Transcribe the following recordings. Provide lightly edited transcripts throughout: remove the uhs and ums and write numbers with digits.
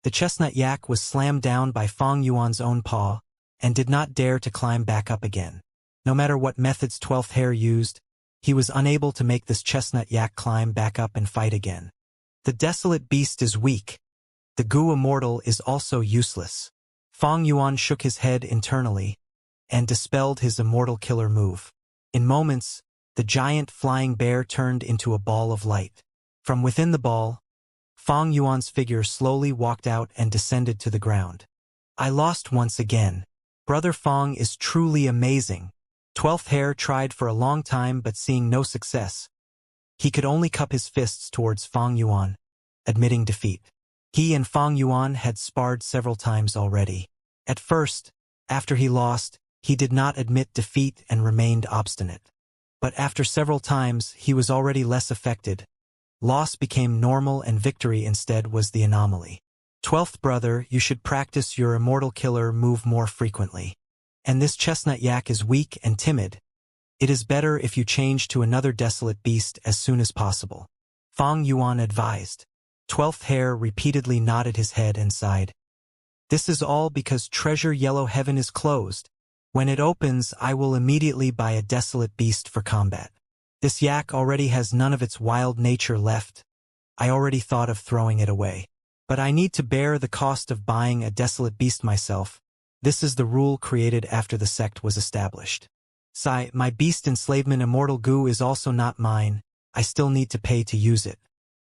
The chestnut yak was slammed down by Fang Yuan's own paw, and did not dare to climb back up again. No matter what methods 12th Hair used, he was unable to make this chestnut yak climb back up and fight again. The desolate beast is weak. The Gu Immortal is also useless. Fang Yuan shook his head internally, and dispelled his immortal killer move. In moments, the giant flying bear turned into a ball of light. From within the ball, Fang Yuan's figure slowly walked out and descended to the ground. I lost once again. Brother Fang is truly amazing. 12th Hair tried for a long time but seeing no success. He could only cup his fists towards Fang Yuan, admitting defeat. He and Fang Yuan had sparred several times already. At first, after he lost, he did not admit defeat and remained obstinate. But after several times, he was already less affected. Loss became normal and victory instead was the anomaly. 12th brother, you should practice your immortal killer move more frequently. And this chestnut yak is weak and timid. It is better if you change to another desolate beast as soon as possible. Fang Yuan advised. 12th Hair repeatedly nodded his head and sighed. This is all because Treasure Yellow Heaven is closed. When it opens, I will immediately buy a desolate beast for combat. This yak already has none of its wild nature left. I already thought of throwing it away. But I need to bear the cost of buying a desolate beast myself. This is the rule created after the sect was established. My beast enslavement immortal goo is also not mine. I still need to pay to use it.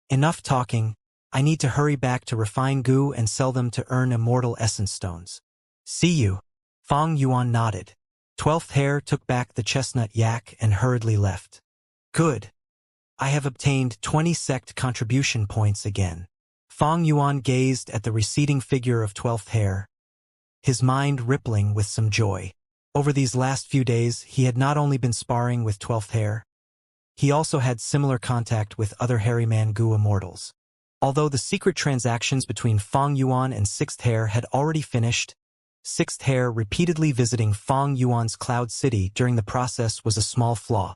Enough talking. I need to hurry back to refine goo and sell them to earn immortal essence stones. See you. Fang Yuan nodded. 12th Hair took back the chestnut yak and hurriedly left. Good. I have obtained 20 sect contribution points again. Fang Yuan gazed at the receding figure of 12th Hair, his mind rippling with some joy. Over these last few days, he had not only been sparring with 12th Hair, he also had similar contact with other Hairy Man Gu Immortals. Although the secret transactions between Fang Yuan and 6th Hair had already finished, 6th Hair repeatedly visiting Fang Yuan's Cloud City during the process was a small flaw.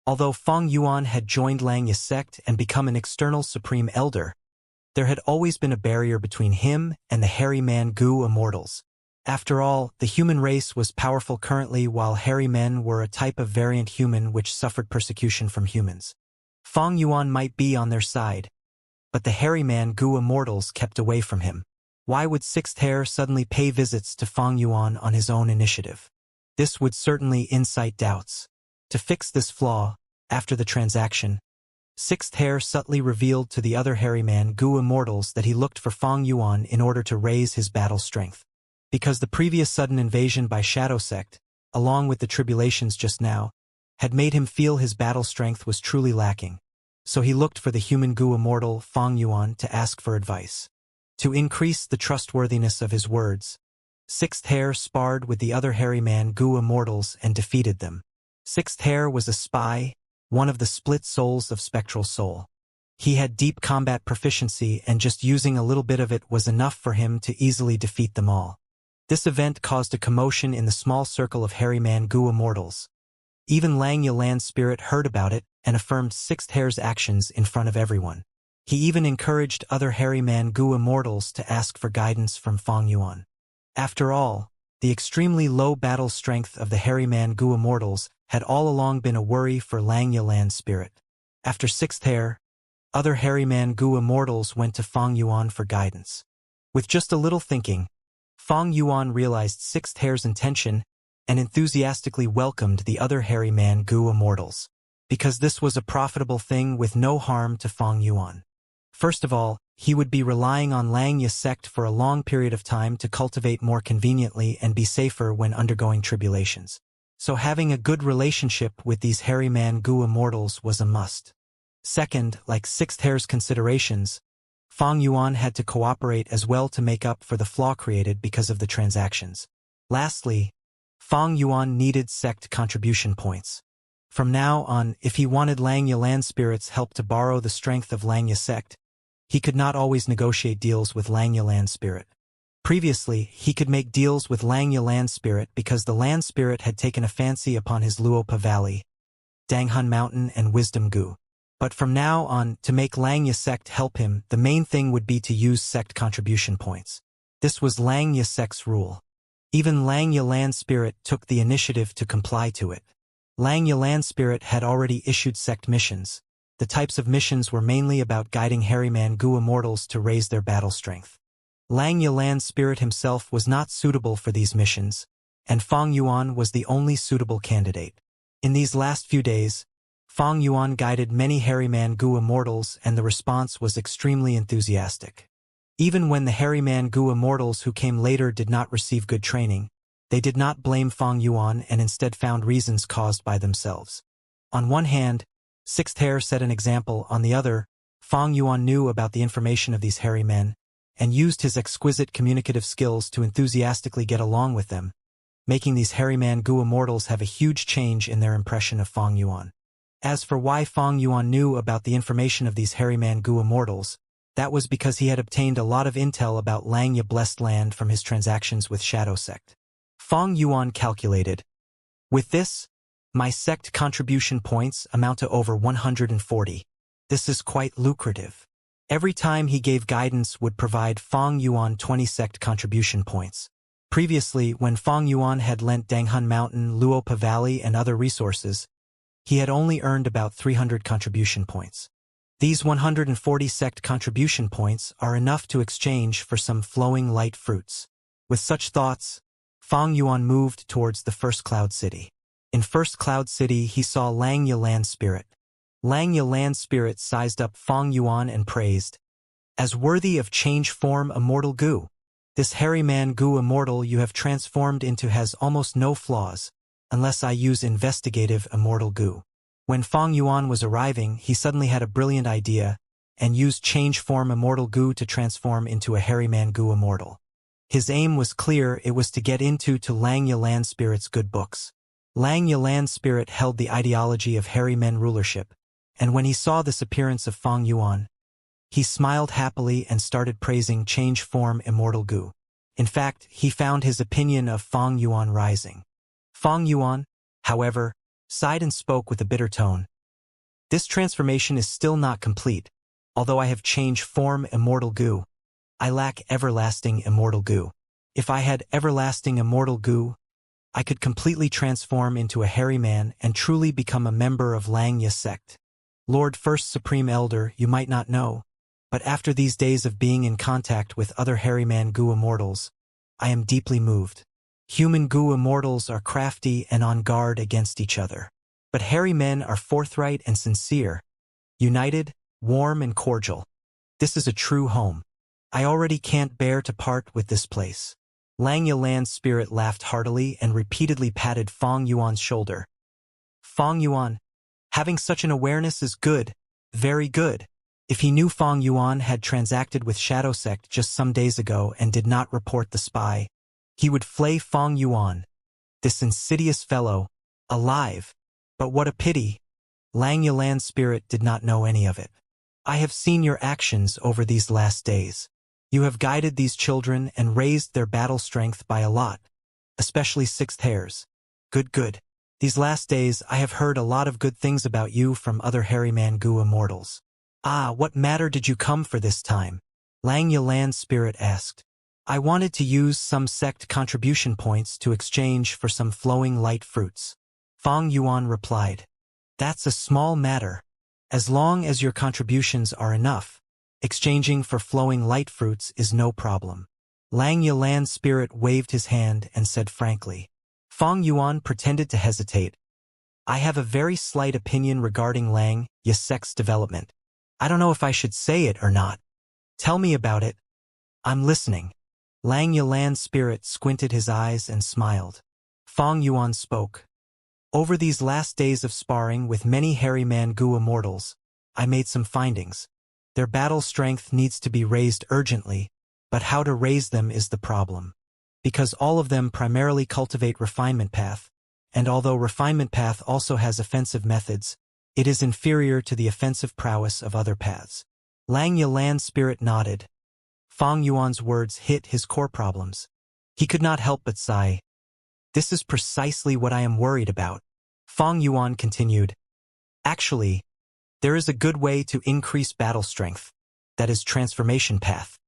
Although Fang Yuan had joined Langya's sect and become an external Supreme Elder, there had always been a barrier between him and the Hairy Man Gu Immortals. After all, the human race was powerful currently while hairy men were a type of variant human which suffered persecution from humans. Fang Yuan might be on their side, but the Hairy Man Gu Immortals kept away from him. Why would 6th Hair suddenly pay visits to Fang Yuan on his own initiative? This would certainly incite doubts. To fix this flaw, after the transaction, 6th Hair subtly revealed to the other Hairy Man Gu Immortals that he looked for Fang Yuan in order to raise his battle strength. Because the previous sudden invasion by Shadow Sect, along with the tribulations just now, had made him feel his battle strength was truly lacking. So he looked for the human Gu Immortal, Fang Yuan, to ask for advice. To increase the trustworthiness of his words, 6th Hair sparred with the other Hairy Man Gu Immortals and defeated them. 6th Hair was a spy, one of the split souls of Spectral Soul. He had deep combat proficiency and just using a little bit of it was enough for him to easily defeat them all. This event caused a commotion in the small circle of Hairy Man Gu Immortals. Even Langya Land Spirit heard about it and affirmed 6th Hair's actions in front of everyone. He even encouraged other Hairy Man Gu Immortals to ask for guidance from Fang Yuan. After all, the extremely low battle strength of the Hairy Man Gu Immortals had all along been a worry for Langya Land Spirit. After 6th Hair, other Hairy Man Gu Immortals went to Fang Yuan for guidance. With just a little thinking, Fang Yuan realized 6th Hair's intention and enthusiastically welcomed the other Hairy Man Gu Immortals, because this was a profitable thing with no harm to Fang Yuan. First of all, he would be relying on Langya's sect for a long period of time to cultivate more conveniently and be safer when undergoing tribulations. So having a good relationship with these Hairy Man Gu Immortals was a must. Second, like 6th Hair's considerations, Fang Yuan had to cooperate as well to make up for the flaw created because of the transactions. Lastly, Fang Yuan needed sect contribution points. From now on, if he wanted Langya Land Spirit's help to borrow the strength of Langya sect, he could not always negotiate deals with Langya Land Spirit. Previously, he could make deals with Langya Land Spirit because the Land Spirit had taken a fancy upon his Luopa Valley, Danghun Mountain and Wisdom Gu. But from now on, to make Langya sect help him, the main thing would be to use sect contribution points. This was Langya sect's rule. Even Langya Land Spirit took the initiative to comply to it. Langya Land Spirit had already issued sect missions. The types of missions were mainly about guiding Harryman Gu immortals to raise their battle strength. Langya Land Spirit himself was not suitable for these missions, and Fang Yuan was the only suitable candidate. In these last few days, Fang Yuan guided many Harryman Gu immortals, and the response was extremely enthusiastic. Even when the Harryman Gu immortals who came later did not receive good training, they did not blame Fang Yuan and instead found reasons caused by themselves. On one hand, Sixth Hair set an example. On the other, Fang Yuan knew about the information of these hairy men, and used his exquisite communicative skills to enthusiastically get along with them, making these Harryman Gu immortals have a huge change in their impression of Fang Yuan. As for why Fang Yuan knew about the information of these Harryman Gu immortals, that was because he had obtained a lot of intel about Langya Blessed Land from his transactions with Shadow Sect. Fang Yuan calculated, "With this, my sect contribution points amount to over 140. This is quite lucrative." Every time he gave guidance would provide Fang Yuan 20 sect contribution points. Previously, when Fang Yuan had lent Danghun Mountain, Luopa Valley, and other resources, he had only earned about 300 contribution points. These 140 sect contribution points are enough to exchange for some flowing light fruits. With such thoughts, Fang Yuan moved towards the First Cloud City. In First Cloud City, he saw Langya Land Spirit. Langya Land Spirit sized up Fang Yuan and praised, "As worthy of change form Immortal Gu. This Harryman Gu immortal you have transformed into has almost no flaws, unless I use investigative Immortal Gu." When Fang Yuan was arriving, he suddenly had a brilliant idea, and used change form Immortal Gu to transform into a Harryman Gu immortal. His aim was clear. It was to get into Langya Land Spirit's good books. Langya Land Spirit held the ideology of Harrymen rulership, and when he saw this appearance of Fang Yuan, he smiled happily and started praising change form Immortal Gu. In fact, he found his opinion of Fang Yuan rising. Fang Yuan, however, sighed and spoke with a bitter tone. "This transformation is still not complete. Although I have changed form Immortal Gu, I lack everlasting Immortal Gu. If I had everlasting Immortal Gu, I could completely transform into a hairy man and truly become a member of Langya sect. Lord First Supreme Elder, you might not know, but after these days of being in contact with other Harryman Gu immortals, I am deeply moved. Human Gu immortals are crafty and on guard against each other. But hairy men are forthright and sincere, united, warm and cordial. This is a true home. I already can't bear to part with this place." Langya Land Spirit laughed heartily and repeatedly patted Fang Yuan's shoulder. Fang Yuan, having such an awareness is good, very good. If he knew Fang Yuan had transacted with Shadow Sect just some days ago and did not report the spy, he would flay Fang Yuan, this insidious fellow, alive. But what a pity. Langya Land Spirit did not know any of it. "I have seen your actions over these last days. You have guided these children and raised their battle strength by a lot, especially Sixth Hairs. Good. These last days I have heard a lot of good things about you from other Harryman Gu immortals." "Ah, what matter did you come for this time?" Langya Land Spirit asked. "I wanted to use some sect contribution points to exchange for some flowing light fruits." Fang Yuan replied, "That's a small matter. As long as your contributions are enough, exchanging for flowing light fruits is no problem." Langya Land Spirit waved his hand and said frankly. Fang Yuan pretended to hesitate. "I have a very slight opinion regarding Langya sect's development. I don't know if I should say it or not. Tell me about it. I'm listening." Langya Land Spirit squinted his eyes and smiled. Fang Yuan spoke. "Over these last days of sparring with many Harryman Gu immortals, I made some findings. Their battle strength needs to be raised urgently, but how to raise them is the problem. Because all of them primarily cultivate Refinement Path, and although Refinement Path also has offensive methods, it is inferior to the offensive prowess of other paths." Langya Land Spirit nodded. Fang Yuan's words hit his core problems. He could not help but sigh. "This is precisely what I am worried about." Fang Yuan continued. "Actually, There is a good way to increase battle strength. That is transformation path.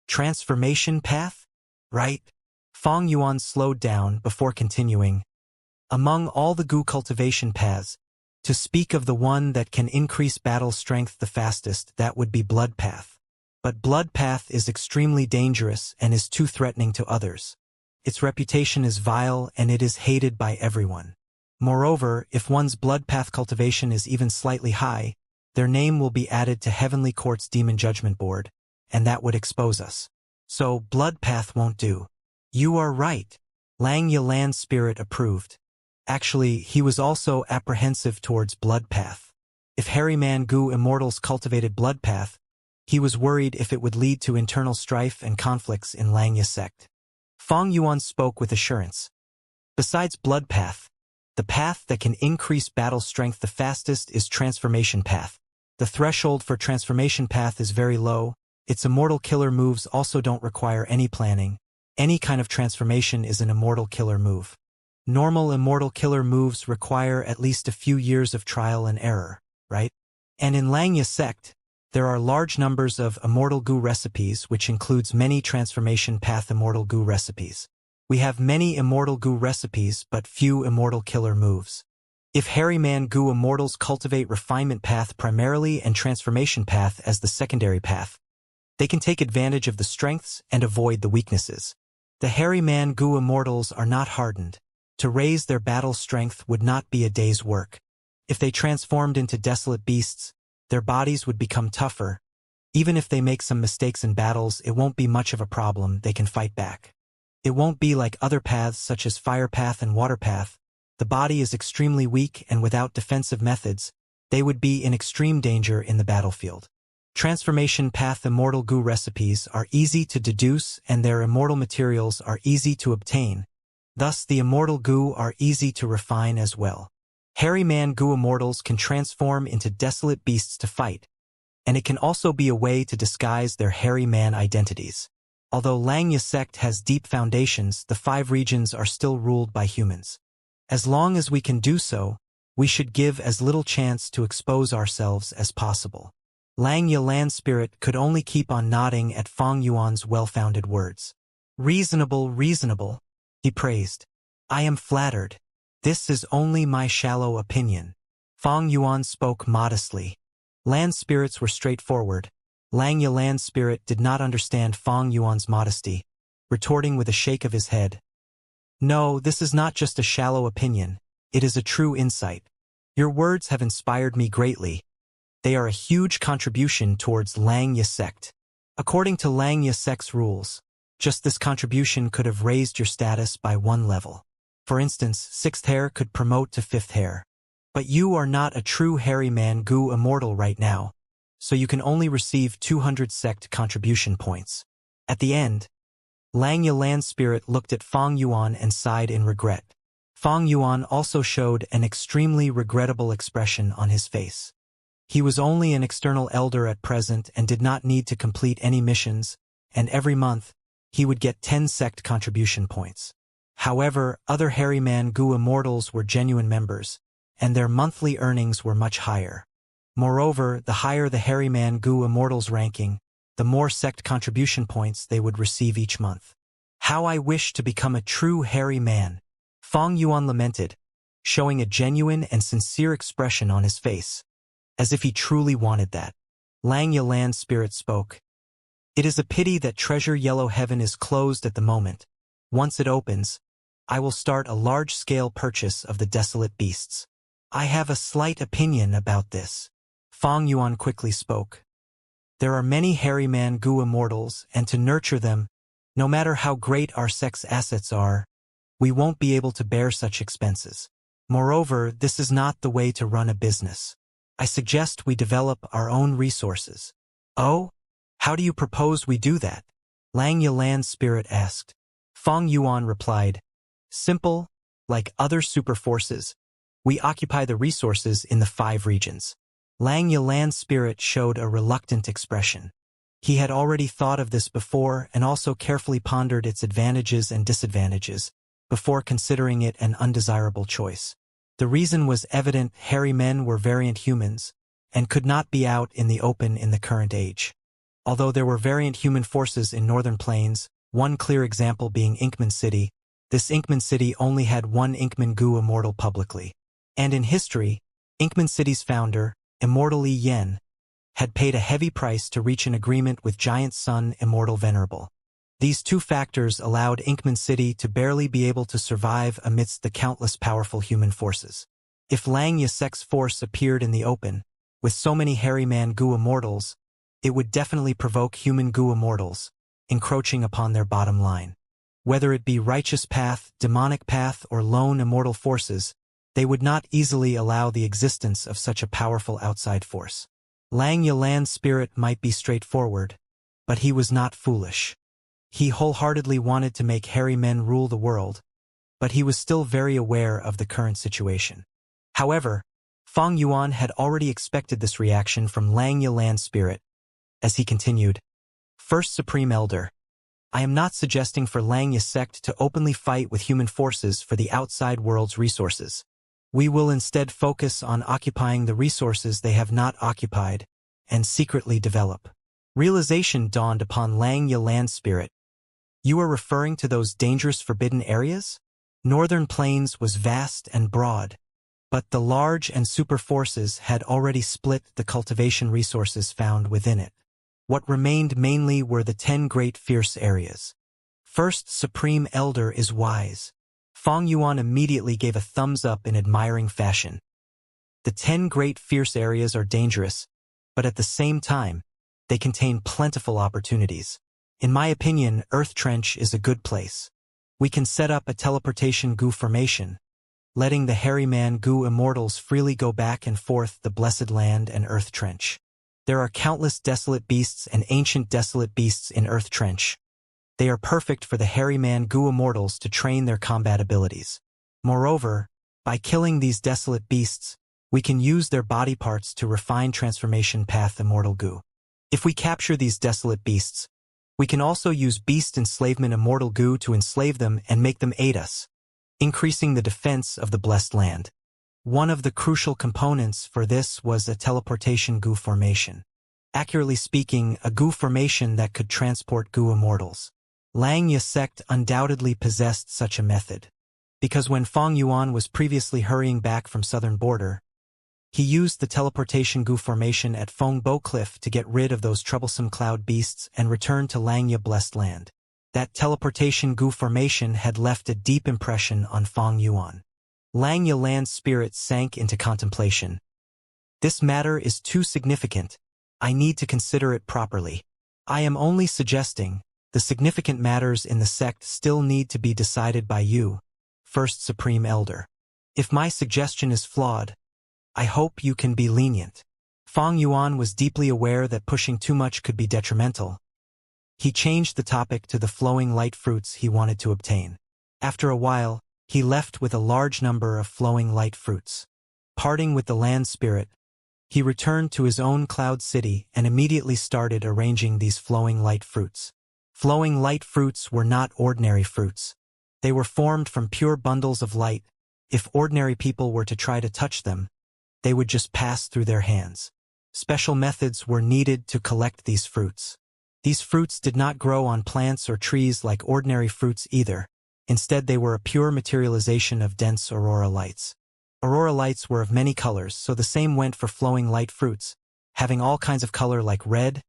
Transformation path? Right? Fong Yuan slowed down before continuing. Among all the Gu cultivation paths, to speak of the one that can increase battle strength the fastest, that would be blood path. But blood path is extremely dangerous and is too threatening to others. Its reputation is vile and it is hated by everyone. Moreover, if one's blood path cultivation is even slightly high, their name will be added to Heavenly Court's Demon Judgment Board, and that would expose us. So, blood path won't do. You are right. Lang Yilan's spirit approved. Actually, he was also apprehensive towards blood path. If Harryman Gu Immortals cultivated blood path, he was worried if it would lead to internal strife and conflicts in Langya sect. Fong Yuan spoke with assurance. Besides blood path, the path that can increase battle strength the fastest is transformation path. The threshold for transformation path is very low. Its immortal killer moves also don't require any planning. Any kind of transformation is an immortal killer move. Normal immortal killer moves require at least a few years of trial and error, right? And in Langya sect, there are large numbers of immortal Gu recipes, which includes many transformation path immortal Gu recipes. We have many immortal Gu recipes but few immortal killer moves. If Harryman Gu Immortals cultivate refinement path primarily and transformation path as the secondary path, they can take advantage of the strengths and avoid the weaknesses. The Harryman Gu Immortals are not hardened. To raise their battle strength would not be a day's work. If they transformed into desolate beasts, their bodies would become tougher. Even if they make some mistakes in battles, it won't be much of a problem, they can fight back. It won't be like other paths such as fire path and water path. The body is extremely weak and without defensive methods, they would be in extreme danger in the battlefield. Transformation path immortal Gu recipes are easy to deduce and their immortal materials are easy to obtain. Thus the immortal Gu are easy to refine as well. Harryman Gu Immortals can transform into desolate beasts to fight, and it can also be a way to disguise their Harryman identities. Although Langya sect has deep foundations, the 5 regions are still ruled by humans. As long as we can do so, we should give as little chance to expose ourselves as possible. Lang Yilan's spirit could only keep on nodding at Fong Yuan's well-founded words. Reasonable, reasonable, he praised. I am flattered. This is only my shallow opinion. Fong Yuan spoke modestly. Lan's spirits were straightforward. Lang Yilan's spirit did not understand Fong Yuan's modesty, retorting with a shake of his head. No, this is not just a shallow opinion. It is a true insight. Your words have inspired me greatly. They are a huge contribution towards Langya sect. According to Langya sect's rules, just this contribution could have raised your status by 1 level. For instance, 6th hair could promote to 5th hair. But you are not a true Harryman Gu Immortal right now, so you can only receive 200 sect contribution points. At the end, Lang Yilan's spirit looked at Fong Yuan and sighed in regret. Fong Yuan also showed an extremely regrettable expression on his face. He was only an external elder at present and did not need to complete any missions, and every month, he would get 10 sect contribution points. However, other Harryman Gu Immortals were genuine members, and their monthly earnings were much higher. Moreover, the higher the Harryman Gu Immortals ranking, the more sect contribution points they would receive each month. How I wish to become a true Harryman, Fong Yuan lamented, showing a genuine and sincere expression on his face, as if he truly wanted that. Lang Yilan's spirit spoke. It is a pity that Treasure Yellow Heaven is closed at the moment. Once it opens, I will start a large-scale purchase of the desolate beasts. I have a slight opinion about this. Fong Yuan quickly spoke. There are many Harryman Gu Immortals, and to nurture them, no matter how great our sect's assets are, we won't be able to bear such expenses. Moreover, this is not the way to run a business. I suggest we develop our own resources. Oh? How do you propose we do that? Lang Yilan's spirit asked. Fong Yuan replied, simple, like other super forces. We occupy the resources in the 5 regions. Lang Yilan's spirit showed a reluctant expression. He had already thought of this before and also carefully pondered its advantages and disadvantages before considering it an undesirable choice. The reason was evident: Harrymen were variant humans, and could not be out in the open in the current age. Although there were variant human forces in northern plains, one clear example being Inkman City, this Inkman City only had one Inkman Gu immortal publicly. And in history, Inkman City's founder, Immortal Yen, had paid a heavy price to reach an agreement with Giant Sun Immortal Venerable. These two factors allowed Inkman City to barely be able to survive amidst the countless powerful human forces. If Lang Yasek's force appeared in the open, with so many hairy man Gu immortals, it would definitely provoke human Gu immortals, encroaching upon their bottom line. Whether it be righteous path, demonic path, or lone immortal forces, they would not easily allow the existence of such a powerful outside force. Lang Yalan's spirit might be straightforward, but he was not foolish. He wholeheartedly wanted to make hairy men rule the world, but he was still very aware of the current situation. However, Feng Yuan had already expected this reaction from Lang Yalan's spirit, as he continued, "First Supreme Elder, I am not suggesting for Lang Yasect to openly fight with human forces for the outside world's resources. We will instead focus on occupying the resources they have not occupied and secretly develop." Realization dawned upon Lang Yalan's spirit. You are referring to those dangerous forbidden areas? Northern Plains was vast and broad, but the large and super forces had already split the cultivation resources found within it. What remained mainly were the 10 great fierce areas. First Supreme Elder is wise. Feng Yuan immediately gave a thumbs up in admiring fashion. The 10 great fierce areas are dangerous, but at the same time, they contain plentiful opportunities. In my opinion, Earth Trench is a good place. We can set up a teleportation Gu formation, letting the hairy man Gu immortals freely go back and forth the blessed land and Earth Trench. There are countless desolate beasts and ancient desolate beasts in Earth Trench. They are perfect for the hairy man Gu immortals to train their combat abilities. Moreover, by killing these desolate beasts, we can use their body parts to refine transformation path immortal Gu. If we capture these desolate beasts, we can also use beast enslavement immortal Gu to enslave them and make them aid us, increasing the defense of the blessed land. One of the crucial components for this was a teleportation Gu formation. Accurately speaking, a Gu formation that could transport Gu immortals. Lang Yasect undoubtedly possessed such a method, because when Feng Yuan was previously hurrying back from southern border, he used the teleportation Gu formation at Fengbo Cliff to get rid of those troublesome cloud beasts and return to Langya blessed land. That teleportation Gu formation had left a deep impression on Feng Yuan. Langya land's spirit sank into contemplation. This matter is too significant. I need to consider it properly. I am only suggesting, the significant matters in the sect still need to be decided by you, First Supreme Elder. If my suggestion is flawed, I hope you can be lenient. Feng Yuan was deeply aware that pushing too much could be detrimental. He changed the topic to the flowing light fruits he wanted to obtain. After a while, he left with a large number of flowing light fruits. Parting with the land spirit, he returned to his own cloud city and immediately started arranging these flowing light fruits. Flowing light fruits were not ordinary fruits. They were formed from pure bundles of light. If ordinary people were to try to touch them, they would just pass through their hands. Special methods were needed to collect these fruits. These fruits did not grow on plants or trees like ordinary fruits either. Instead, they were a pure materialization of dense aurora lights. Aurora lights were of many colors, so the same went for flowing light fruits, having all kinds of color like red,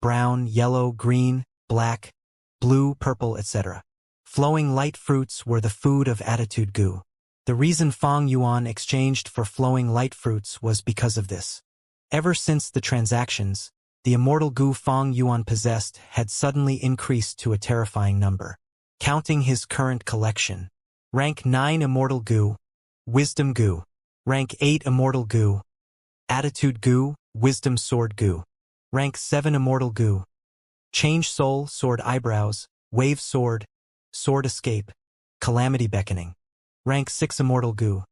brown, yellow, green, black, blue, purple, etc. Flowing light fruits were the food of attitude Gu. The reason Feng Yuan exchanged for flowing light fruits was because of this. Ever since the transactions, the immortal Gu Feng Yuan possessed had suddenly increased to a terrifying number. Counting his current collection. Rank 9 Immortal Gu, Wisdom Gu. Rank 8 Immortal Gu, Attitude Gu, Wisdom Sword Gu. Rank 7 Immortal Gu, Change Soul, Sword Eyebrows, Wave Sword, Sword Escape, Calamity Beckoning. Rank 6 Immortal Gu,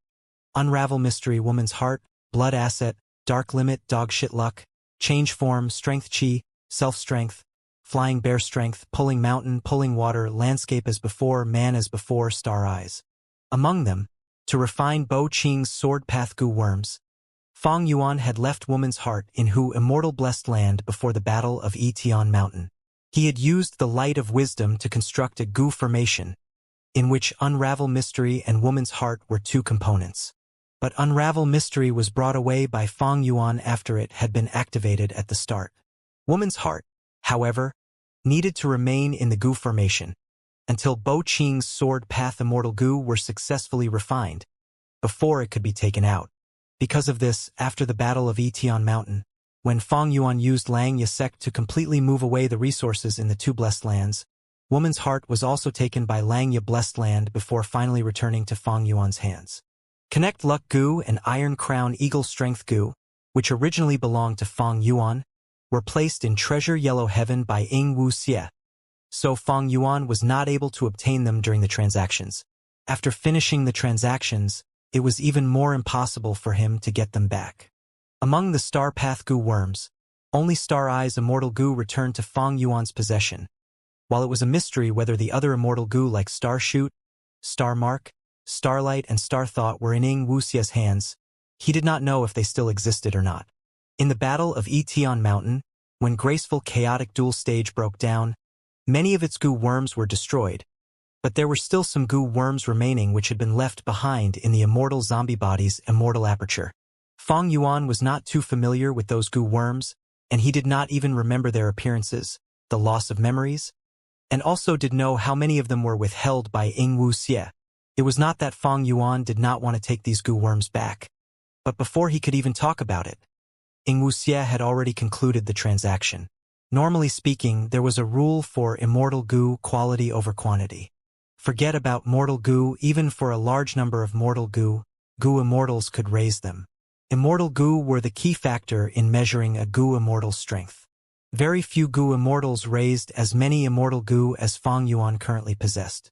Unravel Mystery Woman's Heart, Blood Asset, Dark Limit, Dog Shit Luck, Change Form, Strength Chi, Self-Strength, Flying Bear Strength, Pulling Mountain, Pulling Water, Landscape as Before, Man as Before, Star Eyes. Among them, to refine Bo Ching's Sword Path Gu Worms, Fang Yuan had left woman's heart in Hu Immortal Blessed Land before the Battle of Etian Mountain. He had used the light of wisdom to construct a Gu formation, in which Unravel Mystery and Woman's Heart were two components. But Unravel Mystery was brought away by Fang Yuan after it had been activated at the start. Woman's Heart, however, needed to remain in the Gu formation until Bo Qing's Sword Path Immortal Gu were successfully refined, before it could be taken out. Because of this, after the Battle of Etian Mountain, when Fang Yuan used Lang Yasek to completely move away the resources in the two blessed lands, Woman's Heart was also taken by Lang Ya Blessed Land before finally returning to Fang Yuan's hands. Connect Luck Gu and Iron Crown Eagle Strength Gu, which originally belonged to Fang Yuan, were placed in Treasure Yellow Heaven by Ying Wu Xie, so Fang Yuan was not able to obtain them during the transactions. After finishing the transactions, it was even more impossible for him to get them back. Among the Star Path Gu worms, only Star Eyes Immortal Gu returned to Fang Yuan's possession, while it was a mystery whether the other Immortal Gu like Star Shoot, Star Mark, Starlight, and Star Thought were in Ying Wu Xie's hands. He did not know if they still existed or not. In the Battle of Etian Mountain, when Graceful Chaotic Duel Stage broke down, many of its Gu worms were destroyed, but there were still some Gu worms remaining which had been left behind in the Immortal Zombie Body's Immortal Aperture. Fang Yuan was not too familiar with those Gu worms, and he did not even remember their appearances, the loss of memories, and also did know how many of them were withheld by Ying Wu Xie. It was not that Fang Yuan did not want to take these Gu worms back, but before he could even talk about it, Ying Wu Xie had already concluded the transaction. Normally speaking, there was a rule for Immortal Gu quality over quantity. Forget about Mortal Gu. Even for a large number of Mortal Gu, Gu Immortals could raise them. Immortal Gu were the key factor in measuring a Gu Immortal's strength. Very few Gu Immortals raised as many Immortal Gu as Fang Yuan currently possessed.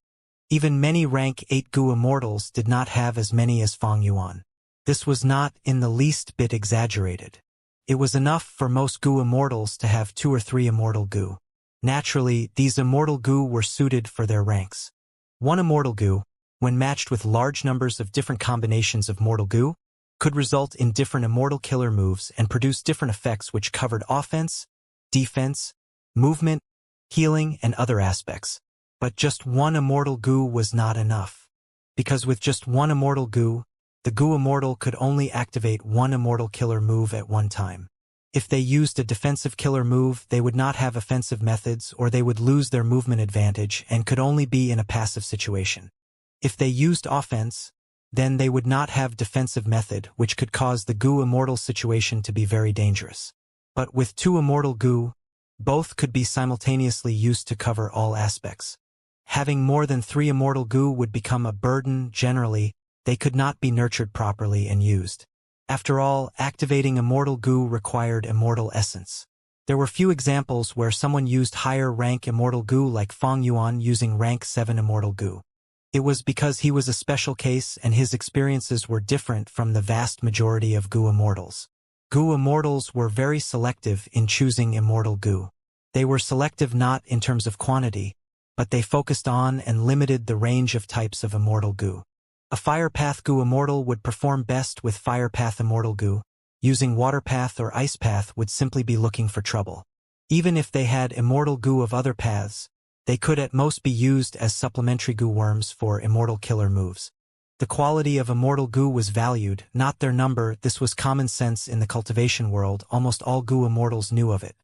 Even many rank 8 Gu Immortals did not have as many as Fang Yuan. This was not in the least bit exaggerated. It was enough for most Gu Immortals to have 2 or 3 Immortal Gu. Naturally, these Immortal Gu were suited for their ranks. One Immortal Gu, when matched with large numbers of different combinations of Mortal Gu, could result in different Immortal killer moves and produce different effects which covered offense, defense, movement, healing, and other aspects. But just one Immortal Gu was not enough. Because with just one Immortal Gu, the Gu Immortal could only activate one Immortal killer move at one time. If they used a defensive killer move, they would not have offensive methods, or they would lose their movement advantage and could only be in a passive situation. If they used offense, then they would not have defensive method, which could cause the Gu Immortal situation to be very dangerous. But with 2 Immortal Gu, both could be simultaneously used to cover all aspects. Having more than 3 Immortal Gu would become a burden. Generally, they could not be nurtured properly and used. After all, activating Immortal Gu required Immortal Essence. There were few examples where someone used higher rank Immortal Gu like Fang Yuan using rank 7 Immortal Gu. It was because he was a special case and his experiences were different from the vast majority of Gu Immortals. Gu Immortals were very selective in choosing Immortal Gu. They were selective not in terms of quantity, but they focused on and limited the range of types of Immortal Gu. A Fire Path Gu Immortal would perform best with Fire Path Immortal Gu. Using Water Path or Ice Path would simply be looking for trouble. Even if they had Immortal Gu of other paths, they could at most be used as supplementary Gu worms for Immortal killer moves. The quality of Immortal Gu was valued, not their number. This was common sense in the cultivation world. Almost all Gu Immortals knew of it.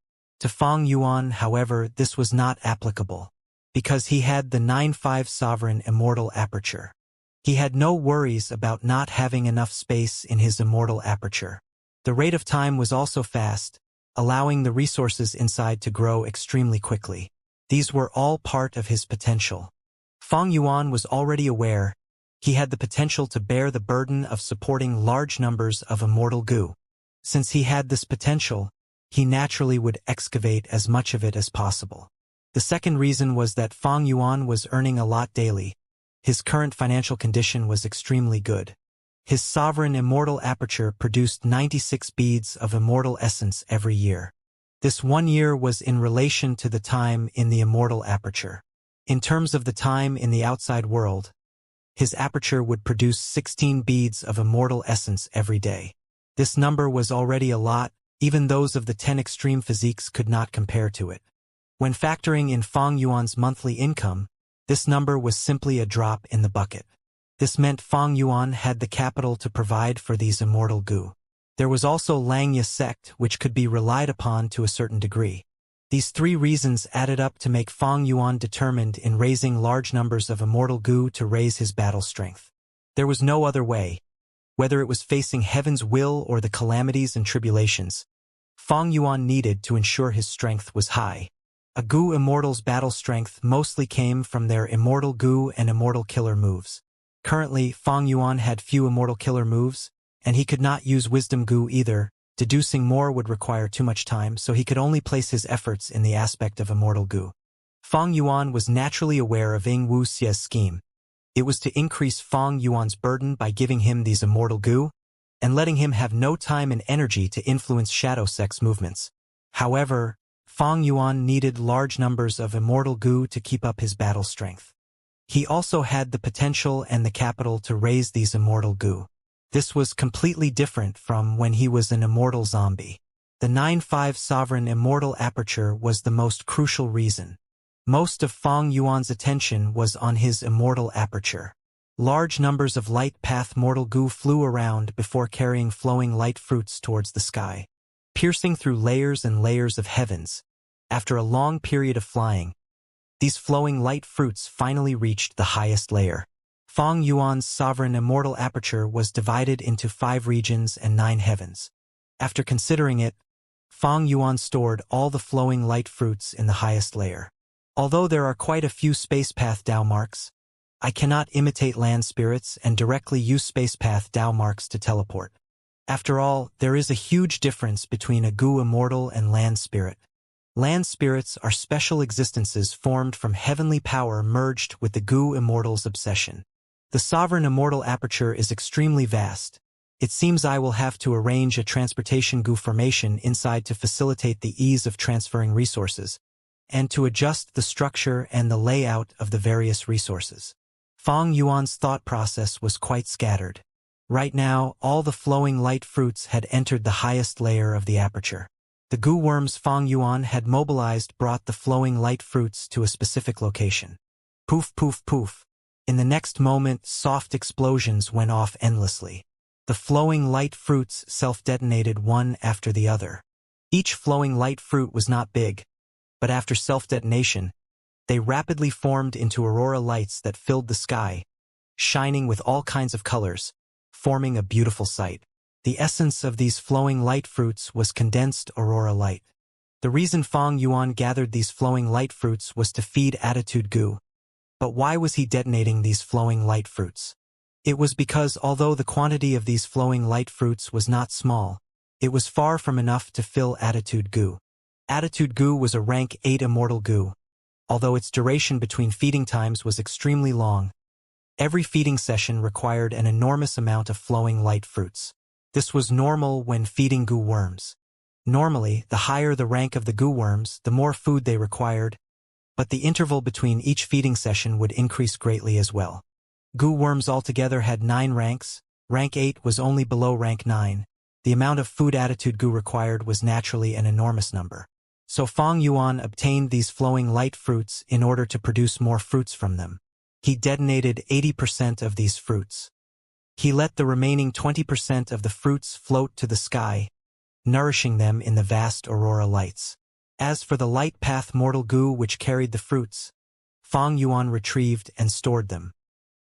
To Fang Yuan, however, this was not applicable, because he had the 9-5 Sovereign Immortal Aperture. He had no worries about not having enough space in his Immortal Aperture. The rate of time was also fast, allowing the resources inside to grow extremely quickly. These were all part of his potential. Fang Yuan was already aware he had the potential to bear the burden of supporting large numbers of Immortal Gu. Since he had this potential, he naturally would excavate as much of it as possible. The second reason was that Fang Yuan was earning a lot daily. His current financial condition was extremely good. His Sovereign Immortal Aperture produced 96 beads of Immortal Essence every year. This 1 year was in relation to the time in the Immortal Aperture. In terms of the time in the outside world, his aperture would produce 16 beads of Immortal Essence every day. This number was already a lot, even those of the 10 extreme physiques could not compare to it. When factoring in Fang Yuan's monthly income, this number was simply a drop in the bucket. This meant Fang Yuan had the capital to provide for these immortal goo. There was also Langya sect, which could be relied upon to a certain degree. These three reasons added up to make Fang Yuan determined in raising large numbers of immortal goo to raise his battle strength. There was no other way. Whether it was facing heaven's will or the calamities and tribulations, Fang Yuan needed to ensure his strength was high. A goo immortal's battle strength mostly came from their immortal goo and immortal killer moves. Currently, Fang Yuan had few immortal killer moves, and he could not use wisdom goo either. Deducing more would require too much time, so he could only place his efforts in the aspect of immortal goo. Fang Yuan was naturally aware of Ying Wu Xie's scheme. It was to increase Fang Yuan's burden by giving him these immortal goo, and letting him have no time and energy to influence Shadow Sect's movements. However, Fang Yuan needed large numbers of immortal goo to keep up his battle strength. He also had the potential and the capital to raise these immortal goo. This was completely different from when he was an immortal zombie. The 9-5 sovereign immortal aperture was the most crucial reason. Most of Fang Yuan's attention was on his immortal aperture. Large numbers of light path mortal goo flew around before carrying flowing light fruits towards the sky, piercing through layers and layers of heavens. After a long period of flying, these flowing light fruits finally reached the highest layer. Fang Yuan's sovereign immortal aperture was divided into 5 regions and 9 heavens. After considering it, Fang Yuan stored all the flowing light fruits in the highest layer. Although there are quite a few space path Dao marks, I cannot imitate land spirits and directly use space path Dao marks to teleport. After all, there is a huge difference between a goo immortal and land spirit. Land spirits are special existences formed from heavenly power merged with the goo immortal's obsession. The sovereign immortal aperture is extremely vast. It seems I will have to arrange a transportation goo formation inside to facilitate the ease of transferring resources, and to adjust the structure and the layout of the various resources. Fang Yuan's thought process was quite scattered. Right now, all the flowing light fruits had entered the highest layer of the aperture. The goo worms Fang Yuan had mobilized brought the flowing light fruits to a specific location. Poof, poof, poof. In the next moment, soft explosions went off endlessly. The flowing light fruits self-detonated one after the other. Each flowing light fruit was not big, but after self-detonation, they rapidly formed into aurora lights that filled the sky, shining with all kinds of colors, forming a beautiful sight. The essence of these flowing light fruits was condensed aurora light. The reason Fang Yuan gathered these flowing light fruits was to feed attitude goo. But why was he detonating these flowing light fruits? It was because although the quantity of these flowing light fruits was not small, it was far from enough to fill attitude goo. Attitude goo was a rank 8 immortal goo. Although its duration between feeding times was extremely long, every feeding session required an enormous amount of flowing light fruits. This was normal when feeding goo worms. Normally, the higher the rank of the goo worms, the more food they required, but the interval between each feeding session would increase greatly as well. Goo worms altogether had 9 ranks. Rank 8 was only below rank 9. The amount of food attitude goo required was naturally an enormous number. So Fang Yuan obtained these flowing light fruits in order to produce more fruits from them. He detonated 80% of these fruits. He let the remaining 20% of the fruits float to the sky, nourishing them in the vast aurora lights. As for the light path mortal goo which carried the fruits, Fang Yuan retrieved and stored them.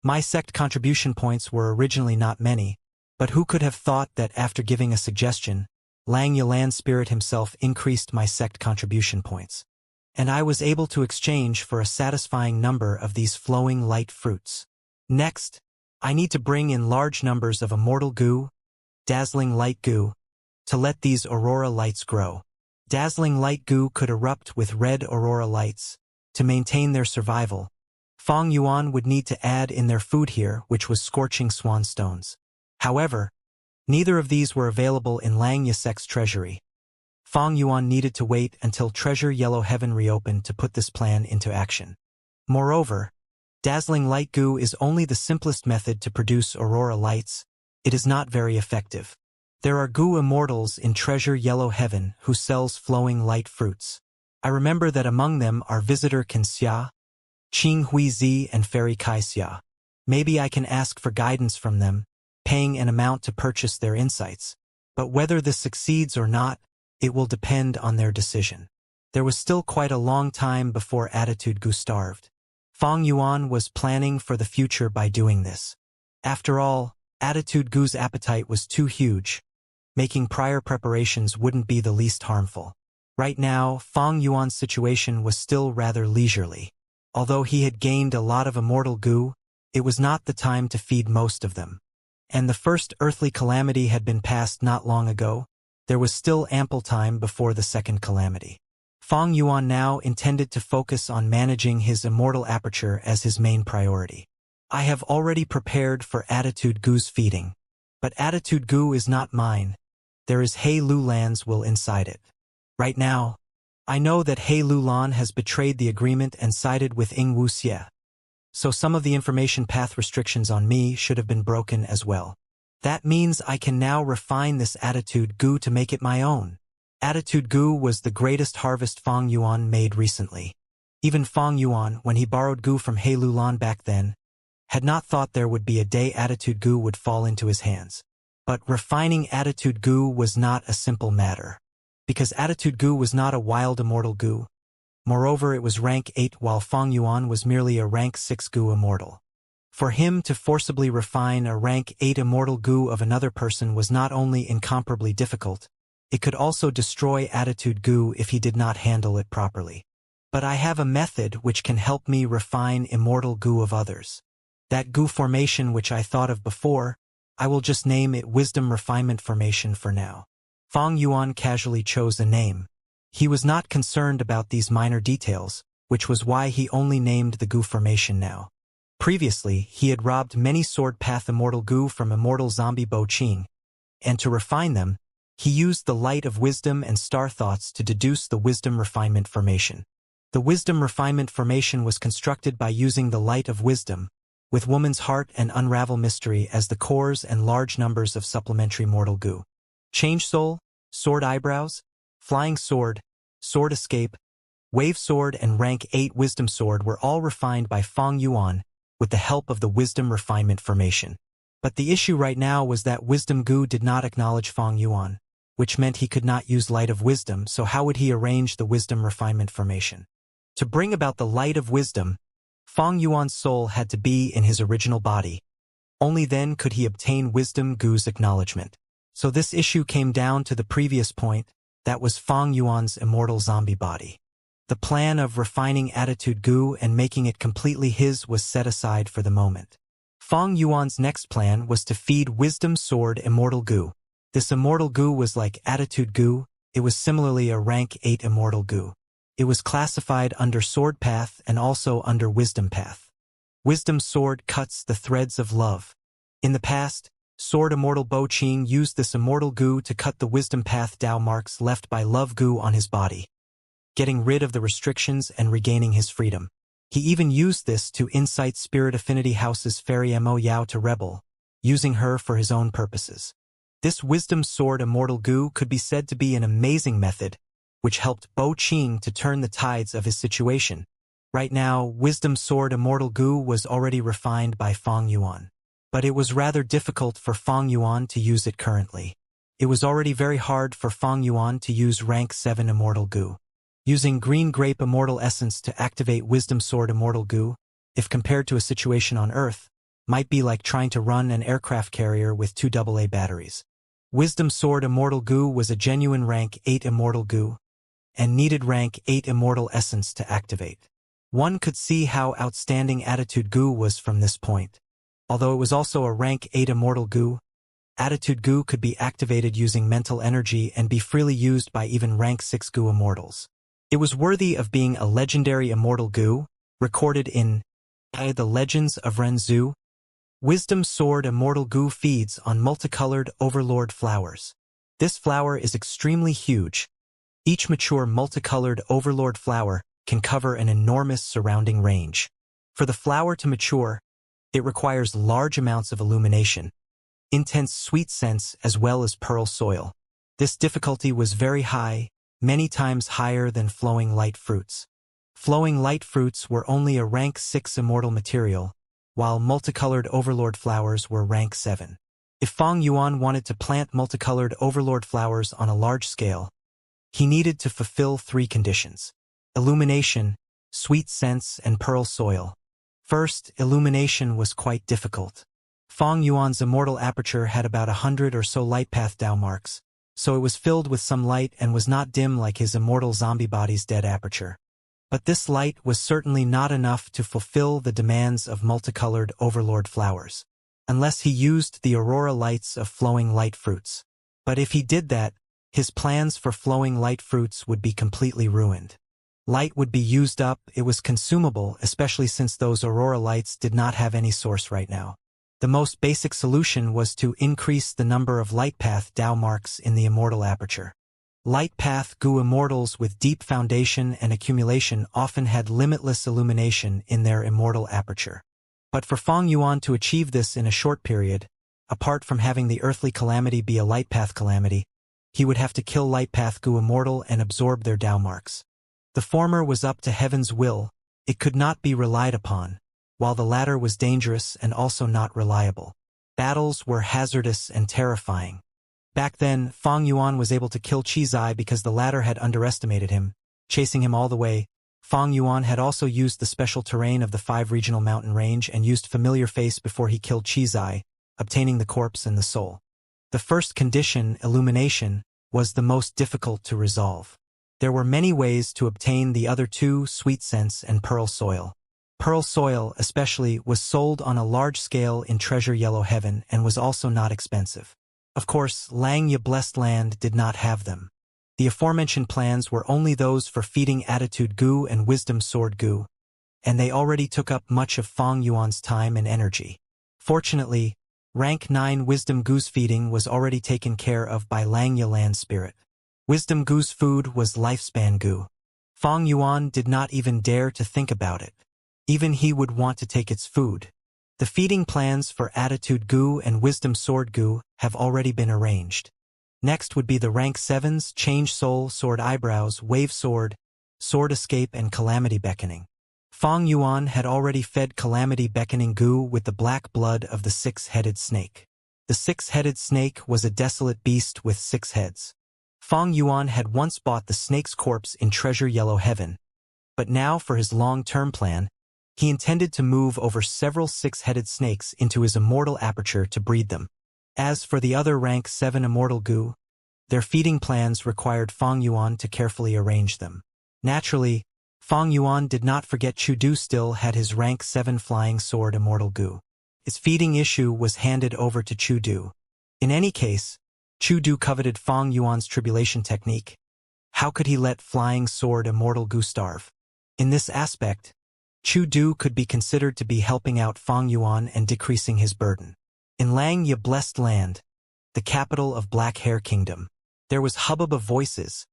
My sect contribution points were originally not many, but who could have thought that after giving a suggestion, Lang Yalan Spirit himself increased my sect contribution points, and I was able to exchange for a satisfying number of these flowing light fruits. Next, I need to bring in large numbers of immortal goo, dazzling light goo, to let these aurora lights grow. Dazzling light goo could erupt with red aurora lights. To maintain their survival, Fang Yuan would need to add in their food here, which was scorching swan stones. However, neither of these were available in Lang Yasek's treasury. Fang Yuan needed to wait until Treasure Yellow Heaven reopened to put this plan into action. Moreover, dazzling light goo is only the simplest method to produce aurora lights. It is not very effective. There are goo immortals in treasure yellow heaven who sells flowing light fruits. I remember that among them are visitor Kinxia, Qing Huizi and fairy Kaixia. Maybe I can ask for guidance from them, paying an amount to purchase their insights. But whether this succeeds or not, it will depend on their decision. There was still quite a long time before Attitude Goo starved. Fang Yuan was planning for the future by doing this. After all, Attitude Goo's appetite was too huge. Making prior preparations wouldn't be the least harmful. Right now, Fang Yuan's situation was still rather leisurely. Although he had gained a lot of immortal goo, it was not the time to feed most of them. And the first earthly calamity had been passed not long ago. There was still ample time before the second calamity. Fang Yuan now intended to focus on managing his immortal aperture as his main priority. I have already prepared for Attitude Goo's feeding. But Attitude Goo is not mine. There is He Lulan's will inside it. Right now, I know that He Lulan has betrayed the agreement and sided with Ying Wuxie. So some of the information path restrictions on me should have been broken as well. That means I can now refine this Attitude Goo to make it my own. Attitude Goo was the greatest harvest Fang Yuan made recently. Even Fang Yuan, when he borrowed goo from He Lulan back then, had not thought there would be a day Attitude Goo would fall into his hands. But refining Attitude Goo was not a simple matter. Because Attitude Goo was not a wild immortal goo. Moreover, it was rank 8 while Fang Yuan was merely a rank 6 goo immortal. For him to forcibly refine a rank 8 immortal goo of another person was not only incomparably difficult, it could also destroy Attitude Goo if he did not handle it properly. But I have a method which can help me refine immortal goo of others. That goo formation which I thought of before, I will just name it Wisdom Refinement Formation for now. Fang Yuan casually chose a name. He was not concerned about these minor details, which was why he only named the goo formation now. Previously, he had robbed many sword path immortal goo from immortal zombie Bo Qing, and to refine them, he used the light of wisdom and star thoughts to deduce the Wisdom Refinement Formation. The Wisdom Refinement Formation was constructed by using the light of wisdom, with woman's heart and unravel mystery as the cores and large numbers of supplementary mortal goo. Change soul, sword eyebrows, flying sword, sword escape, wave sword and rank 8 wisdom sword were all refined by Fang Yuan with the help of the Wisdom Refinement Formation. But the issue right now was that wisdom goo did not acknowledge Fang Yuan, which meant he could not use light of wisdom, so how would he arrange the Wisdom Refinement Formation? To bring about the light of wisdom, Fang Yuan's soul had to be in his original body. Only then could he obtain wisdom goo's acknowledgement. So this issue came down to the previous point, that was Fang Yuan's immortal zombie body. The plan of refining Attitude Goo and making it completely his was set aside for the moment. Fang Yuan's next plan was to feed Wisdom Sword Immortal Goo. This immortal goo was like Attitude Goo, it was similarly a rank 8 immortal goo. It was classified under Sword Path and also under Wisdom Path. Wisdom Sword cuts the threads of love. In the past, Sword Immortal Bo Qing used this immortal goo to cut the Wisdom Path Dao marks left by love goo on his body, getting rid of the restrictions and regaining his freedom. He even used this to incite Spirit Affinity House's Fairy Mo Yao to rebel, using her for his own purposes. This Wisdom Sword Immortal Goo could be said to be an amazing method, which helped Bo Qing to turn the tides of his situation. Right now, Wisdom Sword Immortal Goo was already refined by Fang Yuan. But it was rather difficult for Fang Yuan to use it currently. It was already very hard for Fang Yuan to use rank 7 Immortal Goo. Using Green Grape Immortal Essence to activate Wisdom Sword Immortal Goo, if compared to a situation on Earth, might be like trying to run an aircraft carrier with 2 AA batteries. Wisdom Sword Immortal Goo was a genuine rank 8 Immortal Goo, and needed rank 8 Immortal Essence to activate. One could see how outstanding Attitude Goo was from this point. Although it was also a rank 8 Immortal Goo, Attitude Goo could be activated using mental energy and be freely used by even rank 6 Goo Immortals. It was worthy of being a legendary Immortal Goo, recorded in The Legends of Renzu. Wisdom Sword Immortal Goo feeds on multicolored Overlord flowers. This flower is extremely huge. Each mature multicolored Overlord flower can cover an enormous surrounding range. For the flower to mature, it requires large amounts of illumination. intense sweet scents as well as pearl soil. This difficulty was very high, many times higher than flowing light fruits. Flowing light fruits were only a rank 6 immortal material, while multicolored overlord flowers were rank 7. If Fang Yuan wanted to plant multicolored overlord flowers on a large scale, he needed to fulfill 3 conditions: illumination, sweet scents, and pearl soil. First, illumination was quite difficult. Fang Yuan's immortal aperture had about 100 or so light path Dao marks, so it was filled with some light and was not dim like his immortal zombie body's dead aperture. But this light was certainly not enough to fulfill the demands of multicolored overlord flowers, unless he used the aurora lights of flowing light fruits. But if he did that, his plans for flowing light fruits would be completely ruined. Light would be used up, it was consumable, especially since those aurora lights did not have any source right now. The most basic solution was to increase the number of light path Dao marks in the immortal aperture. Light path Gu immortals with deep foundation and accumulation often had limitless illumination in their immortal aperture. But for Fang Yuan to achieve this in a short period, apart from having the earthly calamity be a light path calamity, he would have to kill light path Gu immortal and absorb their Dao marks. The former was up to heaven's will, it could not be relied upon, while the latter was dangerous and also not reliable. Battles were hazardous and terrifying. Back then, Fang Yuan was able to kill Qizai because the latter had underestimated him, chasing him all the way. Fang Yuan had also used the special terrain of the 5 regional mountain range and used familiar face before he killed Qizai, obtaining the corpse and the soul. The first condition, illumination, was the most difficult to resolve. There were many ways to obtain the other 2, sweet scents and pearl soil. Pearl soil, especially, was sold on a large scale in Treasure Yellow Heaven and was also not expensive. Of course, Langya Blessed Land did not have them. The aforementioned plans were only those for feeding Attitude Gu and Wisdom Sword Gu, and they already took up much of Fang Yuan's time and energy. Fortunately, rank 9 Wisdom Gu's feeding was already taken care of by Langya Land Spirit. Wisdom Gu's food was Lifespan Gu. Fang Yuan did not even dare to think about it. Even he would want to take its food. The feeding plans for Attitude Gu and Wisdom Sword Gu have already been arranged. Next would be the rank 7s, Change Soul, Sword Eyebrows, Wave Sword, Sword Escape, and Calamity Beckoning. Fang Yuan had already fed Calamity Beckoning Gu with the black blood of the 6-headed snake. The 6-headed snake was a desolate beast with 6 heads. Fang Yuan had once bought the snake's corpse in Treasure Yellow Heaven, but now for his long-term plan, he intended to move over several 6-headed snakes into his immortal aperture to breed them. As for the other rank 7 immortal Gu, their feeding plans required Fang Yuan to carefully arrange them. Naturally, Fang Yuan did not forget Chu Du still had his rank 7 flying sword immortal Gu. Its feeding issue was handed over to Chu Du. In any case, Chu Du coveted Fang Yuan's tribulation technique. How could he let flying sword immortal Gu starve? In this aspect, Chu Du could be considered to be helping out Fang Yuan and decreasing his burden. In Langya Blessed Land, the capital of Black Hair Kingdom, there was hubbub of voices.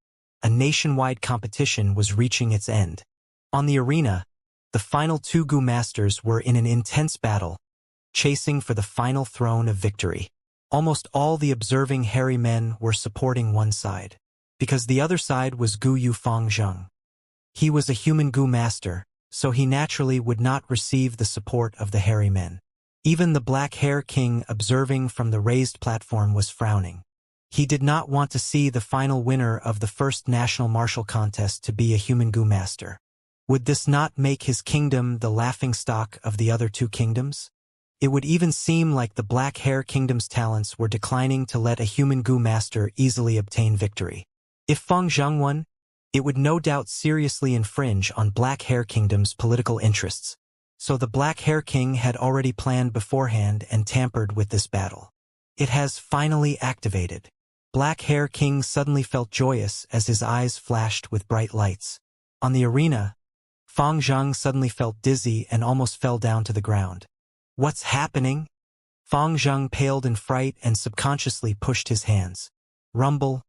A nationwide competition was reaching its end. On the arena, the final 2 Gu masters were in an intense battle, chasing for the final throne of victory. Almost all the observing hairy men were supporting one side, because the other side was Gu Yu Fang Zheng. He was a human Gu master, so he naturally would not receive the support of the hairy men. Even the Black Hair King observing from the raised platform was frowning. He did not want to see the final winner of the first national martial contest to be a human Gu master. Would this not make his kingdom the laughingstock of the other 2 kingdoms? It would even seem like the Black Hair Kingdom's talents were declining to let a human Gu master easily obtain victory. If Fang Zheng won, it would no doubt seriously infringe on Black Hair Kingdom's political interests. So the Black Hair King had already planned beforehand and tampered with this battle. It has finally activated. Black Hair King suddenly felt joyous as his eyes flashed with bright lights. On the arena, Fang Zheng suddenly felt dizzy and almost fell down to the ground. What's happening? Fang Zheng paled in fright and subconsciously pushed his hands. Rumble.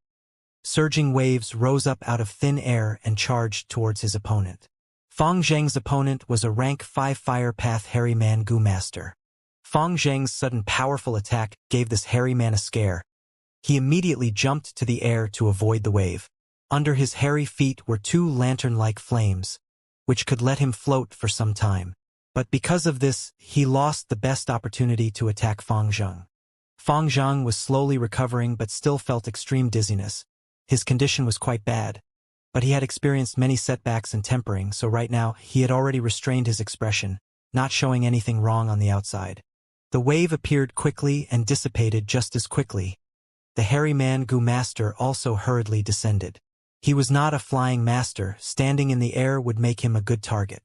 Surging waves rose up out of thin air and charged towards his opponent. Fang Zheng's opponent was a rank 5 Fire Path Hairy Man Gu Master. Fang Zheng's sudden powerful attack gave this hairy man a scare. He immediately jumped to the air to avoid the wave. Under his hairy feet were two lantern-like flames, which could let him float for some time. But because of this, he lost the best opportunity to attack Fang Zheng. Fang Zheng was slowly recovering but still felt extreme dizziness. His condition was quite bad, but he had experienced many setbacks and tempering, so right now he had already restrained his expression, not showing anything wrong on the outside. The wave appeared quickly and dissipated just as quickly. The hairy man Gu Master also hurriedly descended. He was not a flying master, standing in the air would make him a good target.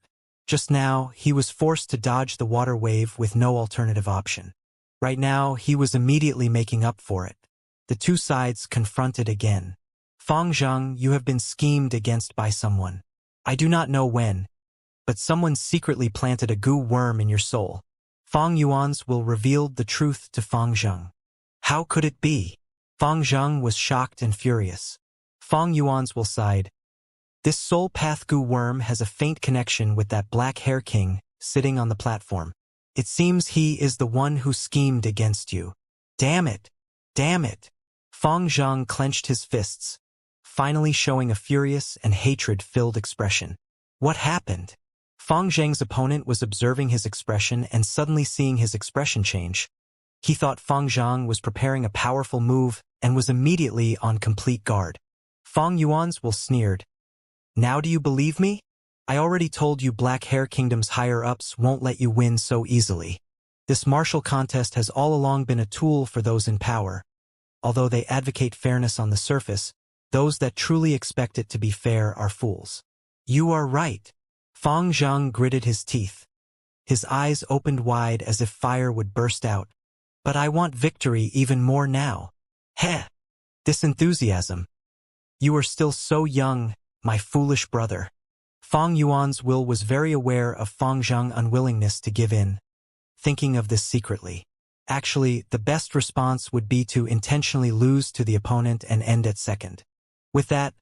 Just now, he was forced to dodge the water wave with no alternative option. Right now, he was immediately making up for it. The two sides confronted again. Fang Zheng, you have been schemed against by someone. I do not know when, but someone secretly planted a goo worm in your soul. Fang Yuan's will revealed the truth to Fang Zheng. How could it be? Fang Zheng was shocked and furious. Fang Yuan's will sighed. This soul path goo worm has a faint connection with that black hair king sitting on the platform. It seems he is the one who schemed against you. Damn it! Damn it! Fang Zheng clenched his fists, finally showing a furious and hatred-filled expression. What happened? Fang Zheng's opponent was observing his expression and suddenly seeing his expression change. He thought Fang Zheng was preparing a powerful move and was immediately on complete guard. Fang Yuan's will sneered. Now do you believe me? I already told you Black Hair Kingdom's higher-ups won't let you win so easily. This martial contest has all along been a tool for those in power. Although they advocate fairness on the surface, those that truly expect it to be fair are fools. You are right. Fang Zheng gritted his teeth. His eyes opened wide as if fire would burst out. But I want victory even more now. Heh! This enthusiasm. You are still so young, my foolish brother. Fang Yuan's will was very aware of Fang Zheng's unwillingness to give in, thinking of this secretly. Actually, the best response would be to intentionally lose to the opponent and end at second. With that,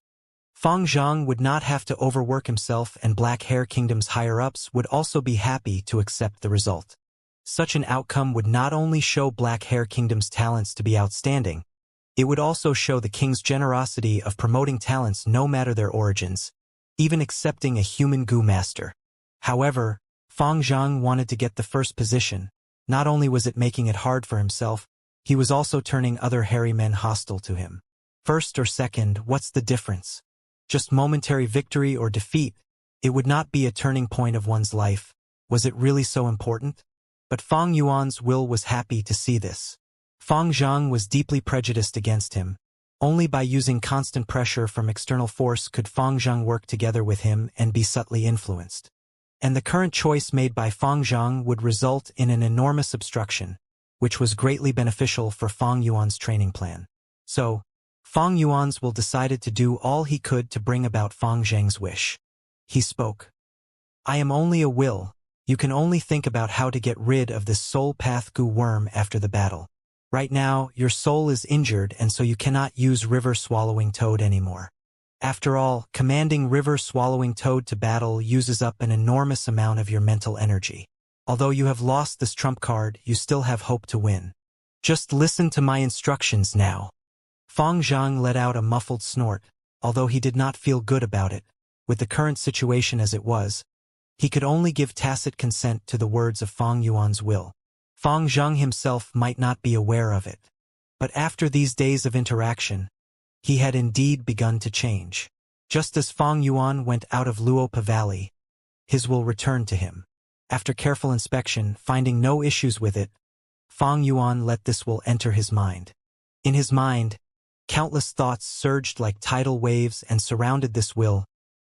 Fang Zheng would not have to overwork himself and Black Hair Kingdom's higher-ups would also be happy to accept the result. Such an outcome would not only show Black Hair Kingdom's talents to be outstanding, it would also show the king's generosity of promoting talents no matter their origins, even accepting a human goo master. However, Fang Zheng wanted to get the first position. Not only was it making it hard for himself, he was also turning other hairy men hostile to him. First or second, what's the difference? Just momentary victory or defeat, it would not be a turning point of one's life. Was it really so important? But Fang Yuan's will was happy to see this. Fang Zheng was deeply prejudiced against him. Only by using constant pressure from external force could Fang Zheng work together with him and be subtly influenced. And the current choice made by Fang Zheng would result in an enormous obstruction, which was greatly beneficial for Fang Yuan's training plan. So, Fang Yuan's will decided to do all he could to bring about Fang Zheng's wish. He spoke. I am only a will. You can only think about how to get rid of this soul path goo worm after the battle. Right now, your soul is injured and so you cannot use River Swallowing Toad anymore. After all, commanding River Swallowing Toad to battle uses up an enormous amount of your mental energy. Although you have lost this trump card, you still have hope to win. Just listen to my instructions now. Fang Zheng let out a muffled snort, although he did not feel good about it. With the current situation as it was, he could only give tacit consent to the words of Fang Yuan's will. Fang Zheng himself might not be aware of it. But after these days of interaction, he had indeed begun to change. Just as Fang Yuan went out of Luopa Valley, his will returned to him. After careful inspection, finding no issues with it, Fang Yuan let this will enter his mind. In his mind, countless thoughts surged like tidal waves and surrounded this will,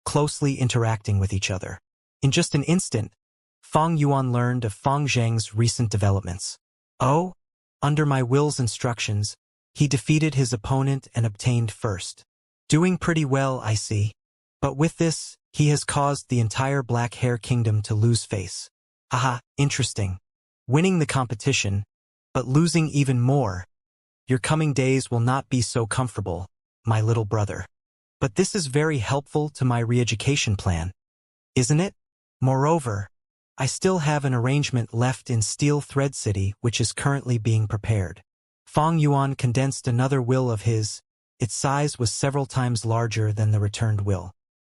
closely interacting with each other. In just an instant, Fang Yuan learned of Fang Zheng's recent developments. Oh, under my will's instructions, he defeated his opponent and obtained first. Doing pretty well, I see. But with this, he has caused the entire Black Hair Kingdom to lose face. Aha, interesting. Winning the competition, but losing even more. Your coming days will not be so comfortable, my little brother. But this is very helpful to my re-education plan. Isn't it? Moreover, I still have an arrangement left in Steel Thread City which is currently being prepared. Fang Yuan condensed another will of his. Its size was several times larger than the returned will.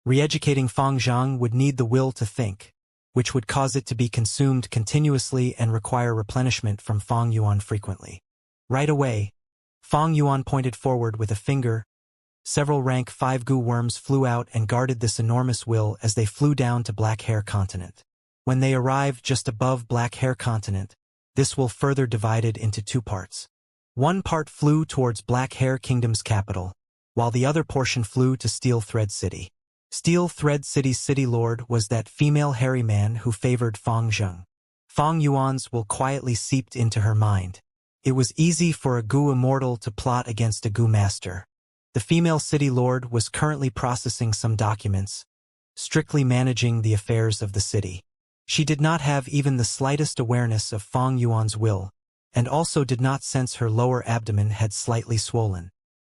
Re-educating Fang Zhang would need the will to think, which would cause it to be consumed continuously and require replenishment from Fang Yuan frequently. Right away, Fang Yuan pointed forward with a finger. Several rank 5 goo worms flew out and guarded this enormous will as they flew down to Black Hair Continent. When they arrived just above Black Hair Continent, this will further divided into 2 parts. One part flew towards Black Hair Kingdom's capital, while the other portion flew to Steel Thread City. Steel Thread City's city lord was that female hairy man who favored Fang Zhang. Fang Yuan's will quietly seeped into her mind. It was easy for a goo immortal to plot against a goo master. The female city lord was currently processing some documents, strictly managing the affairs of the city. She did not have even the slightest awareness of Fang Yuan's will, and also did not sense her lower abdomen had slightly swollen.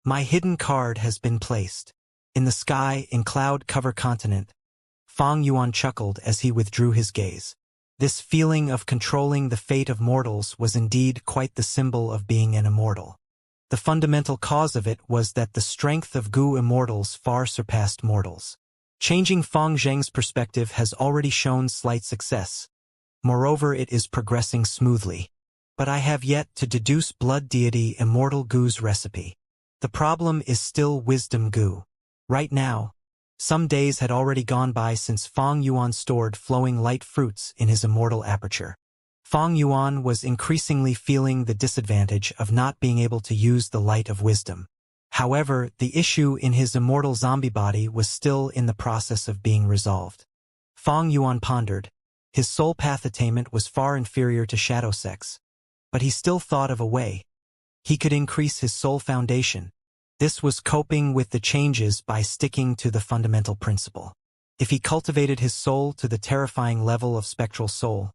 My hidden card has been placed. In the sky, in cloud cover continent, Fang Yuan chuckled as he withdrew his gaze. This feeling of controlling the fate of mortals was indeed quite the symbol of being an immortal. The fundamental cause of it was that the strength of goo immortals far surpassed mortals. Changing Fang Zhang's perspective has already shown slight success. Moreover, it is progressing smoothly. But I have yet to deduce blood deity immortal goo's recipe. The problem is still wisdom goo. Right now, some days had already gone by since Fang Yuan stored flowing light fruits in his immortal aperture. Fang Yuan was increasingly feeling the disadvantage of not being able to use the light of wisdom. However, the issue in his immortal zombie body was still in the process of being resolved. Fang Yuan pondered. His soul path attainment was far inferior to shadow sex. But he still thought of a way. He could increase his soul foundation. This was coping with the changes by sticking to the fundamental principle. If he cultivated his soul to the terrifying level of spectral soul,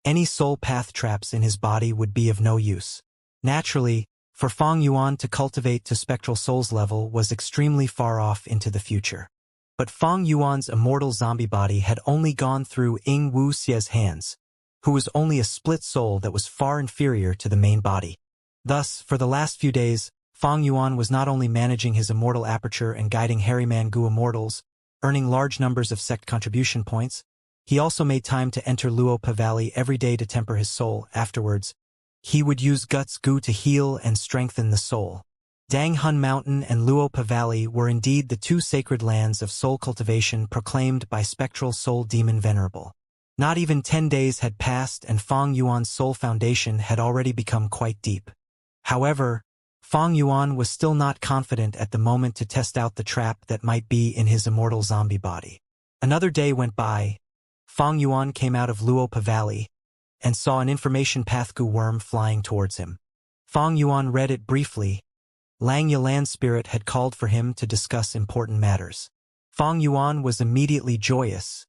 any soul path traps in his body would be of no use. Naturally, for Fang Yuan to cultivate to spectral soul's level was extremely far off into the future. But Fang Yuan's immortal zombie body had only gone through Ying Wu Xie's hands, who was only a split soul that was far inferior to the main body. Thus, for the last few days, Fang Yuan was not only managing his immortal aperture and guiding Harryman Gu immortals, earning large numbers of sect contribution points, he also made time to enter Luopa Valley every day to temper his soul. Afterwards, he would use Guts Gu to heal and strengthen the soul. Dang Hun Mountain and Luopa Valley were indeed the 2 sacred lands of soul cultivation proclaimed by spectral soul demon Venerable. Not even 10 days had passed and Fang Yuan's soul foundation had already become quite deep. However, Fang Yuan was still not confident at the moment to test out the trap that might be in his immortal zombie body. Another day went by. Fang Yuan came out of Luopa Valley and saw an information path goo worm flying towards him. Fang Yuan read it briefly. Lang Ya Land Spirit had called for him to discuss important matters. Fang Yuan was immediately joyous,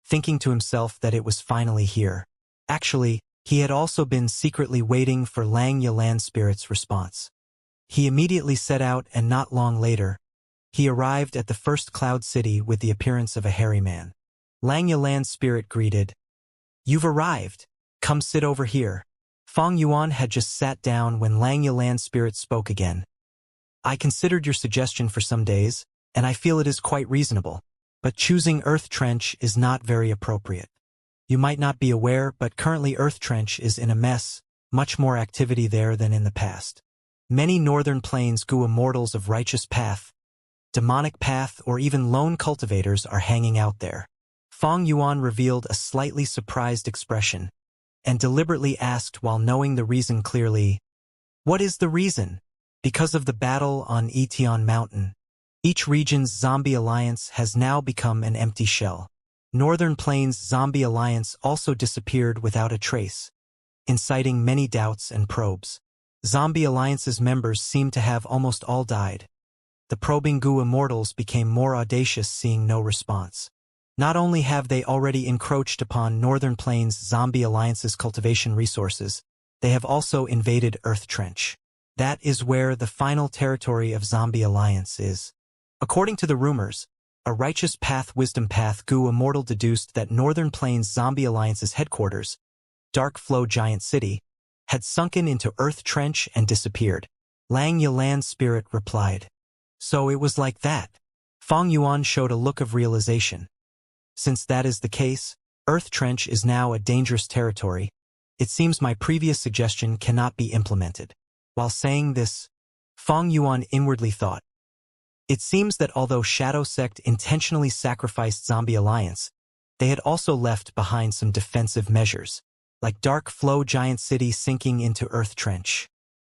thinking to himself that it was finally here. Actually, he had also been secretly waiting for Lang Ya Land Spirit's response. He immediately set out and not long later, he arrived at the first cloud city with the appearance of a hairy man. Lang Ya Land Spirit greeted. "You've arrived. Come sit over here." Fang Yuan had just sat down when Lang Ya Land Spirit spoke again. "I considered your suggestion for some days, and I feel it is quite reasonable. But choosing Earth Trench is not very appropriate. You might not be aware, but currently Earth Trench is in a mess, much more activity there than in the past. Many Northern Plains Gu immortals of righteous path, demonic path, or even lone cultivators are hanging out there." Fang Yuan revealed a slightly surprised expression, and deliberately asked while knowing the reason clearly. "What is the reason?" "Because of the battle on Etion Mountain. Each region's zombie alliance has now become an empty shell. Northern Plains Zombie Alliance also disappeared without a trace, inciting many doubts and probes. Zombie Alliance's members seem to have almost all died. The probing Gu immortals became more audacious, seeing no response. Not only have they already encroached upon Northern Plains Zombie Alliance's cultivation resources, they have also invaded Earth Trench. That is where the final territory of Zombie Alliance is. According to the rumors, A righteous path, wisdom path. Immortal deduced that Northern Plains Zombie Alliance's headquarters, Dark Flow Giant City, had sunken into Earth Trench and disappeared. Lang Yalan's spirit replied. So it was like that. Fong Yuan showed a look of realization. Since that is the case, Earth Trench is now a dangerous territory. It seems my previous suggestion cannot be implemented. While saying this, Fong Yuan inwardly thought. It seems that although Shadow Sect intentionally sacrificed Zombie Alliance, they had also left behind some defensive measures, like Dark Flow Giant City sinking into Earth Trench.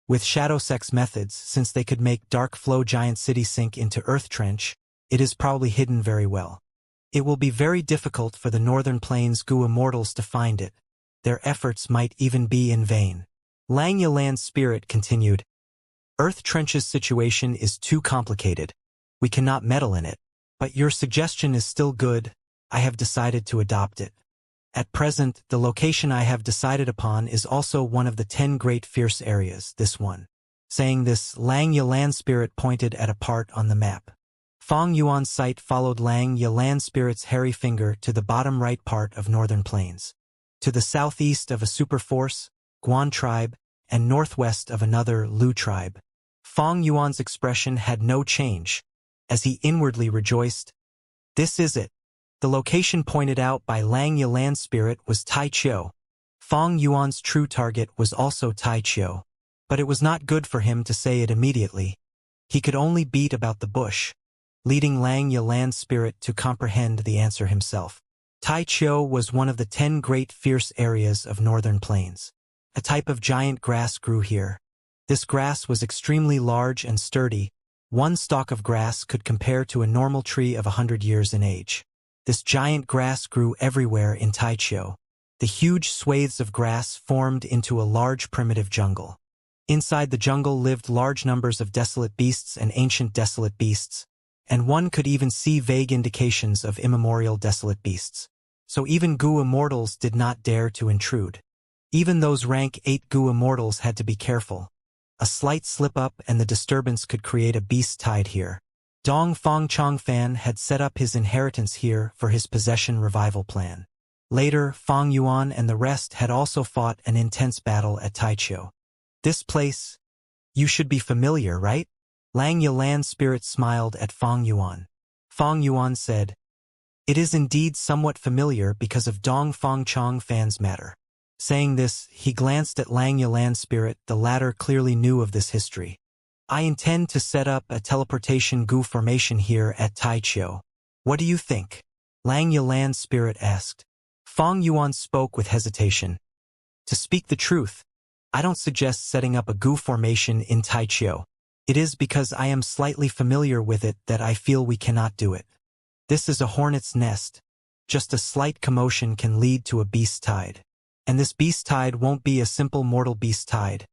With Shadow Sect's methods, since they could make Dark Flow Giant City sink into Earth Trench, it is probably hidden very well. It will be very difficult for the Northern Plains Immortals to find it. Their efforts might even be in vain. Lang Yalan's spirit continued. Earth Trench's situation is too complicated. We cannot meddle in it. But your suggestion is still good. I have decided to adopt it. At present, the location I have decided upon is also one of the 10 great fierce areas, this one. Saying this, Lang Yalan's spirit pointed at a part on the map. Fong Yuan's sight followed Lang Yalan's spirit's hairy finger to the bottom right part of Northern Plains. To the southeast of a superforce, Guan tribe, and northwest of another Lu tribe. Fong Yuan's expression had no change, as he inwardly rejoiced. This is it. The location pointed out by Lang Yalan's spirit was Tai Chiu. Fong Yuan's true target was also Tai Chiu. But it was not good for him to say it immediately. He could only beat about the bush, leading Lang Yalan's spirit to comprehend the answer himself. Tai Chiu was one of the 10 great fierce areas of Northern Plains. A type of giant grass grew here. This grass was extremely large and sturdy. One stalk of grass could compare to a normal tree of 100 years in age. This giant grass grew everywhere in Tai Chiu. The huge swathes of grass formed into a large primitive jungle. Inside the jungle lived large numbers of desolate beasts and ancient desolate beasts, and one could even see vague indications of immemorial desolate beasts. So even Immortals did not dare to intrude. Even those rank 8 Immortals had to be careful. A slight slip-up and the disturbance could create a beast tide here. Dong Fong Chongfan had set up his inheritance here for his possession revival plan. Later, Fong Yuan and the rest had also fought an intense battle at Taichu. This place, you should be familiar, right? Lang Yalan's spirit smiled at Fong Yuan. Fong Yuan said, It is indeed somewhat familiar because of Dong Fong Chongfan's matter. Saying this, he glanced at Lang Yalan's spirit. The latter clearly knew of this history. I intend to set up a teleportation goo formation here at Taichu. What do you think? Lang Yalan's spirit asked. Fong Yuan spoke with hesitation. To speak the truth, I don't suggest setting up a goo formation in Taichu. It is because I am slightly familiar with it that I feel we cannot do it. This is a hornet's nest. Just a slight commotion can lead to a beast tide. And this beast tide won't be a simple mortal beast tide.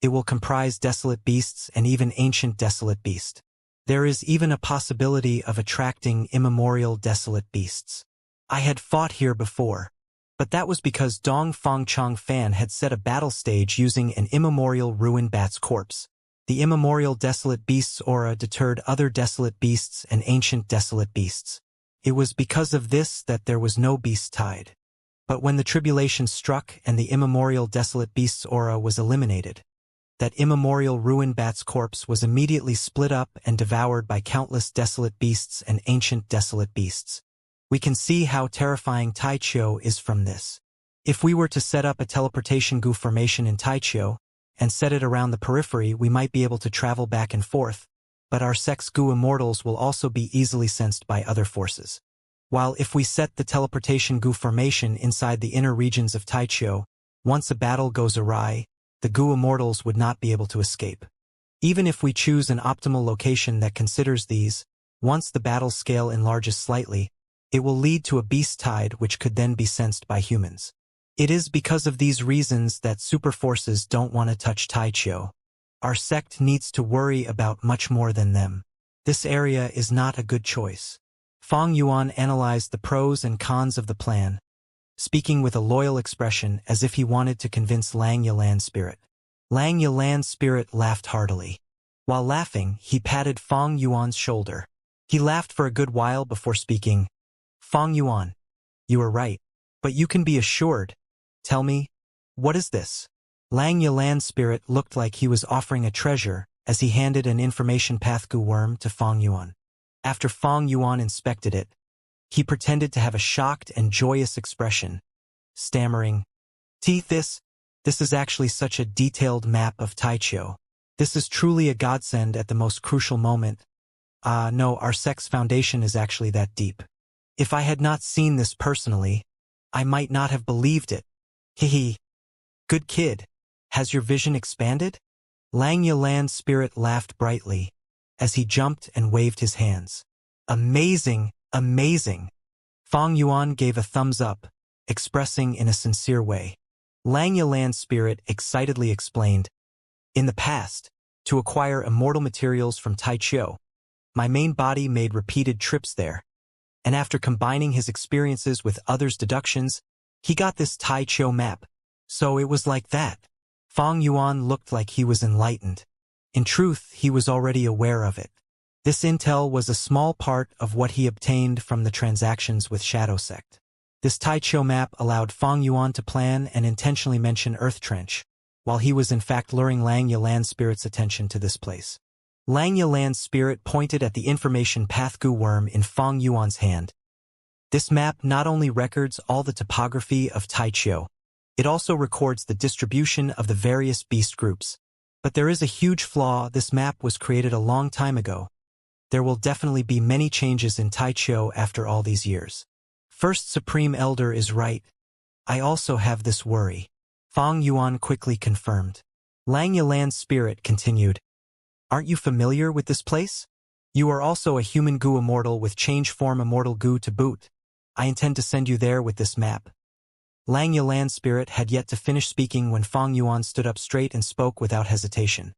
It will comprise desolate beasts and even ancient desolate beast. There is even a possibility of attracting immemorial desolate beasts. I had fought here before, but that was because Dong Fong Chongfan had set a battle stage using an immemorial ruined bat's corpse. The immemorial desolate beast's aura deterred other desolate beasts and ancient desolate beasts. It was because of this that there was no beast tide. But when the tribulation struck and the immemorial desolate beast's aura was eliminated, that immemorial ruined bat's corpse was immediately split up and devoured by countless desolate beasts and ancient desolate beasts. We can see how terrifying Taichu is from this. If we were to set up a teleportation goo formation in Taichu and set it around the periphery, we might be able to travel back and forth, but our sex goo immortals will also be easily sensed by other forces. While if we set the teleportation goo formation inside the inner regions of Taichu, once a battle goes awry, the goo immortals would not be able to escape. Even if we choose an optimal location that considers these, once the battle scale enlarges slightly, it will lead to a beast tide which could then be sensed by humans. It is because of these reasons that super forces don't want to touch Taichu. Our sect needs to worry about much more than them. This area is not a good choice. Fong Yuan analyzed the pros and cons of the plan, speaking with a loyal expression as if he wanted to convince Lang Yalan's spirit. Lang Yalan's spirit laughed heartily. While laughing, he patted Fong Yuan's shoulder. He laughed for a good while before speaking. Fong Yuan, you are right. But you can be assured. Tell me, what is this? Lang Yalan's spirit looked like he was offering a treasure as he handed an information path goo worm to Fong Yuan. After Fong Yuan inspected it, he pretended to have a shocked and joyous expression, stammering, this is actually such a detailed map of Taichio. This is truly a godsend at the most crucial moment. No, our sect's foundation is actually that deep. If I had not seen this personally, I might not have believed it. Hehe. Good kid. Has your vision expanded? Lang Yalan's spirit laughed brightly as he jumped and waved his hands. Amazing, amazing. Fong Yuan gave a thumbs up, expressing in a sincere way. Lang Yalan's spirit excitedly explained, in the past, to acquire immortal materials from Taichio, my main body made repeated trips there, and after combining his experiences with others' deductions, he got this Taichio map. So it was like that. Fong Yuan looked like he was enlightened. In truth, he was already aware of it. This intel was a small part of what he obtained from the transactions with Shadow Sect. This Taichio map allowed Fong Yuan to plan and intentionally mention Earth Trench, while he was in fact luring Lang Yalan's spirit's attention to this place. Lang Yalan's spirit pointed at the information path goo worm in Fong Yuan's hand. This map not only records all the topography of Taichio, it also records the distribution of the various beast groups. But there is a huge flaw. This map was created a long time ago. There will definitely be many changes in Taichio after all these years. First Supreme Elder is right. I also have this worry. Fong Yuan quickly confirmed. Lang Yalan's spirit continued. Aren't you familiar with this place? You are also a human goo immortal with change form immortal goo to boot. I intend to send you there with this map. Lang Yalan's spirit had yet to finish speaking when Fong Yuan stood up straight and spoke without hesitation.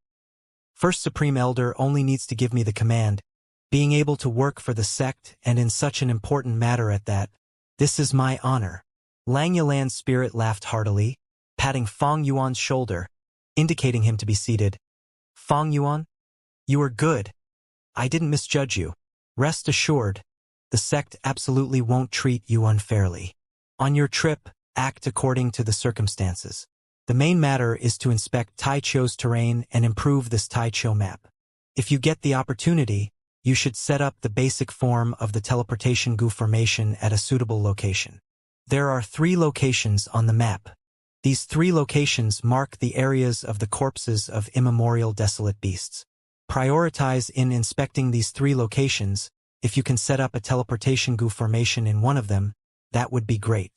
First Supreme Elder only needs to give me the command, being able to work for the sect and in such an important matter at that. This is my honor. Lang Yalan's spirit laughed heartily, patting Fong Yuan's shoulder, indicating him to be seated. Fong Yuan, you are good. I didn't misjudge you. Rest assured, the sect absolutely won't treat you unfairly. On your trip, act according to the circumstances. The main matter is to inspect Taichio's terrain and improve this Taichio map. If you get the opportunity, you should set up the basic form of the teleportation goo formation at a suitable location. There are 3 locations on the map. These 3 locations mark the areas of the corpses of immemorial desolate beasts. Prioritize in inspecting these 3 locations. If you can set up a teleportation goo formation in one of them, that would be great.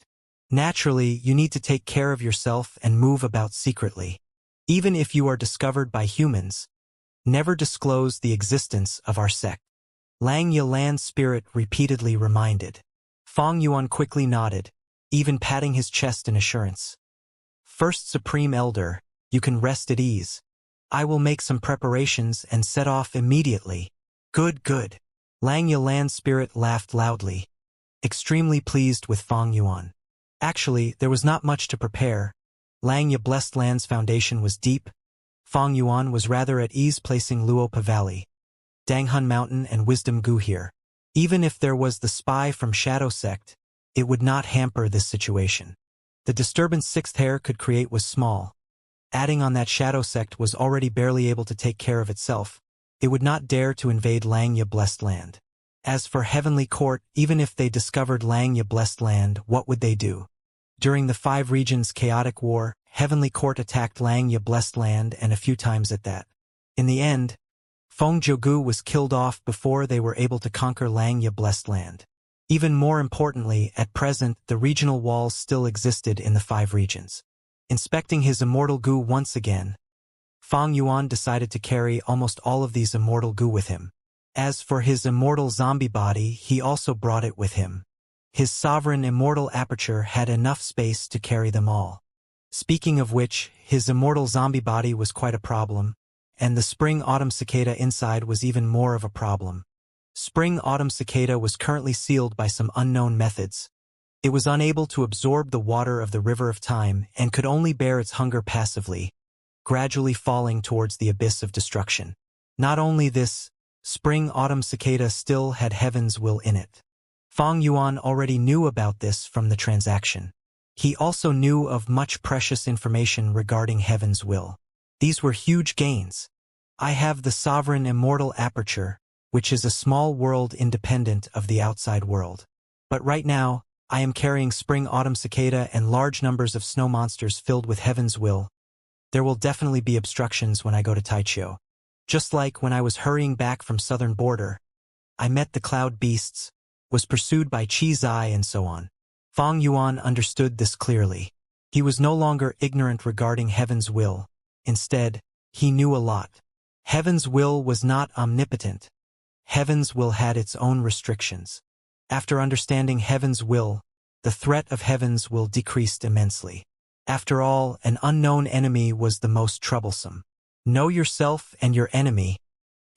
Naturally, you need to take care of yourself and move about secretly. Even if you are discovered by humans, never disclose the existence of our sect. Lang Yalan's spirit repeatedly reminded. Fong Yuan quickly nodded, even patting his chest in assurance. First Supreme Elder, you can rest at ease. I will make some preparations and set off immediately. Good, good. Lang Yalan's spirit laughed loudly, extremely pleased with Fong Yuan. Actually, there was not much to prepare. Lang Ya Blessed Land's foundation was deep. Fong Yuan was rather at ease placing Luopa Valley, Danghun Mountain and Wisdom Goo here. Even if there was the spy from Shadow Sect, it would not hamper this situation. The disturbance Sixth Hair could create was small. Adding on that Shadow Sect was already barely able to take care of itself. It would not dare to invade Lang Ya Blessed Land. As for Heavenly Court, even if they discovered Lang Ya Blessed Land, what would they do? During the 5 regions chaotic war, Heavenly Court attacked Lang Ya Blessed Land and a few times at that. In the end, Feng Jogu was killed off before they were able to conquer Lang Ya Blessed Land. Even more importantly, at present, the regional walls still existed in the 5 regions. Inspecting his immortal goo once again, Fong Yuan decided to carry almost all of these immortal goo with him. As for his immortal zombie body, he also brought it with him. His sovereign immortal aperture had enough space to carry them all. Speaking of which, his immortal zombie body was quite a problem, and the spring-autumn cicada inside was even more of a problem. Spring-autumn cicada was currently sealed by some unknown methods. It was unable to absorb the water of the river of time and could only bear its hunger passively, gradually falling towards the abyss of destruction. Not only this, spring-autumn cicada still had heaven's will in it. Fang Yuan already knew about this from the transaction. He also knew of much precious information regarding heaven's will. These were huge gains. I have the sovereign immortal aperture, which is a small world independent of the outside world. But right now, I am carrying spring-autumn cicada and large numbers of snow monsters filled with heaven's will. There will definitely be obstructions when I go to Taichio. Just like when I was hurrying back from southern border, I met the cloud beasts, was pursued by Qi Zai and so on. Fang Yuan understood this clearly. He was no longer ignorant regarding heaven's will. Instead, he knew a lot. Heaven's will was not omnipotent. Heaven's will had its own restrictions. After understanding heaven's will, the threat of heaven's will decreased immensely. After all, an unknown enemy was the most troublesome. Know yourself and your enemy,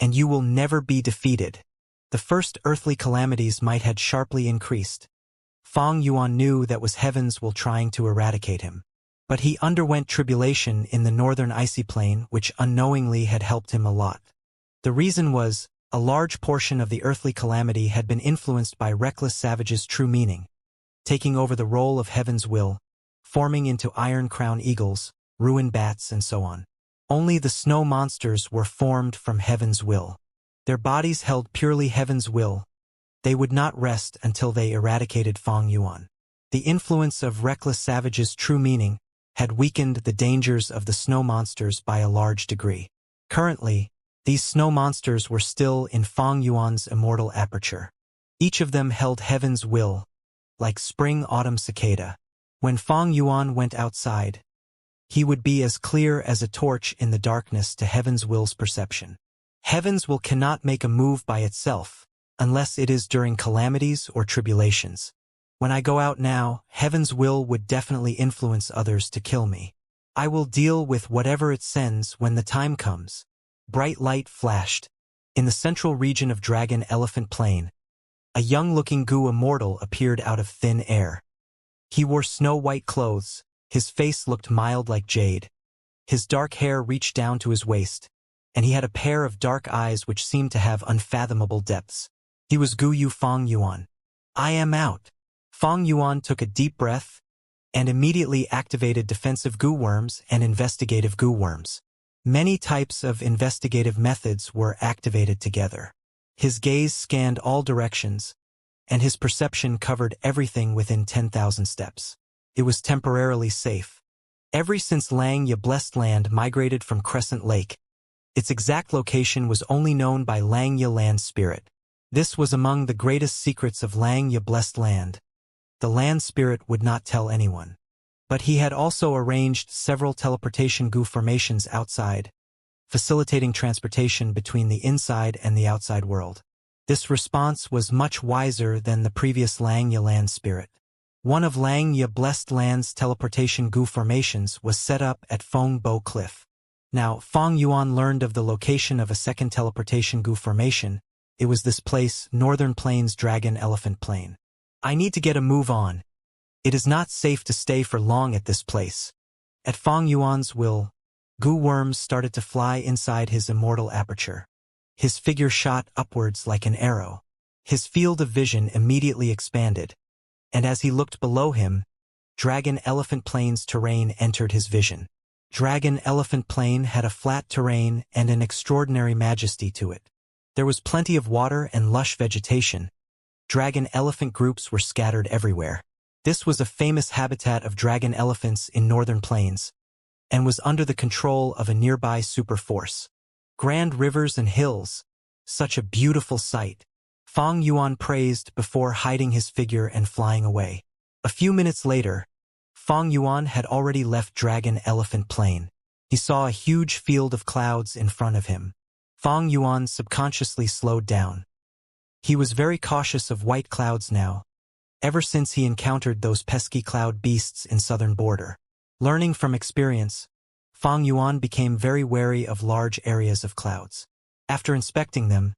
and you will never be defeated. The first earthly calamities might had sharply increased. Fang Yuan knew that was heaven's will trying to eradicate him. But he underwent tribulation in the northern icy plain which unknowingly had helped him a lot. The reason was, a large portion of the earthly calamity had been influenced by reckless savages' true meaning, taking over the role of heaven's will, forming into iron crown eagles, ruin bats and so on. Only the snow monsters were formed from heaven's will. Their bodies held purely heaven's will. They would not rest until they eradicated Fang Yuan. The influence of reckless savages' true meaning had weakened the dangers of the snow monsters by a large degree. Currently, these snow monsters were still in Fang Yuan's immortal aperture. Each of them held heaven's will, like spring-autumn cicada. When Fang Yuan went outside, he would be as clear as a torch in the darkness to heaven's will's perception. Heaven's will cannot make a move by itself, unless it is during calamities or tribulations. When I go out now, heaven's will would definitely influence others to kill me. I will deal with whatever it sends when the time comes. Bright light flashed. In the central region of Dragon Elephant Plain, a young-looking Gu Immortal appeared out of thin air. He wore snow-white clothes, his face looked mild like jade. His dark hair reached down to his waist, and he had a pair of dark eyes which seemed to have unfathomable depths. He was Gu Yu Fang Yuan. I am out. Fang Yuan took a deep breath, and immediately activated defensive Gu worms and investigative Gu worms. Many types of investigative methods were activated together. His gaze scanned all directions, and his perception covered everything within 10,000 steps. It was temporarily safe. Ever since Lang Ye Blessed Land migrated from Crescent Lake, its exact location was only known by Lang Ye Land Spirit. This was among the greatest secrets of Lang Ye Blessed Land. The Land Spirit would not tell anyone. But he had also arranged several teleportation Gu formations outside, facilitating transportation between the inside and the outside world. This response was much wiser than the previous Lang Ye Land Spirit. One of Lang Ye Blessed Land's teleportation Gu formations was set up at Feng Bo Cliff. Now, Fang Yuan learned of the location of a second teleportation Gu formation. It was this place, Northern Plains Dragon Elephant Plain. I need to get a move on. It is not safe to stay for long at this place. At Fang Yuan's will, Gu worms started to fly inside his immortal aperture. His figure shot upwards like an arrow. His field of vision immediately expanded, and as he looked below him, Dragon Elephant Plain's terrain entered his vision. Dragon Elephant Plain had a flat terrain and an extraordinary majesty to it. There was plenty of water and lush vegetation. Dragon elephant groups were scattered everywhere. This was a famous habitat of dragon elephants in northern plains, and was under the control of a nearby super force. Grand rivers and hills, such a beautiful sight. Fang Yuan praised before hiding his figure and flying away. A few minutes later, Fang Yuan had already left Dragon Elephant Plain. He saw a huge field of clouds in front of him. Fang Yuan subconsciously slowed down. He was very cautious of white clouds now, ever since he encountered those pesky cloud beasts in southern border. Learning from experience, Fang Yuan became very wary of large areas of clouds. After inspecting them,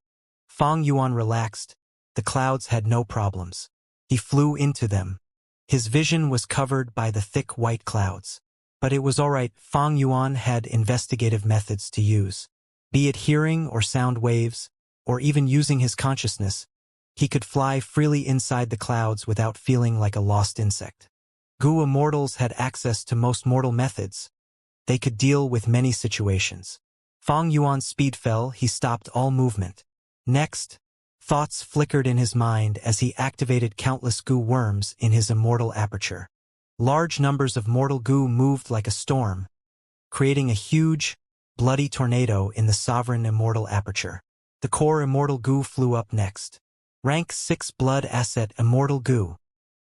Fang Yuan relaxed. The clouds had no problems. He flew into them. His vision was covered by the thick white clouds. But it was all right. Fang Yuan had investigative methods to use, be it hearing or sound waves, or even using his consciousness, he could fly freely inside the clouds without feeling like a lost insect. Gu immortals had access to most mortal methods. They could deal with many situations. Fang Yuan's speed fell, he stopped all movement. Next, thoughts flickered in his mind as he activated countless Gu worms in his immortal aperture. Large numbers of mortal Gu moved like a storm, creating a huge, bloody tornado in the sovereign immortal aperture. The core immortal Gu flew up next. Rank 6 blood asset immortal Gu.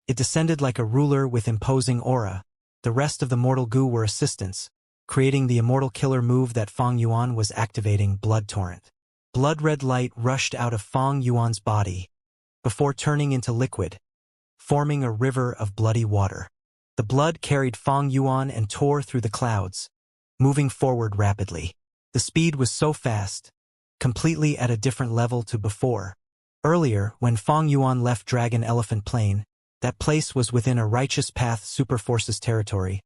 It descended like a ruler with imposing aura. The rest of the mortal Gu were assistants, creating the immortal killer move that Fang Yuan was activating, Blood Torrent. Blood-red light rushed out of Fang Yuan's body, before turning into liquid, forming a river of bloody water. The blood carried Fang Yuan and tore through the clouds, moving forward rapidly. The speed was so fast, completely at a different level to before. Earlier, when Fang Yuan left Dragon Elephant Plain, that place was within a Righteous Path Superforces territory.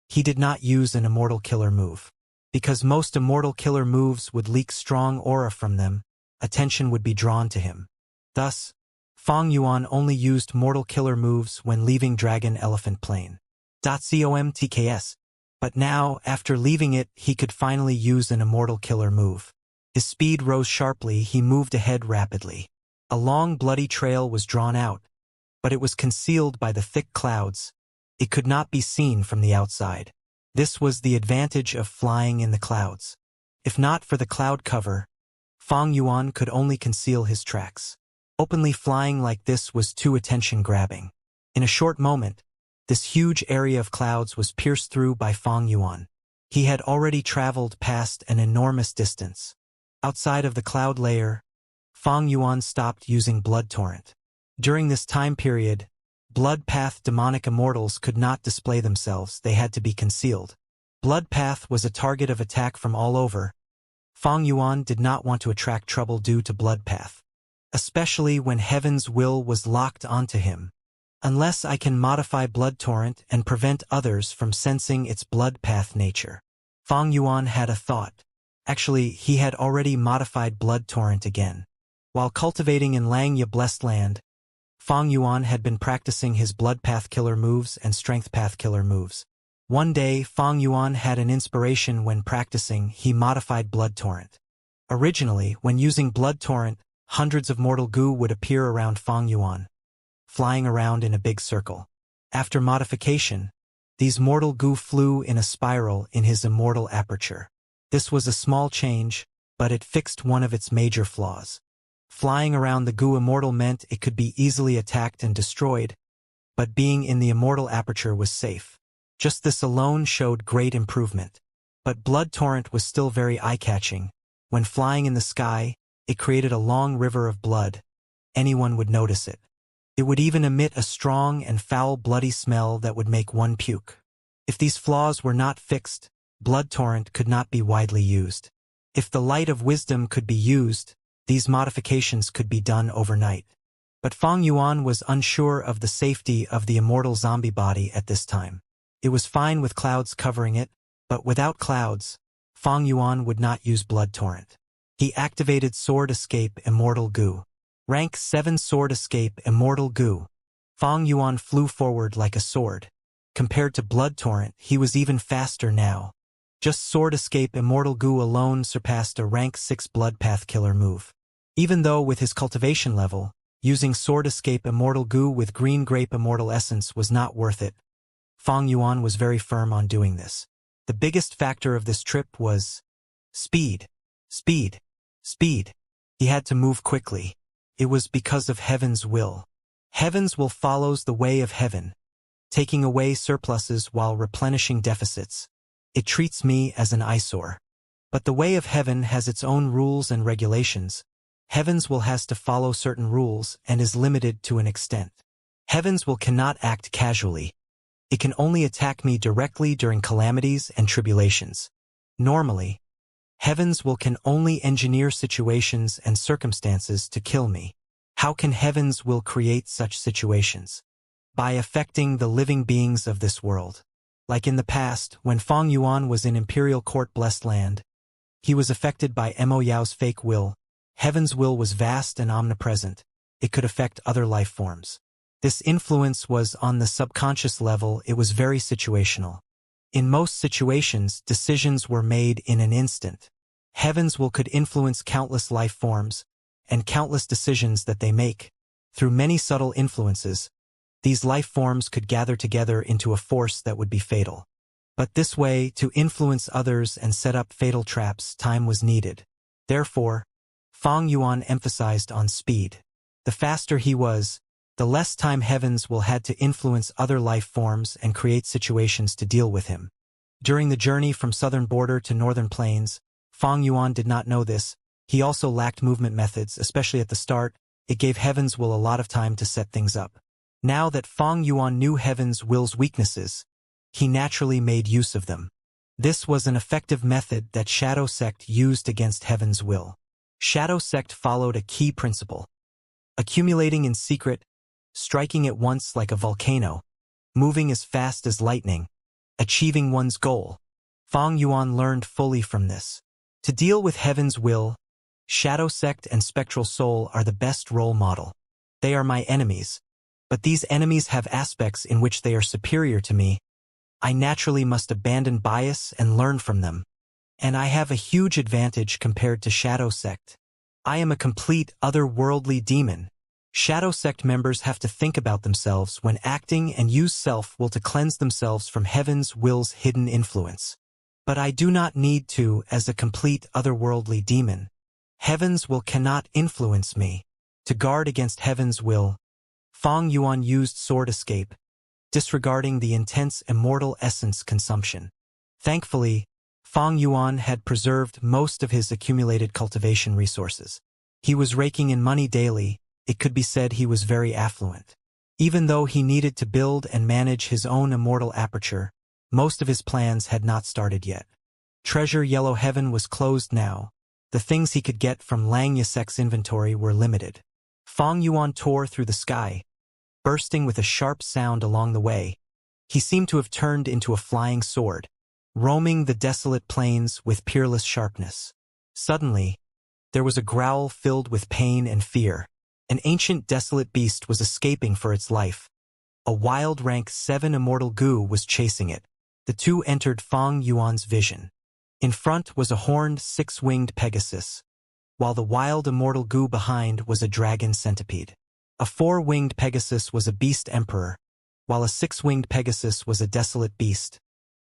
He did not use an immortal killer move. Because most immortal killer moves would leak strong aura from them, attention would be drawn to him. Thus, Fang Yuan only used mortal killer moves when leaving Dragon Elephant Plain. .comtks. But now, after leaving it, he could finally use an immortal killer move. His speed rose sharply, he moved ahead rapidly. A long bloody trail was drawn out, but it was concealed by the thick clouds. It could not be seen from the outside. This was the advantage of flying in the clouds. If not for the cloud cover, Fang Yuan could only conceal his tracks. Openly flying like this was too attention-grabbing. In a short moment, this huge area of clouds was pierced through by Fang Yuan. He had already traveled past an enormous distance. Outside of the cloud layer, Fang Yuan stopped using Blood Torrent. During this time period, Blood Path demonic immortals could not display themselves, they had to be concealed. Blood Path was a target of attack from all over. Fang Yuan did not want to attract trouble due to Blood Path, especially when Heaven's will was locked onto him. Unless I can modify Blood Torrent and prevent others from sensing its Blood Path nature. Fang Yuan had a thought. Actually, he had already modified Blood Torrent again. While cultivating in Langya Blessed Land, Fang Yuan had been practicing his Blood Path killer moves and Strength Path killer moves. One day, Fang Yuan had an inspiration when practicing, he modified Blood Torrent. Originally, when using Blood Torrent, hundreds of mortal Gu would appear around Fang Yuan, flying around in a big circle. After modification, these mortal Gu flew in a spiral in his immortal aperture. This was a small change, but it fixed one of its major flaws. Flying around the Gu immortal meant it could be easily attacked and destroyed, but being in the immortal aperture was safe. Just this alone showed great improvement. But Blood Torrent was still very eye-catching. When flying in the sky, it created a long river of blood. Anyone would notice it. It would even emit a strong and foul bloody smell that would make one puke. If these flaws were not fixed, Blood Torrent could not be widely used. If the light of wisdom could be used, these modifications could be done overnight. But Fang Yuan was unsure of the safety of the immortal zombie body at this time. It was fine with clouds covering it, but without clouds, Fang Yuan would not use Blood Torrent. He activated Sword Escape Immortal Gu. Rank 7 Sword Escape Immortal Gu. Fang Yuan flew forward like a sword. Compared to Blood Torrent, he was even faster now. Just Sword Escape Immortal Gu alone surpassed a rank 6 Blood Path killer move. Even though with his cultivation level, using Sword Escape Immortal Gu with Green Grape Immortal Essence was not worth it, Fang Yuan was very firm on doing this. The biggest factor of this trip was speed. Speed. Speed. He had to move quickly. It was because of Heaven's will. Heaven's will follows the way of Heaven, taking away surpluses while replenishing deficits. It treats me as an eyesore. But the way of Heaven has its own rules and regulations. Heaven's will has to follow certain rules and is limited to an extent. Heaven's will cannot act casually. It can only attack me directly during calamities and tribulations. Normally, Heaven's will can only engineer situations and circumstances to kill me. How can Heaven's will create such situations? By affecting the living beings of this world. Like in the past, when Fang Yuan was in Imperial Court Blessed Land, he was affected by Mo Yao's fake will. Heaven's will was vast and omnipresent. It could affect other life forms. This influence was on the subconscious level. It was very situational. In most situations, decisions were made in an instant. Heaven's will could influence countless life forms and countless decisions that they make. Through many subtle influences, these life forms could gather together into a force that would be fatal. But this way, to influence others and set up fatal traps, time was needed. Therefore, Fang Yuan emphasized on speed. The faster he was, the less time Heaven's will had to influence other life forms and create situations to deal with him. During the journey from southern border to northern plains, Fang Yuan did not know this. He also lacked movement methods, especially at the start. It gave Heaven's will a lot of time to set things up. Now that Fang Yuan knew Heaven's will's weaknesses, he naturally made use of them. This was an effective method that Shadow Sect used against Heaven's will. Shadow Sect followed a key principle: accumulating in secret, striking at once like a volcano, moving as fast as lightning, achieving one's goal. Fang Yuan learned fully from this. To deal with Heaven's will, Shadow Sect and Spectral Soul are the best role model. They are my enemies, but these enemies have aspects in which they are superior to me. I naturally must abandon bias and learn from them. And I have a huge advantage compared to Shadow Sect. I am a complete otherworldly demon. Shadow Sect members have to think about themselves when acting and use self-will to cleanse themselves from Heaven's will's hidden influence. But I do not need to as a complete otherworldly demon. Heaven's will cannot influence me. To guard against Heaven's will, Fang Yuan used Sword Escape, disregarding the intense immortal essence consumption. Thankfully, Fang Yuan had preserved most of his accumulated cultivation resources. He was raking in money daily. It could be said he was very affluent. Even though he needed to build and manage his own immortal aperture, most of his plans had not started yet. Treasure Yellow Heaven was closed now. The things he could get from Lang Yasek's inventory were limited. Fang Yuan tore through the sky, bursting with a sharp sound along the way. He seemed to have turned into a flying sword, roaming the desolate plains with peerless sharpness. Suddenly, there was a growl filled with pain and fear. An ancient desolate beast was escaping for its life. A wild rank 7 immortal goo was chasing it. The two entered Fang Yuan's vision. In front was a horned 6-winged Pegasus, while the wild immortal goo behind was a dragon centipede. A 4-winged Pegasus was a beast emperor, while a 6-winged Pegasus was a desolate beast.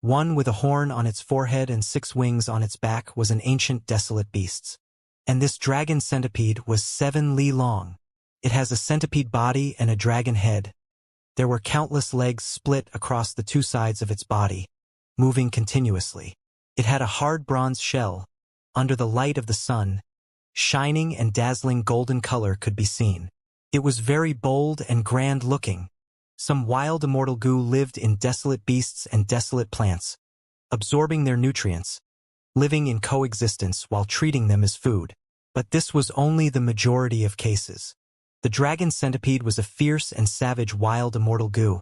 One with a horn on its forehead and 6 wings on its back was an ancient desolate beast. And this dragon centipede was 7 li long. It has a centipede body and a dragon head. There were countless legs split across the 2 sides of its body, moving continuously. It had a hard bronze shell. Under the light of the sun, shining and dazzling golden color could be seen. It was very bold and grand-looking. Some wild immortal goo lived in desolate beasts and desolate plants, absorbing their nutrients, living in coexistence while treating them as food. But this was only the majority of cases. The dragon centipede was a fierce and savage wild immortal goo.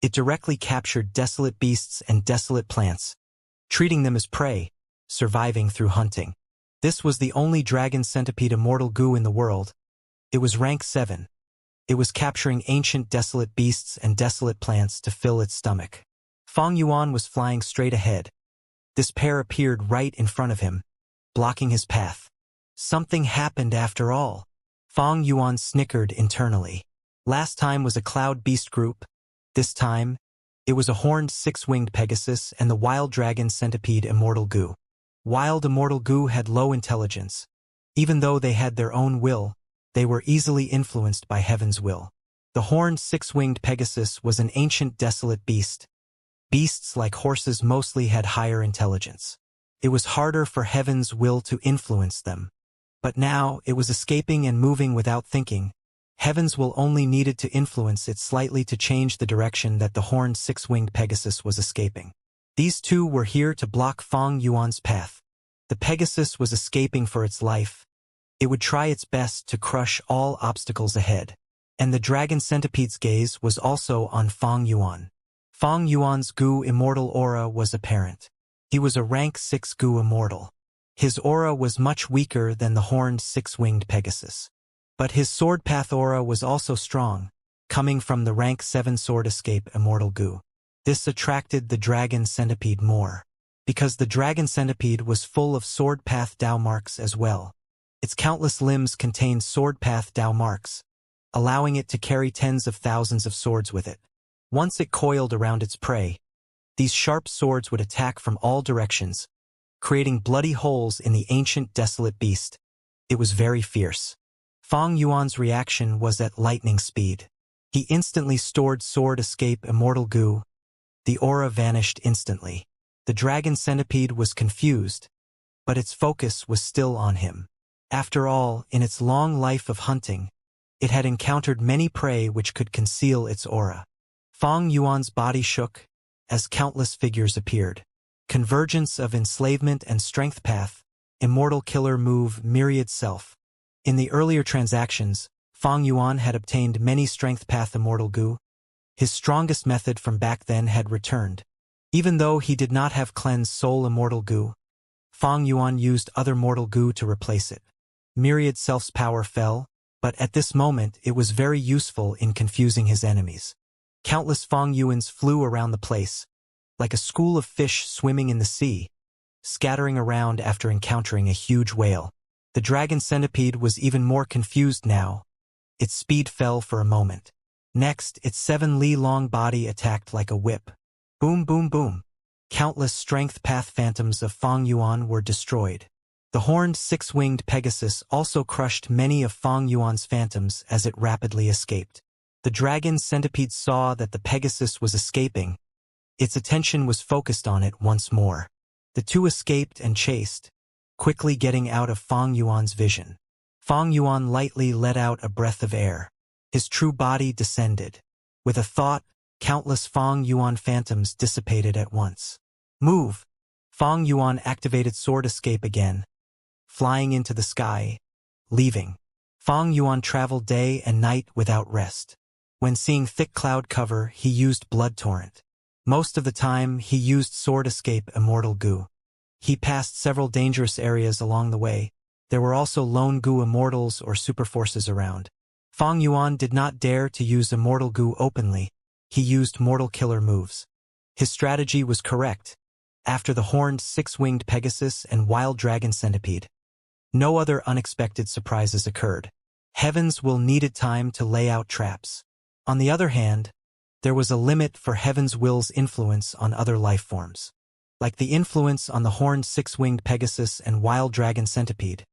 It directly captured desolate beasts and desolate plants, treating them as prey, surviving through hunting. This was the only dragon centipede immortal goo in the world. It was rank 7. It was capturing ancient desolate beasts and desolate plants to fill its stomach. Fang Yuan was flying straight ahead. This pair appeared right in front of him, blocking his path. Something happened after all. Fang Yuan snickered internally. Last time was a cloud beast group. This time, it was a horned 6-winged Pegasus and the wild dragon centipede immortal goo. Wild immortal goo had low intelligence. Even though they had their own will, they were easily influenced by Heaven's will. The horned 6-winged Pegasus was an ancient desolate beast. Beasts like horses mostly had higher intelligence. It was harder for Heaven's will to influence them. But now, it was escaping and moving without thinking. Heaven's will only needed to influence it slightly to change the direction that the horned 6-winged Pegasus was escaping. These two were here to block Fang Yuan's path. The Pegasus was escaping for its life. It would try its best to crush all obstacles ahead. And the dragon centipede's gaze was also on Fang Yuan. Fang Yuan's goo immortal aura was apparent. He was a rank 6 goo immortal. His aura was much weaker than the horned six-winged Pegasus. But his sword path aura was also strong, coming from the rank 7 sword escape Immortal Goo. This attracted the dragon centipede more, because the dragon centipede was full of sword path Dao marks as well. Its countless limbs contained sword path Dao marks, allowing it to carry tens of thousands of swords with it. Once it coiled around its prey, these sharp swords would attack from all directions, creating bloody holes in the ancient desolate beast. It was very fierce. Fang Yuan's reaction was at lightning speed. He instantly stored sword escape Immortal Goo. The aura vanished instantly. The dragon centipede was confused, but its focus was still on him. After all, in its long life of hunting, it had encountered many prey which could conceal its aura. Fang Yuan's body shook as countless figures appeared. Convergence of enslavement and strength path, immortal killer move myriad self. In the earlier transactions, Fang Yuan had obtained many strength path Immortal Goo. His strongest method from back then had returned. Even though he did not have cleansed soul Immortal Goo, Fang Yuan used other mortal goo to replace it. Myriad self's power fell, but at this moment it was very useful in confusing his enemies. Countless Fang Yuans flew around the place, like a school of fish swimming in the sea, scattering around after encountering a huge whale. The dragon centipede was even more confused now. Its speed fell for a moment. Next, its 7 li long body attacked like a whip. Boom, boom, boom. Countless strength path phantoms of Fang Yuan were destroyed. The horned 6-winged Pegasus also crushed many of Fang Yuan's phantoms as it rapidly escaped. The dragon centipede saw that the Pegasus was escaping. Its attention was focused on it once more. The two escaped and chased, quickly getting out of Fang Yuan's vision. Fang Yuan lightly let out a breath of air. His true body descended. With a thought, countless Fang Yuan phantoms dissipated at once. Move! Fang Yuan activated sword escape again, flying into the sky, leaving. Fang Yuan traveled day and night without rest. When seeing thick cloud cover, he used Blood Torrent. Most of the time, he used sword escape Immortal Goo. He passed several dangerous areas along the way. There were also lone Goo immortals or superforces around. Fang Yuan did not dare to use Immortal Goo openly. He used mortal killer moves. His strategy was correct. After the horned 6-winged Pegasus and wild dragon centipede, no other unexpected surprises occurred. Heaven's Will needed time to lay out traps. On the other hand, there was a limit for Heaven's Will's influence on other life forms. Like the influence on the horned 6-winged Pegasus and wild dragon centipede,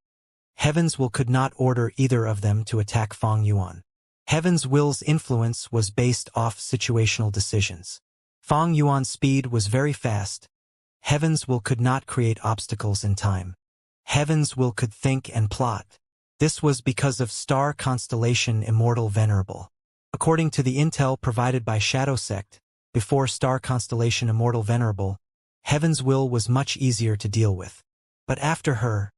Heaven's Will could not order either of them to attack Fang Yuan. Heaven's Will's influence was based off situational decisions. Fang Yuan's speed was very fast. Heaven's Will could not create obstacles in time. Heaven's Will could think and plot. This was because of star constellation Immortal Venerable. According to the intel provided by Shadow Sect, before star constellation Immortal Venerable, Heaven's Will was much easier to deal with. But after her,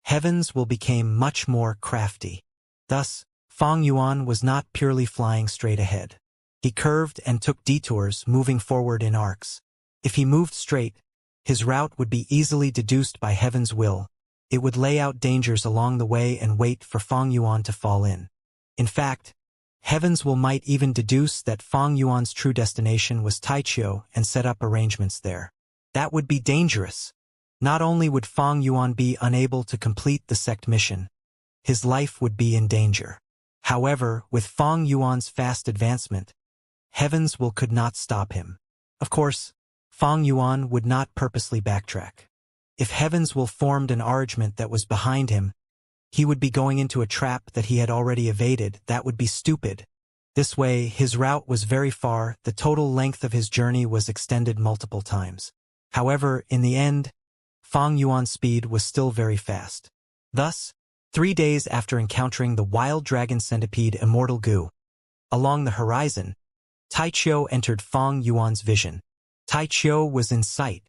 Heaven's Will became much more crafty. Thus, Fang Yuan was not purely flying straight ahead. He curved and took detours, moving forward in arcs. If he moved straight, his route would be easily deduced by Heaven's Will. It would lay out dangers along the way and wait for Fang Yuan to fall in. In fact, Heaven's Will might even deduce that Fang Yuan's true destination was Taichio and set up arrangements there. That would be dangerous. Not only would Fang Yuan be unable to complete the sect mission, his life would be in danger. However, with Fang Yuan's fast advancement, Heaven's Will could not stop him. Of course, Fang Yuan would not purposely backtrack. If Heaven's Will formed an arrangement that was behind him, he would be going into a trap that he had already evaded. That would be stupid. This way, his route was very far. The total length of his journey was extended multiple times. However, in the end, Fang Yuan's speed was still very fast. Thus, 3 days after encountering the wild dragon centipede Immortal Goo, along the horizon, Taichio entered Fang Yuan's vision. Taichio was in sight.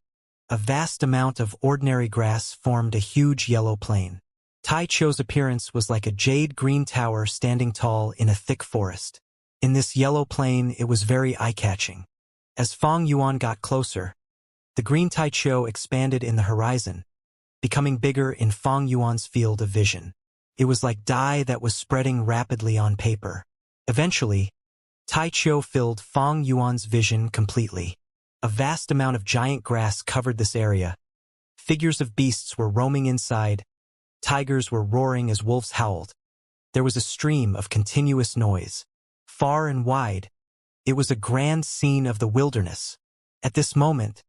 A vast amount of ordinary grass formed a huge yellow plain. Taichio's appearance was like a jade-green tower standing tall in a thick forest. In this yellow plain, it was very eye-catching. As Fang Yuan got closer, the green Taichio expanded in the horizon, becoming bigger in Fang Yuan's field of vision. It was like dye that was spreading rapidly on paper. Eventually, Tai Chiu filled Fang Yuan's vision completely. A vast amount of giant grass covered this area. Figures of beasts were roaming inside. Tigers were roaring as wolves howled. There was a stream of continuous noise. Far and wide, it was a grand scene of the wilderness. At this moment,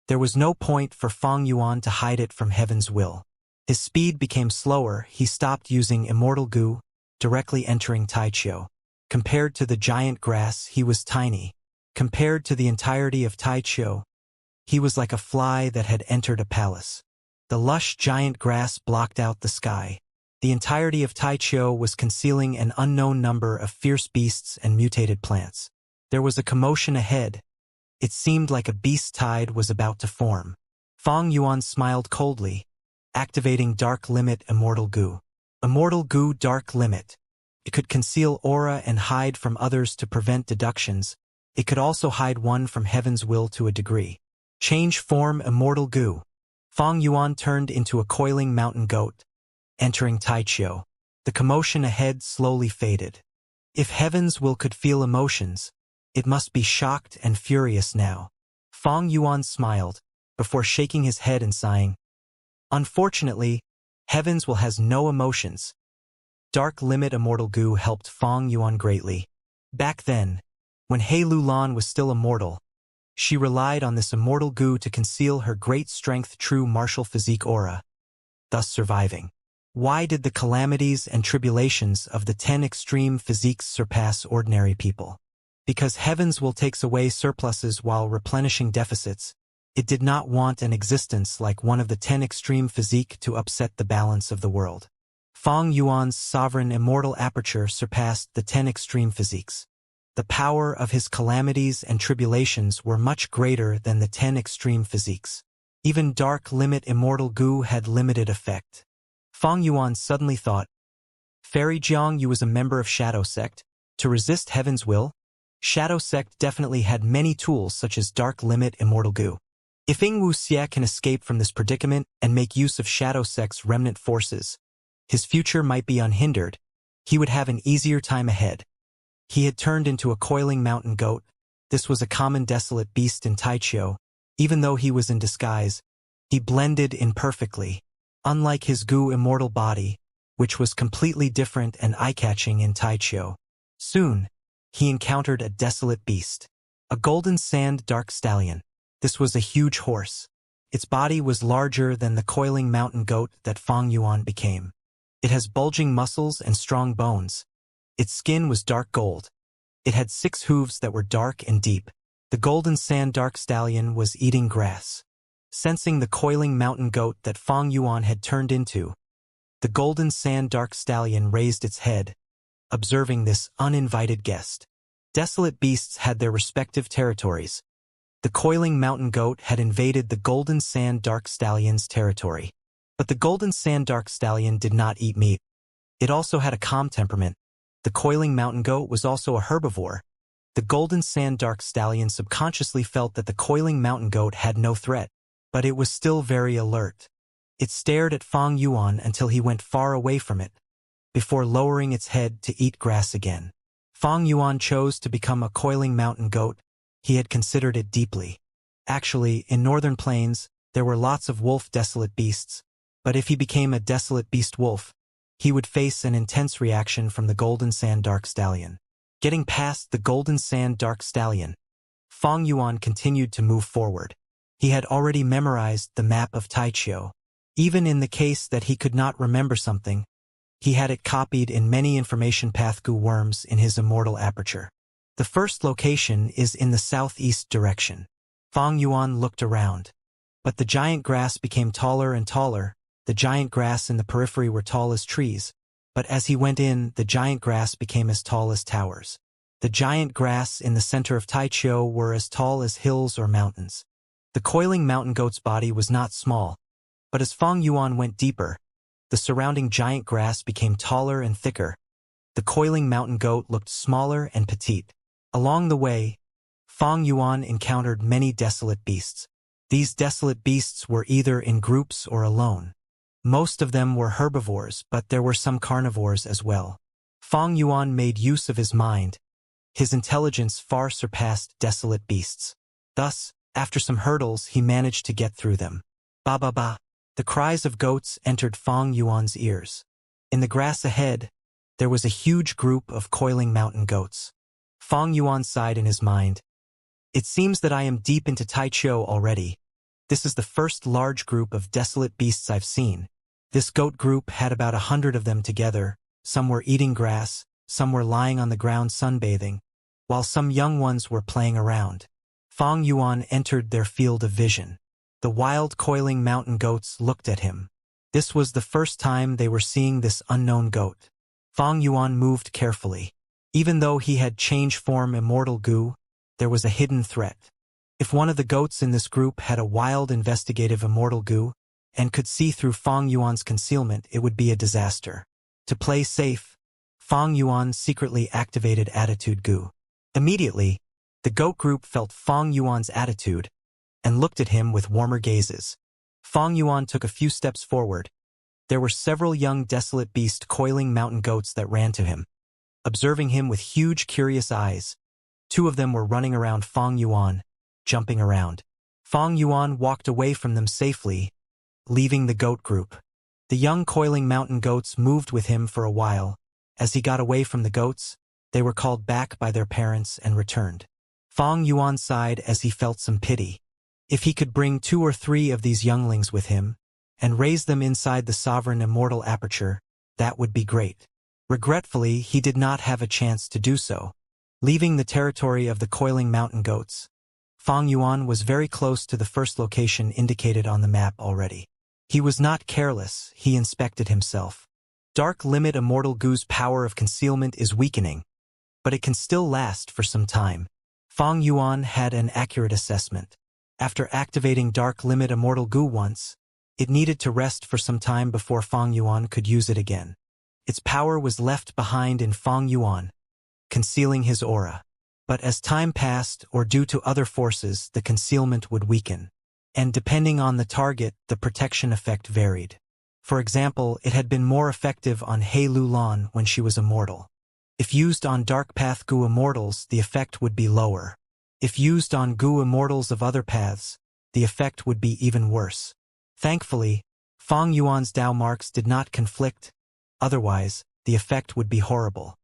there was no point for Fang Yuan to hide it from heaven's will. His speed became slower. He stopped using immortal goo, directly entering Tai Chiu. Compared to the giant grass, he was tiny. Compared to the entirety of Tai Chiu, he was like a fly that had entered a palace. The lush giant grass blocked out the sky. The entirety of Tai Chiu was concealing an unknown number of fierce beasts and mutated plants. There was a commotion ahead. It seemed like a beast tide was about to form. Fang Yuan smiled coldly, activating Dark Limit Immortal Goo. Immortal Goo Dark Limit. It could conceal aura and hide from others to prevent deductions. It could also hide one from heaven's will to a degree. Change form Immortal Goo. Fang Yuan turned into a coiling mountain goat, entering Tai Chiu. The commotion ahead slowly faded. If heaven's will could feel emotions, it must be shocked and furious now. Fang Yuan smiled, before shaking his head and sighing. Unfortunately, heaven's will has no emotions. Dark Limit Immortal Goo helped Fang Yuan greatly. Back then, when He Lulan was still immortal, she relied on this immortal goo to conceal her great strength true martial physique aura, thus surviving. Why did the calamities and tribulations of the 10 extreme physiques surpass ordinary people? Because heaven's will takes away surpluses while replenishing deficits. It did not want an existence like one of the 10 extreme physique to upset the balance of the world. Fang Yuan's sovereign immortal aperture surpassed the 10 extreme physiques. The power of his calamities and tribulations were much greater than the 10 extreme physiques. Even Dark Limit Immortal Goo had limited effect. Fang Yuan suddenly thought, Fairy Jiang Yu was a member of Shadow Sect. To resist heaven's will, Shadow Sect definitely had many tools such as Dark Limit Immortal Goo. If Ying Wuxia can escape from this predicament and make use of Shadow Sect's remnant forces, his future might be unhindered. He would have an easier time ahead. He had turned into a coiling mountain goat. This was a common desolate beast in Tai Chiu. Even though he was in disguise, he blended in perfectly. Unlike his goo immortal body, which was completely different and eye-catching in Tai Chiu. Soon, he encountered a desolate beast. A golden sand dark stallion. This was a huge horse. Its body was larger than the coiling mountain goat that Fang Yuan became. It has bulging muscles and strong bones. Its skin was dark gold. It had 6 hooves that were dark and deep. The golden sand dark stallion was eating grass. Sensing the coiling mountain goat that Fang Yuan had turned into, the golden sand dark stallion raised its head, observing this uninvited guest. Desolate beasts had their respective territories. The coiling mountain goat had invaded the golden sand dark stallion's territory. But the golden sand dark stallion did not eat meat. It also had a calm temperament. The coiling mountain goat was also a herbivore. The golden sand dark stallion subconsciously felt that the coiling mountain goat had no threat, but it was still very alert. It stared at Fang Yuan until he went far away from it, before lowering its head to eat grass again. Fang Yuan chose to become a coiling mountain goat. He had considered it deeply. Actually, in northern plains, there were lots of wolf desolate beasts, but if he became a desolate beast wolf, he would face an intense reaction from the golden sand dark stallion. Getting past the golden sand dark stallion, Fang Yuan continued to move forward. He had already memorized the map of Tai Chiu. Even in the case that he could not remember something, he had it copied in many information path goo worms in his immortal aperture. The first location is in the southeast direction. Fang Yuan looked around. But the giant grass became taller and taller. The giant grass in the periphery were tall as trees. But as he went in, the giant grass became as tall as towers. The giant grass in the center of Tai Chiu were as tall as hills or mountains. The coiling mountain goat's body was not small. But as Fang Yuan went deeper, the surrounding giant grass became taller and thicker. The coiling mountain goat looked smaller and petite. Along the way, Fang Yuan encountered many desolate beasts. These desolate beasts were either in groups or alone. Most of them were herbivores, but there were some carnivores as well. Fang Yuan made use of his mind. His intelligence far surpassed desolate beasts. Thus, after some hurdles, he managed to get through them. Ba ba ba. The cries of goats entered Fang Yuan's ears. In the grass ahead, there was a huge group of coiling mountain goats. Fang Yuan sighed in his mind. It seems that I am deep into Taichou already. This is the first large group of desolate beasts I've seen. This goat group had about 100 of them together. Some were eating grass, some were lying on the ground sunbathing, while some young ones were playing around. Fang Yuan entered their field of vision. The wild coiling mountain goats looked at him. This was the first time they were seeing this unknown goat. Fang Yuan moved carefully. Even though he had change form immortal goo, there was a hidden threat. If one of the goats in this group had a wild investigative immortal goo and could see through Fang Yuan's concealment, it would be a disaster. To play safe, Fang Yuan secretly activated attitude goo. Immediately, the goat group felt Fang Yuan's attitude and looked at him with warmer gazes. Fang Yuan took a few steps forward. There were several young desolate beast coiling mountain goats that ran to him, observing him with huge curious eyes. Two of them were running around Fang Yuan, jumping around. Fang Yuan walked away from them safely, leaving the goat group. The young coiling mountain goats moved with him for a while. As he got away from the goats, they were called back by their parents and returned. Fang Yuan sighed as he felt some pity. If he could bring 2 or 3 of these younglings with him and raise them inside the sovereign immortal aperture, that would be great. Regretfully, he did not have a chance to do so. Leaving the territory of the coiling mountain goats, Fang Yuan was very close to the first location indicated on the map already. He was not careless, he inspected himself. Dark Limit Immortal Goo's power of concealment is weakening, but it can still last for some time. Fang Yuan had an accurate assessment. After activating Dark Limit Immortal Goo once, it needed to rest for some time before Fang Yuan could use it again. Its power was left behind in Fang Yuan, concealing his aura. But as time passed, or due to other forces, the concealment would weaken. And depending on the target, the protection effect varied. For example, it had been more effective on He Lulan when she was immortal. If used on Dark Path Goo Immortals, the effect would be lower. If used on Goo Immortals of other paths, the effect would be even worse. Thankfully, Fang Yuan's Dao marks did not conflict, otherwise, the effect would be horrible.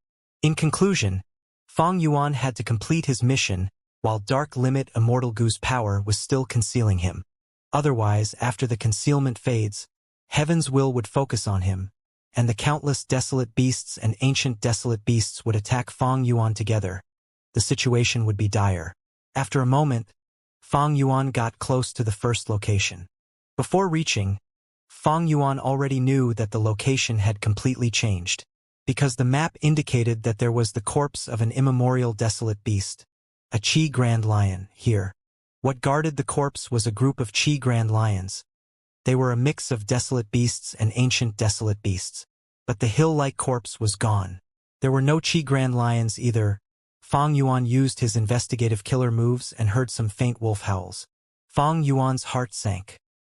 In conclusion, Fang Yuan had to complete his mission while Dark Limit Immortal Goo's power was still concealing him. Otherwise, after the concealment fades, Heaven's will would focus on him, and the countless desolate beasts and ancient desolate beasts would attack Fang Yuan together. The situation would be dire. After a moment, Fang Yuan got close to the first location. Before reaching, Fang Yuan already knew that the location had completely changed, because the map indicated that there was the corpse of an immemorial desolate beast, a Qi Grand Lion, here. What guarded the corpse was a group of Qi Grand Lions. They were a mix of desolate beasts and ancient desolate beasts, but the hill-like corpse was gone. There were no Qi Grand Lions either. Fang Yuan used his investigative killer moves and heard some faint wolf howls. Fang Yuan's heart sank.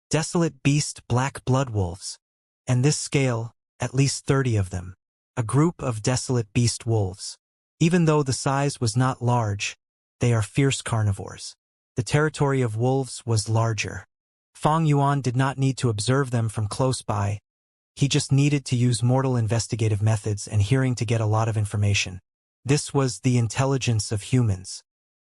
Desolate beast black blood wolves. And this scale, at least 30 of them. A group of desolate beast wolves. Even though the size was not large, they are fierce carnivores. The territory of wolves was larger. Fang Yuan did not need to observe them from close by. He just needed to use mortal investigative methods and hearing to get a lot of information. This was the intelligence of humans.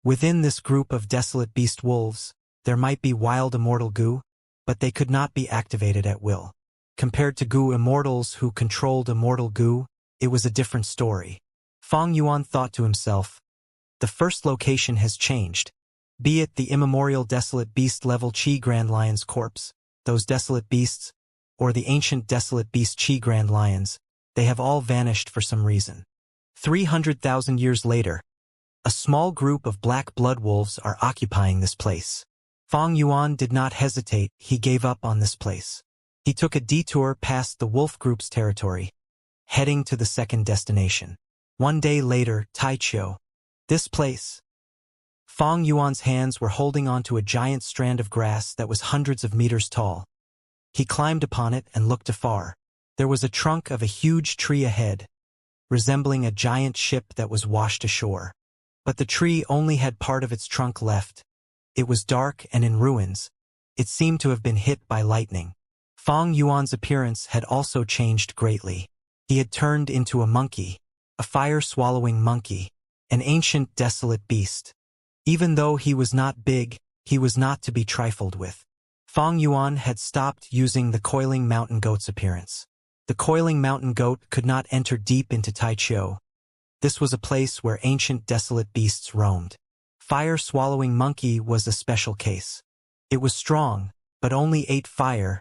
Within this group of desolate beast wolves, there might be wild immortal goo, but they could not be activated at will. Compared to goo immortals who controlled immortal goo, it was a different story. Fang Yuan thought to himself, the first location has changed. Be it the immemorial desolate beast level Qi Grand Lion's corpse, those desolate beasts, or the ancient desolate beast Qi Grand Lions, they have all vanished for some reason. 300,000 years later, a small group of black blood wolves are occupying this place. Fang Yuan did not hesitate, he gave up on this place. He took a detour past the wolf group's territory, heading to the second destination. 1 day later, Taichou. This place. Fang Yuan's hands were holding onto a giant strand of grass that was hundreds of meters tall. He climbed upon it and looked afar. There was a trunk of a huge tree ahead, resembling a giant ship that was washed ashore. But the tree only had part of its trunk left. It was dark and in ruins. It seemed to have been hit by lightning. Fang Yuan's appearance had also changed greatly. He had turned into a monkey, a fire-swallowing monkey, an ancient desolate beast. Even though he was not big, he was not to be trifled with. Fang Yuan had stopped using the coiling mountain goat's appearance. The coiling mountain goat could not enter deep into Taichou. This was a place where ancient desolate beasts roamed. Fire-swallowing monkey was a special case. It was strong, but only ate fire,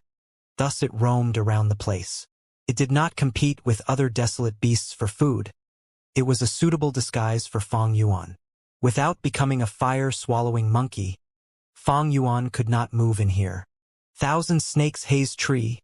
thus it roamed around the place. It did not compete with other desolate beasts for food. It was a suitable disguise for Fang Yuan. Without becoming a fire-swallowing monkey, Fang Yuan could not move in here. Thousand Snakes Haze Tree.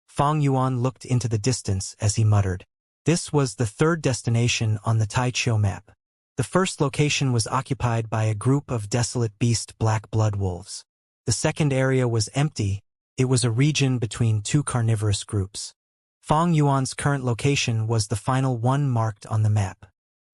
Fang Yuan looked into the distance as he muttered. This was the third destination on the Taichou map. The first location was occupied by a group of desolate beast black blood wolves. The second area was empty. It was a region between two carnivorous groups. Fang Yuan's current location was the final one marked on the map.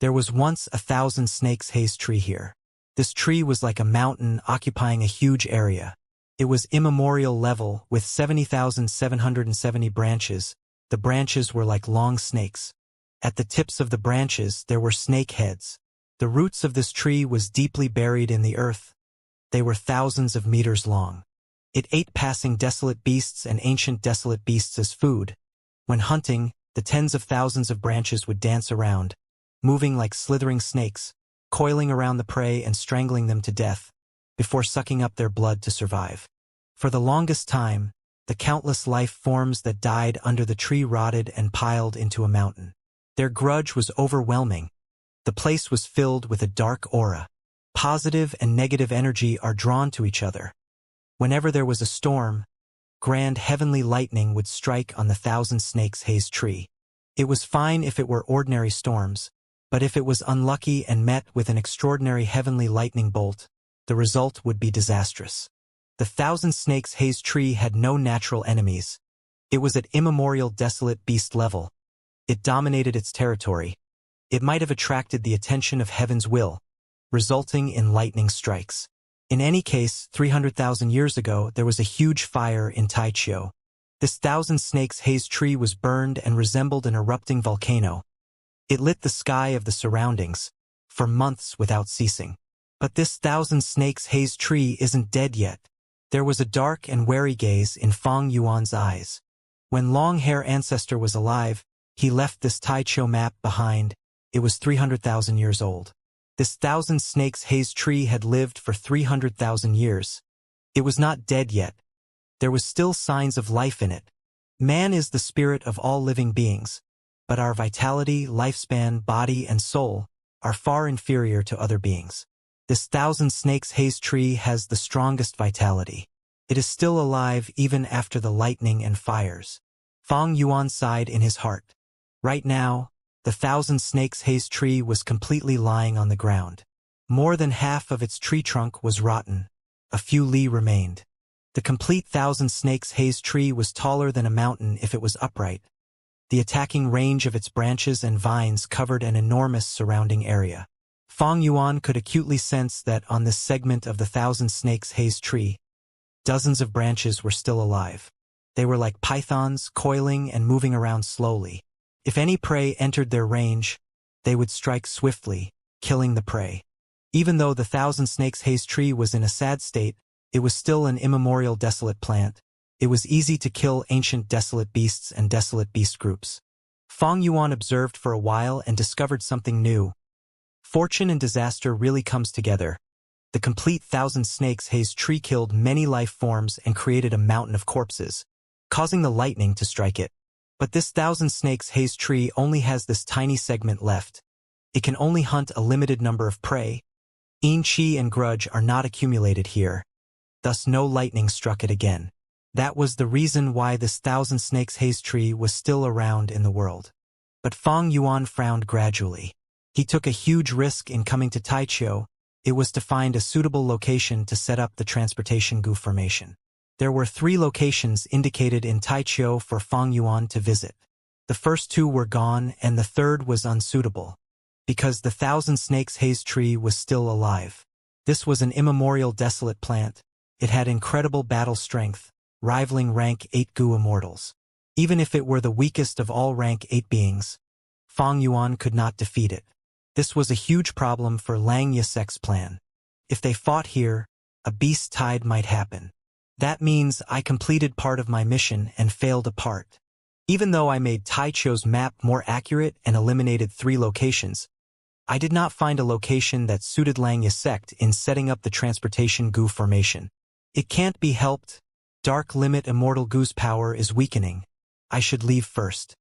There was once a Thousand Snakes Haze Tree here. This tree was like a mountain occupying a huge area. It was immemorial level with 70,770 branches. The branches were like long snakes. At the tips of the branches there were snake heads. The roots of this tree was deeply buried in the earth. They were thousands of meters long. It ate passing desolate beasts and ancient desolate beasts as food. When hunting, the tens of thousands of branches would dance around, moving like slithering snakes, coiling around the prey and strangling them to death, before sucking up their blood to survive. For the longest time, the countless life forms that died under the tree rotted and piled into a mountain. Their grudge was overwhelming. The place was filled with a dark aura. Positive and negative energy are drawn to each other. Whenever there was a storm, grand heavenly lightning would strike on the Thousand Snakes Haze Tree. It was fine if it were ordinary storms, but if it was unlucky and met with an extraordinary heavenly lightning bolt, the result would be disastrous. The Thousand Snakes Haze Tree had no natural enemies. It was at immemorial desolate beast level. It dominated its territory. It might have attracted the attention of heaven's will, resulting in lightning strikes. In any case, 300,000 years ago, there was a huge fire in Taichou. This Thousand Snakes Haze Tree was burned and resembled an erupting volcano. It lit the sky of the surroundings, for months without ceasing. But this Thousand Snakes Haze Tree isn't dead yet. There was a dark and wary gaze in Fang Yuan's eyes. When Long-Hair Ancestor was alive, he left this Taichou map behind. It was 300,000 years old. This Thousand Snakes Haze Tree had lived for 300,000 years. It was not dead yet. There was still signs of life in it. Man is the spirit of all living beings, but our vitality, lifespan, body, and soul are far inferior to other beings. This Thousand Snakes Haze Tree has the strongest vitality. It is still alive even after the lightning and fires. Fang Yuan sighed in his heart. Right now, the Thousand Snakes Haze Tree was completely lying on the ground. More than half of its tree trunk was rotten. A few li remained. The complete Thousand Snakes Haze Tree was taller than a mountain if it was upright. The attacking range of its branches and vines covered an enormous surrounding area. Fang Yuan could acutely sense that on this segment of the Thousand Snakes Haze Tree, dozens of branches were still alive. They were like pythons, coiling and moving around slowly. If any prey entered their range, they would strike swiftly, killing the prey. Even though the Thousand Snakes Haze Tree was in a sad state, it was still an immemorial desolate plant. It was easy to kill ancient desolate beasts and desolate beast groups. Fang Yuan observed for a while and discovered something new. Fortune and disaster really comes together. The complete Thousand Snakes Haze Tree killed many life forms and created a mountain of corpses, causing the lightning to strike it. But this Thousand Snakes Haze Tree only has this tiny segment left. It can only hunt a limited number of prey. Qi and grudge are not accumulated here. Thus no lightning struck it again. That was the reason why this Thousand Snakes Haze Tree was still around in the world. But Fang Yuan frowned gradually. He took a huge risk in coming to Taichou. It was to find a suitable location to set up the transportation goo formation. There were 3 locations indicated in Taichio for Fang Yuan to visit. The first 2 were gone and the third was unsuitable, because the Thousand Snakes Haze tree was still alive. This was an immemorial desolate plant. It had incredible battle strength, rivaling rank 8 Gu immortals. Even if it were the weakest of all rank 8 beings, Fang Yuan could not defeat it. This was a huge problem for Lang Yasek's plan. If they fought here, a beast tide might happen. That means I completed part of my mission and failed a part. Even though I made Taichio's map more accurate and eliminated 3 locations, I did not find a location that suited Lang Yasek in setting up the transportation Gu formation. It can't be helped. Dark Limit Immortal Gu's power is weakening. I should leave first.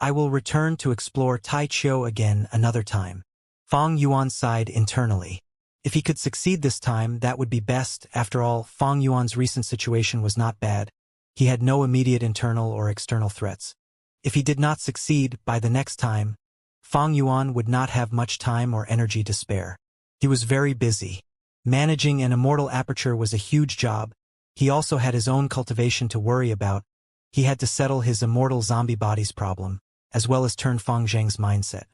I will return to explore Taichio again another time. Fang Yuan sighed internally. If he could succeed this time, that would be best. After all, Fang Yuan's recent situation was not bad. He had no immediate internal or external threats. If he did not succeed by the next time, Fang Yuan would not have much time or energy to spare. He was very busy. Managing an immortal aperture was a huge job. He also had his own cultivation to worry about. He had to settle his immortal zombie bodies problem, as well as turn Fang Zheng's mindset.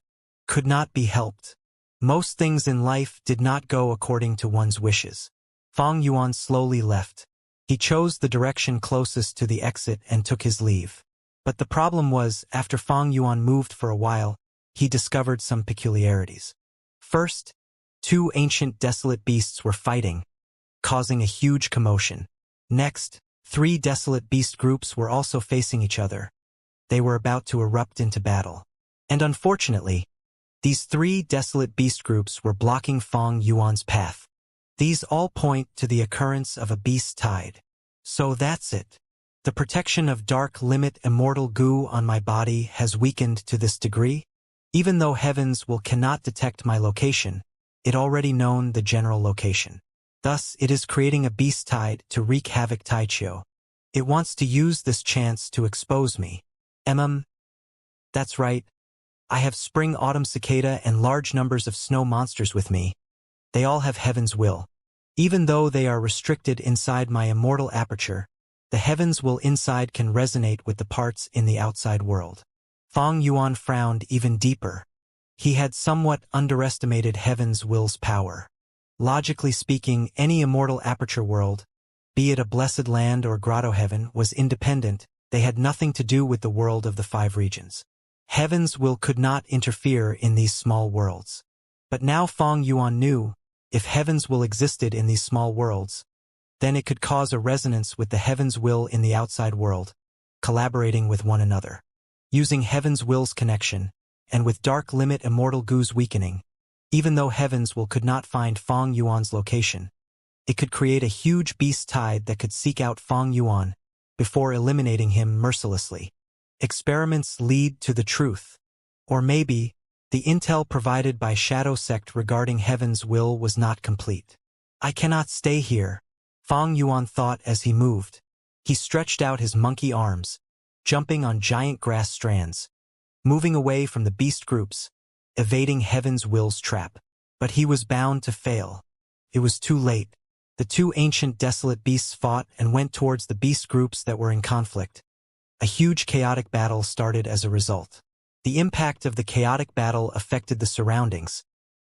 Could not be helped. Most things in life did not go according to one's wishes. Fang Yuan slowly left. He chose the direction closest to the exit and took his leave. But the problem was, after Fang Yuan moved for a while, he discovered some peculiarities. First, 2 ancient desolate beasts were fighting, causing a huge commotion. Next, 3 desolate beast groups were also facing each other. They were about to erupt into battle. And unfortunately, these 3 desolate beast groups were blocking Fang Yuan's path. These all point to the occurrence of a beast tide. So that's it. The protection of Dark Limit Immortal Gu on my body has weakened to this degree. Even though Heavens will cannot detect my location, it already known the general location. Thus, it is creating a beast tide to wreak havoc Taichio. It wants to use this chance to expose me. That's right. I have spring-autumn cicada and large numbers of snow monsters with me. They all have Heaven's will. Even though they are restricted inside my immortal aperture, the Heaven's will inside can resonate with the parts in the outside world. Fang Yuan frowned even deeper. He had somewhat underestimated Heaven's will's power. Logically speaking, any immortal aperture world, be it a blessed land or grotto heaven, was independent. They had nothing to do with the world of the 5 regions. Heaven's will could not interfere in these small worlds. But now Fang Yuan knew, if Heaven's will existed in these small worlds, then it could cause a resonance with the Heaven's will in the outside world, collaborating with one another. Using Heaven's will's connection, and with Dark Limit Immortal Gu's weakening, even though Heaven's will could not find Fang Yuan's location, it could create a huge beast tide that could seek out Fang Yuan before eliminating him mercilessly. Experiments lead to the truth. Or maybe, the intel provided by Shadow Sect regarding Heaven's will was not complete. I cannot stay here, Fang Yuan thought as he moved. He stretched out his monkey arms, jumping on giant grass strands, moving away from the beast groups, evading Heaven's will's trap. But he was bound to fail. It was too late. The 2 ancient desolate beasts fought and went towards the beast groups that were in conflict. A huge chaotic battle started as a result. The impact of the chaotic battle affected the surroundings,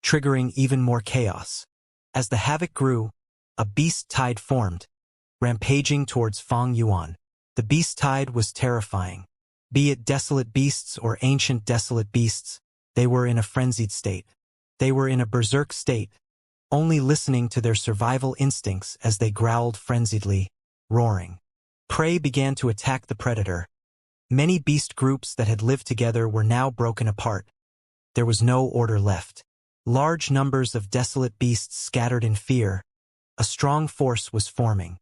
triggering even more chaos. As the havoc grew, a beast tide formed, rampaging towards Fang Yuan. The beast tide was terrifying. Be it desolate beasts or ancient desolate beasts, they were in a frenzied state. They were in a berserk state, only listening to their survival instincts as they growled frenziedly, roaring. Prey began to attack the predator. Many beast groups that had lived together were now broken apart. There was no order left. Large numbers of desolate beasts scattered in fear. A strong force was forming.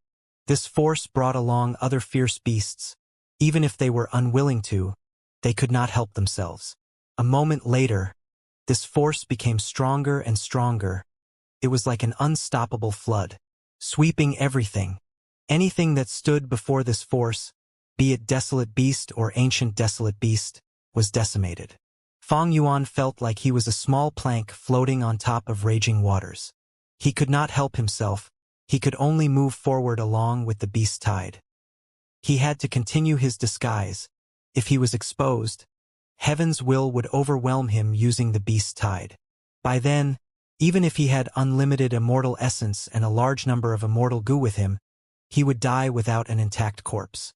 This force brought along other fierce beasts. Even if they were unwilling to, they could not help themselves. A moment later, this force became stronger and stronger. It was like an unstoppable flood, sweeping everything. Anything that stood before this force, be it desolate beast or ancient desolate beast, was decimated. Fang Yuan felt like he was a small plank floating on top of raging waters. He could not help himself. he could only move forward along with the beast tide. He had to continue his disguise. If he was exposed, heaven's will would overwhelm him using the beast tide. By then, even if he had unlimited immortal essence and a large number of immortal goo with him, he would die without an intact corpse.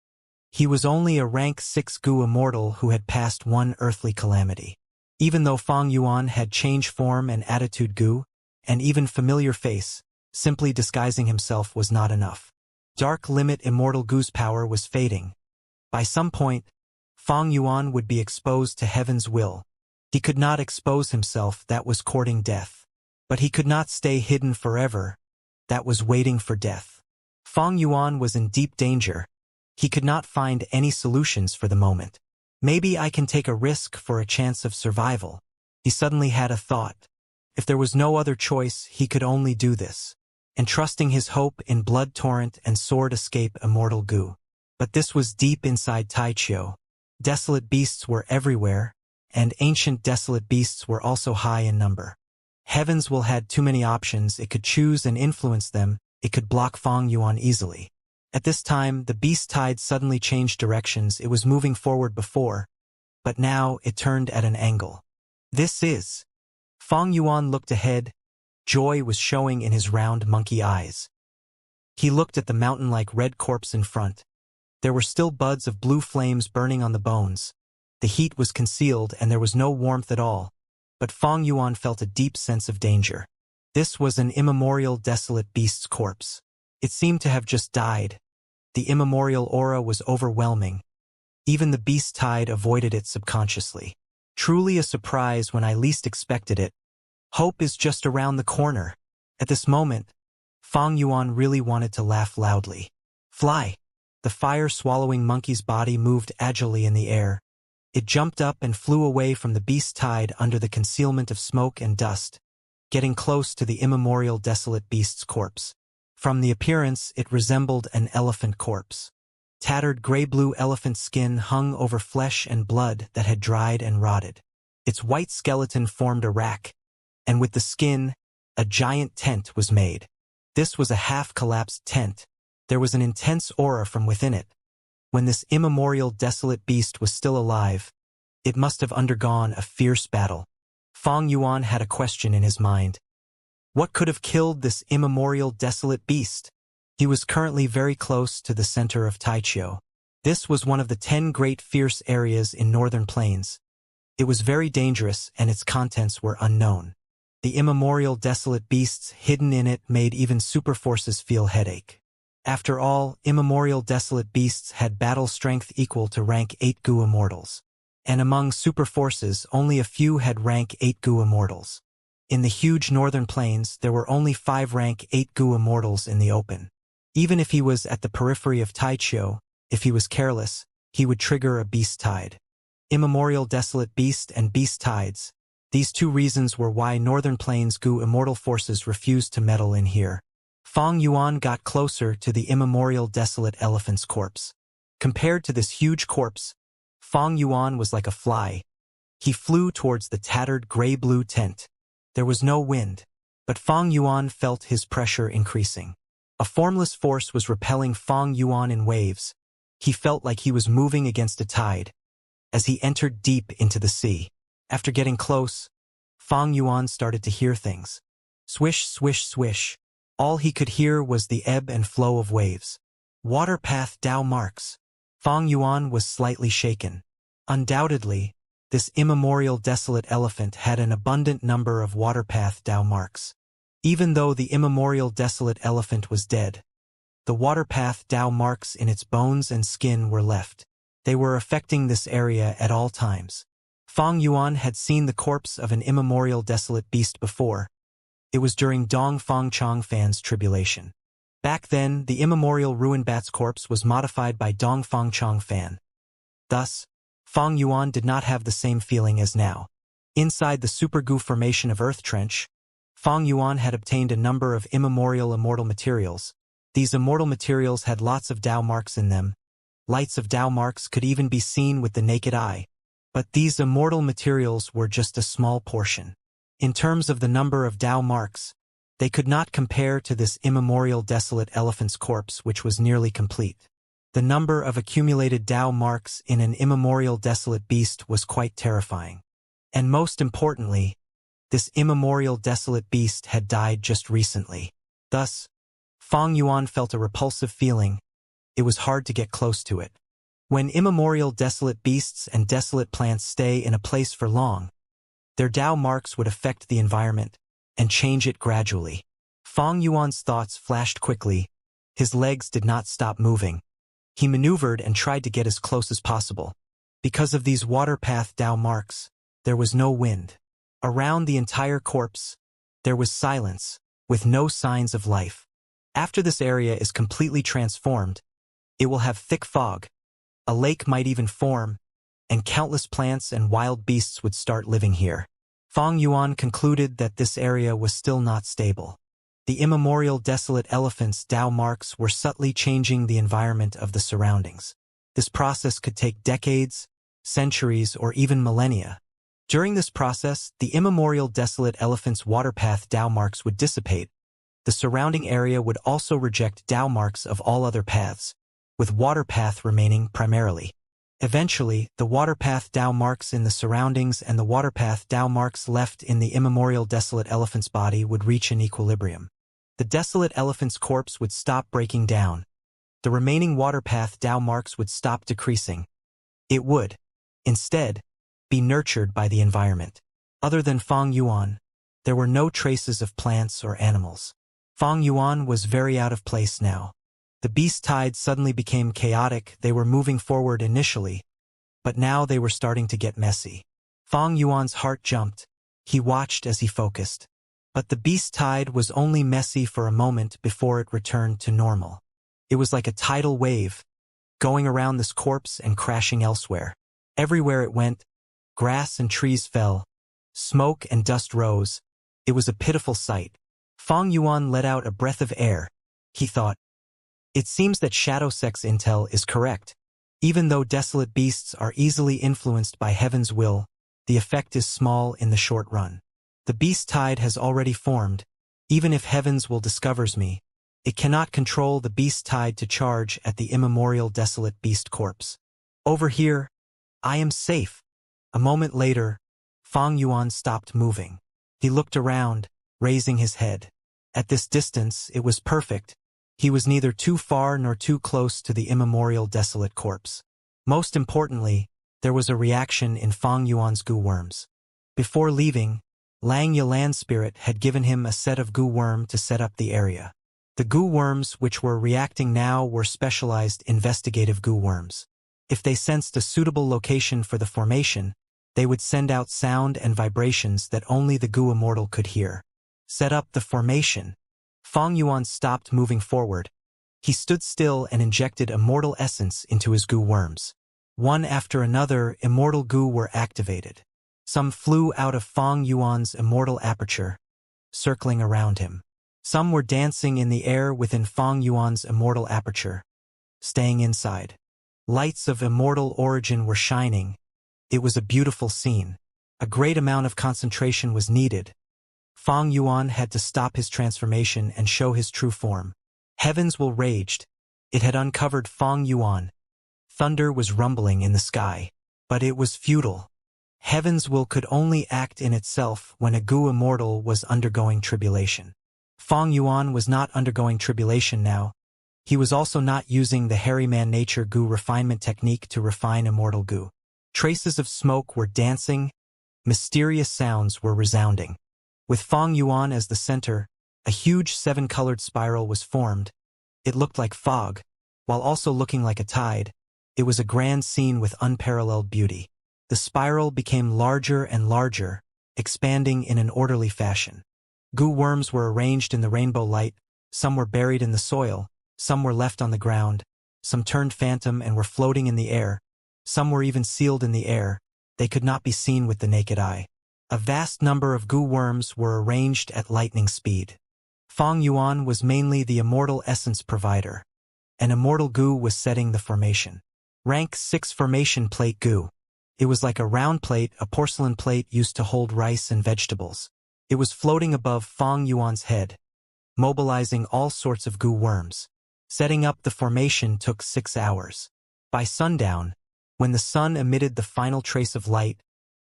He was only a rank 6 goo immortal who had passed one earthly calamity. Even though Fang Yuan had change form and attitude goo, and even familiar face, simply disguising himself was not enough. Dark limit immortal goo's power was fading. By some point, Fang Yuan would be exposed to heaven's will. He could not expose himself, that was courting death. But he could not stay hidden forever, that was waiting for death. Fang Yuan was in deep danger. He could not find any solutions for the moment. Maybe I can take a risk for a chance of survival. He suddenly had a thought. If there was no other choice, he could only do this, entrusting his hope in blood torrent and sword escape immortal goo. But this was deep inside Taichio. Desolate beasts were everywhere, and ancient desolate beasts were also high in number. Heaven's will had too many options. It could choose and influence them. It could block Fang Yuan easily. At this time, the beast tide suddenly changed directions. It was moving forward before, but now it turned at an angle. This is... Fang Yuan looked ahead. Joy was showing in his round monkey eyes. He looked at the mountain-like red corpse in front. There were still buds of blue flames burning on the bones. The heat was concealed and there was no warmth at all, but Fang Yuan felt a deep sense of danger. This was an immemorial desolate beast's corpse. It seemed to have just died. The immemorial aura was overwhelming. Even the beast tide avoided it subconsciously. Truly a surprise when I least expected it. Hope is just around the corner. At this moment, Fang Yuan really wanted to laugh loudly. Fly! The fire-swallowing monkey's body moved agilely in the air. It jumped up and flew away from the beast tide under the concealment of smoke and dust, getting close to the immemorial desolate beast's corpse. From the appearance, it resembled an elephant corpse. Tattered gray-blue elephant skin hung over flesh and blood that had dried and rotted. Its white skeleton formed a rack, and with the skin, a giant tent was made. This was a half-collapsed tent. There was an intense aura from within it. When this immemorial desolate beast was still alive, it must have undergone a fierce battle. Fang Yuan had a question in his mind. What could have killed this immemorial desolate beast? He was currently very close to the center of Taichio. This was one of the 10 great fierce areas in northern plains. It was very dangerous and its contents were unknown. The immemorial desolate beasts hidden in it made even super forces feel headache. After all, immemorial desolate beasts had battle strength equal to rank 8 goo immortals. And among super forces, only a few had rank 8 goo immortals. In the huge northern plains, there were only 5 rank 8 goo immortals in the open. Even if he was at the periphery of Taichio, if he was careless, he would trigger a beast tide. Immemorial desolate beast and beast tides. These two reasons were why northern plains goo immortal forces refused to meddle in here. Fang Yuan got closer to the immemorial desolate elephant's corpse. Compared to this huge corpse, Fang Yuan was like a fly. He flew towards the tattered gray-blue tent. There was no wind, but Fang Yuan felt his pressure increasing. A formless force was repelling Fang Yuan in waves. He felt like he was moving against a tide, as he entered deep into the sea. After getting close, Fang Yuan started to hear things. Swish, swish, swish. All he could hear was the ebb and flow of waves. Water path Dao marks. Fang Yuan was slightly shaken. Undoubtedly, this immemorial desolate elephant had an abundant number of waterpath Dao marks. Even though the immemorial desolate elephant was dead, the waterpath Dao marks in its bones and skin were left. They were affecting this area at all times. Fang Yuan had seen the corpse of an immemorial desolate beast before. It was during Dong Fang Chong Fan's tribulation. Back then, the immemorial ruin bat's corpse was modified by Dong Fang Chong Fan. Thus, Fang Yuan did not have the same feeling as now. Inside the super goo formation of Earth Trench, Fang Yuan had obtained a number of immemorial immortal materials. These immortal materials had lots of Dao marks in them. Lights of Dao marks could even be seen with the naked eye. But these immortal materials were just a small portion. In terms of the number of Dao marks, They could not compare to this immemorial desolate elephant's corpse which was nearly complete. The number of accumulated Tao marks in an immemorial desolate beast was quite terrifying. And most importantly, this immemorial desolate beast had died just recently. Thus, Fang Yuan felt a repulsive feeling. It was hard to get close to it. When immemorial desolate beasts and desolate plants stay in a place for long, their Tao marks would affect the environment and change it gradually. Fang Yuan's thoughts flashed quickly. His legs did not stop moving. He maneuvered and tried to get as close as possible. Because of these water path Tao marks, there was no wind. Around the entire corpse, there was silence, with no signs of life. After this area is completely transformed, it will have thick fog. A lake might even form, and countless plants and wild beasts would start living here. Fang Yuan concluded that this area was still not stable. The immemorial desolate elephant's Tao marks were subtly changing the environment of the surroundings. This process could take decades, centuries, or even millennia. During this process, the immemorial desolate elephant's waterpath Tao marks would dissipate. The surrounding area would also reject Tao marks of all other paths, with waterpath remaining primarily. Eventually, the waterpath Tao marks in the surroundings and the waterpath Tao marks left in the immemorial desolate elephant's body would reach an equilibrium. The desolate elephant's corpse would stop breaking down. The remaining waterpath Tao marks would stop decreasing. It would, instead, be nurtured by the environment. Other than Fang Yuan, there were no traces of plants or animals. Fang Yuan was very out of place now. The beast tide suddenly became chaotic. They were moving forward initially, but now they were starting to get messy. Fang Yuan's heart jumped. He watched as he focused. But the beast tide was only messy for a moment before it returned to normal. It was like a tidal wave, going around this corpse and crashing elsewhere. Everywhere it went, grass and trees fell, smoke and dust rose. It was a pitiful sight. Fang Yuan let out a breath of air. He thought, it seems that Shadow Sex intel is correct. Even though desolate beasts are easily influenced by heaven's will, the effect is small in the short run. The beast tide has already formed. Even if heavens will discovers me, it cannot control the beast tide to charge at the immemorial desolate beast corpse. Over here, I am safe. A moment later, Fang Yuan stopped moving. He looked around, raising his head. At this distance, it was perfect. He was neither too far nor too close to the immemorial desolate corpse. Most importantly, there was a reaction in Fang Yuan's goo worms. Before leaving, Lang Yalan's spirit had given him a set of goo worm to set up the area. The goo worms which were reacting now were specialized investigative goo worms. If they sensed a suitable location for the formation, they would send out sound and vibrations that only the goo immortal could hear. Set up the formation. Fang Yuan stopped moving forward. He stood still and injected immortal essence into his goo worms. One after another, immortal goo were activated. Some flew out of Fang Yuan's immortal aperture, circling around him. Some were dancing in the air within Fang Yuan's immortal aperture, staying inside. Lights of immortal origin were shining. It was a beautiful scene. A great amount of concentration was needed. Fang Yuan had to stop his transformation and show his true form. Heavens will raged. It had uncovered Fang Yuan. Thunder was rumbling in the sky. But it was futile. Heaven's will could only act in itself when a goo immortal was undergoing tribulation. Fang Yuan was not undergoing tribulation now. He was also not using the hairy man nature goo refinement technique to refine immortal goo. Traces of smoke were dancing. Mysterious sounds were resounding. With Fang Yuan as the center, a huge seven-colored spiral was formed. It looked like fog, while also looking like a tide. It was a grand scene with unparalleled beauty. The spiral became larger and larger, expanding in an orderly fashion. Goo worms were arranged in the rainbow light. Some were buried in the soil. Some were left on the ground. Some turned phantom and were floating in the air. Some were even sealed in the air. They could not be seen with the naked eye. A vast number of goo worms were arranged at lightning speed. Fang Yuan was mainly the immortal essence provider. An immortal goo was setting the formation. Rank 6 formation plate goo. It was like a round plate, a porcelain plate used to hold rice and vegetables. It was floating above Fang Yuan's head. mobilizing all sorts of goo worms. Setting up the formation took 6 hours. By sundown, when the sun emitted the final trace of light,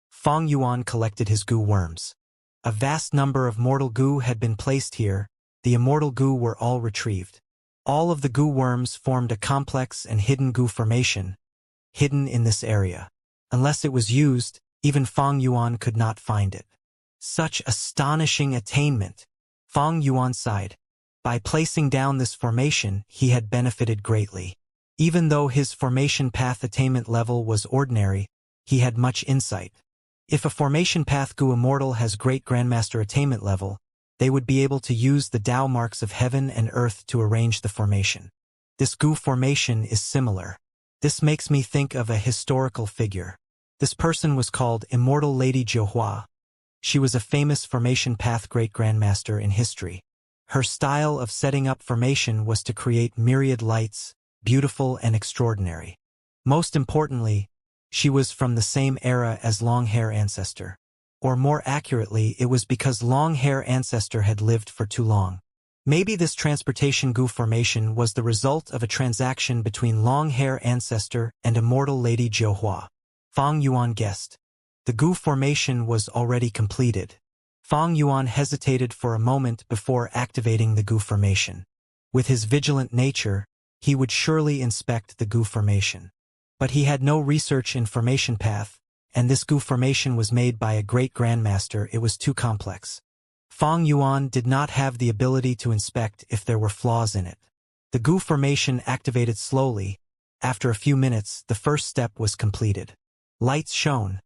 Fong Yuan collected his goo worms. A vast number of mortal goo had been placed here. The immortal goo were all retrieved. All of the goo worms formed a complex and hidden goo formation, hidden in this area. Unless it was used, even Fong Yuan could not find it. Such astonishing attainment! Fong Yuan sighed. By placing down this formation, he had benefited greatly. Even though his formation path attainment level was ordinary, he had much insight. If a formation path goo immortal has great grandmaster attainment level, they would be able to use the Tao marks of heaven and earth to arrange the formation. This goo formation is similar. This makes me think of a historical figure. This person was called Immortal Lady Jiuhua. She was a famous formation path great grandmaster in history. Her style of setting up formation was to create myriad lights, beautiful and extraordinary. Most importantly, she was from the same era as Long-Hair Ancestor. Or more accurately, it was because Long-Hair Ancestor had lived for too long. Maybe this transportation goo formation was the result of a transaction between Long-Hair Ancestor and Immortal Lady Jiuhua. Fong Yuan guessed. The goo formation was already completed. Fong Yuan hesitated for a moment before activating the goo formation. With his vigilant nature, he would surely inspect the goo formation. But he had no research in formation path, and this goo formation was made by a great grandmaster. It was too complex. Fong Yuan did not have the ability to inspect if there were flaws in it. The goo formation activated slowly. After a few minutes, the first step was completed. Lights shone.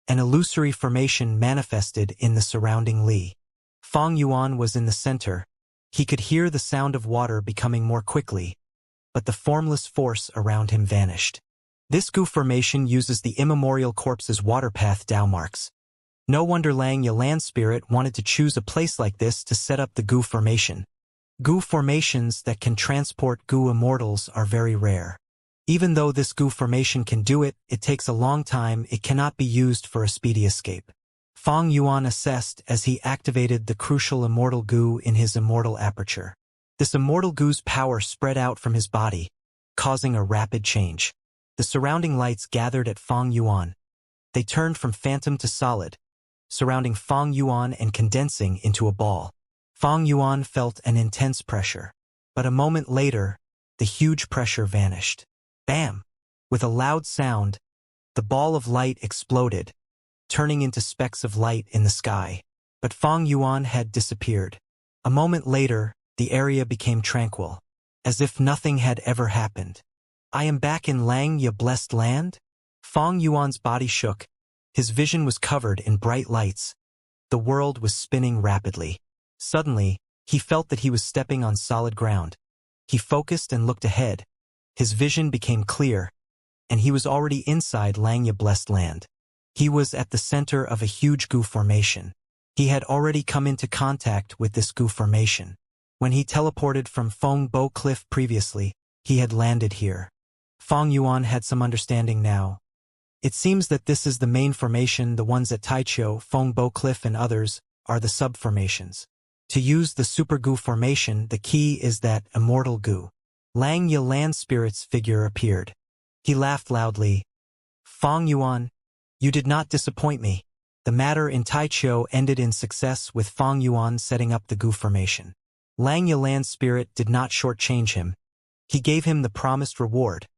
An illusory formation manifested in the surrounding Li. Fong Yuan was in the center. He could hear the sound of water becoming more quickly, but the formless force around him vanished. This goo formation uses the immemorial corpse's water path Tao marks. No wonder Langya Land Spirit wanted to choose a place like this to set up the goo formation. Goo formations that can transport goo immortals are very rare. Even though this goo formation can do it, it takes a long time. It cannot be used for a speedy escape. Fong Yuan assessed as he activated the crucial immortal goo in his immortal aperture. This immortal goo's power spread out from his body, causing a rapid change. The surrounding lights gathered at Fong Yuan. They turned from phantom to solid, surrounding Fong Yuan and condensing into a ball. Fong Yuan felt an intense pressure. But a moment later, the huge pressure vanished. Bam! With a loud sound, the ball of light exploded, turning into specks of light in the sky. But Fong Yuan had disappeared. A moment later, the area became tranquil, as if nothing had ever happened. I am back in Langya Blessed Land? Fong Yuan's body shook. His vision was covered in bright lights. The world was spinning rapidly. Suddenly, he felt that he was stepping on solid ground. He focused and looked ahead. His vision became clear, and he was already inside Langya Blessed Land. He was at the center of a huge goo formation. He had already come into contact with this goo formation. When he teleported from Feng Bo Cliff previously, he had landed here. Fong Yuan had some understanding now. It seems that this is the main formation. The ones at Taichio, Feng Bo Cliff and others are the sub-formations. To use the super goo formation, the key is that immortal goo. Langya Land Spirit's figure appeared. He laughed loudly. Fong Yuan, you did not disappoint me. The matter in Taichio ended in success with Fong Yuan setting up the goo formation. Langya Land Spirit did not shortchange him. He gave him the promised reward,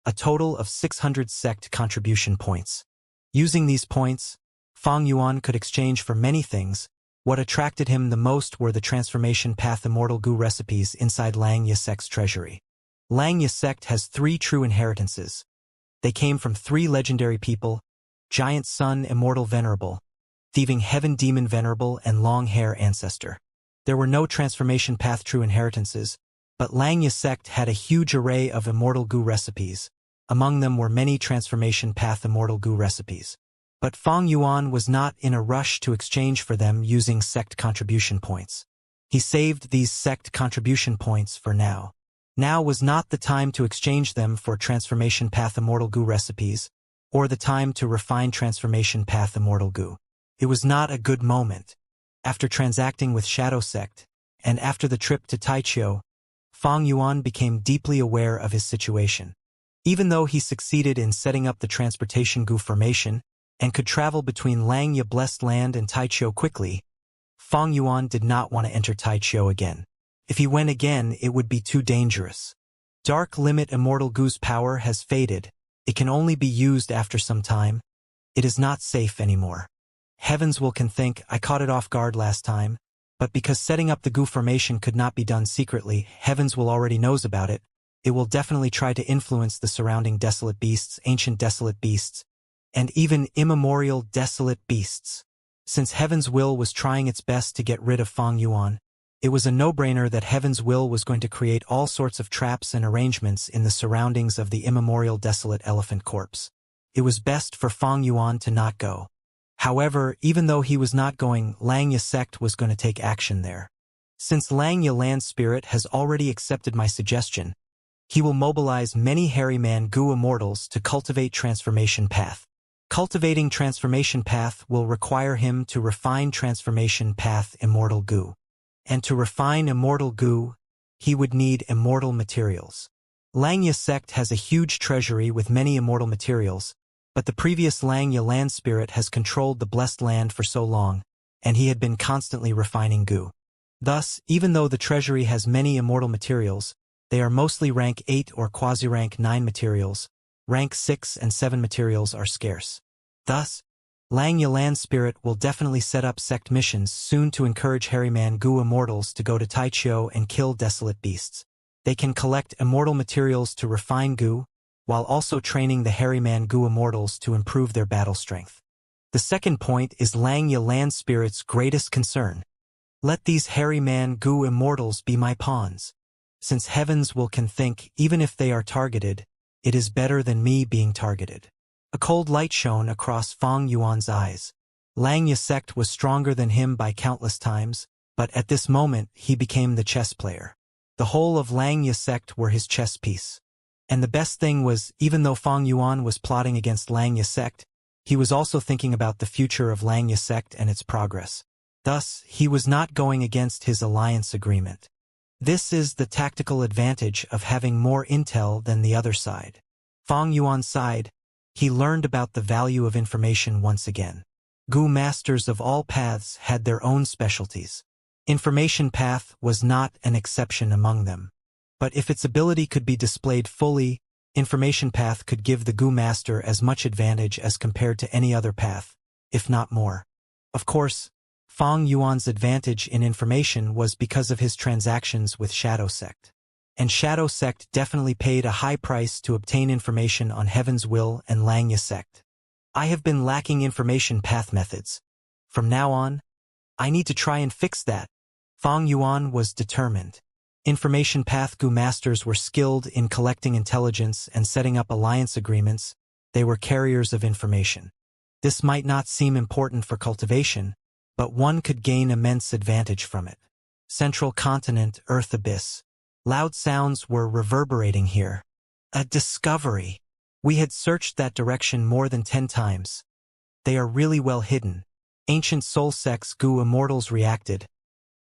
a total of 600 sect contribution points. Using these points, Fong Yuan could exchange for many things. What attracted him the most were the transformation path immortal goo recipes inside Langya Sect's treasury. Langya Sect has 3 true inheritances. They came from 3 legendary people: Giant Sun Immortal Venerable, Thieving Heaven Demon Venerable, and Long-Hair Ancestor. There were no transformation path true inheritances, but Langya Sect had a huge array of immortal goo recipes. Among them were many transformation path immortal goo recipes. But Fong Yuan was not in a rush to exchange for them using sect contribution points. He saved these sect contribution points for now. Now was not the time to exchange them for transformation path immortal goo recipes, or the time to refine transformation path immortal goo. It was not a good moment. After transacting with Shadow Sect, and after the trip to Taichio, Fang Yuan became deeply aware of his situation. Even though he succeeded in setting up the transportation goo formation and could travel between Langya Blessed Land and Taichio quickly, Fang Yuan did not want to enter Taichio again. If he went again, it would be too dangerous. Dark Limit Immortal Goo's power has faded. It can only be used after some time. It is not safe anymore. Heavens can think, I caught it off guard last time, but because setting up the goo formation could not be done secretly, Heavens already knows about it. It will definitely try to influence the surrounding desolate beasts, ancient desolate beasts, and even immemorial desolate beasts. Since Heaven's Will was trying its best to get rid of Fang Yuan, it was a no-brainer that Heaven's Will was going to create all sorts of traps and arrangements in the surroundings of the immemorial desolate elephant corpse. It was best for Fang Yuan to not go. However, even though he was not going, Langya sect was going to take action there. Since Langya Land Spirit has already accepted my suggestion, he will mobilize many hairy man goo immortals to cultivate transformation path. Cultivating transformation path will require him to refine transformation path immortal goo. And to refine immortal goo, he would need immortal materials. Langya sect has a huge treasury with many immortal materials, but the previous Langya land spirit has controlled the blessed land for so long, and he had been constantly refining goo. Thus, even though the treasury has many immortal materials, they are mostly rank 8 or quasi-rank 9 materials. Rank 6 and 7 materials are scarce. Thus, Langya Land Spirit will definitely set up sect missions soon to encourage Harryman Goo immortals to go to Taichio and kill desolate beasts. They can collect immortal materials to refine goo, while also training the Harryman Goo immortals to improve their battle strength. The second point is Langya Land Spirit's greatest concern. Let these Harryman Goo immortals be my pawns. Since Heavens can think, even if they are targeted, it is better than me being targeted. A cold light shone across Fang Yuan's eyes. Langya sect was stronger than him by countless times, but at this moment he became the chess player. The whole of Langya sect were his chess piece. And the best thing was, even though Fang Yuan was plotting against Langya sect, he was also thinking about the future of Langya sect and its progress. Thus, he was not going against his alliance agreement. This is the tactical advantage of having more intel than the other side. Fang Yuan's side, he learned about the value of information once again. Goo masters of all paths had their own specialties. Information path was not an exception among them. But if its ability could be displayed fully, information path could give the Goo master as much advantage as compared to any other path, if not more. Of course, Fang Yuan's advantage in information was because of his transactions with Shadow Sect. And Shadow Sect definitely paid a high price to obtain information on Heaven's Will and Langya Sect. I have been lacking information path methods. From now on, I need to try and fix that. Fang Yuan was determined. Information path Goo masters were skilled in collecting intelligence and setting up alliance agreements. They were carriers of information. This might not seem important for cultivation, but one could gain immense advantage from it. Central continent, Earth abyss. Loud sounds were reverberating here. A discovery. We had searched that direction more than 10 times. They are really well hidden. Ancient soul sects Goo immortals reacted.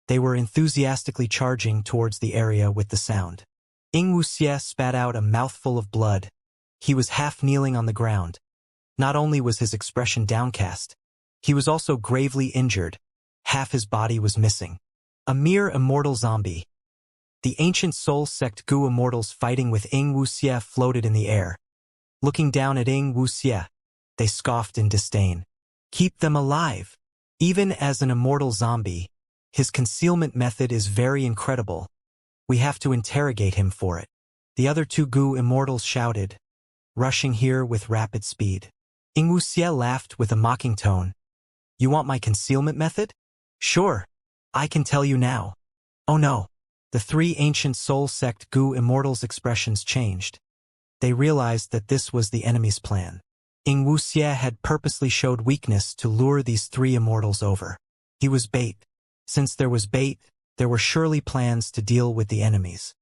They were enthusiastically charging towards the area with the sound. Ing Wuxie spat out a mouthful of blood. He was half kneeling on the ground. Not only was his expression downcast, he was also gravely injured. Half his body was missing. A mere immortal zombie. The ancient soul sect Goo immortals fighting with Ing Wuxie floated in the air. Looking down at Ing Wuxie, they scoffed in disdain. Keep them alive. Even as an immortal zombie, his concealment method is very incredible. We have to interrogate him for it. The other two Goo immortals shouted, rushing here with rapid speed. Ing Wuxie laughed with a mocking tone. You want my concealment method? Sure. I can tell you now. Oh no. The three ancient soul sect Goo immortals' expressions changed. They realized that this was the enemy's plan. Ing Wuxie had purposely showed weakness to lure these three immortals over. He was bait. Since there was bait, there were surely plans to deal with the enemies.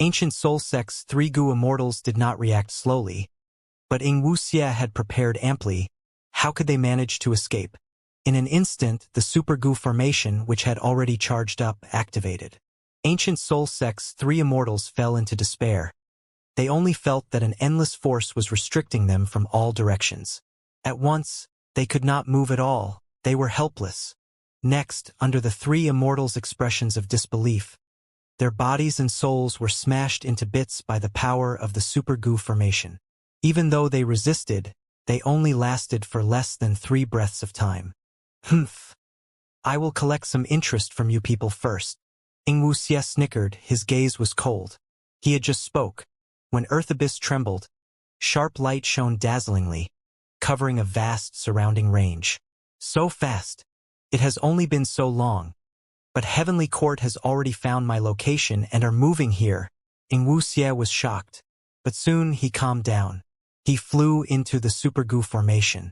Ancient soul sect's three Goo immortals did not react slowly, but Ing Wuxie had prepared amply. How could they manage to escape? In an instant, the Super Goo formation, which had already charged up, activated. Ancient soul sect's 3 immortals fell into despair. They only felt that an endless force was restricting them from all directions. At once, they could not move at all. They were helpless. Next, under the 3 immortals' expressions of disbelief, their bodies and souls were smashed into bits by the power of the super goo formation. Even though they resisted, they only lasted for less than 3 breaths of time. Humph. I will collect some interest from you people first. Ingwuxie snickered, his gaze was cold. He had just spoke. When Earth Abyss trembled, sharp light shone dazzlingly, covering a vast surrounding range. So fast. It has only been so long. But Heavenly Court has already found my location and are moving here. Ingwuxie was shocked. But soon he calmed down. He flew into the Super Goo formation.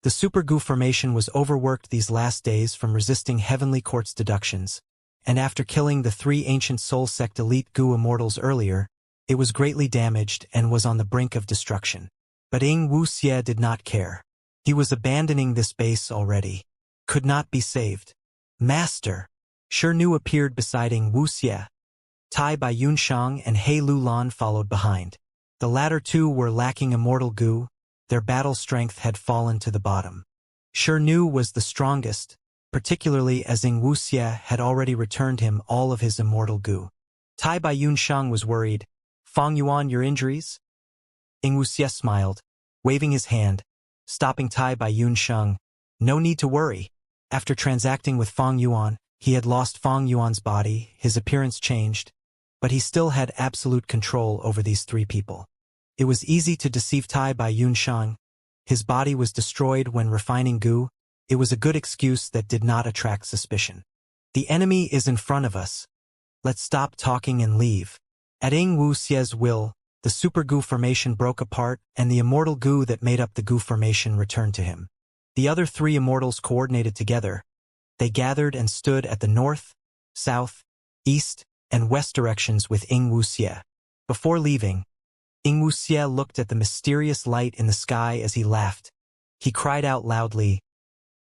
The Super Goo formation was overworked these last days from resisting Heavenly Court's deductions, and after killing the 3 ancient Soul Sect elite Goo immortals earlier, it was greatly damaged and was on the brink of destruction. But Ingwuxie did not care. He was abandoning this base already. Could not be saved. Master! Shirnu appeared beside Ingwuxie. Tai Bai Yunshang and He Lulan followed behind. The latter 2 were lacking immortal goo. Their battle strength had fallen to the bottom. Shirnu was the strongest, particularly as Ingwuxie had already returned him all of his immortal goo. Tai Bai Yunshang was worried. Fang Yuan, your injuries? Ingwuxie smiled, waving his hand, stopping Tai Bai Yunshang. No need to worry. After transacting with Fang Yuan, he had lost Fang Yuan's body, his appearance changed, but he still had absolute control over these 3 people. It was easy to deceive Tai Bai Yunshang. His body was destroyed when refining goo. It was a good excuse that did not attract suspicion. The enemy is in front of us. Let's stop talking and leave. At Ingwuxie's will, the super goo formation broke apart and the immortal goo that made up the goo formation returned to him. The other 3 immortals coordinated together. They gathered and stood at the north, south, east, and west directions with Ingwuxie. Before leaving, Ingwuxie looked at the mysterious light in the sky as he laughed. He cried out loudly,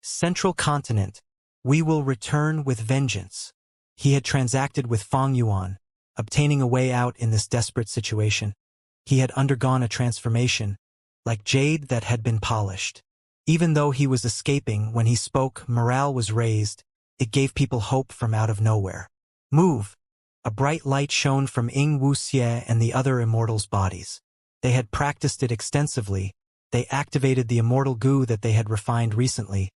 "Central Continent, we will return with vengeance." He had transacted with Fang Yuan, obtaining a way out in this desperate situation. He had undergone a transformation, like jade that had been polished. Even though he was escaping, when he spoke, morale was raised. It gave people hope from out of nowhere. Move! A bright light shone from Ingwuxie and the other immortals' bodies. They had practiced it extensively. They activated the immortal goo that they had refined recently.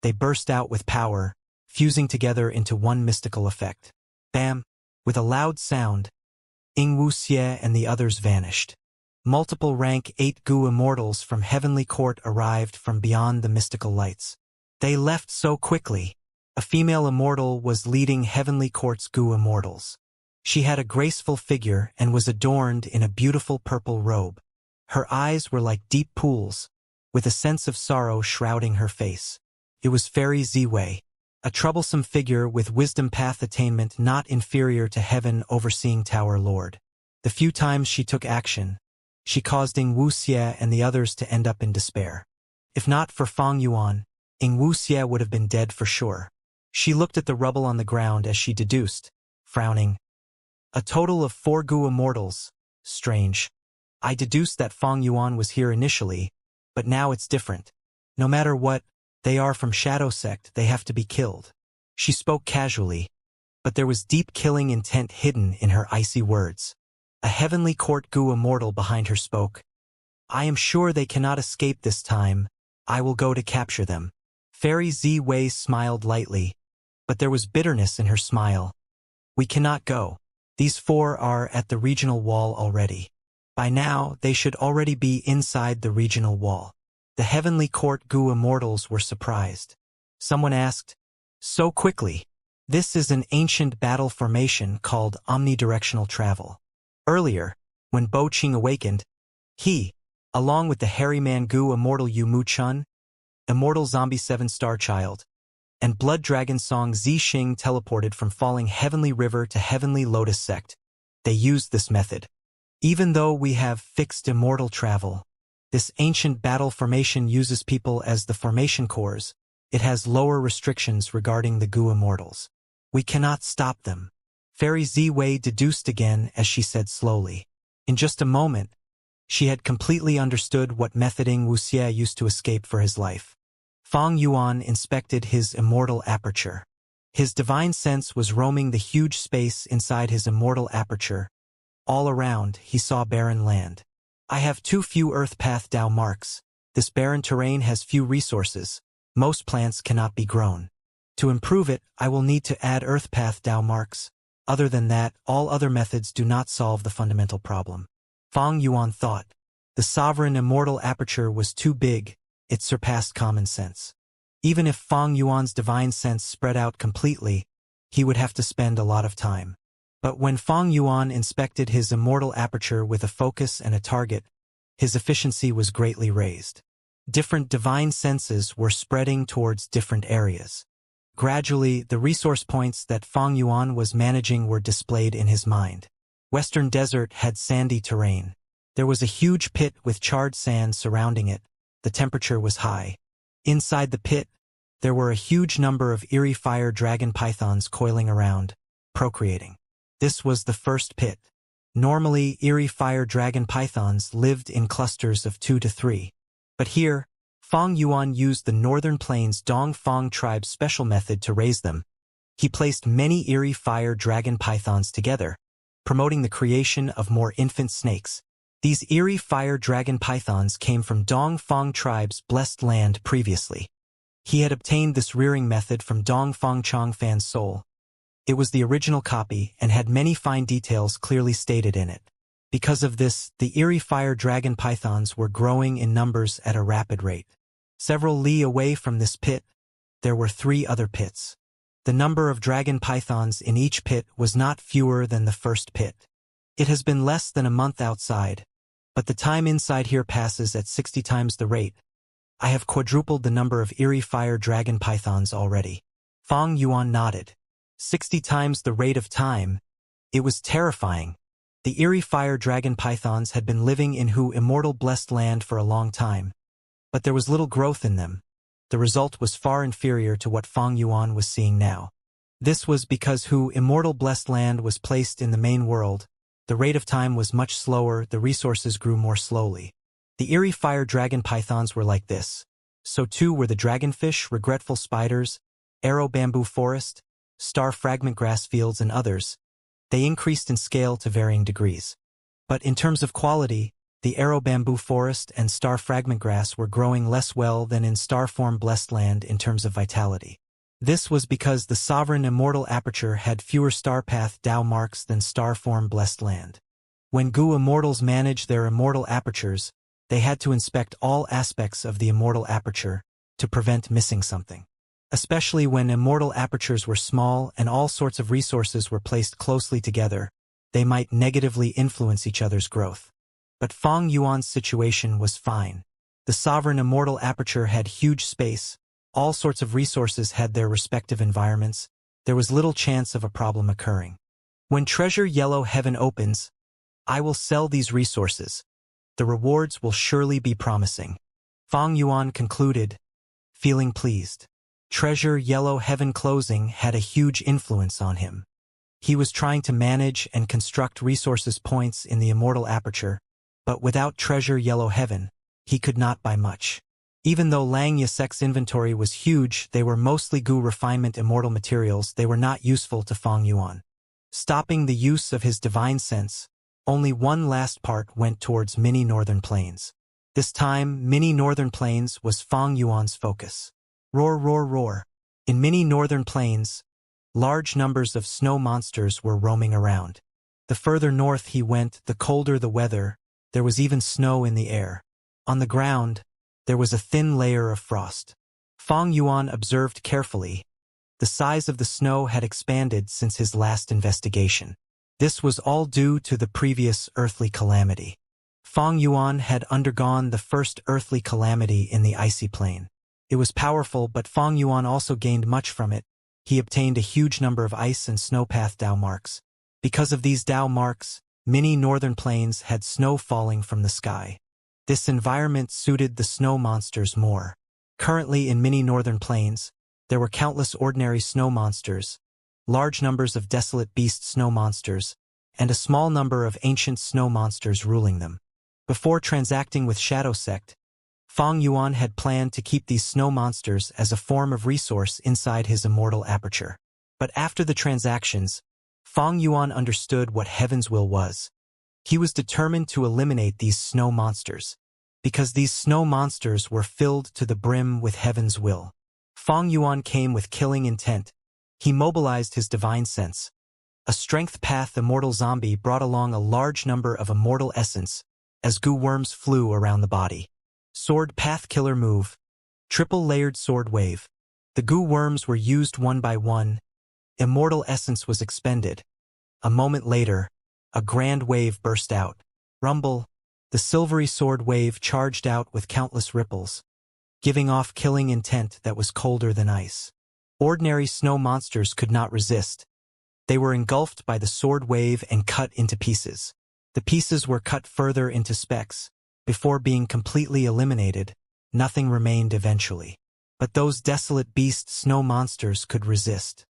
They burst out with power, fusing together into one mystical effect. Bam! With a loud sound, Ingwuxie and the others vanished. Multiple rank 8 goo immortals from Heavenly Court arrived from beyond the mystical lights. They left so quickly. A female immortal was leading Heavenly Court's goo immortals. She had a graceful figure and was adorned in a beautiful purple robe. Her eyes were like deep pools, with a sense of sorrow shrouding her face. It was Fairy Ziwei, a troublesome figure with wisdom path attainment not inferior to Heaven Overseeing Tower Lord. The few times she took action, she caused Ingwuxie and the others to end up in despair. If not for Fang Yuan, Ingwuxie would have been dead for sure. She looked at the rubble on the ground as she deduced, frowning. A total of 4 goo immortals. Strange. I deduced that Fang Yuan was here initially, but now it's different. No matter what, they are from Shadow Sect, they have to be killed. She spoke casually, but there was deep killing intent hidden in her icy words. A Heavenly Court goo immortal behind her spoke. I am sure they cannot escape this time. I will go to capture them. Fairy Ziwei smiled lightly, but there was bitterness in her smile. We cannot go. These 4 are at the regional wall already. By now, they should already be inside the regional wall. The Heavenly Court goo immortals were surprised. Someone asked, "So quickly?" This is an ancient battle formation called omnidirectional travel. Earlier, when Bo Qing awakened, he, along with the Hairy Man goo immortal Yu Mu Chun, immortal zombie 7-star child, and Blood Dragon Song Zixing teleported from Falling Heavenly River to Heavenly Lotus Sect. They used this method. Even though we have fixed immortal travel, this ancient battle formation uses people as the formation cores. It has lower restrictions regarding the goo immortals. We cannot stop them. Fairy Ziwei deduced again as she said slowly. In just a moment, she had completely understood what methoding Wuxie used to escape for his life. Fang Yuan inspected his immortal aperture. His divine sense was roaming the huge space inside his immortal aperture. All around, he saw barren land. I have too few earth path Dao marks. This barren terrain has few resources. Most plants cannot be grown. To improve it, I will need to add earth path Dao marks. Other than that, all other methods do not solve the fundamental problem. Fang Yuan thought. The sovereign immortal aperture was too big, it surpassed common sense. Even if Fang Yuan's divine sense spread out completely, he would have to spend a lot of time. But when Fang Yuan inspected his immortal aperture with a focus and a target, his efficiency was greatly raised. Different divine senses were spreading towards different areas. Gradually, the resource points that Fang Yuan was managing were displayed in his mind. Western Desert had sandy terrain. There was a huge pit with charred sand surrounding it. The temperature was high. Inside the pit, there were a huge number of eerie fire dragon pythons coiling around, procreating. This was the first pit. Normally, eerie fire dragon pythons lived in clusters of 2 to 3. But here, Fang Yuan used the Northern Plains Dongfang tribe's special method to raise them. He placed many eerie fire dragon pythons together, promoting the creation of more infant snakes. These eerie fire dragon pythons came from Dongfang tribe's blessed land previously. He had obtained this rearing method from Dongfang Changfan's soul. It was the original copy and had many fine details clearly stated in it. Because of this, the eerie fire dragon pythons were growing in numbers at a rapid rate. Several li away from this pit, there were 3 other pits. The number of dragon pythons in each pit was not fewer than the first pit. It has been less than a month outside, but the time inside here passes at 60 times the rate. I have quadrupled the number of eerie fire dragon pythons already. Fang Yuan nodded. 60 times the rate of time. It was terrifying. The eerie fire dragon pythons had been living in Hu immortal blessed land for a long time. But there was little growth in them. The result was far inferior to what Fang Yuan was seeing now. This was because Hu immortal blessed land was placed in the main world. The rate of time was much slower, the resources grew more slowly. The eerie fire dragon pythons were like this. So too were the dragonfish, regretful spiders, arrow bamboo forest, star fragment grass fields and others. They increased in scale to varying degrees. But in terms of quality, the arrow bamboo forest and star fragment grass were growing less well than in star-form blessed land in terms of vitality. This was because the sovereign immortal aperture had fewer star path Dao marks than star-form blessed land. When Gu immortals managed their immortal apertures, they had to inspect all aspects of the immortal aperture to prevent missing something. Especially when immortal apertures were small and all sorts of resources were placed closely together, they might negatively influence each other's growth. But Fang Yuan's situation was fine. The sovereign immortal aperture had huge space, all sorts of resources had their respective environments, there was little chance of a problem occurring. When Treasure Yellow Heaven opens, I will sell these resources. The rewards will surely be promising. Fang Yuan concluded, feeling pleased. Treasure Yellow Heaven closing had a huge influence on him. He was trying to manage and construct resources points in the immortal aperture, but without Treasure Yellow Heaven, he could not buy much. Even though Lang Yasek's inventory was huge, they were mostly Gu refinement immortal materials, they were not useful to Fang Yuan. Stopping the use of his divine sense, only one last part went towards Mini Northern Plains. This time, Mini Northern Plains was Fang Yuan's focus. Roar, roar, roar. In Mini Northern Plains, large numbers of snow monsters were roaming around. The further north he went, the colder the weather, there was even snow in the air. On the ground, there was a thin layer of frost. Fang Yuan observed carefully. The size of the snow had expanded since his last investigation. This was all due to the previous earthly calamity. Fang Yuan had undergone the first earthly calamity in the icy plain. It was powerful, but Fang Yuan also gained much from it. He obtained a huge number of ice and snowpath Dao marks. Because of these Dao marks, Mini Northern Plains had snow falling from the sky. This environment suited the snow monsters more. Currently in Mini Northern Plains, there were countless ordinary snow monsters. large numbers of desolate beast snow monsters, and a small number of ancient snow monsters ruling them. Before transacting with Shadow Sect, Fang Yuan had planned to keep these snow monsters as a form of resource inside his immortal aperture. But after the transactions, Fang Yuan understood what Heaven's will was. He was determined to eliminate these snow monsters, because these snow monsters were filled to the brim with Heaven's will. Fang Yuan came with killing intent. He mobilized his divine sense. A strength path immortal zombie brought along a large number of immortal essence as goo worms flew around the body. Sword path killer move. Triple layered sword wave. The goo worms were used one by one. Immortal essence was expended. A moment later, a grand wave burst out. Rumble. The silvery sword wave charged out with countless ripples, giving off killing intent that was colder than ice. Ordinary snow monsters could not resist. They were engulfed by the sword wave and cut into pieces. The pieces were cut further into specks. Before being completely eliminated, nothing remained eventually. But those desolate beast snow monsters could resist.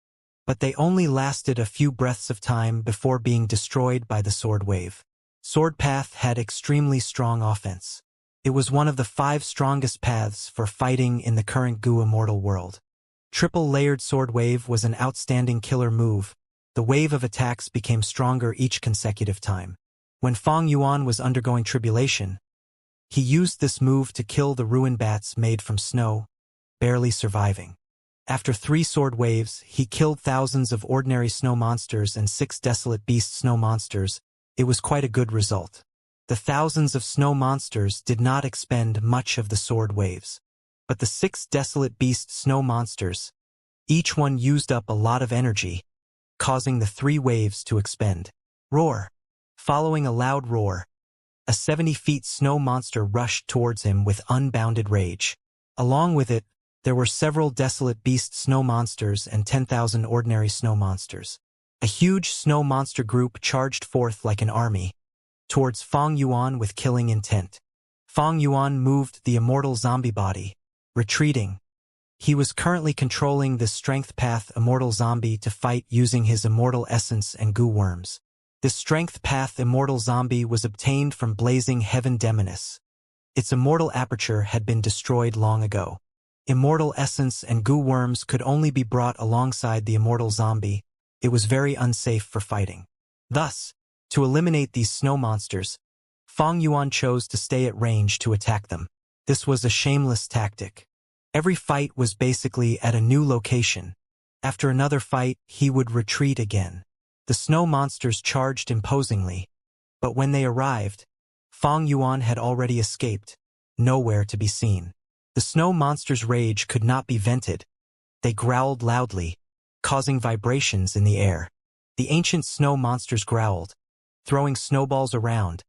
But they only lasted a few breaths of time before being destroyed by the sword wave. Sword path had extremely strong offense. It was one of the 5 strongest paths for fighting in the current goo immortal world. Triple layered sword wave was an outstanding killer move. The wave of attacks became stronger each consecutive time. When Fang Yuan was undergoing tribulation, he used this move to kill the ruin bats made from snow, barely surviving. After 3 sword waves, he killed thousands of ordinary snow monsters and 6 desolate beast snow monsters. It was quite a good result. The thousands of snow monsters did not expend much of the sword waves. But the 6 desolate beast snow monsters, each one used up a lot of energy, causing the 3 waves to expend. Roar. Following a loud roar, a 70-feet snow monster rushed towards him with unbounded rage. Along with it, there were several desolate beast snow monsters and 10,000 ordinary snow monsters. A huge snow monster group charged forth like an army towards Fang Yuan with killing intent. Fang Yuan moved the immortal zombie body, retreating. He was currently controlling the strength path immortal zombie to fight using his immortal essence and goo worms. This strength path immortal zombie was obtained from blazing heaven demoness. Its immortal aperture had been destroyed long ago. Immortal essence and goo worms could only be brought alongside the immortal zombie. It was very unsafe for fighting. Thus, to eliminate these snow monsters, Fang Yuan chose to stay at range to attack them. This was a shameless tactic. Every fight was basically at a new location. After another fight, he would retreat again. The snow monsters charged imposingly, but when they arrived, Fang Yuan had already escaped, nowhere to be seen. The snow monsters' rage could not be vented. They growled loudly, causing vibrations in the air. The ancient snow monsters growled, throwing snowballs around,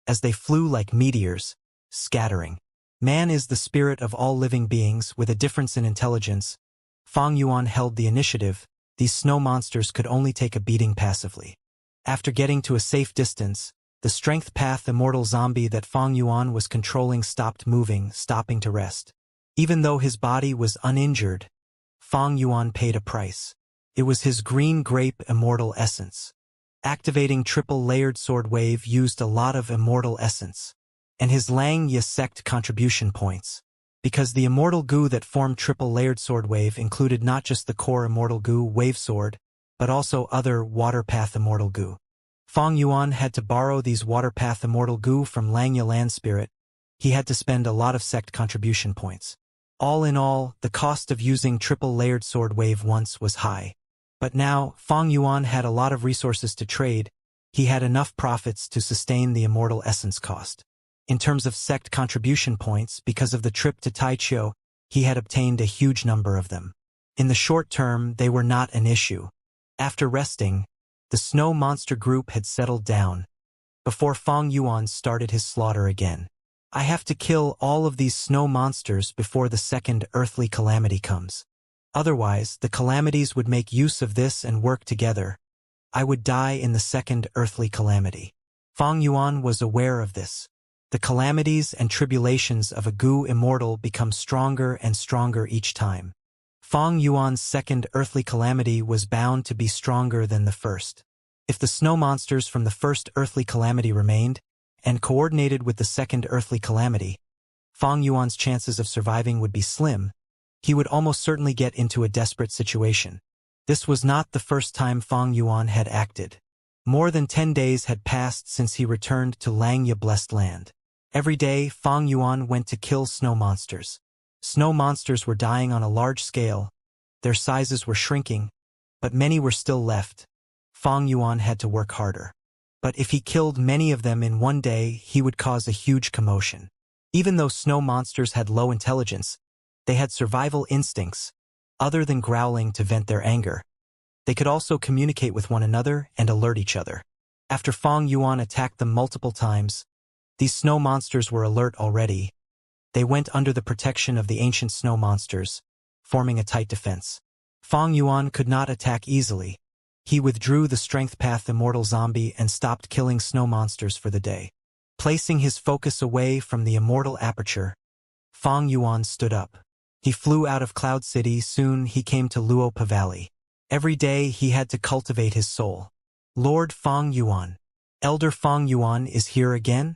as they flew like meteors, scattering. Man is the spirit of all living beings with a difference in intelligence. Fang Yuan held the initiative. These snow monsters could only take a beating passively. After getting to a safe distance, the strength path immortal zombie that Fang Yuan was controlling stopped moving, stopping to rest. Even though his body was uninjured, Fang Yuan paid a price. It was his green grape immortal essence. Activating triple layered sword wave used a lot of immortal essence, and his Lang Ye sect contribution points. Because the immortal goo that formed triple layered sword wave included not just the core immortal goo wave sword, but also other water path immortal goo. Fang Yuan had to borrow these water path immortal goo from Lang Ye land spirit. He had to spend a lot of sect contribution points. All in all, the cost of using triple layered sword wave once was high. But now, Fang Yuan had a lot of resources to trade. He had enough profits to sustain the immortal essence cost. In terms of sect contribution points, because of the trip to Taichio, he had obtained a huge number of them. In the short term, they were not an issue. After resting, the snow monster group had settled down. Before Fang Yuan started his slaughter again. I have to kill all of these snow monsters before the second earthly calamity comes. Otherwise, the calamities would make use of this and work together. I would die in the second earthly calamity. Fang Yuan was aware of this. The calamities and tribulations of a goo immortal become stronger and stronger each time. Fang Yuan's second earthly calamity was bound to be stronger than the first. If the snow monsters from the first earthly calamity remained, and coordinated with the second earthly calamity, Fang Yuan's chances of surviving would be slim. He would almost certainly get into a desperate situation. This was not the first time Fang Yuan had acted. More than 10 days had passed since he returned to Langya Blessed Land. Every day, Fang Yuan went to kill snow monsters. Snow monsters were dying on a large scale. Their sizes were shrinking, but many were still left. Fang Yuan had to work harder. But if he killed many of them in one day, he would cause a huge commotion. Even though snow monsters had low intelligence, they had survival instincts. Other than growling to vent their anger, they could also communicate with one another and alert each other. After Fang Yuan attacked them multiple times, these snow monsters were alert already. They went under the protection of the ancient snow monsters, forming a tight defense. Fang Yuan could not attack easily. He withdrew the Strength Path Immortal Zombie and stopped killing snow monsters for the day. Placing his focus away from the Immortal Aperture, Fang Yuan stood up. He flew out of Cloud City. Soon he came to Luopa Valley. Every day he had to cultivate his soul. Lord Fang Yuan. Elder Fang Yuan is here again?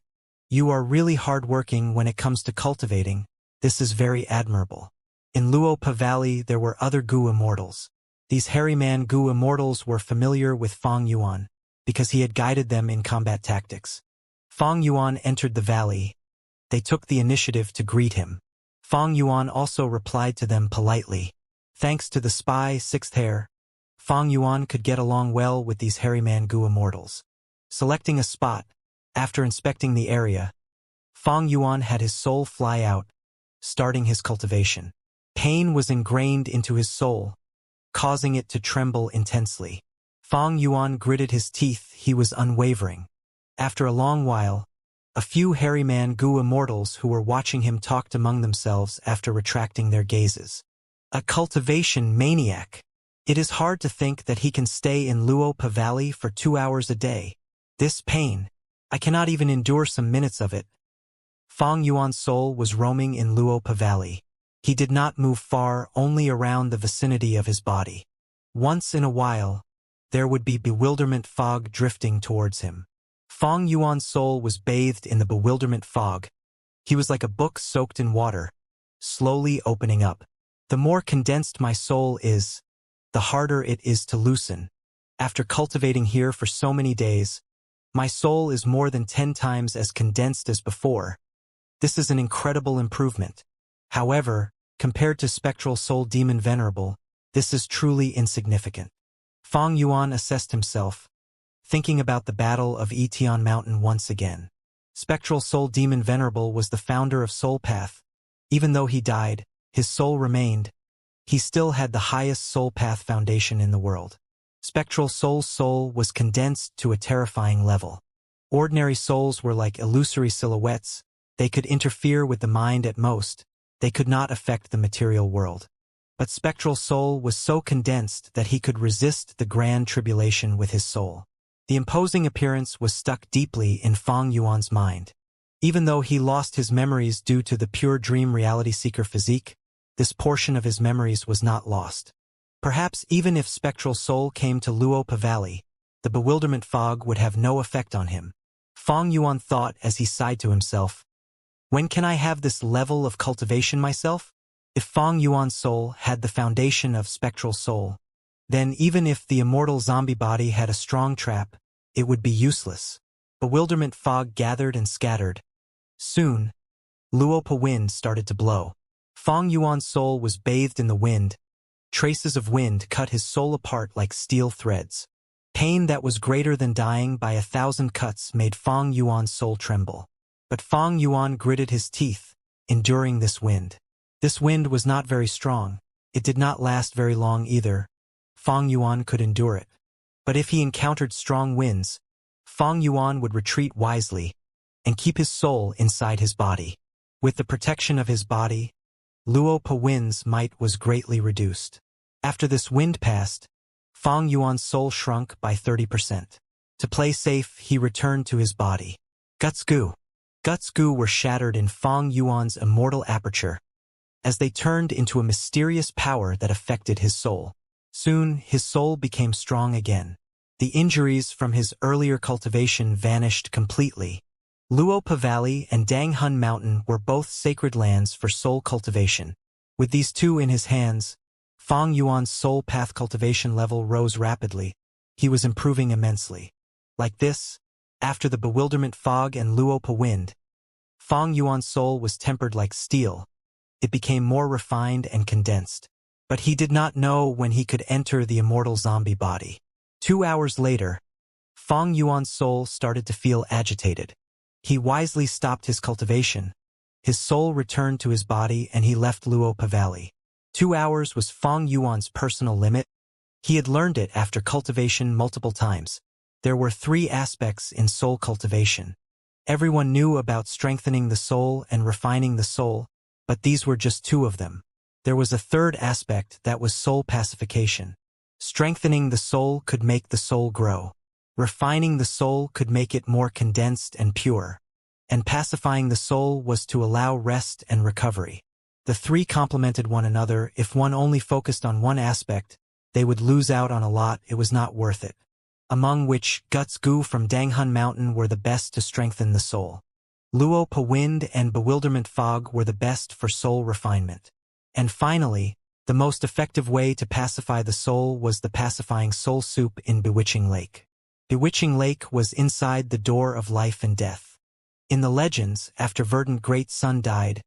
You are really hard-working when it comes to cultivating. This is very admirable. In Luopa Valley there were other Gu Immortals. These hairy man Gu Immortals were familiar with Fang Yuan, because he had guided them in combat tactics. Fang Yuan entered the valley. They took the initiative to greet him. Fang Yuan also replied to them politely. Thanks to the spy Sixth Hair, Fang Yuan could get along well with these hairy man Gu Immortals. Selecting a spot, after inspecting the area, Fang Yuan had his soul fly out, starting his cultivation. Pain was ingrained into his soul, causing it to tremble intensely. Fang Yuan gritted his teeth. He was unwavering. After a long while, a few hairy man Gu Immortals who were watching him talked among themselves after retracting their gazes. A cultivation maniac. It is hard to think that he can stay in Luopa Valley for 2 hours a day. This pain. I cannot even endure some minutes of it. Fang Yuan's soul was roaming in Luopa Valley. He did not move far, only around the vicinity of his body. Once in a while, there would be bewilderment fog drifting towards him. Fang Yuan's soul was bathed in the bewilderment fog. He was like a book soaked in water, slowly opening up. The more condensed my soul is, the harder it is to loosen. After cultivating here for so many days, my soul is more than 10 times as condensed as before. This is an incredible improvement. However, compared to Spectral Soul Demon Venerable, this is truly insignificant. Fang Yuan assessed himself, thinking about the Battle of Etion Mountain once again. Spectral Soul Demon Venerable was the founder of Soul Path. Even though he died, his soul remained. He still had the highest Soul Path foundation in the world. Spectral Soul's soul was condensed to a terrifying level. Ordinary souls were like illusory silhouettes. They could interfere with the mind at most. They could not affect the material world. But Spectral Soul was so condensed that he could resist the grand tribulation with his soul. The imposing appearance was stuck deeply in Fang Yuan's mind. Even though he lost his memories due to the pure dream reality seeker physique, this portion of his memories was not lost. Perhaps even if Spectral Soul came to Luopa Valley, the bewilderment fog would have no effect on him. Fang Yuan thought as he sighed to himself, when can I have this level of cultivation myself? If Fang Yuan's soul had the foundation of Spectral Soul, then even if the immortal zombie body had a strong trap, it would be useless. Bewilderment fog gathered and scattered. Soon, Luopa wind started to blow. Fang Yuan's soul was bathed in the wind. Traces of wind cut his soul apart like steel threads. Pain that was greater than dying by 1,000 cuts made Fang Yuan's soul tremble. But Fang Yuan gritted his teeth, enduring this wind. This wind was not very strong. It did not last very long either. Fang Yuan could endure it. But if he encountered strong winds, Fang Yuan would retreat wisely and keep his soul inside his body. With the protection of his body, Luopa wind's might was greatly reduced. After this wind passed, Fang Yuan's soul shrunk by 30%. To play safe, he returned to his body. Guts Gu were shattered in Fang Yuan's immortal aperture. as they turned into a mysterious power that affected his soul. Soon, his soul became strong again. The injuries from his earlier cultivation vanished completely. Luopa Valley and Danghun Mountain were both sacred lands for soul cultivation. With these two in his hands, Fang Yuan's soul path cultivation level rose rapidly. He was improving immensely. Like this, after the bewilderment fog and Luopa wind, Fang Yuan's soul was tempered like steel. It became more refined and condensed. But he did not know when he could enter the immortal zombie body. 2 hours later, Fang Yuan's soul started to feel agitated. He wisely stopped his cultivation. His soul returned to his body and he left Luopa Valley. 2 hours was Fang Yuan's personal limit. He had learned it after cultivation multiple times. There were 3 aspects in soul cultivation. Everyone knew about strengthening the soul and refining the soul, but these were just 2 of them. There was a 3rd aspect that was soul pacification. Strengthening the soul could make the soul grow. Refining the soul could make it more condensed and pure. And pacifying the soul was to allow rest and recovery. The 3 complemented one another. If one only focused on one aspect, they would lose out on a lot. It was not worth it. Among which, Guts Gu from Danghun Mountain were the best to strengthen the soul. Luopa Wind and Bewilderment Fog were the best for soul refinement. And finally, the most effective way to pacify the soul was the pacifying soul soup in Bewitching Lake. Bewitching Lake was inside the door of life and death. In the legends, after Verdant Great Sun died,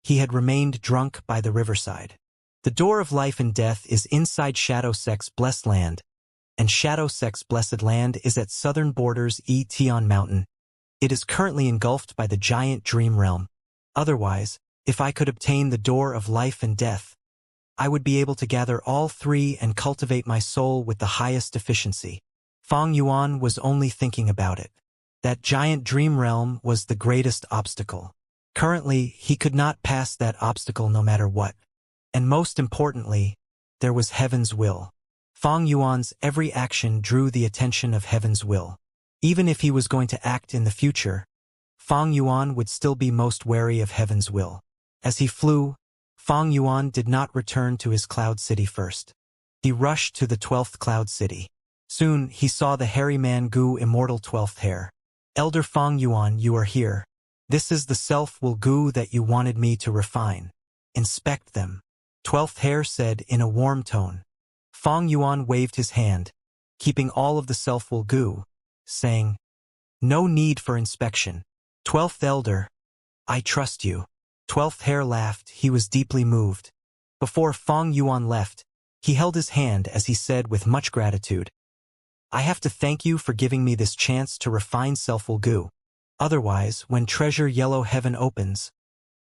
he had remained drunk by the riverside. The door of life and death is inside Shadowsek's blessed land, and Shadowsek's blessed land is at southern borders Tion Mountain. It is currently engulfed by the giant dream realm. Otherwise, if I could obtain the door of life and death, I would be able to gather all 3 and cultivate my soul with the highest efficiency. Fang Yuan was only thinking about it. That giant dream realm was the greatest obstacle. Currently, he could not pass that obstacle no matter what. And most importantly, there was Heaven's will. Fang Yuan's every action drew the attention of Heaven's will. Even if he was going to act in the future, Fang Yuan would still be most wary of Heaven's will. As he flew, Fang Yuan did not return to his cloud city first. He rushed to the 12th cloud city. Soon, he saw the hairy man Gu Immortal 12th hair. Elder Fang Yuan, you are here. This is the self-will Gu that you wanted me to refine. Inspect them. 12th hair said in a warm tone. Fang Yuan waved his hand, keeping all of the self-will Gu, saying, no need for inspection. 12th elder, I trust you. 12th hair laughed. He was deeply moved. Before Fang Yuan left, he held his hand as he said with much gratitude, I have to thank you for giving me this chance to refine self-will Gu. Otherwise, when Treasure Yellow Heaven opens,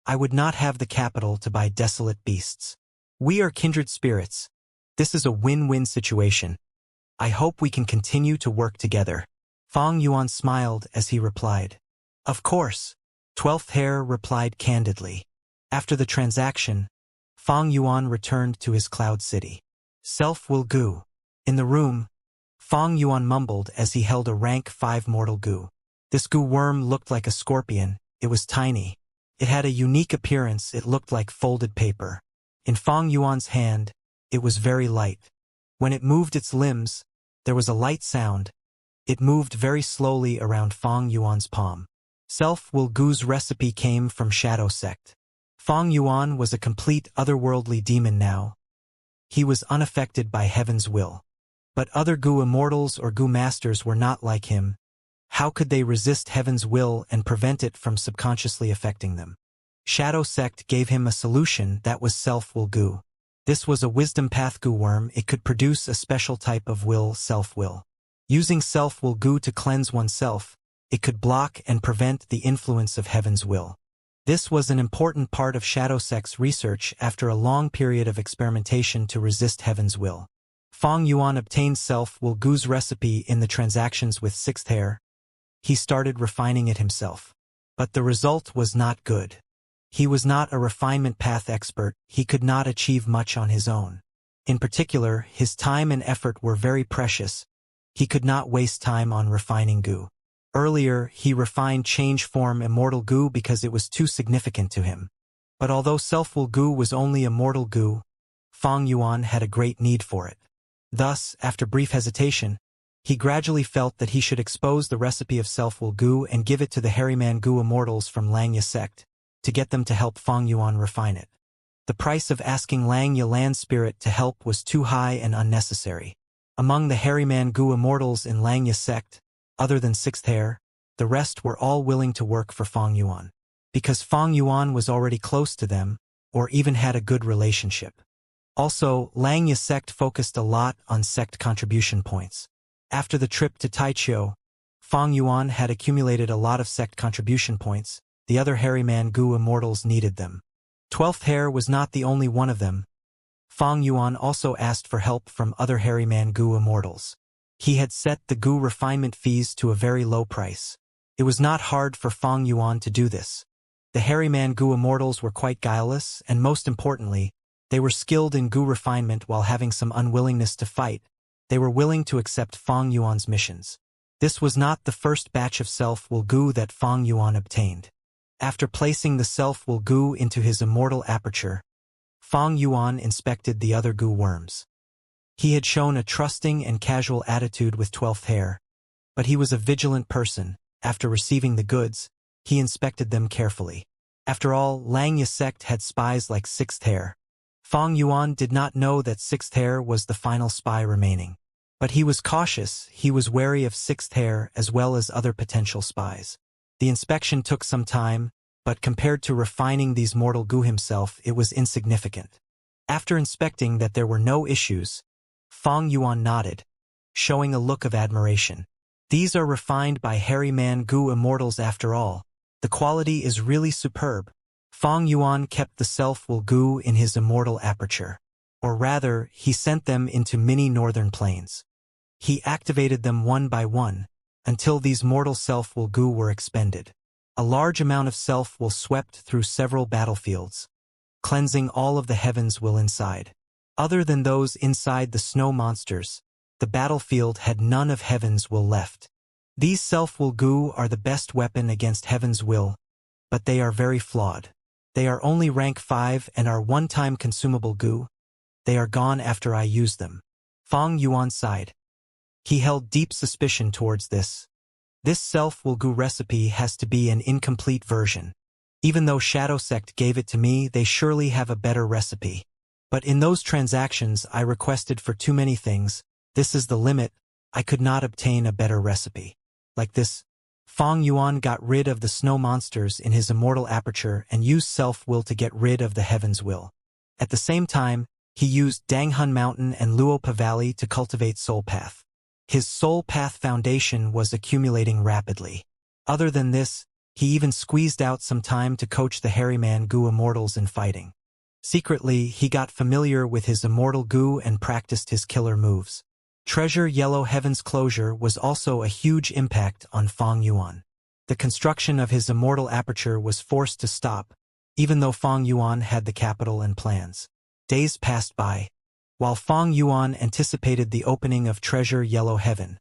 I would not have the capital to buy desolate beasts. We are kindred spirits. This is a win-win situation. I hope we can continue to work together. Fang Yuan smiled as he replied. Of course. 12th hair replied candidly. After the transaction, Fang Yuan returned to his cloud city. Self-will Gu. In the room, Fang Yuan mumbled as he held a rank 5 mortal Gu. This Gu worm looked like a scorpion. It was tiny. It had a unique appearance. It looked like folded paper. In Fang Yuan's hand, it was very light. When it moved its limbs, there was a light sound. It moved very slowly around Fang Yuan's palm. Self-will Gu's recipe came from Shadow Sect. Fang Yuan was a complete otherworldly demon now. He was unaffected by Heaven's will. But other Gu Immortals or Gu Masters were not like him. How could they resist Heaven's will and prevent it from subconsciously affecting them? Shadow Sect gave him a solution that was self-will Gu. This was a wisdom path Gu worm. It could produce a special type of will, self-will. Using self-will Gu to cleanse oneself, it could block and prevent the influence of Heaven's will. This was an important part of Shadow Sect's research after a long period of experimentation to resist Heaven's will. Fang Yuan obtained self-will Gu's recipe in the transactions with 6th hair. He started refining it himself. But the result was not good. He was not a refinement path expert. He could not achieve much on his own. In particular, his time and effort were very precious. He could not waste time on refining Gu. Earlier, he refined change form Immortal Gu because it was too significant to him. But although self-will goo was only immortal goo, Fang Yuan had a great need for it. Thus, after brief hesitation, he gradually felt that he should expose the recipe of self-will goo and give it to the Harryman goo immortals from Langya sect, to get them to help Fang Yuan refine it. The price of asking Langya land spirit to help was too high and unnecessary. Among the Harryman goo immortals in Langya sect, other than Sixth Hair, the rest were all willing to work for Fang Yuan, because Fang Yuan was already close to them, or even had a good relationship. Also, Langya sect focused a lot on sect contribution points. After the trip to Taichio, Fang Yuan had accumulated a lot of sect contribution points. The other Harryman goo immortals needed them. 12th Hair was not the only one of them. Fang Yuan also asked for help from other Harryman goo immortals. He had set the goo refinement fees to a very low price. It was not hard for Fang Yuan to do this. The Harryman goo immortals were quite guileless, and most importantly, they were skilled in goo refinement while having some unwillingness to fight. They were willing to accept Fang Yuan's missions. This was not the first batch of self-will goo that Fang Yuan obtained. After placing the self-will goo into his immortal aperture, Fang Yuan inspected the other goo worms. He had shown a trusting and casual attitude with 12th Hair, but he was a vigilant person. After receiving the goods, he inspected them carefully. After all, Langya sect had spies like 6th Hair. Fang Yuan did not know that 6th Hair was the final spy remaining. But he was cautious, he was wary of 6th Hair as well as other potential spies. The inspection took some time, but compared to refining these mortal goo himself, it was insignificant. After inspecting that there were no issues, Fang Yuan nodded, showing a look of admiration. These are refined by Harryman goo immortals after all. The quality is really superb. Fang Yuan kept the self-will goo in his immortal aperture. Or rather, he sent them into mini northern plains. He activated them one by one, until these mortal self-will goo were expended. A large amount of self-will swept through several battlefields, cleansing all of the heavens will inside. Other than those inside the snow monsters, the battlefield had none of heaven's will left. These self-will goo are the best weapon against heaven's will, but they are very flawed. They are only rank 5 and are one-time consumable goo. They are gone after I use them. Fang Yuan sighed. He held deep suspicion towards this. This self-will goo recipe has to be an incomplete version. Even though Shadow Sect gave it to me, they surely have a better recipe. But in those transactions I requested for too many things. This is the limit. I could not obtain a better recipe. Like this, Fang Yuan got rid of the snow monsters in his immortal aperture and used self-will to get rid of the heaven's will. At the same time, he used Danghun Mountain and Luopa Valley to cultivate Soul Path. His Soul Path foundation was accumulating rapidly. Other than this, he even squeezed out some time to coach the Harryman goo immortals in fighting. Secretly, he got familiar with his immortal goo and practiced his killer moves. Treasure Yellow Heaven's closure was also a huge impact on Fang Yuan. The construction of his immortal aperture was forced to stop, even though Fang Yuan had the capital and plans. Days passed by. While Fang Yuan anticipated the opening of Treasure Yellow Heaven,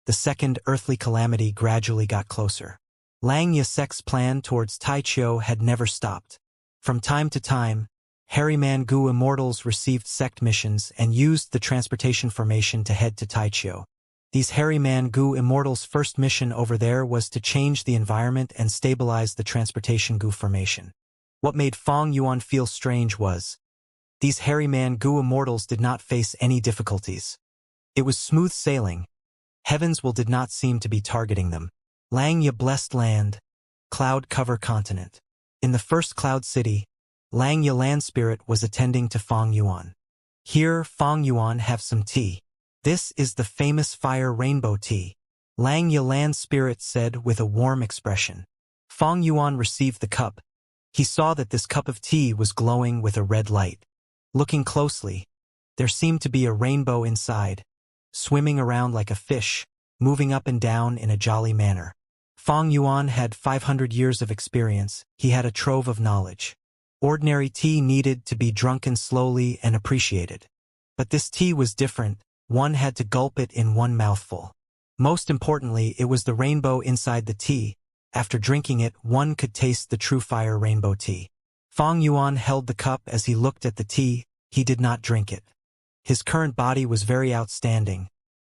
the second earthly calamity gradually got closer. Langya sect's plan towards Taichio had never stopped. From time to time, Harryman goo immortals received sect missions and used the transportation formation to head to Taichio. These Harryman goo immortals' first mission over there was to change the environment and stabilize the transportation goo formation. What made Fang Yuan feel strange was, these Harryman goo immortals did not face any difficulties. It was smooth sailing. Heaven's will did not seem to be targeting them. Langya blessed land, cloud cover continent. In the first cloud city, Langya land spirit was attending to Fang Yuan. Here, Fang Yuan have some tea. This is the famous fire rainbow tea. Langya land spirit said with a warm expression. Fang Yuan received the cup. He saw that this cup of tea was glowing with a red light. Looking closely, there seemed to be a rainbow inside, swimming around like a fish, moving up and down in a jolly manner. Fang Yuan had 500 years of experience. He had a trove of knowledge. Ordinary tea needed to be drunken slowly and appreciated. But this tea was different. One had to gulp it in one mouthful. Most importantly, it was the rainbow inside the tea. After drinking it, one could taste the true fire rainbow tea. Fong Yuan held the cup as he looked at the tea. He did not drink it. His current body was very outstanding.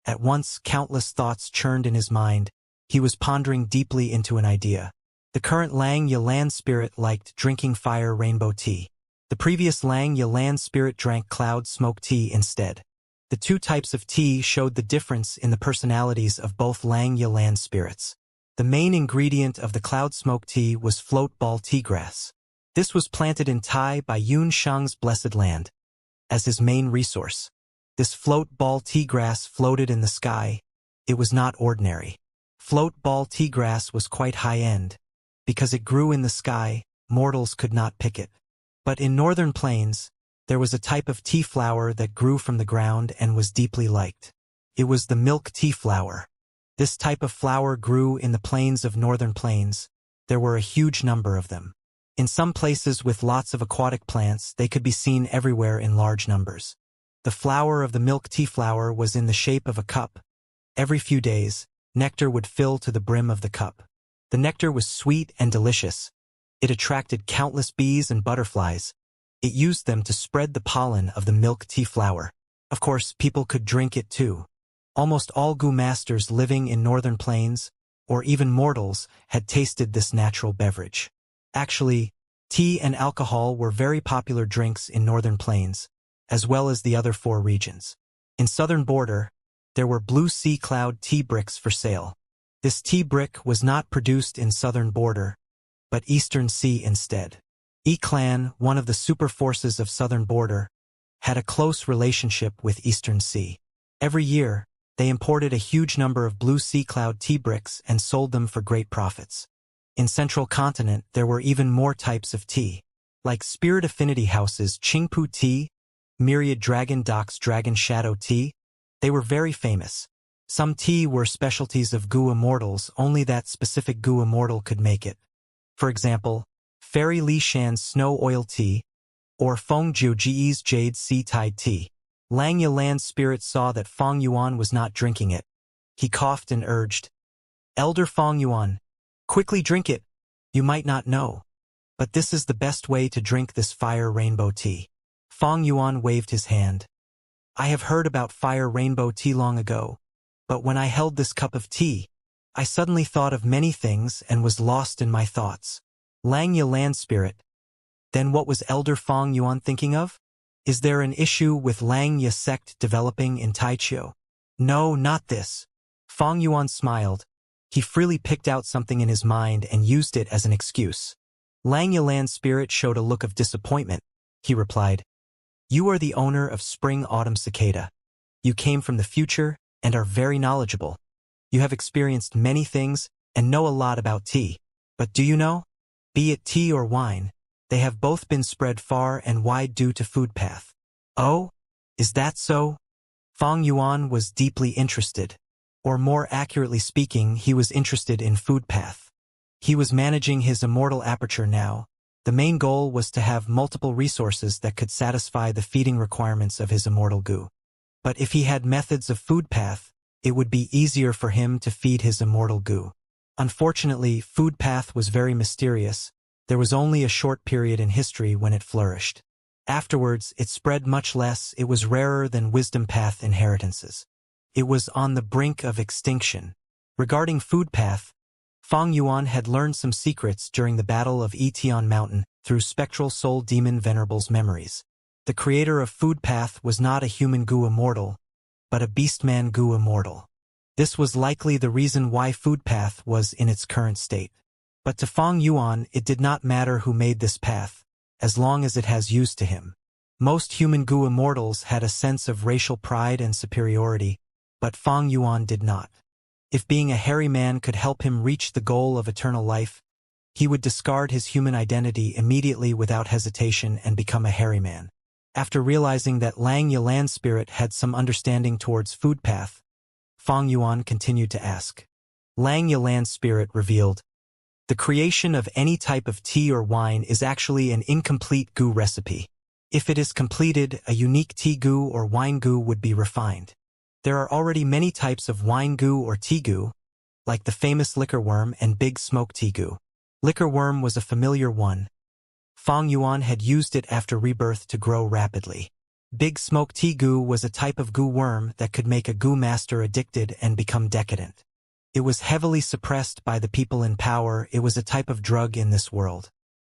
At once, countless thoughts churned in his mind. He was pondering deeply into an idea. The current Lang Ye land spirit liked drinking fire rainbow tea. The previous Lang Ye land spirit drank cloud smoke tea instead. The two types of tea showed the difference in the personalities of both Lang Ye land spirits. The main ingredient of the cloud smoke tea was float ball tea grass. This was planted in Tai by Yun Shang's blessed land as his main resource. This float ball tea grass floated in the sky. It was not ordinary. Float ball tea grass was quite high-end. Because it grew in the sky, mortals could not pick it. But in northern plains, there was a type of tea flower that grew from the ground and was deeply liked. It was the milk tea flower. This type of flower grew in the plains of northern plains. There were a huge number of them. In some places with lots of aquatic plants, they could be seen everywhere in large numbers. The flower of the milk tea flower was in the shape of a cup. Every few days, nectar would fill to the brim of the cup. The nectar was sweet and delicious. It attracted countless bees and butterflies. It used them to spread the pollen of the milk tea flower. Of course, people could drink it too. Almost all Gu masters living in northern plains, or even mortals, had tasted this natural beverage. Actually, tea and alcohol were very popular drinks in northern plains, as well as the other 4 regions. In southern border, there were blue sea cloud tea bricks for sale. This tea brick was not produced in southern border, but eastern sea instead. E-Clan, one of the super forces of southern border, had a close relationship with eastern sea. Every year, they imported a huge number of blue sea cloud tea bricks and sold them for great profits. In central continent, there were even more types of tea, like Spirit Affinity House's Qingpu tea, Myriad Dragon Doc's Dragon Shadow tea. They were very famous. Some tea were specialties of Gu immortals, only that specific Gu immortal could make it. For example, Fairy Li Shan's Snow Oil Tea, or Feng Jiuji's Jade Sea Tide Tea. Lang Ye land spirit saw that Fong Yuan was not drinking it. He coughed and urged, "Elder Fong Yuan, quickly drink it. You might not know, but this is the best way to drink this fire rainbow tea." Fong Yuan waved his hand. "I have heard about fire rainbow tea long ago, but when I held this cup of tea, I suddenly thought of many things and was lost in my thoughts." Lang Ye land spirit. Then what was Elder Fong Yuan thinking of? Is there an issue with Lang Ye sect developing in Taichio? No, not this. Fong Yuan smiled. He freely picked out something in his mind and used it as an excuse. Lang Ye land spirit showed a look of disappointment. He replied, "You are the owner of Spring Autumn Cicada. You came from the future and are very knowledgeable. You have experienced many things and know a lot about tea. But do you know? Be it tea or wine, they have both been spread far and wide due to food path." "Oh? Is that so?" Fong Yuan was deeply interested. Or more accurately speaking, he was interested in food path. He was managing his immortal aperture now. The main goal was to have multiple resources that could satisfy the feeding requirements of his immortal Gu. But if he had methods of food path, it would be easier for him to feed his immortal Gu. Unfortunately, food path was very mysterious. There was only a short period in history when it flourished. Afterwards, it spread much less. It was rarer than wisdom path inheritances. It was on the brink of extinction. Regarding food path, Fong Yuan had learned some secrets during the Battle of Etion Mountain through Spectral Soul Demon Venerable's memories. The creator of food path was not a human Gu immortal, but a beastman Gu immortal. This was likely the reason why food path was in its current state. But to Fong Yuan, it did not matter who made this path, as long as it has use to him. Most human Gu immortals had a sense of racial pride and superiority, but Fong Yuan did not. If being a hairy man could help him reach the goal of eternal life, he would discard his human identity immediately without hesitation and become a hairy man. After realizing that Lang Ye land spirit had some understanding towards food path, Fong Yuan continued to ask. Lang Ye land spirit revealed, "The creation of any type of tea or wine is actually an incomplete Gu recipe. If it is completed, a unique tea Gu or wine Gu would be refined. There are already many types of wine Gu or tea Gu, like the famous liquor worm and big smoke tea Gu." Liquor worm was a familiar one. Fang Yuan had used it after rebirth to grow rapidly. Big Smoke Tea Goo was a type of goo worm that could make a goo master addicted and become decadent. It was heavily suppressed by the people in power. It was a type of drug in this world.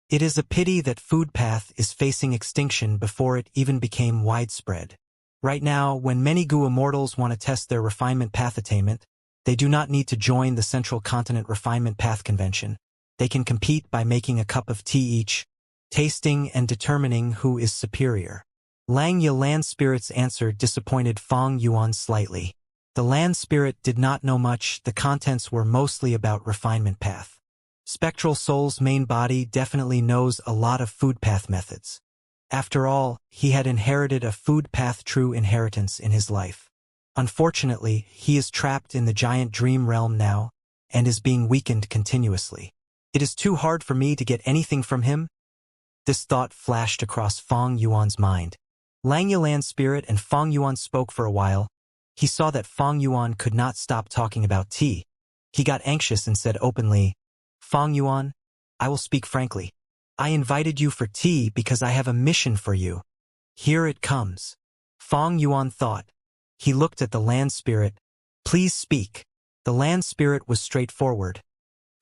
It is a pity that Food Path is facing extinction before it even became widespread. Right now, when many goo immortals want to test their refinement path attainment, they do not need to join the Central Continent Refinement Path Convention. They can compete by making a cup of tea each, tasting and determining who is superior. Lang Ye Land Spirit's answer disappointed Fang Yuan slightly. The land spirit did not know much. The contents were mostly about refinement path. Spectral Soul's main body definitely knows a lot of food path methods. After all, he had inherited a food path true inheritance in his life. Unfortunately, he is trapped in the giant dream realm now, and is being weakened continuously. It is too hard for me to get anything from him. This thought flashed across Fang Yuan's mind. Lang Ye Land Spirit and Fang Yuan spoke for a while. He saw that Fang Yuan could not stop talking about tea. He got anxious and said openly, "Fang Yuan, I will speak frankly. I invited you for tea because I have a mission for you. Here it comes." Fang Yuan thought. He looked at the land spirit. "Please speak." The land spirit was straightforward.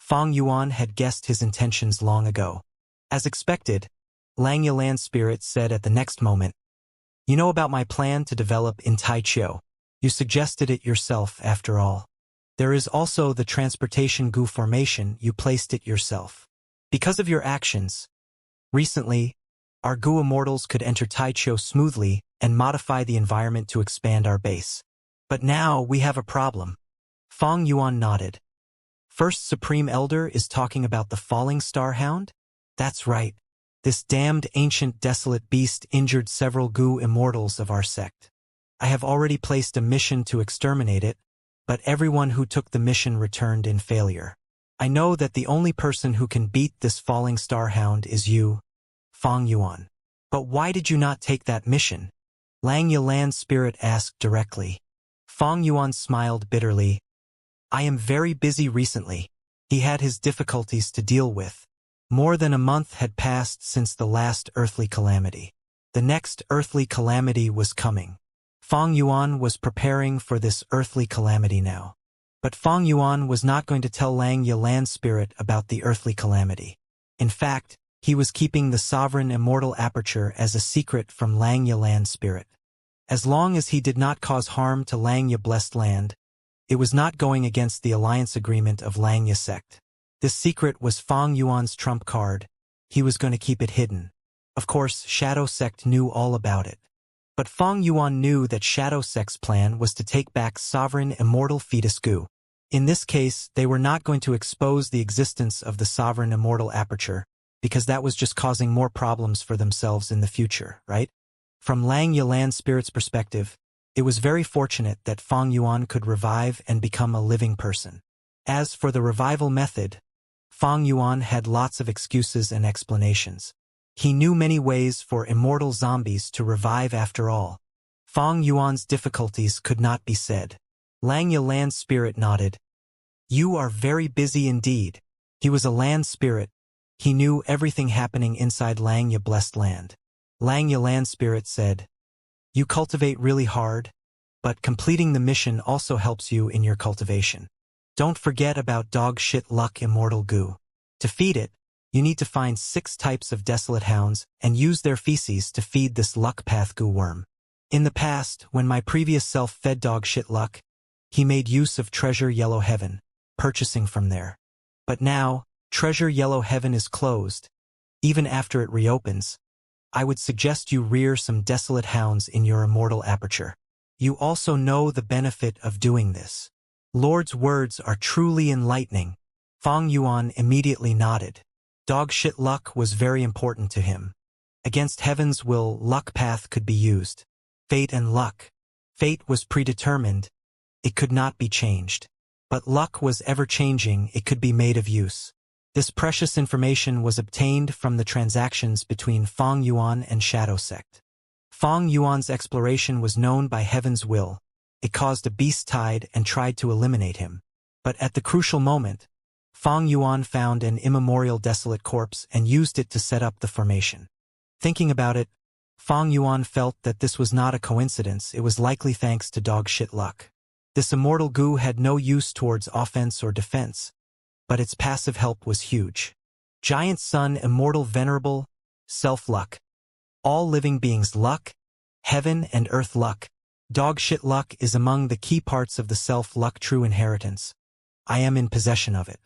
Fang Yuan had guessed his intentions long ago. As expected, Lang Ye Land Spirit said at the next moment, "You know about my plan to develop in Taichio. You suggested it yourself, after all. There is also the transportation goo formation. You placed it yourself. Because of your actions, recently, our goo immortals could enter Taichio smoothly and modify the environment to expand our base. But now we have a problem." Fang Yuan nodded. "First Supreme Elder is talking about the falling star hound?" "That's right. This damned ancient desolate beast injured several goo immortals of our sect. I have already placed a mission to exterminate it, but everyone who took the mission returned in failure. I know that the only person who can beat this falling star hound is you, Fang Yuan. But why did you not take that mission?" Lang Ye Land Spirit asked directly. Fang Yuan smiled bitterly. "I am very busy recently." He had his difficulties to deal with. More than a month had passed since the last earthly calamity. The next earthly calamity was coming. Fang Yuan was preparing for this earthly calamity now. But Fang Yuan was not going to tell Lang Ye Land Spirit about the earthly calamity. In fact, he was keeping the sovereign immortal aperture as a secret from Lang Ye Land Spirit. As long as he did not cause harm to Lang Ye Blessed Land, it was not going against the alliance agreement of Lang Ye Sect. This secret was Fang Yuan's trump card. He was going to keep it hidden. Of course, Shadow Sect knew all about it. But Fang Yuan knew that Shadow Sect's plan was to take back sovereign immortal fetus goo. In this case, they were not going to expose the existence of the sovereign immortal aperture, because that was just causing more problems for themselves in the future, right? From Lang Ye Land Spirit's perspective, it was very fortunate that Fang Yuan could revive and become a living person. As for the revival method, Fang Yuan had lots of excuses and explanations. He knew many ways for immortal zombies to revive after all. Fang Yuan's difficulties could not be said. Lang Ye Land Spirit nodded. "You are very busy indeed." He was a land spirit. He knew everything happening inside Lang Ye Blessed Land. Lang Ye Land Spirit said, "You cultivate really hard, but completing the mission also helps you in your cultivation. Don't forget about dog shit luck immortal goo. To feed it, you need to find 6 types of desolate hounds and use their feces to feed this luck path goo worm. In the past, when my previous self fed dog shit luck, he made use of Treasure Yellow Heaven, purchasing from there. But now, Treasure Yellow Heaven is closed. Even after it reopens, I would suggest you rear some desolate hounds in your immortal aperture. You also know the benefit of doing this. Lord's words are truly enlightening." Fang Yuan immediately nodded. Dog shit luck was very important to him. Against heaven's will, luck path could be used. Fate and luck. Fate was predetermined. It could not be changed. But luck was ever-changing. It could be made of use. This precious information was obtained from the transactions between Fang Yuan and Shadow Sect. Fang Yuan's exploration was known by heaven's will. It caused a beast tide and tried to eliminate him. But at the crucial moment, Fang Yuan found an immemorial desolate corpse and used it to set up the formation. Thinking about it, Fang Yuan felt that this was not a coincidence, it was likely thanks to dog shit luck. This immortal goo had no use towards offense or defense, but its passive help was huge. Giant Sun, Immortal, Venerable, Self-Luck. All living beings luck, heaven and earth luck. Dog shit luck is among the key parts of the self-luck true inheritance. I am in possession of it.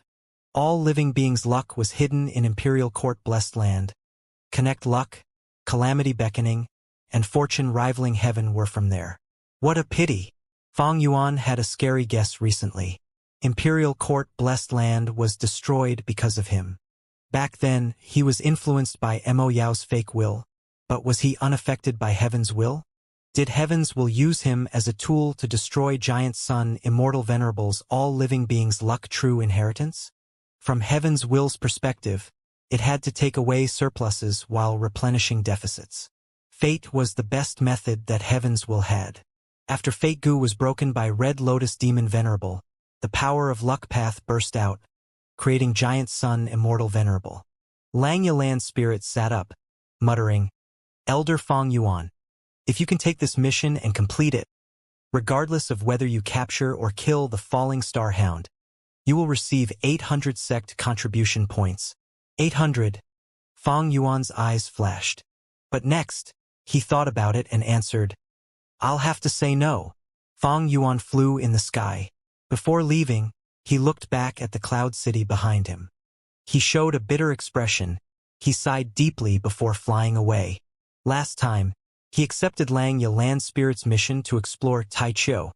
All living beings luck was hidden in Imperial Court blessed land. Connect luck, calamity beckoning, and fortune rivaling heaven were from there. What a pity! Fang Yuan had a scary guess recently. Imperial Court blessed land was destroyed because of him. Back then, he was influenced by Mo Yao's fake will, but was he unaffected by heaven's will? Did heaven's will use him as a tool to destroy Giant Sun, Immortal, Venerables, all living beings luck true inheritance? From heaven's will's perspective, it had to take away surpluses while replenishing deficits. Fate was the best method that heaven's will had. After Fate Goo was broken by Red Lotus Demon Venerable, the power of Luck Path burst out, creating Giant Sun, Immortal, Venerable. Langya Land Spirit sat up, muttering, Elder Fang Yuan, if you can take this mission and complete it, regardless of whether you capture or kill the Falling Star Hound, you will receive 800 sect contribution points. 800. Fang Yuan's eyes flashed. But next, he thought about it and answered, I'll have to say no. Fang Yuan flew in the sky. Before leaving, he looked back at the cloud city behind him. He showed a bitter expression. He sighed deeply before flying away. Last time, he accepted Langya Land Spirit's mission to explore Taichou.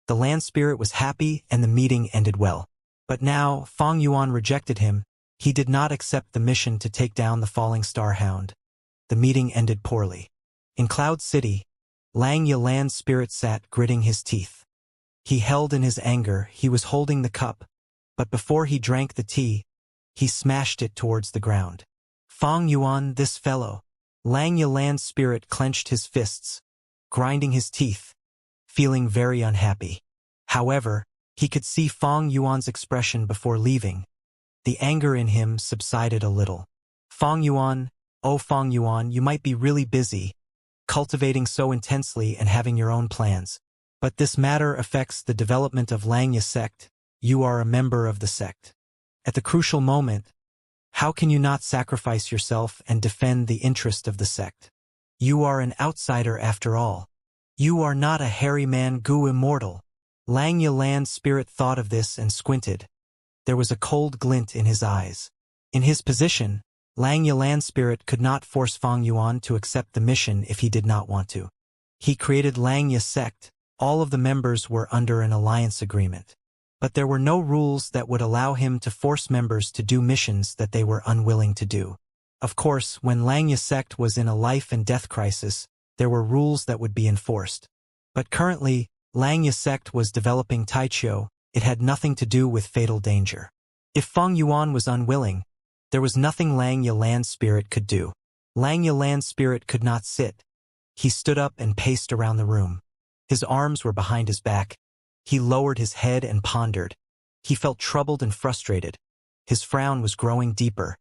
The Land Spirit was happy and the meeting ended well. But now, Fang Yuan rejected him. He did not accept the mission to take down the Falling Star Hound. The meeting ended poorly. In Cloud City, Langya Land Spirit sat gritting his teeth. He held in his anger, he was holding the cup, but before he drank the tea, he smashed it towards the ground. Fang Yuan, this fellow. Langya Land Spirit clenched his fists, grinding his teeth, feeling very unhappy. However, he could see Fang Yuan's expression before leaving. The anger in him subsided a little. Fang Yuan, oh Fang Yuan, you might be really busy, cultivating so intensely and having your own plans. But this matter affects the development of Langya sect. You are a member of the sect. At the crucial moment, how can you not sacrifice yourself and defend the interest of the sect? You are an outsider after all. You are not a hairy man Gu Immortal. Langya Land Spirit thought of this and squinted. There was a cold glint in his eyes. In his position, Langya Land Spirit could not force Fang Yuan to accept the mission if he did not want to. He created Langya sect. All of the members were under an alliance agreement. But there were no rules that would allow him to force members to do missions that they were unwilling to do. Of course, when Langya sect was in a life and death crisis, there were rules that would be enforced. But currently, Langya sect was developing Taichou. It had nothing to do with fatal danger. If Fang Yuan was unwilling, there was nothing Langya Land Spirit could do. Langya Land Spirit could not sit. He stood up and paced around the room. His arms were behind his back. He lowered his head and pondered. He felt troubled and frustrated. His frown was growing deeper.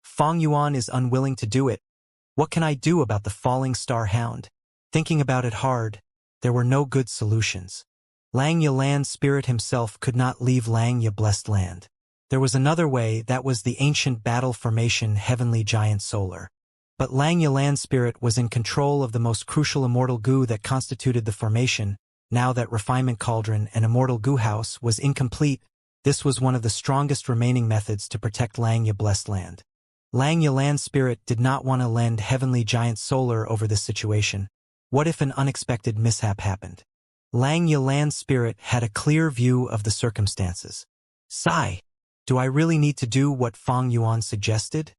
Fang Yuan is unwilling to do it. What can I do about the Falling Star Hound? Thinking about it hard, there were no good solutions. Langya Land Spirit himself could not leave Langya Blessed Land. There was another way, that was the ancient battle formation Heavenly Giant Solar. But Langya Land Spirit was in control of the most crucial immortal goo that constituted the formation. Now that Refinement Cauldron and Immortal Goo House was incomplete, this was one of the strongest remaining methods to protect Langya Blessed Land. Langya Land Spirit did not want to lend Heavenly Giant Solar over this situation. What if an unexpected mishap happened? Langya Land Spirit had a clear view of the circumstances. Sigh. Do I really need to do what Fang Yuan suggested?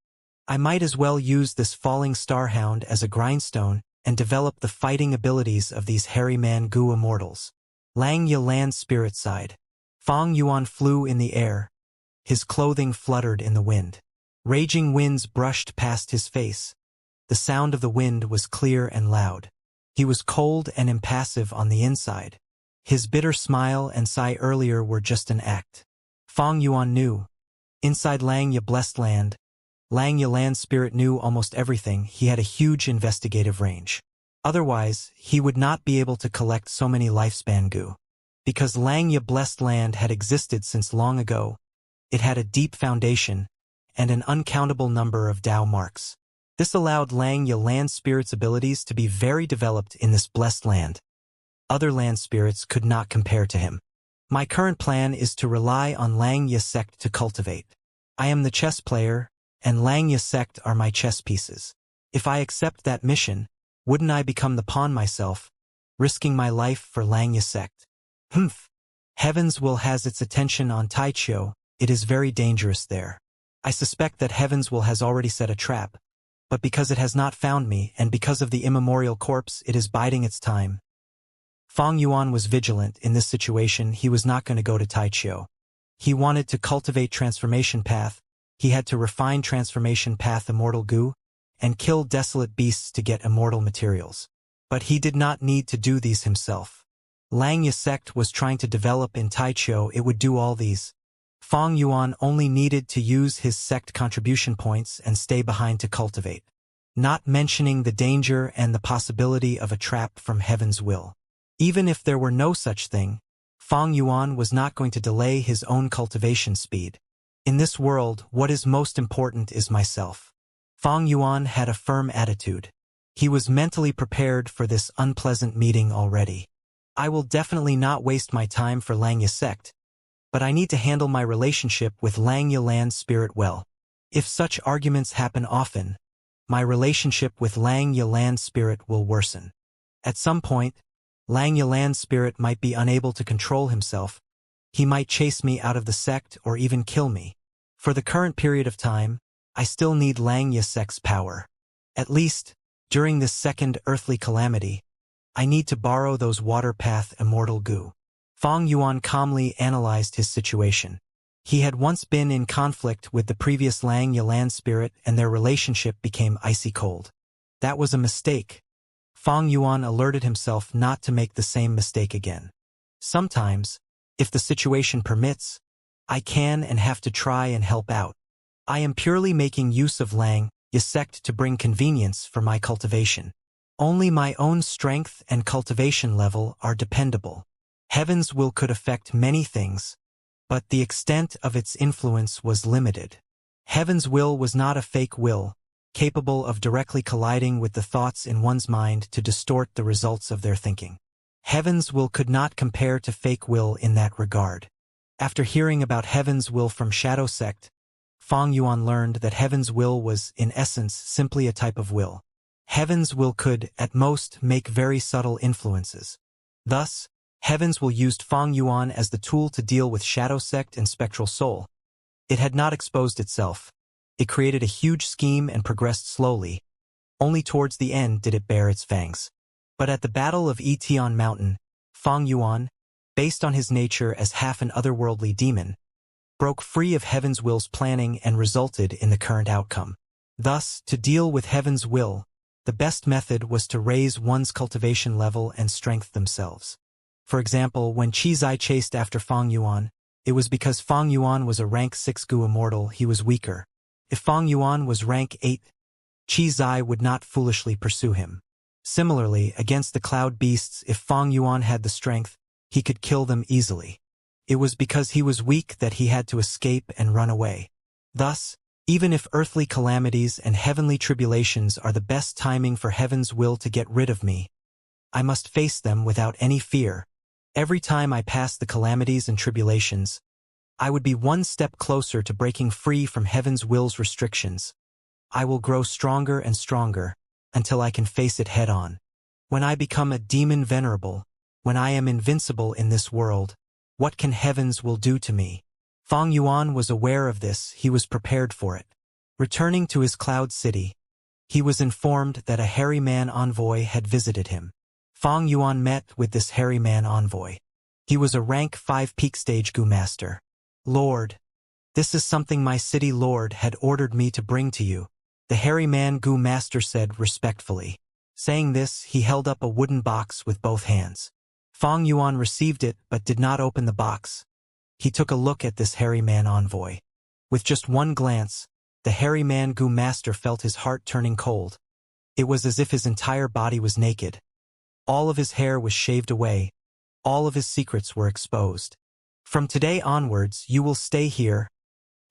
I might as well use this Falling Star Hound as a grindstone and develop the fighting abilities of these hairy man Gu Immortals. Langya Land Spirit sighed. Fang Yuan flew in the air. His clothing fluttered in the wind. Raging winds brushed past his face. The sound of the wind was clear and loud. He was cold and impassive on the inside. His bitter smile and sigh earlier were just an act. Fang Yuan knew, Inside Langya blessed land, Langya land spirit knew almost everything. He had a huge investigative range. Otherwise, he would not be able to collect so many lifespan goo. Because Langya blessed land had existed since long ago, it had a deep foundation and an uncountable number of Tao marks. This allowed Langya land spirit's abilities to be very developed in this blessed land. Other land spirits could not compare to him. My current plan is to rely on Langya sect to cultivate. I am the chess player, and Langya sect are my chess pieces. If I accept that mission, wouldn't I become the pawn myself, risking my life for Langya sect? Heaven's will has its attention on Taichio. It is very dangerous there. I suspect that Heaven's will has already set a trap, but because it has not found me and because of the immemorial corpse, it is biding its time. Fang Yuan was vigilant in this situation. He was not going to go to Taichio. He wanted to cultivate transformation path. He had to refine transformation path immortal goo and kill desolate beasts to get immortal materials. But he did not need to do these himself. Langya sect was trying to develop in Taichio. It would do all these. Fang Yuan only needed to use his sect contribution points and stay behind to cultivate, not mentioning the danger and the possibility of a trap from Heaven's will. Even if there were no such thing, Fang Yuan was not going to delay his own cultivation speed. In this world, what is most important is myself. Fang Yuan had a firm attitude. He was mentally prepared for this unpleasant meeting already. I will definitely not waste my time for Langya sect, but I need to handle my relationship with Langya land spirit well. If such arguments happen often, my relationship with Langya land spirit will worsen. At some point, Langya land spirit might be unable to control himself. He might chase me out of the sect or even kill me. For the current period of time, I still need Langya sect's power. At least, during this second earthly calamity, I need to borrow those water path immortal goo. Fang Yuan calmly analyzed his situation. He had once been in conflict with the previous Langya land spirit and their relationship became icy cold. That was a mistake. Fang Yuan alerted himself not to make the same mistake again. Sometimes, if the situation permits, I can and have to try and help out. I am purely making use of Langya sect to bring convenience for my cultivation. Only my own strength and cultivation level are dependable. Heaven's will could affect many things, but the extent of its influence was limited. Heaven's will was not a fake will, capable of directly colliding with the thoughts in one's mind to distort the results of their thinking. Heaven's will could not compare to fake will in that regard. After hearing about Heaven's will from Shadow Sect, Fang Yuan learned that Heaven's will was, in essence, simply a type of will. Heaven's will could, at most, make very subtle influences. Thus, Heaven's will used Fang Yuan as the tool to deal with Shadow Sect and Spectral Soul. It had not exposed itself. It created a huge scheme and progressed slowly. Only towards the end did it bare its fangs. But at the Battle of Etion Mountain, Fang Yuan, based on his nature as half an otherworldly demon, broke free of Heaven's will's planning and resulted in the current outcome. Thus, to deal with Heaven's will, the best method was to raise one's cultivation level and strength themselves. For example, when Qi Zai chased after Fang Yuan, it was because Fang Yuan was a rank 6 Gu immortal. He was weaker. If Fang Yuan was rank 8, Qi Zai would not foolishly pursue him. Similarly, against the cloud beasts, if Fang Yuan had the strength, he could kill them easily. It was because he was weak that he had to escape and run away. Thus, even if earthly calamities and heavenly tribulations are the best timing for Heaven's will to get rid of me, I must face them without any fear. Every time I pass the calamities and tribulations, I would be one step closer to breaking free from Heaven's will's restrictions. I will grow stronger and stronger until I can face it head-on. When I become a demon venerable, when I am invincible in this world, what can Heaven's will do to me? Fang Yuan was aware of this. He was prepared for it. Returning to his cloud city, he was informed that a hairy man envoy had visited him. Fang Yuan met with this hairy man envoy. He was a rank 5 peak stage Gu master. Lord, this is something my city lord had ordered me to bring to you, the hairy man Gu master said respectfully. Saying this, he held up a wooden box with both hands. Fang Yuan received it but did not open the box. He took a look at this hairy man envoy. With just one glance, the hairy man-goo master felt his heart turning cold. It was as if his entire body was naked. All of his hair was shaved away. All of his secrets were exposed. From today onwards, you will stay here.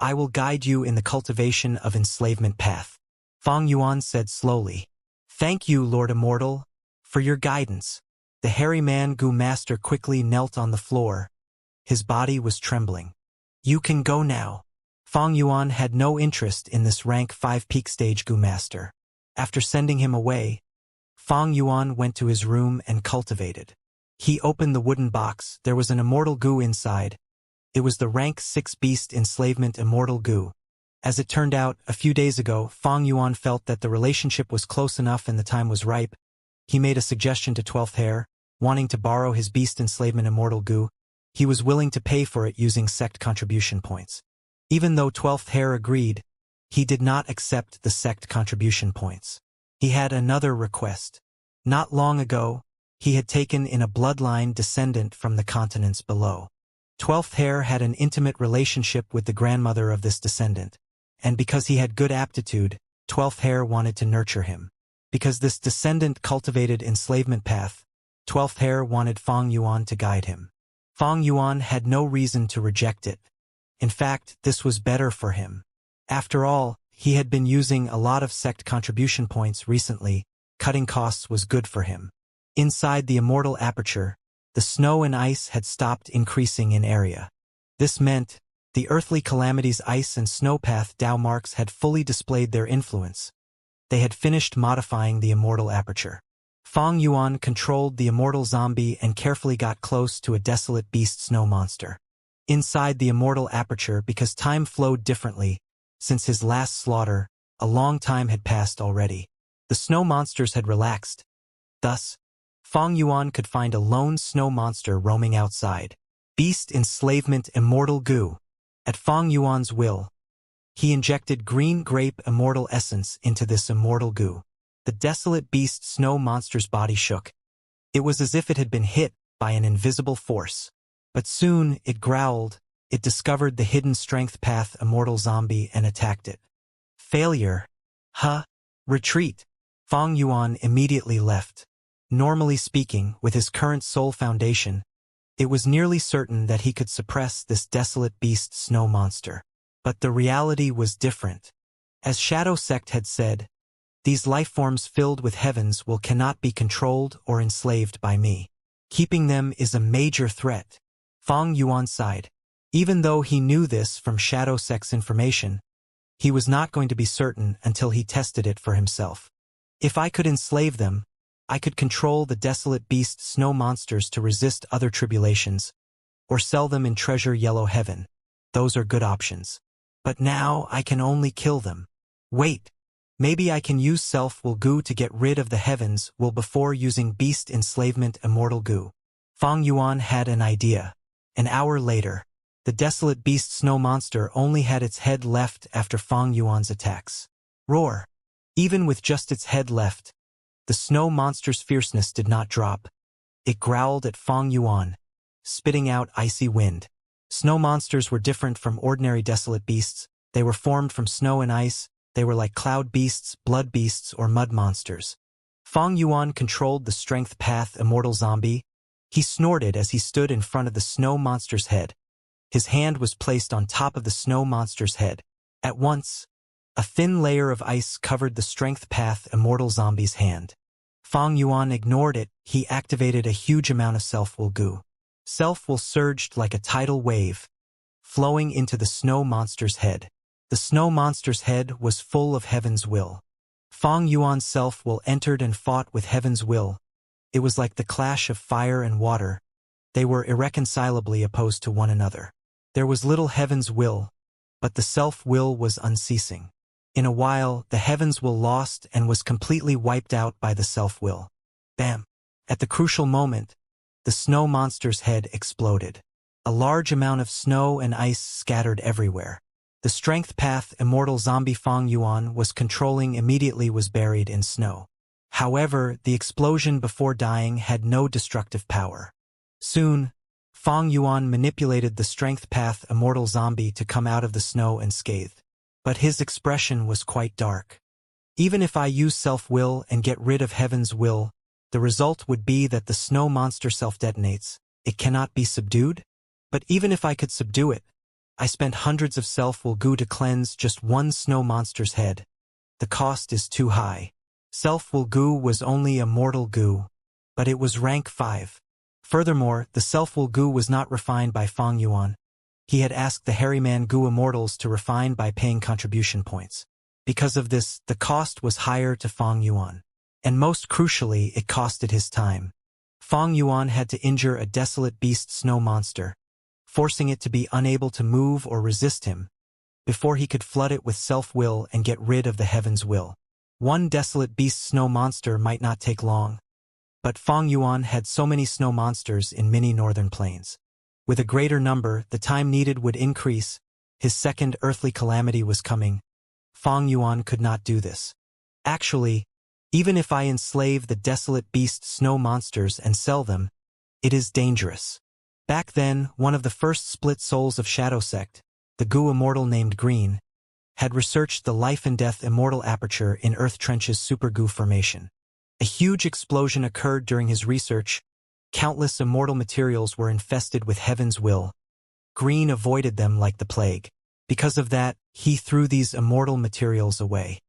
I will guide you in the cultivation of enslavement path. Fang Yuan said slowly. Thank you, Lord Immortal, for your guidance. The hairy man-goo master quickly knelt on the floor. His body was trembling. You can go now. Fang Yuan had no interest in this rank 5 peak stage goo master. After sending him away, Fang Yuan went to his room and cultivated. He opened the wooden box. There was an immortal goo inside. It was the rank 6 beast enslavement immortal goo. As it turned out, a few days ago, Fang Yuan felt that the relationship was close enough and the time was ripe. He made a suggestion to 12th Hair, wanting to borrow his beast enslavement immortal goo. He was willing to pay for it using sect contribution points. Even though 12th Hair agreed, he did not accept the sect contribution points. He had another request. Not long ago, he had taken in a bloodline descendant from the continents below. 12th Hair had an intimate relationship with the grandmother of this descendant, and because he had good aptitude, 12th Hair wanted to nurture him. Because this descendant cultivated enslavement path, 12th Hair wanted Fang Yuan to guide him. Fang Yuan had no reason to reject it. In fact, this was better for him. After all, he had been using a lot of sect contribution points recently. Cutting costs was good for him. Inside the immortal aperture, the snow and ice had stopped increasing in area. This meant the earthly calamities ice and snowpath Dao marks had fully displayed their influence. They had finished modifying the immortal aperture. Fang Yuan controlled the immortal zombie and carefully got close to a desolate beast snow monster. Inside the immortal aperture, because time flowed differently, since his last slaughter, a long time had passed already. The snow monsters had relaxed. Thus, Fang Yuan could find a lone snow monster roaming outside. Beast enslavement immortal goo. At Fang Yuan's will, he injected green grape immortal essence into this immortal goo. The desolate beast snow monster's body shook. It was as if it had been hit by an invisible force. But soon it growled. It discovered the hidden strength path immortal zombie and attacked it. Failure. Retreat. Fang Yuan immediately left. Normally speaking, with his current soul foundation, it was nearly certain that he could suppress this desolate beast snow monster. But the reality was different. As Shadow Sect had said, these lifeforms filled with heavens cannot be controlled or enslaved by me. Keeping them is a major threat. Fang Yuan sighed. Even though he knew this from Shadow Sect's information, he was not going to be certain until he tested it for himself. If I could enslave them, I could control the desolate beast snow monsters to resist other tribulations, or sell them in treasure yellow heaven. Those are good options. But now I can only kill them. Wait, maybe I can use self-will goo to get rid of the heavens will before using beast enslavement immortal goo. Fang Yuan had an idea. An hour later, the desolate beast snow monster only had its head left after Fang Yuan's attacks. Roar! Even with just its head left, the snow monster's fierceness did not drop. It growled at Fang Yuan, spitting out icy wind. Snow monsters were different from ordinary desolate beasts. They were formed from snow and ice. They were like cloud beasts, blood beasts, or mud monsters. Fang Yuan controlled the strength path immortal zombie. He snorted as he stood in front of the snow monster's head. His hand was placed on top of the snow monster's head. At once, a thin layer of ice covered the strength path immortal zombie's hand. Fang Yuan ignored it. He activated a huge amount of self-will goo. Self-will surged like a tidal wave, flowing into the snow monster's head. The snow monster's head was full of heaven's will. Fang Yuan's self-will entered and fought with heaven's will. It was like the clash of fire and water. They were irreconcilably opposed to one another. There was little heaven's will, but the self-will was unceasing. In a while, the heaven's will lost and was completely wiped out by the self-will. Bam! At the crucial moment, the snow monster's head exploded. A large amount of snow and ice scattered everywhere. The strength path immortal zombie Fang Yuan was controlling immediately was buried in snow. However, the explosion before dying had no destructive power. Soon, Fong Yuan manipulated the strength path immortal zombie to come out of the snow unscathed. But his expression was quite dark. Even if I use self-will and get rid of heaven's will, the result would be that the snow monster self-detonates. It cannot be subdued? But even if I could subdue it, I spent hundreds of self-will goo to cleanse just one snow monster's head. The cost is too high. Self-will goo was only a mortal goo, but it was rank 5. Furthermore, the self-will goo was not refined by Fong Yuan. He had asked the Hairy Man goo immortals to refine by paying contribution points. Because of this, the cost was higher to Fong Yuan. And most crucially, it costed his time. Fong Yuan had to injure a desolate beast snow monster, forcing it to be unable to move or resist him, before he could flood it with self-will and get rid of the heaven's will. One desolate beast snow monster might not take long. But Fong Yuan had so many snow monsters in many northern plains. With a greater number, the time needed would increase. His second earthly calamity was coming. Fong Yuan could not do this. Actually, even if I enslave the desolate beast snow monsters and sell them, it is dangerous. Back then, one of the first split souls of Shadow Sect, the goo immortal named Green, had researched the life and death immortal aperture in Earth Trench's super goo formation. A huge explosion occurred during his research. Countless immortal materials were infested with heaven's will. Green avoided them like the plague. Because of that, he threw these immortal materials away.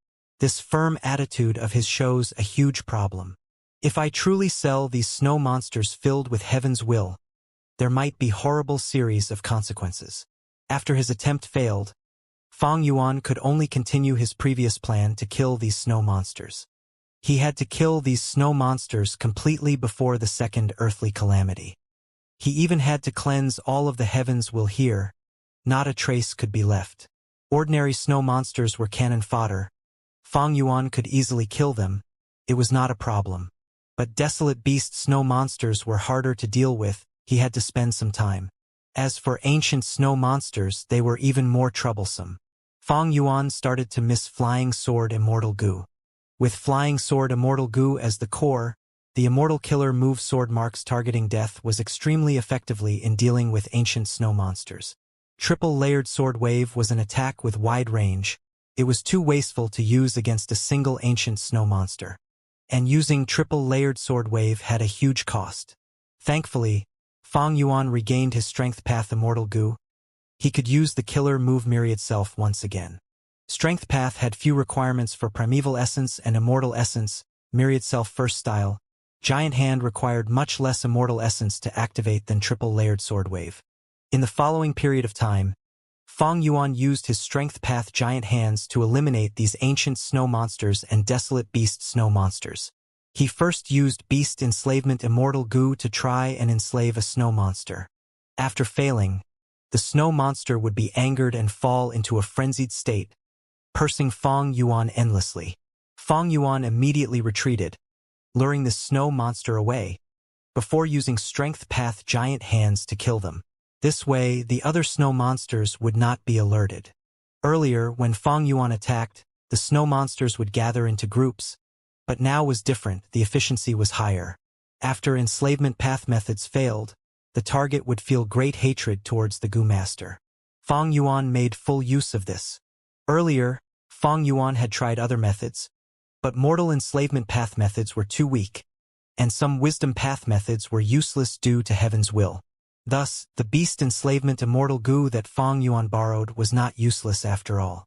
This firm attitude of his shows a huge problem. If I truly sell these snow monsters filled with heaven's will, there might be horrible series of consequences. After his attempt failed, Fong Yuan could only continue his previous plan to kill these snow monsters. He had to kill these snow monsters completely before the second earthly calamity. He even had to cleanse all of the heavens will here. Not a trace could be left. Ordinary snow monsters were cannon fodder. Fong Yuan could easily kill them. It was not a problem. But desolate beast snow monsters were harder to deal with. He had to spend some time. As for ancient snow monsters, they were even more troublesome. Fong Yuan started to miss Flying Sword Immortal Goo. With Flying Sword Immortal Goo as the core, the Immortal Killer move sword marks targeting death was extremely effectively in dealing with ancient snow monsters. Triple Layered Sword Wave was an attack with wide range. It was too wasteful to use against a single ancient snow monster. And using Triple Layered Sword Wave had a huge cost. Thankfully, Fong Yuan regained his Strength Path Immortal Goo. He could use the killer move Myriad Self once again. Strength Path had few requirements for Primeval Essence and Immortal Essence, Myriad Self First Style. Giant Hand required much less Immortal Essence to activate than Triple Layered Sword Wave. In the following period of time, Fong Yuan used his Strength Path Giant Hands to eliminate these ancient snow monsters and desolate beast snow monsters. He first used Beast Enslavement Immortal Goo to try and enslave a snow monster. After failing, the snow monster would be angered and fall into a frenzied state, cursing Fong Yuan endlessly. Fong Yuan immediately retreated, luring the snow monster away, before using Strength Path Giant Hands to kill them. This way, the other snow monsters would not be alerted. Earlier, when Fong Yuan attacked, the snow monsters would gather into groups, but now was different, the efficiency was higher. After enslavement path methods failed, the target would feel great hatred towards the Goo Master. Fong Yuan made full use of this. Earlier, Fong Yuan had tried other methods, but mortal enslavement path methods were too weak, and some wisdom path methods were useless due to heaven's will. Thus, the beast enslavement immortal Goo that Fong Yuan borrowed was not useless after all.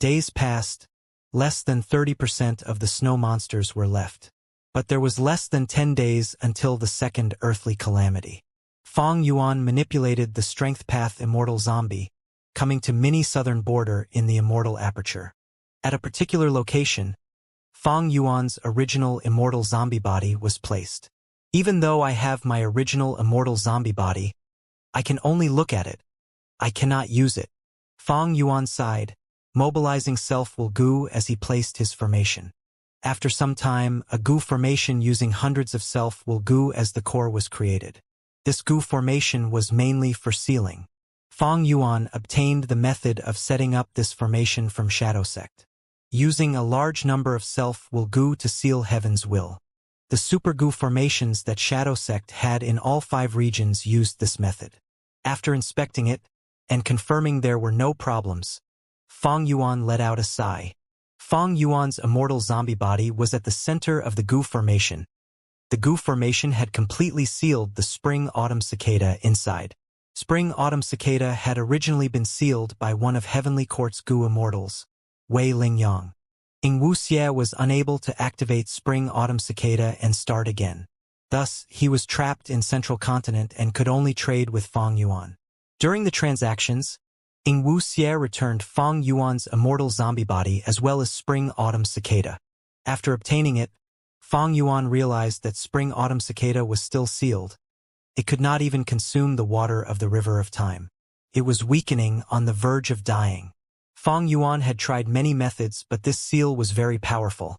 Days passed. Less than 30% of the snow monsters were left. But there was less than 10 days until the second earthly calamity. Fong Yuan manipulated the Strength Path Immortal Zombie, coming to mini southern border in the Immortal Aperture. At a particular location, Fong Yuan's original Immortal Zombie body was placed. Even though I have my original Immortal Zombie body, I can only look at it. I cannot use it. Fong Yuan sighed, mobilizing self-will Goo as he placed his formation. After some time, a Goo formation using hundreds of self-will Goo as the core was created. This Goo formation was mainly for sealing. Fong Yuan obtained the method of setting up this formation from Shadow Sect, using a large number of self-will Goo to seal heaven's will. The super-goo formations that Shadow Sect had in all 5 regions used this method. After inspecting it, and confirming there were no problems, Fong Yuan let out a sigh. Fong Yuan's immortal zombie body was at the center of the goo formation. The goo formation had completely sealed the spring-autumn cicada inside. Spring-autumn cicada had originally been sealed by one of Heavenly Court's goo immortals, Wei Lingyang. Ing Wuxie was unable to activate spring-autumn cicada and start again. Thus, he was trapped in Central Continent and could only trade with Fong Yuan. During the transactions, Ing Wuxie returned Fong Yuan's immortal zombie body as well as spring-autumn cicada. After obtaining it, Fong Yuan realized that spring-autumn cicada was still sealed. It could not even consume the water of the river of time. It was weakening, on the verge of dying. Fong Yuan had tried many methods, but this seal was very powerful.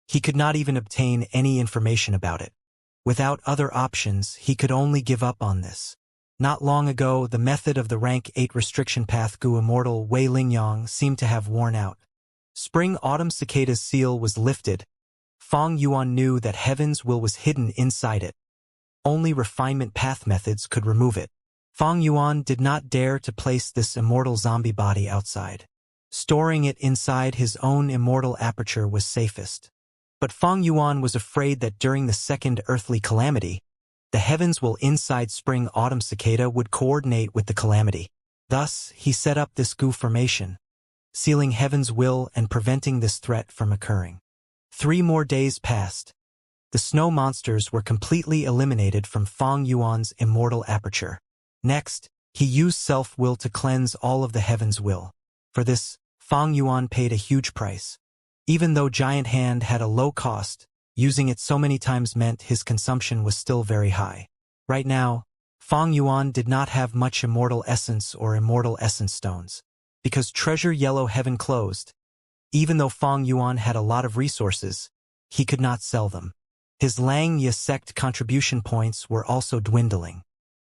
He could not even obtain any information about it. Without other options, he could only give up on this. Not long ago, the method of the rank 8 restriction path goo immortal Wei Lingyang seemed to have worn out. Spring-autumn cicada's seal was lifted. Fong Yuan knew that Heaven's will was hidden inside it. Only refinement path methods could remove it. Fong Yuan did not dare to place this immortal zombie body outside. Storing it inside his own immortal aperture was safest. But Fong Yuan was afraid that during the second earthly calamity, the Heaven's will inside spring-autumn cicada would coordinate with the calamity. Thus, he set up this goo formation, sealing Heaven's will and preventing this threat from occurring. 3 more days passed. The snow monsters were completely eliminated from Fong Yuan's immortal aperture. Next, he used self-will to cleanse all of the Heaven's will. For this, Fong Yuan paid a huge price. Even though Giant Hand had a low cost, using it so many times meant his consumption was still very high. Right now, Fong Yuan did not have much immortal essence or immortal essence stones. Because Treasure Yellow Heaven closed, even though Fong Yuan had a lot of resources, he could not sell them. His Lang Ye sect contribution points were also dwindling.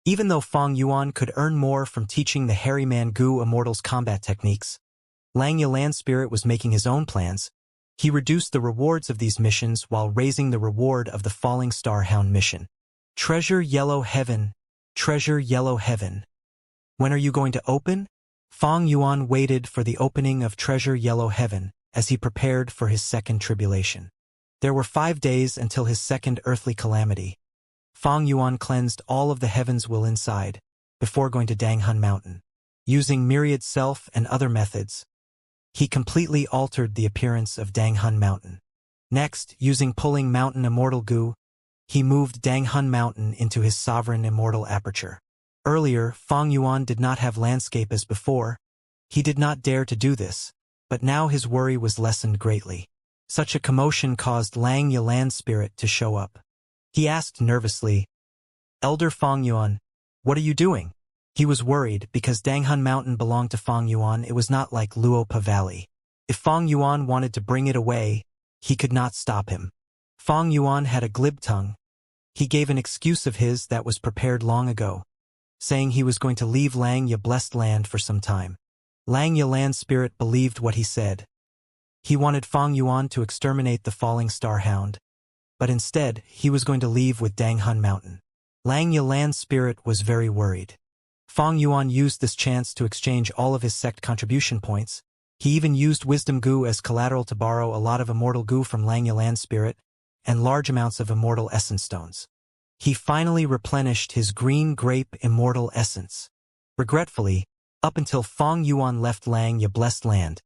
Even though Fong Yuan could earn more from teaching the Hairy Man Goo Immortals combat techniques, Lang Ye Land Spirit was making his own plans. He reduced the rewards of these missions while raising the reward of the Falling Star Hound mission. Treasure Yellow Heaven, Treasure Yellow Heaven. When are you going to open? Fong Yuan waited for the opening of Treasure Yellow Heaven as he prepared for his second tribulation. There were 5 days until his second earthly calamity. Fong Yuan cleansed all of the Heaven's will inside, before going to Danghun Mountain. Using myriad self and other methods, he completely altered the appearance of Danghun Mountain. Next, using Pulling Mountain Immortal Goo, he moved Danghun Mountain into his sovereign immortal aperture. Earlier, Fong Yuan did not have landscape as before. He did not dare to do this, but now his worry was lessened greatly. Such a commotion caused Lang Ye Land Spirit to show up. He asked nervously, "Elder Fong Yuan, what are you doing?" He was worried because Danghun Mountain belonged to Fong Yuan. It was not like Luopa Valley. If Fong Yuan wanted to bring it away, he could not stop him. Fong Yuan had a glib tongue. He gave an excuse of his that was prepared long ago, saying he was going to leave Lang Ye Blessed Land for some time. Lang Ye Land Spirit believed what he said. He wanted Fong Yuan to exterminate the Falling Star Hound, but instead, he was going to leave with Danghun Mountain. Lang Ye Land Spirit was very worried. Fong Yuan used this chance to exchange all of his sect contribution points. He even used Wisdom Goo as collateral to borrow a lot of Immortal Goo from Lang Ye Land Spirit and large amounts of Immortal Essence Stones. He finally replenished his Green Grape Immortal Essence. Regretfully, up until Fong Yuan left Lang Ye Blessed Land,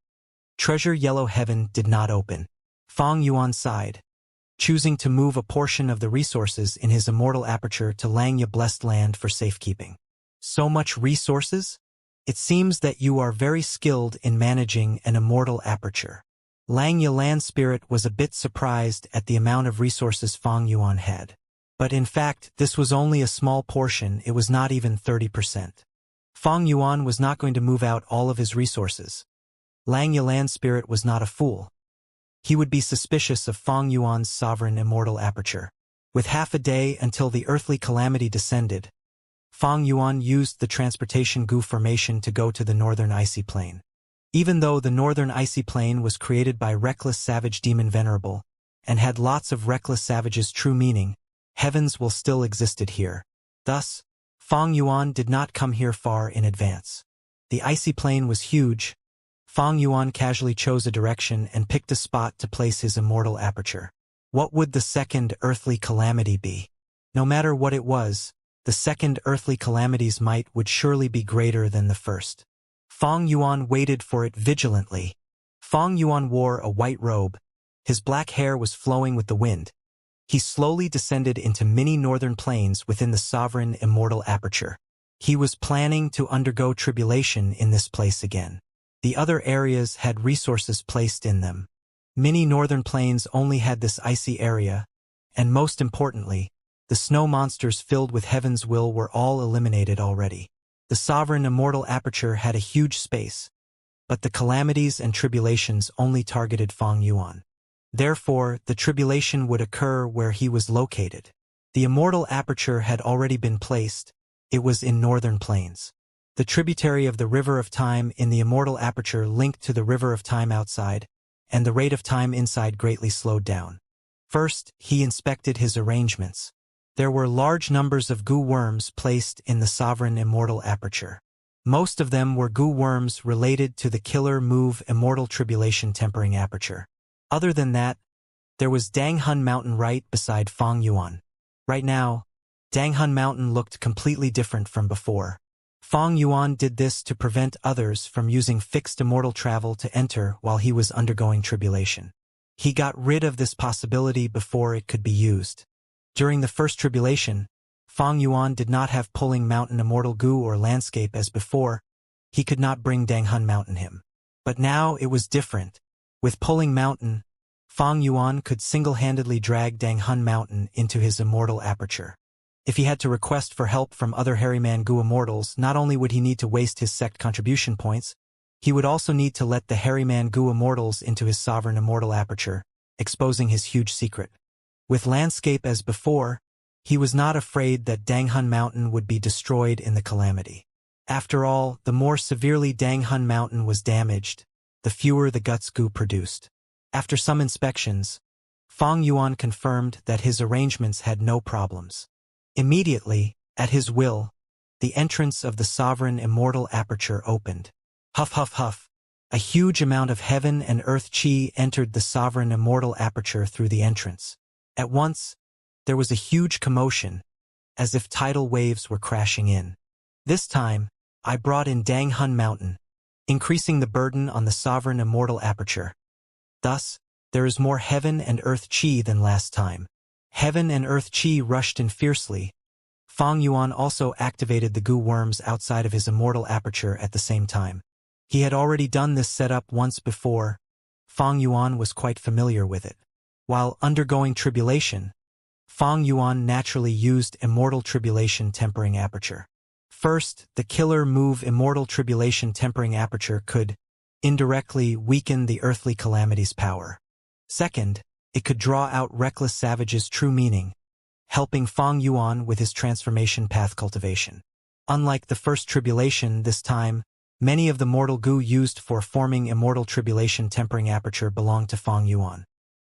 Treasure Yellow Heaven did not open. Fong Yuan sighed, choosing to move a portion of the resources in his immortal aperture to Lang Ye Blessed Land for safekeeping. So much resources? It seems that you are very skilled in managing an immortal aperture. Lang Ye Land Spirit was a bit surprised at the amount of resources Fong Yuan had. But in fact, this was only a small portion. It was not even 30%. Fong Yuan was not going to move out all of his resources. Lang Ye Land Spirit was not a fool. He would be suspicious of Fong Yuan's sovereign immortal aperture. With half a day until the earthly calamity descended, Fong Yuan used the transportation goo formation to go to the northern icy plain. Even though the northern icy plain was created by reckless savage demon Venerable, and had lots of reckless savages' true meaning, heavens will still existed here. Thus, Fang Yuan did not come here far in advance. The icy plain was huge. Fang Yuan casually chose a direction and picked a spot to place his immortal aperture. What would the second earthly calamity be? No matter what it was, the second earthly calamity's might would surely be greater than the first. Fang Yuan waited for it vigilantly. Fang Yuan wore a white robe. His black hair was flowing with the wind. He slowly descended into many northern plains within the sovereign immortal aperture. He was planning to undergo tribulation in this place again. The other areas had resources placed in them. Many northern plains only had this icy area, and most importantly, the snow monsters filled with heaven's will were all eliminated already. The sovereign immortal aperture had a huge space, but the calamities and tribulations only targeted Fang Yuan. Therefore, the tribulation would occur where he was located. The immortal aperture had already been placed. It was in northern plains. The tributary of the river of time in the immortal aperture linked to the river of time outside, and the rate of time inside greatly slowed down. First, he inspected his arrangements. There were large numbers of goo worms placed in the sovereign immortal aperture. Most of them were goo worms related to the killer move immortal tribulation tempering aperture. Other than that, there was Danghun Mountain right beside Fang Yuan. Right now, Danghun Mountain looked completely different from before. Fang Yuan did this to prevent others from using fixed immortal travel to enter while he was undergoing tribulation. He got rid of this possibility before it could be used. During the first tribulation, Fang Yuan did not have pulling mountain immortal goo or landscape as before. He could not bring Danghun Mountain him. But now it was different. With pulling mountain, Fang Yuan could single-handedly drag Danghun Mountain into his immortal aperture. If he had to request for help from other Harryman Goo immortals, not only would he need to waste his sect contribution points, he would also need to let the Harryman Goo immortals into his sovereign immortal aperture, exposing his huge secret. With landscape as before, he was not afraid that Danghun Mountain would be destroyed in the calamity. After all, the more severely Danghun Mountain was damaged, the fewer the guts goo produced. After some inspections, Fang Yuan confirmed that his arrangements had no problems. Immediately, at his will, the entrance of the sovereign immortal aperture opened. Huff huff huff. A huge amount of heaven and earth chi entered the sovereign immortal aperture through the entrance. At once, there was a huge commotion, as if tidal waves were crashing in. This time, I brought in Danghun Mountain, increasing the burden on the sovereign immortal aperture. Thus, there is more heaven and earth chi than last time. Heaven and earth chi rushed in fiercely. Fang Yuan also activated the goo worms outside of his immortal aperture at the same time. He had already done this setup once before. Fang Yuan was quite familiar with it. While undergoing tribulation, Fang Yuan naturally used immortal tribulation tempering aperture. First, the killer move immortal tribulation tempering aperture could indirectly weaken the earthly calamity's power. Second, it could draw out reckless savages' true meaning, helping Fang Yuan with his transformation path cultivation. Unlike the first tribulation this time, many of the mortal goo used for forming immortal tribulation tempering aperture belonged to Fang Yuan.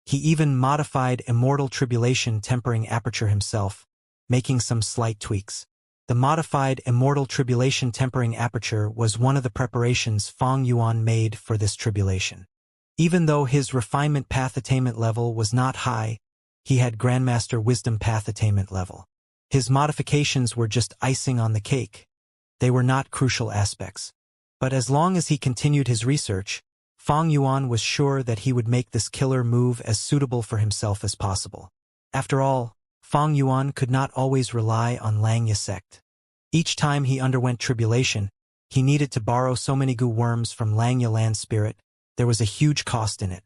He even modified immortal tribulation tempering aperture himself, making some slight tweaks. The modified immortal tribulation tempering aperture was one of the preparations Fang Yuan made for this tribulation. Even though his refinement path attainment level was not high, he had Grandmaster Wisdom path attainment level. His modifications were just icing on the cake. They were not crucial aspects. But as long as he continued his research, Fang Yuan was sure that he would make this killer move as suitable for himself as possible. After all, Fang Yuan could not always rely on Langya sect. Each time he underwent tribulation, he needed to borrow so many goo worms from Langya land spirit. There was a huge cost in it.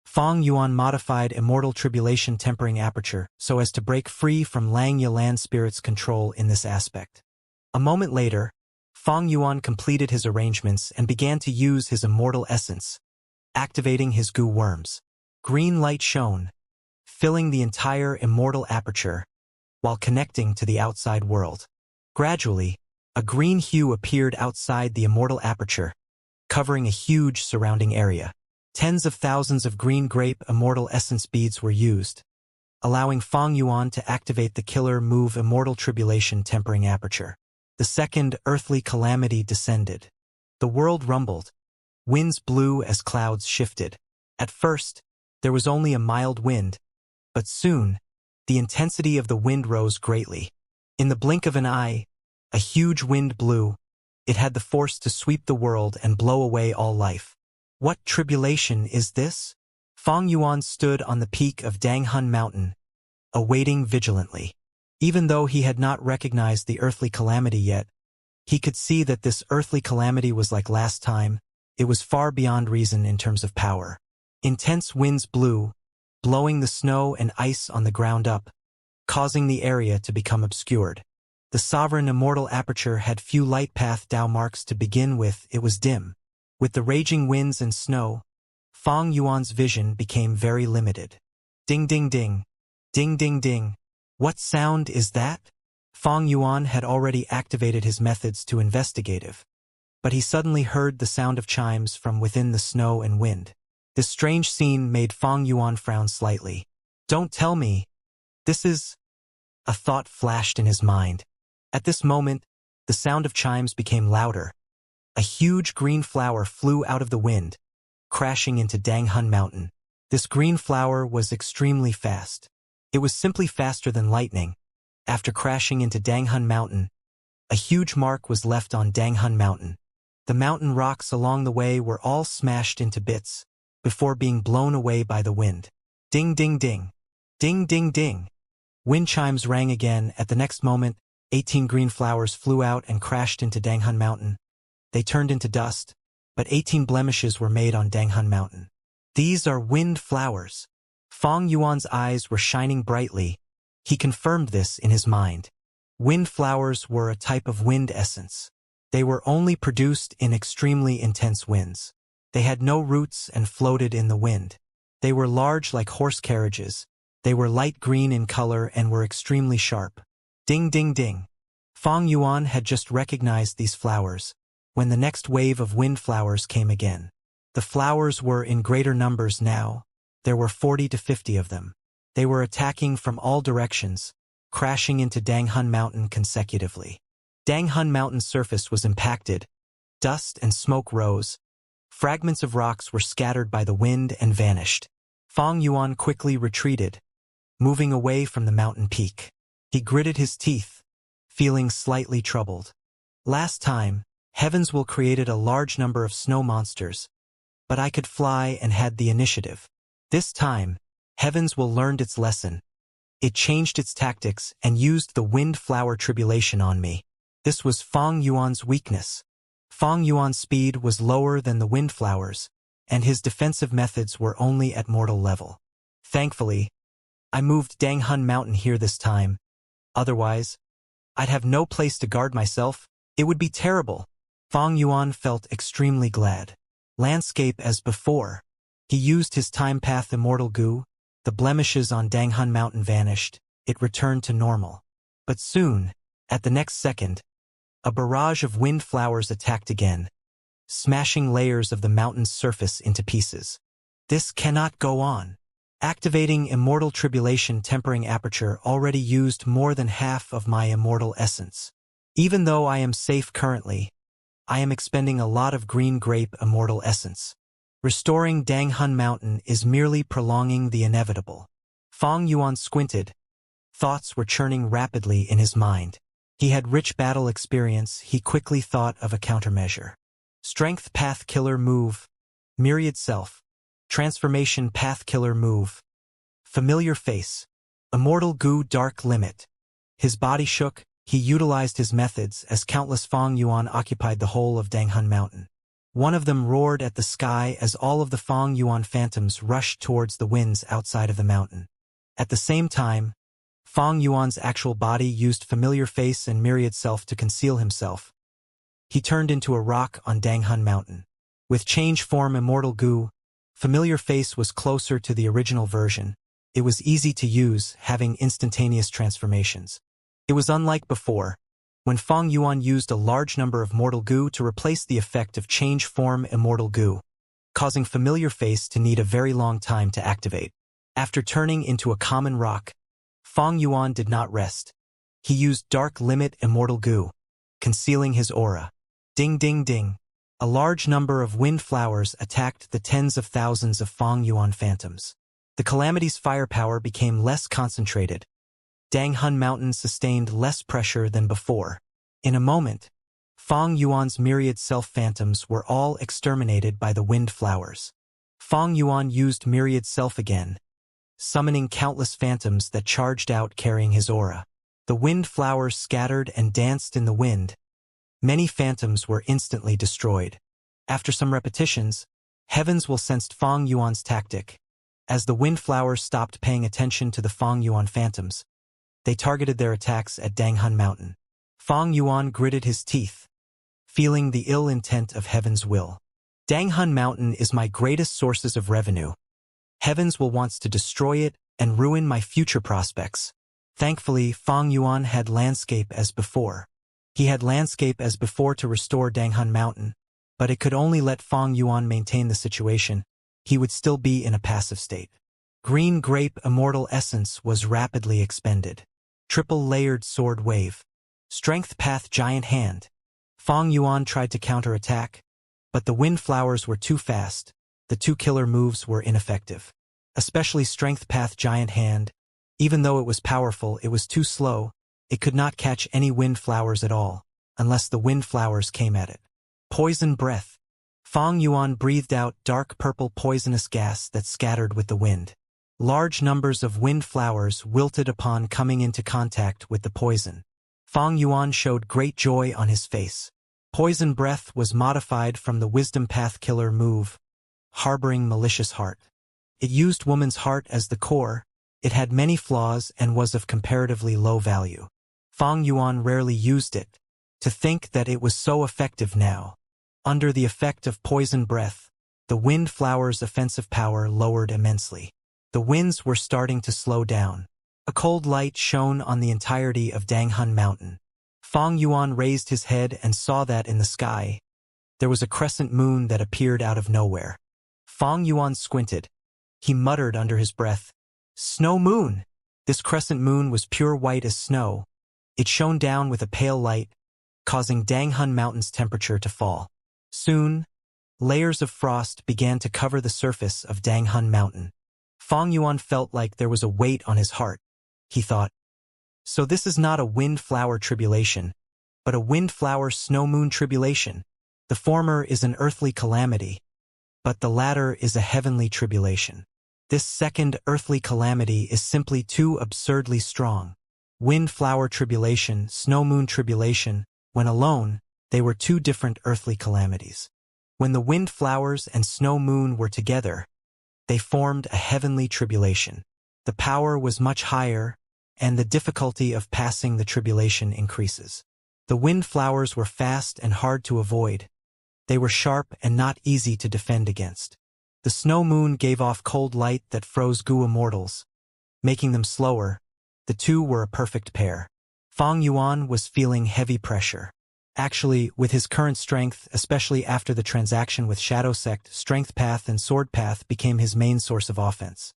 Fang Yuan modified immortal tribulation tempering aperture so as to break free from Langya land spirit's control in this aspect. A moment later, Fang Yuan completed his arrangements and began to use his immortal essence, activating his goo worms. Green light shone, filling the entire immortal aperture, while connecting to the outside world. Gradually, a green hue appeared outside the immortal aperture, covering a huge surrounding area. Tens of thousands of green grape immortal essence beads were used, allowing Fang Yuan to activate the killer move Immortal Tribulation Tempering Aperture. The second earthly calamity descended. The world rumbled. Winds blew as clouds shifted. At first, there was only a mild wind, but soon, the intensity of the wind rose greatly. In the blink of an eye, a huge wind blew. It had the force to sweep the world and blow away all life. What tribulation is this? Fang Yuan stood on the peak of Danghun Mountain, awaiting vigilantly. Even though he had not recognized the earthly calamity yet, he could see that this earthly calamity was like last time. It was far beyond reason in terms of power. Intense winds blew, blowing the snow and ice on the ground up, causing the area to become obscured. The sovereign immortal aperture had few light path Dao marks to begin with. It was dim. With the raging winds and snow, Fang Yuan's vision became very limited. Ding ding ding. Ding ding ding. What sound is that? Fang Yuan had already activated his methods to investigative, but he suddenly heard the sound of chimes from within the snow and wind. This strange scene made Fang Yuan frown slightly. Don't tell me. This is... A thought flashed in his mind. At this moment, the sound of chimes became louder. A huge green flower flew out of the wind, crashing into Danghun Mountain. This green flower was extremely fast. It was simply faster than lightning. After crashing into Danghun Mountain, a huge mark was left on Danghun Mountain. The mountain rocks along the way were all smashed into bits, before being blown away by the wind. Ding ding ding. Ding ding ding. Wind chimes rang again. At the next moment, 18 green flowers flew out and crashed into Danghun Mountain. They turned into dust, but 18 blemishes were made on Danghun Mountain. These are wind flowers. Fang Yuan's eyes were shining brightly. He confirmed this in his mind. Wind flowers were a type of wind essence. They were only produced in extremely intense winds. They had no roots and floated in the wind. They were large like horse carriages. They were light green in color and were extremely sharp. Ding ding ding. Fang Yuan had just recognized these flowers, when the next wave of wind flowers came again. The flowers were in greater numbers now. There were 40 to 50 of them. They were attacking from all directions, crashing into Danghun Mountain consecutively. Danghun Mountain's surface was impacted. Dust and smoke rose. Fragments of rocks were scattered by the wind and vanished. Fang Yuan quickly retreated, moving away from the mountain peak. He gritted his teeth, feeling slightly troubled. Last time, Heavens will created a large number of snow monsters, but I could fly and had the initiative. This time, Heavens will learned its lesson. It changed its tactics and used the wind flower tribulation on me. This was Fang Yuan's weakness. Fang Yuan's speed was lower than the wind flowers, and his defensive methods were only at mortal level. Thankfully, I moved Danghun Mountain here this time. Otherwise, I'd have no place to guard myself. It would be terrible. Fang Yuan felt extremely glad. Landscape as before. He used his time path Immortal Goo. The blemishes on Danghun Mountain vanished. It returned to normal. But soon, at the next second, a barrage of wind flowers attacked again, smashing layers of the mountain's surface into pieces. This cannot go on. Activating Immortal Tribulation Tempering Aperture already used more than half of my immortal essence. Even though I am safe currently, I am expending a lot of green grape immortal essence. Restoring Danghun Mountain is merely prolonging the inevitable. Fang Yuan squinted. Thoughts were churning rapidly in his mind. He had rich battle experience. He quickly thought of a countermeasure. Strength Path Killer Move. Myriad Self. Transformation Path Killer Move. Familiar Face. Immortal Goo Dark Limit. His body shook. He utilized his methods as countless Fang Yuan occupied the whole of Danghun Mountain. One of them roared at the sky as all of the Fang Yuan phantoms rushed towards the winds outside of the mountain. At the same time, Fang Yuan's actual body used Familiar Face and Myriad Self to conceal himself. He turned into a rock on Danghun Mountain. With change form Immortal Goo, Familiar Face was closer to the original version. It was easy to use, having instantaneous transformations. It was unlike before, when Fang Yuan used a large number of Mortal Goo to replace the effect of change form Immortal Goo. causing familiar face to need a very long time to activate. After turning into a common rock, Fong Yuan did not rest. He used Dark Limit Immortal Goo, concealing his aura. Ding ding ding. A large number of wind flowers attacked the tens of thousands of Fong Yuan phantoms. The calamity's firepower became less concentrated. Dang Hun Mountain sustained less pressure than before. In a moment, Fong Yuan's myriad self-phantoms were all exterminated by the wind flowers. Fong Yuan used myriad self again, summoning countless phantoms that charged out carrying his aura. The wind flowers scattered and danced in the wind. Many phantoms were instantly destroyed. After some repetitions, Heavens will sensed Fong Yuan's tactic. As the wind flowers stopped paying attention to the Fong Yuan phantoms, they targeted their attacks at Dang Hun Mountain. Fong Yuan gritted his teeth, feeling the ill intent of Heaven's will. Dang Hun Mountain is my greatest sources of revenue. Heavens will wants to destroy it and ruin my future prospects. Thankfully, Fong Yuan had landscape as before. He had landscape as before to restore Dang Hun Mountain, but it could only let Fong Yuan maintain the situation. He would still be in a passive state. Green Grape Immortal Essence was rapidly expended. Triple-layered Sword Wave. Strength Path Giant Hand. Fong Yuan tried to counterattack, but the wind flowers were too fast. The two killer moves were ineffective. Especially Strength Path Giant Hand. Even though it was powerful, it was too slow. It could not catch any wind flowers at all, unless the wind flowers came at it. Poison Breath. Fong Yuan breathed out dark purple poisonous gas that scattered with the wind. Large numbers of wind flowers wilted upon coming into contact with the poison. Fong Yuan showed great joy on his face. Poison Breath was modified from the Wisdom Path Killer move, Harboring Malicious Heart. It used woman's heart as the core. It had many flaws and was of comparatively low value. Fong Yuan rarely used it. To think that it was so effective now. Under the effect of Poison Breath, the wind flower's offensive power lowered immensely. The winds were starting to slow down. A cold light shone on the entirety of Dang Hun Mountain. Fong Yuan raised his head and saw that in the sky, there was a crescent moon that appeared out of nowhere. Fong Yuan squinted. He muttered under his breath, "Snow moon!" This crescent moon was pure white as snow. It shone down with a pale light, causing Dang Hun Mountain's temperature to fall. Soon, layers of frost began to cover the surface of Dang Hun Mountain. Fong Yuan felt like there was a weight on his heart. He thought, so this is not a wind flower tribulation, but a wind flower snow moon tribulation. The former is an earthly calamity, but the latter is a heavenly tribulation. This second earthly calamity is simply too absurdly strong. Wind flower tribulation, snow moon tribulation, when alone, they were two different earthly calamities. When the wind flowers and snow moon were together, they formed a heavenly tribulation. The power was much higher, and the difficulty of passing the tribulation increases. The wind flowers were fast and hard to avoid. They were sharp and not easy to defend against. The snow moon gave off cold light that froze Gu Immortals, making them slower. The two were a perfect pair. Fong Yuan was feeling heavy pressure. Actually, with his current strength, especially after the transaction with Shadow Sect, Strength Path and Sword Path became his main source of offense.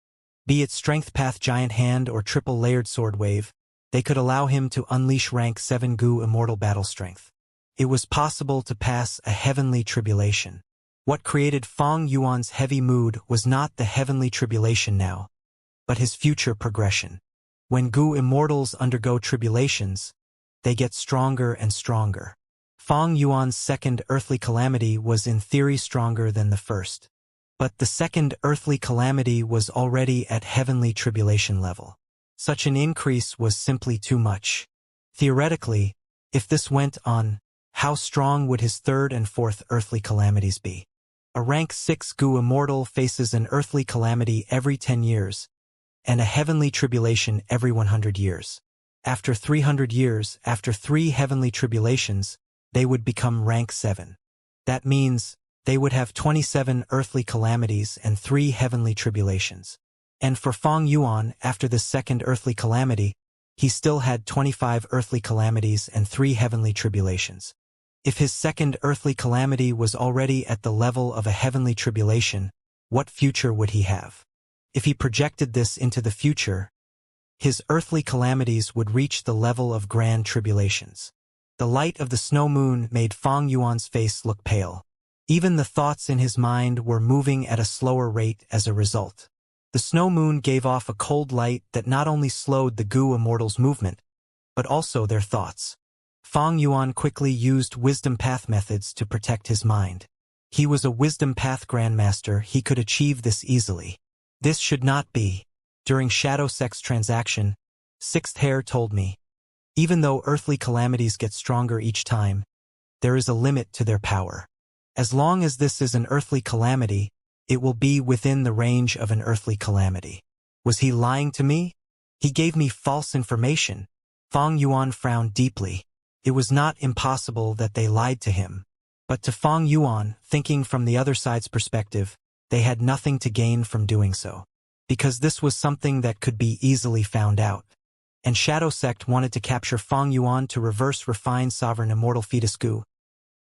Be it Strength Path Giant Hand or triple-layered Sword Wave, they could allow him to unleash rank 7 Gu Immortal battle strength. It was possible to pass a heavenly tribulation. What created Fong Yuan's heavy mood was not the heavenly tribulation now, but his future progression. When Gu Immortals undergo tribulations, they get stronger and stronger. Fong Yuan's second earthly calamity was in theory stronger than the first. But the second earthly calamity was already at heavenly tribulation level. Such an increase was simply too much. Theoretically, if this went on, how strong would his third and fourth earthly calamities be? A rank 6 Gu Immortal faces an earthly calamity every 10 years, and a heavenly tribulation every 100 years. After 300 years, after 3 heavenly tribulations, they would become rank 7. That means they would have 27 earthly calamities and 3 heavenly tribulations. And for Fong Yuan, after the second earthly calamity, he still had 25 earthly calamities and 3 heavenly tribulations. If his second earthly calamity was already at the level of a heavenly tribulation, what future would he have? If he projected this into the future, his earthly calamities would reach the level of grand tribulations. The light of the snow moon made Fang Yuan's face look pale. Even the thoughts in his mind were moving at a slower rate as a result. The snow moon gave off a cold light that not only slowed the Gu immortals' movement, but also their thoughts. Fang Yuan quickly used wisdom path methods to protect his mind. He was a wisdom path grandmaster, he could achieve this easily. This should not be. During Shadow Sex transaction, Sixth Hair told me, even though earthly calamities get stronger each time, there is a limit to their power. As long as this is an earthly calamity, it will be within the range of an earthly calamity. Was he lying to me? He gave me false information. Fang Yuan frowned deeply. It was not impossible that they lied to him. But to Fang Yuan, thinking from the other side's perspective, they had nothing to gain from doing so. Because this was something that could be easily found out. And Shadow Sect wanted to capture Fang Yuan to reverse refine sovereign immortal fetus Gu.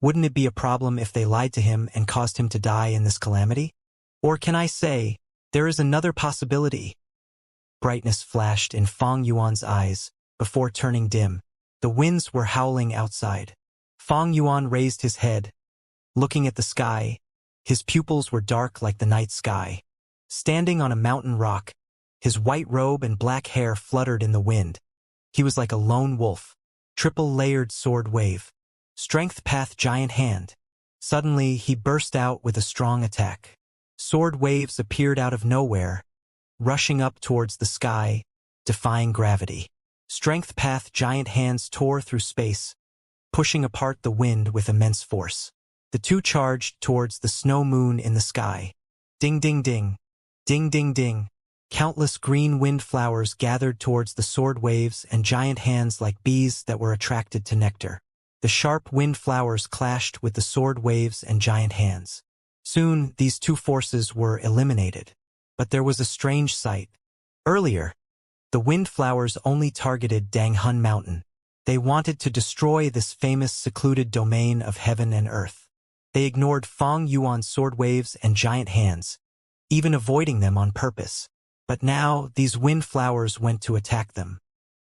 Wouldn't it be a problem if they lied to him and caused him to die in this calamity? Or can I say, there is another possibility? Brightness flashed in Fang Yuan's eyes, before turning dim. The winds were howling outside. Fang Yuan raised his head, looking at the sky. His pupils were dark like the night sky. Standing on a mountain rock, his white robe and black hair fluttered in the wind. He was like a lone wolf. Triple-layered sword wave. Strength path giant hand. Suddenly, he burst out with a strong attack. Sword waves appeared out of nowhere, rushing up towards the sky, defying gravity. Strength path giant hands tore through space, pushing apart the wind with immense force. The two charged towards the snow moon in the sky. Ding ding ding. Ding ding ding. Countless green wind flowers gathered towards the sword waves and giant hands like bees that were attracted to nectar. The sharp wind flowers clashed with the sword waves and giant hands. Soon, these two forces were eliminated. But there was a strange sight. Earlier, the wind flowers only targeted Danghun Mountain. They wanted to destroy this famous secluded domain of heaven and earth. They ignored Fang Yuan's sword waves and giant hands, even avoiding them on purpose. But now, these wind flowers went to attack them.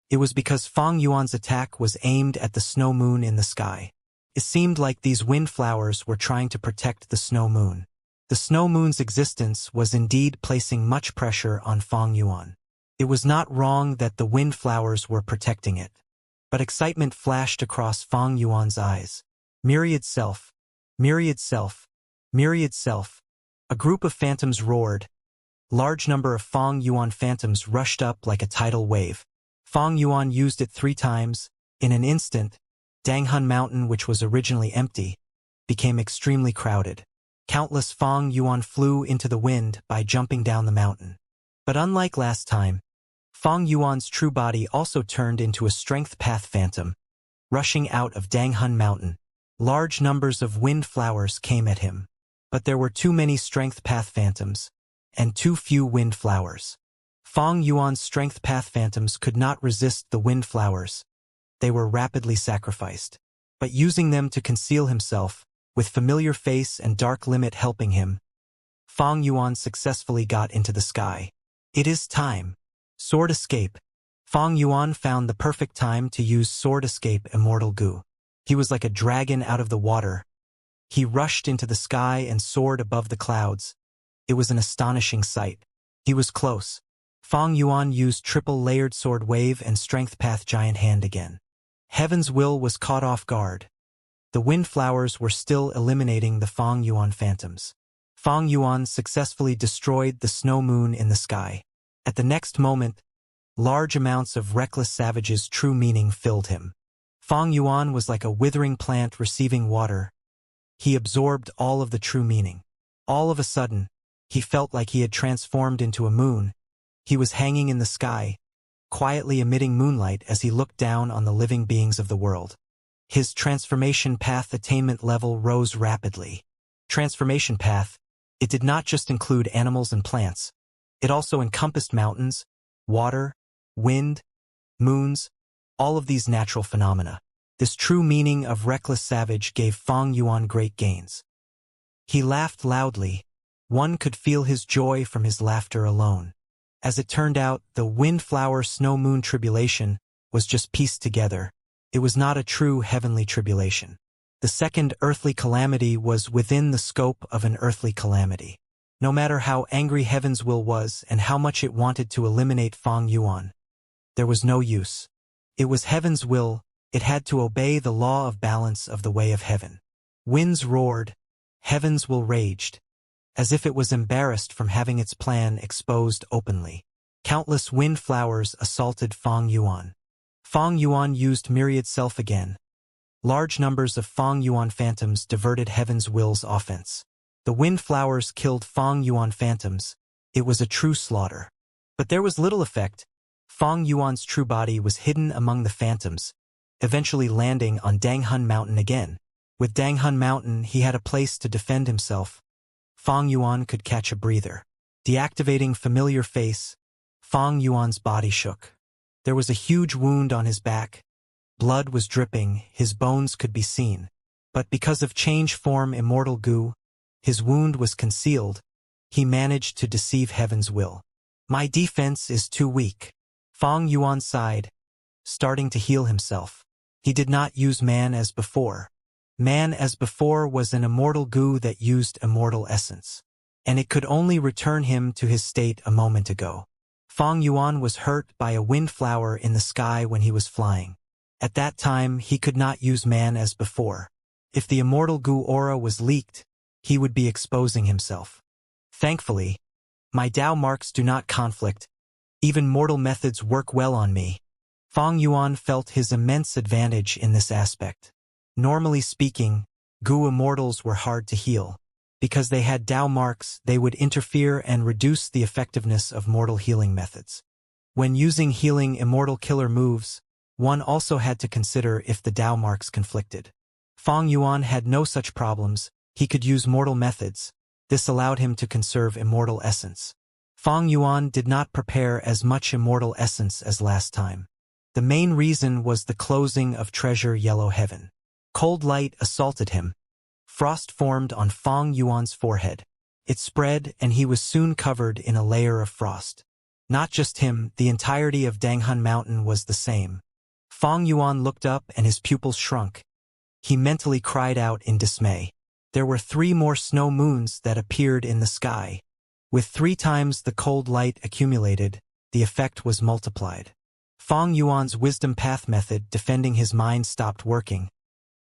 It was because Fang Yuan's attack was aimed at the snow moon in the sky. It seemed like these wind flowers were trying to protect the snow moon. The snow moon's existence was indeed placing much pressure on Fang Yuan. It was not wrong that the wind flowers were protecting it. But excitement flashed across Fang Yuan's eyes. Myriad self. Myriad self. Myriad self. A group of phantoms roared. Large number of Fang Yuan phantoms rushed up like a tidal wave. Fang Yuan used it 3 times. In an instant, Danghun Mountain, which was originally empty, became extremely crowded. Countless Fang Yuan flew into the wind by jumping down the mountain. But unlike last time, Fang Yuan's true body also turned into a strength path phantom, rushing out of Danghun Mountain. Large numbers of wind flowers came at him. But there were too many strength path phantoms, and too few wind flowers. Fang Yuan's strength path phantoms could not resist the wind flowers. They were rapidly sacrificed. But using them to conceal himself, with familiar face and dark limit helping him, Fang Yuan successfully got into the sky. It is time. Sword escape. Fang Yuan found the perfect time to use sword escape immortal Gu. He was like a dragon out of the water. He rushed into the sky and soared above the clouds. It was an astonishing sight. He was close. Fang Yuan used triple-layered sword wave and strength path giant hand again. Heaven's will was caught off guard. The wind flowers were still eliminating the Fang Yuan phantoms. Fang Yuan successfully destroyed the snow moon in the sky. At the next moment, large amounts of reckless savage's true meaning filled him. Fang Yuan was like a withering plant receiving water. He absorbed all of the true meaning. All of a sudden, he felt like he had transformed into a moon. He was hanging in the sky, quietly emitting moonlight as he looked down on the living beings of the world. His transformation path attainment level rose rapidly. Transformation path, it did not just include animals and plants. It also encompassed mountains, water, wind, moons, all of these natural phenomena. This true meaning of reckless savage gave Fang Yuan great gains. He laughed loudly. One could feel his joy from his laughter alone. As it turned out, the windflower snow moon tribulation was just pieced together. It was not a true heavenly tribulation. The second earthly calamity was within the scope of an earthly calamity. No matter how angry Heaven's will was and how much it wanted to eliminate Fang Yuan, there was no use. It was Heaven's will, it had to obey the law of balance of the way of heaven. Winds roared, Heaven's will raged, as if it was embarrassed from having its plan exposed openly. Countless windflowers assaulted Fang Yuan. Fang Yuan used myriad self again. Large numbers of Fang Yuan phantoms diverted Heaven's will's offense. The windflowers killed Fang Yuan phantoms. It was a true slaughter. But there was little effect. Fang Yuan's true body was hidden among the phantoms, eventually landing on Danghun Mountain again. With Danghun Mountain, he had a place to defend himself. Fang Yuan could catch a breather. Deactivating familiar face, Fang Yuan's body shook. There was a huge wound on his back. Blood was dripping, his bones could be seen. But because of change form immortal goo, his wound was concealed. He managed to deceive Heaven's will. My defense is too weak. Fang Yuan sighed, starting to heal himself. He did not use man as before. Man as before was an immortal goo that used immortal essence. And it could only return him to his state a moment ago. Fang Yuan was hurt by a windflower in the sky when he was flying. At that time, he could not use man as before. If the immortal goo aura was leaked, he would be exposing himself. Thankfully, my Tao marks do not conflict. Even mortal methods work well on me. Fang Yuan felt his immense advantage in this aspect. Normally speaking, goo immortals were hard to heal. Because they had Tao marks, they would interfere and reduce the effectiveness of mortal healing methods. When using healing immortal killer moves, one also had to consider if the Tao marks conflicted. Fang Yuan had no such problems. He could use mortal methods. This allowed him to conserve immortal essence. Fang Yuan did not prepare as much immortal essence as last time. The main reason was the closing of Treasure Yellow Heaven. Cold light assaulted him. Frost formed on Fang Yuan's forehead. It spread and he was soon covered in a layer of frost. Not just him, the entirety of Danghun Mountain was the same. Fang Yuan looked up and his pupils shrunk. He mentally cried out in dismay. There were 3 more snow moons that appeared in the sky. With 3 times the cold light accumulated, the effect was multiplied. Fang Yuan's wisdom path method defending his mind stopped working.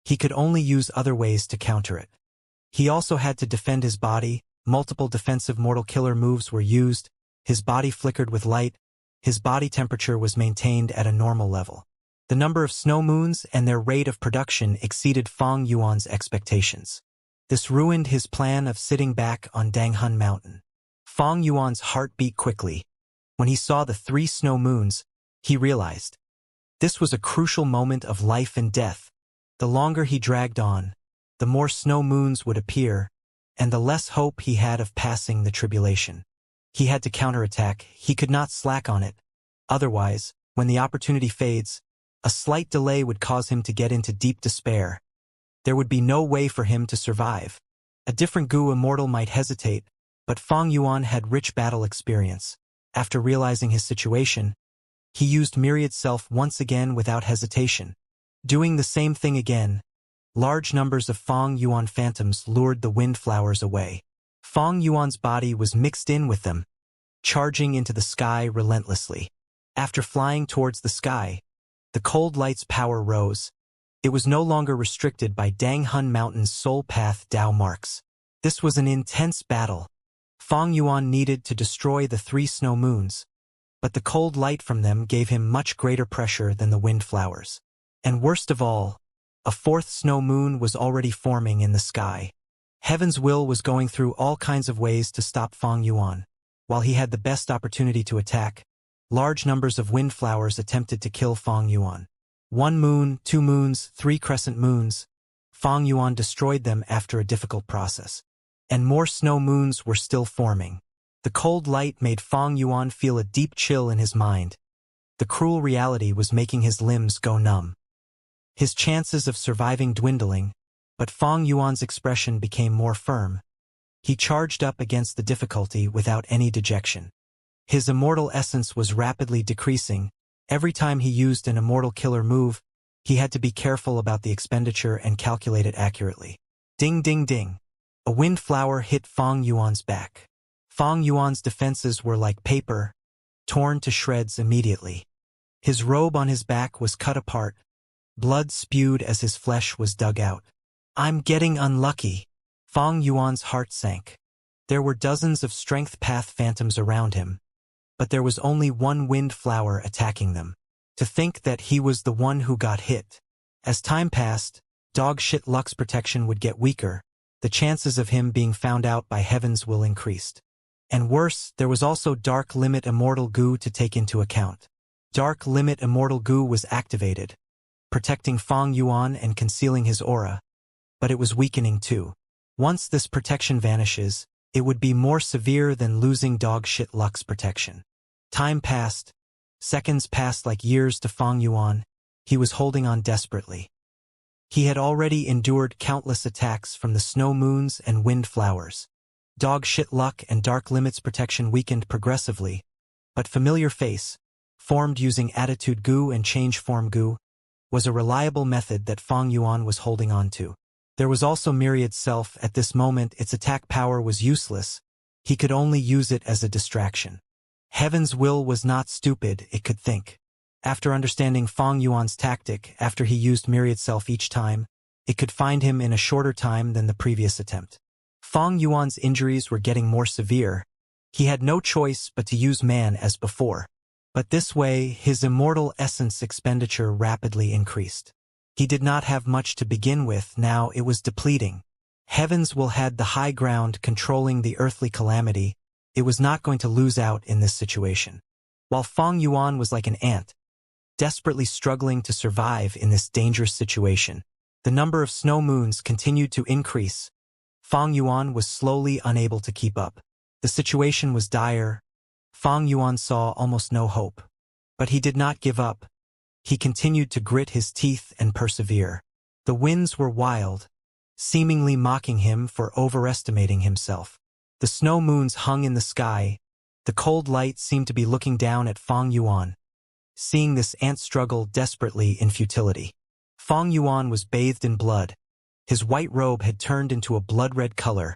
He could only use other ways to counter it. He also had to defend his body. Multiple defensive mortal killer moves were used. His body flickered with light. His body temperature was maintained at a normal level. The number of snow moons and their rate of production exceeded Fang Yuan's expectations. This ruined his plan of sitting back on Danghun Mountain. Fang Yuan's heart beat quickly. When he saw the 3 snow moons, he realized this was a crucial moment of life and death. The longer he dragged on, the more snow moons would appear, and the less hope he had of passing the tribulation. He had to counterattack. He could not slack on it. Otherwise, when the opportunity fades, a slight delay would cause him to get into deep despair. There would be no way for him to survive. A different goo immortal might hesitate, but Fang Yuan had rich battle experience. After realizing his situation, he used myriad self once again without hesitation. Doing the same thing again, large numbers of Fang Yuan phantoms lured the windflowers away. Fang Yuan's body was mixed in with them, charging into the sky relentlessly. After flying towards the sky, the cold light's power rose. It was no longer restricted by Danghun Mountain's soul path Tao marks. This was an intense battle. Fang Yuan needed to destroy the 3 snow moons, but the cold light from them gave him much greater pressure than the windflowers. And worst of all, a 4th snow moon was already forming in the sky. Heaven's will was going through all kinds of ways to stop Fang Yuan. While he had the best opportunity to attack, large numbers of windflowers attempted to kill Fang Yuan. 1 moon, 2 moons, 3 crescent moons. Fang Yuan destroyed them after a difficult process. And more snow moons were still forming. The cold light made Fang Yuan feel a deep chill in his mind. The cruel reality was making his limbs go numb. his chances of surviving dwindling, but Fong Yuan's expression became more firm. He charged up against the difficulty without any dejection. His immortal essence was rapidly decreasing. Every time he used an immortal killer move, he had to be careful about the expenditure and calculate it accurately. Ding ding ding. A wind flower hit Fong Yuan's back. Fong Yuan's defenses were like paper, torn to shreds immediately. His robe on his back was cut apart. Blood spewed as his flesh was dug out. I'm getting unlucky. Fong Yuan's heart sank. There were dozens of strength path phantoms around him, but there was only one wind flower attacking them. To think that he was the one who got hit. As time passed, dogshit luck's protection would get weaker. The chances of him being found out by Heaven's will increased. And worse, there was also Dark Limit Immortal Goo to take into account. Dark Limit Immortal Goo was activated, protecting Fong Yuan and concealing his aura. But it was weakening too. Once this protection vanishes, it would be more severe than losing dogshit luck's protection. Time passed. Seconds passed like years to Fong Yuan. He was holding on desperately. He had already endured countless attacks from the snow moons and wind flowers. Dogshit luck and Dark Limit's protection weakened progressively, but Familiar Face, formed using Attitude Goo and Change Form Goo, was a reliable method that Fong Yuan was holding on to. There was also Myriad Self. At this moment its attack power was useless. He could only use it as a distraction. Heaven's will was not stupid, it could think. After understanding Fong Yuan's tactic, after he used Myriad Self each time, it could find him in a shorter time than the previous attempt. Fong Yuan's injuries were getting more severe. He had no choice but to use Man as before. But this way, his immortal essence expenditure rapidly increased. He did not have much to begin with, now it was depleting. Heaven's will had the high ground controlling the earthly calamity. It was not going to lose out in this situation. While Fong Yuan was like an ant, desperately struggling to survive in this dangerous situation, the number of snow moons continued to increase. Fong Yuan was slowly unable to keep up. The situation was dire. Fong Yuan saw almost no hope. But he did not give up. He continued to grit his teeth and persevere. The winds were wild, seemingly mocking him for overestimating himself. The snow moons hung in the sky. The cold light seemed to be looking down at Fong Yuan, seeing this ant struggle desperately in futility. Fong Yuan was bathed in blood. His white robe had turned into a blood-red color.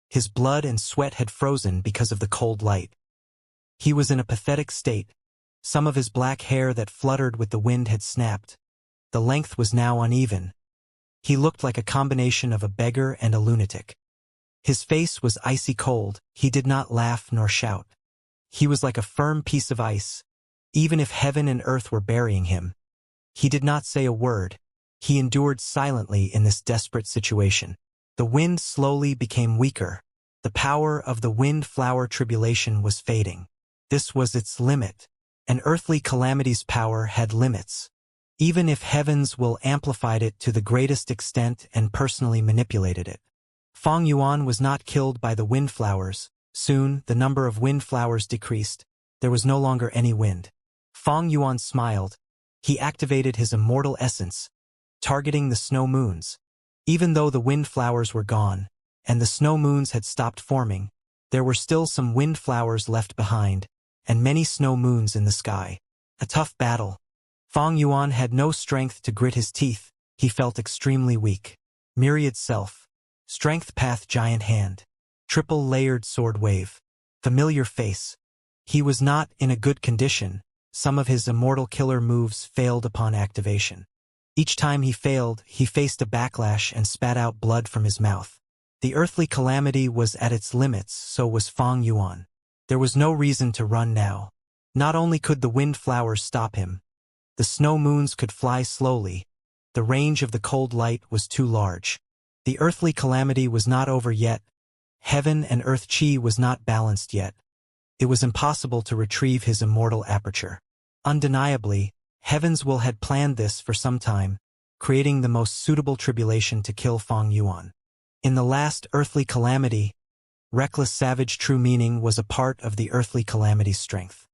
His blood and sweat had frozen because of the cold light. He was in a pathetic state. Some of his black hair that fluttered with the wind had snapped. The length was now uneven. He looked like a combination of a beggar and a lunatic. His face was icy cold. He did not laugh nor shout. He was like a firm piece of ice. Even if heaven and earth were burying him, he did not say a word. He endured silently in this desperate situation. The wind slowly became weaker. The power of the wind flower tribulation was fading. This was its limit. An earthly calamity's power had limits. Even if Heaven's will amplified it to the greatest extent and personally manipulated it. Fong Yuan was not killed by the wind flowers. Soon, the number of wind flowers decreased. There was no longer any wind. Fong Yuan smiled. He activated his immortal essence, targeting the snow moons. Even though the wind flowers were gone, and the snow moons had stopped forming, there were still some wind flowers left behind, and many snow moons in the sky. A tough battle. Fong Yuan had no strength to grit his teeth. He felt extremely weak. Myriad Self. Strength Path Giant Hand. Triple Layered Sword Wave. Familiar Face. He was not in a good condition. Some of his immortal killer moves failed upon activation. Each time he failed, he faced a backlash and spat out blood from his mouth. The earthly calamity was at its limits, so was Fong Yuan. There was no reason to run now. Not only could the wind flowers stop him, the snow moons could fly slowly. The range of the cold light was too large. The earthly calamity was not over yet. Heaven and earth chi was not balanced yet. It was impossible to retrieve his immortal aperture. Undeniably, Heaven's will had planned this for some time, creating the most suitable tribulation to kill Fong Yuan. In the last earthly calamity, reckless savage true meaning was a part of the earthly calamity's strength.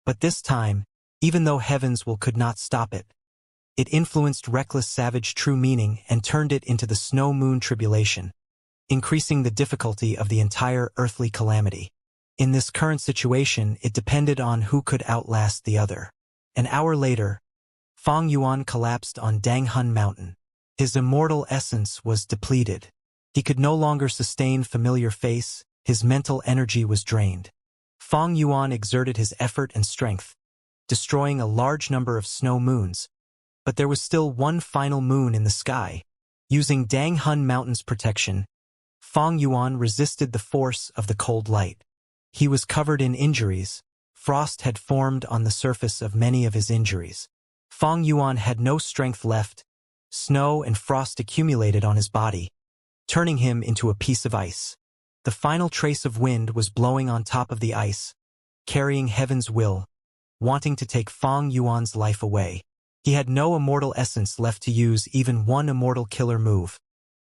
But this time, even though Heaven's will could not stop it, It influenced reckless savage true meaning and turned it into the snow moon tribulation, increasing the difficulty of the entire earthly calamity. In this current situation, it depended on who could outlast the other. An hour later, Fang Yuan collapsed on Danghun Mountain. His immortal essence was depleted. He could no longer sustain familiar face, his mental energy was drained. Fang Yuan exerted his effort and strength, destroying a large number of snow moons, but there was still one final moon in the sky. Using Danghun Mountain's protection, Fang Yuan resisted the force of the cold light. He was covered in injuries. Frost had formed on the surface of many of his injuries. Fang Yuan had no strength left. Snow and frost accumulated on his body, turning him into a piece of ice. The final trace of wind was blowing on top of the ice, carrying heaven's will, wanting to take Fang Yuan's life away. He had no immortal essence left to use even one immortal killer move.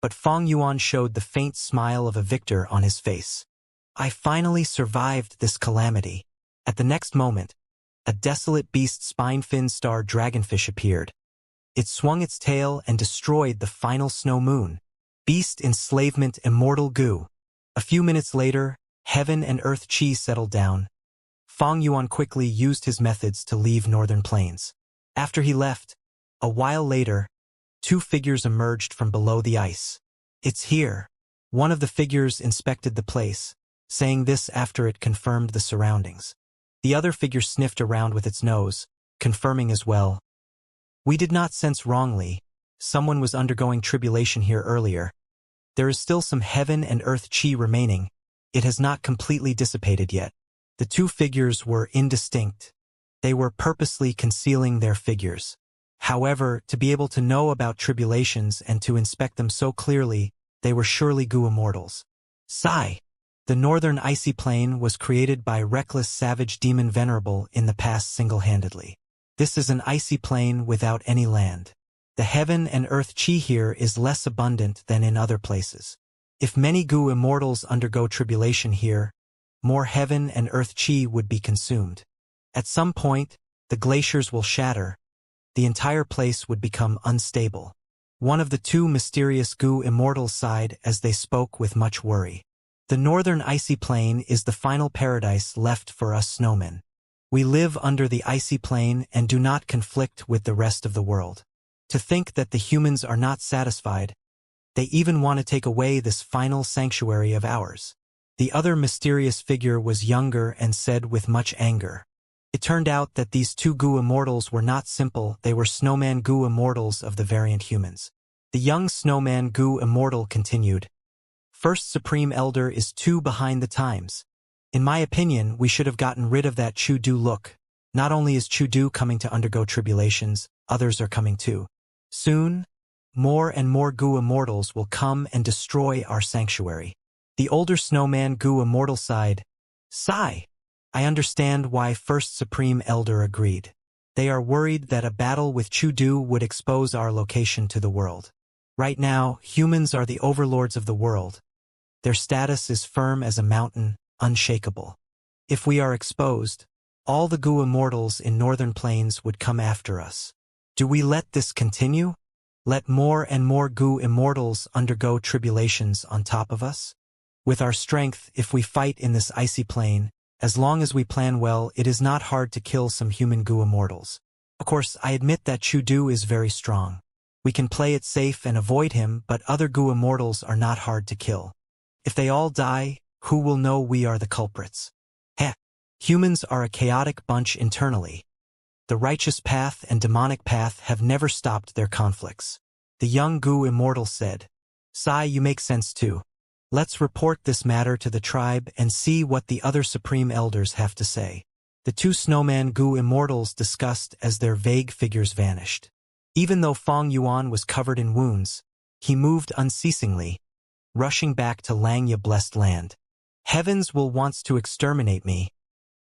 But Fang Yuan showed the faint smile of a victor on his face. I finally survived this calamity. At the next moment, a desolate beast spine-fin star dragonfish appeared. It swung its tail and destroyed the final snow moon. Beast enslavement immortal goo. A few minutes later, heaven and earth chi settled down. Fang Yuan quickly used his methods to leave northern plains. After he left, a while later, two figures emerged from below the ice. It's here. One of the figures inspected the place, saying this after it confirmed the surroundings. The other figure sniffed around with its nose, confirming as well. We did not sense wrongly. Someone was undergoing tribulation here earlier. There is still some heaven and earth chi remaining. It has not completely dissipated yet. The two figures were indistinct. They were purposely concealing their figures. However, to be able to know about tribulations and to inspect them so clearly, they were surely Gu immortals. Sigh. The northern icy plain was created by reckless savage demon venerable in the past single-handedly. This is an icy plain without any land. The heaven and earth chi here is less abundant than in other places. If many Gu immortals undergo tribulation here, more heaven and earth chi would be consumed. At some point, the glaciers will shatter. The entire place would become unstable. One of the two mysterious Gu immortals sighed as they spoke with much worry. The northern icy plain is the final paradise left for us snowmen. We live under the icy plain and do not conflict with the rest of the world. To think that the humans are not satisfied, they even want to take away this final sanctuary of ours. The other mysterious figure was younger and said with much anger. It turned out that these two Gu immortals were not simple, they were snowman Gu immortals of the variant humans. The young snowman Gu immortal continued. First Supreme Elder is too behind the times. In my opinion, we should have gotten rid of that Chu-Du look. Not only is Chu-Du coming to undergo tribulations, others are coming too. Soon, more and more Gu immortals will come and destroy our sanctuary. The older snowman Gu immortal sighed. Sigh. I understand why First Supreme Elder agreed. They are worried that a battle with Chu-Du would expose our location to the world. Right now, humans are the overlords of the world. Their status is firm as a mountain, unshakable. If we are exposed, all the Gu immortals in northern plains would come after us. Do we let this continue? Let more and more Gu immortals undergo tribulations on top of us? With our strength, if we fight in this icy plain, as long as we plan well, it is not hard to kill some human Gu immortals. Of course, I admit that Chu-Du is very strong. We can play it safe and avoid him, but other Gu immortals are not hard to kill. If they all die, who will know we are the culprits? Heh. Humans are a chaotic bunch internally. The righteous path and demonic path have never stopped their conflicts. The young Gu immortal said. Sai, you make sense too. Let's report this matter to the tribe and see what the other supreme elders have to say. The two snowman Gu immortals discussed as their vague figures vanished. Even though Fang Yuan was covered in wounds, he moved unceasingly, rushing back to Langya blessed land. Heavens will wants to exterminate me.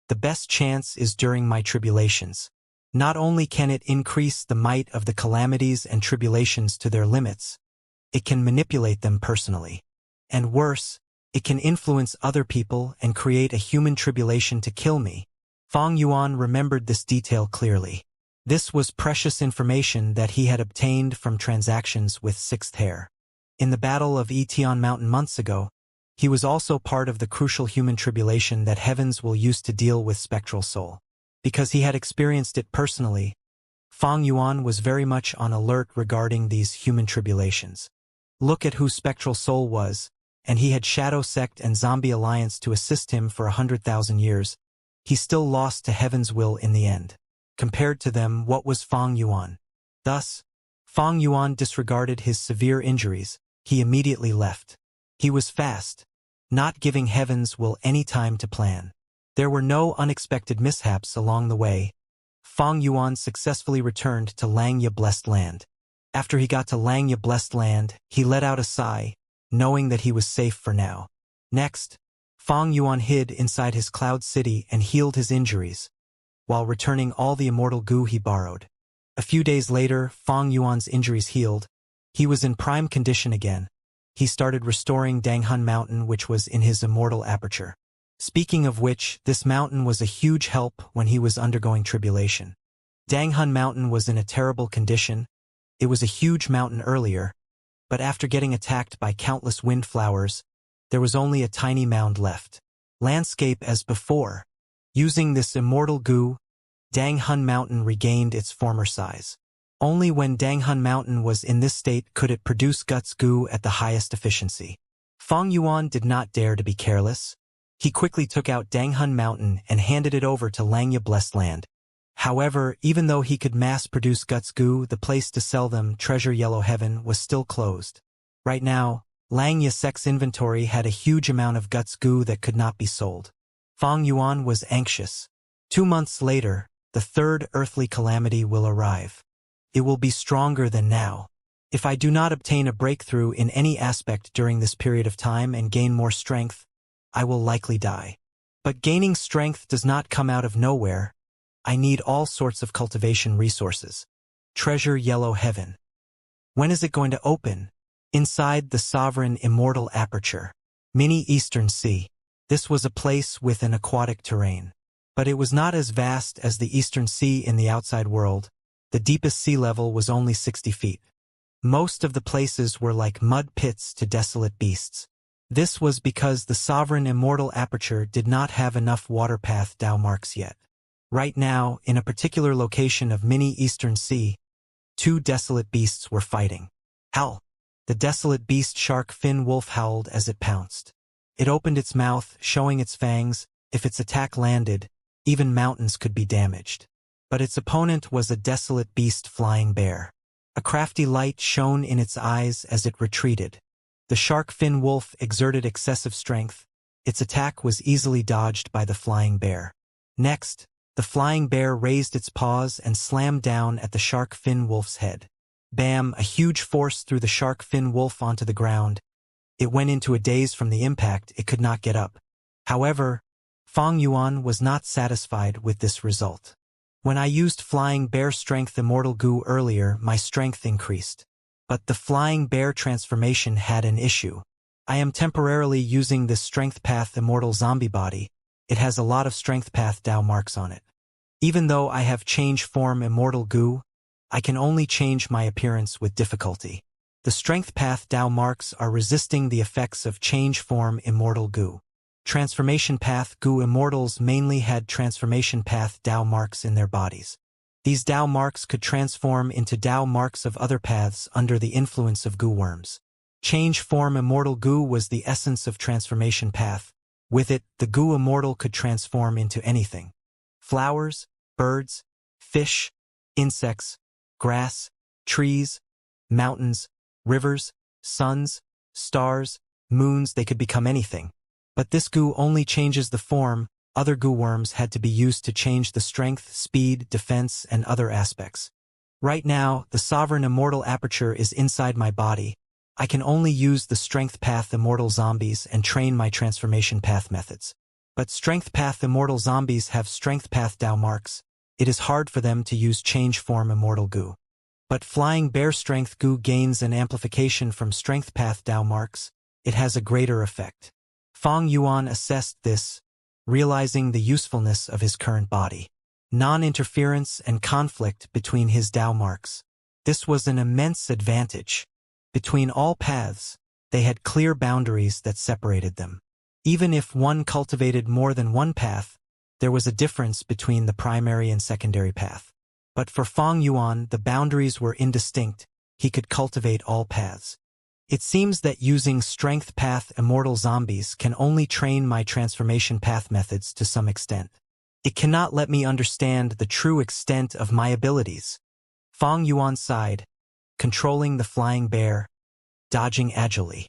The best chance is during my tribulations. Not only can it increase the might of the calamities and tribulations to their limits, it can manipulate them personally. And worse, it can influence other people and create a human tribulation to kill me. Fang Yuan remembered this detail clearly. This was precious information that he had obtained from transactions with Sixth Hair. In the Battle of Etion Mountain months ago, he was also part of the crucial human tribulation that heavens will use to deal with Spectral Soul. Because he had experienced it personally, Fang Yuan was very much on alert regarding these human tribulations. Look at who Spectral Soul was, and he had Shadow Sect and Zombie Alliance to assist him for 100,000 years. He still lost to Heaven's will in the end. Compared to them, what was Fang Yuan? Thus, Fang Yuan disregarded his severe injuries. He immediately left. He was fast, not giving Heaven's will any time to plan. There were no unexpected mishaps along the way. Fang Yuan successfully returned to Langya Blessed Land. After he got to Langya Blessed Land, he let out a sigh, knowing that he was safe for now. Next, Fang Yuan hid inside his cloud city and healed his injuries, while returning all the immortal goo he borrowed. A few days later, Fang Yuan's injuries healed. He was in prime condition again. He started restoring Danghun Mountain, which was in his immortal aperture. Speaking of which, this mountain was a huge help when he was undergoing tribulation. Danghun Mountain was in a terrible condition. It was a huge mountain earlier, but after getting attacked by countless wind flowers, there was only a tiny mound left. Landscape as before. Using this immortal goo, Danghun Mountain regained its former size. Only when Danghun Mountain was in this state could it produce guts goo at the highest efficiency. Fang Yuan did not dare to be careless. He quickly took out Danghun Mountain and handed it over to Langya Blessed Land. However, even though he could mass-produce guts goo, the place to sell them, Treasure Yellow Heaven, was still closed. Right now, Langya Sec's inventory had a huge amount of guts goo that could not be sold. Fang Yuan was anxious. 2 months later, the third earthly calamity will arrive. It will be stronger than now. If I do not obtain a breakthrough in any aspect during this period of time and gain more strength, I will likely die. But gaining strength does not come out of nowhere. I need all sorts of cultivation resources. Treasure Yellow Heaven. When is it going to open? Inside the sovereign immortal aperture. Mini Eastern Sea. This was a place with an aquatic terrain. But it was not as vast as the Eastern Sea in the outside world. The deepest sea level was only 60 feet. Most of the places were like mud pits to desolate beasts. This was because the sovereign immortal aperture did not have enough waterpath Dao marks yet. Right now, in a particular location of Mini Eastern Sea, 2 desolate beasts were fighting. Howl! The desolate beast shark fin wolf howled as it pounced. It opened its mouth, showing its fangs. If its attack landed, even mountains could be damaged. But its opponent was a desolate beast flying bear. A crafty light shone in its eyes as it retreated. The shark fin wolf exerted excessive strength. Its attack was easily dodged by the flying bear. Next, the flying bear raised its paws and slammed down at the shark fin wolf's head. Bam! A huge force threw the shark fin wolf onto the ground. It went into a daze from the impact. It could not get up. However, Fang Yuan was not satisfied with this result. When I used Flying Bear Strength Immortal Goo earlier, my strength increased. But the Flying Bear transformation had an issue. I am temporarily using this Strength Path Immortal Zombie Body. It has a lot of Strength Path Dao marks on it. Even though I have Change Form Immortal Goo, I can only change my appearance with difficulty. The Strength Path Dao marks are resisting the effects of Change Form Immortal Goo. Transformation Path Goo Immortals mainly had Transformation Path Dao marks in their bodies. These Dao marks could transform into Dao marks of other paths under the influence of Goo worms. Change Form Immortal Goo was the essence of Transformation Path. With it, the Goo Immortal could transform into anything. Flowers, birds, fish, insects, grass, trees, mountains, rivers, suns, stars, moons, they could become anything. But this goo only changes the form. Other goo worms had to be used to change the strength, speed, defense, and other aspects. Right now, the sovereign immortal aperture is inside my body. I can only use the Strength Path Immortal Zombies and train my Transformation Path methods. But Strength Path Immortal Zombies have Strength Path Dao marks. It is hard for them to use Change Form Immortal Goo. But Flying Bear Strength Goo gains an amplification from Strength Path Dao marks. It has a greater effect. Fang Yuan assessed this, realizing the usefulness of his current body. non-interference and conflict between his Tao marks. This was an immense advantage. Between all paths, they had clear boundaries that separated them. Even if one cultivated more than one path, there was a difference between the primary and secondary path. But for Fang Yuan, the boundaries were indistinct. He could cultivate all paths. It seems that using strength path immortal zombies can only train my transformation path methods to some extent. It cannot let me understand the true extent of my abilities. Fang Yuan sighed, controlling the flying bear, dodging agilely.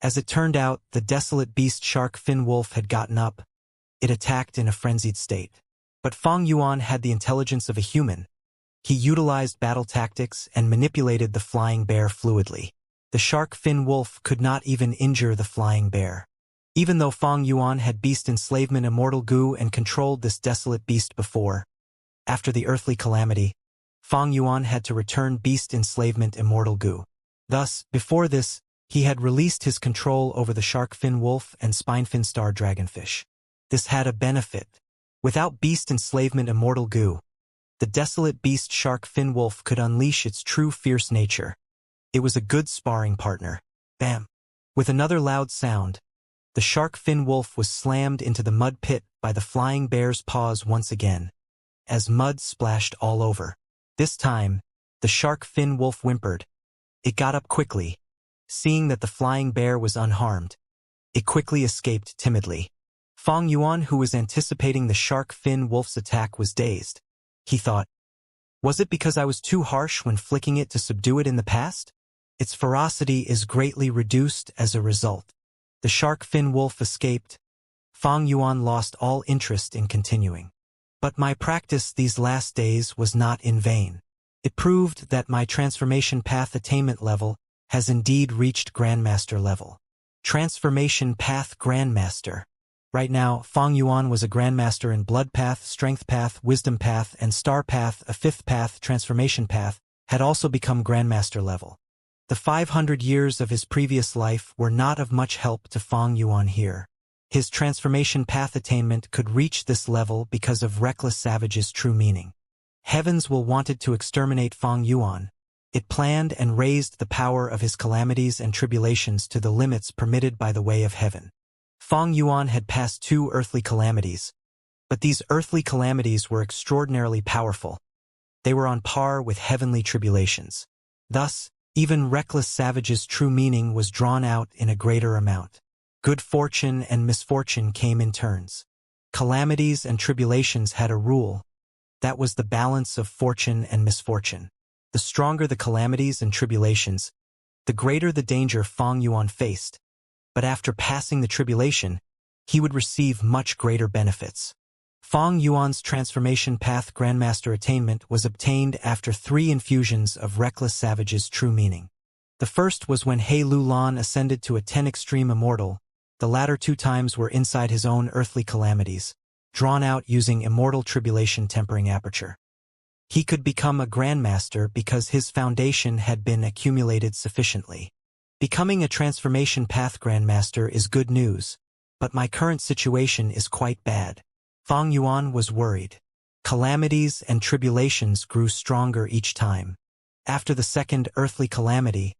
As it turned out, the desolate beast shark fin wolf had gotten up. It attacked in a frenzied state. But Fang Yuan had the intelligence of a human. He utilized battle tactics and manipulated the flying bear fluidly. The shark fin wolf could not even injure the flying bear. Even though Fang Yuan had beast enslavement immortal goo and controlled this desolate beast before, after the earthly calamity, Fang Yuan had to return beast enslavement immortal goo. Thus, before this, he had released his control over the shark fin wolf and spinefin star dragonfish. This had a benefit. Without beast enslavement immortal goo, the desolate beast shark fin wolf could unleash its true fierce nature. It was a good sparring partner. Bam! With another loud sound, the shark fin wolf was slammed into the mud pit by the flying bear's paws once again, as mud splashed all over. This time, the shark fin wolf whimpered. It got up quickly. Seeing that the flying bear was unharmed, it quickly escaped timidly. Fang Yuan, who was anticipating the shark fin wolf's attack, was dazed. He thought, was it because I was too harsh when flicking it to subdue it in the past? Its ferocity is greatly reduced as a result. The shark fin wolf escaped. Fang Yuan lost all interest in continuing. But my practice these last days was not in vain. It proved that my transformation path attainment level has indeed reached Grandmaster level. Transformation path Grandmaster. Right now, Fang Yuan was a Grandmaster in Blood Path, Strength Path, Wisdom Path, and Star Path. A fifth path, Transformation Path, had also become Grandmaster level. The 500 years of his previous life were not of much help to Fang Yuan here. His transformation path attainment could reach this level because of Reckless Savage's true meaning. Heavens will wanted to exterminate Fang Yuan. It planned and raised the power of his calamities and tribulations to the limits permitted by the way of heaven. Fang Yuan had passed 2 earthly calamities, but these earthly calamities were extraordinarily powerful. They were on par with heavenly tribulations. Thus, even Reckless Savage's true meaning was drawn out in a greater amount. Good fortune and misfortune came in turns. Calamities and tribulations had a rule. That was the balance of fortune and misfortune. The stronger the calamities and tribulations, the greater the danger Fang Yuan faced. But after passing the tribulation, he would receive much greater benefits. Fang Yuan's transformation path Grandmaster attainment was obtained after 3 infusions of Reckless Savage's true meaning. The first was when He Lu Lan ascended to a 10 extreme immortal. The latter 2 times were inside his own earthly calamities, drawn out using immortal tribulation tempering aperture. He could become a Grandmaster because his foundation had been accumulated sufficiently. Becoming a transformation path Grandmaster is good news, but my current situation is quite bad. Fang Yuan was worried. Calamities and tribulations grew stronger each time. After the second earthly calamity,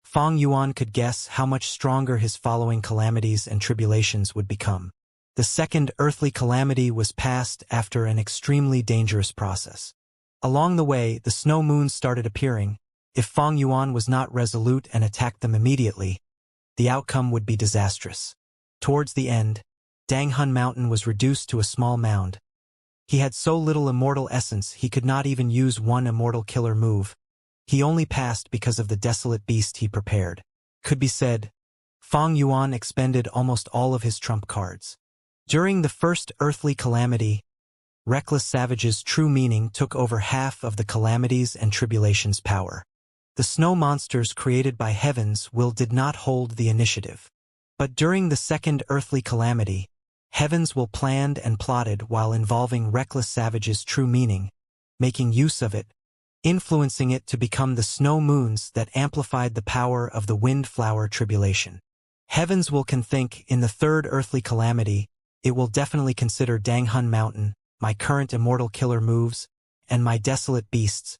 Fang Yuan could guess how much stronger his following calamities and tribulations would become. The second earthly calamity was passed after an extremely dangerous process. Along the way, the snow moons started appearing. If Fang Yuan was not resolute and attacked them immediately, the outcome would be disastrous. Towards the end, Danghun Mountain was reduced to a small mound. He had so little immortal essence he could not even use one immortal killer move. He only passed because of the desolate beast he prepared. Could be said, Fang Yuan expended almost all of his trump cards. During the first earthly calamity, Reckless Savage's true meaning took over half of the calamities and tribulations' power. The snow monsters created by Heaven's will did not hold the initiative. But during the second earthly calamity, Heaven's will planned and plotted while involving Reckless Savage's true meaning, making use of it, influencing it to become the snow moons that amplified the power of the wind flower tribulation. Heaven's will can think in the third earthly calamity, it will definitely consider Danghun Mountain, my current immortal killer moves, and my desolate beasts,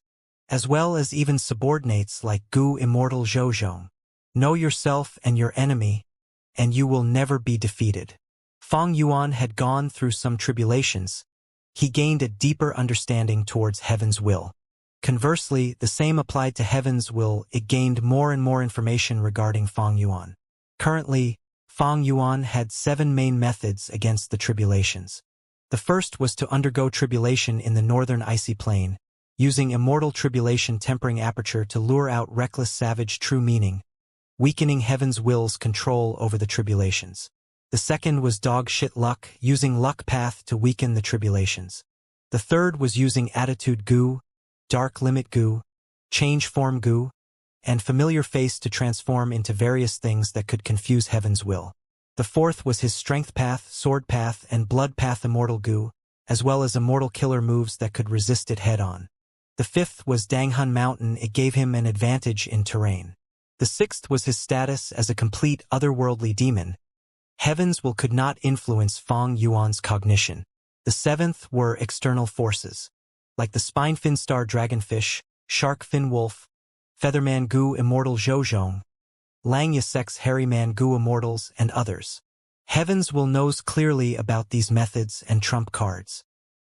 as well as even subordinates like Gu Immortal Zhozhong. Know yourself and your enemy, and you will never be defeated. Feng Yuan had gone through some tribulations. He gained a deeper understanding towards heaven's will. Conversely, the same applied to heaven's will. It gained more and more information regarding Feng Yuan. Currently, Feng Yuan had 7 main methods against the tribulations. The first was to undergo tribulation in the northern icy plain, using immortal tribulation tempering aperture to lure out reckless savage true meaning, weakening heaven's will's control over the tribulations. The second was dog shit luck, using luck path to weaken the tribulations. The third was using attitude gu, dark limit gu, change form gu, and familiar face to transform into various things that could confuse heaven's will. The fourth was his strength path, sword path, and blood path immortal gu, as well as immortal killer moves that could resist it head-on. The fifth was Danghun Mountain. It gave him an advantage in terrain. The sixth was his status as a complete otherworldly demon. Heaven's will could not influence Feng Yuan's cognition. The seventh were external forces, like the spine-fin star dragonfish, shark-fin wolf, featherman gu immortal Zhozhong, Lang Yasek's hairy man gu immortals, and others. Heaven's will knows clearly about these methods and trump cards.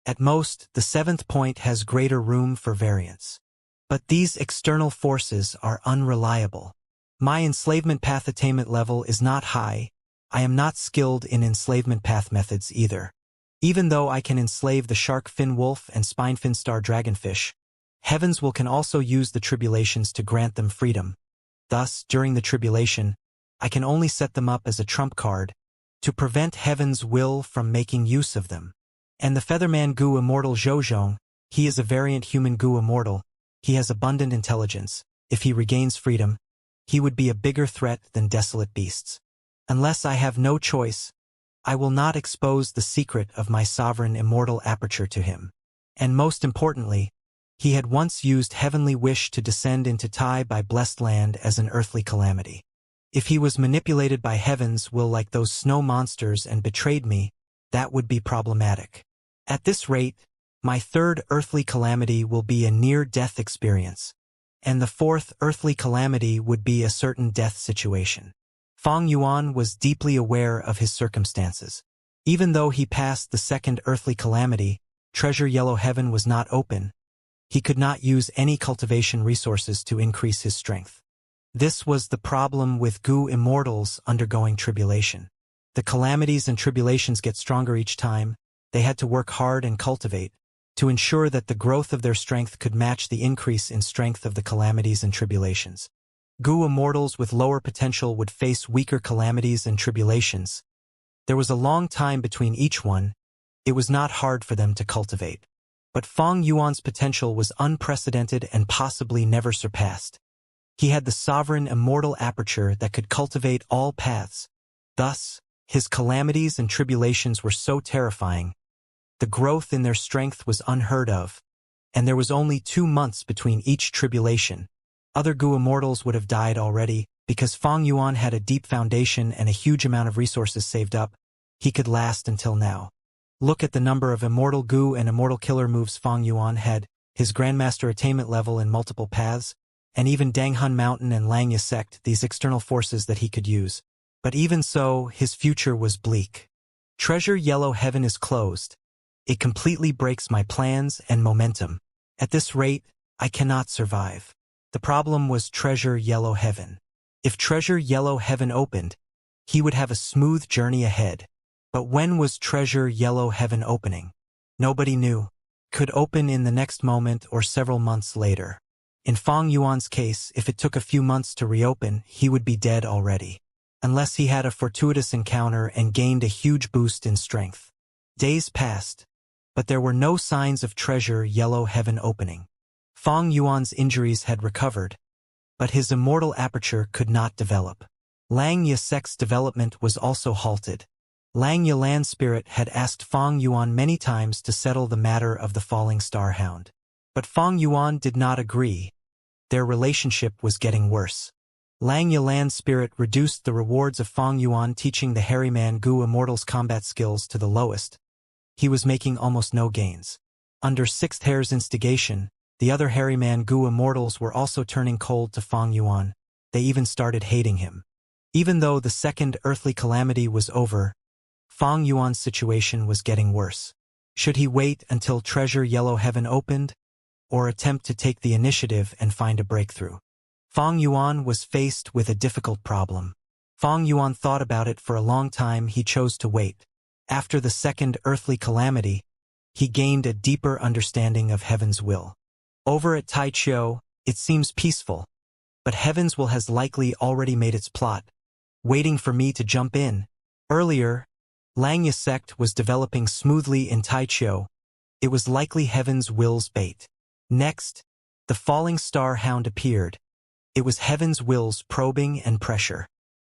At most, the seventh point has greater room for variance. But these external forces are unreliable. My enslavement path attainment level is not high. I am not skilled in enslavement path methods either. Even though I can enslave the shark fin wolf and spine fin star dragonfish, Heaven's will can also use the tribulations to grant them freedom. Thus, during the tribulation, I can only set them up as a trump card to prevent Heaven's will from making use of them. And the Featherman Gu Immortal Zhozhong, he is a variant human Gu Immortal. He has abundant intelligence. If he regains freedom, he would be a bigger threat than desolate beasts. Unless I have no choice, I will not expose the secret of my sovereign immortal aperture to him. And most importantly, he had once used heavenly wish to descend into Tai by blessed land as an earthly calamity. If he was manipulated by Heaven's will like those snow monsters and betrayed me, that would be problematic. At this rate, my third earthly calamity will be a near-death experience, and the fourth earthly calamity would be a certain death situation. Feng Yuan was deeply aware of his circumstances. Even though he passed the second earthly calamity, Treasure Yellow Heaven was not open. He could not use any cultivation resources to increase his strength. This was the problem with Gu Immortals undergoing tribulation. The calamities and tribulations get stronger each time. They had to work hard and cultivate to ensure that the growth of their strength could match the increase in strength of the calamities and tribulations. Gu Immortals with lower potential would face weaker calamities and tribulations. There was a long time between each one. It was not hard for them to cultivate. But Feng Yuan's potential was unprecedented and possibly never surpassed. He had the sovereign immortal aperture that could cultivate all paths. Thus, his calamities and tribulations were so terrifying. The growth in their strength was unheard of, and there was only 2 months between each tribulation. Other Gu Immortals would have died already, because Feng Yuan had a deep foundation and a huge amount of resources saved up. He could last until now. Look at the number of Immortal Gu and Immortal Killer moves Feng Yuan had, his Grandmaster attainment level in multiple paths, and even Danghun Mountain and Langya Sect, these external forces that he could use. But even so, his future was bleak. Treasure Yellow Heaven is closed. It completely breaks my plans and momentum. At this rate, I cannot survive. The problem was Treasure Yellow Heaven. If Treasure Yellow Heaven opened, he would have a smooth journey ahead. But when was Treasure Yellow Heaven opening? Nobody knew. Could open in the next moment or several months later. In Feng Yuan's case, if it took a few months to reopen, he would be dead already. Unless he had a fortuitous encounter and gained a huge boost in strength. Days passed, but there were no signs of Treasure Yellow Heaven opening. Feng Yuan's injuries had recovered, but his immortal aperture could not develop. Lang Yasek's development was also halted. Lang Yalan Spirit had asked Feng Yuan many times to settle the matter of the falling star hound. But Feng Yuan did not agree. Their relationship was getting worse. Lang Yalan Spirit reduced the rewards of Feng Yuan teaching the hairy man Gu Immortal's combat skills to the lowest. he was making almost no gains. Under Sixth Hair's instigation, the other hairy man Gu immortals were also turning cold to Fang Yuan. They even started hating him. Even though the second earthly calamity was over, Fang Yuan's situation was getting worse. Should he wait until Treasure Yellow Heaven opened, or attempt to take the initiative and find a breakthrough? Fang Yuan was faced with a difficult problem. Fang Yuan thought about it for a long time. He chose to wait. After the second earthly calamity, he gained a deeper understanding of heaven's will. Over at Taichio, it seems peaceful, but heaven's will has likely already made its plot, waiting for me to jump in. Earlier, Langya sect was developing smoothly in Taichio. It was likely heaven's will's bait. Next, the falling star hound appeared. It was heaven's will's probing and pressure.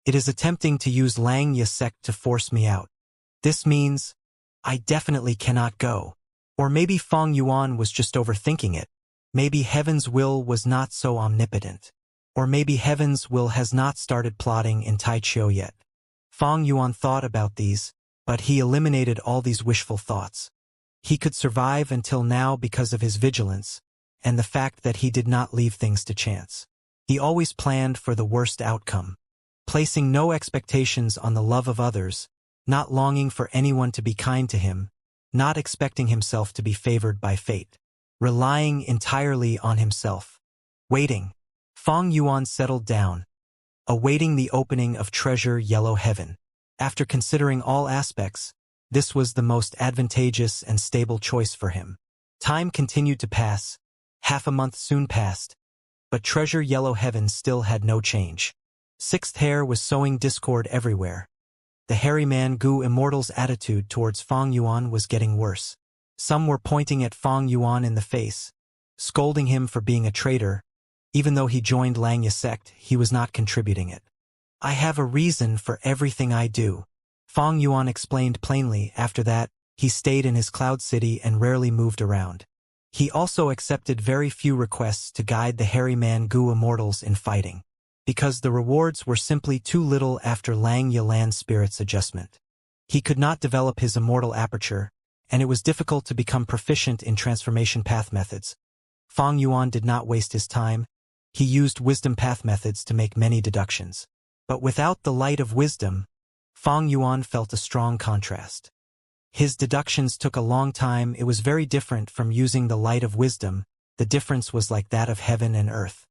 It is attempting to use Langya sect to force me out. This means I definitely cannot go. Or maybe Fang Yuan was just overthinking it. Maybe heaven's will was not so omnipotent. Or maybe heaven's will has not started plotting in Taichio yet. Fang Yuan thought about these, but he eliminated all these wishful thoughts. He could survive until now because of his vigilance, and the fact that he did not leave things to chance. He always planned for the worst outcome, placing no expectations on the love of others, not longing for anyone to be kind to him, not expecting himself to be favored by fate, relying entirely on himself. Waiting. Fang Yuan settled down, awaiting the opening of Treasure Yellow Heaven. After considering all aspects, this was the most advantageous and stable choice for him. Time continued to pass. Half a month soon passed, but Treasure Yellow Heaven still had no change. Sixth Hair was sowing discord everywhere. The hairy man Gu Immortal's attitude towards Fang Yuan was getting worse. Some were pointing at Fang Yuan in the face, scolding him for being a traitor. Even though he joined Langya sect, he was not contributing it. I have a reason for everything I do, Fang Yuan explained plainly. After that, he stayed in his cloud city and rarely moved around. He also accepted very few requests to guide the hairy man Gu immortals in fighting, because the rewards were simply too little after Langya land spirit's adjustment. He could not develop his immortal aperture, and it was difficult to become proficient in transformation path methods. Fang Yuan did not waste his time. He used wisdom path methods to make many deductions. But without the light of wisdom, Fang Yuan felt a strong contrast. His deductions took a long time. It was very different from using the light of wisdom. The difference was like that of heaven and earth.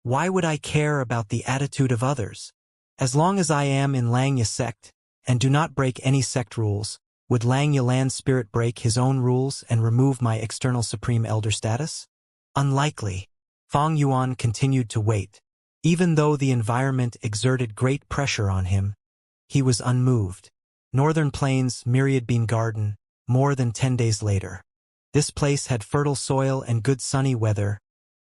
Why would I care about the attitude of others? As long as I am in Langya sect, and do not break any sect rules, would Langya land spirit break his own rules and remove my external supreme elder status? Unlikely. Fang Yuan continued to wait. Even though the environment exerted great pressure on him, he was unmoved. Northern Plains Myriad Bean Garden, more than 10 days later. This place had fertile soil and good sunny weather.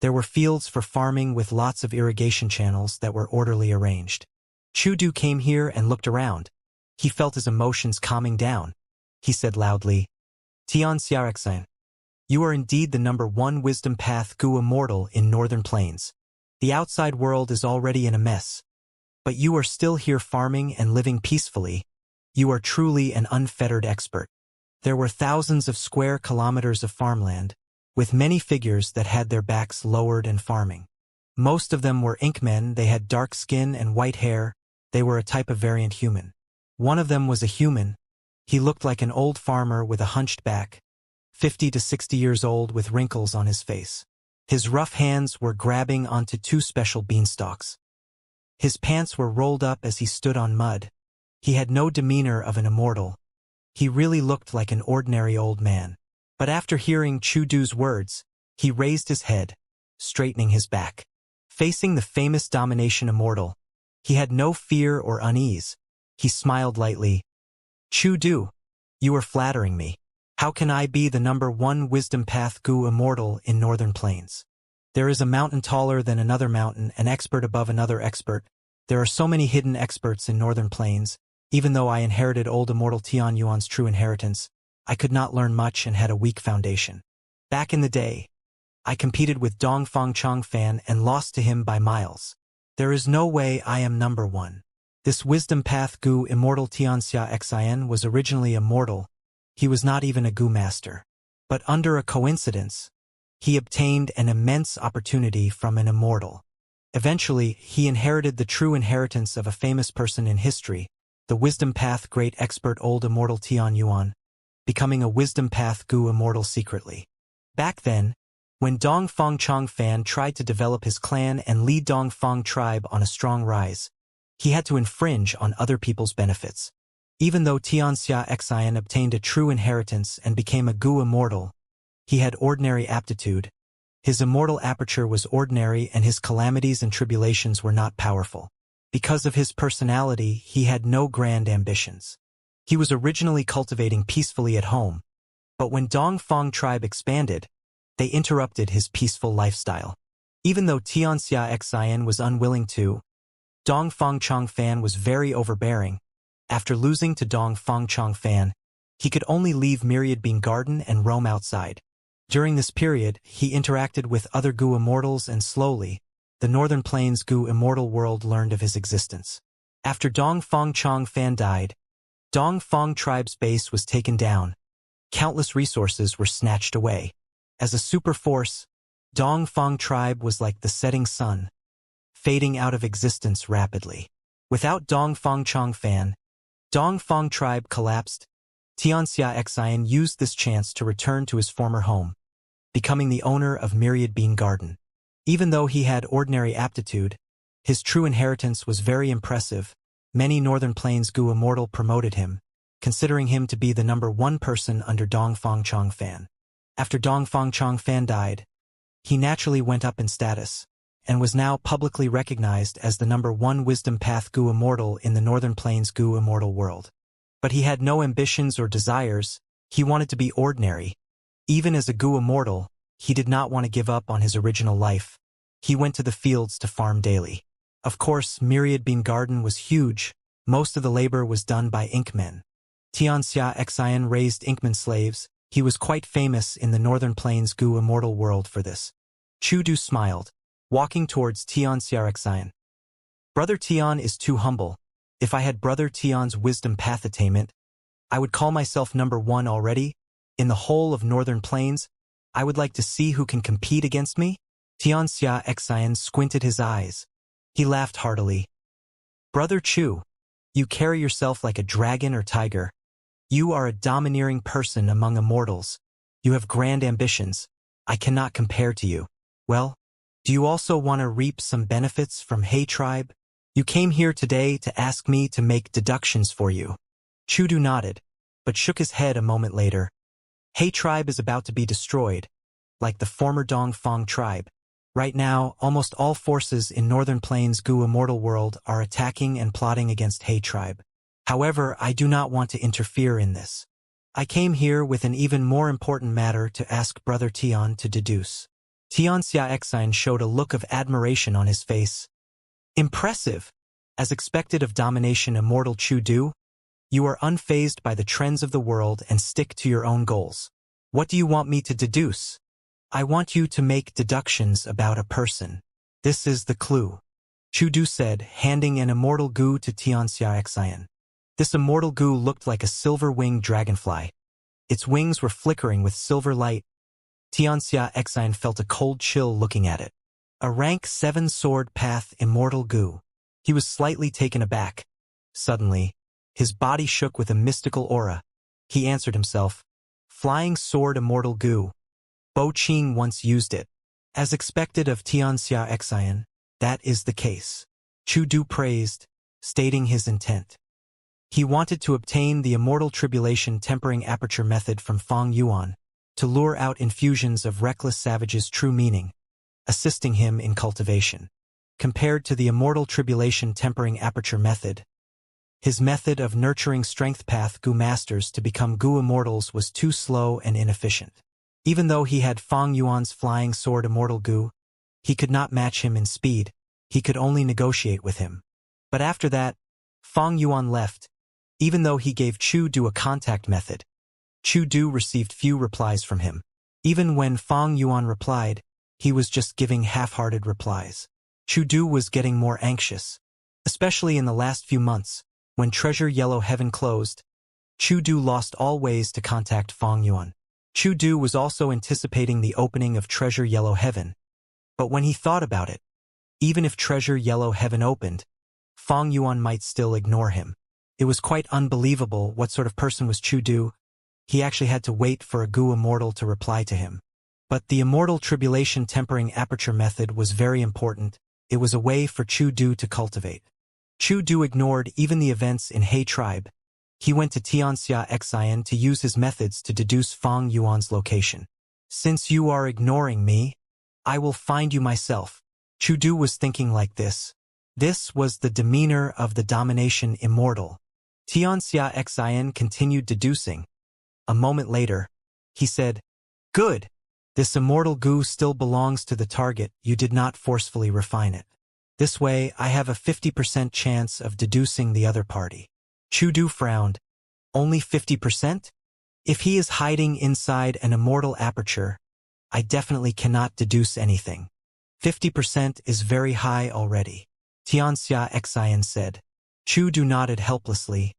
There were fields for farming with lots of irrigation channels that were orderly arranged. Chudu came here and looked around. He felt his emotions calming down. He said loudly, Tian Xiaoxin, you are indeed the #1 wisdom path Gu Immortal in Northern Plains. The outside world is already in a mess, but you are still here farming and living peacefully. You are truly an unfettered expert. There were thousands of square kilometers of farmland, with many figures that had their backs lowered and farming. Most of them were Inkmen. They had dark skin and white hair. They were a type of variant human. One of them was a human. He looked like an old farmer with a hunched back, 50 to 60 years old with wrinkles on his face. His rough hands were grabbing onto 2 special beanstalks. His pants were rolled up as he stood on mud. He had no demeanor of an immortal. He really looked like an ordinary old man. But after hearing Chudu's words, he raised his head, straightening his back. Facing the famous domination immortal, he had no fear or unease. He smiled lightly. Chudu, you are flattering me. How can I be the #1 wisdom path Gu Immortal in Northern Plains? There is a mountain taller than another mountain, an expert above another expert. There are so many hidden experts in Northern Plains. Even though I inherited old immortal Tian Yuan's true inheritance, I could not learn much and had a weak foundation. Back in the day, I competed with Dongfang Changfan and lost to him by miles. There is no way I am #1. This wisdom path Gu Immortal Tianxia Xin was originally immortal, He was not even a Gu master. But under a coincidence, he obtained an immense opportunity from an immortal. Eventually, he inherited the true inheritance of a famous person in history, the Wisdom Path great expert old immortal Tian Yuan, becoming a Wisdom Path Gu immortal secretly. Back then, when Dong Fong Chong Fan tried to develop his clan and lead Dong Fong tribe on a strong rise, he had to infringe on other people's benefits. Even though Tian Xia Xian obtained a true inheritance and became a Gu immortal, he had ordinary aptitude. His immortal aperture was ordinary and his calamities and tribulations were not powerful. Because of his personality, he had no grand ambitions. He was originally cultivating peacefully at home, but when Dong Fong tribe expanded, they interrupted his peaceful lifestyle. Even though Tian Xia Xian was unwilling to, Dong Fong Chong Fan was very overbearing. After losing to Dong Fong Chong Fan, he could only leave Myriad Bean Garden and roam outside. During this period, he interacted with other Gu immortals and slowly, the Northern Plains Gu immortal world learned of his existence. After Dong Fong Chong Fan died, Dong Fong tribe's base was taken down. Countless resources were snatched away. As a super force, Dong Fong tribe was like the setting sun, fading out of existence rapidly. Without Dong Fong Chong Fan, Dong Fong tribe collapsed. Tian Xia Xian used this chance to return to his former home, becoming the owner of Myriad Bean Garden. Even though he had ordinary aptitude, his true inheritance was very impressive. Many Northern Plains Gu immortal promoted him, considering him to be the #1 person under Dong Fong Chong Fan. After Dong Fong Chong Fan died, he naturally went up in status, and was now publicly recognized as the #1 Wisdom Path Gu immortal in the Northern Plains Gu immortal world. But he had no ambitions or desires. He wanted to be ordinary. Even as a Gu immortal, he did not want to give up on his original life. He went to the fields to farm daily. Of course, Myriad Bean Garden was huge. Most of the labor was done by Inkmen. Tian Xia Xian raised Inkman slaves. He was quite famous in the Northern Plains Gu immortal world for this. Chu Du smiled, walking towards Tian Xia Xian. Brother Tian is too humble. If I had Brother Tian's wisdom path attainment, I would call myself #1 already. In the whole of Northern Plains, I would like to see who can compete against me. Tian Xia Xian squinted his eyes. He laughed heartily. Brother Chu, you carry yourself like a dragon or tiger. You are a domineering person among immortals. You have grand ambitions. I cannot compare to you. Well, do you also want to reap some benefits from He tribe? You came here today to ask me to make deductions for you. Chu Du nodded, but shook his head a moment later. He tribe is about to be destroyed, like the former Dong Fong tribe. Right now, almost all forces in Northern Plains Gu immortal world are attacking and plotting against He tribe. However, I do not want to interfere in this. I came here with an even more important matter to ask Brother Tian to deduce. Tian Xia Xian showed a look of admiration on his face. Impressive! As expected of domination immortal Chu Du, you are unfazed by the trends of the world and stick to your own goals. What do you want me to deduce? I want you to make deductions about a person. This is the clue. Chu Du said, handing an immortal Gu to Tian Xia Xian. This immortal Gu looked like a silver-winged dragonfly. Its wings were flickering with silver light. Tian Xia Xian felt a cold chill looking at it. A rank 7 sword path immortal Gu. He was slightly taken aback. Suddenly, his body shook with a mystical aura. He answered himself, Flying sword immortal Gu. Bo Qing once used it. As expected of Tian Xia Xian, that is the case. Chu Du praised, stating his intent. He wanted to obtain the immortal tribulation tempering aperture method from Fong Yuan, to lure out infusions of reckless savage's true meaning, assisting him in cultivation. Compared to the immortal tribulation tempering aperture method, his method of nurturing strength path Gu masters to become Gu immortals was too slow and inefficient. Even though he had Fong Yuan's flying sword immortal Gu, he could not match him in speed. He could only negotiate with him. But after that, Fong Yuan left. Even though he gave Chu Du a contact method, Chu Du received few replies from him. Even when Fong Yuan replied, he was just giving half-hearted replies. Chu Du was getting more anxious, especially in the last few months, when Treasure Yellow Heaven closed. Chu Du lost all ways to contact Fong Yuan. Chu Du was also anticipating the opening of Treasure Yellow Heaven, but when he thought about it, even if Treasure Yellow Heaven opened, Fong Yuan might still ignore him. It was quite unbelievable what sort of person was Chu Du. He actually had to wait for a Gu Immortal to reply to him. But the Immortal Tribulation Tempering Aperture method was very important. It was a way for Chu Du to cultivate. Chu Du ignored even the events in He Tribe. He went to Tianxia Xian to use his methods to deduce Fong Yuan's location. Since you are ignoring me, I will find you myself. Chu Du was thinking like this. This was the demeanor of the domination Immortal. Tianxia Xian continued deducing. A moment later, he said, "Good. This Immortal Gu still belongs to the target. You did not forcefully refine it. This way, I have a 50% chance of deducing the other party." Chu Du frowned. Only 50%? If he is hiding inside an Immortal aperture, I definitely cannot deduce anything. 50% is very high already. Tianxia Xian said. Chu Du nodded helplessly.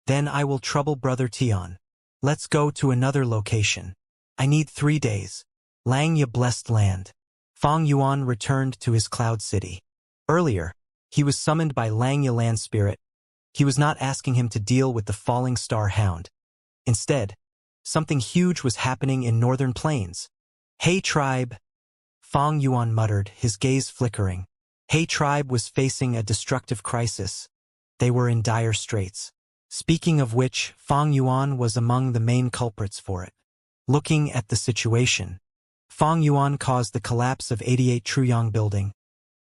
Then I will trouble Brother Tian. Let's go to another location. I need 3 days. Langya Blessed Land. Fong Yuan returned to his cloud city. Earlier, he was summoned by Langya Land Spirit. He was not asking him to deal with the falling star hound. Instead, something huge was happening in northern plains. He Tribe, Fong Yuan muttered, his gaze flickering. He Tribe was facing a destructive crisis. They were in dire straits. Speaking of which, Fong Yuan was among the main culprits for it. Looking at the situation, Fong Yuan caused the collapse of 88 Truyong Building.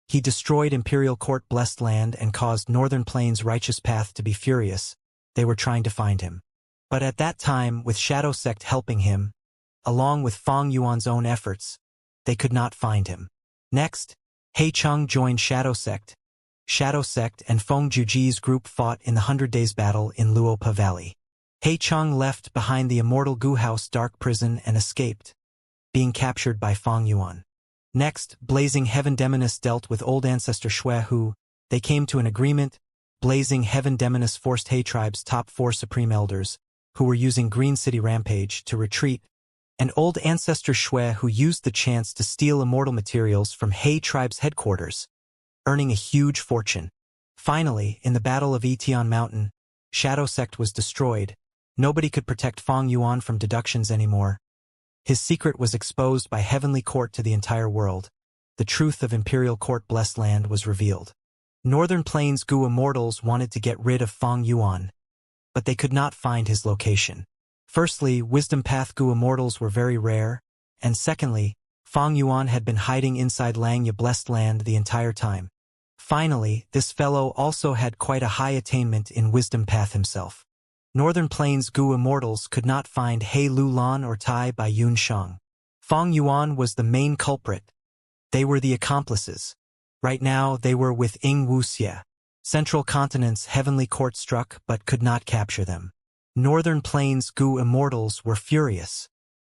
He destroyed Imperial Court Blessed Land and caused Northern Plains Righteous Path to be furious. They were trying to find him. But at that time, with Shadow Sect helping him, along with Fong Yuan's own efforts, they could not find him. Next, He Chung joined Shadow Sect. Shadow Sect and Feng Juji's group fought in the 100 Days battle in Luopa Valley. He Chung left behind the Immortal Gu House dark prison and escaped, being captured by Fong Yuan. Next, Blazing Heaven Demoness dealt with Old Ancestor Shui who, they came to an agreement. Blazing Heaven Demoness forced He Tribe's top 4 Supreme Elders, who were using Green City Rampage, to retreat, and Old Ancestor Shui who used the chance to steal immortal materials from He Tribe's headquarters, earning a huge fortune. Finally, in the Battle of Etian Mountain, Shadow Sect was destroyed. Nobody could protect Fong Yuan from deductions anymore. His secret was exposed by Heavenly Court to the entire world. The truth of Imperial Court Blessed Land was revealed. Northern Plains Gu Immortals wanted to get rid of Fong Yuan, but they could not find his location. Firstly, Wisdom Path Gu Immortals were very rare, and secondly, Fong Yuan had been hiding inside Langya Blessed Land the entire time. Finally, this fellow also had quite a high attainment in Wisdom Path himself. Northern Plains Gu Immortals could not find He Lulan or Tai Bai Yun Sheng. Fong Yuan was the main culprit. They were the accomplices. Right now, they were with Ing Wuxia. Central Continent's Heavenly Court struck but could not capture them. Northern Plains Gu Immortals were furious,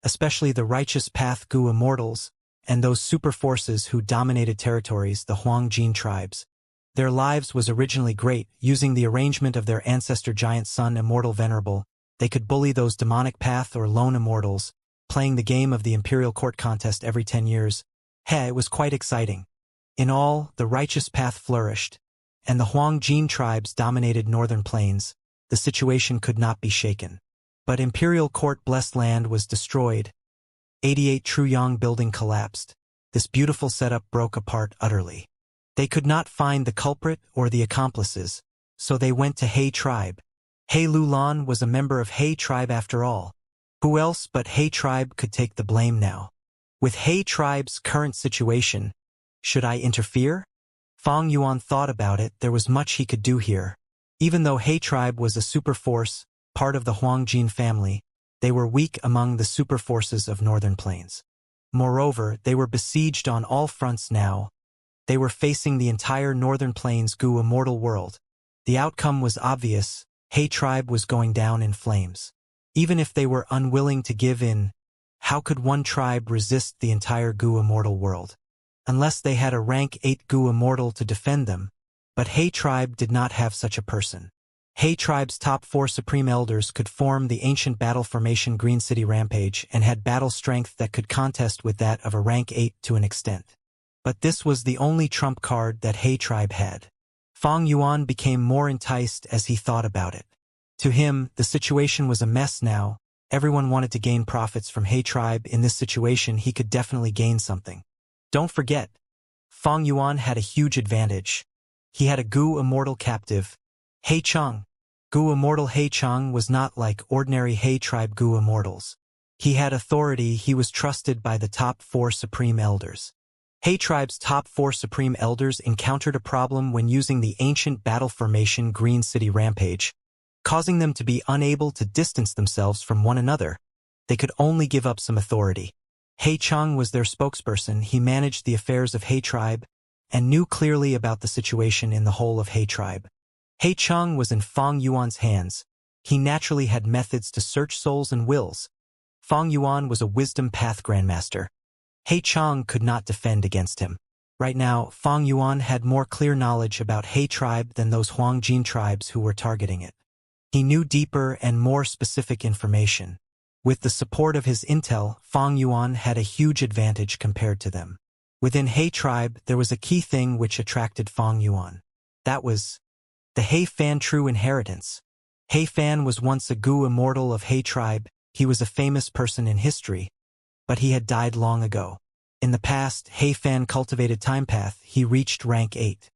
especially the Righteous Path Gu Immortals and those super forces who dominated territories, the Huangjin tribes. Their lives was originally great. Using the arrangement of their ancestor giant son Immortal Venerable, they could bully those demonic path or lone immortals, playing the game of the Imperial Court contest every 10 years. It was quite exciting. In all, the Righteous Path flourished, and the Huangjin tribes dominated Northern Plains. The situation could not be shaken. But Imperial Court Blessed Land was destroyed. 88 Truyong Building collapsed. This beautiful setup broke apart utterly. They could not find the culprit or the accomplices, so they went to He Tribe. He Lulan was a member of He Tribe after all. Who else but He Tribe could take the blame now? With He Tribe's current situation, should I interfere? Fong Yuan thought about it. There was much he could do here. Even though He Tribe was a super force, part of the Huangjin family, they were weak among the super forces of Northern Plains. Moreover, they were besieged on all fronts now. They were facing the entire Northern Plains Gu Immortal world. The outcome was obvious. He Tribe was going down in flames. Even if they were unwilling to give in, how could one tribe resist the entire Gu Immortal world? Unless they had a rank 8 Gu Immortal to defend them. But He Tribe did not have such a person. He tribe's top 4 supreme elders could form the ancient battle formation Green City Rampage and had battle strength that could contest with that of a rank 8 to an extent. But this was the only trump card that He tribe had. Fang Yuan became more enticed as he thought about it. To him, the situation was a mess now. Everyone wanted to gain profits from He tribe. In this situation, he could definitely gain something. Don't forget, Fang Yuan had a huge advantage. He had a Gu Immortal captive, He Cheng. Gu Immortal He Cheng was not like ordinary He tribe Gu Immortals. He had authority. He was trusted by the top 4 supreme elders. He tribe's top 4 supreme elders encountered a problem when using the ancient battle formation Green City Rampage, causing them to be unable to distance themselves from one another. They could only give up some authority. He Cheng was their spokesperson. He managed the affairs of He tribe and knew clearly about the situation in the whole of He tribe. He Cheng was in Fang Yuan's hands. He naturally had methods to search souls and wills. Fang Yuan was a wisdom path grandmaster. He Cheng could not defend against him. Right now, Fang Yuan had more clear knowledge about He tribe than those Huangjin tribes who were targeting it. He knew deeper and more specific information. With the support of his intel, Fang Yuan had a huge advantage compared to them. Within He tribe, there was a key thing which attracted Fang Yuan. That was the He Fan true inheritance. He Fan was once a Gu Immortal of He tribe. He was a famous person in history, but he had died long ago. In the past, He Fan cultivated time path. He reached rank 8.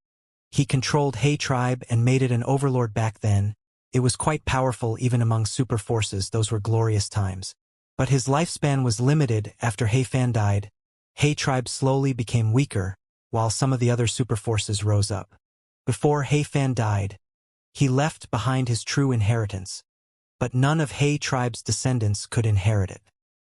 He controlled He tribe and made it an overlord back then. It was quite powerful even among super forces. Those were glorious times. But his lifespan was limited. After He Fan died, He tribe slowly became weaker, while some of the other super forces rose up. Before He Fan died, he left behind his true inheritance, but none of He tribe's descendants could inherit it.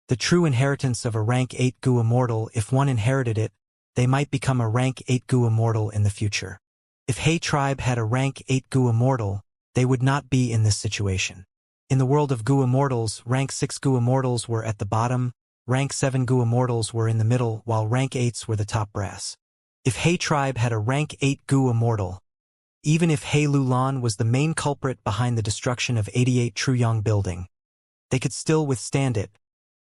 The true inheritance of a rank 8 Gu Immortal, if one inherited it, they might become a rank 8 Gu Immortal in the future. If He tribe had a rank 8 Gu Immortal, they would not be in this situation. In the world of Gu Immortals, rank 6 Gu Immortals were at the bottom, rank 7 Gu Immortals were in the middle, while rank 8s were the top brass. If He tribe had a rank 8 Gu Immortal, even if He Lulan was the main culprit behind the destruction of 88 Truyong building, they could still withstand it.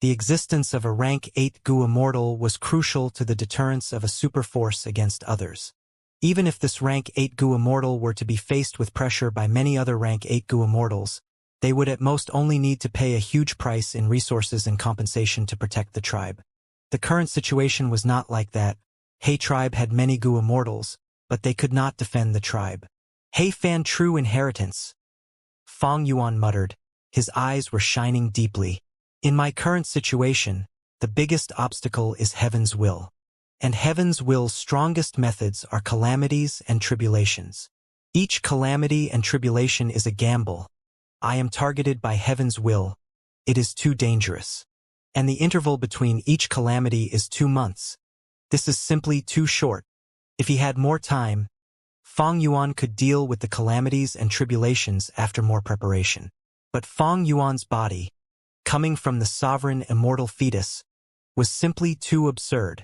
The existence of a rank 8 Gu Immortal was crucial to the deterrence of a super force against others. Even if this rank 8 Gu Immortal were to be faced with pressure by many other rank 8 Gu Immortals, they would at most only need to pay a huge price in resources and compensation to protect the tribe. The current situation was not like that. He tribe had many Gu Immortals, but they could not defend the tribe. He Fan true inheritance. Fang Yuan muttered. His eyes were shining deeply. In my current situation, the biggest obstacle is Heaven's will. And Heaven's will's strongest methods are calamities and tribulations. Each calamity and tribulation is a gamble. I am targeted by Heaven's will. It is too dangerous. And the interval between each calamity is 2 months. This is simply too short. If he had more time, Fang Yuan could deal with the calamities and tribulations after more preparation. But Fang Yuan's body, coming from the sovereign immortal fetus, was simply too absurd.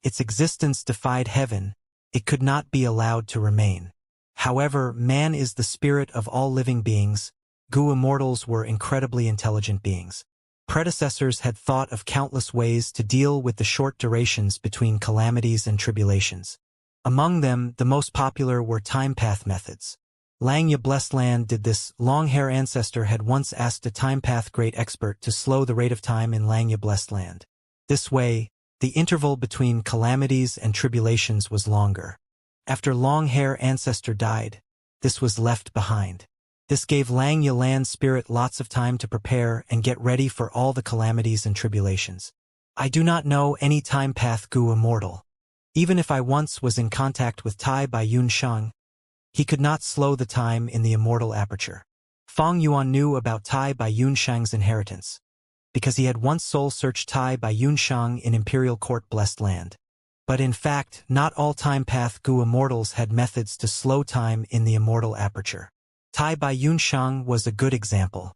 Its existence defied heaven. It could not be allowed to remain. However, man is the spirit of all living beings. Gu Immortals were incredibly intelligent beings. Predecessors had thought of countless ways to deal with the short durations between calamities and tribulations. Among them, the most popular were time path methods. Langya Blessed Land did this. Longhair Ancestor had once asked a time path great expert to slow the rate of time in Langya Blessed Land. This way, the interval between calamities and tribulations was longer. After Longhair Ancestor died, this was left behind. This gave Langya Land Spirit lots of time to prepare and get ready for all the calamities and tribulations. I do not know any time path Gu Immortal. Even if I once was in contact with Tai Bai Yun Sheng, he could not slow the time in the immortal aperture. Fang Yuan knew about Tai Bai Yun Sheng's inheritance, because he had once soul-searched Tai Bai Yun Sheng in Imperial Court Blessed Land. But in fact, not all time path Gu Immortals had methods to slow time in the immortal aperture. Tai Bai Yun Sheng was a good example.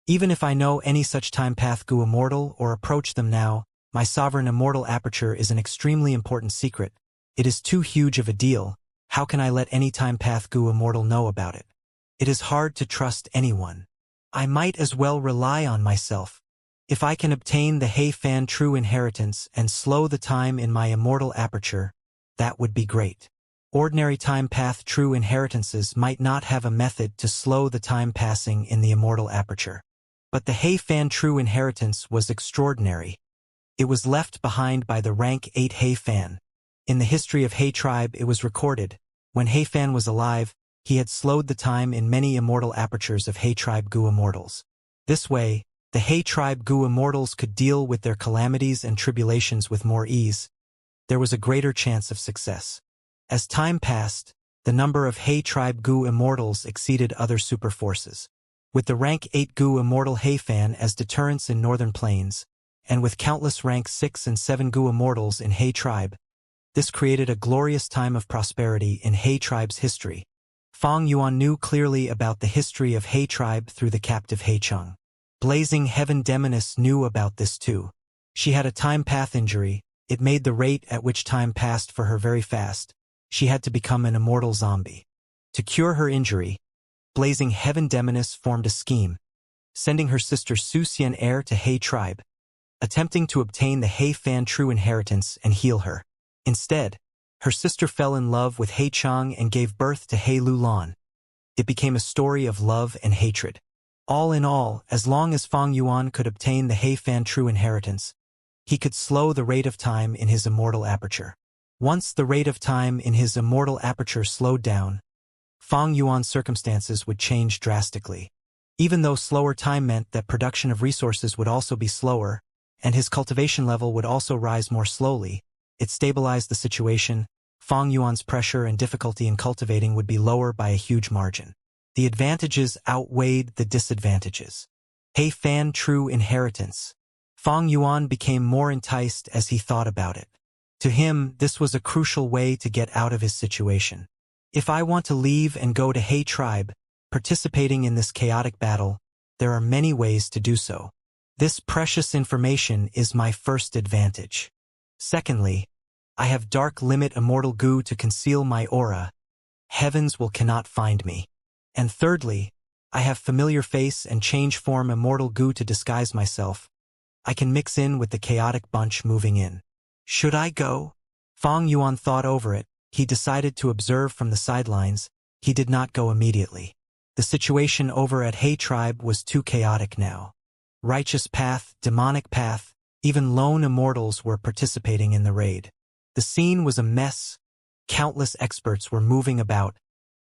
Even if I know any such time path Gu Immortal or approach them now, my sovereign immortal aperture is an extremely important secret. It is too huge of a deal. How can I let any time path Gu Immortal know about it? It is hard to trust anyone. I might as well rely on myself. If I can obtain the He Fan true inheritance and slow the time in my immortal aperture, that would be great. Ordinary time path true inheritances might not have a method to slow the time passing in the immortal aperture. But the He Fan true inheritance was extraordinary. It was left behind by the rank 8 He Fan. In the history of He tribe it was recorded, when He Fan was alive, he had slowed the time in many immortal apertures of He tribe Gu immortals. This way, the He tribe Gu immortals could deal with their calamities and tribulations with more ease. There was a greater chance of success. As time passed, the number of He tribe Gu immortals exceeded other super forces. With the rank 8 Gu immortal He Fan as deterrents in northern plains, and with countless rank 6 and 7 Gu immortals in He tribe, this created a glorious time of prosperity in He tribe's history. Fang Yuan knew clearly about the history of He tribe through the captive He Chung. Blazing Heaven Demoness knew about this too. She had a time path injury. It made the rate at which time passed for her very fast. She had to become an immortal zombie. To cure her injury, Blazing Heaven Demoness formed a scheme, sending her sister Su Xian heir to He tribe, attempting to obtain the He Fan true inheritance and heal her. Instead, her sister fell in love with He Chang and gave birth to He Lulan. It became a story of love and hatred. All in all, as long as Fang Yuan could obtain the He Fan true inheritance, he could slow the rate of time in his immortal aperture. Once the rate of time in his immortal aperture slowed down, Fang Yuan's circumstances would change drastically. Even though slower time meant that production of resources would also be slower, and his cultivation level would also rise more slowly, it stabilized the situation. Fang Yuan's pressure and difficulty in cultivating would be lower by a huge margin. The advantages outweighed the disadvantages. He Fan true inheritance. Fang Yuan became more enticed as he thought about it. To him, this was a crucial way to get out of his situation. If I want to leave and go to He tribe, participating in this chaotic battle, there are many ways to do so. This precious information is my first advantage. Secondly, I have dark limit immortal goo to conceal my aura. Heavens will cannot find me. And thirdly, I have familiar face and change form immortal goo to disguise myself. I can mix in with the chaotic bunch moving in. Should I go? Fang Yuan thought over it. He decided to observe from the sidelines. He did not go immediately. The situation over at He tribe was too chaotic now. Righteous path, demonic path, even lone immortals were participating in the raid. The scene was a mess. Countless experts were moving about,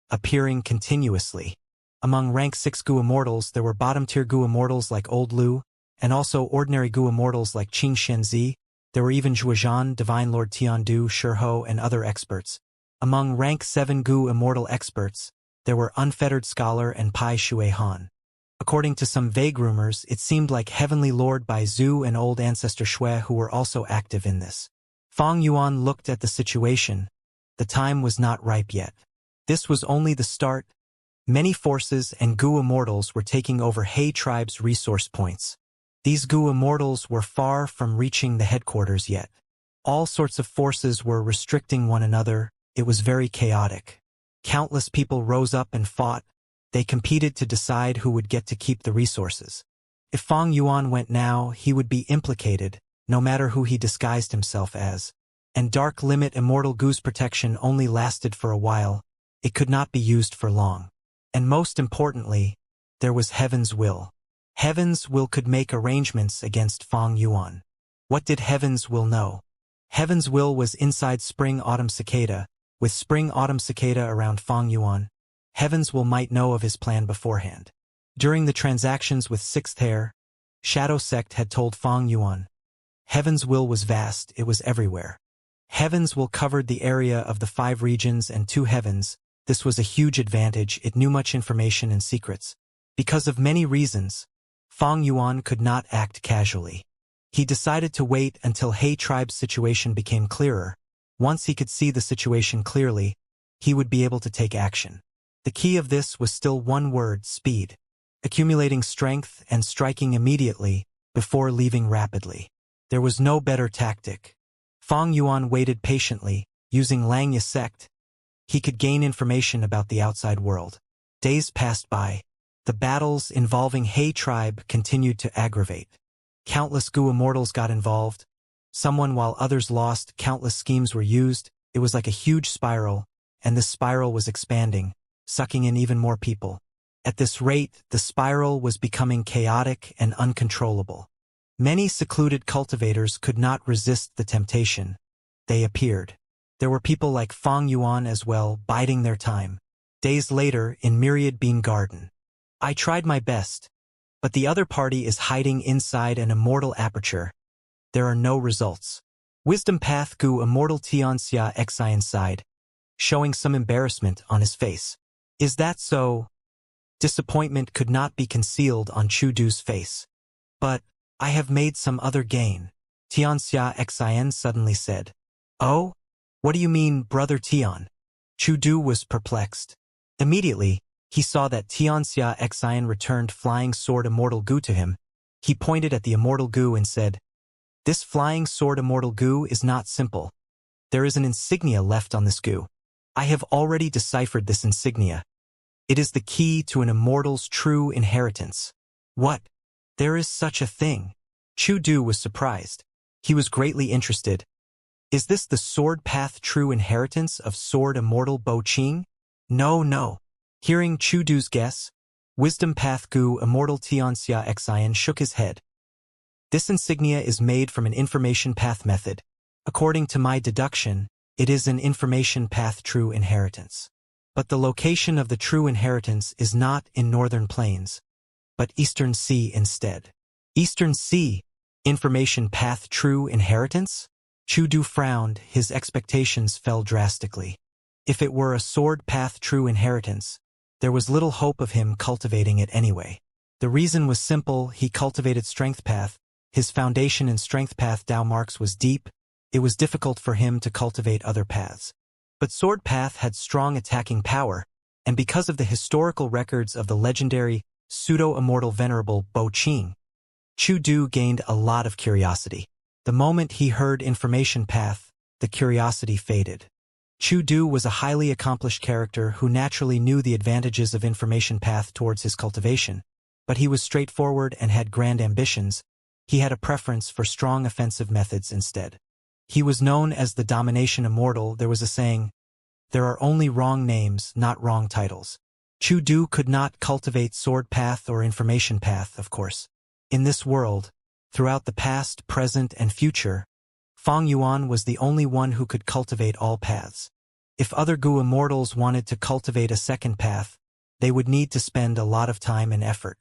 appearing continuously. Among rank 6 Gu immortals there were bottom-tier Gu immortals like Old Lu, and also ordinary Gu immortals like Qing Shenzi. There were even Zhuozhan, Divine Lord Tiandu, Shirho, and other experts. Among rank 7 Gu immortal experts, there were Unfettered Scholar and Pai Shui Han. According to some vague rumors, it seemed like Heavenly Lord Bai Zhu and Old Ancestor Shui who were also active in this. Fang Yuan looked at the situation. The time was not ripe yet. This was only the start. Many forces and Gu immortals were taking over He tribe's resource points. These Gu immortals were far from reaching the headquarters yet. All sorts of forces were restricting one another. It was very chaotic. Countless people rose up and fought. They competed to decide who would get to keep the resources. If Fang Yuan went now, he would be implicated, no matter who he disguised himself as. And Dark Limit Immortal Gu's protection only lasted for a while. It could not be used for long. And most importantly, there was Heaven's will. Heaven's will could make arrangements against Fang Yuan. What did Heaven's will know? Heaven's will was inside Spring-Autumn Cicada, with Spring-Autumn Cicada around Fang Yuan. Heaven's will might know of his plan beforehand. During the transactions with Sixth Hair, Shadow Sect had told Fang Yuan. Heaven's will was vast, it was everywhere. Heaven's will covered the area of the 5 regions and 2 heavens. This was a huge advantage. It knew much information and secrets. Because of many reasons, Fang Yuan could not act casually. He decided to wait until He tribe's situation became clearer. Once he could see the situation clearly, he would be able to take action. The key of this was still one word: speed. Accumulating strength and striking immediately before leaving rapidly. There was no better tactic. Fang Yuan waited patiently, using Langya sect. He could gain information about the outside world. Days passed by. The battles involving Hay tribe continued to aggravate. Countless Gu immortals got involved. Someone while others lost, countless schemes were used. It was like a huge spiral, and this spiral was expanding, sucking in even more people. At this rate, the spiral was becoming chaotic and uncontrollable. Many secluded cultivators could not resist the temptation. They appeared. There were people like Fong Yuan as well, biding their time. Days later, in Myriad Bean Garden. I tried my best, but the other party is hiding inside an immortal aperture. There are no results. Wisdom Path Gu Immortal Tianxia Xi inside, showing some embarrassment on his face. Is that so? Disappointment could not be concealed on Chu Du's face. But, I have made some other gain, Tianxia Xin suddenly said. Oh? What do you mean, Brother Tian? Chu Du was perplexed. Immediately, he saw that Tianxia Xin returned Flying Sword Immortal Gu to him. He pointed at the Immortal Gu and said, "This Flying Sword Immortal Gu is not simple. There is an insignia left on this Gu. I have already deciphered this insignia. It is the key to an immortal's true inheritance." What? There is such a thing? Chu Du was surprised. He was greatly interested. Is this the sword path true inheritance of Sword Immortal Bo Qing? No. Hearing Chu Du's guess, Wisdom Path Gu Immortal Tianxia Xin shook his head. This insignia is made from an information path method. According to my deduction, it is an information path true inheritance. But the location of the true inheritance is not in Northern Plains, but Eastern Sea instead. Eastern Sea? Information path true inheritance? Chu Du frowned, his expectations fell drastically. If it were a sword path true inheritance, there was little hope of him cultivating it anyway. The reason was simple: he cultivated strength path. His foundation in strength path Dao marks was deep. It was difficult for him to cultivate other paths. But sword path had strong attacking power, and because of the historical records of the legendary pseudo-immortal venerable Bo Qing, Chu Du gained a lot of curiosity. The moment he heard information path, the curiosity faded. Chu Du was a highly accomplished character who naturally knew the advantages of information path towards his cultivation, but he was straightforward and had grand ambitions. He had a preference for strong offensive methods instead. He was known as the Domination Immortal. There was a saying, "There are only wrong names, not wrong titles." Chu Du could not cultivate sword path or information path, of course. In this world, throughout the past, present, and future, Fong Yuan was the only one who could cultivate all paths. If other Gu immortals wanted to cultivate a second path, they would need to spend a lot of time and effort.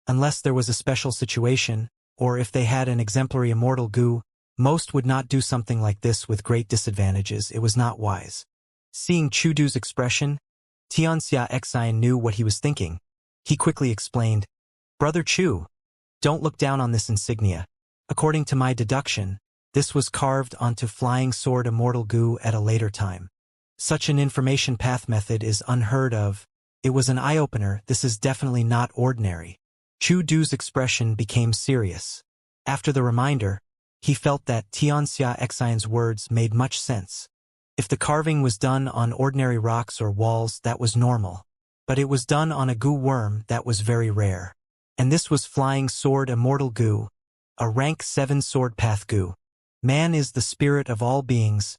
Unless there was a special situation, or if they had an exemplary immortal Gu, most would not do something like this with great disadvantages. It was not wise. Seeing Chu Du's expression, Tianxia Xin knew what he was thinking. He quickly explained, "Brother Chu, don't look down on this insignia. According to my deduction, this was carved onto Flying Sword Immortal Gu at a later time. Such an information path method is unheard of. It was an eye-opener. This is definitely not ordinary." Chu Du's expression became serious. After the reminder, he felt that Tianxia Xin's words made much sense. If the carving was done on ordinary rocks or walls, that was normal. But it was done on a Gu worm that was very rare. And this was Flying Sword Immortal Gu, a rank 7 sword path Gu. Man is the spirit of all beings.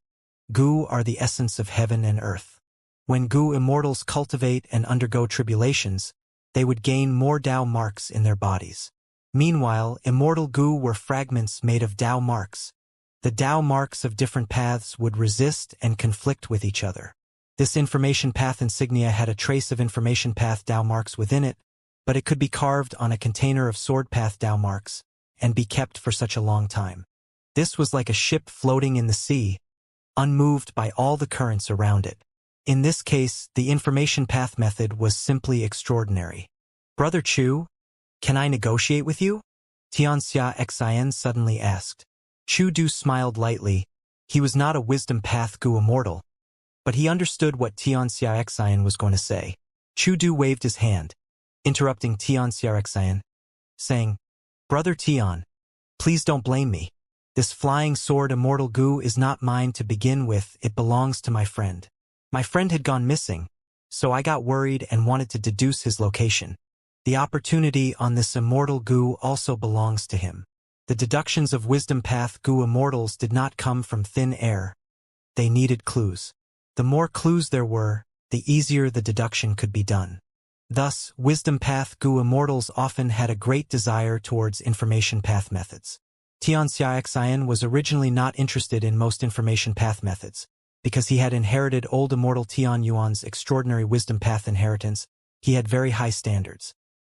Gu are the essence of heaven and earth. When Gu immortals cultivate and undergo tribulations, they would gain more Dao marks in their bodies. Meanwhile, immortal Gu were fragments made of Dao marks. The Dao marks of different paths would resist and conflict with each other. This information path insignia had a trace of information path Dao marks within it, but it could be carved on a container of sword path Dao marks and be kept for such a long time. This was like a ship floating in the sea, unmoved by all the currents around it. In this case, the information path method was simply extraordinary. "Brother Chu, can I negotiate with you?" Tianxia Xin suddenly asked. Chu Du smiled lightly. He was not a wisdom path Gu immortal, but he understood what Tianxia Xin was going to say. Chu Du waved his hand, interrupting Tianxia Xin, saying, "Brother Tian, please don't blame me. This Flying Sword Immortal Gu is not mine to begin with. It belongs to my friend. My friend had gone missing, So I got worried and wanted to deduce his location. The opportunity on this immortal goo also belongs to him. The deductions of Wisdom Path goo immortals did not come from thin air. They needed clues. The more clues there were, the easier the deduction could be done. Thus, Wisdom Path goo immortals often had a great desire towards information path methods. Tianxiaxian was originally not interested in most information path methods, because he had inherited old immortal Tian Yuan's extraordinary wisdom path inheritance. He had very high standards.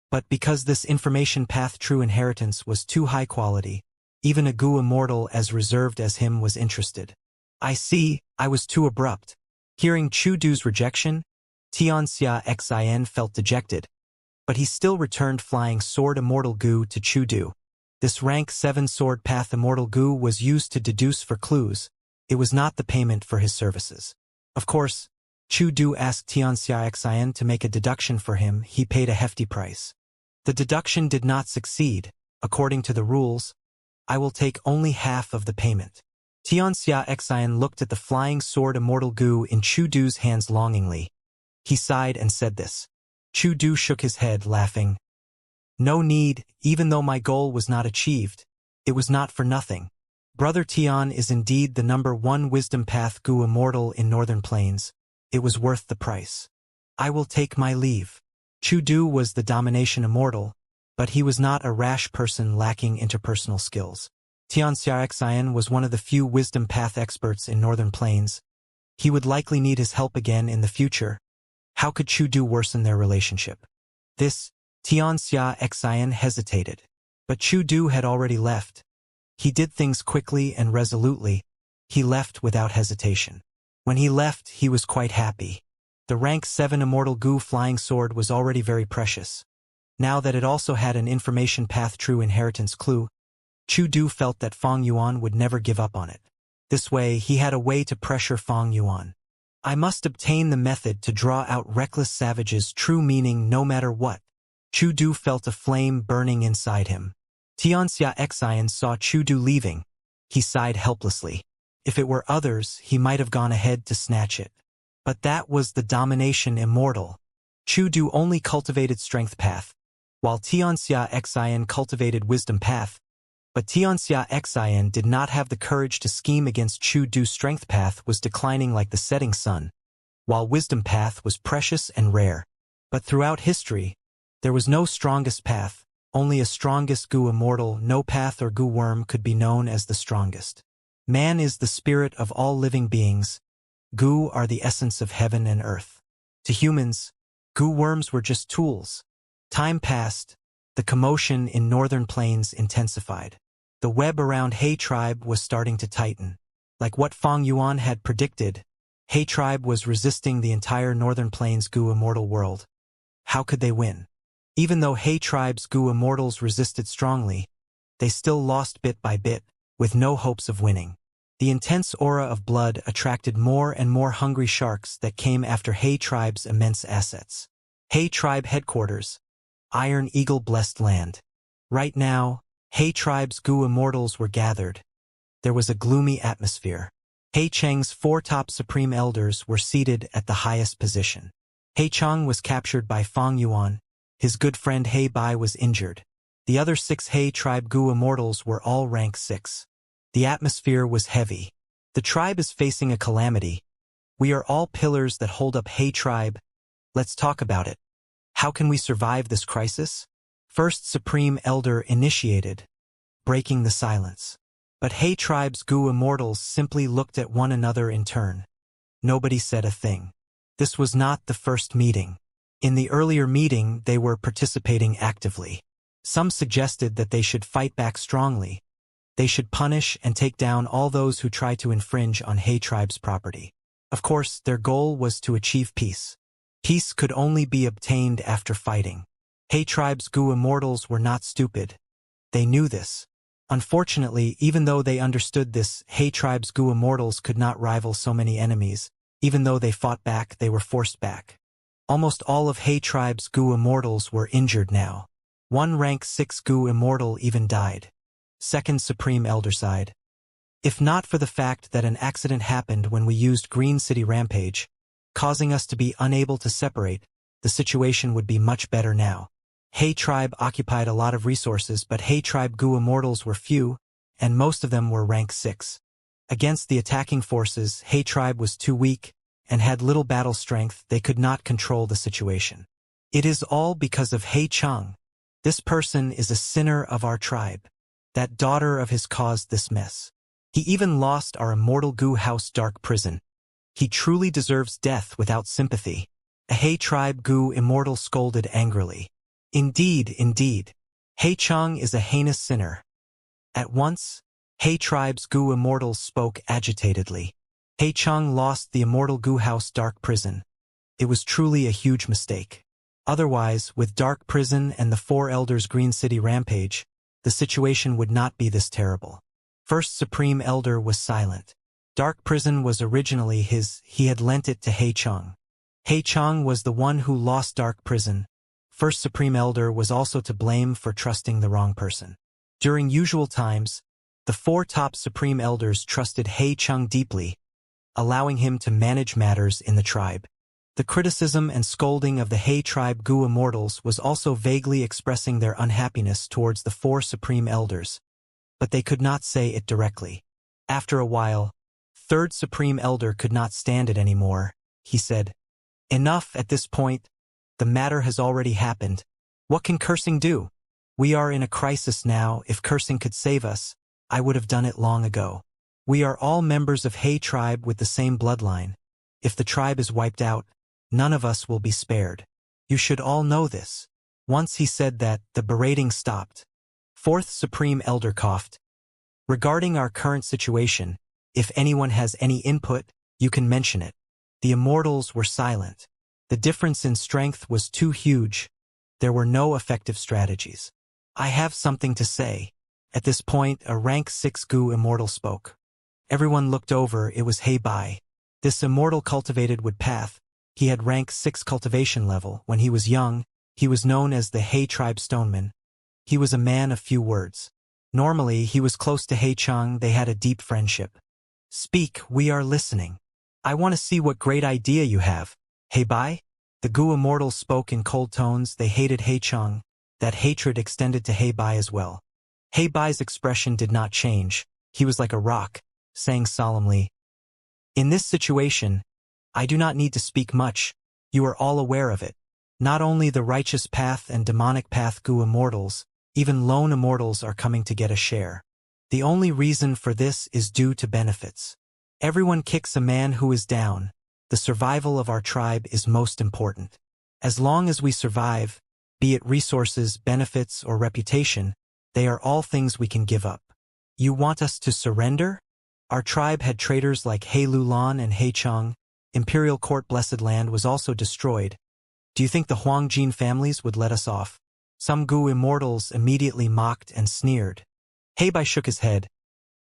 But because this information path true inheritance was too high quality, even a goo immortal as reserved as him was interested. I see, I was too abrupt. Hearing Chu Du's rejection, Tianxiaxian felt dejected, but he still returned flying sword immortal goo to Chu Du. This rank 7 sword path immortal goo was used to deduce for clues. It was not the payment for his services. Of course, Chu Du asked Tianxiaxian to make a deduction for him. He paid a hefty price. The deduction did not succeed. According to the rules, I will take only half of the payment. Tianxiaxian looked at the flying sword immortal goo in Chu Du's hands longingly. He sighed and said this. Chu Du shook his head, laughing. No need, even though my goal was not achieved. It was not for nothing. Brother Tian is indeed the #1 wisdom path goo immortal in Northern Plains. It was worth the price. I will take my leave. Chu Du was the domination immortal, but he was not a rash person lacking interpersonal skills. Tianxiaxian was one of the few wisdom path experts in Northern Plains. He would likely need his help again in the future. How could Chu Du worsen their relationship? Tianxiaxian hesitated. But Chu Du had already left. He did things quickly and resolutely. He left without hesitation. When he left, he was quite happy. The rank 7 immortal goo flying sword was already very precious. Now that it also had an information path true inheritance clue, Chu Du felt that Feng Yuan would never give up on it. This way, he had a way to pressure Feng Yuan. I must obtain the method to draw out reckless savages' true meaning no matter what. Chu Du felt a flame burning inside him. Tianxiaxian saw Chu Du leaving. He sighed helplessly. If it were others, he might have gone ahead to snatch it. But that was the domination immortal. Chu Du only cultivated strength path, while Tianxiaxian cultivated wisdom path. But Tianxiaxian did not have the courage to scheme against Chu Du's strength path was declining like the setting sun, while wisdom path was precious and rare. But throughout history, there was no strongest path, only a strongest goo immortal. No path or goo worm could be known as the strongest. Man is the spirit of all living beings. Goo are the essence of heaven and earth. To humans, goo worms were just tools. Time passed. The commotion in Northern Plains intensified. The web around He Tribe was starting to tighten. Like what Feng Yuan had predicted, He Tribe was resisting the entire Northern Plains goo immortal world. How could they win? Even though He Tribe's goo immortals resisted strongly, they still lost bit by bit, with no hopes of winning. The intense aura of blood attracted more and more hungry sharks that came after He Tribe's immense assets. He Tribe headquarters, Iron Eagle blessed land. Right now, He Tribe's goo immortals were gathered. There was a gloomy atmosphere. He Cheng's 4 top supreme elders were seated at the highest position. He Cheng was captured by Feng Yuan. His good friend He Bai was injured. The other 6 He Tribe goo immortals were all rank 6. The atmosphere was heavy. The tribe is facing a calamity. We are all pillars that hold up He Tribe. Let's talk about it. How can we survive this crisis? First Supreme Elder initiated, breaking the silence. But He Tribe's goo immortals simply looked at one another in turn. Nobody said a thing. This was not the first meeting. In the earlier meeting, they were participating actively. Some suggested that they should fight back strongly. They should punish and take down all those who try to infringe on He Tribe's property. Of course, their goal was to achieve peace. Peace could only be obtained after fighting. He Tribe's goo immortals were not stupid. They knew this. Unfortunately, even though they understood this, He Tribe's goo immortals could not rival so many enemies. Even though they fought back, they were forced back. Almost all of He Tribe's goo immortals were injured now. One rank 6 goo immortal even died. Second Supreme Elder sighed. If not for the fact that an accident happened when we used Green City Rampage, causing us to be unable to separate. The situation would be much better now. Hay Tribe occupied a lot of resources, but Hay Tribe Gu Immortals were few, and most of them were rank 6. Against the attacking forces, Hay Tribe was too weak and had little battle strength. They could not control the situation. It is all because of Hay Chang. This person is a sinner of our tribe. That daughter of his caused this mess. He even lost our immortal Gu House Dark Prison. He truly deserves death without sympathy. A Hay Tribe Gu Immortal scolded angrily. Indeed, indeed. Hay Chang is a heinous sinner. At once, Hay Tribe's Gu Immortals spoke agitatedly. Hay Chang lost the immortal Gu House Dark Prison. It was truly a huge mistake. Otherwise, with Dark Prison and the 4 Elders' Green City rampage, the situation would not be this terrible. First Supreme Elder was silent. Dark Prison was originally his. He had lent it to Hay Chang. Hay Chang was the one who lost Dark Prison. First Supreme Elder was also to blame for trusting the wrong person. During usual times, the 4 top Supreme Elders trusted Hay Chang deeply, allowing him to manage matters in the tribe. The criticism and scolding of the Hay Tribe Gu Immortals was also vaguely expressing their unhappiness towards the 4 Supreme Elders, but they could not say it directly. After a while, Third Supreme Elder could not stand it anymore. He said, "Enough at this point. The matter has already happened. What can cursing do? We are in a crisis now. If cursing could save us, I would have done it long ago. We are all members of Hay Tribe with the same bloodline. If the tribe is wiped out, none of us will be spared. You should all know this." Once he said that, the berating stopped. Fourth Supreme Elder coughed. "Regarding our current situation, if anyone has any input, you can mention it." The Immortals were silent. The difference in strength was too huge. There were no effective strategies. "I have something to say." At this point, a rank 6 Gu Immortal spoke. Everyone looked over. It was Hay Bai. This Immortal cultivated wood path. He had rank 6 cultivation level. When he was young, he was known as the Hay Tribe Stoneman. He was a man of few words. Normally, he was close to Hay Chang. They had a deep friendship. "Speak, we are listening. I want to see what great idea you have." "Hay Bai?" The Gu Immortals spoke in cold tones. They hated Hay Chang. That hatred extended to Hay Bai as well. Hay Bai's expression did not change. He was like a rock, saying solemnly, "In this situation, I do not need to speak much. You are all aware of it. Not only the righteous path and demonic path Gu Immortals, even lone Immortals are coming to get a share. The only reason for this is due to benefits. Everyone kicks a man who is down. The survival of our tribe is most important. As long as we survive, be it resources, benefits, or reputation, they are all things we can give up. You want us to surrender?" Our tribe had traitors like Hay Lulan and Hay Chang. Imperial Court Blessed Land was also destroyed. Do you think the Huang Jin families would let us off? Some Gu Immortals immediately mocked and sneered. Hay Bai shook his head.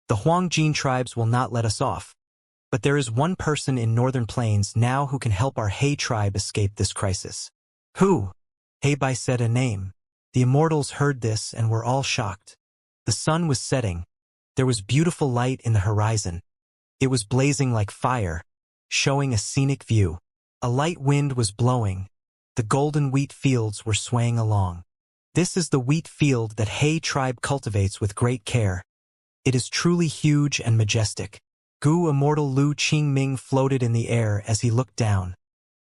"The Huang Jin tribes will not let us off. But there is one person in Northern Plains now who can help our Hay tribe escape this crisis." "Who?" Hay Bai said a name. The Immortals heard this and were all shocked. The sun was setting. There was beautiful light in the horizon. It was blazing like fire, showing a scenic view. A light wind was blowing. The golden wheat fields were swaying along. This is the wheat field that Hay Tribe cultivates with great care. It is truly huge and majestic. Gu Immortal Lu Qingming floated in the air as he looked down,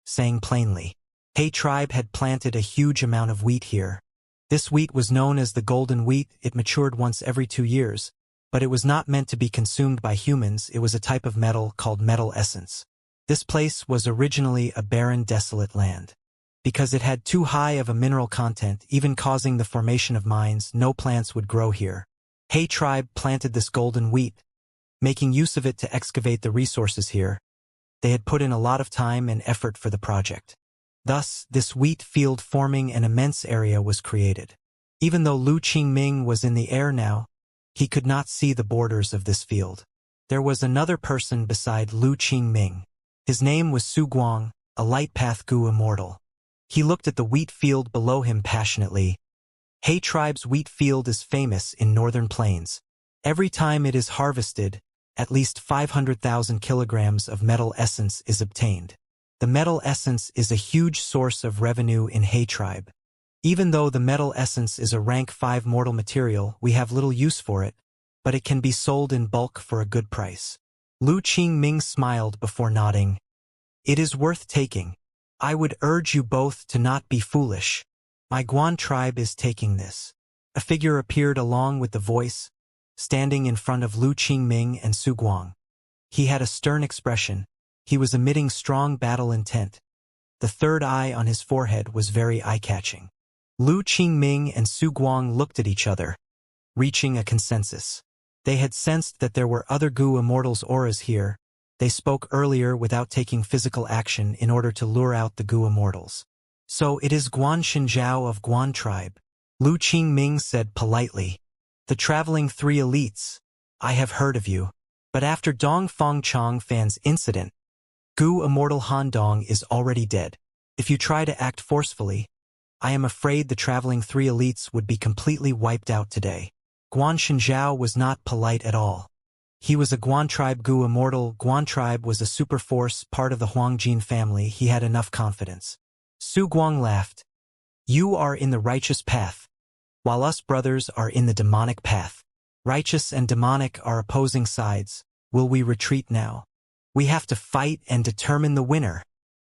saying plainly, "Hay Tribe had planted a huge amount of wheat here. This wheat was known as the golden wheat. It matured once every 2 years, but it was not meant to be consumed by humans. It was a type of metal called metal essence. This place was originally a barren, desolate land. Because it had too high of a mineral content, even causing the formation of mines, no plants would grow here. Hay Tribe planted this golden wheat, making use of it to excavate the resources here. They had put in a lot of time and effort for the project. Thus, this wheat field forming an immense area was created. Even though Lu Qingming was in the air now, he could not see the borders of this field. There was another person beside Lu Qingming. His name was Su Guang, a light path Gu Immortal. He looked at the wheat field below him passionately. Hay Tribe's wheat field is famous in Northern Plains. Every time it is harvested, at least 500,000 kilograms of metal essence is obtained. The metal essence is a huge source of revenue in Hay Tribe. Even though the metal essence is a rank 5 mortal material, we have little use for it, but it can be sold in bulk for a good price. Lu Qingming smiled before nodding. It is worth taking. I would urge you both to not be foolish. My Guan tribe is taking this. A figure appeared along with the voice, standing in front of Lu Qingming and Su Guang. He had a stern expression. He was emitting strong battle intent. The third eye on his forehead was very eye-catching. Lu Qingming and Su Guang looked at each other, reaching a consensus. They had sensed that there were other Gu Immortals' auras here. They spoke earlier without taking physical action in order to lure out the Gu Immortals. So it is Guan Shenjiao of Guan tribe, Lu Qingming said politely. The traveling 3 elites. I have heard of you. But after Dong Fengchang Fan's incident, Gu Immortal Han Dong is already dead. If you try to act forcefully, I am afraid the traveling 3 elites would be completely wiped out today. Guan Shenjiao was not polite at all. He was a Guan tribe Gu Immortal. Guan tribe was a super force, part of the Huangjin family. He had enough confidence. Su Guang laughed. You are in the righteous path, while us brothers are in the demonic path. Righteous and demonic are opposing sides. Will we retreat now? We have to fight and determine the winner.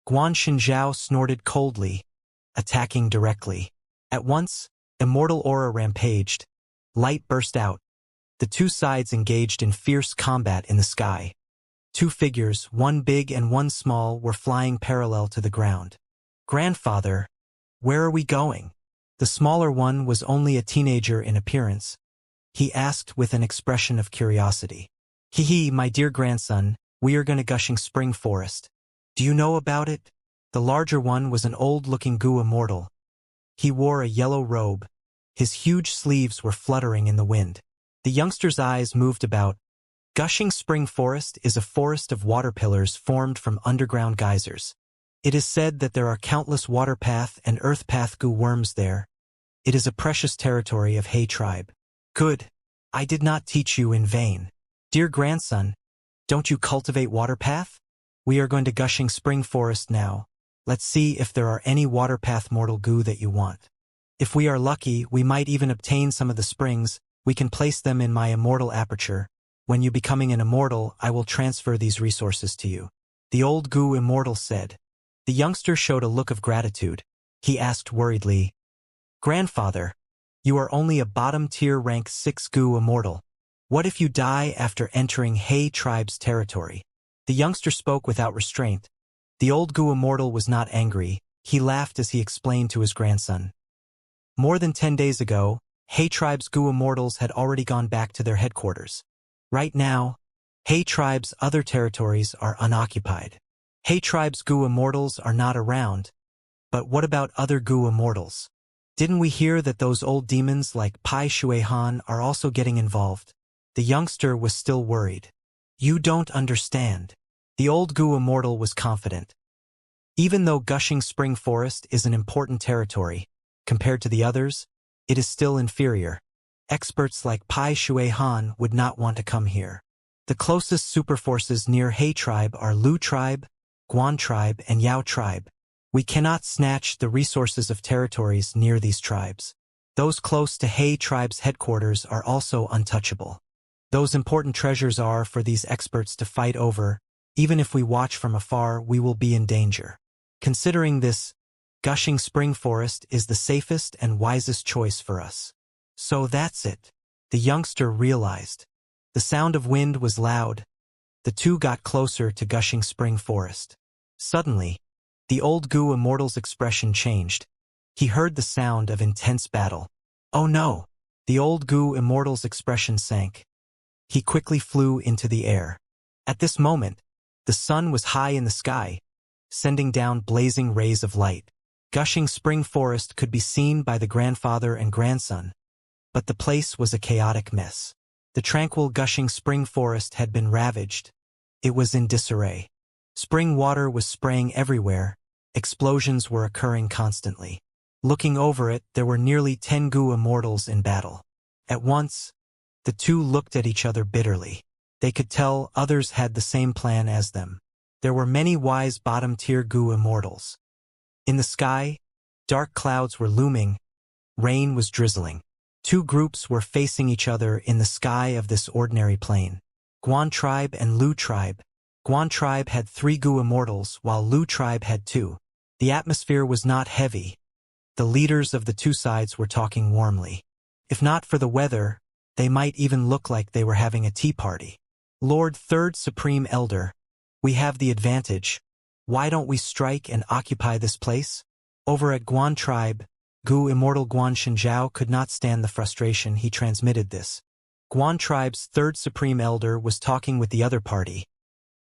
Guan Shenjiao snorted coldly, attacking directly. At once, immortal aura rampaged. Light burst out. The 2 sides engaged in fierce combat in the sky. 2 figures, one big and one small, were flying parallel to the ground. Grandfather, where are we going? The smaller one was only a teenager in appearance. He asked with an expression of curiosity. Hee, my dear grandson, we are going to Gushing Spring Forest. Do you know about it? The larger one was an old-looking Gu Immortal. He wore a yellow robe. His huge sleeves were fluttering in the wind. The youngster's eyes moved about. Gushing Spring Forest is a forest of water pillars formed from underground geysers. It is said that there are countless water path and earth path Gu worms there. It is a precious territory of Hay tribe. Good. I did not teach you in vain. Dear grandson, don't you cultivate water path? We are going to Gushing Spring Forest now. Let's see if there are any water path mortal Gu that you want. If we are lucky, we might even obtain some of the springs. We can place them in my immortal aperture. When you becoming an immortal, I will transfer these resources to you. The old Gu Immortal said. The youngster showed a look of gratitude. He asked worriedly, Grandfather, you are only a bottom-tier rank 6 Gu Immortal. What if you die after entering Hay tribe's territory? The youngster spoke without restraint. The old Gu Immortal was not angry. He laughed as he explained to his grandson. More than 10 days ago, Hay tribe's Gu Immortals had already gone back to their headquarters. Right now, Hay tribe's other territories are unoccupied. Hay tribe's Gu Immortals are not around. But what about other Gu Immortals? Didn't we hear that those old demons like Pai Shuihan are also getting involved? The youngster was still worried. You don't understand. The old Gu Immortal was confident. Even though Gushing Spring Forest is an important territory, compared to the others, it is still inferior. Experts like Pai Shuihan would not want to come here. The closest superforces near Hay tribe are Lu tribe, Guan tribe, and Yao tribe. We cannot snatch the resources of territories near these tribes. Those close to Hay tribe's headquarters are also untouchable. Those important treasures are for these experts to fight over. Even if we watch from afar, we will be in danger. Considering this, Gushing Spring Forest is the safest and wisest choice for us. So that's it. The youngster realized. The sound of wind was loud. The 2 got closer to Gushing Spring Forest. Suddenly, the old Gu Immortal's expression changed. He heard the sound of intense battle. Oh no! The old Gu Immortal's expression sank. He quickly flew into the air. At this moment, the sun was high in the sky, sending down blazing rays of light. Gushing Spring Forest could be seen by the grandfather and grandson, but the place was a chaotic mess. The tranquil Gushing Spring Forest had been ravaged. It was in disarray. Spring water was spraying everywhere. Explosions were occurring constantly. Looking over it, there were nearly 10 Gu Immortals in battle. At once, the 2 looked at each other bitterly. They could tell others had the same plan as them. There were many wise bottom-tier goo immortals. In the sky, dark clouds were looming, rain was drizzling. Two groups were facing each other in the sky of this ordinary plane. Guan tribe and Lu tribe. Guan tribe had 3 goo immortals, while Lu tribe had 2. The atmosphere was not heavy. The leaders of the two sides were talking warmly. If not for the weather, they might even look like they were having a tea party. Lord Third Supreme Elder, we have the advantage. Why don't we strike and occupy this place? Over at Guan tribe, Gu Immortal Guan Shenjiao could not stand the frustration. He transmitted this. Guan tribe's Third Supreme Elder was talking with the other party,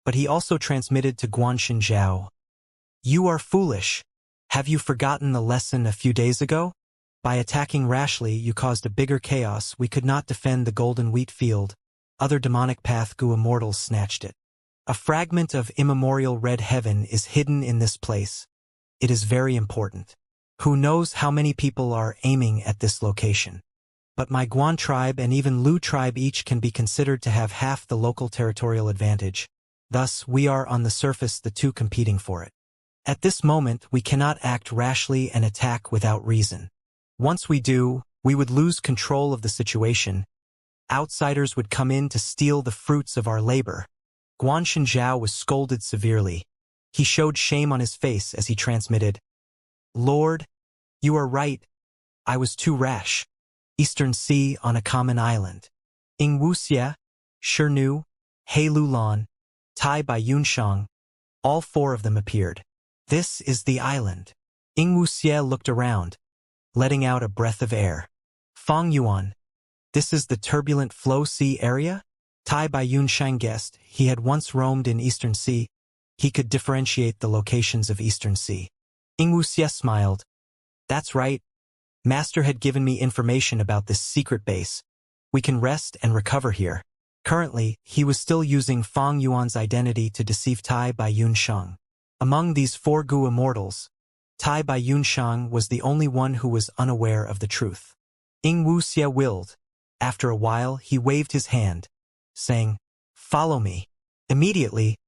but he also transmitted to Guan Shenjiao. You are foolish. Have you forgotten the lesson a few days ago? By attacking rashly, you caused a bigger chaos. We could not defend the golden wheat field. Other demonic path Gu Immortals snatched it. A fragment of immemorial red heaven is hidden in this place. It is very important. Who knows how many people are aiming at this location? But my Guan tribe and even Lu tribe each can be considered to have half the local territorial advantage. Thus, we are on the surface the two competing for it. At this moment, we cannot act rashly and attack without reason. Once we do, we would lose control of the situation. Outsiders would come in to steal the fruits of our labor. Guan Shenjiao was scolded severely. He showed shame on his face as he transmitted, Lord, you are right. I was too rash. Eastern Sea on a common island. Ing Wuxia, Shinu, He Lulan, Tai Bai Yunshang, all 4 of them appeared. This is the island. Ing Wuxia looked around, letting out a breath of air. Fang Yuan, this is the turbulent flow sea area? Tai Bai Yunshang guessed he had once roamed in Eastern Sea. He could differentiate the locations of Eastern Sea. Ing Wuxia smiled. That's right. Master had given me information about this secret base. We can rest and recover here. Currently, he was still using Fang Yuan's identity to deceive Tai Bai Yunshang. Among these 4 Gu immortals, Tai Bai Yunshang was the only one who was unaware of the truth. Ing Wuxia willed. After a while, he waved his hand, saying, Follow me. Immediately,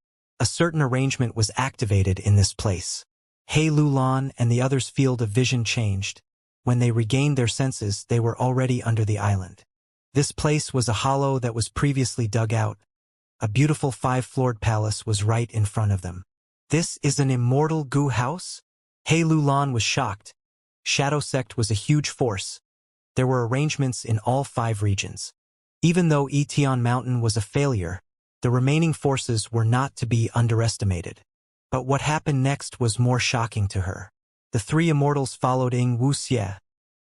a certain arrangement was activated in this place. He Lulan and the others' field of vision changed. When they regained their senses, they were already under the island. This place was a hollow that was previously dug out. A beautiful 5-floored palace was right in front of them. This is an immortal Gu house? He Lulan was shocked. Shadow Sect was a huge force. There were arrangements in all 5 regions. Even though Etion Mountain was a failure, the remaining forces were not to be underestimated. But what happened next was more shocking to her. The 3 immortals followed Ing Wuxia,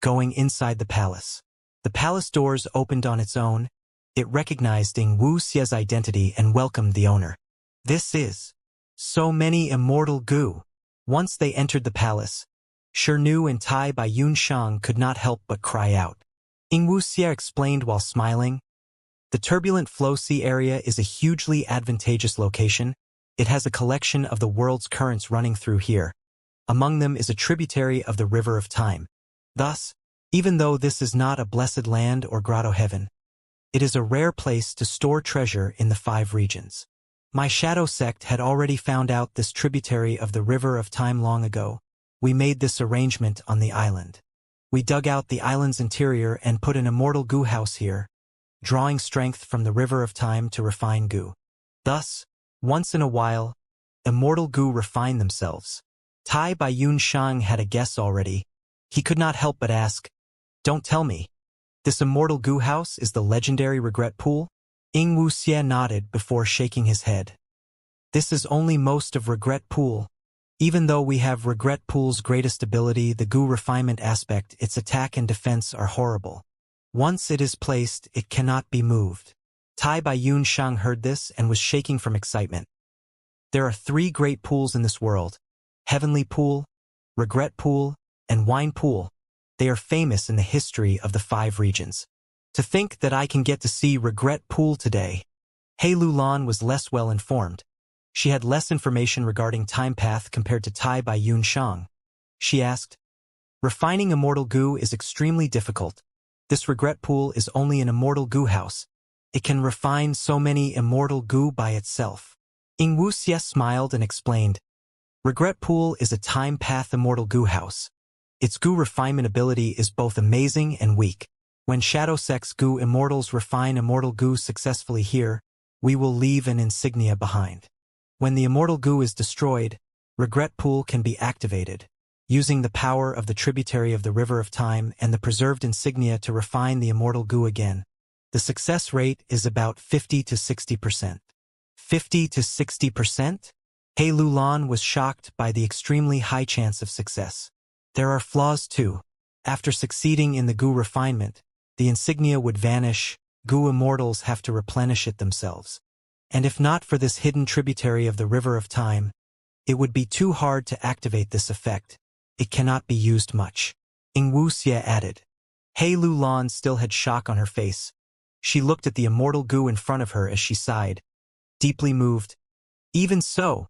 going inside the palace. The palace doors opened on its own. It recognized Ing Wuxia's identity and welcomed the owner. This is so many immortal Gu. Once they entered the palace, Shinu and Tai Bai Yunshang could not help but cry out. Ing Wuxia explained while smiling, the turbulent flow sea area is a hugely advantageous location. It has a collection of the world's currents running through here. Among them is a tributary of the River of Time. Thus, even though this is not a blessed land or grotto heaven, it is a rare place to store treasure in the 5 regions. My Shadow Sect had already found out this tributary of the River of Time long ago. We made this arrangement on the island. We dug out the island's interior and put an immortal Gu house here, drawing strength from the River of Time to refine Gu. Thus, once in a while, immortal Gu refine themselves. Tai Bai Yunshang had a guess already. He could not help but ask, Don't tell me. This immortal Gu house is the legendary Regret Pool? Ing Wuxia nodded before shaking his head. This is only most of Regret Pool. Even though we have Regret Pool's greatest ability, the Gu refinement aspect, its attack and defense are horrible. Once it is placed, it cannot be moved. Tai Bai Yunshang heard this and was shaking from excitement. There are 3 great pools in this world: Heavenly Pool, Regret Pool, and Wine Pool. They are famous in the history of the 5 regions. To think that I can get to see Regret Pool today. He Lulan was less well informed. She had less information regarding Time Path compared to Tai Bai Yunshang. She asked, Refining immortal Gu is extremely difficult. This Regret Pool is only an immortal Gu house. It can refine so many immortal Gu by itself. Ing Wuxie smiled and explained, Regret Pool is a time path immortal goo house. Its goo refinement ability is both amazing and weak. When Shadow Sex goo immortals refine immortal goo successfully here, we will leave an insignia behind. When the immortal goo is destroyed, Regret Pool can be activated, using the power of the tributary of the River of Time and the preserved insignia to refine the immortal goo again. The success rate is about 50 to 60%. 50 to 60%? He Lulan was shocked by the extremely high chance of success. There are flaws too. After succeeding in the goo refinement, the insignia would vanish. Goo immortals have to replenish it themselves. And if not for this hidden tributary of the River of Time, it would be too hard to activate this effect. It cannot be used much. Ing Wuxie added. He Lulan still had shock on her face. She looked at the immortal goo in front of her as she sighed, deeply moved. Even so,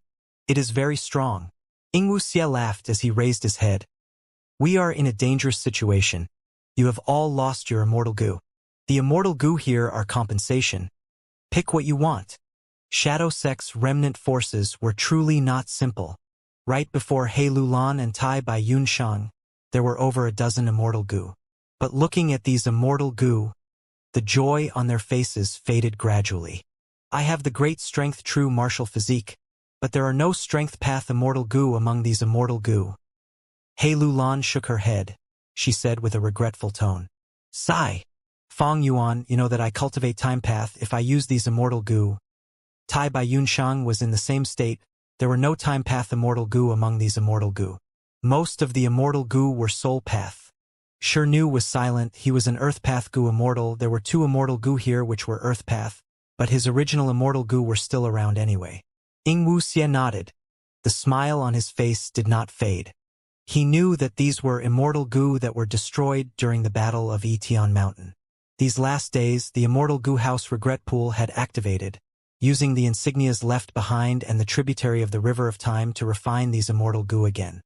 it is very strong. Ing Wuxie laughed as he raised his head. We are in a dangerous situation. You have all lost your immortal goo. The immortal goo here are compensation. Pick what you want. Shadow Sex remnant forces were truly not simple. Right before He Lulan and Tai Bai Yunshang, there were over a dozen immortal goo. But looking at these immortal goo, the joy on their faces faded gradually. I have the great strength true martial physique, but there are no strength path immortal goo among these immortal goo. He Lulan shook her head. She said with a regretful tone. Sigh. Fong Yuan, you know that I cultivate time path if I use these immortal goo. Tai Bai Yunshang was in the same state. There were no time path immortal goo among these immortal goo. Most of the immortal goo were soul path. Shirnu was silent. He was an earth path goo immortal. There were two immortal goo here which were earth path, but his original immortal goo were still around anyway. Ing Wuxie nodded. The smile on his face did not fade. He knew that these were immortal goo that were destroyed during the Battle of Etion Mountain. These last days, the immortal goo house Regret Pool had activated, using the insignias left behind and the tributary of the River of Time to refine these immortal goo again.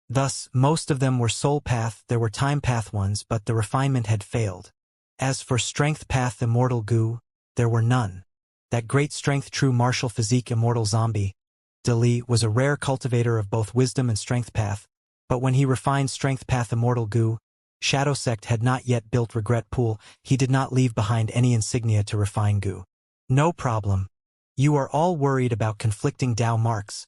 Thus, most of them were soul path. There were time path ones, but the refinement had failed. As for strength path immortal goo, there were none. That great strength true martial physique immortal zombie, Dali, was a rare cultivator of both wisdom and strength path, but when he refined strength path immortal goo, Shadow Sect had not yet built Regret Pool. He did not leave behind any insignia to refine goo. No problem. You are all worried about conflicting Dao marks.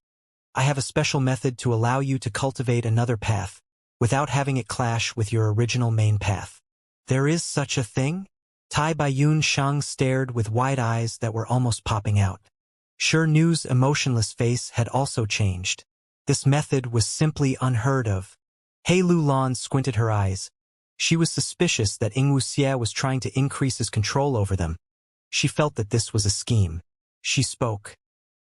I have a special method to allow you to cultivate another path, without having it clash with your original main path. There is such a thing? Tai Bai Yunshang stared with wide eyes that were almost popping out. Shirnu's emotionless face had also changed. This method was simply unheard of. He Lulan squinted her eyes. She was suspicious that Ing Wuxie was trying to increase his control over them. She felt that this was a scheme. She spoke.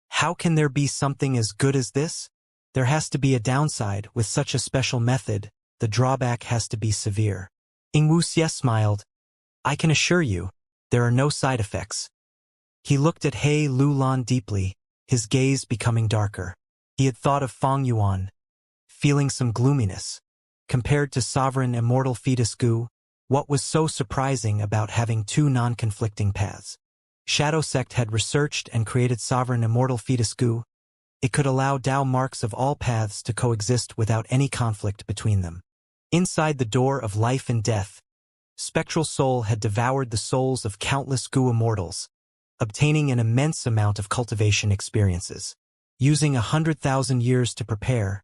How can there be something as good as this? There has to be a downside. With such a special method, the drawback has to be severe. Ing Wuxie smiled. I can assure you, there are no side effects. He looked at He Lulan deeply, his gaze becoming darker. He had thought of Fong Yuan, feeling some gloominess. Compared to sovereign immortal fetus goo, what was so surprising about having two non-conflicting paths? Shadow Sect had researched and created sovereign immortal fetus goo. It could allow Dao marks of all paths to coexist without any conflict between them. Inside the door of life and death, Spectral Soul had devoured the souls of countless goo immortals, obtaining an immense amount of cultivation experiences. Using 100,000 years to prepare,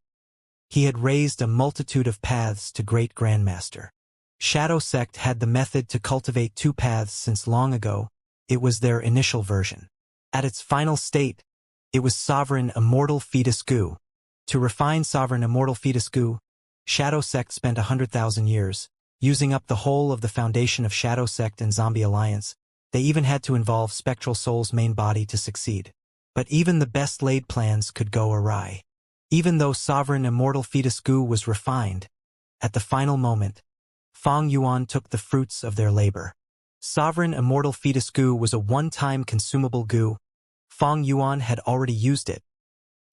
he had raised a multitude of paths to Great Grandmaster. Shadow Sect had the method to cultivate two paths since long ago. It was their initial version. At its final state, it was Sovereign Immortal Fetus Goo. To refine Sovereign Immortal Fetus Goo, Shadow Sect spent 100,000 years, using up the whole of the foundation of Shadow Sect and Zombie Alliance. They even had to involve Spectral Soul's main body to succeed. But even the best laid plans could go awry. Even though Sovereign Immortal Fetus Goo was refined, at the final moment, Fong Yuan took the fruits of their labor. Sovereign Immortal Fetus Goo was a one-time consumable goo. Fong Yuan had already used it.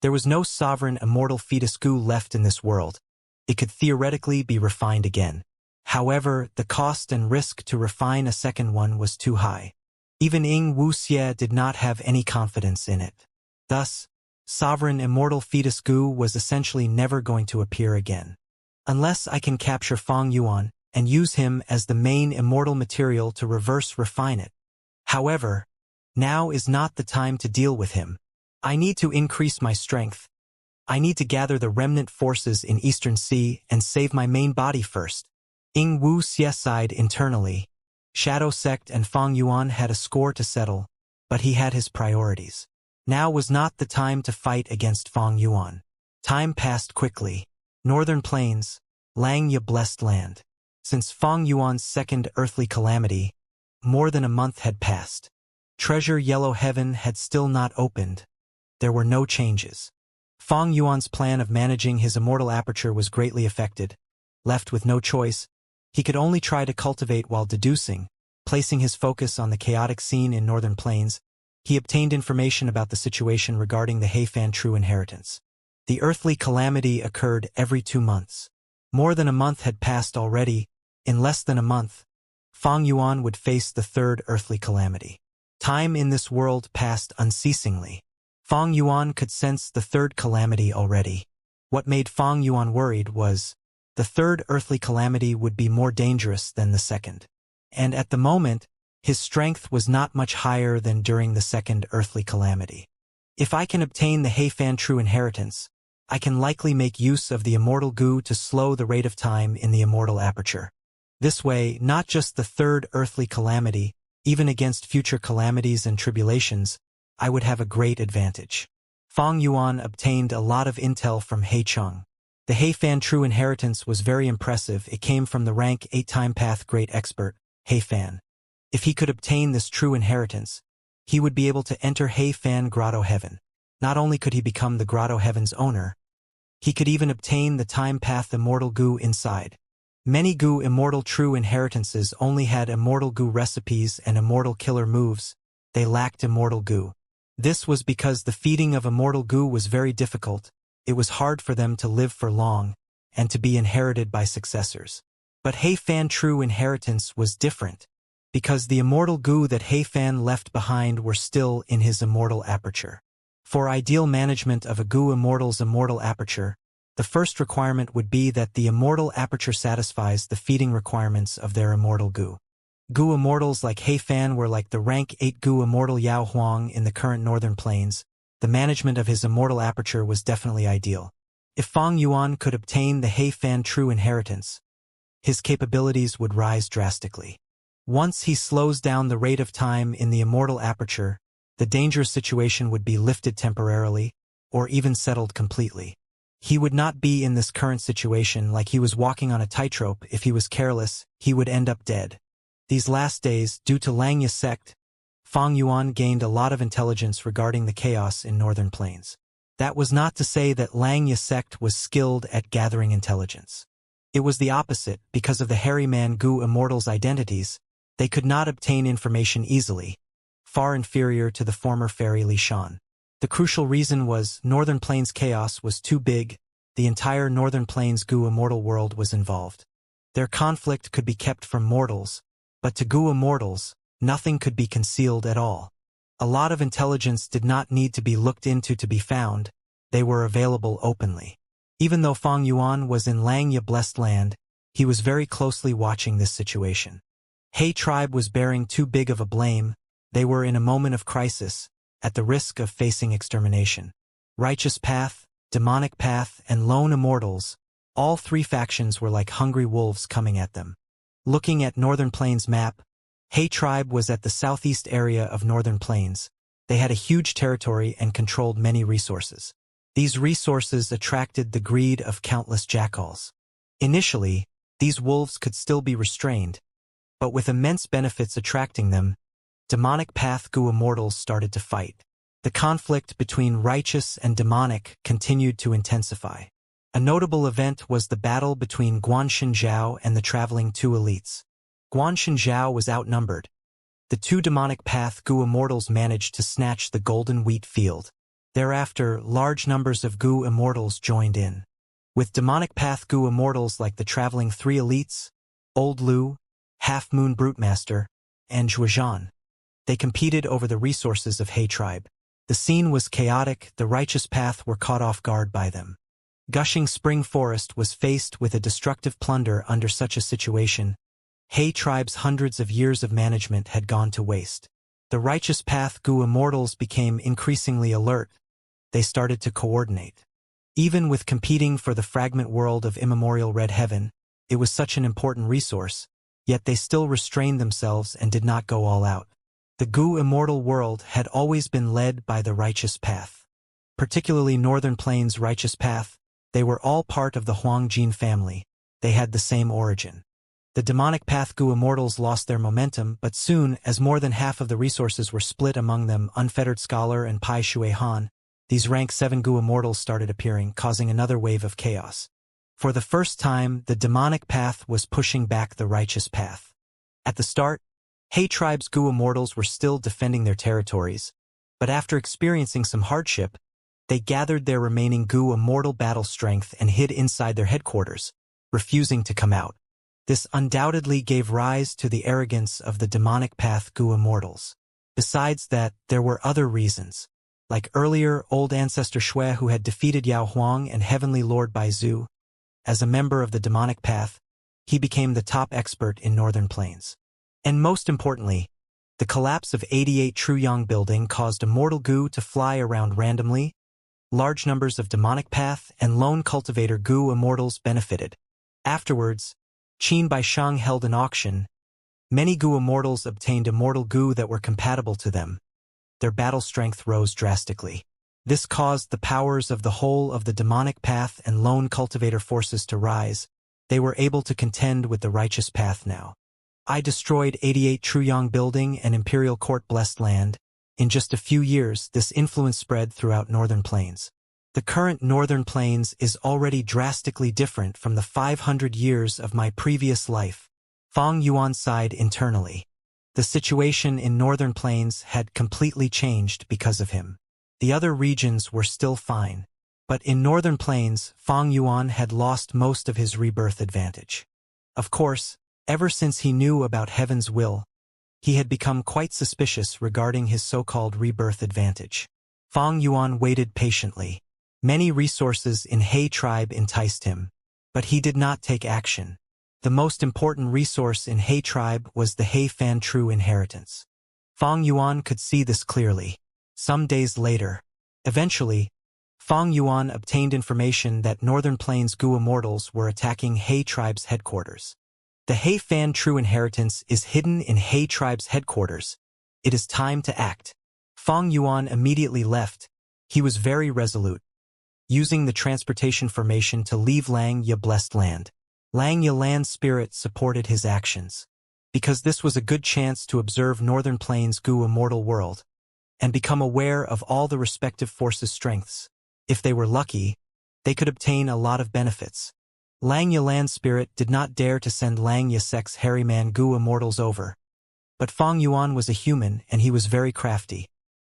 There was no Sovereign Immortal Fetus Goo left in this world. It could theoretically be refined again. However, the cost and risk to refine a second one was too high. Even Ing Wuxie did not have any confidence in it. Thus, sovereign immortal fetus Gu was essentially never going to appear again. Unless I can capture Fang Yuan and use him as the main immortal material to reverse refine it. However, now is not the time to deal with him. I need to increase my strength. I need to gather the remnant forces in Eastern Sea and save my main body first. Ing Wu Xie sighed internally. Shadow Sect and Fang Yuan had a score to settle, but he had his priorities. Now was not the time to fight against Fang Yuan. Time passed quickly. Northern Plains, Langya blessed land. Since Fang Yuan's second earthly calamity, more than a month had passed. Treasure Yellow Heaven had still not opened. There were no changes. Fang Yuan's plan of managing his immortal aperture was greatly affected. Left with no choice, he could only try to cultivate while deducing. Placing his focus on the chaotic scene in Northern Plains, he obtained information about the situation regarding the Heifan true inheritance. The earthly calamity occurred every 2 months. More than a month had passed already. In less than a month, Fang Yuan would face the third earthly calamity. Time in this world passed unceasingly. Fang Yuan could sense the third calamity already. What made Fang Yuan worried was, the third earthly calamity would be more dangerous than the second. And at the moment, his strength was not much higher than during the second earthly calamity. If I can obtain the Heifan true inheritance, I can likely make use of the immortal Gu to slow the rate of time in the immortal aperture. This way, not just the third earthly calamity, even against future calamities and tribulations, I would have a great advantage. Fang Yuan obtained a lot of intel from He Chung. The Heifan true inheritance was very impressive. It came from the rank 8 time path great expert, Heifan. If he could obtain this true inheritance, he would be able to enter Heifan Grotto Heaven. Not only could he become the Grotto Heaven's owner, he could even obtain the time path immortal Gu inside. Many Gu immortal true inheritances only had immortal Gu recipes and immortal killer moves. They lacked immortal Gu. This was because the feeding of immortal Gu was very difficult. It was hard for them to live for long and to be inherited by successors. But Heifan true inheritance was different, because the immortal Gu that Heifan left behind were still in his immortal aperture. For ideal management of a Gu immortal's immortal aperture, the first requirement would be that the immortal aperture satisfies the feeding requirements of their immortal Gu. Gu immortals like Heifan were like the rank 8 Gu immortal Yao Huang in the current Northern Plains. The management of his immortal aperture was definitely ideal. If Fang Yuan could obtain the Heifan true inheritance, his capabilities would rise drastically. Once he slows down the rate of time in the immortal aperture, the dangerous situation would be lifted temporarily, or even settled completely. He would not be in this current situation like he was walking on a tightrope. If he was careless, he would end up dead. These last days, due to Langya sect, Fang Yuan gained a lot of intelligence regarding the chaos in Northern Plains. That was not to say that Langya sect was skilled at gathering intelligence. It was the opposite. Because of the hairy man Gu immortals' identities, they could not obtain information easily, far inferior to the former fairy Li Shan. The crucial reason was Northern Plains chaos was too big. The entire Northern Plains Gu immortal world was involved. Their conflict could be kept from mortals, but to Gu immortals, nothing could be concealed at all. A lot of intelligence did not need to be looked into to be found. They were available openly. Even though Fang Yuan was in Langya blessed land, he was very closely watching this situation. He tribe was bearing too big of a blame. They were in a moment of crisis, at the risk of facing extermination. Righteous Path, Demonic Path, and Lone Immortals, all 3 factions were like hungry wolves coming at them. Looking at Northern Plains map, He tribe was at the southeast area of Northern Plains. They had a huge territory and controlled many resources. These resources attracted the greed of countless jackals. Initially, these wolves could still be restrained, but with immense benefits attracting them, Demonic Path Gu immortals started to fight. The conflict between righteous and demonic continued to intensify. A notable event was the battle between Guanshin Zhao and the traveling 2 elites. Guanshin Zhao was outnumbered. The 2 Demonic Path Gu immortals managed to snatch the golden wheat field. Thereafter, large numbers of Gu immortals joined in. With Demonic Path Gu immortals like the traveling 3 elites, Old Lu, Half Moon Brute Master, and Zhuozhan. They competed over the resources of He tribe. The scene was chaotic, the righteous path were caught off guard by them. Gushing Spring Forest was faced with a destructive plunder. Under such a situation, Hay Tribe's hundreds of years of management had gone to waste. The righteous path Gu Immortals became increasingly alert. They started to coordinate. Even with competing for the fragment world of immemorial Red Heaven, it was such an important resource, yet they still restrained themselves and did not go all out. The Gu Immortal world had always been led by the righteous path. Particularly Northern Plains' righteous path, they were all part of the Huangjin family. They had the same origin. The demonic path Gu Immortals lost their momentum, but soon, as more than half of the resources were split among them, Unfettered Scholar and Pai Shui Han, these rank 7 Gu Immortals started appearing, causing another wave of chaos. For the first time, the demonic path was pushing back the righteous path. At the start, Hay Tribe's Gu Immortals were still defending their territories, but after experiencing some hardship, they gathered their remaining Gu Immortal battle strength and hid inside their headquarters, refusing to come out. This undoubtedly gave rise to the arrogance of the demonic path Gu Immortals. Besides that, there were other reasons. Like earlier, old ancestor Shui, who had defeated Yao Huang and Heavenly Lord Baizu. As a member of the demonic path, he became the top expert in Northern Plains. And most importantly, the collapse of 88 Truyang Building caused Immortal Gu to fly around randomly. Large numbers of demonic path and lone cultivator Gu Immortals benefited. Afterwards, Qin Baishang held an auction. Many Gu Immortals obtained Immortal Gu that were compatible to them. Their battle strength rose drastically. This caused the powers of the whole of the demonic path and lone cultivator forces to rise. They were able to contend with the righteous path now. I destroyed 88 Truyang Building and Imperial Court Blessed Land. In just a few years, this influence spread throughout Northern Plains. The current Northern Plains is already drastically different from the 500 years of my previous life. Fang Yuan sighed internally. The situation in Northern Plains had completely changed because of him. The other regions were still fine. But in Northern Plains, Fang Yuan had lost most of his rebirth advantage. Of course, ever since he knew about Heaven's will, he had become quite suspicious regarding his so-called rebirth advantage. Fang Yuan waited patiently. Many resources in Hay Tribe enticed him, but he did not take action. The most important resource in Hay Tribe was the Hay Fan True Inheritance. Fang Yuan could see this clearly. Some days later, eventually, Fang Yuan obtained information that Northern Plains Gu Immortals were attacking Hay Tribe's headquarters. The Hay Fan True Inheritance is hidden in Hay Tribe's headquarters. It is time to act. Fang Yuan immediately left. He was very resolute, using the transportation formation to leave Lang Ye Blessed Land. Lang Ye Land spirit supported his actions, because this was a good chance to observe Northern Plains Gu Immortal world, and become aware of all the respective forces' strengths. If they were lucky, they could obtain a lot of benefits. Lang Ye Land spirit did not dare to send Lang Ye Sek's Harryman Gu Immortals over. But Fang Yuan was a human and he was very crafty,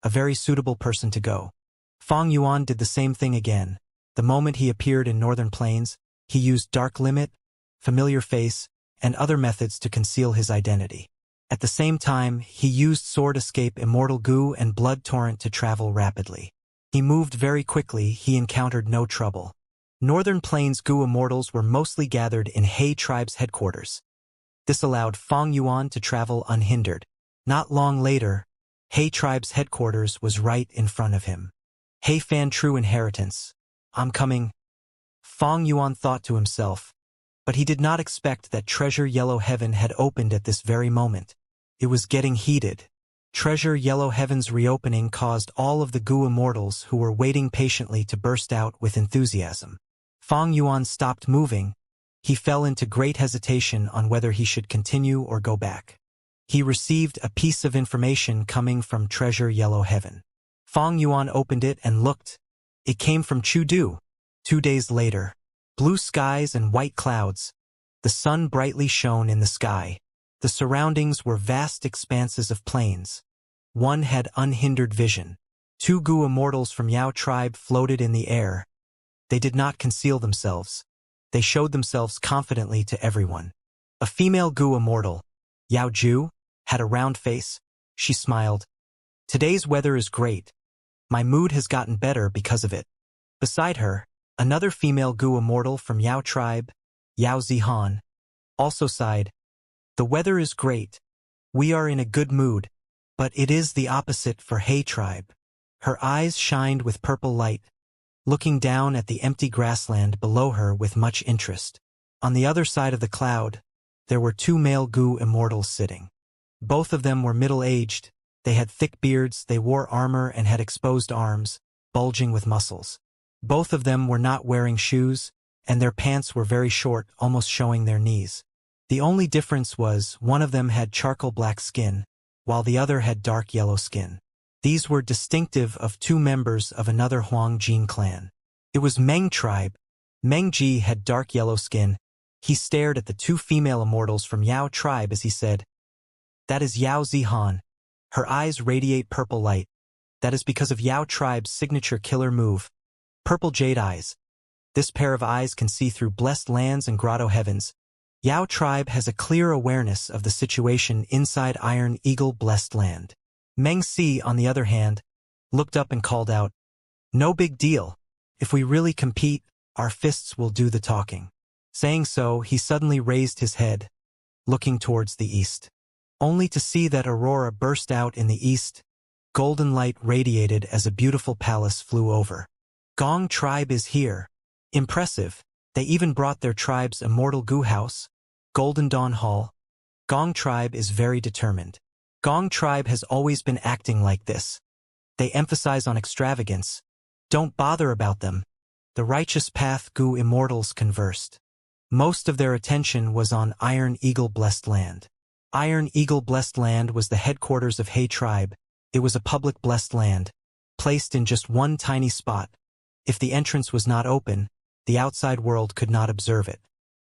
a very suitable person to go. Fang Yuan did the same thing again. The moment he appeared in Northern Plains, he used Dark Limit, Familiar Face, and other methods to conceal his identity. At the same time, he used Sword Escape Immortal Gu and Blood Torrent to travel rapidly. He moved very quickly, he encountered no trouble. Northern Plains Gu Immortals were mostly gathered in Hay Tribe's headquarters. This allowed Fang Yuan to travel unhindered. Not long later, Hay Tribe's headquarters was right in front of him. Hay Fan True Inheritance. I'm coming. Fang Yuan thought to himself. But he did not expect that Treasure Yellow Heaven had opened at this very moment. It was getting heated. Treasure Yellow Heaven's reopening caused all of the Gu Immortals who were waiting patiently to burst out with enthusiasm. Fang Yuan stopped moving. He fell into great hesitation on whether he should continue or go back. He received a piece of information coming from Treasure Yellow Heaven. Fang Yuan opened it and looked. It came from Chu Du. 2 days later. Blue skies and white clouds. The sun brightly shone in the sky. The surroundings were vast expanses of plains. One had unhindered vision. 2 Gu Immortals from Yao tribe floated in the air. They did not conceal themselves. They showed themselves confidently to everyone. A female Gu Immortal, Yao Ju, had a round face. She smiled. Today's weather is great. My mood has gotten better because of it. Beside her, another female Gu immortal from Yao tribe, Yao Zihan, also sighed. The weather is great. We are in a good mood, but it is the opposite for He tribe. Her eyes shined with purple light, looking down at the empty grassland below her with much interest. On the other side of the cloud, there were two male Gu immortals sitting. Both of them were middle-aged, they had thick beards, they wore armor and had exposed arms, bulging with muscles. Both of them were not wearing shoes, and their pants were very short, almost showing their knees. The only difference was one of them had charcoal black skin, while the other had dark yellow skin. These were distinctive of two members of another Huang Jin clan. It was Meng tribe. Meng Ji had dark yellow skin. He stared at the two female immortals from Yao tribe as he said, "That is Yao Zihan. Her eyes radiate purple light. That is because of Yao tribe's signature killer move, purple jade eyes. This pair of eyes can see through blessed lands and grotto heavens. Yao tribe has a clear awareness of the situation inside Iron Eagle blessed land." Meng Si, on the other hand, looked up and called out, "No big deal. If we really compete, our fists will do the talking." Saying so, he suddenly raised his head, looking towards the east. Only to see that aurora burst out in the east. Golden light radiated as a beautiful palace flew over. Gong tribe is here. Impressive. They even brought their tribe's immortal Gu house, Golden Dawn Hall. Gong tribe is very determined. Gong tribe has always been acting like this. They emphasize on extravagance. Don't bother about them. The righteous path Gu immortals conversed. Most of their attention was on Iron Eagle blessed land. Iron Eagle blessed land was the headquarters of He tribe. It was a public blessed land, placed in just one tiny spot. If the entrance was not open, the outside world could not observe it,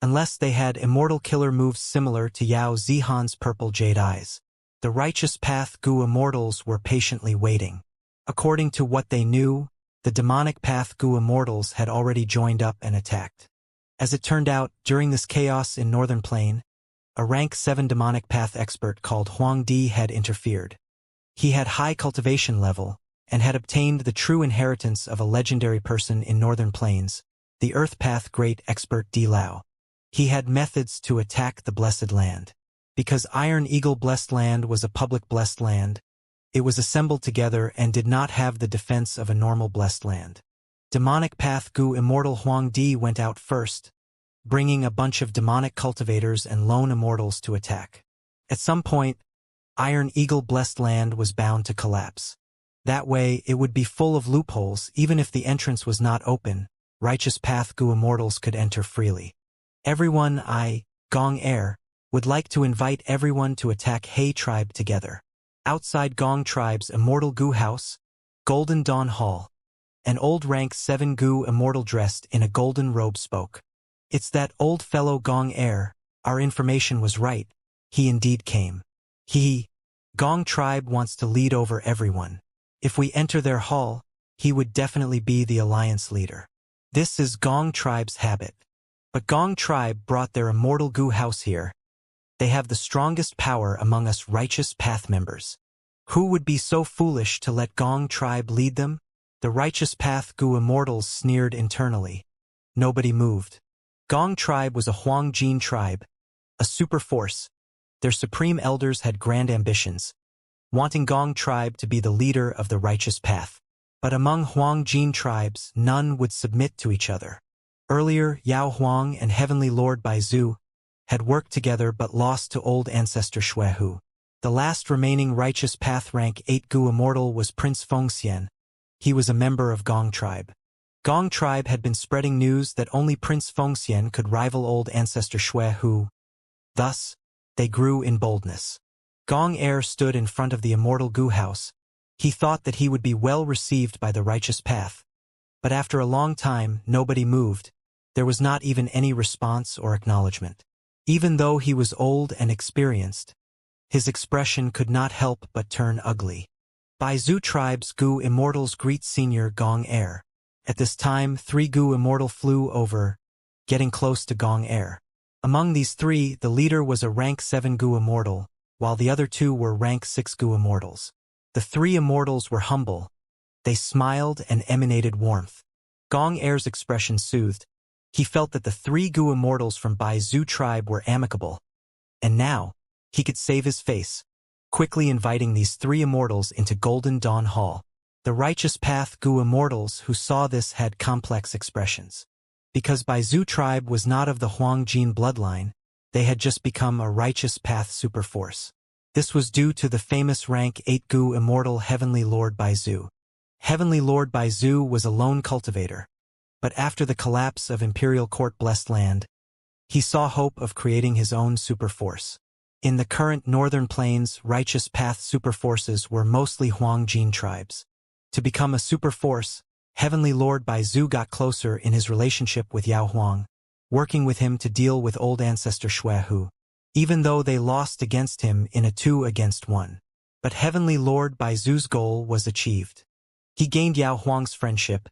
unless they had immortal killer moves similar to Yao Zihan's purple jade eyes. The righteous path Gu immortals were patiently waiting. According to what they knew, the demonic path Gu immortals had already joined up and attacked. As it turned out, during this chaos in Northern Plain, a rank 7 demonic path expert called Huang Di had interfered. He had high cultivation level, and had obtained the true inheritance of a legendary person in Northern Plains, the Earth Path great expert Di Lao. He had methods to attack the blessed land. Because Iron Eagle blessed land was a public blessed land, it was assembled together and did not have the defense of a normal blessed land. Demonic path Gu immortal Huang Di went out first, bringing a bunch of demonic cultivators and lone immortals to attack. At some point, Iron Eagle blessed land was bound to collapse. That way, it would be full of loopholes. Even if the entrance was not open, righteous path Gu immortals could enter freely. Everyone, Gong Air, would like to invite everyone to attack He tribe together. Outside Gong tribe's immortal Gu house, Golden Dawn Hall, an old rank 7 Gu immortal dressed in a golden robe spoke. "It's that old fellow Gong Air. Our information was right. He indeed came. Gong tribe wants to lead over everyone. If we enter their hall, he would definitely be the alliance leader. This is Gong tribe's habit. But Gong tribe brought their immortal Gu house here. They have the strongest power among us righteous path members. Who would be so foolish to let Gong tribe lead them?" The righteous path Gu immortals sneered internally. Nobody moved. Gong tribe was a Huang Jin tribe, a super force. Their supreme elders had grand ambitions, wanting Gong tribe to be the leader of the righteous path. But among Huang Jin tribes, none would submit to each other. Earlier, Yao Huang and Heavenly Lord Baizu had worked together but lost to old ancestor Xuehu. The last remaining righteous path rank 8 Gu immortal was Prince Fengxian. He was a member of Gong tribe. Gong tribe had been spreading news that only Prince Fengxian could rival old ancestor Xuehu. Thus, they grew in boldness. Gong Air stood in front of the immortal Gu house. He thought that he would be well received by the righteous path. But after a long time, nobody moved. There was not even any response or acknowledgement. Even though he was old and experienced, his expression could not help but turn ugly. Baizu tribe's Gu immortals greet senior Gong Air. At this time, 3 Gu immortal flew over, getting close to Gong Air. Among these 3, the leader was a rank 7 Gu immortal, while the other 2 were rank 6 Gu immortals. The 3 immortals were humble. They smiled and emanated warmth. Gong Air's expression soothed. He felt that the three Gu immortals from Bai Zhu tribe were amicable. And now, he could save his face, quickly inviting these three immortals into Golden Dawn Hall. The Righteous Path Gu immortals who saw this had complex expressions. Because Bai Zhu tribe was not of the Huang Jin bloodline, they had just become a Righteous Path superforce. This was due to the famous rank 8 Gu immortal Heavenly Lord Bai Zhu. Heavenly Lord Bai Zhu was a lone cultivator, but after the collapse of Imperial Court Blessed Land, he saw hope of creating his own superforce. In the current Northern Plains, Righteous Path superforces were mostly Huang Jin tribes. To become a superforce, Heavenly Lord Bai Zhu got closer in his relationship with Yao Huang, working with him to deal with old ancestor Shui Hu, even though they lost against him in a 2-against-1. But Heavenly Lord Bai Zhu's goal was achieved. He gained Yao Huang's friendship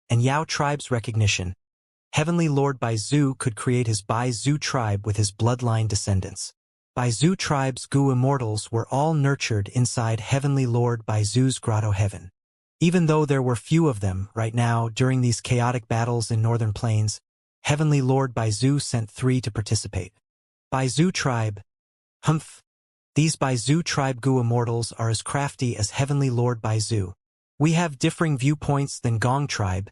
and Yao tribe's recognition. Heavenly Lord Bai Zhu could create his Bai Zhu tribe with his bloodline descendants. Bai Zhu tribe's Gu immortals were all nurtured inside Heavenly Lord Bai Zhu's grotto heaven. Even though there were few of them right now during these chaotic battles in Northern Plains, Heavenly Lord Bai Zhu sent 3 to participate. Bai Zhu tribe. Humph. These Bai Zhu tribe Gu immortals are as crafty as Heavenly Lord Bai Zhu. We have differing viewpoints than Gong tribe.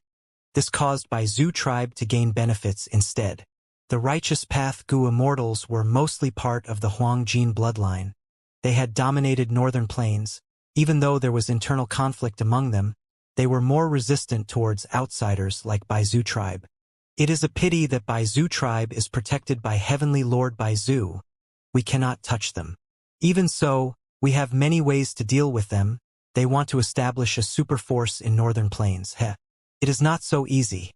This caused Bai Zhu tribe to gain benefits instead. The Righteous Path Gu immortals were mostly part of the Huang Jin bloodline. They had dominated Northern Plains. Even though there was internal conflict among them, they were more resistant towards outsiders like Bai Zhu tribe. It is a pity that Bai Zhu tribe is protected by Heavenly Lord Bai Zhu. We cannot touch them. Even so, we have many ways to deal with them. They want to establish a superforce in Northern Plains. It is not so easy.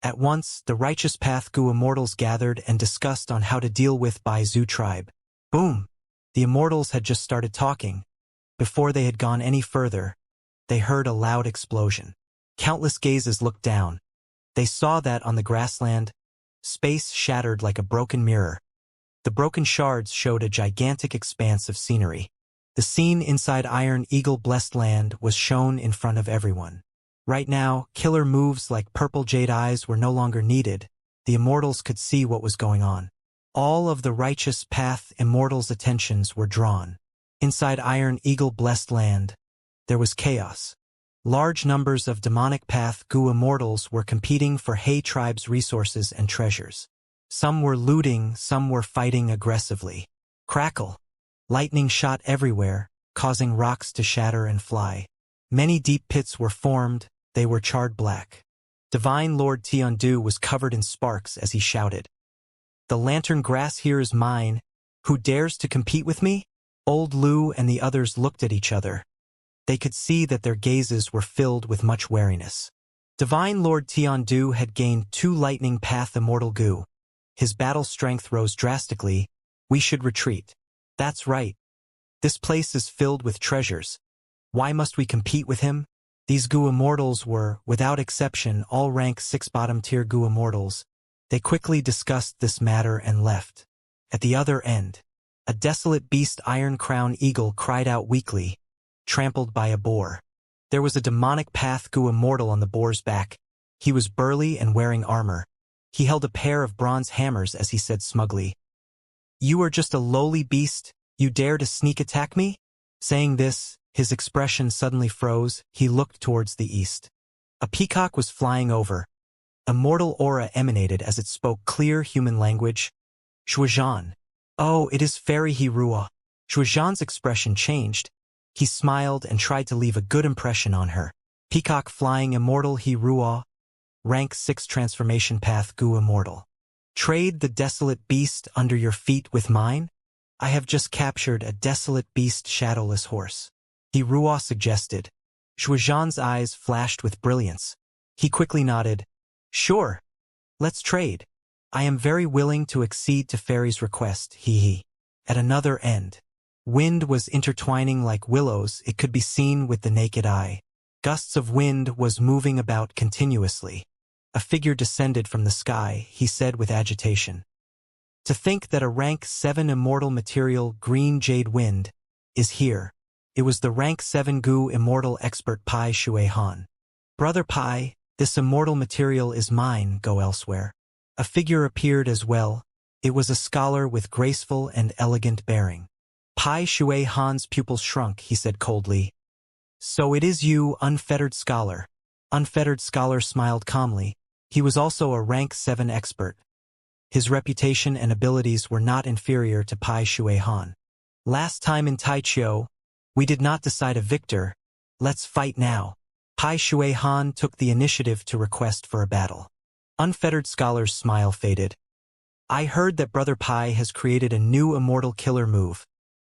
At once, the Righteous Path Gu immortals gathered and discussed on how to deal with Bai Zhu tribe. Boom! The immortals had just started talking. Before they had gone any further, they heard a loud explosion. Countless gazes looked down. They saw that on the grassland, space shattered like a broken mirror. The broken shards showed a gigantic expanse of scenery. The scene inside Iron Eagle Blessed Land was shown in front of everyone. Right now, killer moves like purple jade eyes were no longer needed. The immortals could see what was going on. All of the Righteous Path immortals' attentions were drawn. Inside Iron Eagle Blessed Land, there was chaos. Large numbers of demonic path Gu immortals were competing for He tribe's resources and treasures. Some were looting, some were fighting aggressively. Crackle! Lightning shot everywhere, causing rocks to shatter and fly. Many deep pits were formed, they were charred black. Divine Lord Tiandu was covered in sparks as he shouted. The lantern grass here is mine. Who dares to compete with me? Old Lu and the others looked at each other. They could see that their gazes were filled with much wariness. Divine Lord Tiandu had gained 2 lightning path immortal Gu. His battle strength rose drastically. We should retreat. That's right. This place is filled with treasures. Why must we compete with him? These Gu immortals were, without exception, all rank 6 bottom-tier Gu immortals. They quickly discussed this matter and left. At the other end, a desolate beast Iron Crown Eagle cried out weakly, trampled by a boar. There was a demonic path Gu immortal on the boar's back. He was burly and wearing armor. He held a pair of bronze hammers as he said smugly, "You are just a lowly beast, you dare to sneak attack me?" Saying this, his expression suddenly froze. He looked towards the east. A peacock was flying over. A mortal aura emanated as it spoke clear human language. Shuozhan. Oh, it is Fairy Hirua. Shuozhan's expression changed. He smiled and tried to leave a good impression on her. Peacock flying immortal Hirua. Rank 6 transformation path Gu immortal. Trade the desolate beast under your feet with mine? I have just captured a desolate beast shadowless horse. Hirua suggested. Shuozhan's eyes flashed with brilliance. He quickly nodded. Sure. Let's trade. I am very willing to accede to Fairy's request, hee. At another end, wind was intertwining like willows. It could be seen with the naked eye. Gusts of wind was moving about continuously. A figure descended from the sky, he said with agitation. To think that a rank 7 immortal material green jade wind is here. It was the rank 7 Gu Immortal expert Pai Shui Han. Brother Pai, this immortal material is mine, go elsewhere. A figure appeared as well. It was a scholar with graceful and elegant bearing. Pai Shui Han's pupils shrunk, he said coldly. So it is you, unfettered scholar. Unfettered scholar smiled calmly. He was also a rank 7 expert. His reputation and abilities were not inferior to Pai Shui Han. Last time in Taichio, we did not decide a victor. Let's fight now. Pai Shui Han took the initiative to request for a battle. Unfettered scholar's smile faded. I heard that Brother Pai has created a new immortal killer move.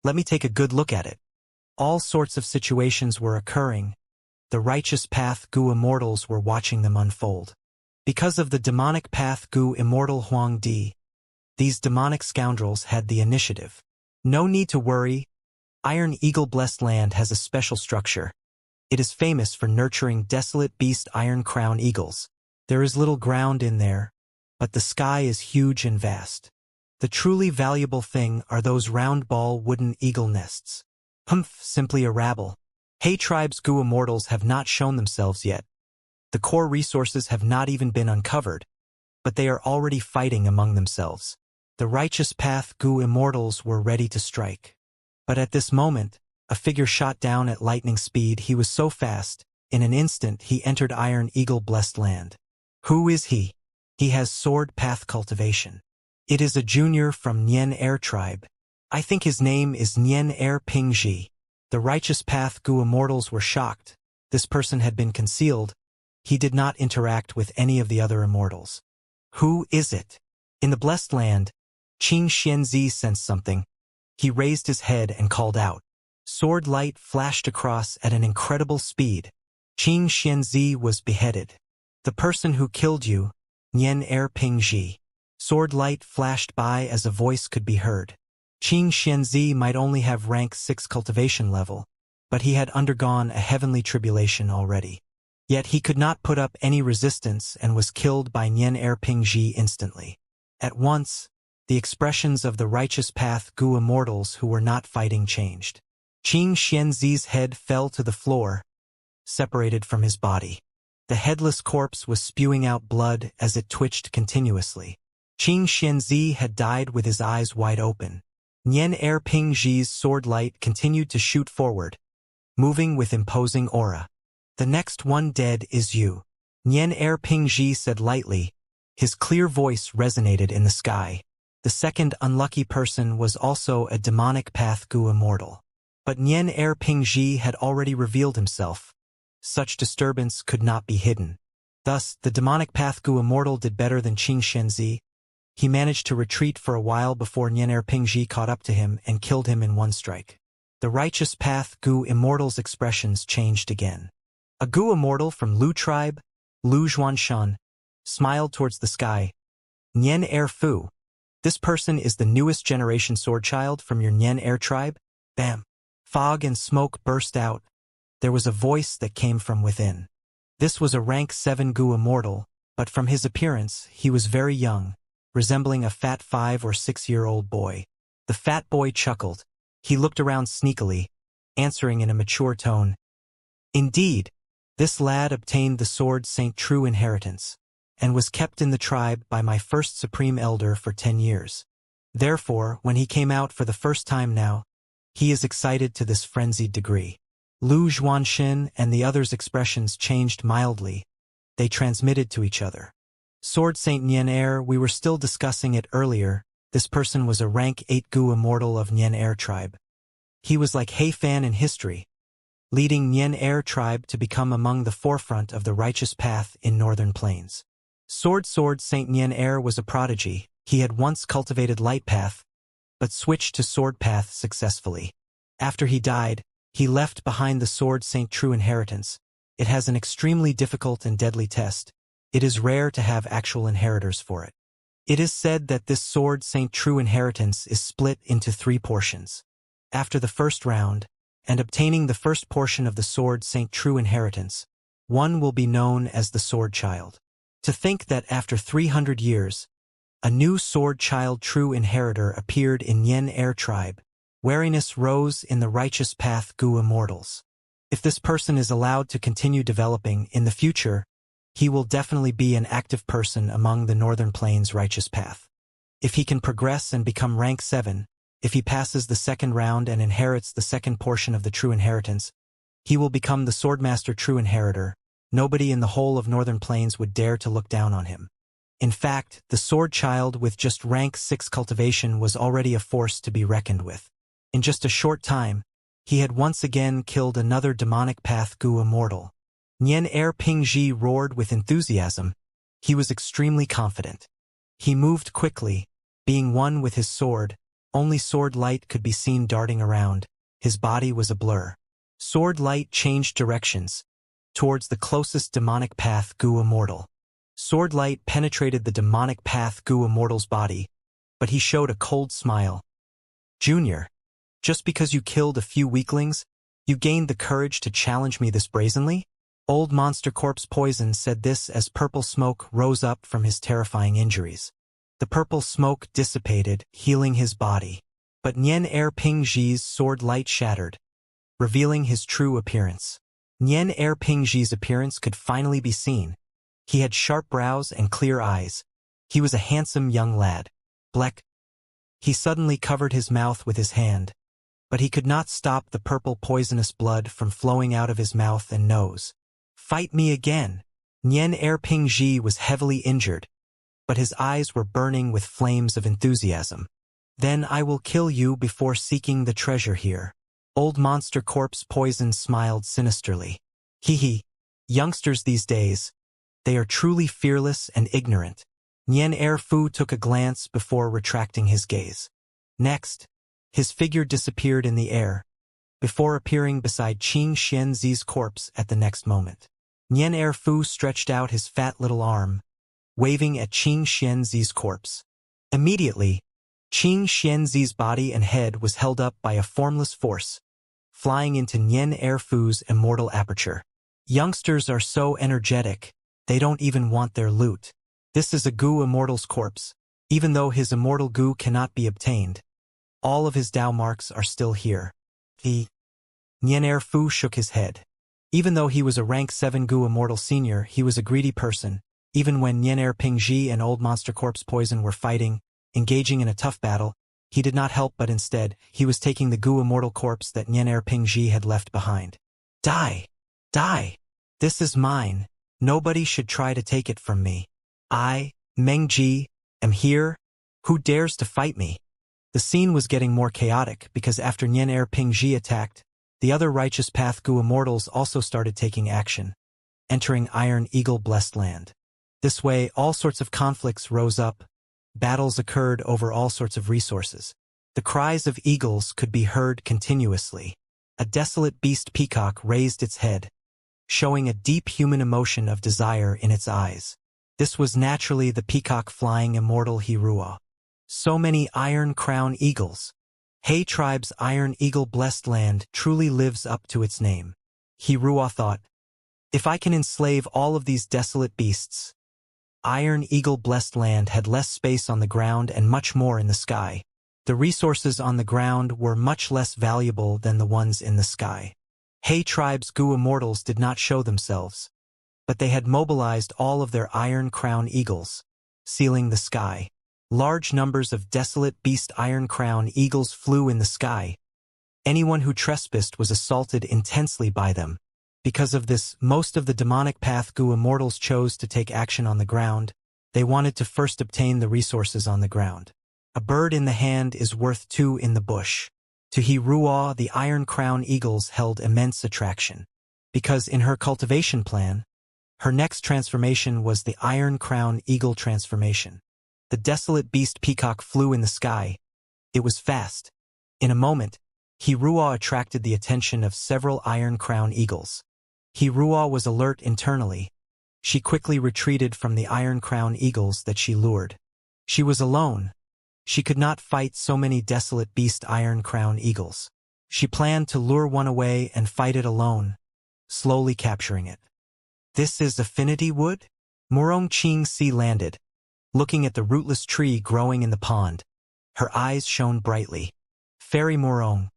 Let me take a good look at it. All sorts of situations were occurring. The righteous path Gu immortals were watching them unfold. Because of the demonic path Gu immortal Huang Di, these demonic scoundrels had the initiative. No need to worry. Iron Eagle Blessed Land has a special structure. It is famous for nurturing desolate beast iron crown eagles. There is little ground in there, but the sky is huge and vast. The truly valuable thing are those round ball wooden eagle nests. Humph, simply a rabble. Hey tribes Gu immortals have not shown themselves yet. The core resources have not even been uncovered, but they are already fighting among themselves. The righteous path Gu immortals were ready to strike. But at this moment, a figure shot down at lightning speed. He was so fast, in an instant he entered Iron Eagle Blessed Land. Who is he? He has sword path cultivation. It is a junior from Nian Air tribe. I think his name is Nian Air Pingji. The righteous path Gu immortals were shocked. This person had been concealed. He did not interact with any of the other immortals. Who is it? In the Blessed Land, Qing Xianzi sensed something. He raised his head and called out. Sword light flashed across at an incredible speed. Qing Xianzi was beheaded. The person who killed you, Nian Air Pingji. Sword light flashed by as a voice could be heard. Qing Xianzi might only have rank 6 cultivation level, but he had undergone a heavenly tribulation already. Yet he could not put up any resistance and was killed by Nian Air Pingji instantly. At once, the expressions of the righteous path Gu immortals who were not fighting changed. Qing Xianzi's head fell to the floor, separated from his body. The headless corpse was spewing out blood as it twitched continuously. Qing Xianzi had died with his eyes wide open. Nian Air Pingji's sword light continued to shoot forward, moving with imposing aura. The next one dead is you. Nian Air Pingji said lightly. His clear voice resonated in the sky. The second unlucky person was also a demonic path Gu immortal. But Nian Air Pingji had already revealed himself. Such disturbance could not be hidden. Thus, the demonic path Gu immortal did better than Qing Xianzi. He managed to retreat for a while before Nian Air Pingji caught up to him and killed him in one strike. The righteous path Gu immortal's expressions changed again. A Gu immortal from Lu tribe, Lu Zhuanshan, smiled towards the sky. Nian Air Fu. This person is the newest generation sword child from your Nian Air tribe? Bam. Fog and smoke burst out. There was a voice that came from within. This was a rank 7 Gu immortal, but from his appearance, he was very young, resembling a fat 5 or 6-year-old boy. The fat boy chuckled. He looked around sneakily, answering in a mature tone. Indeed, this lad obtained the sword Saint True inheritance, and was kept in the tribe by my first supreme elder for 10 years. Therefore, when he came out for the first time now, he is excited to this frenzied degree. Lu Zhuanxin and the others' expressions changed mildly. They transmitted to each other. Sword Saint Nian Air, we were still discussing it earlier. This person was a rank 8 Gu immortal of Nian Air tribe. He was like He Fan in history, leading Nian Air tribe to become among the forefront of the righteous path in northern plains. Sword Saint Nian Air was a prodigy. He had once cultivated light path, but switched to sword path successfully. After he died, he left behind the sword Saint True inheritance. It has an extremely difficult and deadly test. It is rare to have actual inheritors for it. It is said that this sword Saint True inheritance is split into 3 portions. After the first round, and obtaining the first portion of the sword Saint True inheritance, one will be known as the sword child. To think that after 300 years, a new sword child true inheritor appeared in Nian Air tribe, Wariness rose in the righteous path Gu Immortals. If this person is allowed to continue developing in the future, he will definitely be an active person among the Northern Plains righteous path. If he can progress and become rank 7, if he passes the second round and inherits the second portion of the true inheritance, he will become the Swordmaster true inheritor. Nobody in the whole of Northern Plains would dare to look down on him. In fact, the Sword Child with just rank 6 cultivation was already a force to be reckoned with. In just a short time, he had once again killed another demonic path Gu Immortal. Nian Er Pingji roared with enthusiasm. He was extremely confident. He moved quickly, being one with his sword. Only sword light could be seen darting around. His body was a blur. Sword light changed directions, towards the closest demonic path Gu Immortal. Sword light penetrated the demonic path Gu Immortal's body, but he showed a cold smile. Junior, just because you killed a few weaklings, you gained the courage to challenge me this brazenly? Old Monster Corpse Poison said this as purple smoke rose up from his terrifying injuries. The purple smoke dissipated, healing his body. But Nian Er Pingji's sword light shattered, revealing his true appearance. Nian Er Pingji's appearance could finally be seen. He had sharp brows and clear eyes. He was a handsome young lad. Bleck. He suddenly covered his mouth with his hand, but he could not stop the purple poisonous blood from flowing out of his mouth and nose. Fight me again. Nian Er Pingji was heavily injured, but his eyes were burning with flames of enthusiasm. Then I will kill you before seeking the treasure here. Old Monster Corpse Poison smiled sinisterly. Hee hee. Youngsters these days, they are truly fearless and ignorant. Nian Er Fu took a glance before retracting his gaze. Next, his figure disappeared in the air, before appearing beside Qing Xianzi's corpse at the next moment. Nian Er Fu stretched out his fat little arm, waving at Qing Xianzi's corpse. Immediately, Qing Xianzi's body and head was held up by a formless force, flying into Nian Er Fu's immortal aperture. Youngsters are so energetic, they don't even want their loot. This is a Gu Immortal's corpse. Even though his immortal Gu cannot be obtained, all of his Dao marks are still here. Nian Er Fu shook his head. Even though he was a rank 7 Gu Immortal Senior, he was a greedy person. Even when Nian Er Pingji and Old Monster Corpse Poison were fighting, engaging in a tough battle, he did not help, but instead, he was taking the Gu Immortal corpse that Nian Er Pingji had left behind. Die! Die! This is mine. Nobody should try to take it from me. I, Mengji, am here. Who dares to fight me? The scene was getting more chaotic because after Nian Er Pingji attacked, the other Righteous Path Gu Immortals also started taking action, entering Iron Eagle Blessed Land. This way, all sorts of conflicts rose up. Battles occurred over all sorts of resources. The cries of eagles could be heard continuously. A desolate beast peacock raised its head, showing a deep human emotion of desire in its eyes. This was naturally the peacock flying immortal Hirua. So many Iron Crown Eagles. Hay Tribe's Iron Eagle Blessed Land truly lives up to its name. Hirua thought, if I can enslave all of these desolate beasts. Iron Eagle Blessed Land had less space on the ground and much more in the sky. The resources on the ground were much less valuable than the ones in the sky. Hay Tribe's Gu Immortals did not show themselves, but they had mobilized all of their Iron Crown Eagles, sealing the sky. Large numbers of desolate beast Iron Crown Eagles flew in the sky. Anyone who trespassed was assaulted intensely by them. Because of this, most of the demonic path Gu Immortals chose to take action on the ground. They wanted to first obtain the resources on the ground. A bird in the hand is worth 2 in the bush. To Hirua, the Iron Crown Eagles held immense attraction. Because in her cultivation plan, her next transformation was the Iron Crown Eagle transformation. The desolate beast peacock flew in the sky. It was fast. In a moment, Hirua attracted the attention of several Iron Crown Eagles. Hirua was alert internally. She quickly retreated from the Iron Crown Eagles that she lured. She was alone. She could not fight so many desolate beast Iron Crown Eagles. She planned to lure one away and fight it alone, slowly capturing it. This is Affinity Wood? Murong Qing Si landed, looking at the rootless tree growing in the pond. Her eyes shone brightly. Fairy Morong.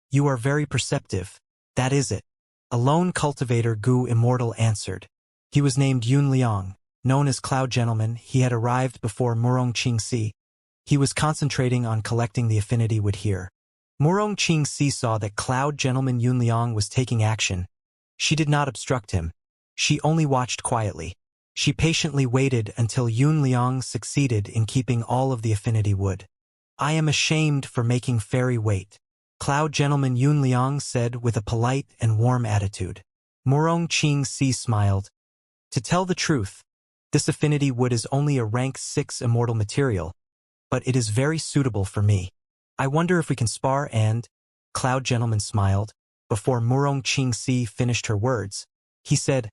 You are very perceptive. That is it. A lone cultivator Gu Immortal answered. He was named Yun Liang, known as Cloud Gentleman. He had arrived before Murong Qingxi. He was concentrating on collecting the affinity wood here. Murong Qingxi saw that Cloud Gentleman Yun Liang was taking action. She did not obstruct him. She only watched quietly. She patiently waited until Yun Liang succeeded in keeping all of the affinity wood. I am ashamed for making Fairy wait, Cloud Gentleman Yun Liang said with a polite and warm attitude. Murong Qingxi smiled. To tell the truth, this affinity wood is only a rank 6 immortal material, but it is very suitable for me. I wonder if we can spar and… Cloud Gentleman smiled. Before Murong Qingxi finished her words, he said,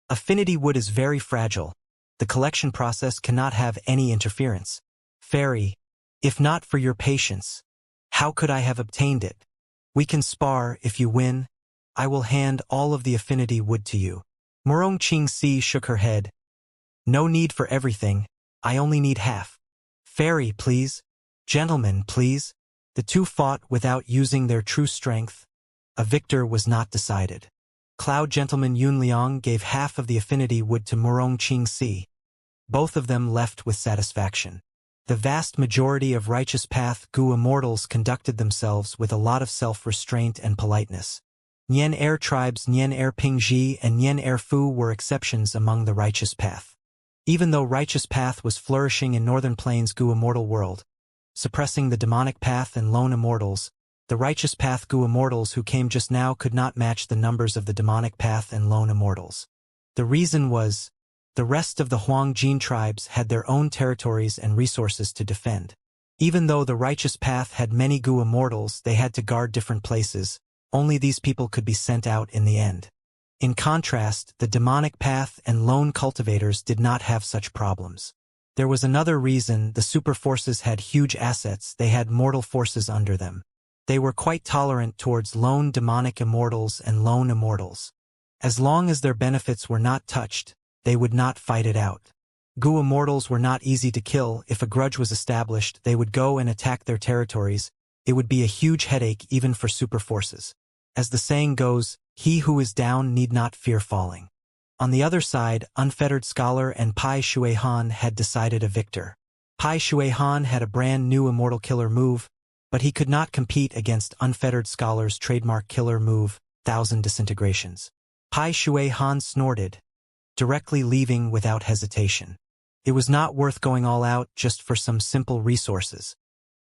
Affinity wood is very fragile. The collection process cannot have any interference. Fairy, if not for your patience, how could I have obtained it? We can spar. If you win, I will hand all of the affinity wood to you. Murong Qingxi shook her head. No need for everything. I only need half. Fairy, please. Gentlemen, please. The two fought without using their true strength. A victor was not decided. Cloud Gentleman Yun Liang gave half of the affinity wood to Murong Qingxi. Both of them left with satisfaction. The vast majority of Righteous Path Gu Immortals conducted themselves with a lot of self-restraint and politeness. Nian Air tribes Nian Air Pingji and Nian Air Fu were exceptions among the Righteous Path. Even though Righteous Path was flourishing in Northern Plains Gu Immortal world, suppressing the Demonic Path and Lone Immortals, the Righteous Path Gu Immortals who came just now could not match the numbers of the Demonic Path and Lone Immortals. The reason was, the rest of the Huang Jin tribes had their own territories and resources to defend. Even though the Righteous Path had many Gu Immortals, they had to guard different places. Only these people could be sent out in the end. In contrast, the Demonic Path and Lone Cultivators did not have such problems. There was another reason. The super forces had huge assets. They had mortal forces under them. They were quite tolerant towards lone demonic immortals and lone immortals. As long as their benefits were not touched, they would not fight it out. Gu immortals were not easy to kill. If a grudge was established, they would go and attack their territories. It would be a huge headache even for super forces. As the saying goes, he who is down need not fear falling. On the other side, Unfettered Scholar and Pai Shui Han had decided a victor. Pai Shui Han had a brand new immortal killer move, but he could not compete against Unfettered Scholar's trademark killer move, 1000 Disintegrations. Pai Shui Han snorted, directly leaving without hesitation. It was not worth going all out just for some simple resources.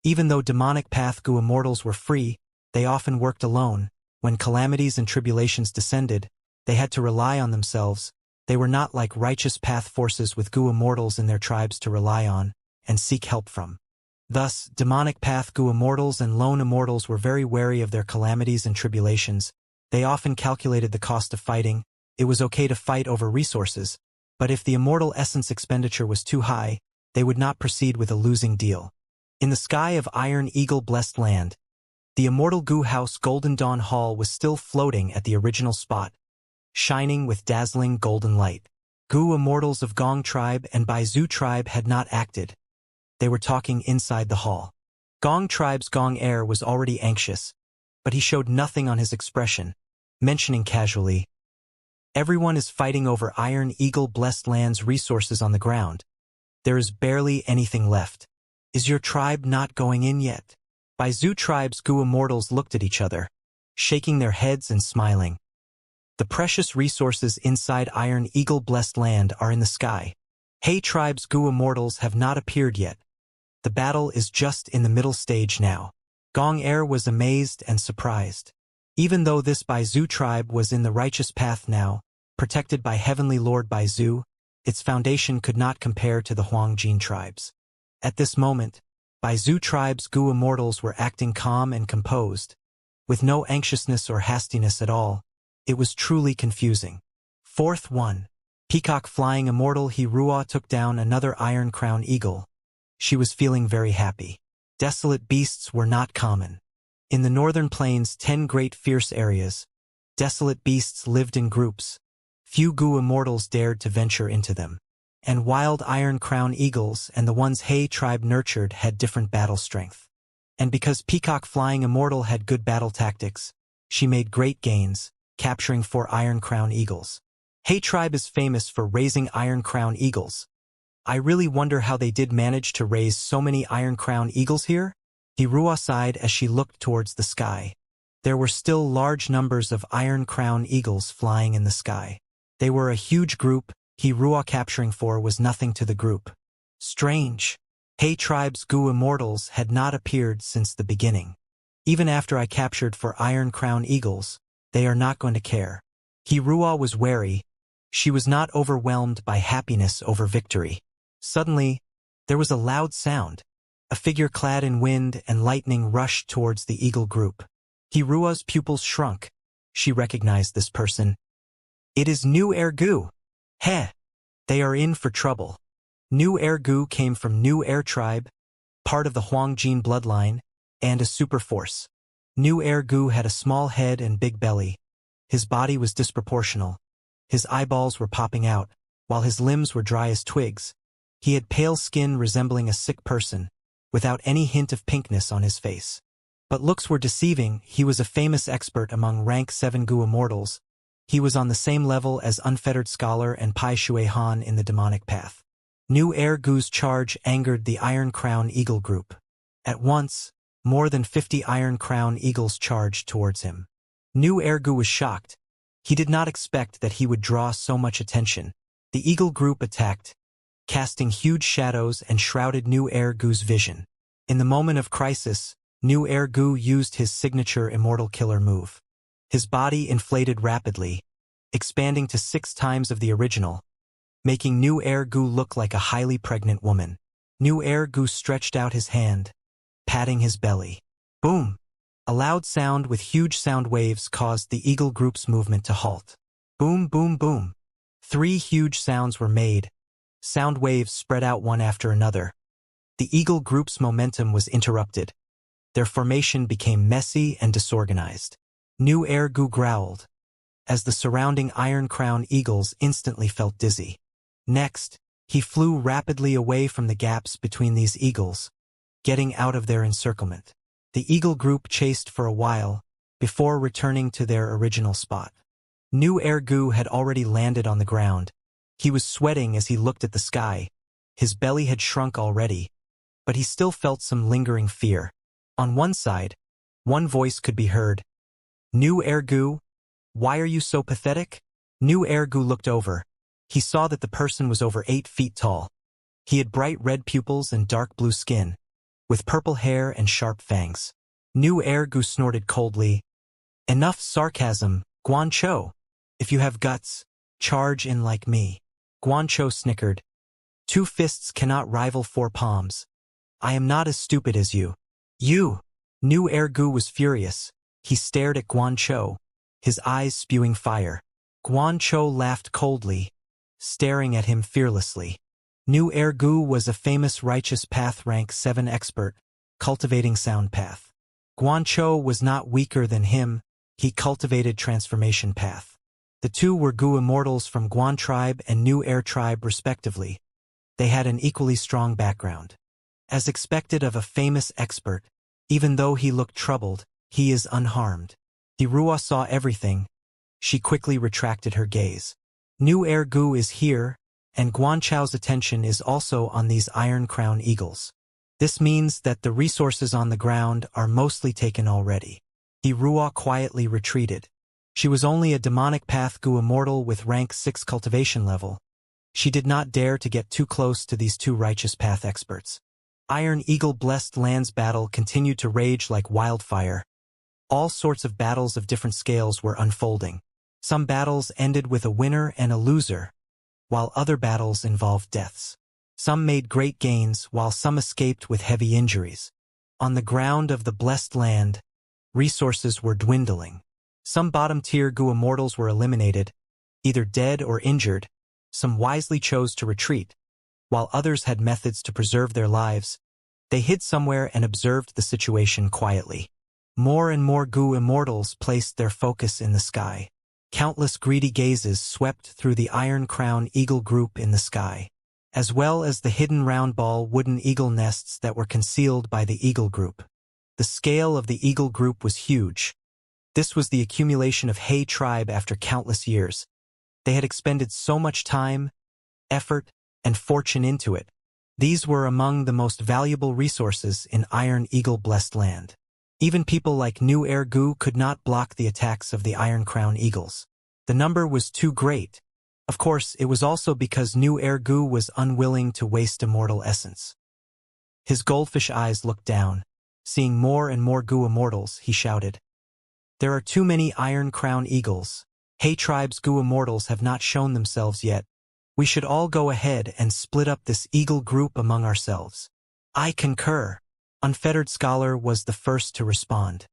Even though Demonic Path Gu Immortals were free, they often worked alone. When calamities and tribulations descended, they had to rely on themselves. They were not like Righteous Path forces with Gu Immortals in their tribes to rely on and seek help from. Thus, Demonic Path Gu Immortals and Lone Immortals were very wary of their calamities and tribulations. They often calculated the cost of fighting. It was okay to fight over resources, but if the immortal essence expenditure was too high, they would not proceed with a losing deal. In the sky of Iron Eagle Blessed Land, the immortal Gu House Golden Dawn Hall was still floating at the original spot, shining with dazzling golden light. Gu Immortals of Gong Tribe and Baizu Tribe had not acted. They were talking inside the hall. Gong Tribe's Gong Air was already anxious, but he showed nothing on his expression, mentioning casually, everyone is fighting over Iron Eagle Blessed Land's resources on the ground. There is barely anything left. Is your tribe not going in yet? Baizu Tribe's Gu Immortals looked at each other, shaking their heads and smiling. The precious resources inside Iron Eagle Blessed Land are in the sky. He Tribe's Gu Immortals have not appeared yet. The battle is just in the middle stage now. Gong Air was amazed and surprised. Even though this Baizu Tribe was in the Righteous Path now, protected by Heavenly Lord Baizu, its foundation could not compare to the Huang Jin tribes. At this moment, Baizu Tribe's Gu Immortals were acting calm and composed, with no anxiousness or hastiness at all. It was truly confusing. Fourth 1. Peacock Flying Immortal Hirua took down another Iron Crown Eagle. She was feeling very happy. Desolate beasts were not common. In the Northern Plains 10 great fierce areas, desolate beasts lived in groups. Few Gu Immortals dared to venture into them. And wild Iron Crown Eagles and the ones He Tribe nurtured had different battle strength. And because Peacock Flying Immortal had good battle tactics, she made great gains, capturing 4 Iron Crown Eagles. Hey Tribe is famous for raising Iron Crown Eagles. I really wonder how they did manage to raise so many Iron Crown Eagles here? Hirua sighed as she looked towards the sky. There were still large numbers of Iron Crown Eagles flying in the sky. They were a huge group. Hirua capturing 4 was nothing to the group. Strange. Hey Tribe's Gu Immortals had not appeared since the beginning. Even after I captured 4 Iron Crown Eagles, they are not going to care. Hirua was wary. She was not overwhelmed by happiness over victory. Suddenly, there was a loud sound. A figure clad in wind and lightning rushed towards the eagle group. Hirua's pupils shrunk. She recognized this person. It is New Air Gu. Heh! They are in for trouble. New Air Gu came from New Air Tribe, part of the Huangjin bloodline, and a super force. New Air Gu had a small head and big belly. His body was disproportional. His eyeballs were popping out, while his limbs were dry as twigs. He had pale skin resembling a sick person, without any hint of pinkness on his face. But looks were deceiving. He was a famous expert among rank 7 Gu Immortals. He was on the same level as Unfettered Scholar and Pai Shui Han in the demonic path. New Air Gu's charge angered the Iron Crown Eagle group. At once, more than 50 Iron Crown Eagles charged towards him. New Air Gu was shocked. He did not expect that he would draw so much attention. The Eagle group attacked, casting huge shadows and shrouded New Air Gu's vision. In the moment of crisis, New Air Gu used his signature Immortal Killer move. His body inflated rapidly, expanding to 6 times of the original, making New Air Gu look like a highly pregnant woman. New Air Gu stretched out his hand, patting his belly. Boom! A loud sound with huge sound waves caused the Eagle group's movement to halt. Boom, boom, boom. 3 huge sounds were made. Sound waves spread out one after another. The Eagle group's momentum was interrupted. Their formation became messy and disorganized. New Air Gu growled, as the surrounding Iron Crown Eagles instantly felt dizzy. Next, he flew rapidly away from the gaps between these eagles, getting out of their encirclement. The Eagle group chased for a while, before returning to their original spot. New Air Gu had already landed on the ground. He was sweating as he looked at the sky. His belly had shrunk already, but he still felt some lingering fear. On one side, one voice could be heard. New Air Gu, why are you so pathetic? New Air Gu looked over. He saw that the person was over 8 feet tall. He had bright red pupils and dark blue skin, with purple hair and sharp fangs. New Air Gu snorted coldly. Enough sarcasm, Guancho. If you have guts, charge in like me. Guancho snickered. 2 fists cannot rival 4 palms. I am not as stupid as you. You! New Air Gu was furious. He stared at Guancho, his eyes spewing fire. Guancho laughed coldly, staring at him fearlessly. New Air Gu was a famous Righteous Path rank 7 expert, cultivating Sound Path. Guancho was not weaker than him. He cultivated Transformation Path. The 2 were Gu Immortals from Guan Tribe and New Air Tribe respectively. They had an equally strong background. As expected of a famous expert, even though he looked troubled, he is unharmed. Hirua saw everything. She quickly retracted her gaze. New Air Gu is here, and Guancho's attention is also on these Iron Crown Eagles. This means that the resources on the ground are mostly taken already. Hirua quietly retreated. She was only a demonic path Gu Immortal with rank 6 cultivation level. She did not dare to get too close to these 2 Righteous Path experts. Iron Eagle Blessed Lands battle continued to rage like wildfire. All sorts of battles of different scales were unfolding. Some battles ended with a winner and a loser, while other battles involved deaths. Some made great gains, while some escaped with heavy injuries. On the ground of the Blessed Land, resources were dwindling. Some bottom-tier Gu Immortals were eliminated, either dead or injured. Some wisely chose to retreat, while others had methods to preserve their lives. They hid somewhere and observed the situation quietly. More and more Gu Immortals placed their focus in the sky. Countless greedy gazes swept through the Iron Crown Eagle group in the sky, as well as the hidden round ball wooden eagle nests that were concealed by the Eagle group. The scale of the Eagle group was huge. This was the accumulation of Hay tribe after countless years. They had expended so much time, effort, and fortune into it. These were among the most valuable resources in Iron Eagle-blessed land. Even people like New Air Gu could not block the attacks of the Iron Crown Eagles. The number was too great. Of course, it was also because New Air Gu was unwilling to waste immortal essence. His goldfish eyes looked down. Seeing more and more Gu immortals, he shouted, "There are too many Iron Crown Eagles. Hay tribe's Gu immortals have not shown themselves yet. We should all go ahead and split up this Eagle group among ourselves." "I concur." Unfettered Scholar was the first to respond.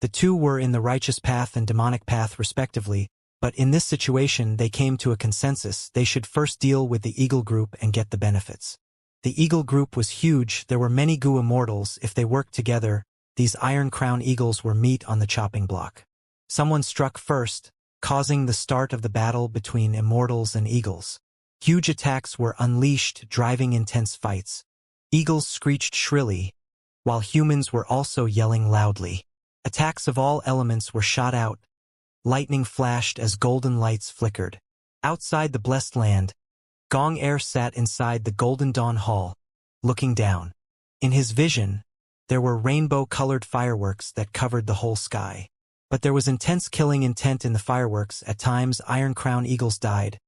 The two were in the righteous path and demonic path respectively, but in this situation they came to a consensus. They should first deal with the Eagle group and get the benefits. The Eagle group was huge. There were many Gu immortals. If they worked together, these Iron Crown Eagles were meat on the chopping block. Someone struck first, causing the start of the battle between immortals and eagles. Huge attacks were unleashed, driving intense fights. Eagles screeched shrilly, while humans were also yelling loudly. Attacks of all elements were shot out. Lightning flashed as golden lights flickered. Outside the blessed land, Gong Air sat inside the Golden Dawn Hall, looking down. In his vision, there were rainbow-colored fireworks that covered the whole sky. But there was intense killing intent in the fireworks. At times, Iron Crown Eagles died.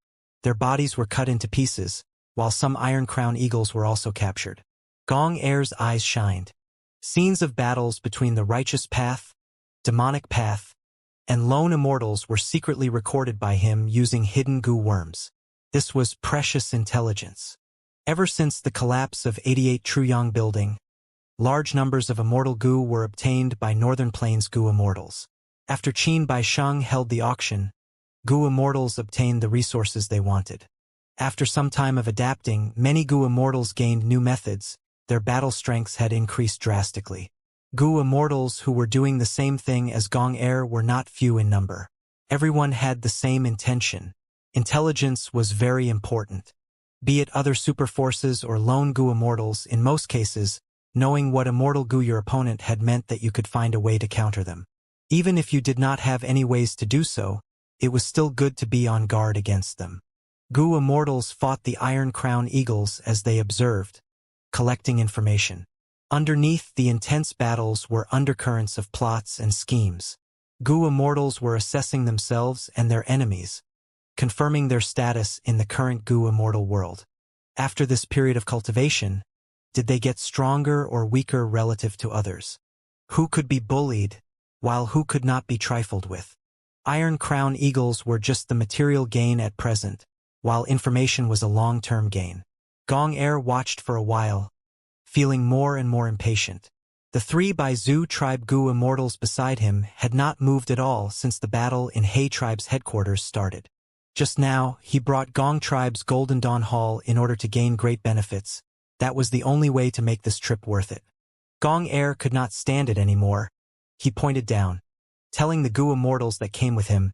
Their bodies were cut into pieces, while some Iron Crown Eagles were also captured. Gong Air's eyes shined. Scenes of battles between the righteous path, demonic path, and lone immortals were secretly recorded by him using hidden Gu worms. This was precious intelligence. Ever since the collapse of 88 Truyong Building, large numbers of immortal Gu were obtained by Northern Plains Gu immortals. After Qin Baisheng held the auction, Gu immortals obtained the resources they wanted. After some time of adapting, many Gu immortals gained new methods. Their battle strengths had increased drastically. Gu immortals who were doing the same thing as Gong Air were not few in number. Everyone had the same intention. Intelligence was very important. Be it other super forces or lone Gu immortals, in most cases, knowing what immortal Gu your opponent had meant that you could find a way to counter them. Even if you did not have any ways to do so, it was still good to be on guard against them. Gu immortals fought the Iron Crown Eagles as they observed, collecting information. Underneath the intense battles were undercurrents of plots and schemes. Gu immortals were assessing themselves and their enemies, confirming their status in the current Gu immortal world. After this period of cultivation, did they get stronger or weaker relative to others? Who could be bullied, while who could not be trifled with? Iron Crown Eagles were just the material gain at present, while information was a long-term gain. Gong Air watched for a while, feeling more and more impatient. The three Baizu tribe Gu immortals beside him had not moved at all since the battle in Hay tribe's headquarters started. Just now, he brought Gong tribe's Golden Dawn Hall in order to gain great benefits. That was the only way to make this trip worth it. Gong Air could not stand it anymore. He pointed down, telling the Gu immortals that came with him,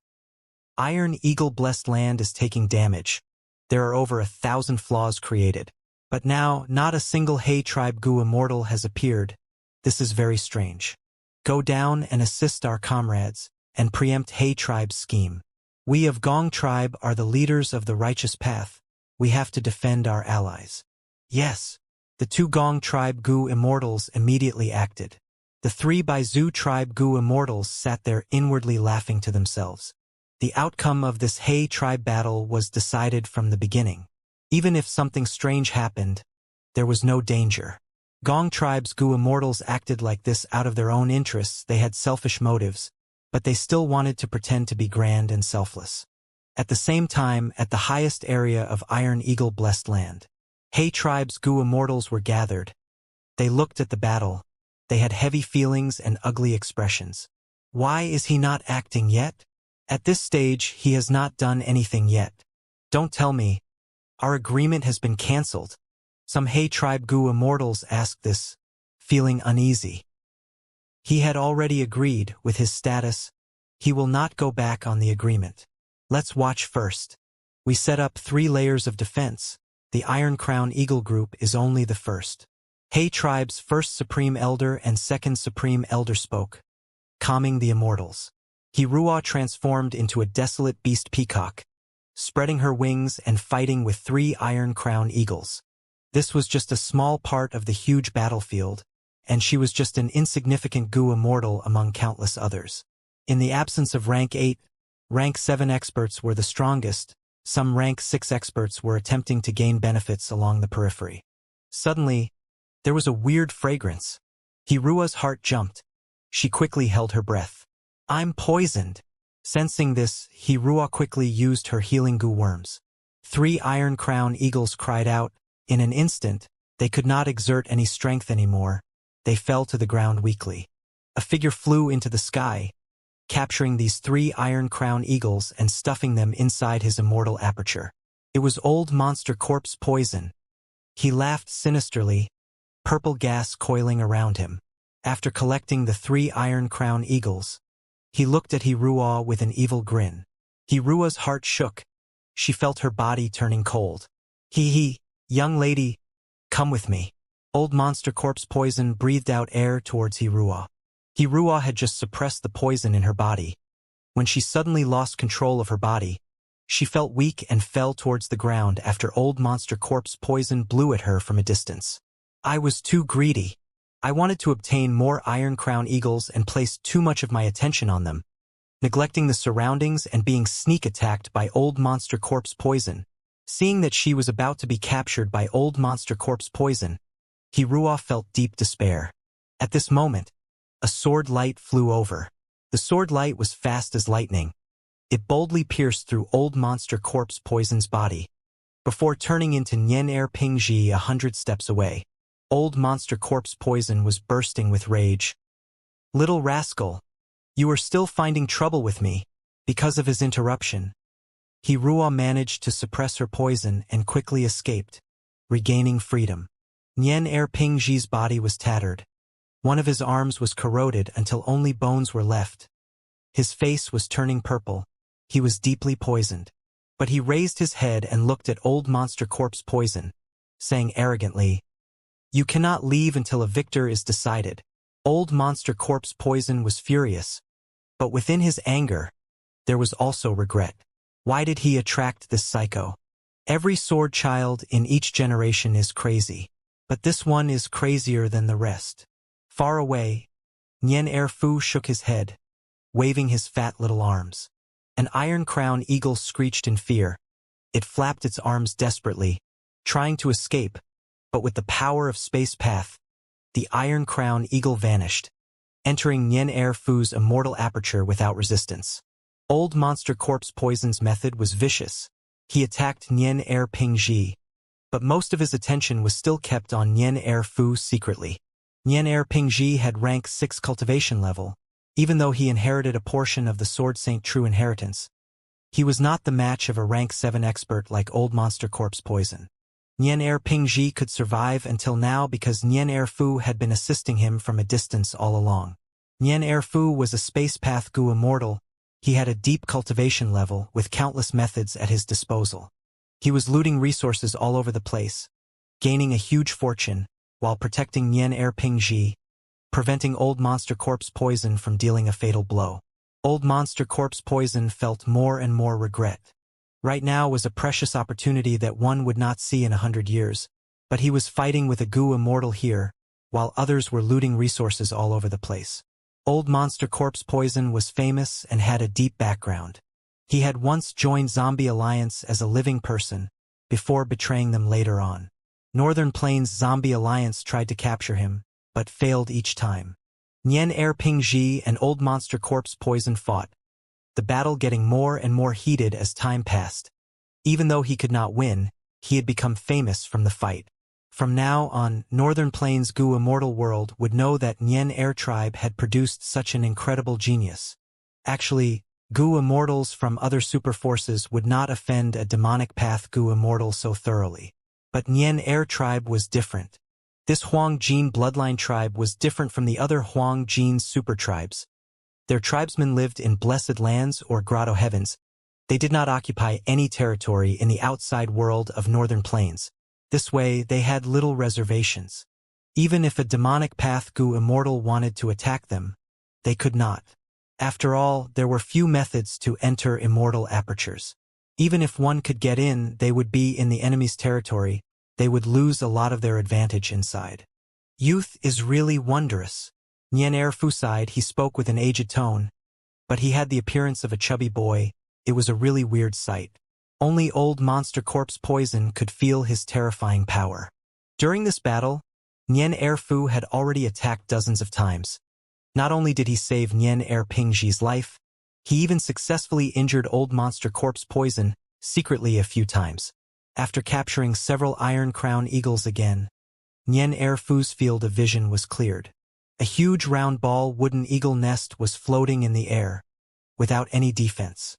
"Iron Eagle-blessed land is taking damage. There are over 1,000 flaws created. But now, not a single Hay tribe Gu immortal has appeared. This is very strange. Go down and assist our comrades, and preempt Hay tribe's scheme. We of Gong tribe are the leaders of the righteous path. We have to defend our allies." Yes. The two Gong tribe Gu immortals immediately acted. The three Baizu tribe Gu immortals sat there inwardly laughing to themselves. The outcome of this Hay tribe battle was decided from the beginning. Even if something strange happened, there was no danger. Gong tribe's Gu immortals acted like this out of their own interests. They had selfish motives, but they still wanted to pretend to be grand and selfless. At the same time, at the highest area of Iron Eagle-blessed land, Hay tribe's Gu immortals were gathered. They looked at the battle. They had heavy feelings and ugly expressions. Why is he not acting yet? At this stage, he has not done anything yet. Don't tell me. Our agreement has been cancelled. Some Hay tribe Gu immortals asked this, feeling uneasy. He had already agreed with his status. He will not go back on the agreement. Let's watch first. We set up 3 layers of defense. The Iron Crown Eagle group is only the first. He Tribe's first Supreme Elder and second Supreme Elder spoke, calming the immortals. Hirua transformed into a desolate beast peacock, spreading her wings and fighting with 3 iron-crown eagles. This was just a small part of the huge battlefield, and she was just an insignificant goo immortal among countless others. In the absence of rank 8, rank 7 experts were the strongest. Some rank 6 experts were attempting to gain benefits along the periphery. Suddenly, there was a weird fragrance. Hirua's heart jumped. She quickly held her breath. I'm poisoned. Sensing this, Hirua quickly used her healing goo worms. 3 iron crown eagles cried out. In an instant, they could not exert any strength anymore. They fell to the ground weakly. A figure flew into the sky, capturing these 3 iron crown eagles and stuffing them inside his immortal aperture. It was old monster corpse poison. He laughed sinisterly, purple gas coiling around him. After collecting the 3 iron crown eagles, he looked at Hirua with an evil grin. Hirua's heart shook. She felt her body turning cold. Young lady, come with me. Old monster corpse poison breathed out air towards Hirua. Hirua had just suppressed the poison in her body. When she suddenly lost control of her body, she felt weak and fell towards the ground after old monster corpse poison blew at her from a distance. I was too greedy. I wanted to obtain more iron crown eagles and placed too much of my attention on them, neglecting the surroundings and being sneak attacked by old monster corpse poison. Seeing that she was about to be captured by old monster corpse poison, Hirua felt deep despair. At this moment, a sword light flew over. The sword light was fast as lightning. It boldly pierced through old monster corpse poison's body, before turning into Nyen Er Pingji 100 steps away. Old monster corpse poison was bursting with rage. Little rascal, you are still finding trouble with me. Because of his interruption, Hirua managed to suppress her poison and quickly escaped, regaining freedom. Nyen Er Pingji's body was tattered. One of his arms was corroded until only bones were left. His face was turning purple. He was deeply poisoned. But he raised his head and looked at old monster corpse poison, saying arrogantly, "You cannot leave until a victor is decided." Old monster corpse poison was furious, but within his anger, there was also regret. Why did he attract this psycho? Every sword child in each generation is crazy, but this one is crazier than the rest. Far away, Nyen Er Fu shook his head, waving his fat little arms. An iron crown eagle screeched in fear. It flapped its arms desperately, trying to escape, but with the power of Space Path, the iron crown eagle vanished, entering Nyen Er Fu's immortal aperture without resistance. Old monster corpse poison's method was vicious. He attacked Nyen Er Pingji, but most of his attention was still kept on Nyen Er Fu secretly. Nyen Er Pingji had rank 6 cultivation level, even though he inherited a portion of the Sword Saint True Inheritance. He was not the match of a rank 7 expert like old monster corpse poison. Nyen Er Pingji could survive until now because Nyen Er Fu had been assisting him from a distance all along. Nyen Er Fu was a Space Path Goo Immortal. He had a deep cultivation level with countless methods at his disposal. He was looting resources all over the place, gaining a huge fortune, while protecting Nyen Er Pingji, preventing old monster corpse poison from dealing a fatal blow. Old monster corpse poison felt more and more regret. Right now was a precious opportunity that one would not see in 100 years, but he was fighting with a Goo Immortal here, while others were looting resources all over the place. Old monster corpse poison was famous and had a deep background. He had once joined Zombie Alliance as a living person, before betraying them later on. Northern Plains Zombie Alliance tried to capture him, but failed each time. Nyen Er Pingji and old monster corpse poison fought, the battle getting more and more heated as time passed. Even though he could not win, he had become famous from the fight. From now on, Northern Plains Goo Immortal world would know that Nyen Er tribe had produced such an incredible genius. Actually, Goo Immortals from other super forces would not offend a demonic path Goo Immortal so thoroughly. But Nyen Er tribe was different. This Huang Jin bloodline tribe was different from the other Huang Jin super tribes. Their tribesmen lived in blessed lands or grotto heavens. They did not occupy any territory in the outside world of Northern Plains. This way, they had little reservations. Even if a demonic path Gu Immortal wanted to attack them, they could not. After all, there were few methods to enter immortal apertures. Even if one could get in, they would be in the enemy's territory. They would lose a lot of their advantage inside. Youth is really wondrous. Nien Erfu sighed. He spoke with an aged tone, but he had the appearance of a chubby boy. It was a really weird sight. Only old monster corpse poison could feel his terrifying power. During this battle, Nien Erfu had already attacked dozens of times. Not only did he save Nien Er Pingji's life, he even successfully injured old monster corpse poison secretly a few times. After capturing several Iron Crown Eagles again, Nien Erfu's field of vision was cleared. A huge round ball wooden eagle nest was floating in the air, without any defense.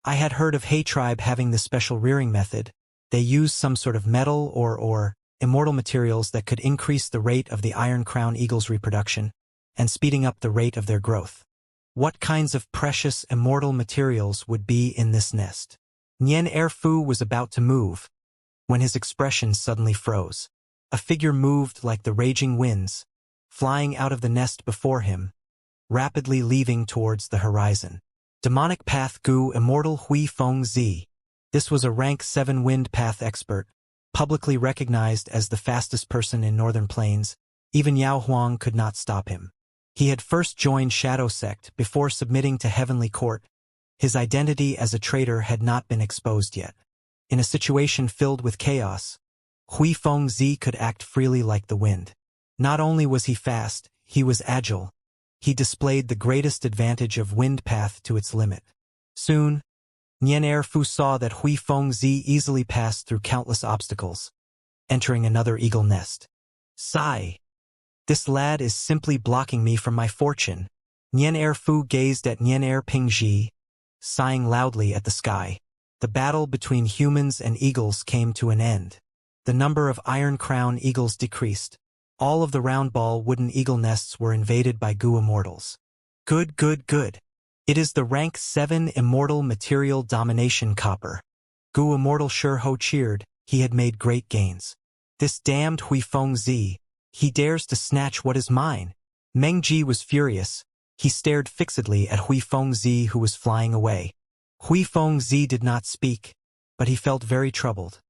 I had heard of Hay tribe having this special rearing method. They used some sort of metal or immortal materials that could increase the rate of the Iron Crown Eagle's reproduction and speeding up the rate of their growth. What kinds of precious immortal materials would be in this nest? Nien Erfu was about to move, when his expression suddenly froze. A figure moved like the raging winds, flying out of the nest before him, rapidly leaving towards the horizon. Demonic Path Gu Immortal Hui Feng Zi. This was a rank 7 wind path expert, publicly recognized as the fastest person in Northern Plains. Even Yao Huang could not stop him. He had first joined Shadow Sect before submitting to Heavenly Court. His identity as a traitor had not been exposed yet. In a situation filled with chaos, Hui Feng Zi could act freely like the wind. Not only was he fast, he was agile. He displayed the greatest advantage of wind path to its limit. Soon, Nien Erfu saw that Hui Feng Zi easily passed through countless obstacles, entering another eagle nest. Sigh. This lad is simply blocking me from my fortune. Nien Erfu gazed at Nien Er Pingji, sighing loudly at the sky. The battle between humans and eagles came to an end. The number of Iron Crown Eagles decreased. All of the round ball wooden eagle nests were invaded by Gu Immortals. Good, good, good. It is the rank 7 immortal material domination copper. Gu Immortal Sure Ho cheered. He had made great gains. This damned Hui Feng Zi. He dares to snatch what is mine. Meng Ji was furious. He stared fixedly at Hui Feng Zi, who was flying away. Hui Feng Zi did not speak, but he felt very troubled.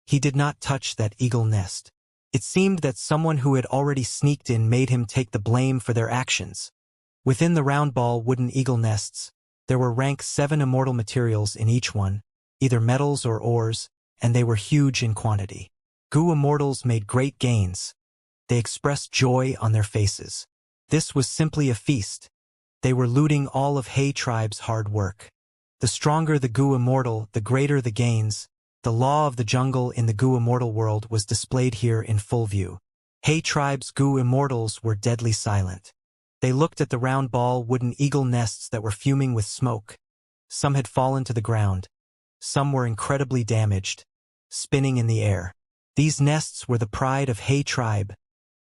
He did not touch that eagle nest. It seemed that someone who had already sneaked in made him take the blame for their actions. Within the round ball wooden eagle nests, there were rank 7 immortal materials in each one, either metals or ores, and they were huge in quantity. Gu Immortals made great gains. They expressed joy on their faces. This was simply a feast. They were looting all of Hay tribe's hard work. The stronger the Gu Immortal, the greater the gains. The law of the jungle in the Gu Immortal world was displayed here in full view. Hay tribe's Gu Immortals were deadly silent. They looked at the round ball wooden eagle nests that were fuming with smoke. Some had fallen to the ground. Some were incredibly damaged, spinning in the air. These nests were the pride of Hay tribe,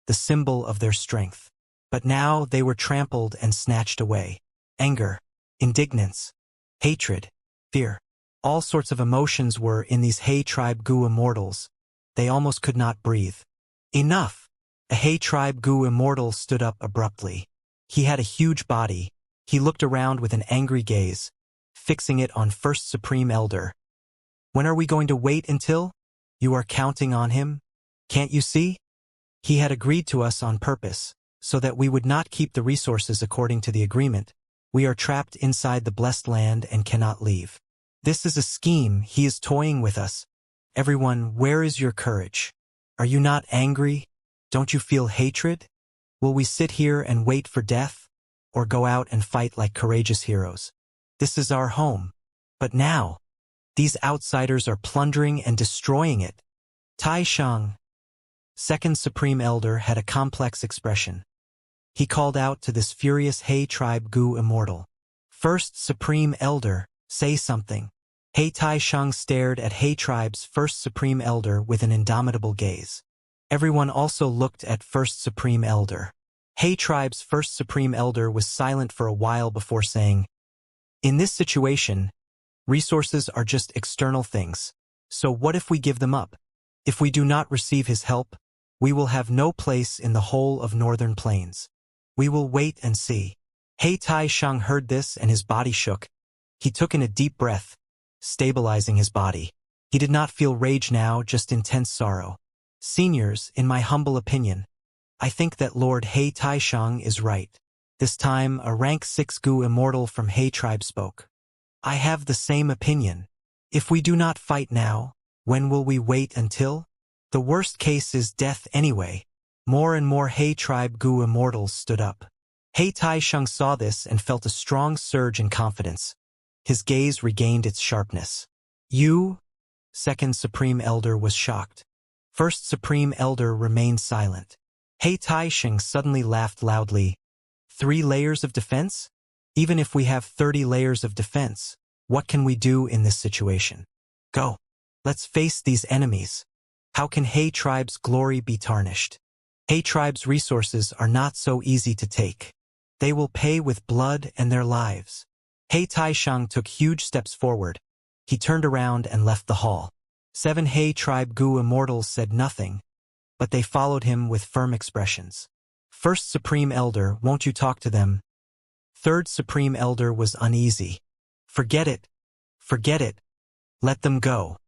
the symbol of their strength. But now they were trampled and snatched away. Anger, indignance, hatred, fear. All sorts of emotions were in these Hay tribe Gu Immortals. They almost could not breathe. Enough! A Hay tribe Gu Immortal stood up abruptly. He had a huge body. He looked around with an angry gaze, fixing it on First Supreme Elder. When are we going to wait until? You are counting on him? Can't you see? He had agreed to us on purpose, so that we would not keep the resources according to the agreement. We are trapped inside the blessed land and cannot leave. This is a scheme. He is toying with us. Everyone, where is your courage? Are you not angry? Don't you feel hatred? Will we sit here and wait for death, or go out and fight like courageous heroes? This is our home. But now, these outsiders are plundering and destroying it. Tai Shang, Second Supreme Elder, had a complex expression. He called out to this furious Hay tribe Gu Immortal. First Supreme Elder, say something. Hay Tai Shang stared at Hay tribe's First Supreme Elder with an indomitable gaze. Everyone also looked at First Supreme Elder. Hay tribe's First Supreme Elder was silent for a while before saying, "In this situation, resources are just external things. So what if we give them up? If we do not receive his help, We will have no place in the whole of northern plains. We will wait and see. He Tai Shang heard this and his body shook. He took in a deep breath, stabilizing his body. He did not feel rage now, just intense sorrow. Seniors, in my humble opinion, I think that Lord He Tai Shang is right. This time, a rank 6 Gu immortal from He tribe spoke. I have the same opinion. If we do not fight now, when will we wait until? The worst case is death anyway. More and more He tribe Gu immortals stood up. He Tai Shang saw this and felt a strong surge in confidence. His gaze regained its sharpness. You? Second Supreme Elder was shocked. First Supreme Elder remained silent. He Tai Shang suddenly laughed loudly. 3 layers of defense? Even if we have 30 layers of defense, what can we do in this situation? Go. Let's face these enemies. How can He tribe's glory be tarnished? He tribe's resources are not so easy to take. They will pay with blood and their lives. He Tai Shang took huge steps forward. He turned around and left the hall. 7 He tribe Gu immortals said nothing, but they followed him with firm expressions. First Supreme Elder, won't you talk to them? Third Supreme Elder was uneasy. Forget it. Forget it. Let them go.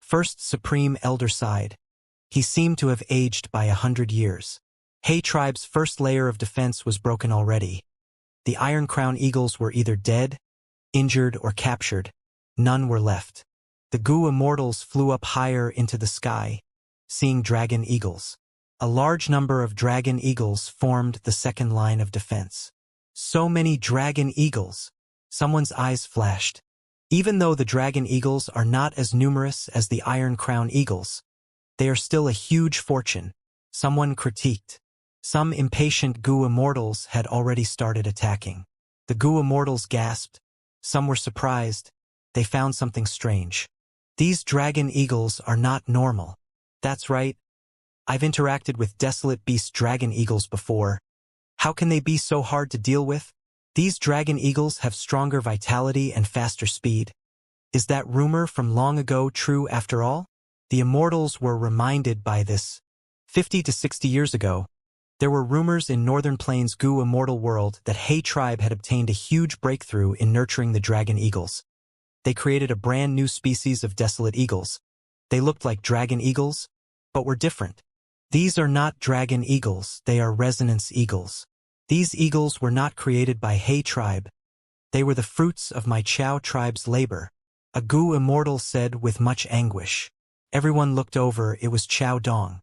First Supreme Elder sighed. He seemed to have aged by 100 years. He tribe's first layer of defense was broken already. The Iron Crown Eagles were either dead, injured, or captured. None were left. The Gu immortals flew up higher into the sky, seeing dragon eagles. A large number of dragon eagles formed the second line of defense. So many dragon eagles! Someone's eyes flashed. Even though the dragon eagles are not as numerous as the Iron Crown Eagles, they are still a huge fortune. Someone critiqued. Some impatient Gu immortals had already started attacking. The Gu immortals gasped. Some were surprised. They found something strange. These dragon eagles are not normal. That's right. I've interacted with Desolate Beast dragon eagles before. How can they be so hard to deal with? These dragon eagles have stronger vitality and faster speed. Is that rumor from long ago true after all? The immortals were reminded by this. 50 to 60 years ago, there were rumors in Northern Plains Gu immortal world that He tribe had obtained a huge breakthrough in nurturing the dragon eagles. They created a brand new species of desolate eagles. They looked like dragon eagles, but were different. These are not dragon eagles, they are resonance eagles. These eagles were not created by He tribe. They were the fruits of my Chao tribe's labor. A Gu immortal said with much anguish. Everyone looked over, it was Chao Dong.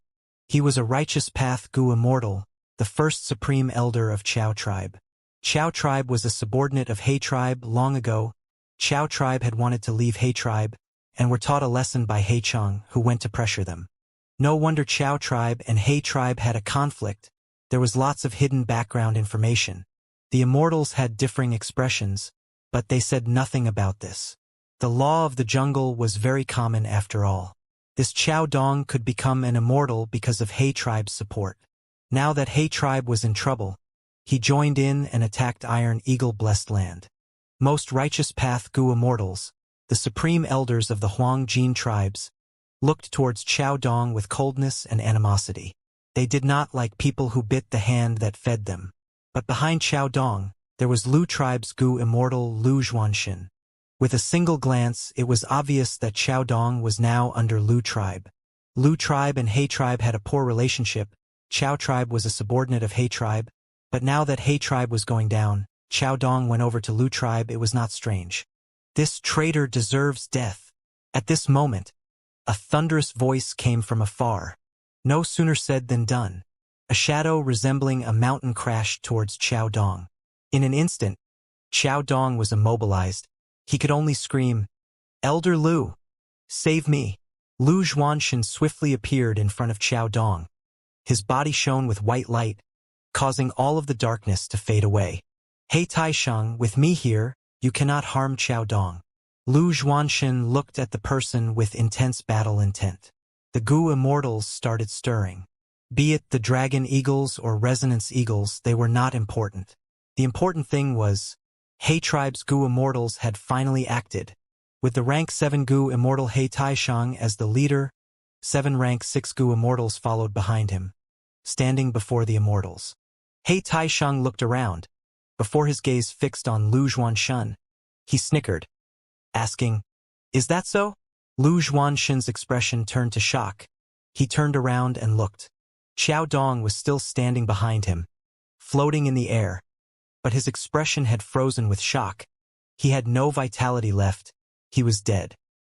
He was a righteous path Gu immortal, the first supreme elder of Chao tribe. Chao tribe was a subordinate of He tribe long ago. Chao tribe had wanted to leave He tribe, and were taught a lesson by He Chang, who went to pressure them. No wonder Chao tribe and He tribe had a conflict. There was lots of hidden background information. The immortals had differing expressions, but they said nothing about this. The law of the jungle was very common after all. This Chao Dong could become an immortal because of He tribe's support. Now that He tribe was in trouble, he joined in and attacked Iron Eagle blessed land. Most righteous path Gu immortals, the supreme elders of the Huang Jin tribes, looked towards Chao Dong with coldness and animosity. They did not like people who bit the hand that fed them. But behind Chao Dong, there was Lu tribe's Gu immortal Lu Zhuanshin. With a single glance, it was obvious that Chao Dong was now under Lu tribe. Lu tribe and He tribe had a poor relationship. Chao tribe was a subordinate of He tribe. But now that He tribe was going down, Chao Dong went over to Lu tribe. It was not strange. This traitor deserves death. At this moment, a thunderous voice came from afar. No sooner said than done. A shadow resembling a mountain crashed towards Chao Dong. In an instant, Chao Dong was immobilized. He could only scream, "Elder Lu, save me." Lu Zhuanshin swiftly appeared in front of Chao Dong. His body shone with white light, causing all of the darkness to fade away. "He Tai Shang, with me here, you cannot harm Chao Dong." Lu Zhuanshin looked at the person with intense battle intent. The Gu immortals started stirring. Be it the dragon eagles or resonance eagles, they were not important. The important thing was, He tribe's Gu immortals had finally acted. With the rank 7 Gu immortal He Tai Shang as the leader, 7 rank 6 Gu immortals followed behind him. standing before the Immortals. He Taisheng looked around. Before his gaze fixed on Lu Zhuanshen, he snickered, asking, "Is that so?" Lu Zhuanshen's expression turned to shock. He turned around and looked. Qiao Dong was still standing behind him, floating in the air, but his expression had frozen with shock. He had no vitality left. He was dead.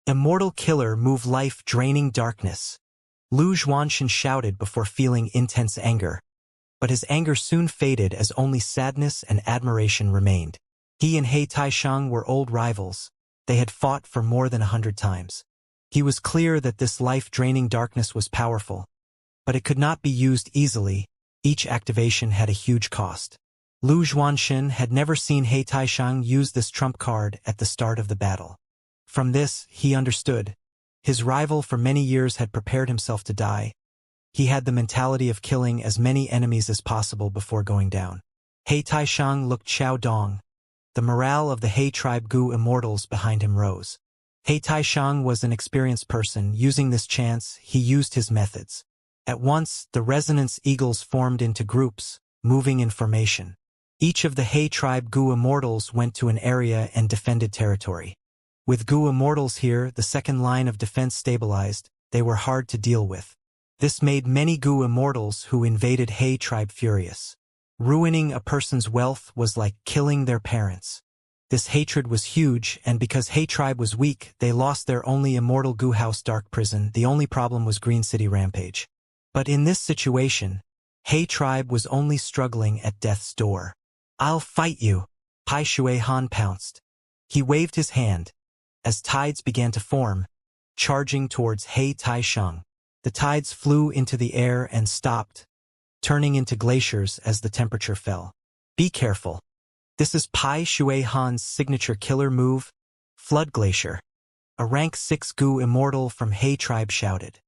Immortal killer move life-draining darkness. Lu Zhuanshen shouted before feeling intense anger. But his anger soon faded as only sadness and admiration remained. He and He Taisheng were old rivals. They had fought for more than 100 times. He was clear that this life-draining darkness was powerful, but it could not be used easily. Each activation had a huge cost. Lu Zhuanshen had never seen He Taisheng use this trump card at the start of the battle. From this, he understood. His rival for many years had prepared himself to die. He had the mentality of killing as many enemies as possible before going down. He Taisheng looked Qiao Dong. The morale of the He tribe Gu Immortals behind him rose. He Taisheng was an experienced person. Using this chance, he used his methods. At once, the resonance eagles formed into groups, moving in formation. Each of the He tribe Gu Immortals went to an area and defended territory. With Gu Immortals here, the second line of defense stabilized. They were hard to deal with. This made many Gu Immortals who invaded He tribe furious. Ruining a person's wealth was like killing their parents. This hatred was huge, and because He tribe was weak, they lost their only immortal Gu House Dark Prison. The only problem was Green City Rampage. But in this situation, He tribe was only struggling at death's door. "I'll fight you!" Pai Shui Han pounced. He waved his hand, as tides began to form, charging towards He Taisheng. The tides flew into the air and stopped, turning into glaciers as the temperature fell. "Be careful. This is Pai Shui Han's signature killer move, Flood Glacier." A rank 6 Gu Immortal from He tribe shouted.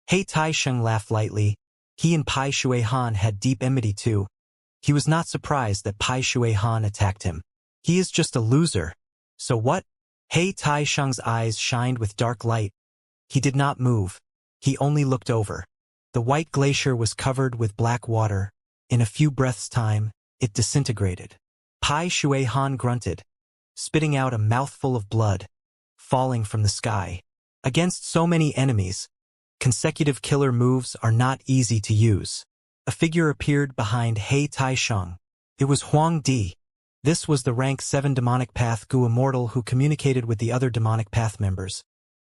He Taisheng laughed lightly. He and Pai Shui Han had deep enmity too. He was not surprised that Pai Shui Han attacked him. He is just a loser. So what? He Taisheng's eyes shined with dark light. He did not move. He only looked over. The white glacier was covered with black water. In a few breaths' time, it disintegrated. Pai Shui Han grunted, spitting out a mouthful of blood, falling from the sky. Against so many enemies, consecutive killer moves are not easy to use. A figure appeared behind He Taisheng. It was Huang Di. This was the rank 7 Demonic Path Gu Immortal who communicated with the other Demonic Path members,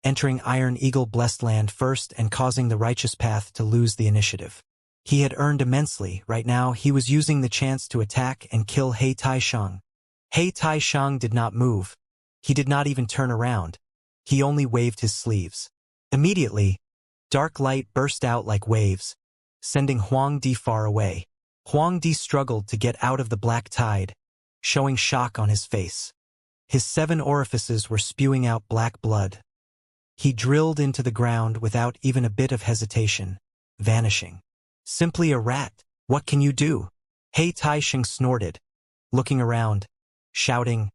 entering Iron Eagle Blessed Land first and causing the Righteous Path to lose the initiative. He had earned immensely. Right now, he was using the chance to attack and kill He Taisheng. He Taisheng did not move. He did not even turn around. He only waved his sleeves. Immediately, dark light burst out like waves, sending Huang Di far away. Huang Di struggled to get out of the black tide, showing shock on his face. His 7 orifices were spewing out black blood. He drilled into the ground without even a bit of hesitation, vanishing. "Simply a rat. What can you do?" He Taisheng snorted, looking around, shouting,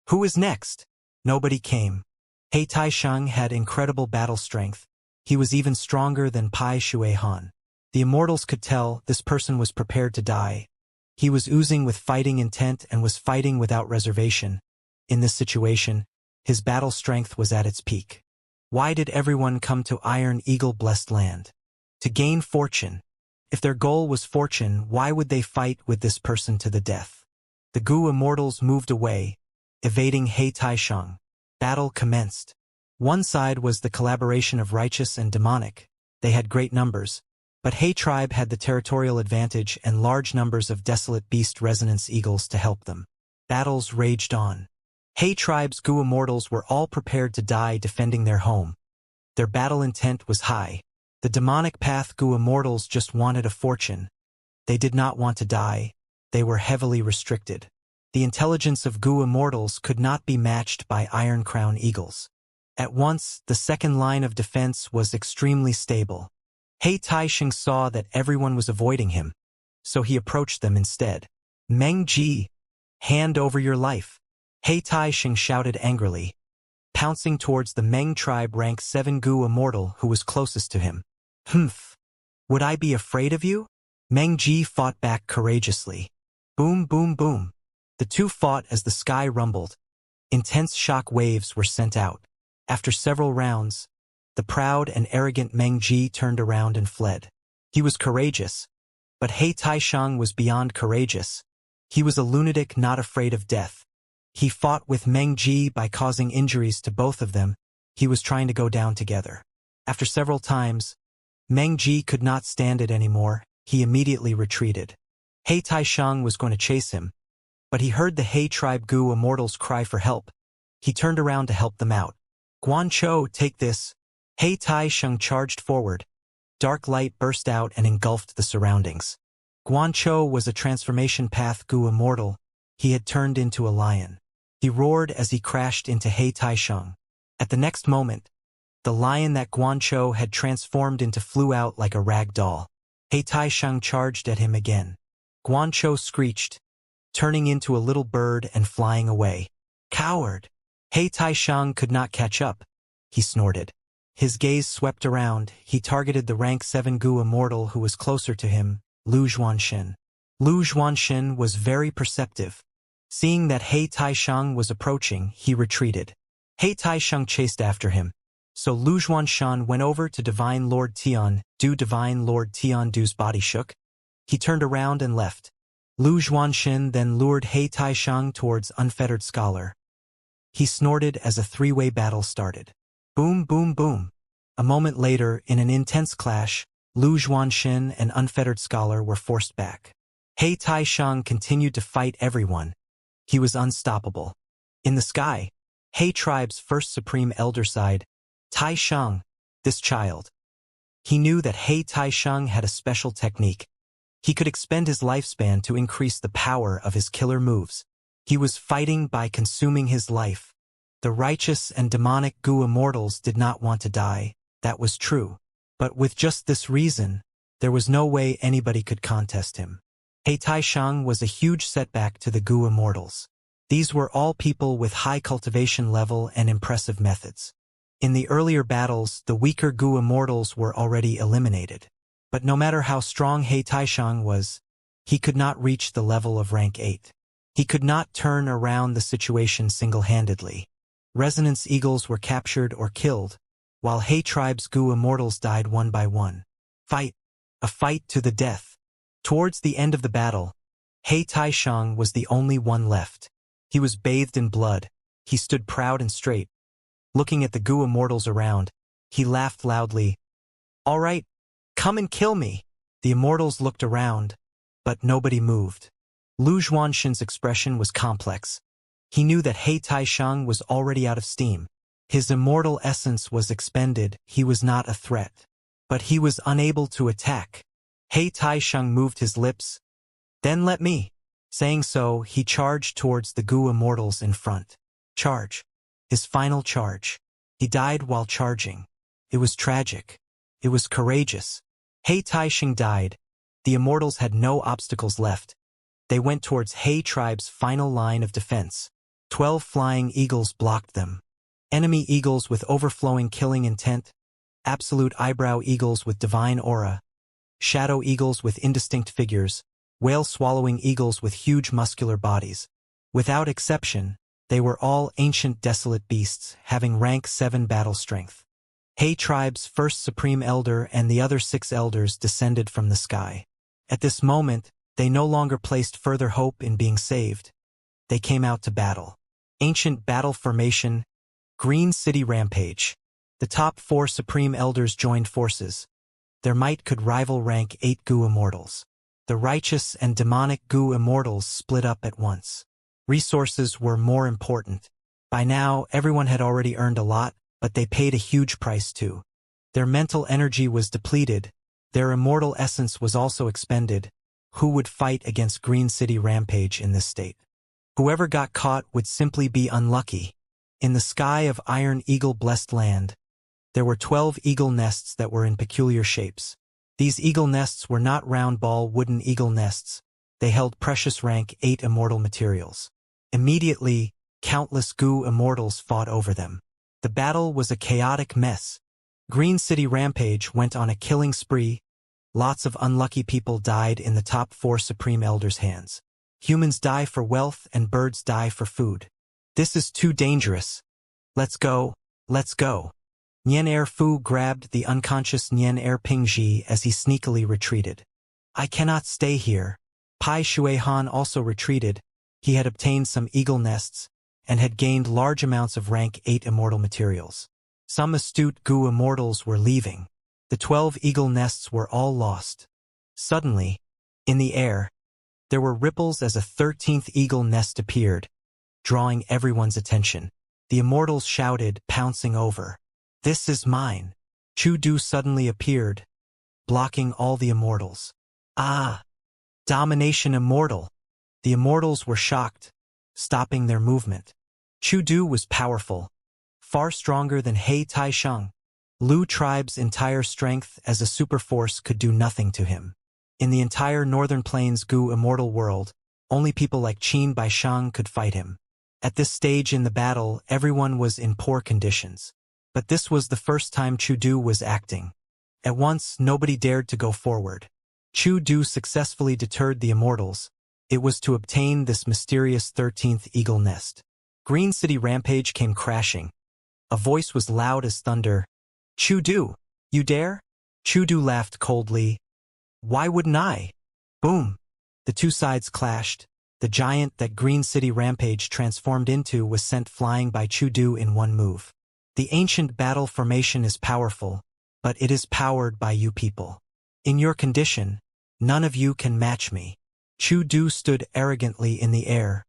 "Who is next?" Nobody came. He Taisheng had incredible battle strength. He was even stronger than Pai Shui Han. The Immortals could tell this person was prepared to die. He was oozing with fighting intent and was fighting without reservation. In this situation, his battle strength was at its peak. Why did everyone come to Iron Eagle Blessed Land? To gain fortune. If their goal was fortune, why would they fight with this person to the death? The Gu Immortals moved away, evading He Taisheng. Battle commenced. One side was the collaboration of righteous and demonic. They had great numbers, but He tribe had the territorial advantage and large numbers of desolate beast resonance eagles to help them. Battles raged on. He tribe's Gu Immortals were all prepared to die defending their home. Their battle intent was high. The Demonic Path Gu Immortals just wanted a fortune. They did not want to die. They were heavily restricted. The intelligence of Gu Immortals could not be matched by Iron Crown Eagles. At once, the second line of defense was extremely stable. He Taisheng saw that everyone was avoiding him, so he approached them instead. "Meng Ji, hand over your life." He Taisheng shouted angrily, pouncing towards the Meng tribe rank 7 Gu Immortal who was closest to him. "Humph! Would I be afraid of you?" Meng Ji fought back courageously. Boom, boom, boom. The two fought as the sky rumbled. Intense shock waves were sent out. After several rounds, the proud and arrogant Meng Ji turned around and fled. He was courageous, but He Taisheng was beyond courageous. He was a lunatic not afraid of death. He fought with Meng Ji by causing injuries to both of them. He was trying to go down together. After several times, Meng Ji could not stand it anymore. He immediately retreated. He Taisheng was going to chase him, but he heard the He tribe Gu Immortals cry for help. He turned around to help them out. Guanzhou, take this. He Taisheng charged forward. Dark light burst out and engulfed the surroundings. Guanzhou was a transformation path Gu Immortal. He had turned into a lion. He roared as he crashed into He Taisheng. At the next moment, the lion that Guanzhou had transformed into flew out like a rag doll. He Taisheng charged at him again. Guanzhou screeched, turning into a little bird and flying away. Coward! He Taisheng could not catch up. He snorted. His gaze swept around. He targeted the rank 7 Gu Immortal who was closer to him, Lu Zhuanxin. Lu Zhuanxin was very perceptive. Seeing that He Taisheng was approaching, he retreated. He Taisheng chased after him. So Lu Zhuanxin went over to Divine Lord Tian Du. Divine Lord Tian Du's body shook. He turned around and left. Lu Zhuanxin then lured He Taisheng towards Unfettered Scholar. He snorted as a three-way battle started. Boom, boom, boom. A moment later, in an intense clash, Lu Zhuanxin and Unfettered Scholar were forced back. He Taisheng continued to fight everyone. He was unstoppable. In the sky, He tribe's first supreme elder sighed, Taisheng, this child. He knew that He Taisheng had a special technique. He could expend his lifespan to increase the power of his killer moves. He was fighting by consuming his life. The righteous and demonic Gu Immortals did not want to die, that was true. But with just this reason, there was no way anybody could contest him. He Taisheng was a huge setback to the Gu Immortals. These were all people with high cultivation level and impressive methods. In the earlier battles, the weaker Gu Immortals were already eliminated. But no matter how strong He Taisheng was, he could not reach the level of rank 8. He could not turn around the situation single-handedly. Resonance Eagles were captured or killed, while He tribe's Gu Immortals died one by one. Fight. A fight to the death. Towards the end of the battle, He Taisheng was the only one left. He was bathed in blood. He stood proud and straight. Looking at the Gu Immortals around, he laughed loudly. All right, come and kill me. The Immortals looked around, but nobody moved. Lu Zhuanxin's expression was complex. He knew that He Taisheng was already out of steam. His immortal essence was expended. He was not a threat. But he was unable to attack. He Taisheng moved his lips. Then let me. Saying so, he charged towards the Gu Immortals in front. Charge. His final charge. He died while charging. It was tragic. It was courageous. He Taisheng died. The Immortals had no obstacles left. They went towards He tribe's final line of defense. 12 flying eagles blocked them. Enemy eagles with overflowing killing intent. Absolute eyebrow eagles with divine aura. Shadow eagles with indistinct figures. Whale-swallowing eagles with huge muscular bodies. Without exception, they were all ancient desolate beasts, having rank 7 battle strength. He tribe's first supreme elder and the other 6 elders descended from the sky. At this moment, they no longer placed further hope in being saved. They came out to battle. Ancient battle formation, Green City Rampage. The top 4 supreme elders joined forces. Their might could rival rank 8 Gu Immortals. The righteous and demonic Gu Immortals split up at once. Resources were more important. By now, everyone had already earned a lot, but they paid a huge price too. Their mental energy was depleted. Their immortal essence was also expended. Who would fight against Green City Rampage in this state? Whoever got caught would simply be unlucky. In the sky of Iron Eagle Blessed Land, there were 12 eagle nests that were in peculiar shapes. These eagle nests were not round ball wooden eagle nests. They held precious rank 8 immortal materials. Immediately, countless Gu Immortals fought over them. The battle was a chaotic mess. Green City Rampage went on a killing spree. Lots of unlucky people died in the top 4 Supreme Elders' hands. Humans die for wealth and birds die for food. This is too dangerous. Let's go, let's go. Nian Er Fu grabbed the unconscious Nian Er Pingji as he sneakily retreated. I cannot stay here. Pai Shuihan also retreated. He had obtained some eagle nests and had gained large amounts of rank 8 immortal materials. Some astute Gu immortals were leaving. The 12 eagle nests were all lost. Suddenly, in the air, there were ripples as a 13th eagle nest appeared, drawing everyone's attention. The immortals shouted, pouncing over. This is mine. Chu Du suddenly appeared, blocking all the immortals. Ah! Domination Immortal! The immortals were shocked, stopping their movement. Chu Du was powerful, far stronger than He Taisheng. Lu tribe's entire strength as a superforce could do nothing to him. In the entire Northern Plains Gu immortal world, only people like Qin Baishang could fight him. At this stage in the battle, everyone was in poor conditions. But this was the first time Chu Du was acting. At once, nobody dared to go forward. Chu Du successfully deterred the immortals. It was to obtain this mysterious 13th eagle nest. Green City Rampage came crashing. A voice was loud as thunder. Chu Du, you dare? Chu Du laughed coldly. Why wouldn't I? Boom! The two sides clashed. The giant that Green City Rampage transformed into was sent flying by Chu Du in one move. The ancient battle formation is powerful, but it is powered by you people. In your condition, none of you can match me. Chu Du stood arrogantly in the air,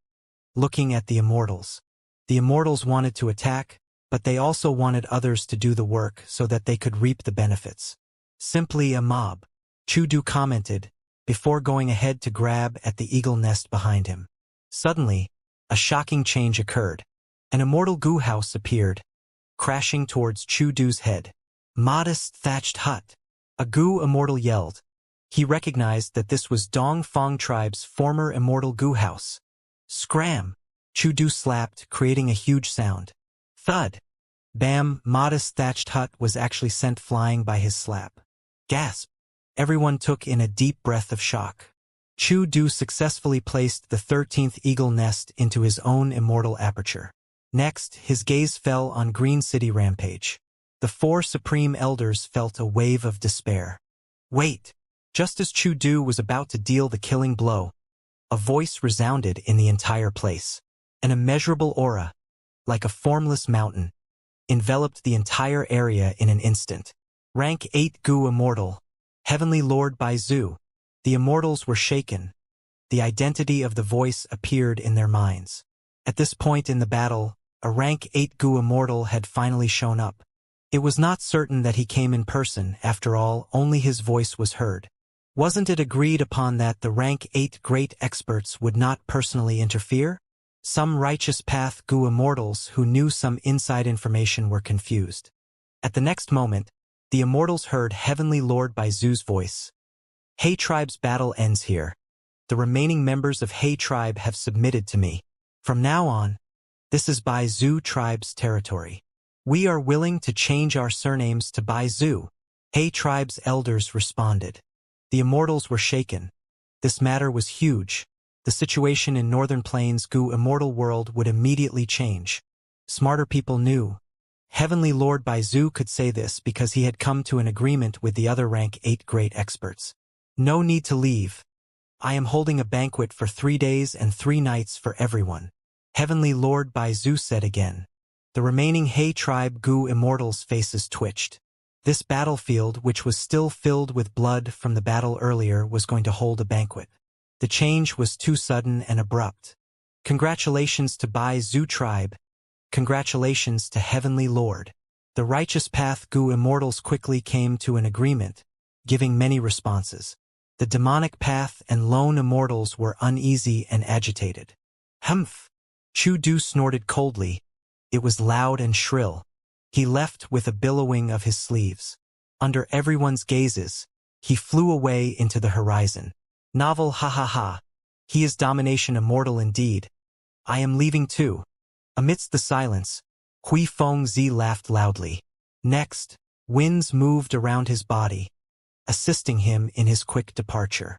looking at the immortals. The immortals wanted to attack, but they also wanted others to do the work so that they could reap the benefits. Simply a mob, Chu Du commented, before going ahead to grab at the eagle nest behind him. Suddenly, a shocking change occurred. An immortal Gu house appeared, crashing towards Chu Du's head. Modest thatched hut. A Gu immortal yelled. He recognized that this was Dong Fong tribe's former immortal Gu house. Scram! Chu Du slapped, creating a huge sound. Thud! Bam! Modest thatched hut was actually sent flying by his slap. Gasp! Everyone took in a deep breath of shock. Chu Du successfully placed the 13th eagle nest into his own immortal aperture. Next, his gaze fell on Green City Rampage. The 4 Supreme Elders felt a wave of despair. Wait! Just as Chu Du was about to deal the killing blow, a voice resounded in the entire place. An immeasurable aura, like a formless mountain, enveloped the entire area in an instant. Rank 8 Gu Immortal, Heavenly Lord Bai Zhu. The immortals were shaken. The identity of the voice appeared in their minds. At this point in the battle, a rank 8 Gu Immortal had finally shown up. It was not certain that he came in person, after all, only his voice was heard. Wasn't it agreed upon that the rank 8 great experts would not personally interfere? Some righteous path Gu immortals who knew some inside information were confused. At the next moment, the immortals heard Heavenly Lord Bai Zhu's voice. He tribe's battle ends here. The remaining members of He tribe have submitted to me. From now on, this is Bai Zhu tribe's territory. We are willing to change our surnames to Bai Zhu. He tribe's elders responded. The immortals were shaken. This matter was huge. The situation in Northern Plains Gu immortal world would immediately change. Smarter people knew. Heavenly Lord Bai Zhu could say this because he had come to an agreement with the other rank 8 great experts. No need to leave. I am holding a banquet for 3 days and 3 nights for everyone. Heavenly Lord Bai Zhu said again. The remaining He tribe Gu immortals' faces twitched. This battlefield, which was still filled with blood from the battle earlier, was going to hold a banquet. The change was too sudden and abrupt. Congratulations to Bai Zhu tribe. Congratulations to Heavenly Lord. The righteous path Gu immortals quickly came to an agreement, giving many responses. The demonic path and lone immortals were uneasy and agitated. Humph! Chu Du snorted coldly. It was loud and shrill. He left with a billowing of his sleeves. Under everyone's gazes, he flew away into the horizon. Novel ha ha ha. He is domination immortal indeed. I am leaving too. Amidst the silence, Hui Feng Zi laughed loudly. Next, winds moved around his body. assisting him in his quick departure.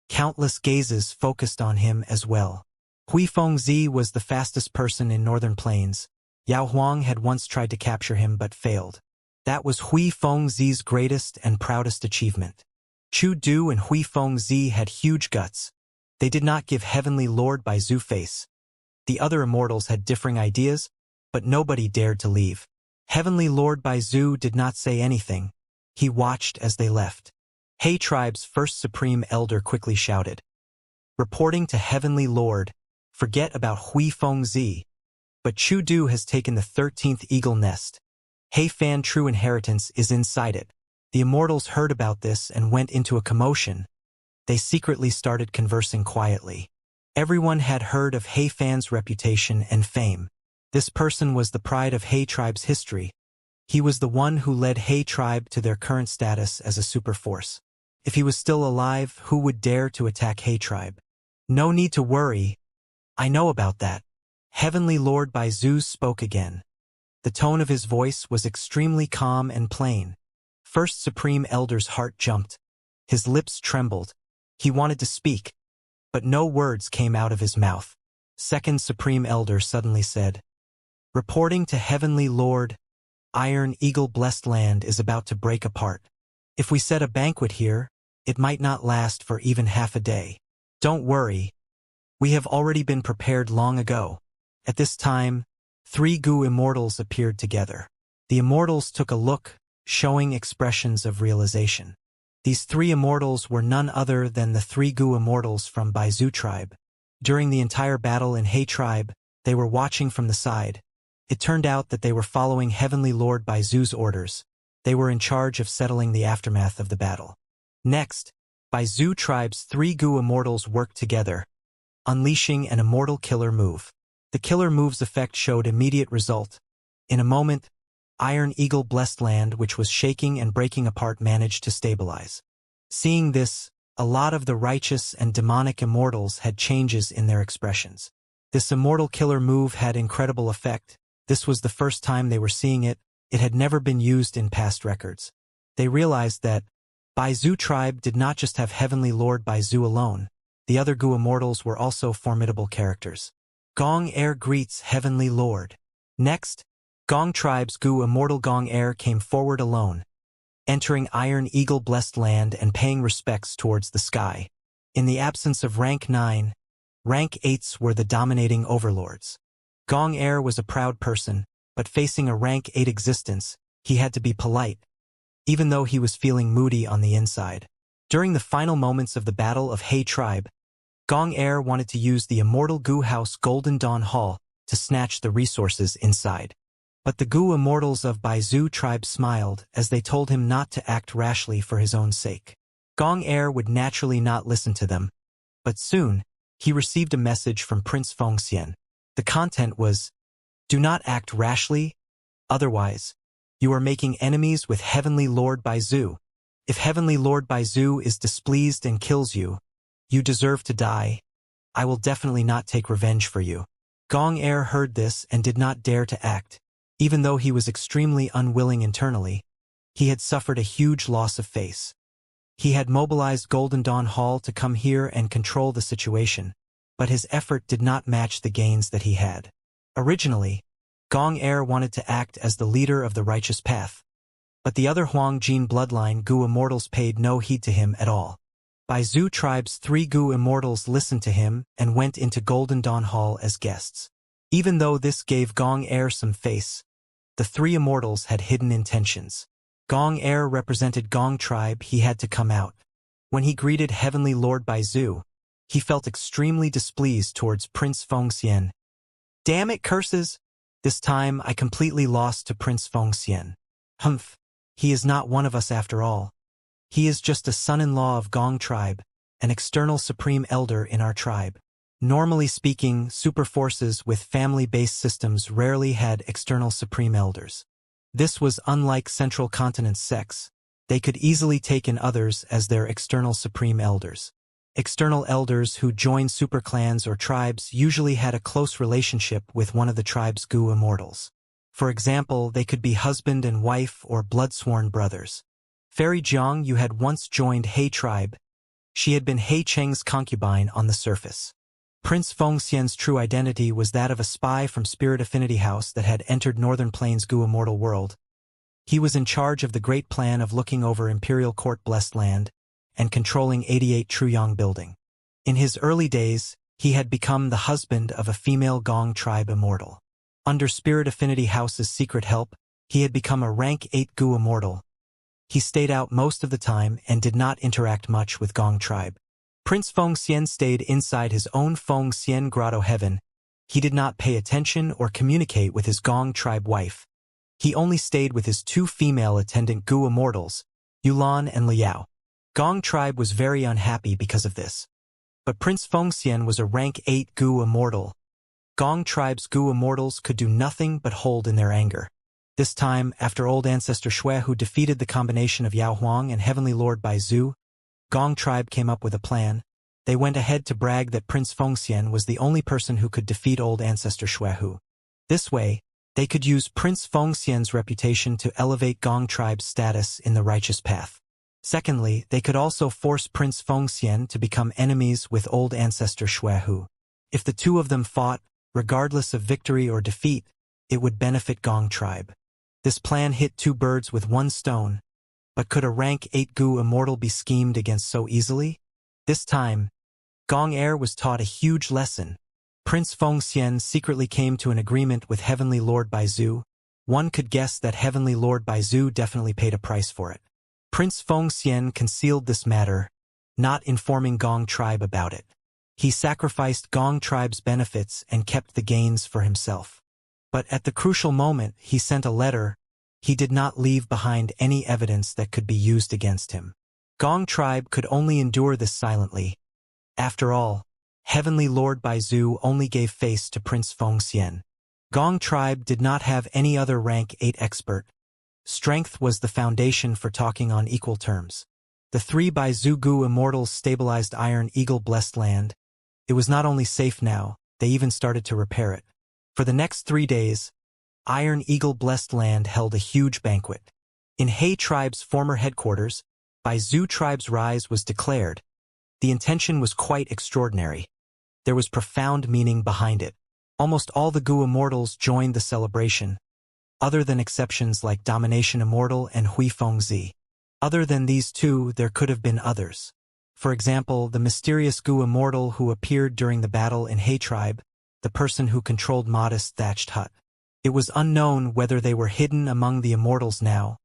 Countless gazes focused on him as well. Hui Fengzi was the fastest person in Northern Plains. Yao Huang had once tried to capture him but failed. That was Hui Fengzi's greatest and proudest achievement. Chu Du and Hui Fengzi had huge guts. They did not give Heavenly Lord Baizu face. The other immortals had differing ideas, but nobody dared to leave. Heavenly Lord Baizu did not say anything. He watched as they left. He Tribe's first Supreme Elder quickly shouted, reporting to Heavenly Lord, forget about Hui Fengzi, but Chu Du has taken the 13th eagle nest. He Fan true inheritance is inside it. The immortals heard about this and went into a commotion. They secretly started conversing quietly. Everyone had heard of He Fan's reputation and fame. This person was the pride of He Tribe's history. He was the one who led He Tribe to their current status as a superforce. If he was still alive, who would dare to attack He Tribe? No need to worry. I know about that. Heavenly Lord Baizu spoke again. The tone of his voice was extremely calm and plain. First Supreme Elder's heart jumped. His lips trembled. He wanted to speak, but no words came out of his mouth. Second Supreme Elder suddenly said, reporting to Heavenly Lord, Iron Eagle blessed land is about to break apart. If we set a banquet here, it might not last for even half a day. Don't worry. We have already been prepared long ago. At this time, 3 Gu immortals appeared together. The immortals took a look, showing expressions of realization. These 3 immortals were none other than the 3 Gu immortals from Baizu tribe. During the entire battle in He tribe, they were watching from the side. It turned out that they were following Heavenly Lord Baizu's orders. They were in charge of settling the aftermath of the battle. Next, Baizu tribe's 3 Gu immortals worked together, unleashing an immortal killer move. The killer move's effect showed immediate result. In a moment, Iron Eagle blessed land, which was shaking and breaking apart, managed to stabilize. Seeing this, a lot of the righteous and demonic immortals had changes in their expressions. This immortal killer move had incredible effect. This was the first time they were seeing it. It had never been used in past records. They realized that Baizu tribe did not just have Heavenly Lord Baizu alone. The other Gu immortals were also formidable characters. Gong Air greets Heavenly Lord. Next, Gong tribe's Gu immortal Gong Air came forward alone, entering Iron Eagle blessed land and paying respects towards the sky. In the absence of rank 9, rank 8s were the dominating overlords. Gong Air was a proud person, but facing a rank 8 existence, he had to be polite, even though he was feeling moody on the inside. During the final moments of the Battle of He Tribe, Gong Air wanted to use the immortal Gu House Golden Dawn Hall to snatch the resources inside. But the Gu immortals of Baizu tribe smiled as they told him not to act rashly for his own sake. Gong Air would naturally not listen to them, but soon, he received a message from Prince Fengxian. The content was, do not act rashly, otherwise, you are making enemies with Heavenly Lord Baizu. If Heavenly Lord Baizu is displeased and kills you, you deserve to die. I will definitely not take revenge for you. Gong Air heard this and did not dare to act. Even though he was extremely unwilling internally, he had suffered a huge loss of face. He had mobilized Golden Dawn Hall to come here and control the situation, but his effort did not match the gains that he had. Originally, Gong Air wanted to act as the leader of the righteous path, but the other Huang Jin bloodline Gu immortals paid no heed to him at all. Baizu tribe's 3 Gu immortals listened to him and went into Golden Dawn Hall as guests. Even though this gave Gong Air some face, the 3 immortals had hidden intentions. Gong Air represented Gong tribe. He had to come out. When he greeted Heavenly Lord Baizu, he felt extremely displeased towards Prince Fengxian. Damn it, curses! This time I completely lost to Prince Fengxian. Humph, he is not one of us after all. He is just a son-in-law of Gong tribe, an external supreme elder in our tribe. Normally speaking, super forces with family-based systems rarely had external supreme elders. This was unlike Central Continent's sects. They could easily take in others as their external supreme elders. External elders who joined superclans or tribes usually had a close relationship with one of the tribe's Gu immortals. For example, they could be husband and wife or blood-sworn brothers. Fairy Jiang Yu had once joined He tribe. She had been He Cheng's concubine on the surface. Prince Fengxian's true identity was that of a spy from Spirit Affinity House that had entered Northern Plains' Gu Immortal world. He was in charge of the great plan of looking over Imperial Court Blessed Land and controlling 88 Truyong Building. In his early days, he had become the husband of a female Gong tribe immortal. Under Spirit Affinity House's secret help, he had become a rank 8 Gu Immortal. He stayed out most of the time and did not interact much with Gong tribe. Prince Fengxian stayed inside his own Fengxian Grotto Heaven. He did not pay attention or communicate with his Gong tribe wife. He only stayed with his 2 female attendant Gu Immortals, Yulan and Liao. Gong tribe was very unhappy because of this. But Prince Fengxian was a rank 8 Gu Immortal. Gong tribe's Gu Immortals could do nothing but hold in their anger. This time, after old ancestor Shui who defeated the combination of Yao Huang and Heavenly Lord Bai Zhu, Gong tribe came up with a plan. They went ahead to brag that Prince Fengxian was the only person who could defeat old ancestor Shui Hu. This way, they could use Prince Fengxian's reputation to elevate Gong tribe's status in the righteous path. Secondly, they could also force Prince Fengxian to become enemies with old ancestor Shui Hu. If the 2 of them fought, regardless of victory or defeat, it would benefit Gong tribe. This plan hit 2 birds with 1 stone. But could a rank 8 Gu Immortal be schemed against so easily? This time, Gong Heir was taught a huge lesson. Prince Fengxian secretly came to an agreement with Heavenly Lord Bai Zhu. One could guess that Heavenly Lord Bai Zhu definitely paid a price for it. Prince Fengxian concealed this matter, not informing Gong tribe about it. He sacrificed Gong tribe's benefits and kept the gains for himself. But at the crucial moment, he sent a letter. He did not leave behind any evidence that could be used against him. Gong tribe could only endure this silently. After all, Heavenly Lord Bai Zhu only gave face to Prince Fengxian. Gong tribe did not have any other rank 8 expert. Strength was the foundation for talking on equal terms. The 3 Bai Zhu Gu Immortals stabilized Iron Eagle Blessed Land. It was not only safe now, they even started to repair it. For the next 3 days, Iron Eagle Blessed Land held a huge banquet. In He tribe's former headquarters, Bai Zhu tribe's rise was declared. The intention was quite extraordinary. There was profound meaning behind it. Almost all the Gu Immortals joined the celebration, other than exceptions like Domination Immortal and Hui Fengzi. Other than these 2, there could have been others. For example, the mysterious Gu Immortal who appeared during the battle in He tribe, the person who controlled Modest Thatched Hut. It was unknown whether they were hidden among the Immortals now,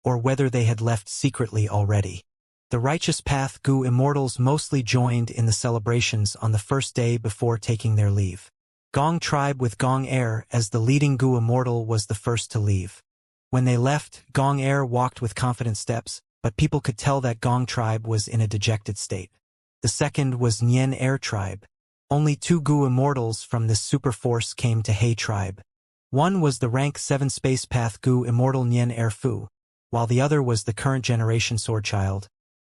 or whether they had left secretly already. The Righteous Path Gu Immortals mostly joined in the celebrations on the first day before taking their leave. Gong tribe with Gong Heir as the leading Gu Immortal was the first to leave. When they left, Gong Heir walked with confident steps, but people could tell that Gong tribe was in a dejected state. The second was Nian Heir tribe. Only 2 Gu Immortals from this super force came to He tribe. One was the rank 7 Space Path Gu Immortal Nian Heir Fu, while the other was the current generation Swordchild,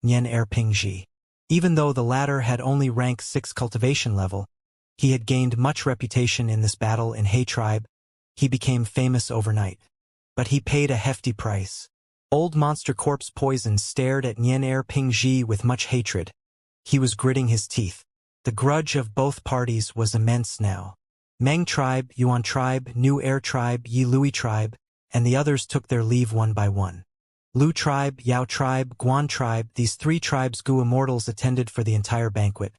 Nian Heir Pingji. Even though the latter had only rank 6 cultivation level, he had gained much reputation in this battle in He tribe. He became famous overnight. But he paid a hefty price. Old Monster Corpse Poison stared at Nian Heir Pingji with much hatred. He was gritting his teeth. The grudge of both parties was immense now. Meng tribe, Yuan tribe, New Air tribe, Yi Lui tribe, and the others took their leave one by one. Lu tribe, Yao tribe, Guan tribe, these 3 tribes Gu Immortals attended for the entire banquet,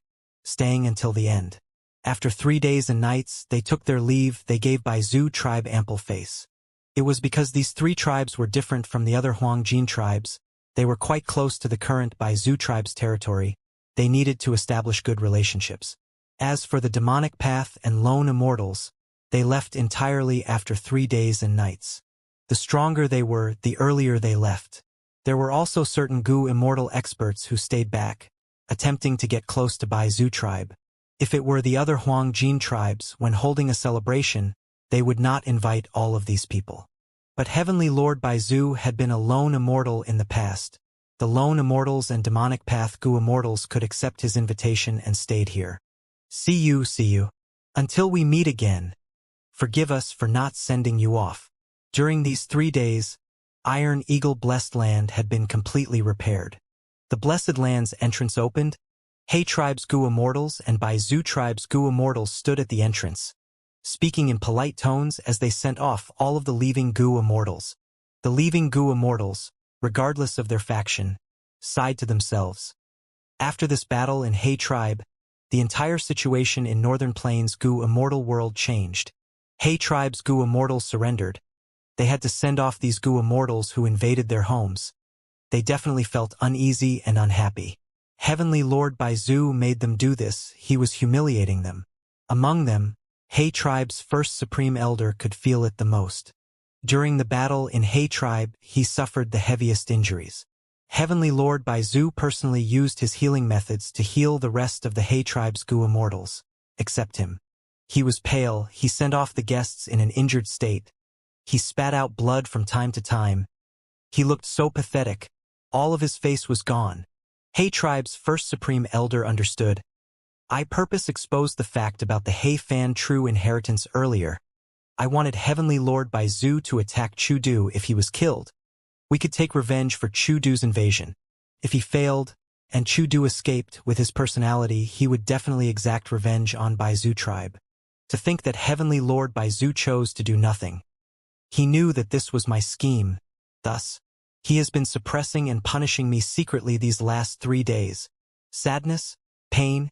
staying until the end. After 3 days and nights, they took their leave. They gave Bai Zhu tribe ample face. It was because these 3 tribes were different from the other Huangjin tribes. They were quite close to the current Bai Zhu tribe's territory. They needed to establish good relationships. As for the demonic path and lone immortals, they left entirely after 3 days and nights. The stronger they were, the earlier they left. There were also certain Gu Immortal experts who stayed back, attempting to get close to Bai Zhu tribe. If it were the other Huangjin tribes, when holding a celebration, they would not invite all of these people. But Heavenly Lord Bai Zhu had been a lone immortal in the past. The lone immortals and demonic path Gu Immortals could accept his invitation and stayed here. See you. Until we meet again. Forgive us for not sending you off. During these 3 days, Iron Eagle Blessed Land had been completely repaired. The Blessed Land's entrance opened. Hay Tribe's Gu Immortals and Bai Zhu Tribe's Gu Immortals stood at the entrance, speaking in polite tones as they sent off all of the leaving Gu Immortals. The leaving Gu Immortals, regardless of their faction, sighed to themselves. After this battle in Hay Tribe, the entire situation in Northern Plains Gu Immortal world changed. Hay Tribe's Gu Immortals surrendered. They had to send off these Gu Immortals who invaded their homes. They definitely felt uneasy and unhappy. Heavenly Lord Bai Zhu made them do this. He was humiliating them. Among them, Hay Tribe's first Supreme Elder could feel it the most. During the battle in Hay Tribe, he suffered the heaviest injuries. Heavenly Lord Bai Zhu personally used his healing methods to heal the rest of the Hay Tribe's Gu Immortals, except him. He was pale. He sent off the guests in an injured state. He spat out blood from time to time. He looked so pathetic. All of his face was gone. Hay Tribe's first Supreme Elder understood. I purpose exposed the fact about the Hay Fan true inheritance earlier. I wanted Heavenly Lord Bai Zhu to attack Chu Du if he was killed. We could take revenge for Chu Du's invasion. If he failed, and Chu Du escaped with his personality, he would definitely exact revenge on Bai Zhu Tribe. To think that Heavenly Lord Bai Zhu chose to do nothing. He knew that this was my scheme. Thus, he has been suppressing and punishing me secretly these last 3 days. Sadness, pain,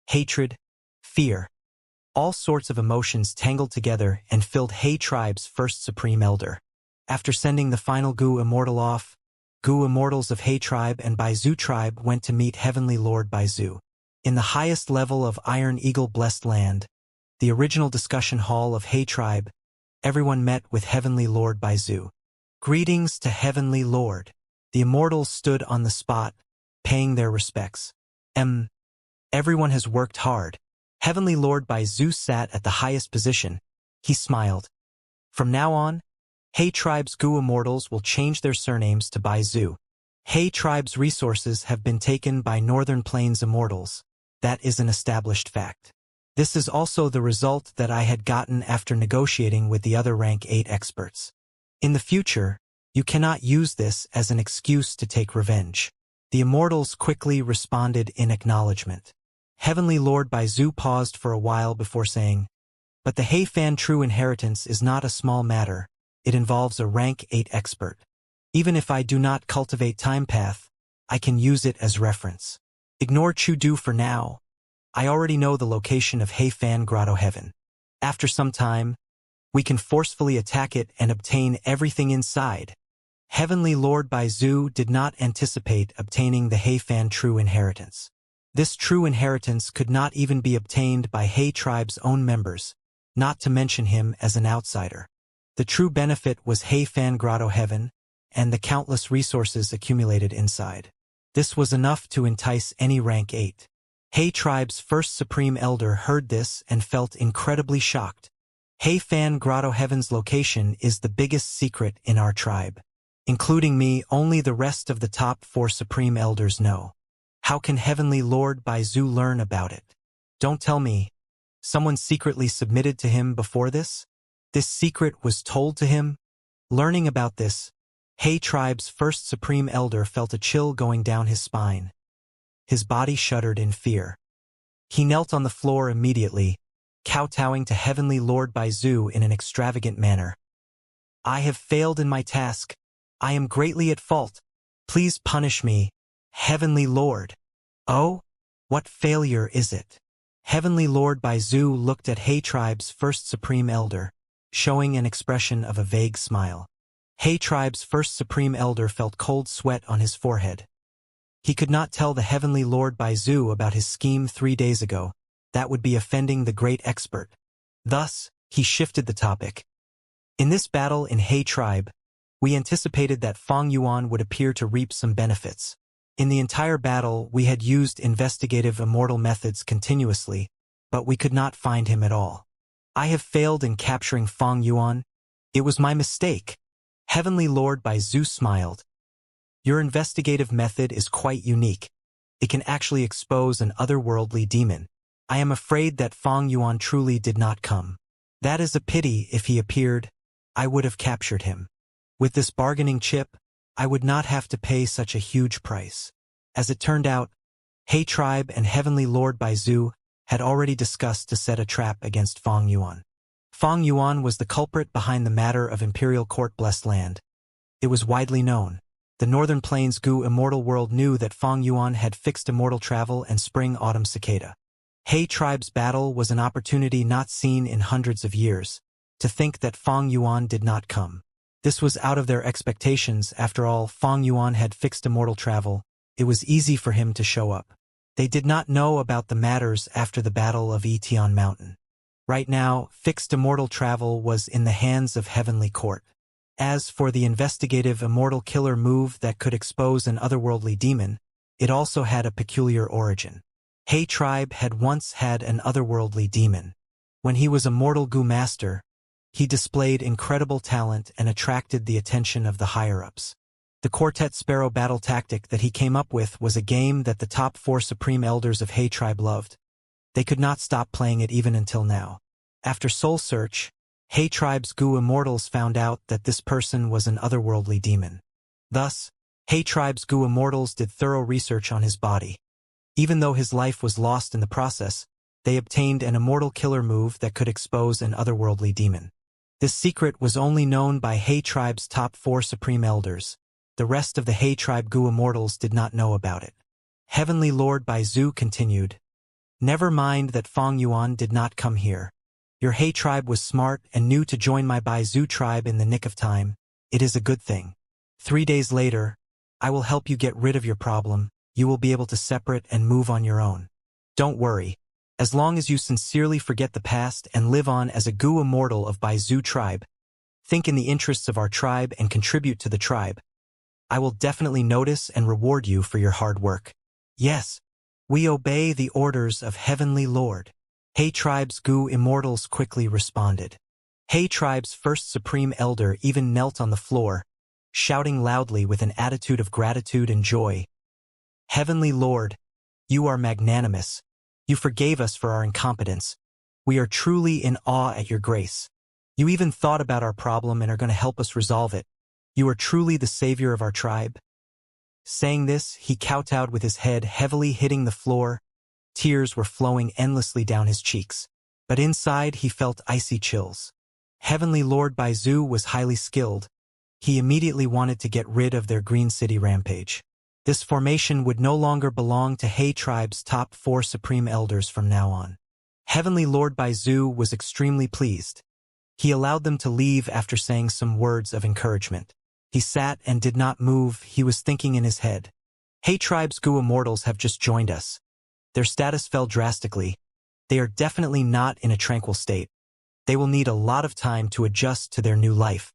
hatred, fear. All sorts of emotions tangled together and filled Hay Tribe's first Supreme Elder. After sending the final Gu Immortal off, Gu Immortals of Hay Tribe and Bai Zhu Tribe went to meet Heavenly Lord Bai Zhu. In the highest level of Iron Eagle Blessed Land, the original discussion hall of Hay Tribe, everyone met with Heavenly Lord Bai Zhu. Greetings to Heavenly Lord. The Immortals stood on the spot, paying their respects. Everyone has worked hard. Heavenly Lord Bai Zhu sat at the highest position. He smiled. From now on, Hay Tribe's Gu Immortals will change their surnames to Bai Zhu. Hay Tribe's resources have been taken by Northern Plains Immortals. That is an established fact. This is also the result that I had gotten after negotiating with the other rank 8 experts. In the future, you cannot use this as an excuse to take revenge. The Immortals quickly responded in acknowledgement. Heavenly Lord Bai Zhu paused for a while before saying, but the Hay Fan true inheritance is not a small matter. It involves a rank 8 expert. Even if I do not cultivate time path, I can use it as reference. Ignore Chu Du for now. I already know the location of Hay Fan Grotto Heaven. After some time, we can forcefully attack it and obtain everything inside. Heavenly Lord Bai Zhu did not anticipate obtaining the Hay Fan true inheritance. This true inheritance could not even be obtained by Hay Tribe's own members, not to mention him as an outsider. The true benefit was Hay Fan Grotto Heaven and the countless resources accumulated inside. This was enough to entice any rank 8. Hay Tribe's first Supreme Elder heard this and felt incredibly shocked. Hay Fan Grotto Heaven's location is the biggest secret in our tribe. Including me, only the rest of the top 4 Supreme Elders know. How can Heavenly Lord Bai Zhu learn about it? Don't tell me. Someone secretly submitted to him before this? This secret was told to him? Learning about this, Hay Tribe's first Supreme Elder felt a chill going down his spine. His body shuddered in fear. He knelt on the floor immediately, kowtowing to Heavenly Lord Bai Zhu in an extravagant manner. I have failed in my task. I am greatly at fault. Please punish me, Heavenly Lord. Oh? What failure is it? Heavenly Lord Bai Zhu looked at Hay Tribe's first Supreme Elder, showing an expression of a vague smile. Hay Tribe's first Supreme Elder felt cold sweat on his forehead. He could not tell the Heavenly Lord Bai Zhu about his scheme 3 days ago. That would be offending the great expert. Thus, he shifted the topic. In this battle in Hay Tribe, we anticipated that Feng Yuan would appear to reap some benefits. In the entire battle, we had used investigative immortal methods continuously, but we could not find him at all. I have failed in capturing Feng Yuan. It was my mistake. Heavenly Lord Bai Zhu smiled. Your investigative method is quite unique. It can actually expose an otherworldly demon. I am afraid that Feng Yuan truly did not come. That is a pity. If he appeared, I would have captured him. With this bargaining chip, I would not have to pay such a huge price. As it turned out, He Tribe and Heavenly Lord Baizu had already discussed to set a trap against Feng Yuan. Feng Yuan was the culprit behind the matter of Imperial Court Blessed Land. It was widely known. The Northern Plains Gu Immortal world knew that Feng Yuan had fixed immortal travel and spring-autumn cicada. He Tribe's battle was an opportunity not seen in hundreds of years. To think that Feng Yuan did not come. This was out of their expectations. After all, Feng Yuan had fixed immortal travel. It was easy for him to show up. They did not know about the matters after the Battle of Etion Mountain. Right now, fixed immortal travel was in the hands of Heavenly Court. As for the investigative immortal killer move that could expose an otherworldly demon, it also had a peculiar origin. He Tribe had once had an otherworldly demon. When he was a mortal Gu master, he displayed incredible talent and attracted the attention of the higher-ups. The Quartet Sparrow battle tactic that he came up with was a game that the top 4 supreme elders of He Tribe loved. They could not stop playing it even until now. After soul search, He Tribe's Gu Immortals found out that this person was an otherworldly demon. Thus, He Tribe's Gu Immortals did thorough research on his body. Even though his life was lost in the process, they obtained an immortal killer move that could expose an otherworldly demon. This secret was only known by He Tribe's top 4 supreme elders. The rest of the He Tribe Gu Immortals did not know about it. Heavenly Lord Baizu continued, "Never mind that Feng Yuan did not come here. Your He Tribe was smart and knew to join my Baizu tribe in the nick of time. It is a good thing. 3 days later, I will help you get rid of your problem. You will be able to separate and move on your own. Don't worry. As long as you sincerely forget the past and live on as a Gu Immortal of Baizu tribe, think in the interests of our tribe and contribute to the tribe, I will definitely notice and reward you for your hard work. Yes, we obey the orders of Heavenly Lord." He Tribe's Gu Immortals quickly responded. He Tribe's first supreme elder even knelt on the floor, shouting loudly with an attitude of gratitude and joy, "Heavenly Lord, you are magnanimous. You forgave us for our incompetence. We are truly in awe at your grace. You even thought about our problem and are going to help us resolve it. You are truly the savior of our tribe." Saying this, he kowtowed with his head heavily hitting the floor. Tears were flowing endlessly down his cheeks. But inside he felt icy chills. Heavenly Lord Baizu was highly skilled. He immediately wanted to get rid of their Green City rampage. This formation would no longer belong to He Tribe's top 4 supreme elders from now on. Heavenly Lord Baizu was extremely pleased. He allowed them to leave after saying some words of encouragement. He sat and did not move. He was thinking in his head. He Tribe's Gu Immortals have just joined us. Their status fell drastically. They are definitely not in a tranquil state. They will need a lot of time to adjust to their new life.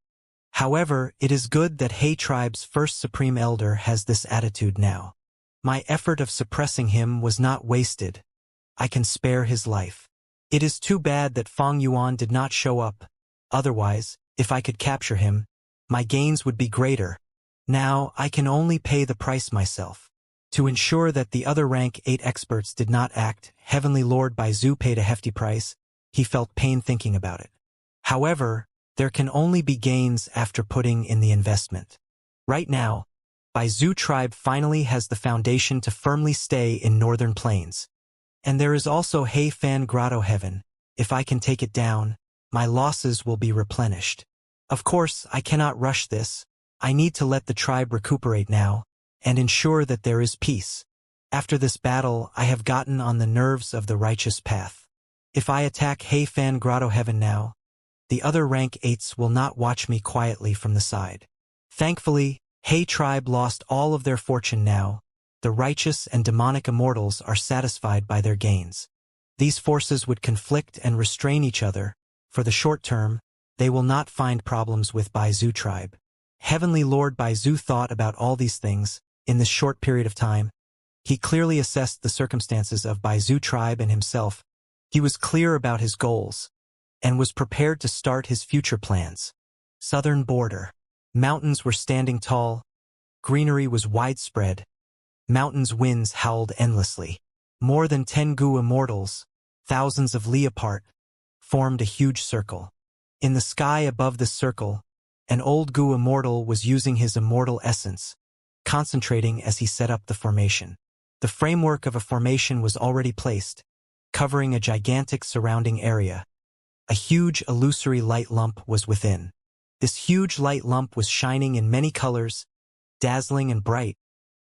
However, it is good that He Tribe's first supreme elder has this attitude now. My effort of suppressing him was not wasted. I can spare his life. It is too bad that Feng Yuan did not show up. Otherwise, if I could capture him, my gains would be greater. Now, I can only pay the price myself. To ensure that the other rank 8 experts did not act, Heavenly Lord Baizu paid a hefty price. He felt pain thinking about it. However, there can only be gains after putting in the investment. Right now, Baizu tribe finally has the foundation to firmly stay in Northern Plains. And there is also He Fan Grotto Heaven. If I can take it down, my losses will be replenished. Of course, I cannot rush this. I need to let the tribe recuperate now, and ensure that there is peace. After this battle, I have gotten on the nerves of the righteous path. If I attack He Fan Grotto Heaven now, the other rank 8s will not watch me quietly from the side. Thankfully, He Tribe lost all of their fortune now. The righteous and demonic immortals are satisfied by their gains. These forces would conflict and restrain each other. For the short term, they will not find problems with Baizu tribe. Heavenly Lord Baizu thought about all these things. In this short period of time, he clearly assessed the circumstances of Baizu tribe and himself. He was clear about his goals, and was prepared to start his future plans. Southern border. Mountains were standing tall. Greenery was widespread. Mountains' winds howled endlessly. More than 10 Gu Immortals, thousands of li apart, formed a huge circle. In the sky above this circle, An old Gu Immortal was using his immortal essence, concentrating as he set up the formation. The framework of a formation was already placed, covering a gigantic surrounding area. A huge illusory light lump was within. This huge light lump was shining in many colors, dazzling and bright.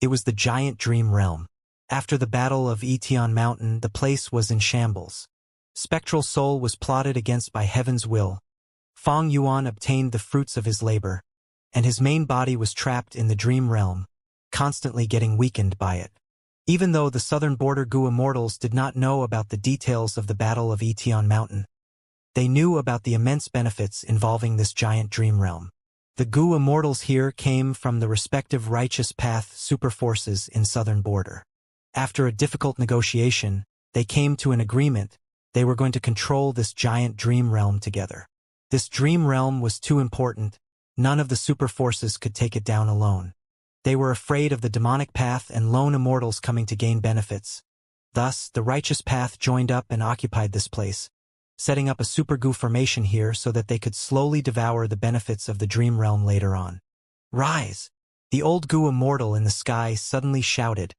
It was the giant dream realm. After the battle of Etion Mountain, the place was in shambles. Spectral soul was plotted against by heaven's will. Fong Yuan obtained the fruits of his labor, and his main body was trapped in the dream realm, constantly getting weakened by it. Even though the southern border Gu Immortals did not know about the details of the Battle of Etion Mountain, they knew about the immense benefits involving this giant dream realm. The Gu Immortals here came from the respective righteous path superforces in southern border. After a difficult negotiation, they came to an agreement. They were going to control this giant dream realm together. This dream realm was too important. None of the superforces could take it down alone. They were afraid of the demonic path and lone immortals coming to gain benefits. Thus, the righteous path joined up and occupied this place, setting up a super Gu formation here so that they could slowly devour the benefits of the dream realm later on. Rise! The old Gu Immortal in the sky suddenly shouted.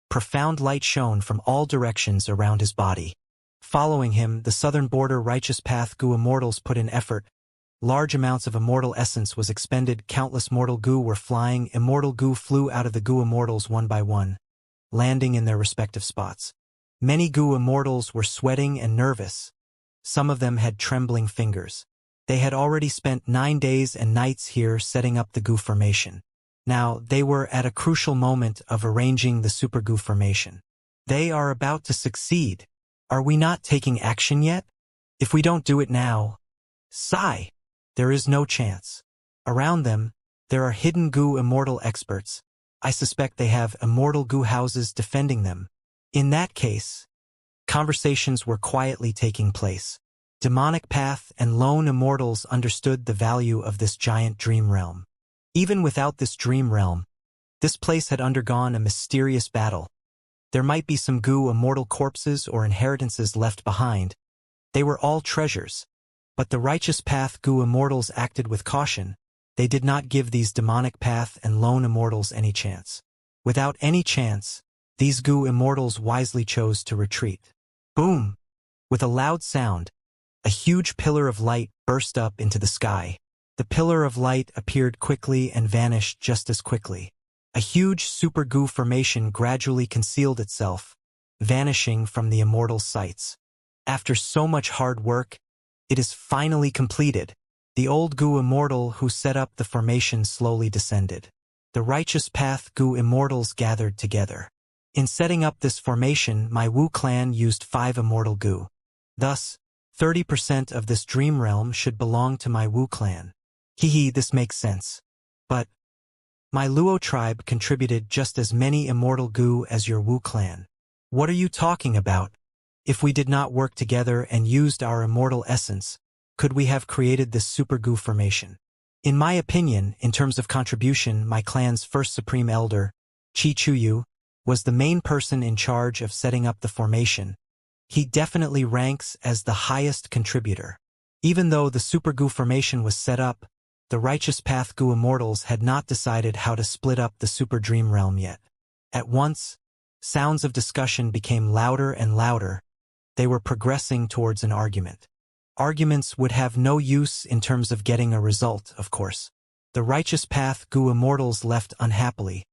Profound light shone from all directions around his body. Following him, the southern border righteous path Gu Immortals put in effort. Large amounts of immortal essence was expended. Countless mortal Gu were flying. Immortal Gu flew out of the Gu Immortals one by one, landing in their respective spots. Many Gu Immortals were sweating and nervous. Some of them had trembling fingers. They had already spent 9 days and nights here setting up the Gu formation. Now, they were at a crucial moment of arranging the super Gu formation. They are about to succeed. Are we not taking action yet? If we don't do it now, there is no chance. Around them, there are hidden Gu Immortal experts. I suspect they have immortal Gu houses defending them. In that case, conversations were quietly taking place. Demonic Path and lone immortals understood the value of this giant dream realm. Even without this dream realm, this place had undergone a mysterious battle. There might be some Gu immortal corpses or inheritances left behind. They were all treasures. But the righteous path Gu Immortals acted with caution. They did not give these demonic path and lone immortals any chance. Without any chance, these Gu Immortals wisely chose to retreat. Boom! With a loud sound, a huge pillar of light burst up into the sky. The pillar of light appeared quickly and vanished just as quickly. A huge super Gu formation gradually concealed itself, vanishing from the immortal sights. After so much hard work, it is finally completed. The old Gu Immortal who set up the formation slowly descended. The righteous path Gu Immortals gathered together. In setting up this formation, my Wu clan used 5 immortal Gu. Thus, 30% of this dream realm should belong to my Wu clan. This makes sense. But my Luo tribe contributed just as many immortal Gu as your Wu clan. What are you talking about? If we did not work together and used our immortal essence, could we have created this super Gu formation? In my opinion, in terms of contribution, my clan's first supreme elder, Chi Chuyu, was the main person in charge of setting up the formation. He definitely ranks as the highest contributor. Even though the super Gu formation was set up, the righteous path Gu Immortals had not decided how to split up the super dream realm yet. At once, sounds of discussion became louder and louder. They were progressing towards an argument. Arguments would have no use in terms of getting a result, of course. The righteous path Gu Immortals left unhappily,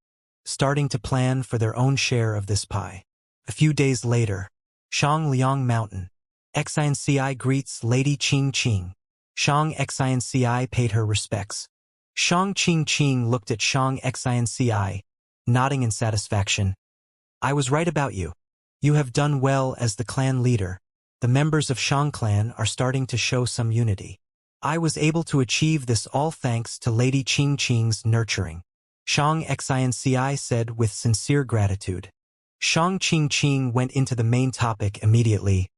starting to plan for their own share of this pie. A few days later, Shangliang Mountain. Xinci greets Lady Qing Qing. Shang Xinci paid her respects. Shang Qing Qing looked at Shang Xinci, nodding in satisfaction. I was right about you. You have done well as the clan leader. The members of Shang clan are starting to show some unity. I was able to achieve this all thanks to Lady Qing Qing's nurturing. Shang Xinci said with sincere gratitude. Shang Qing Qing went into the main topic immediately.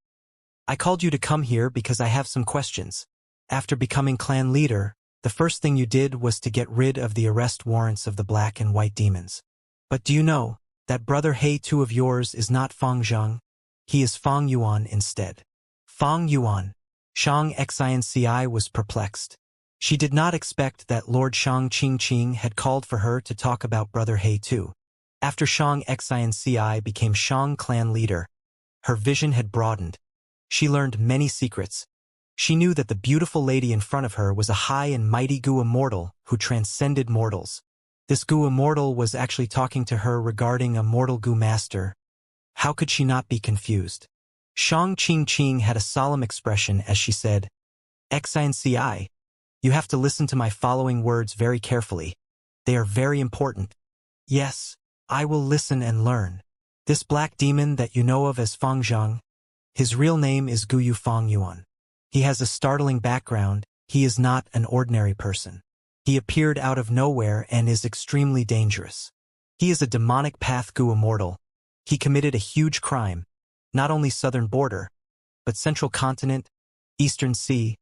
I called you to come here because I have some questions. After becoming clan leader, the first thing you did was to get rid of the arrest warrants of the black and white demons. But do you know that brother He Tu of yours is not Fang Zhang? He is Fang Yuan instead. Fang Yuan. Shang Xinci was perplexed. She did not expect that Lord Shang Qing had called for her to talk about Brother He too. After Shang Xinci became Shang clan leader, her vision had broadened. She learned many secrets. She knew that the beautiful lady in front of her was a high and mighty Gu Immortal who transcended mortals. This Gu Immortal was actually talking to her regarding a mortal Gu master. How could she not be confused? Shang Qing had a solemn expression as she said, "Xinci, you have to listen to my following words very carefully. They are very important." "Yes, I will listen and learn." This black demon that you know of as Fang Zhang, his real name is Guyu Fang Yuan. He has a startling background. He is not an ordinary person. He appeared out of nowhere and is extremely dangerous. He is a demonic path Gu Immortal. He committed a huge crime, not only southern border, but central continent, eastern sea,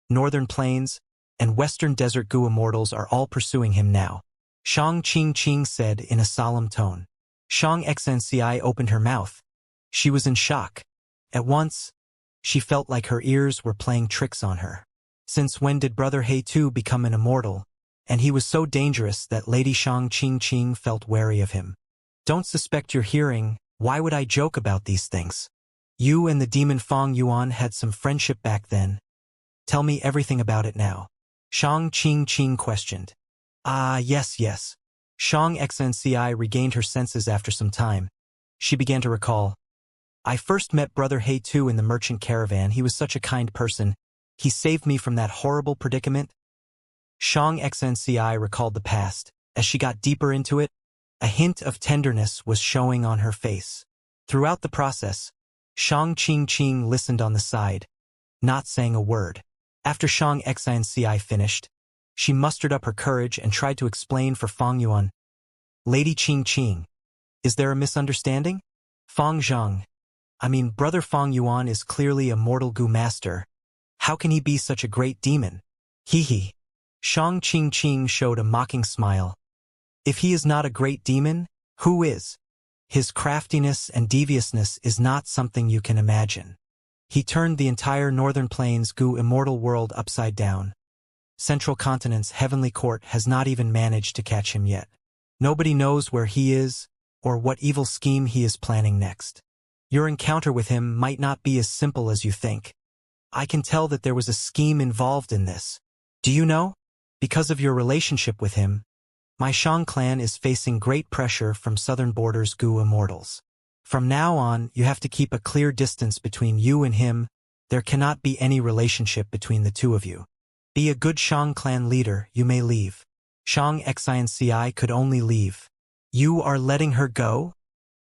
northern plains, and western desert Gu Immortals are all pursuing him now. Shang Qing said in a solemn tone. Shang Xinci opened her mouth. She was in shock. At once, she felt like her ears were playing tricks on her. Since when did Brother He too become an immortal? And he was so dangerous that Lady Shang Qing felt wary of him. "Don't suspect your hearing. Why would I joke about these things? You and the demon Fang Yuan had some friendship back then. Tell me everything about it now." Shang Qing questioned. Yes. Shang Xinci regained her senses after some time. She began to recall. "I first met Brother He too in the merchant caravan. He was such a kind person. He saved me from that horrible predicament." Shang Xinci recalled the past. As she got deeper into it, a hint of tenderness was showing on her face. Throughout the process, Shang Qing listened on the side, not saying a word. After Shang Xinci finished, she mustered up her courage and tried to explain for Fang Yuan. "Lady Qing, is there a misunderstanding? Fang Zhang, Brother Fang Yuan is clearly a mortal Gu master. How can he be such a great demon? Hee." Shang Qing showed a mocking smile. "If he is not a great demon, who is? His craftiness and deviousness is not something you can imagine. He turned the entire northern plains Gu Immortal world upside down. Central Continent's heavenly court has not even managed to catch him yet. Nobody knows where he is or what evil scheme he is planning next. Your encounter with him might not be as simple as you think. I can tell that there was a scheme involved in this. Do you know? Because of your relationship with him, my Shang clan is facing great pressure from southern borders Gu Immortals. From now on, you have to keep a clear distance between you and him. There cannot be any relationship between the two of you. Be a good Shang clan leader, you may leave." Shang Xinci could only leave. "You are letting her go?"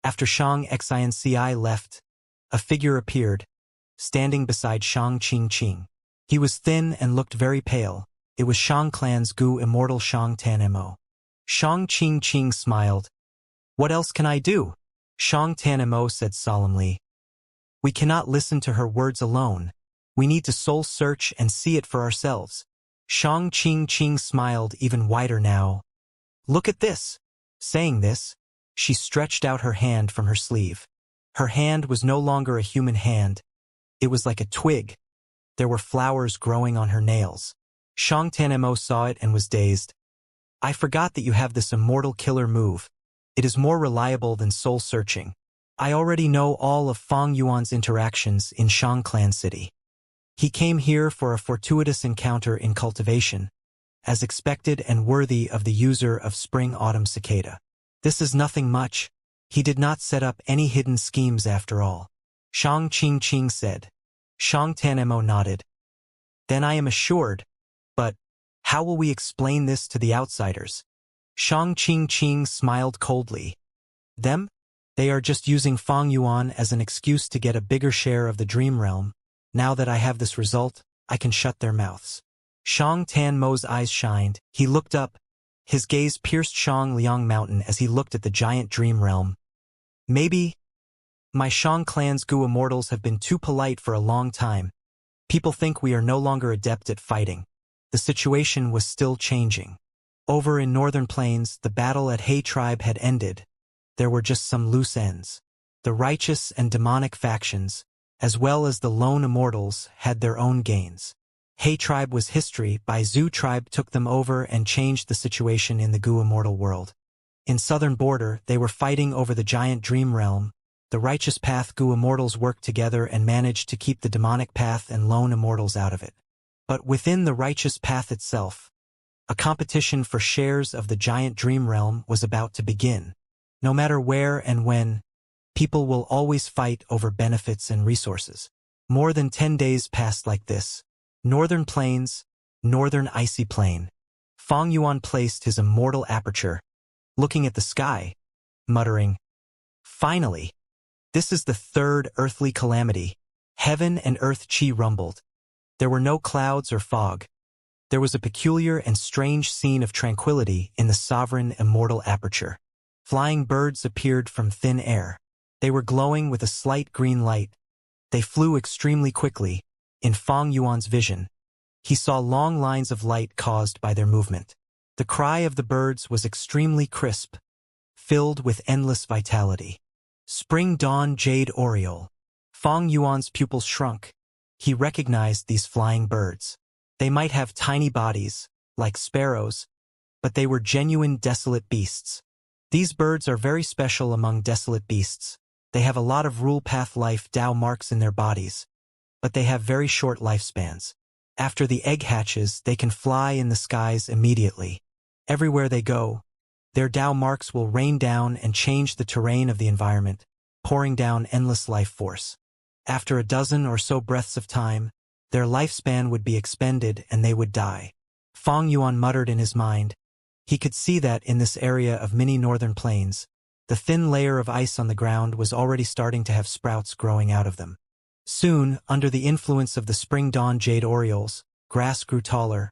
After Shang Xinci left, a figure appeared, standing beside Shang Qing. He was thin and looked very pale. It was Shang clan's Gu Immortal Shang Tanmo. Shang Qing smiled. "What else can I do?" Shang Tanmo said solemnly. "We cannot listen to her words alone. We need to soul search and see it for ourselves." Shang Qing smiled even wider now. "Look at this." Saying this, she stretched out her hand from her sleeve. Her hand was no longer a human hand. It was like a twig. There were flowers growing on her nails. Shang Tanmo saw it and was dazed. "I forgot that you have this immortal killer move. It is more reliable than soul searching. I already know all of Fang Yuan's interactions in Shang Clan City. He came here for a fortuitous encounter in Cultivation, as expected and worthy of the user of Spring-Autumn Cicada. This is nothing much. He did not set up any hidden schemes after all." Shang Qing said. Shang Tanmo nodded. "Then I am assured. But how will we explain this to the outsiders?" Shang Qing smiled coldly. "Them? They are just using Fang Yuan as an excuse to get a bigger share of the dream realm. Now that I have this result, I can shut their mouths." Shang Tanmo's eyes shined. He looked up. His gaze pierced Shang Liang Mountain as he looked at the giant dream realm. "Maybe my Shang clan's Gu Immortals have been too polite for a long time. People think we are no longer adept at fighting." The situation was still changing. Over in northern plains, the battle at He tribe had ended. There were just some loose ends. The righteous and demonic factions, as well as the lone immortals, had their own gains. Hey Tribe was history, by Zoo Tribe took them over and changed the situation in the Gu Immortal world. In Southern Border, they were fighting over the giant dream realm. The righteous path Gu Immortals worked together and managed to keep the demonic path and lone Immortals out of it. But within the righteous path itself, a competition for shares of the giant dream realm was about to begin. No matter where and when, people will always fight over benefits and resources. More than 10 days passed like this. Northern Plains, Northern Icy Plain. Fong Yuan placed his immortal aperture, looking at the sky, muttering, "Finally! This is the third earthly calamity." Heaven and earth chi rumbled. There were no clouds or fog. There was a peculiar and strange scene of tranquility in the sovereign immortal aperture. Flying birds appeared from thin air. They were glowing with a slight green light. They flew extremely quickly. In Fong Yuan's vision, he saw long lines of light caused by their movement. The cry of the birds was extremely crisp, filled with endless vitality. Spring Dawn Jade Oriole. Fong Yuan's pupils shrunk. He recognized these flying birds. They might have tiny bodies, like sparrows, but they were genuine desolate beasts. These birds are very special among desolate beasts. They have a lot of rule path life Tao marks in their bodies, but they have very short lifespans. After the egg hatches, they can fly in the skies immediately. Everywhere they go, their Tao marks will rain down and change the terrain of the environment, pouring down endless life force. After a dozen or so breaths of time, their lifespan would be expended and they would die. Fong Yuan muttered in his mind. He could see that in this area of many northern plains, the thin layer of ice on the ground was already starting to have sprouts growing out of them. Soon, under the influence of the spring dawn jade orioles, grass grew taller,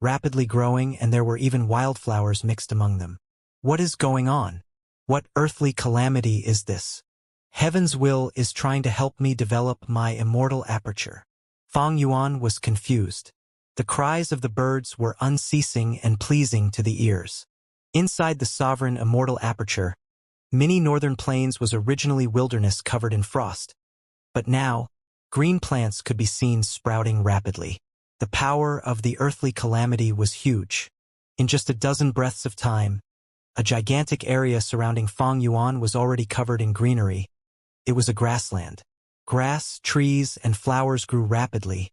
rapidly growing, and there were even wildflowers mixed among them. What is going on? What earthly calamity is this? Heaven's will is trying to help me develop my immortal aperture. Fong Yuan was confused. The cries of the birds were unceasing and pleasing to the ears. Inside the sovereign immortal aperture, many northern plains was originally wilderness covered in frost. But now, green plants could be seen sprouting rapidly. The power of the earthly calamity was huge. In just a dozen breaths of time, a gigantic area surrounding Fong Yuan was already covered in greenery. It was a grassland. Grass, trees, and flowers grew rapidly.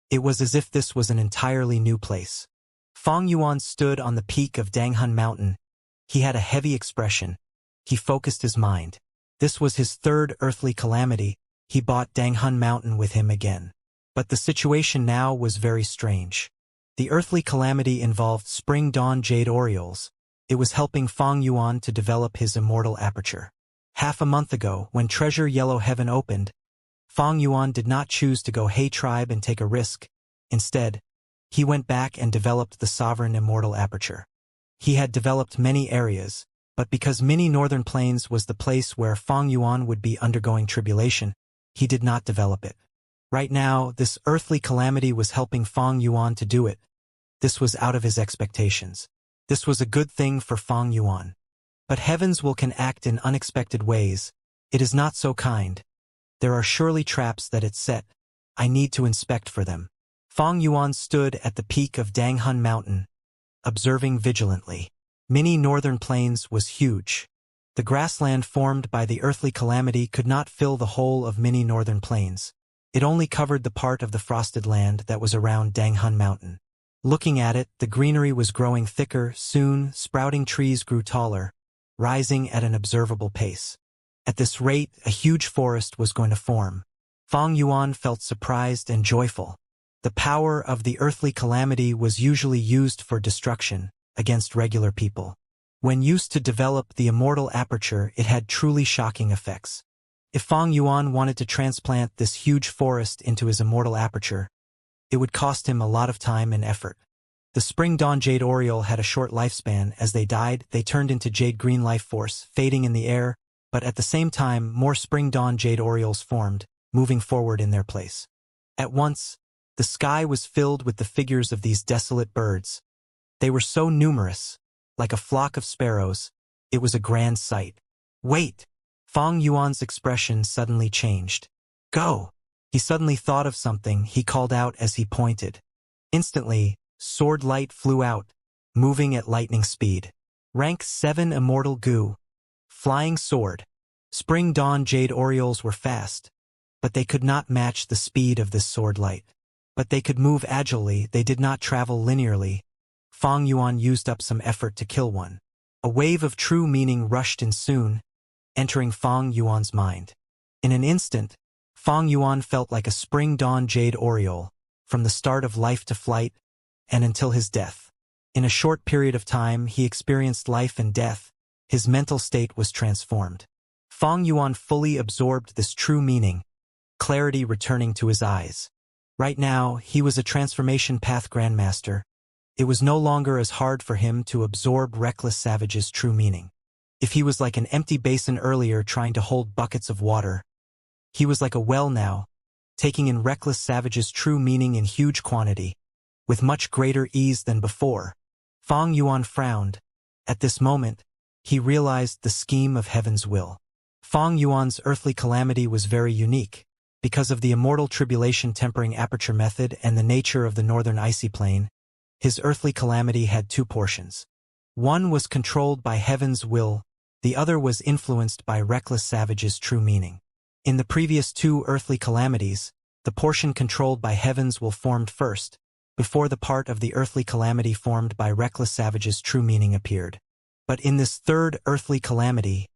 It was as if this was an entirely new place. Fong Yuan stood on the peak of Danghun Mountain. He had a heavy expression. He focused his mind. This was his third earthly calamity. He brought Danghun Mountain with him again. But the situation now was very strange. The earthly calamity involved spring dawn jade orioles. It was helping Fong Yuan to develop his immortal aperture. Half a month ago, when Treasure Yellow Heaven opened, Fong Yuan did not choose to go Hey Tribe and take a risk. Instead, he went back and developed the sovereign immortal aperture. He had developed many areas, but because many northern plains was the place where Fong Yuan would be undergoing tribulation, he did not develop it. Right now, this earthly calamity was helping Fong Yuan to do it. This was out of his expectations. This was a good thing for Fong Yuan. But heaven's will can act in unexpected ways. It is not so kind. There are surely traps that it set. I need to inspect for them. Fong Yuan stood at the peak of Danghun Mountain, observing vigilantly. Many northern plains was huge. The grassland formed by the earthly calamity could not fill the whole of many northern plains. It only covered the part of the frosted land that was around Danghun Mountain. Looking at it, the greenery was growing thicker. Soon, sprouting trees grew taller, rising at an observable pace. At this rate, a huge forest was going to form. Fong Yuan felt surprised and joyful. The power of the earthly calamity was usually used for destruction, against regular people. When used to develop the immortal aperture, it had truly shocking effects. If Fong Yuan wanted to transplant this huge forest into his immortal aperture, it would cost him a lot of time and effort. The spring dawn jade oriole had a short lifespan. As they died, they turned into jade green life force, fading in the air, but at the same time, more spring dawn jade orioles formed, moving forward in their place. At once, the sky was filled with the figures of these desolate birds. They were so numerous, like a flock of sparrows. It was a grand sight. Wait! Fong Yuan's expression suddenly changed. Go! He suddenly thought of something. He called out as he pointed. Instantly, sword light flew out, moving at lightning speed. Rank 7 Immortal Goo. Flying sword. Spring Dawn Jade Orioles were fast, but they could not match the speed of this sword light. But they could move agilely, they did not travel linearly. Fang Yuan used up some effort to kill one. A wave of true meaning rushed in soon, entering Fang Yuan's mind. In an instant, Fang Yuan felt like a spring dawn jade oriole, from the start of life to flight, and until his death. In a short period of time, he experienced life and death. His mental state was transformed. Fang Yuan fully absorbed this true meaning, clarity returning to his eyes. Right now, he was a transformation path grandmaster. It was no longer as hard for him to absorb Reckless Savage's true meaning. If he was like an empty basin earlier trying to hold buckets of water, he was like a well now, taking in Reckless Savage's true meaning in huge quantity, with much greater ease than before. Fang Yuan frowned. At this moment, he realized the scheme of heaven's will. Fang Yuan's earthly calamity was very unique, because of the immortal tribulation tempering aperture method and the nature of the northern icy plain. His earthly calamity had two portions. One was controlled by heaven's will, the other was influenced by Reckless Savage's true meaning. In the previous two earthly calamities, the portion controlled by heaven's will formed first, before the part of the earthly calamity formed by Reckless Savage's true meaning appeared. But in this third earthly calamity,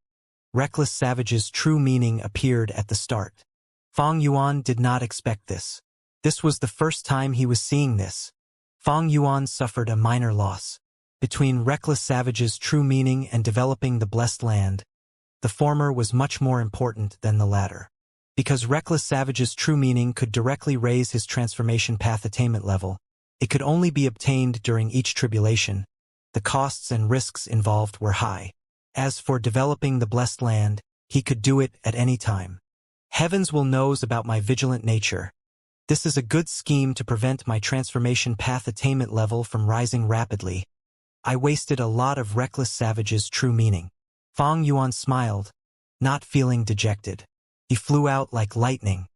Reckless Savage's true meaning appeared at the start. Fang Yuan did not expect this. This was the first time he was seeing this. Fang Yuan suffered a minor loss. Between Reckless Savage's true meaning and developing the blessed land, the former was much more important than the latter. Because Reckless Savage's true meaning could directly raise his transformation path attainment level, it could only be obtained during each tribulation. The costs and risks involved were high. As for developing the blessed land, he could do it at any time. Heaven's will knows about my vigilant nature. This is a good scheme to prevent my transformation path attainment level from rising rapidly. I wasted a lot of Reckless Savage's true meaning. Fang Yuan smiled, not feeling dejected. He flew out like lightning.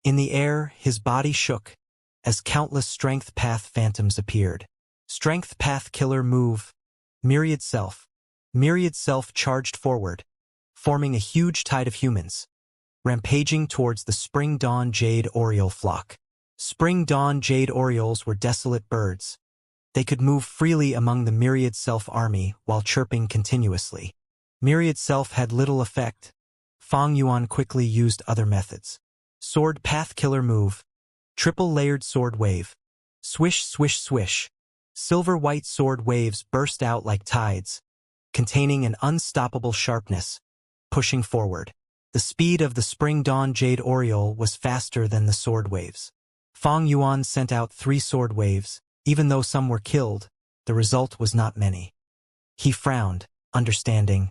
In the air, his body shook, as countless Strength Path phantoms appeared. Strength Path Killer Move. Myriad Self. Myriad Self charged forward, forming a huge tide of humans, rampaging towards the Spring Dawn Jade Oriole flock. Spring Dawn Jade Orioles were desolate birds. They could move freely among the Myriad Self army while chirping continuously. Myriad Self had little effect. Fang Yuan quickly used other methods. Sword Path Killer Move. Triple Layered Sword Wave. Swish, swish, swish. Silver-white sword waves burst out like tides, containing an unstoppable sharpness, pushing forward. The speed of the Spring Dawn Jade Oriole was faster than the sword waves. Fang Yuan sent out 3 sword waves. Even though some were killed, the result was not many. He frowned, understanding.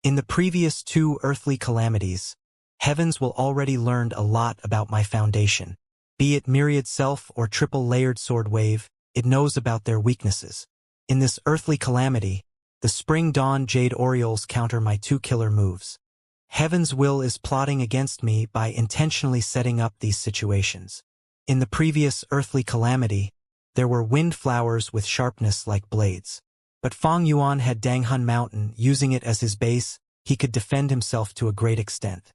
In the previous 2 earthly calamities, Heaven's will already learned a lot about my foundation. Be it Myriad Self or Triple Layered Sword Wave, it knows about their weaknesses. In this earthly calamity, the Spring Dawn Jade Orioles counter my 2 killer moves. Heaven's will is plotting against me by intentionally setting up these situations. In the previous earthly calamity, there were wind flowers with sharpness like blades. But Fang Yuan had Danghun Mountain. Using it as his base, he could defend himself to a great extent.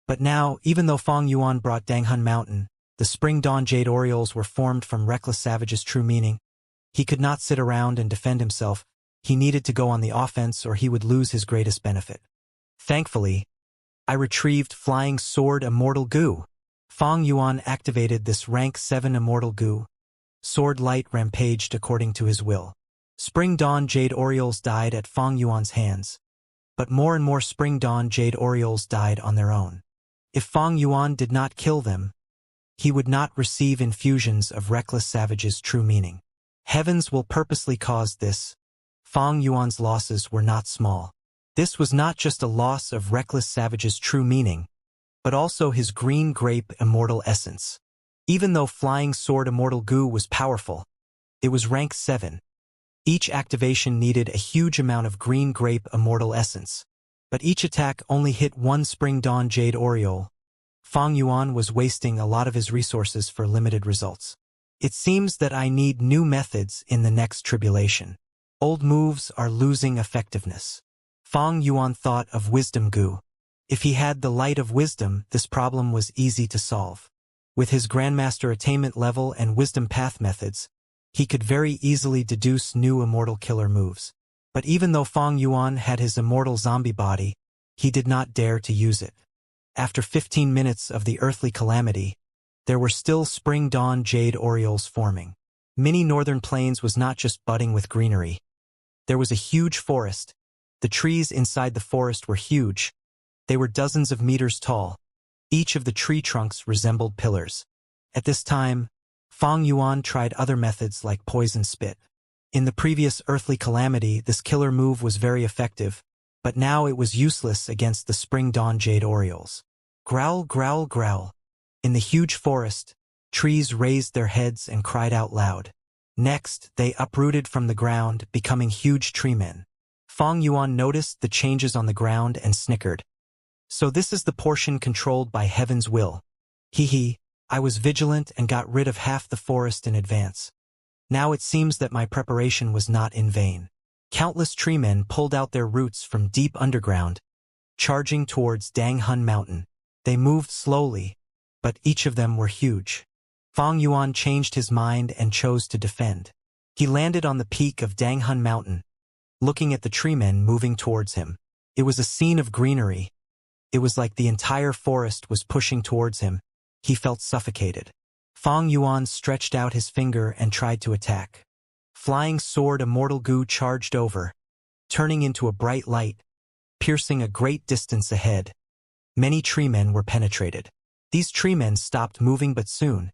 But now, even though Fang Yuan brought Danghun Mountain, the Spring Dawn Jade Orioles were formed from Reckless Savage's true meaning. He could not sit around and defend himself. He needed to go on the offense or he would lose his greatest benefit. Thankfully, I retrieved Flying Sword Immortal Goo. Fang Yuan activated this rank 7 Immortal Goo. Sword Light rampaged according to his will. Spring Dawn Jade Orioles died at Fang Yuan's hands. But more and more Spring Dawn Jade Orioles died on their own. If Fang Yuan did not kill them, he would not receive infusions of Reckless Savage's true meaning. Heavens will purposely cause this. Fang Yuan's losses were not small. This was not just a loss of Reckless Savage's true meaning, but also his green grape immortal essence. Even though Flying Sword Immortal Goo was powerful, it was rank 7. Each activation needed a huge amount of green grape immortal essence, but each attack only hit 1 Spring Dawn Jade Oriole. Fang Yuan was wasting a lot of his resources for limited results. It seems that I need new methods in the next tribulation. Old moves are losing effectiveness. Fang Yuan thought of wisdom goo. If he had the light of wisdom, this problem was easy to solve. With his Grandmaster attainment level and wisdom path methods, he could very easily deduce new immortal killer moves. But even though Fang Yuan had his immortal zombie body, he did not dare to use it. After 15 minutes of the earthly calamity, there were still spring dawn jade orioles forming. Mini Northern Plains was not just budding with greenery. There was a huge forest. The trees inside the forest were huge. They were dozens of meters tall. Each of the tree trunks resembled pillars. At this time, Fang Yuan tried other methods like poison spit. In the previous earthly calamity, this killer move was very effective, but now it was useless against the spring dawn jade orioles. Growl, growl, growl. In the huge forest, trees raised their heads and cried out loud. Next, they uprooted from the ground, becoming huge tree men. Fang Yuan noticed the changes on the ground and snickered. So this is the portion controlled by heaven's will. Hee, I was vigilant and got rid of half the forest in advance. Now it seems that my preparation was not in vain. Countless tree men pulled out their roots from deep underground, charging towards Danghun Mountain. They moved slowly, but each of them were huge. Fang Yuan changed his mind and chose to defend. He landed on the peak of Danghun Mountain, looking at the tree men moving towards him. It was a scene of greenery. It was like the entire forest was pushing towards him. He felt suffocated. Fang Yuan stretched out his finger and tried to attack. Flying sword Immortal goo charged over, turning into a bright light, piercing a great distance ahead. Many tree men were penetrated. These tree men stopped moving, but soon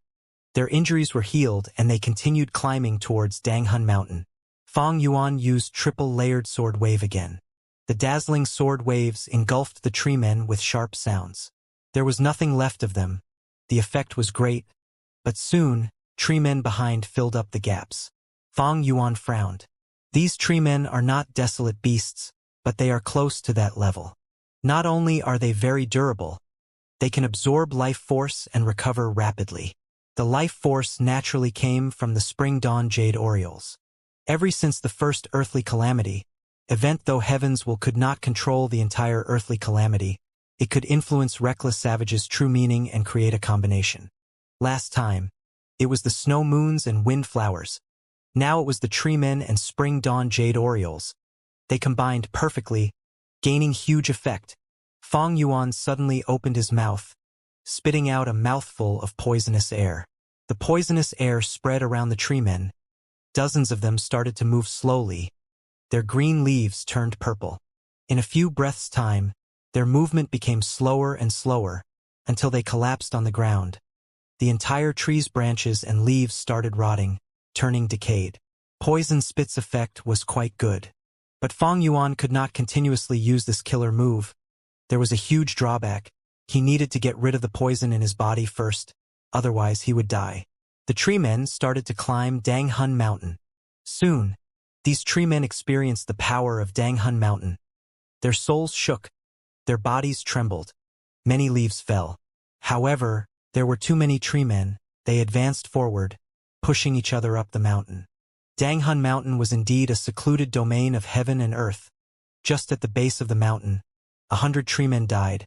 their injuries were healed and they continued climbing towards Danghun Mountain. Fang Yuan used triple-layered sword wave again. The dazzling sword waves engulfed the tree men with sharp sounds. There was nothing left of them. The effect was great, but soon, tree men behind filled up the gaps. Fang Yuan frowned. These tree men are not desolate beasts, but they are close to that level. Not only are they very durable, they can absorb life force and recover rapidly. The life force naturally came from the spring dawn jade orioles. Ever since the first earthly calamity, event though heavens will could not control the entire earthly calamity, it could influence reckless savages' true meaning and create a combination. Last time, it was the snow moons and wind flowers. Now it was the tree men and spring dawn jade orioles. They combined perfectly, gaining huge effect. Fang Yuan suddenly opened his mouth, spitting out a mouthful of poisonous air. The poisonous air spread around the tree men. Dozens of them started to move slowly. Their green leaves turned purple. In a few breaths' time, their movement became slower and slower, until they collapsed on the ground. The entire tree's branches and leaves started rotting, turning decayed. Poison spit's effect was quite good. But Fang Yuan could not continuously use this killer move. There was a huge drawback. He needed to get rid of the poison in his body first, otherwise he would die. The tree men started to climb Danghun Mountain. Soon, these tree men experienced the power of Danghun Mountain. Their souls shook. Their bodies trembled. Many leaves fell. However, there were too many tree men. They advanced forward, pushing each other up the mountain. Danghun Mountain was indeed a secluded domain of heaven and earth. Just at the base of the mountain, 100 tree men died.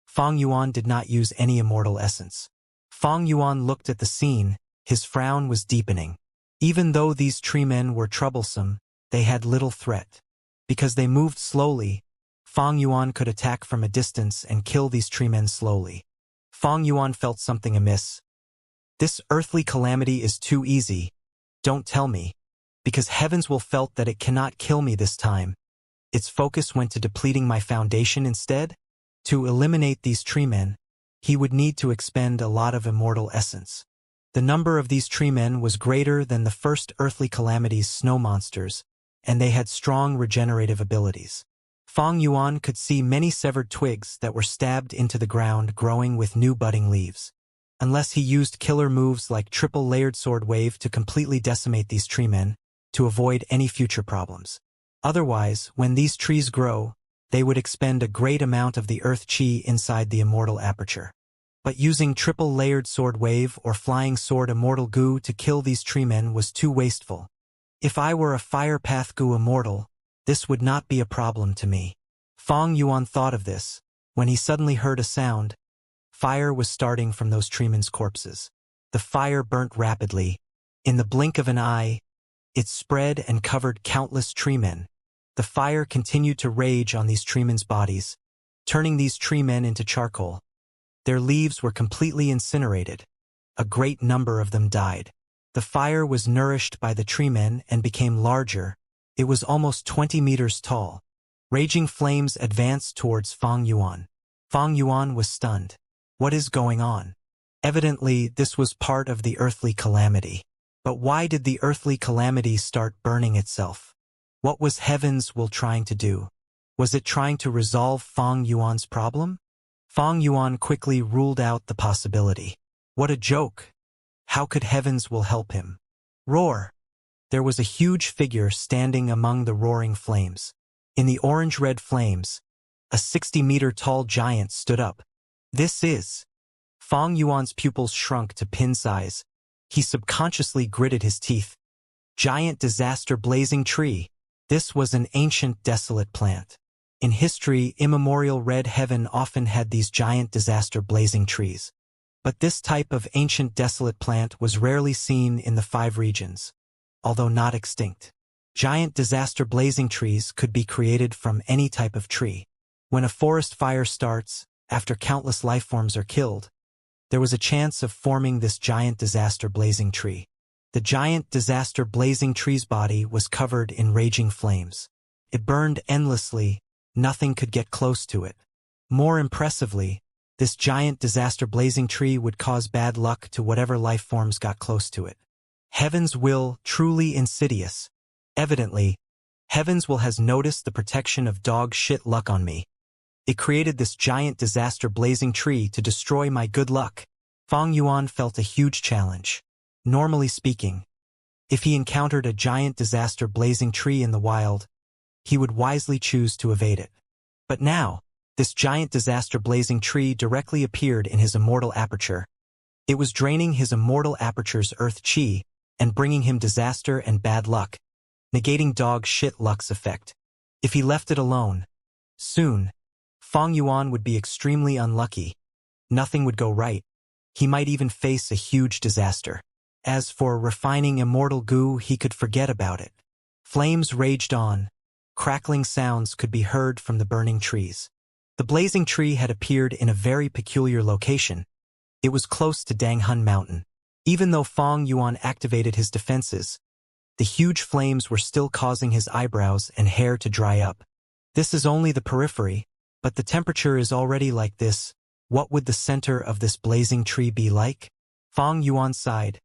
Fang Yuan did not use any immortal essence. Fang Yuan looked at the scene. His frown was deepening. Even though these tree men were troublesome, they had little threat. Because they moved slowly, Fang Yuan could attack from a distance and kill these tree men slowly. Fang Yuan felt something amiss. This earthly calamity is too easy. Don't tell me. Because heavens will felt that it cannot kill me this time. Its focus went to depleting my foundation instead. To eliminate these tree men, he would need to expend a lot of immortal essence. The number of these tree men was greater than the first earthly calamity's snow monsters, and they had strong regenerative abilities. Fang Yuan could see many severed twigs that were stabbed into the ground growing with new budding leaves. Unless he used killer moves like triple-layered sword wave to completely decimate these tree men, to avoid any future problems. Otherwise, when these trees grow, they would expend a great amount of the earth chi inside the immortal aperture. But using triple-layered sword wave or flying sword immortal goo to kill these treemen was too wasteful. If I were a fire path goo immortal, this would not be a problem to me. Fong Yuan thought of this, when he suddenly heard a sound. Fire was starting from those treemen's corpses. The fire burnt rapidly. In the blink of an eye, it spread and covered countless treemen. The fire continued to rage on these treemen's bodies, turning these treemen into charcoal. Their leaves were completely incinerated. A great number of them died. The fire was nourished by the treemen and became larger. It was almost 20 meters tall. Raging flames advanced towards Fong Yuan. Fong Yuan was stunned. What is going on? Evidently, this was part of the earthly calamity. But why did the earthly calamity start burning itself? What was Heaven's will trying to do? Was it trying to resolve Fong Yuan's problem? Fong Yuan quickly ruled out the possibility. What a joke! How could Heaven's will help him? Roar! There was a huge figure standing among the roaring flames. In the orange-red flames, a 60-meter-tall giant stood up. This is... Fong Yuan's pupils shrunk to pin size. He subconsciously gritted his teeth. Giant disaster blazing tree. This was an ancient desolate plant. In history, immemorial red heaven often had these giant disaster blazing trees. But this type of ancient desolate plant was rarely seen in the 5 regions, although not extinct. Giant disaster blazing trees could be created from any type of tree. When a forest fire starts, after countless lifeforms are killed, there was a chance of forming this giant disaster blazing tree. The giant disaster blazing tree's body was covered in raging flames. It burned endlessly, nothing could get close to it. More impressively, this giant disaster blazing tree would cause bad luck to whatever life forms got close to it. Heaven's will, truly insidious. Evidently, Heaven's will has noticed the protection of dog shit luck on me. It created this giant disaster blazing tree to destroy my good luck. Fong Yuan felt a huge challenge. Normally speaking, if he encountered a giant disaster blazing tree in the wild, he would wisely choose to evade it. But now, this giant disaster blazing tree directly appeared in his immortal aperture. It was draining his immortal aperture's earth chi and bringing him disaster and bad luck, negating dog shit luck's effect. If he left it alone, soon, Fong Yuan would be extremely unlucky. Nothing would go right. He might even face a huge disaster. As for refining immortal goo, he could forget about it. Flames raged on. Crackling sounds could be heard from the burning trees. The blazing tree had appeared in a very peculiar location. It was close to Danghun Mountain. Even though Fong Yuan activated his defenses, the huge flames were still causing his eyebrows and hair to dry up. This is only the periphery, but the temperature is already like this. What would the center of this blazing tree be like? Fong Yuan sighed.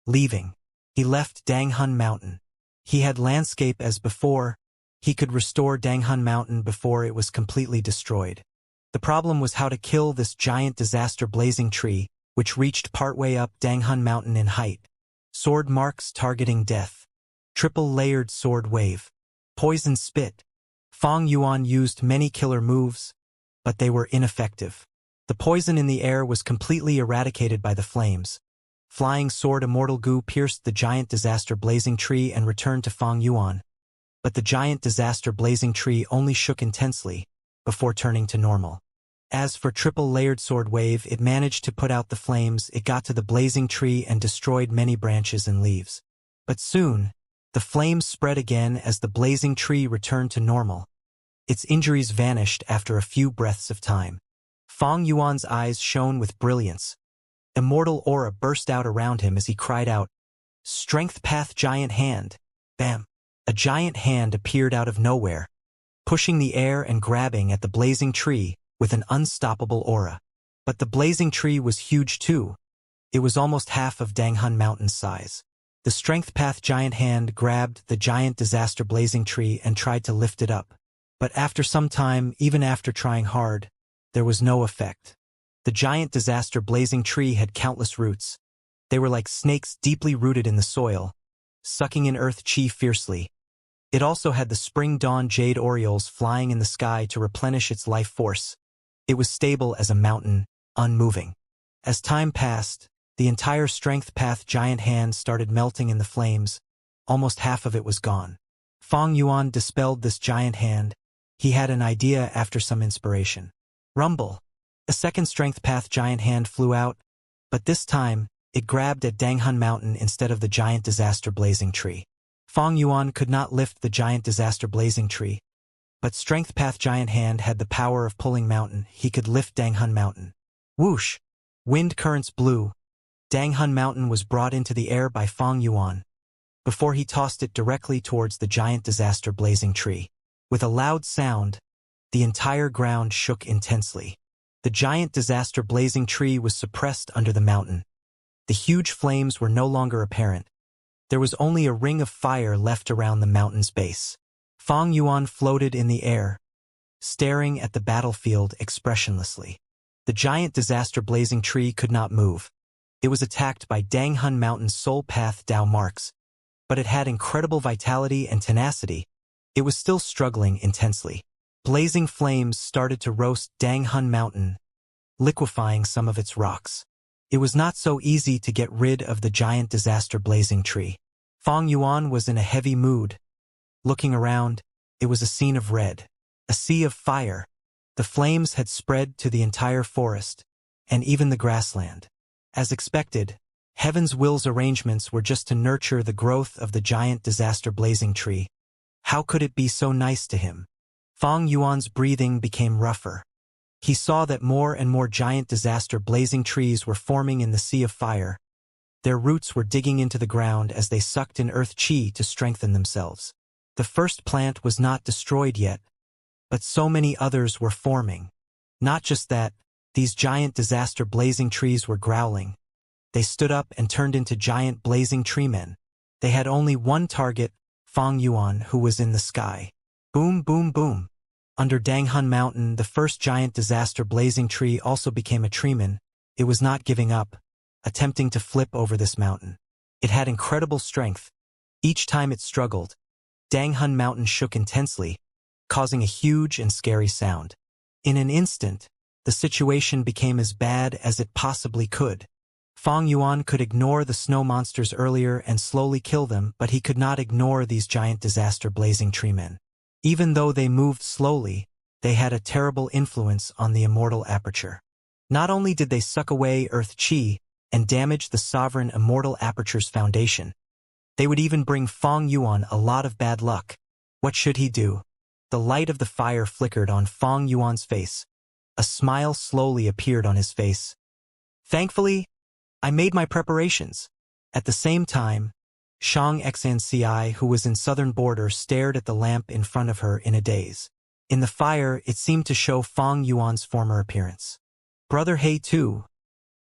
Leaving. He left Danghun Mountain. He had landscape as before. He could restore Danghun Mountain before it was completely destroyed. The problem was how to kill this giant disaster blazing tree, which reached partway up Danghun Mountain in height. Sword marks targeting death. Triple-layered sword wave. Poison spit. Fong Yuan used many killer moves, but they were ineffective. The poison in the air was completely eradicated by the flames. Flying sword immortal goo pierced the giant disaster blazing tree and returned to Fong Yuan. But the giant disaster blazing tree only shook intensely, before turning to normal. As for triple-layered sword wave, it managed to put out the flames. It got to the blazing tree and destroyed many branches and leaves. But soon, the flames spread again as the blazing tree returned to normal. Its injuries vanished after a few breaths of time. Fong Yuan's eyes shone with brilliance. Immortal aura burst out around him as he cried out, "Strength Path Giant Hand!" Bam! A giant hand appeared out of nowhere, pushing the air and grabbing at the blazing tree with an unstoppable aura. But the blazing tree was huge too. It was almost half of Danghun Mountain's size. The Strength Path Giant Hand grabbed the giant disaster blazing tree and tried to lift it up. But after some time, even after trying hard, there was no effect. The giant disaster blazing tree had countless roots. They were like snakes deeply rooted in the soil, sucking in earth chi fiercely. It also had the spring dawn jade orioles flying in the sky to replenish its life force. It was stable as a mountain, unmoving. As time passed, the entire strength path giant hand started melting in the flames. Almost half of it was gone. Fang Yuan dispelled this giant hand. He had an idea after some inspiration. Rumble. A second strength path giant hand flew out, but this time, it grabbed at Danghun Mountain instead of the giant disaster blazing tree. Fang Yuan could not lift the giant disaster blazing tree, but strength path giant hand had the power of pulling mountain. He could lift Danghun Mountain. Whoosh! Wind currents blew. Danghun Mountain was brought into the air by Fang Yuan, before he tossed it directly towards the giant disaster blazing tree. With a loud sound, the entire ground shook intensely. The giant disaster blazing tree was suppressed under the mountain. The huge flames were no longer apparent. There was only a ring of fire left around the mountain's base. Fang Yuan floated in the air, staring at the battlefield expressionlessly. The giant disaster blazing tree could not move. It was attacked by Danghun Mountain's soul path Dao marks, but it had incredible vitality and tenacity. It was still struggling intensely. Blazing flames started to roast Danghun Mountain, liquefying some of its rocks. It was not so easy to get rid of the giant disaster blazing tree. Fang Yuan was in a heavy mood. Looking around, it was a scene of red, a sea of fire. The flames had spread to the entire forest, and even the grassland. As expected, Heaven's will's arrangements were just to nurture the growth of the giant disaster blazing tree. How could it be so nice to him? Fang Yuan's breathing became rougher. He saw that more and more giant disaster blazing trees were forming in the sea of fire. Their roots were digging into the ground as they sucked in earth chi to strengthen themselves. The first plant was not destroyed yet, but so many others were forming. Not just that, these giant disaster blazing trees were growling. They stood up and turned into giant blazing tree men. They had only one target, Fang Yuan, who was in the sky. Boom, boom, boom. Under Danghun Mountain, the first giant disaster blazing tree also became a treeman. It was not giving up, attempting to flip over this mountain. It had incredible strength. Each time it struggled, Danghun Mountain shook intensely, causing a huge and scary sound. In an instant, the situation became as bad as it possibly could. Fang Yuan could ignore the snow monsters earlier and slowly kill them, but he could not ignore these giant disaster blazing treemen. Even though they moved slowly, they had a terrible influence on the immortal aperture. Not only did they suck away earth chi and damage the sovereign immortal aperture's foundation, they would even bring Fang Yuan a lot of bad luck. What should he do? The light of the fire flickered on Fang Yuan's face. A smile slowly appeared on his face. Thankfully, I made my preparations. At the same time, Shang Xanci, who was in southern border, stared at the lamp in front of her in a daze. In the fire, it seemed to show Fang Yuan's former appearance. Brother He too,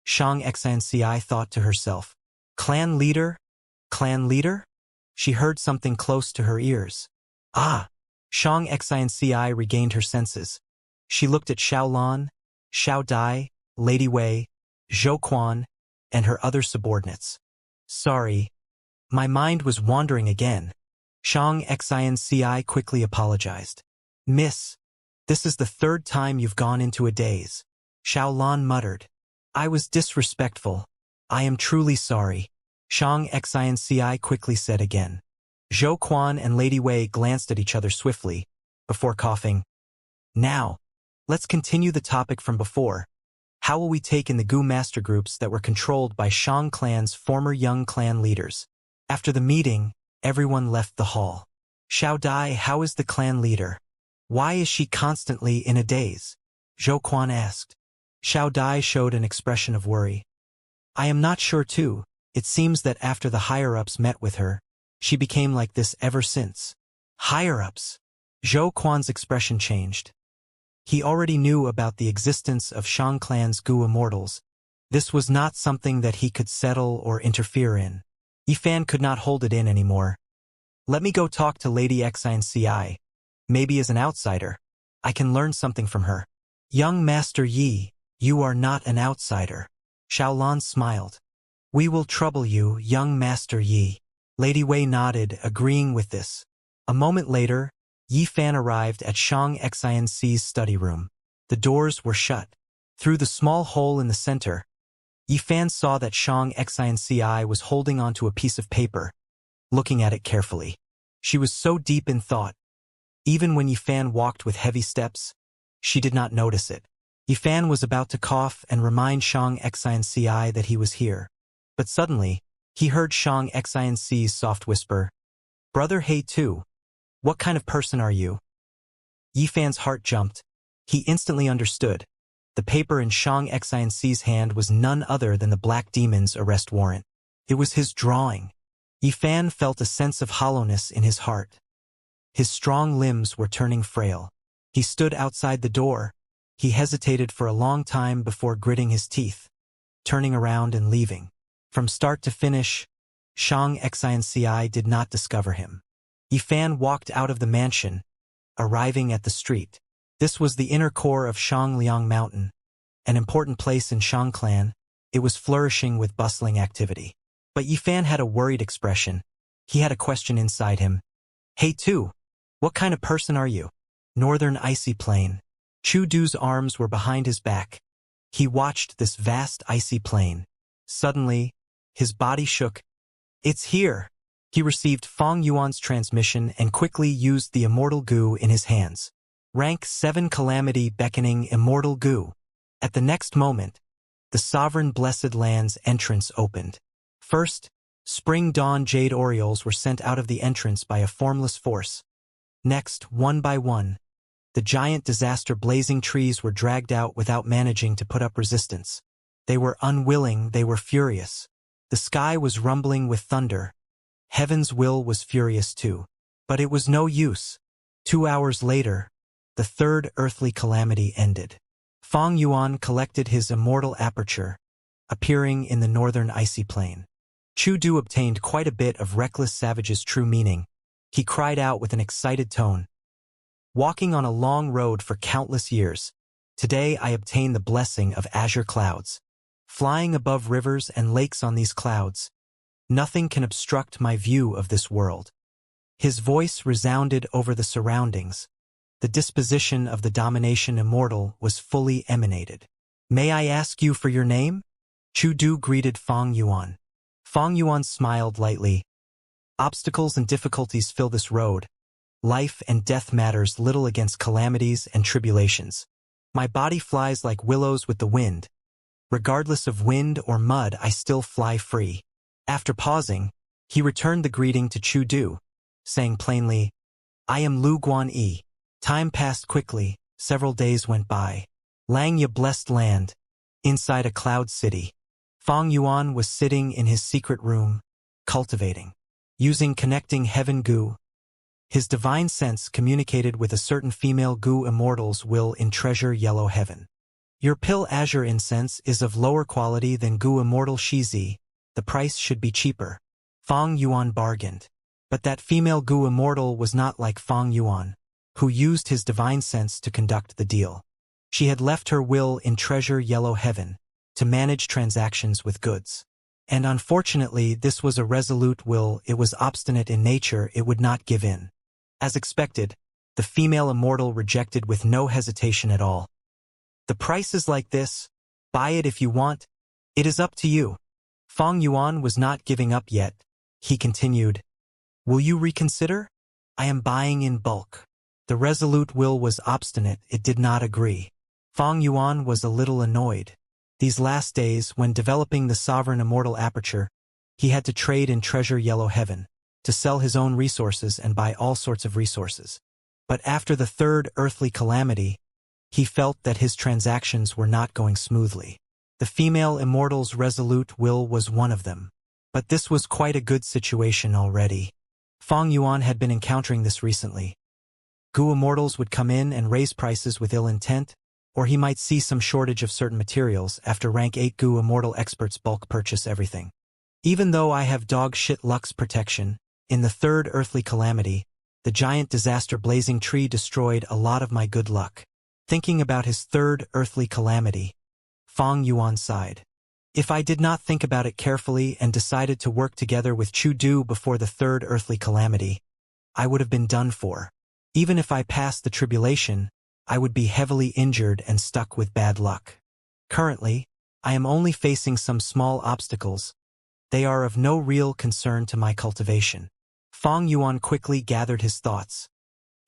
Shang Xanci thought to herself. Clan leader? Clan leader? She heard something close to her ears. Ah! Shang Xanci regained her senses. She looked at Xiaolan, Xiao Dai, Lady Wei, Zhou Quan, and her other subordinates. Sorry. My mind was wandering again. Shang Xinci quickly apologized. Miss, this is the third time you've gone into a daze. Xiaolan muttered. I was disrespectful. I am truly sorry. Shang Xinci quickly said again. Zhou Quan and Lady Wei glanced at each other swiftly, before coughing. Now, let's continue the topic from before. How will we take in the Gu master groups that were controlled by Shang clan's former young clan leaders? After the meeting, everyone left the hall. Xiao Dai, how is the clan leader? Why is she constantly in a daze? Zhou Quan asked. Xiao Dai showed an expression of worry. I am not sure too. It seems that after the higher-ups met with her, she became like this ever since. Higher-ups? Zhou Quan's expression changed. He already knew about the existence of Shang clan's Gu immortals. This was not something that he could settle or interfere in. Yifan could not hold it in anymore. Let me go talk to Lady Xinci. Maybe as an outsider, I can learn something from her. Young Master Yi, you are not an outsider. Xiaolan smiled. We will trouble you, young Master Yi. Lady Wei nodded, agreeing with this. A moment later, Yifan arrived at Shang Xinci's study room. The doors were shut. Through the small hole in the center, Yifan saw that Shang Xinci was holding onto a piece of paper, looking at it carefully. She was so deep in thought. Even when Yifan walked with heavy steps, she did not notice it. Yifan was about to cough and remind Shang Xinci that he was here. But suddenly, he heard Shang Xinci's soft whisper, "Brother He Tu, what kind of person are you?" Yifan's heart jumped. He instantly understood. The paper in Shang Xinci's hand was none other than the Black Demon's arrest warrant. It was his drawing. Yifan felt a sense of hollowness in his heart. His strong limbs were turning frail. He stood outside the door. He hesitated for a long time before gritting his teeth, turning around and leaving. From start to finish, Shang Xinci did not discover him. Yifan walked out of the mansion, arriving at the street. This was the inner core of Shangliang Mountain, an important place in Shang clan. It was flourishing with bustling activity. But Yifan had a worried expression. He had a question inside him. "Hey Tu, what kind of person are you?" Northern icy plain. Chu Du's arms were behind his back. He watched this vast icy plain. Suddenly, his body shook. "It's here." He received Fang Yuan's transmission and quickly used the immortal goo in his hands. Rank 7 Calamity beckoning immortal goo. At the next moment, the sovereign blessed land's entrance opened. First, spring dawn jade orioles were sent out of the entrance by a formless force. Next, one by one, the giant disaster blazing trees were dragged out without managing to put up resistance. They were unwilling, they were furious. The sky was rumbling with thunder. Heaven's will was furious too. But it was no use. 2 hours later, the third earthly calamity ended. Fang Yuan collected his immortal aperture, appearing in the northern icy plain. Chu Du obtained quite a bit of reckless savage's true meaning. He cried out with an excited tone. "Walking on a long road for countless years, today I obtain the blessing of azure clouds. Flying above rivers and lakes on these clouds, nothing can obstruct my view of this world." His voice resounded over the surroundings. The disposition of the domination immortal was fully emanated. "May I ask you for your name?" Chu Du greeted Fang Yuan. Fang Yuan smiled lightly. "Obstacles and difficulties fill this road. Life and death matters little against calamities and tribulations. My body flies like willows with the wind. Regardless of wind or mud, I still fly free." After pausing, he returned the greeting to Chu Du, saying plainly, "I am Lu Guanyi." Time passed quickly, several days went by. Langya blessed land, inside a cloud city. Fang Yuan was sitting in his secret room, cultivating. Using connecting heaven goo, his divine sense communicated with a certain female goo immortal's will in treasure yellow heaven. "Your pill azure incense is of lower quality than goo immortal Shizi. The price should be cheaper." Fang Yuan bargained. But that female goo immortal was not like Fang Yuan, who used his divine sense to conduct the deal. She had left her will in treasure yellow heaven, to manage transactions with goods. And unfortunately, this was a resolute will. It was obstinate in nature, it would not give in. As expected, the female immortal rejected with no hesitation at all. "The price is like this. Buy it if you want. It is up to you." Fang Yuan was not giving up yet. He continued, "Will you reconsider? I am buying in bulk." The resolute will was obstinate, it did not agree. Fang Yuan was a little annoyed. These last days, when developing the sovereign immortal aperture, he had to trade in treasure yellow heaven, to sell his own resources and buy all sorts of resources. But after the third earthly calamity, he felt that his transactions were not going smoothly. The female immortal's resolute will was one of them. But this was quite a good situation already. Fang Yuan had been encountering this recently. Goo immortals would come in and raise prices with ill intent, or he might see some shortage of certain materials after rank 8 goo immortal experts bulk purchase everything. Even though I have dog shit luck's protection, in the third earthly calamity, the giant disaster blazing tree destroyed a lot of my good luck. Thinking about his third earthly calamity, Fang Yuan sighed. If I did not think about it carefully and decided to work together with Chu Du before the third earthly calamity, I would have been done for. Even if I passed the tribulation, I would be heavily injured and stuck with bad luck. Currently, I am only facing some small obstacles. They are of no real concern to my cultivation. Fang Yuan quickly gathered his thoughts.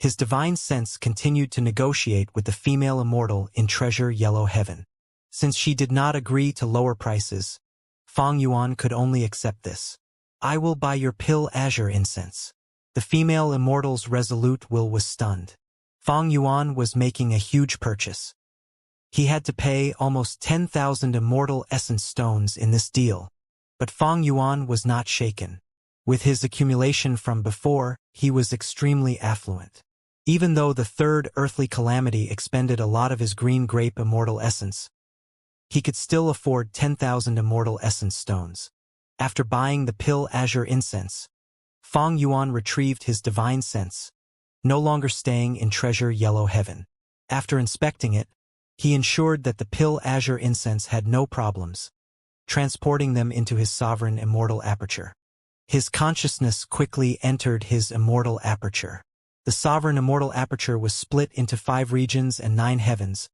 His divine sense continued to negotiate with the female immortal in Treasure Yellow Heaven. Since she did not agree to lower prices, Fang Yuan could only accept this. I will buy your pill azure incense. The female immortal's resolute will was stunned. Fang Yuan was making a huge purchase. He had to pay almost 10,000 immortal essence stones in this deal. But Fang Yuan was not shaken. With his accumulation from before, he was extremely affluent. Even though the third earthly calamity expended a lot of his green grape immortal essence, he could still afford 10,000 immortal essence stones. After buying the pill azure incense, Fang Yuan retrieved his divine sense, no longer staying in Treasure Yellow Heaven. After inspecting it, he ensured that the pill azure incense had no problems, transporting them into his sovereign immortal aperture. His consciousness quickly entered his immortal aperture. The sovereign immortal aperture was split into 5 regions and 9 heavens.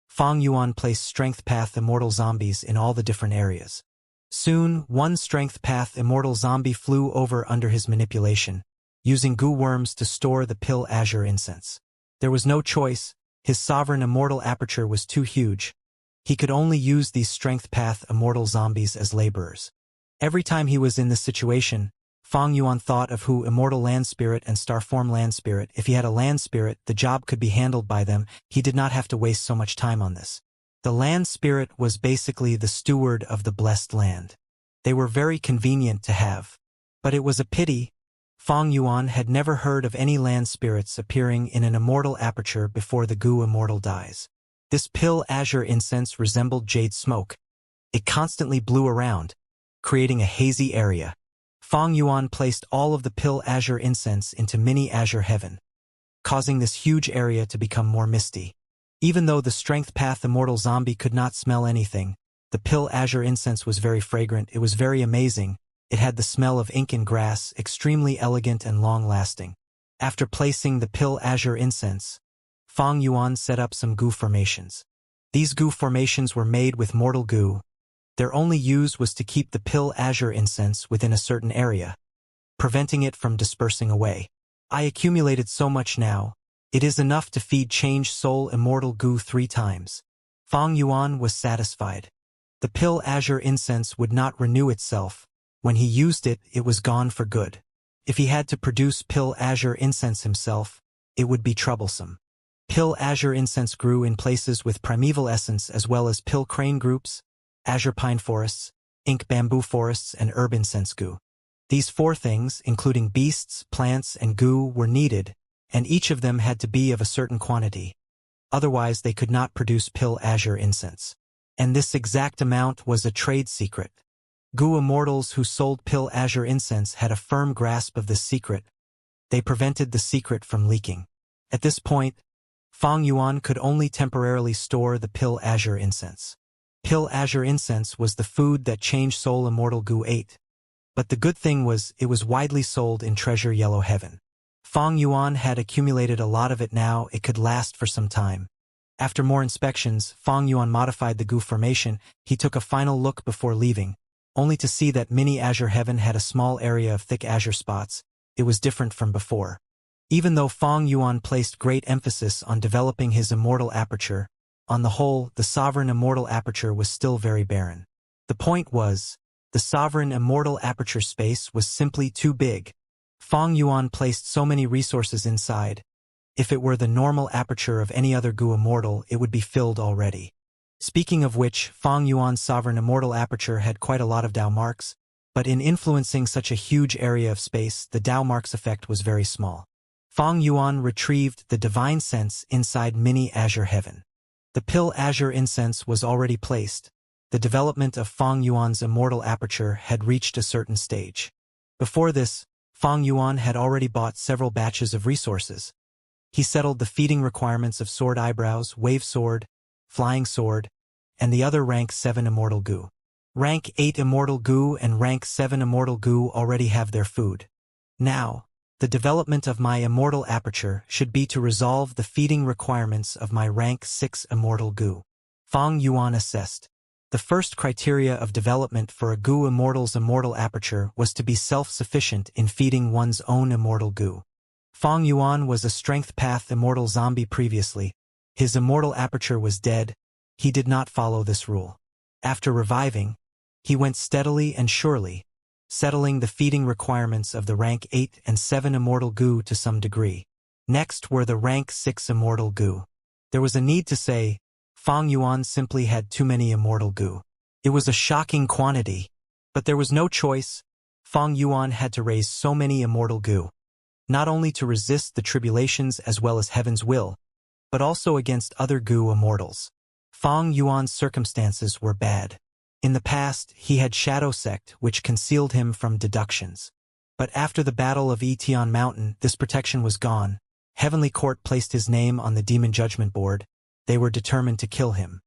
Fang Yuan placed strength path immortal zombies in all the different areas. Soon, one strength path immortal zombie flew over under his manipulation, using goo worms to store the pill azure incense. There was no choice. His sovereign immortal aperture was too huge. He could only use these strength path immortal zombies as laborers. Every time he was in this situation, Fang Yuan thought of who immortal land spirit and starform land spirit. If he had a land spirit, the job could be handled by them. He did not have to waste so much time on this. The land spirit was basically the steward of the blessed land. They were very convenient to have. But it was a pity. Fang Yuan had never heard of any land spirits appearing in an immortal aperture before the goo immortal dies. This pill azure incense resembled jade smoke. It constantly blew around, creating a hazy area. Fang Yuan placed all of the pill azure incense into mini azure heaven, causing this huge area to become more misty. Even though the strength path immortal zombie could not smell anything, the pill azure incense was very fragrant. It was very amazing. It had the smell of ink and grass, extremely elegant and long-lasting. After placing the pill azure incense, Fang Yuan set up some goo formations. These goo formations were made with mortal goo. Their only use was to keep the pill azure incense within a certain area, preventing it from dispersing away. I accumulated so much now. It is enough to feed change soul immortal goo 3 times. Fang Yuan was satisfied. The pill azure incense would not renew itself. When he used it, it was gone for good. If he had to produce pill azure incense himself, it would be troublesome. Pill azure incense grew in places with primeval essence as well as pill crane groups, azure pine forests, ink bamboo forests, and herb incense goo. These 4 things, including beasts, plants, and goo, were needed, and each of them had to be of a certain quantity. Otherwise, they could not produce pill azure incense. And this exact amount was a trade secret. Goo immortals who sold pill azure incense had a firm grasp of this secret. They prevented the secret from leaking. At this point, Fang Yuan could only temporarily store the pill azure incense. Pill azure incense was the food that Change Soul Immortal Goo ate. But the good thing was, it was widely sold in Treasure Yellow Heaven. Fang Yuan had accumulated a lot of it now. It could last for some time. After more inspections, Fang Yuan modified the goo formation. He took a final look before leaving, only to see that mini azure heaven had a small area of thick azure spots. It was different from before. Even though Fang Yuan placed great emphasis on developing his immortal aperture, on the whole, the sovereign immortal aperture was still very barren. The point was, the sovereign immortal aperture space was simply too big. Fang Yuan placed so many resources inside. If it were the normal aperture of any other goo immortal, it would be filled already. Speaking of which, Fang Yuan's sovereign immortal aperture had quite a lot of Dao marks, but in influencing such a huge area of space, the Dao marks effect was very small. Fang Yuan retrieved the divine sense inside mini azure heaven. The pill azure incense was already placed. The development of Fang Yuan's immortal aperture had reached a certain stage. Before this, Fang Yuan had already bought several batches of resources. He settled the feeding requirements of Sword Eyebrows, Wave Sword, Flying Sword, and the other Rank 7 Immortal Goo. Rank 8 Immortal Goo and Rank 7 Immortal Goo already have their food. Now, the development of my immortal aperture should be to resolve the feeding requirements of my Rank 6 Immortal Goo. Fang Yuan assessed. The first criteria of development for a goo immortal's immortal aperture was to be self-sufficient in feeding one's own immortal goo. Fong Yuan was a strength path immortal zombie previously. His immortal aperture was dead. He did not follow this rule. After reviving, he went steadily and surely, settling the feeding requirements of the rank 8 and 7 immortal goo to some degree. Next were the rank 6 immortal goo. There was a need to say, Fong Yuan simply had too many immortal goo. It was a shocking quantity, but there was no choice. Fong Yuan had to raise so many immortal goo, not only to resist the tribulations as well as heaven's will, but also against other goo immortals. Fong Yuan's circumstances were bad. In the past, he had Shadow Sect, which concealed him from deductions. But after the Battle of Etion Mountain, this protection was gone. Heavenly Court placed his name on the Demon Judgment Board. They were determined to kill him.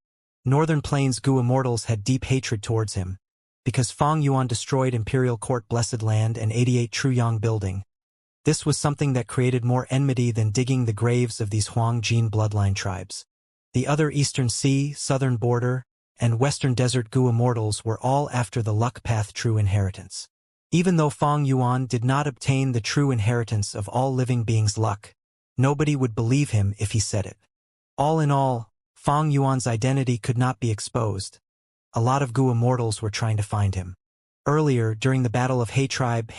Northern Plains goo immortals had deep hatred towards him, because Fong Yuan destroyed Imperial Court Blessed Land and 88 Truyong Building. This was something that created more enmity than digging the graves of these Huang Jin bloodline tribes. The other Eastern Sea, Southern Border, and Western Desert goo immortals were all after the luck path true inheritance. Even though Fong Yuan did not obtain the true inheritance of all living beings' luck, nobody would believe him if he said it. All in all, Fong Yuan's identity could not be exposed. A lot of goo immortals were trying to find him. Earlier, during the Battle of He Tribe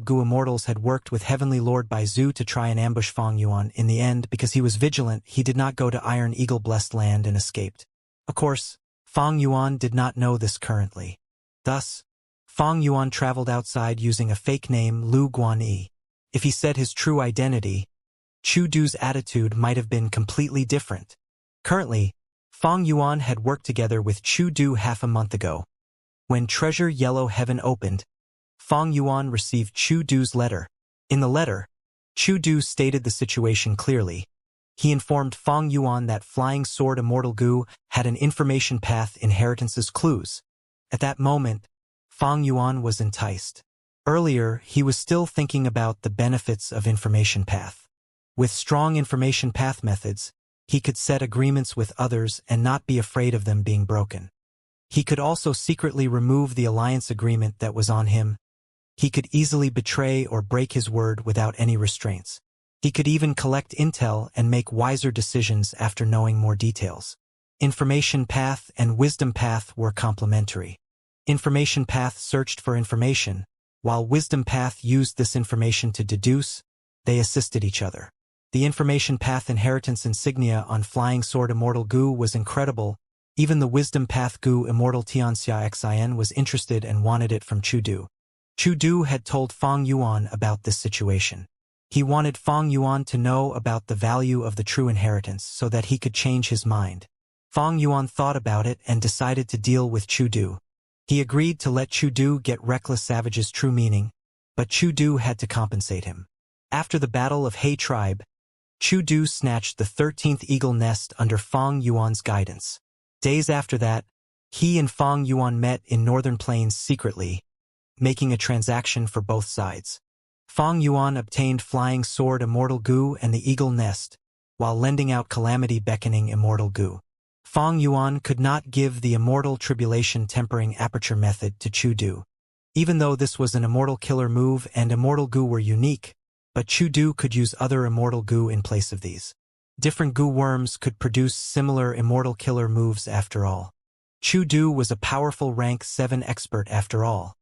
goo immortals had worked with Heavenly Lord Baizu to try and ambush Fong Yuan. In the end, because he was vigilant, he did not go to Iron Eagle Blessed Land and escaped. Of course, Fong Yuan did not know this currently. Thus, Fong Yuan traveled outside using a fake name Lu Guanyi. If he said his true identity, Chu Du's attitude might have been completely different. Currently, Fong Yuan had worked together with Chu Du half a month ago. When Treasure Yellow Heaven opened, Fong Yuan received Chu Du's letter. In the letter, Chu Du stated the situation clearly. He informed Fong Yuan that Flying Sword Immortal Goo had an information path inheritance's clues. At that moment, Fong Yuan was enticed. Earlier, he was still thinking about the benefits of information path. With strong information path methods, he could set agreements with others and not be afraid of them being broken. He could also secretly remove the alliance agreement that was on him. He could easily betray or break his word without any restraints. He could even collect intel and make wiser decisions after knowing more details. Information path and wisdom path were complementary. Information path searched for information, while wisdom path used this information to deduce. They assisted each other. The information path inheritance insignia on Flying Sword Immortal Goo was incredible. Even the wisdom path Goo Immortal Tianxia Xin was interested and wanted it from Chu Du. Chu Du had told Fong Yuan about this situation. He wanted Fong Yuan to know about the value of the true inheritance so that he could change his mind. Fong Yuan thought about it and decided to deal with Chu Du. He agreed to let Chu Du get Reckless Savage's true meaning, but Chu Du had to compensate him. After the Battle of He Tribe, Chu Du snatched the 13th eagle nest under Fong Yuan's guidance. Days after that, he and Fong Yuan met in Northern Plains secretly, making a transaction for both sides. Fong Yuan obtained Flying Sword Immortal Goo and the Eagle Nest, while lending out Calamity Beckoning Immortal Goo. Fong Yuan could not give the Immortal Tribulation Tempering Aperture method to Chu Du. Even though this was an Immortal Killer move and Immortal Goo were unique, but Chu Du could use other Immortal Goo in place of these. Different goo worms could produce similar Immortal Killer moves after all. Chu Du was a powerful rank 7 expert after all.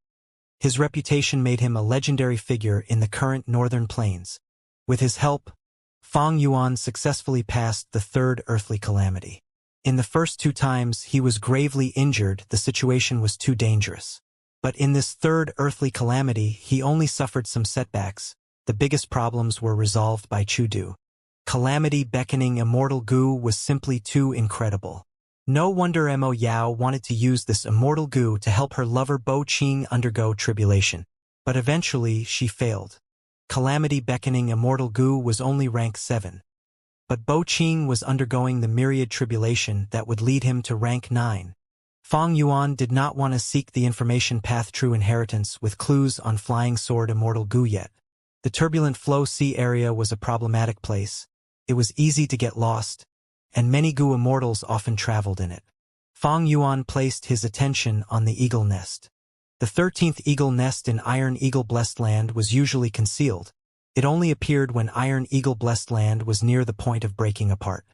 His reputation made him a legendary figure in the current Northern Plains. With his help, Fong Yuan successfully passed the third earthly calamity. In the first 2 times he was gravely injured, the situation was too dangerous. But in this third earthly calamity he only suffered some setbacks. The biggest problems were resolved by Chu Du. Calamity Beckoning Immortal Goo was simply too incredible. No wonder Mo Yao wanted to use this Immortal Goo to help her lover Bo Qing undergo tribulation. But eventually she failed. Calamity Beckoning Immortal Goo was only rank 7. But Bo Qing was undergoing the myriad tribulation that would lead him to rank 9. Fong Yuan did not want to seek the information path true inheritance with clues on Flying Sword Immortal Goo yet. The turbulent flow sea area was a problematic place. It was easy to get lost, and many goo immortals often traveled in it. Fang Yuan placed his attention on the eagle nest. The 13th eagle nest in Iron Eagle Blessed Land was usually concealed. It only appeared when Iron Eagle Blessed Land was near the point of breaking apart.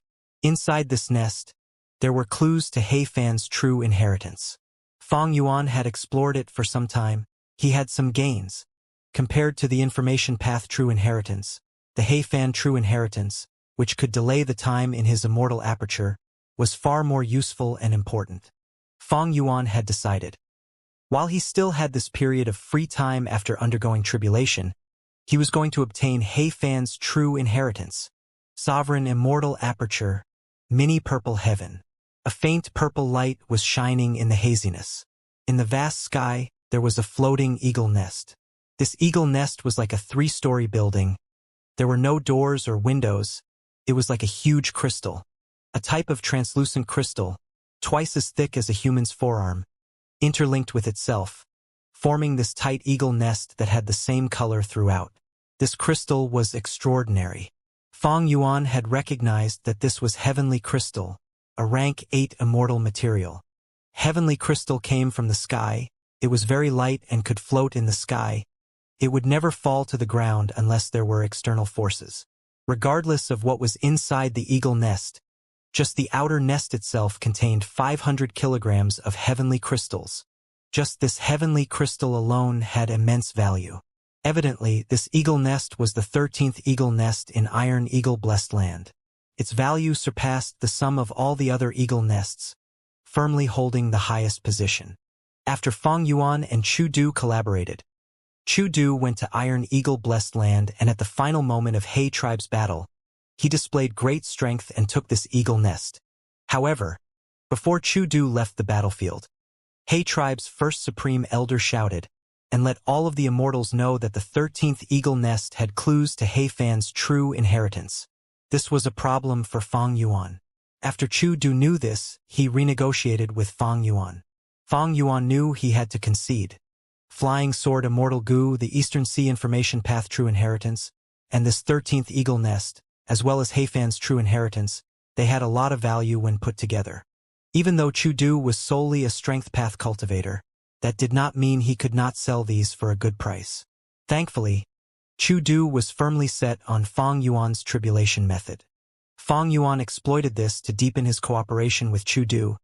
Inside this nest, there were clues to He Fan's true inheritance. Fang Yuan had explored it for some time. He had some gains. Compared to the information path true inheritance, the He Fan true inheritance, which could delay the time in his immortal aperture, was far more useful and important. Fang Yuan had decided. While he still had this period of free time after undergoing tribulation, he was going to obtain He Fan's true inheritance. Sovereign immortal aperture, mini purple heaven. A faint purple light was shining in the haziness. In the vast sky, there was a floating eagle nest. This eagle nest was like a 3-story building. There were no doors or windows. It was like a huge crystal. A type of translucent crystal, twice as thick as a human's forearm, interlinked with itself, forming this tight eagle nest that had the same color throughout. This crystal was extraordinary. Fang Yuan had recognized that this was heavenly crystal, a rank 8 immortal material. Heavenly crystal came from the sky. It was very light and could float in the sky. It would never fall to the ground unless there were external forces. Regardless of what was inside the eagle nest, just the outer nest itself contained 500 kilograms of heavenly crystals. Just this heavenly crystal alone had immense value. Evidently, this eagle nest was the 13th eagle nest in Iron Eagle Blessed Land. Its value surpassed the sum of all the other eagle nests, firmly holding the highest position. After Fang Yuan and Chu Du collaborated, Chu Du went to Iron Eagle Blessed Land, and at the final moment of He Tribe's battle, he displayed great strength and took this eagle nest. However, before Chu Du left the battlefield, He Tribe's first supreme elder shouted, and let all of the immortals know that the 13th eagle nest had clues to He Fan's true inheritance. This was a problem for Fang Yuan. After Chu Du knew this, he renegotiated with Fang Yuan. Fang Yuan knew he had to concede. Flying Sword Immortal Gu, the Eastern Sea Information Path True Inheritance, and this 13th eagle nest, as well as He Fan's true inheritance, they had a lot of value when put together. Even though Chu Du was solely a strength path cultivator, that did not mean he could not sell these for a good price. Thankfully, Chu Du was firmly set on Fang Yuan's tribulation method. Fang Yuan exploited this to deepen his cooperation with Chu Du.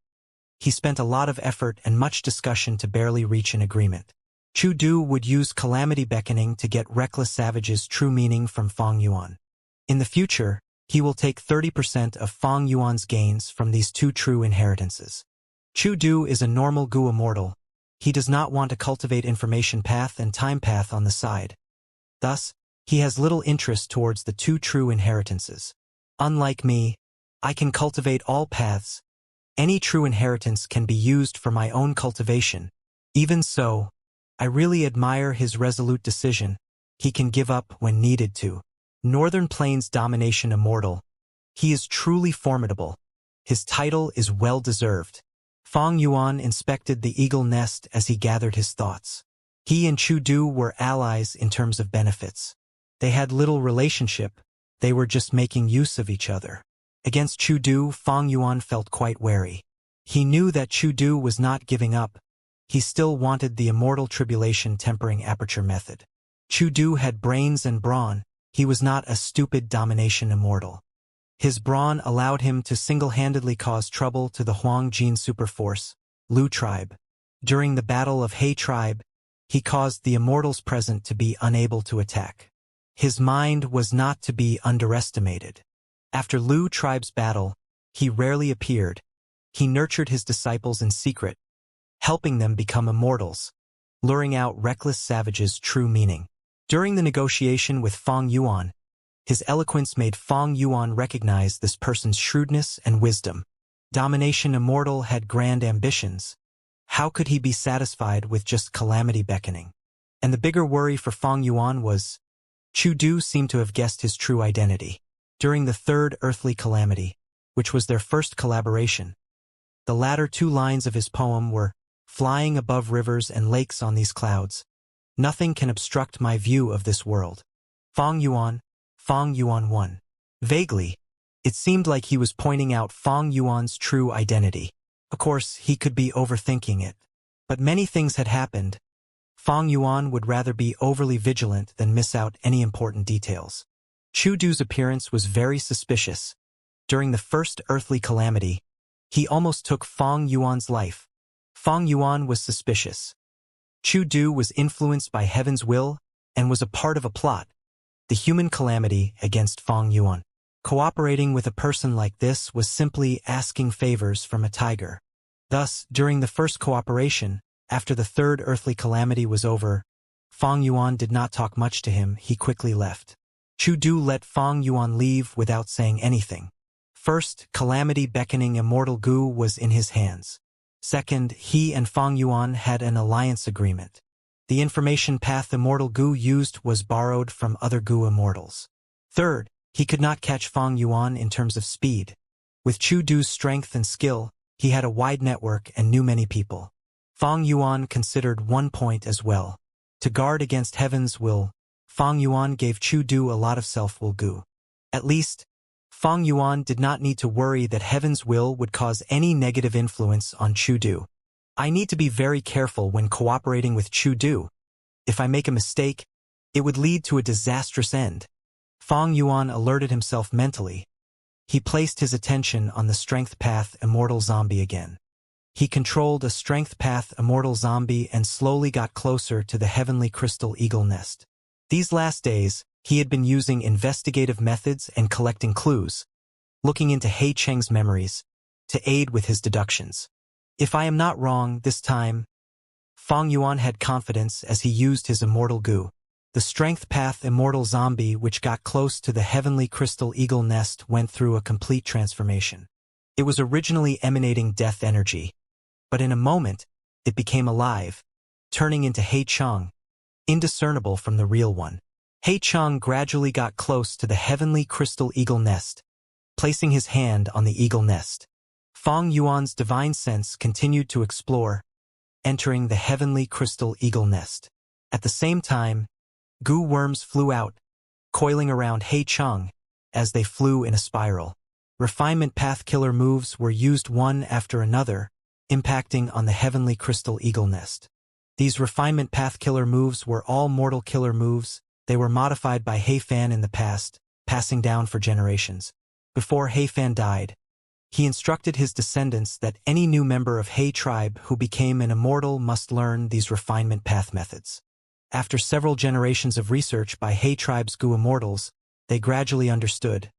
He spent a lot of effort and much discussion to barely reach an agreement. Chu Du would use calamity beckoning to get Reckless Savage's true meaning from Fang Yuan. In the future, he will take 30% of Fang Yuan's gains from these 2 true inheritances. Chu Du is a normal Gu immortal. He does not want to cultivate information path and time path on the side. Thus, he has little interest towards the 2 true inheritances. Unlike me, I can cultivate all paths. Any true inheritance can be used for my own cultivation. Even so, I really admire his resolute decision. He can give up when needed to. Northern Plains Domination Immortal. He is truly formidable. His title is well-deserved. Fang Yuan inspected the eagle nest as he gathered his thoughts. He and Chu Du were allies in terms of benefits. They had little relationship. They were just making use of each other. Against Chu Du, Fang Yuan felt quite wary. He knew that Chu Du was not giving up. He still wanted the immortal tribulation tempering aperture method. Chu Du had brains and brawn. He was not a stupid domination immortal. His brawn allowed him to single-handedly cause trouble to the Huang Jin superforce, Lu tribe. During the Battle of He tribe, he caused the immortals present to be unable to attack. His mind was not to be underestimated. After Lu tribe's battle, he rarely appeared. He nurtured his disciples in secret, helping them become immortals, luring out Reckless Savage's true meaning. During the negotiation with Fang Yuan, his eloquence made Fang Yuan recognize this person's shrewdness and wisdom. Domination Immortal had grand ambitions. How could he be satisfied with just calamity beckoning? And the bigger worry for Fang Yuan was, Chu Du seemed to have guessed his true identity. During the 3rd earthly calamity, which was their first collaboration, the latter 2 lines of his poem were, flying above rivers and lakes on these clouds. Nothing can obstruct my view of this world. Fang Yuan 1. Vaguely, it seemed like he was pointing out Fang Yuan's true identity. Of course, he could be overthinking it. But many things had happened. Fang Yuan would rather be overly vigilant than miss out any important details. Chu Du's appearance was very suspicious. During the first earthly calamity, he almost took Fang Yuan's life. Fang Yuan was suspicious. Chu Du was influenced by heaven's will and was a part of a plot, the human calamity against Fang Yuan. Cooperating with a person like this was simply asking favors from a tiger. Thus, during the first cooperation, after the third earthly calamity was over, Fang Yuan did not talk much to him. He quickly left. Chu Du let Fang Yuan leave without saying anything. First, calamity beckoning Immortal Gu was in his hands. Second, he and Fang Yuan had an alliance agreement. The information path Immortal Gu used was borrowed from other Gu immortals. Third, he could not catch Fang Yuan in terms of speed. With Chu Du's strength and skill, he had a wide network and knew many people. Fang Yuan considered one point as well. To guard against heaven's will, Fang Yuan gave Chu Du a lot of self-will Gu. At least, Fang Yuan did not need to worry that heaven's will would cause any negative influence on Chu Du. I need to be very careful when cooperating with Chu Du. If I make a mistake, it would lead to a disastrous end. Fang Yuan alerted himself mentally. He placed his attention on the strength path Immortal Zombie again. He controlled a strength path Immortal Zombie and slowly got closer to the heavenly crystal eagle nest. These last days, he had been using investigative methods and collecting clues, looking into He Cheng's memories, to aid with his deductions. If I am not wrong this time, Fang Yuan had confidence as he used his Immortal Gu. The strength path Immortal Zombie which got close to the heavenly crystal eagle nest went through a complete transformation. It was originally emanating death energy, but in a moment, it became alive, turning into He Cheng, indiscernible from the real one. He Cheng gradually got close to the heavenly crystal eagle nest, placing his hand on the eagle nest. Fang Yuan's divine sense continued to explore, entering the heavenly crystal eagle nest. At the same time, Gu worms flew out, coiling around He Cheng as they flew in a spiral. Refinement path killer moves were used one after another, impacting on the heavenly crystal eagle nest. These refinement path killer moves were all mortal killer moves. They were modified by He Fan in the past, passing down for generations. Before He Fan died, he instructed his descendants that any new member of He tribe who became an immortal must learn these refinement path methods. After several generations of research by He tribe's Gu immortals, they gradually understood.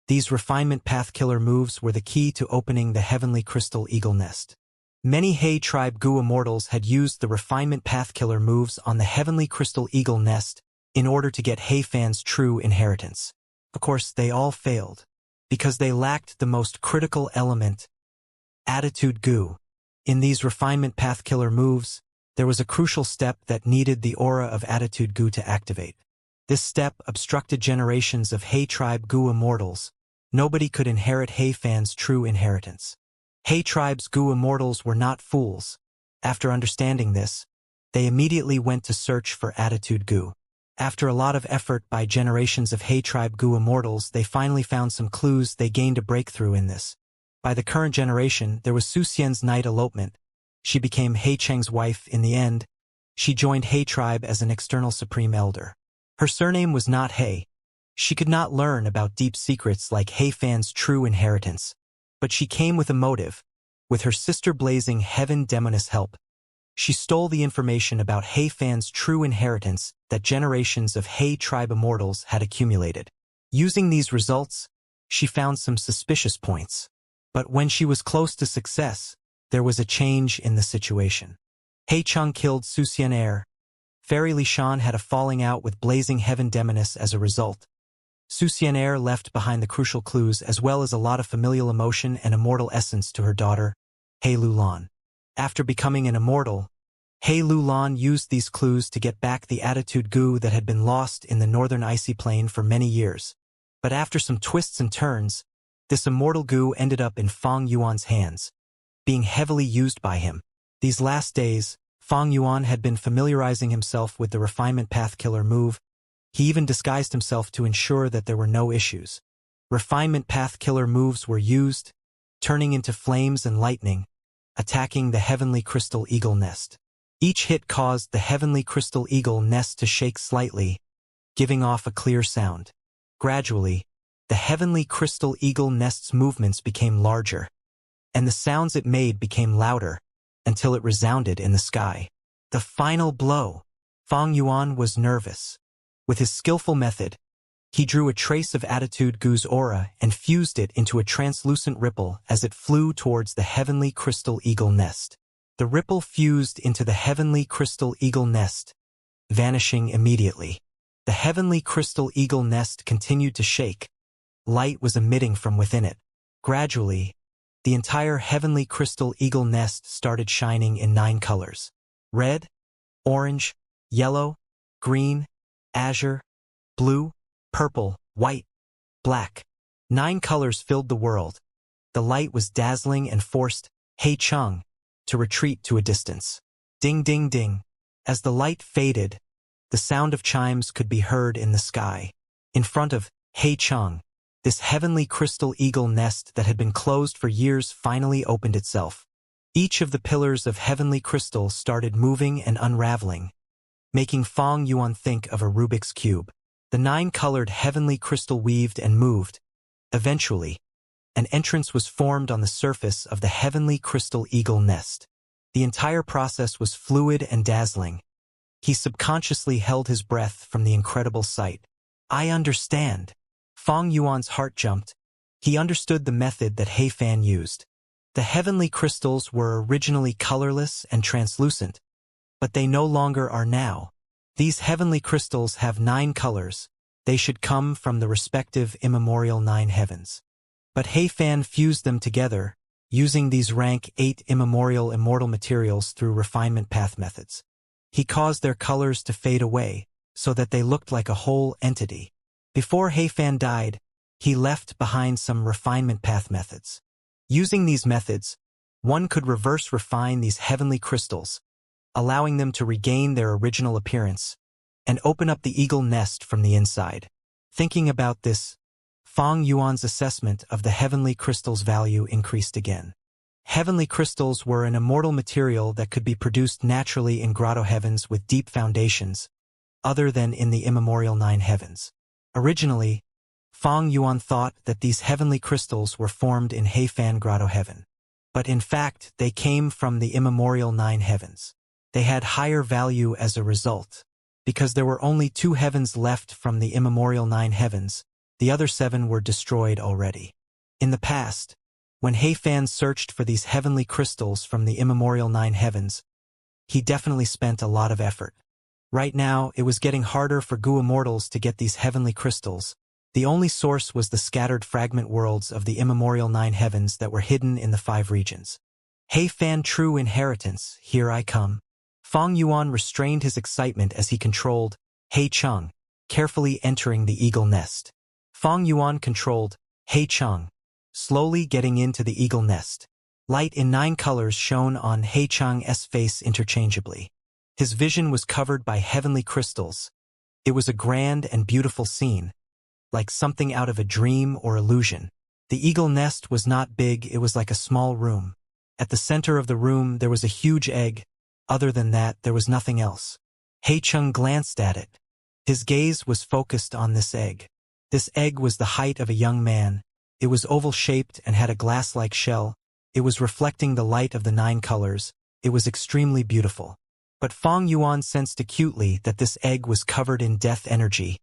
These refinement path killer moves were the key to opening the heavenly crystal eagle nest. Many He tribe Gu immortals had used the refinement path killer moves on the heavenly crystal eagle nest in order to get He Fan's true inheritance. Of course, they all failed, because they lacked the most critical element, attitude Gu. In these refinement path killer moves, there was a crucial step that needed the aura of attitude Gu to activate. This step obstructed generations of He tribe Gu immortals. Nobody could inherit He Fan's true inheritance. He tribe's Gu immortals were not fools. After understanding this, they immediately went to search for attitude Gu. After a lot of effort by generations of He tribe Gu immortals, they finally found some clues. They gained a breakthrough in this. By the current generation, there was Su Xian's night elopement. She became He Cheng's wife in the end. She joined He tribe as an external supreme elder. Her surname was not He. She could not learn about deep secrets like He Fan's true inheritance. But she came with a motive. With her sister blazing heaven demoness help, she stole the information about He Fan's true inheritance that generations of He tribe immortals had accumulated. Using these results, she found some suspicious points. But when she was close to success, there was a change in the situation. He Cheng killed Su Xian. Fairy Li Shan had a falling out with blazing heaven demoness as a result. Su Xian left behind the crucial clues as well as a lot of familial emotion and immortal essence to her daughter, He Lulan. After becoming an immortal, He Lulan used these clues to get back the attitude Gu that had been lost in the northern icy plain for many years. But after some twists and turns, this immortal Gu ended up in Fang Yuan's hands, being heavily used by him. These last days, Fang Yuan had been familiarizing himself with the refinement path killer move. He even disguised himself to ensure that there were no issues. Refinement path killer moves were used, turning into flames and lightning, attacking the heavenly crystal eagle nest. Each hit caused the heavenly crystal eagle nest to shake slightly, giving off a clear sound. Gradually, the heavenly crystal eagle nest's movements became larger, and the sounds it made became louder, until it resounded in the sky. The final blow. Fang Yuan was nervous. With his skillful method, he drew a trace of Attitude Gu's aura and fused it into a translucent ripple as it flew towards the heavenly crystal eagle nest. The ripple fused into the heavenly crystal eagle nest, vanishing immediately. The heavenly crystal eagle nest continued to shake. Light was emitting from within it. Gradually, the entire heavenly crystal eagle nest started shining in 9 colors: red, orange, yellow, green, azure, blue, purple, white, black. 9 colors filled the world. The light was dazzling and forced He Cheng to retreat to a distance. Ding ding ding. As the light faded, the sound of chimes could be heard in the sky. In front of He Cheng, this heavenly crystal eagle nest that had been closed for years finally opened itself. Each of the pillars of heavenly crystal started moving and unraveling, making Fang Yuan think of a Rubik's Cube. The 9-colored heavenly crystal weaved and moved. Eventually, an entrance was formed on the surface of the heavenly crystal eagle nest. The entire process was fluid and dazzling. He subconsciously held his breath from the incredible sight. I understand. Fang Yuan's heart jumped. He understood the method that He Fan used. The heavenly crystals were originally colorless and translucent, but they no longer are now. These heavenly crystals have 9 colors. They should come from the respective immemorial 9 heavens. But He Fan fused them together, using these rank 8 immemorial immortal materials through refinement path methods. He caused their colors to fade away, so that they looked like a whole entity. Before He Fan died, he left behind some refinement path methods. Using these methods, one could reverse refine these heavenly crystals, allowing them to regain their original appearance, and open up the eagle nest from the inside. Thinking about this, Fang Yuan's assessment of the heavenly crystal's value increased again. Heavenly crystals were an immortal material that could be produced naturally in grotto heavens with deep foundations, other than in the immemorial 9 heavens. Originally, Fang Yuan thought that these heavenly crystals were formed in He Fan Grotto Heaven. But in fact, they came from the immemorial 9 heavens. They had higher value as a result. Because there were only 2 heavens left from the immemorial 9 heavens, the other 7 were destroyed already. In the past, when He Fan searched for these heavenly crystals from the immemorial 9 heavens, he definitely spent a lot of effort. Right now, it was getting harder for Gu immortals to get these heavenly crystals. The only source was the scattered fragment worlds of the immemorial 9 heavens that were hidden in the 5 regions. He Fan true inheritance, here I come. Fang Yuan restrained his excitement as he controlled He Cheng, carefully entering the eagle nest. Fang Yuan controlled He Cheng, slowly getting into the eagle nest. Light in 9 colors shone on He Cheng's face interchangeably. His vision was covered by heavenly crystals. It was a grand and beautiful scene, like something out of a dream or illusion. The eagle nest was not big, it was like a small room. At the center of the room there was a huge egg. Other than that, there was nothing else. He Cheng glanced at it. His gaze was focused on this egg. This egg was the height of a young man. It was oval-shaped and had a glass-like shell. It was reflecting the light of the 9 colors. It was extremely beautiful. But Fang Yuan sensed acutely that this egg was covered in death energy.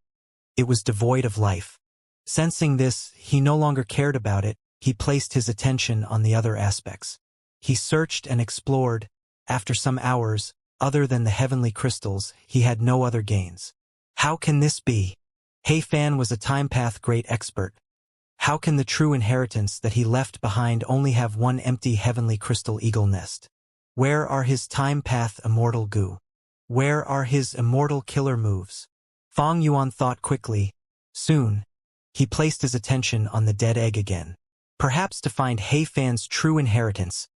It was devoid of life. Sensing this, he no longer cared about it. He placed his attention on the other aspects. He searched and explored. After some hours, other than the heavenly crystals, he had no other gains. How can this be? He Fan was a time path great expert. How can the true inheritance that he left behind only have one empty heavenly crystal eagle nest? Where are his time path immortal Gu? Where are his immortal killer moves? Fang Yuan thought quickly. Soon, he placed his attention on the dead egg again. Perhaps to find He Fan's true inheritance,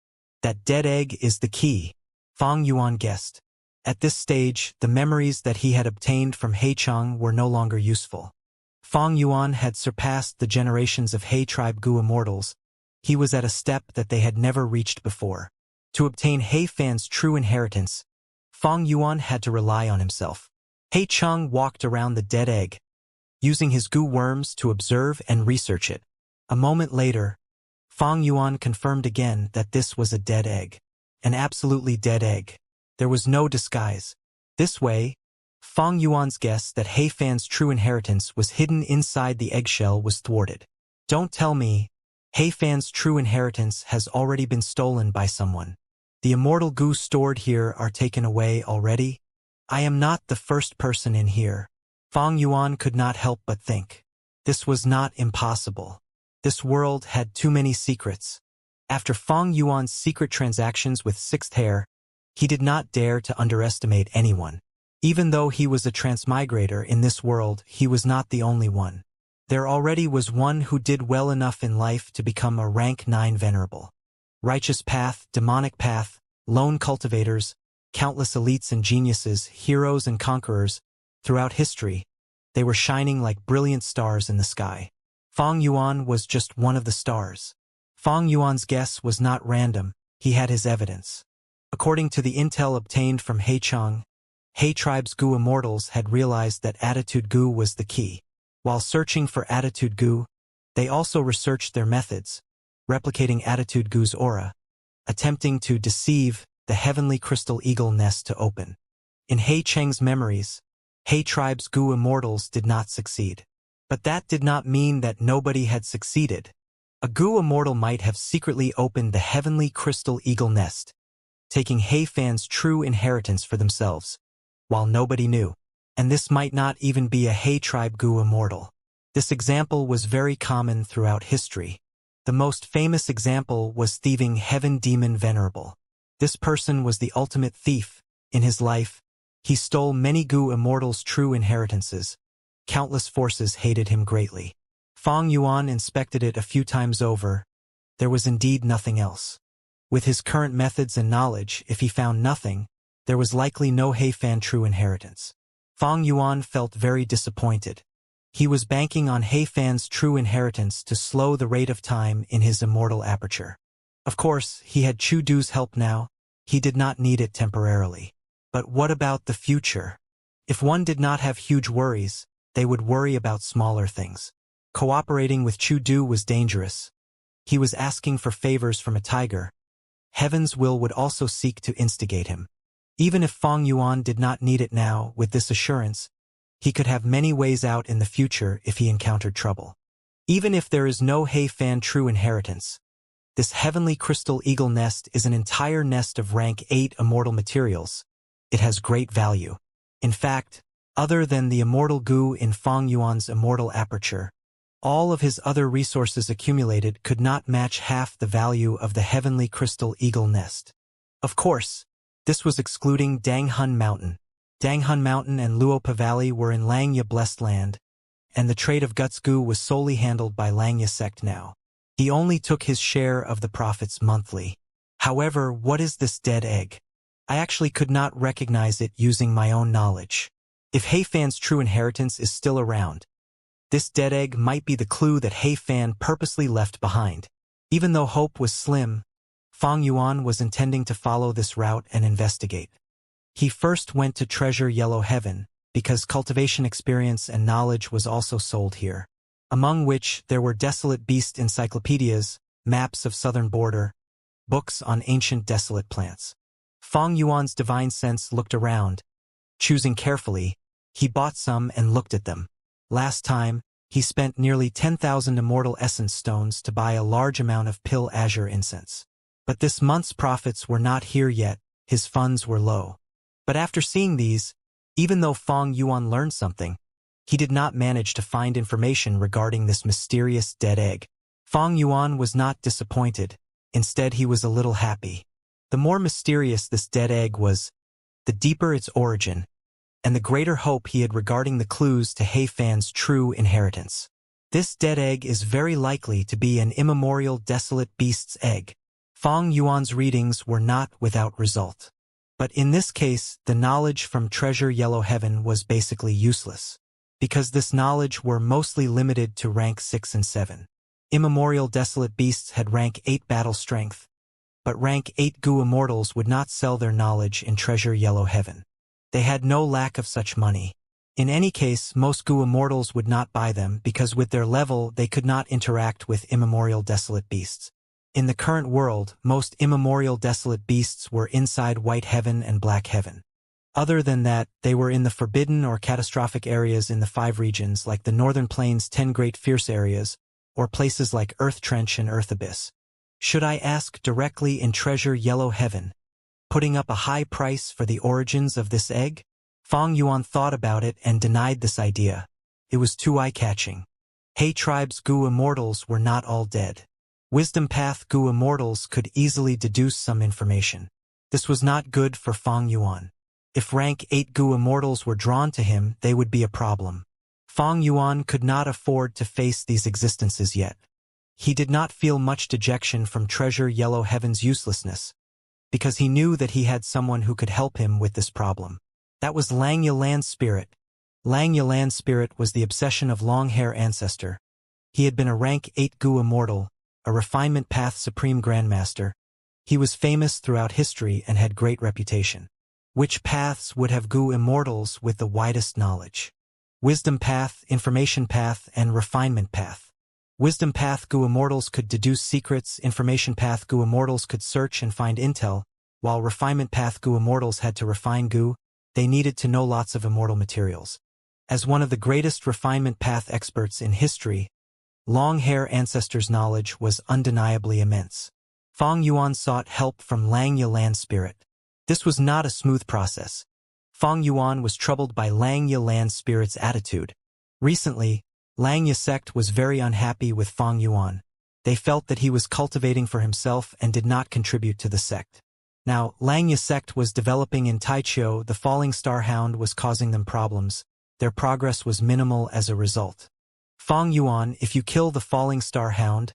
that dead egg is the key, Fang Yuan guessed. At this stage, the memories that he had obtained from He Cheng were no longer useful. Fang Yuan had surpassed the generations of He tribe Gu immortals. He was at a step that they had never reached before. To obtain He Fan's true inheritance, Fang Yuan had to rely on himself. He Cheng walked around the dead egg, using his goo worms to observe and research it. A moment later, Fang Yuan confirmed again that this was a dead egg. An absolutely dead egg. There was no disguise. This way, Fang Yuan's guess that He Fan's true inheritance was hidden inside the eggshell was thwarted. Don't tell me, He Fan's true inheritance has already been stolen by someone. The immortal goo stored here are taken away already? I am not the first person in here. Fang Yuan could not help but think. This was not impossible. This world had too many secrets. After Fang Yuan's secret transactions with Sixth Hair, he did not dare to underestimate anyone. Even though he was a transmigrator in this world, he was not the only one. There already was one who did well enough in life to become a rank 9 venerable. Righteous path, demonic path, lone cultivators, countless elites and geniuses, heroes and conquerors, throughout history, they were shining like brilliant stars in the sky. Fang Yuan was just one of the stars. Fang Yuan's guess was not random, he had his evidence. According to the intel obtained from He Cheng, He Tribe's Goo Immortals had realized that Attitude Goo was the key. While searching for Attitude Goo, they also researched their methods, replicating Attitude Goo's aura, attempting to deceive the heavenly crystal eagle nest to open. In He Cheng's memories, He Tribe's Goo Immortals did not succeed. But that did not mean that nobody had succeeded. A Goo Immortal might have secretly opened the heavenly crystal eagle nest, taking He Fan's true inheritance for themselves, while nobody knew. And this might not even be a He Tribe Goo Immortal. This example was very common throughout history. The most famous example was thieving Heaven Demon Venerable. This person was the ultimate thief. In his life, he stole many Goo Immortals' true inheritances. Countless forces hated him greatly. Fang Yuan inspected it a few times over. There was indeed nothing else. With his current methods and knowledge, if he found nothing, there was likely no He Fan true inheritance. Fang Yuan felt very disappointed. He was banking on He Fan's true inheritance to slow the rate of time in his immortal aperture. Of course, he had Chu Du's help now. He did not need it temporarily. But what about the future? If one did not have huge worries, they would worry about smaller things. Cooperating with Chu Du was dangerous. He was asking for favors from a tiger. Heaven's will would also seek to instigate him. Even if Fang Yuan did not need it now, with this assurance, he could have many ways out in the future if he encountered trouble. Even if there is no He Fan true inheritance, this heavenly crystal eagle nest is an entire nest of rank 8 immortal materials. It has great value. In fact, other than the immortal goo in Fang Yuan's immortal aperture, all of his other resources accumulated could not match half the value of the heavenly crystal eagle nest. Of course, this was excluding Danghun Mountain. Danghun Mountain and Luopa Valley were in Langya Blessed Land, and the trade of Guts Goo was solely handled by Langya sect now. He only took his share of the profits monthly. However, what is this dead egg? I actually could not recognize it using my own knowledge. If He Fan's true inheritance is still around, this dead egg might be the clue that He Fan purposely left behind. Even though hope was slim, Fang Yuan was intending to follow this route and investigate. He first went to Treasure Yellow Heaven, because cultivation experience and knowledge was also sold here, among which there were desolate beast encyclopedias, maps of southern border, books on ancient desolate plants. Fang Yuan's divine sense looked around. Choosing carefully, he bought some and looked at them. Last time, he spent nearly 10,000 immortal essence stones to buy a large amount of Pill Azure incense. But this month's profits were not here yet, his funds were low. But after seeing these, even though Fang Yuan learned something, he did not manage to find information regarding this mysterious dead egg. Fang Yuan was not disappointed. Instead, he was a little happy. The more mysterious this dead egg was, the deeper its origin, and the greater hope he had regarding the clues to He Fan's true inheritance. This dead egg is very likely to be an immemorial desolate beast's egg. Fang Yuan's readings were not without result. But in this case, the knowledge from Treasure Yellow Heaven was basically useless, because this knowledge were mostly limited to rank 6 and 7. Immemorial desolate beasts had rank 8 battle strength, but rank 8 Gu Immortals would not sell their knowledge in Treasure Yellow Heaven. They had no lack of such money. In any case, most Gu Immortals would not buy them because with their level they could not interact with immemorial desolate beasts. In the current world, most immemorial desolate beasts were inside White Heaven and Black Heaven. Other than that, they were in the forbidden or catastrophic areas in the 5 regions like the Northern Plains 10 Great Fierce areas, or places like Earth Trench and Earth Abyss. Should I ask directly in Treasure Yellow Heaven, putting up a high price for the origins of this egg? Fang Yuan thought about it and denied this idea. It was too eye-catching. Hey Tribe's Gu Immortals were not all dead. Wisdom Path Gu Immortals could easily deduce some information. This was not good for Fang Yuan. If rank 8 Gu Immortals were drawn to him, they would be a problem. Fang Yuan could not afford to face these existences yet. He did not feel much dejection from Treasure Yellow Heaven's uselessness, because he knew that he had someone who could help him with this problem. That was Langya Land Spirit. Langya Land Spirit was the obsession of Longhair Ancestor. He had been a rank 8 Gu Immortal, a Refinement Path Supreme Grandmaster. He was famous throughout history and had great reputation. Which paths would have Gu Immortals with the widest knowledge? Wisdom Path, Information Path, and Refinement Path. Wisdom Path Gu Immortals could deduce secrets, Information Path Gu Immortals could search and find intel, while Refinement Path Gu Immortals had to refine Gu. They needed to know lots of immortal materials. As one of the greatest Refinement Path experts in history, Longhair Ancestor's knowledge was undeniably immense. Fang Yuan sought help from Langya Land Spirit. This was not a smooth process. Fang Yuan was troubled by Langya Land Spirit's attitude. Recently, Langya sect was very unhappy with Fang Yuan. They felt that he was cultivating for himself and did not contribute to the sect. Now, Langya sect was developing in Taichio. The Falling Star Hound was causing them problems. Their progress was minimal as a result. Fang Yuan, if you kill the Falling Star Hound,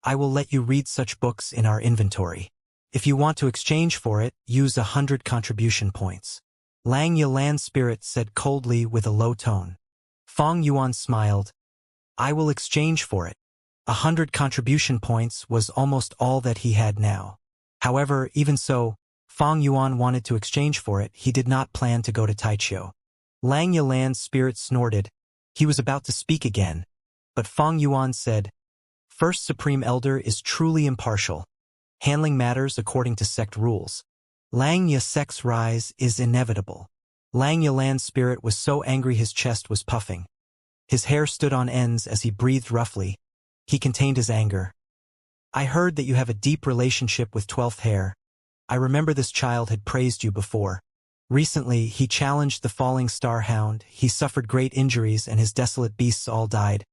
I will let you read such books in our inventory. If you want to exchange for it, use 100 contribution points. Langya Land Spirit said coldly with a low tone. Fang Yuan smiled. I will exchange for it. 100 contribution points was almost all that he had now. However, even so, Fang Yuan wanted to exchange for it. He did not plan to go to Taichio. Langya Land Spirit snorted. He was about to speak again, but Fang Yuan said, First Supreme Elder is truly impartial, handling matters according to sect rules. Langya sect's rise is inevitable. Langya Land Spirit was so angry his chest was puffing. His hair stood on ends as he breathed roughly. He contained his anger. I heard that you have a deep relationship with 12th Hair. I remember this child had praised you before. Recently, he challenged the Falling Star Hound. He suffered great injuries and his desolate beasts all died.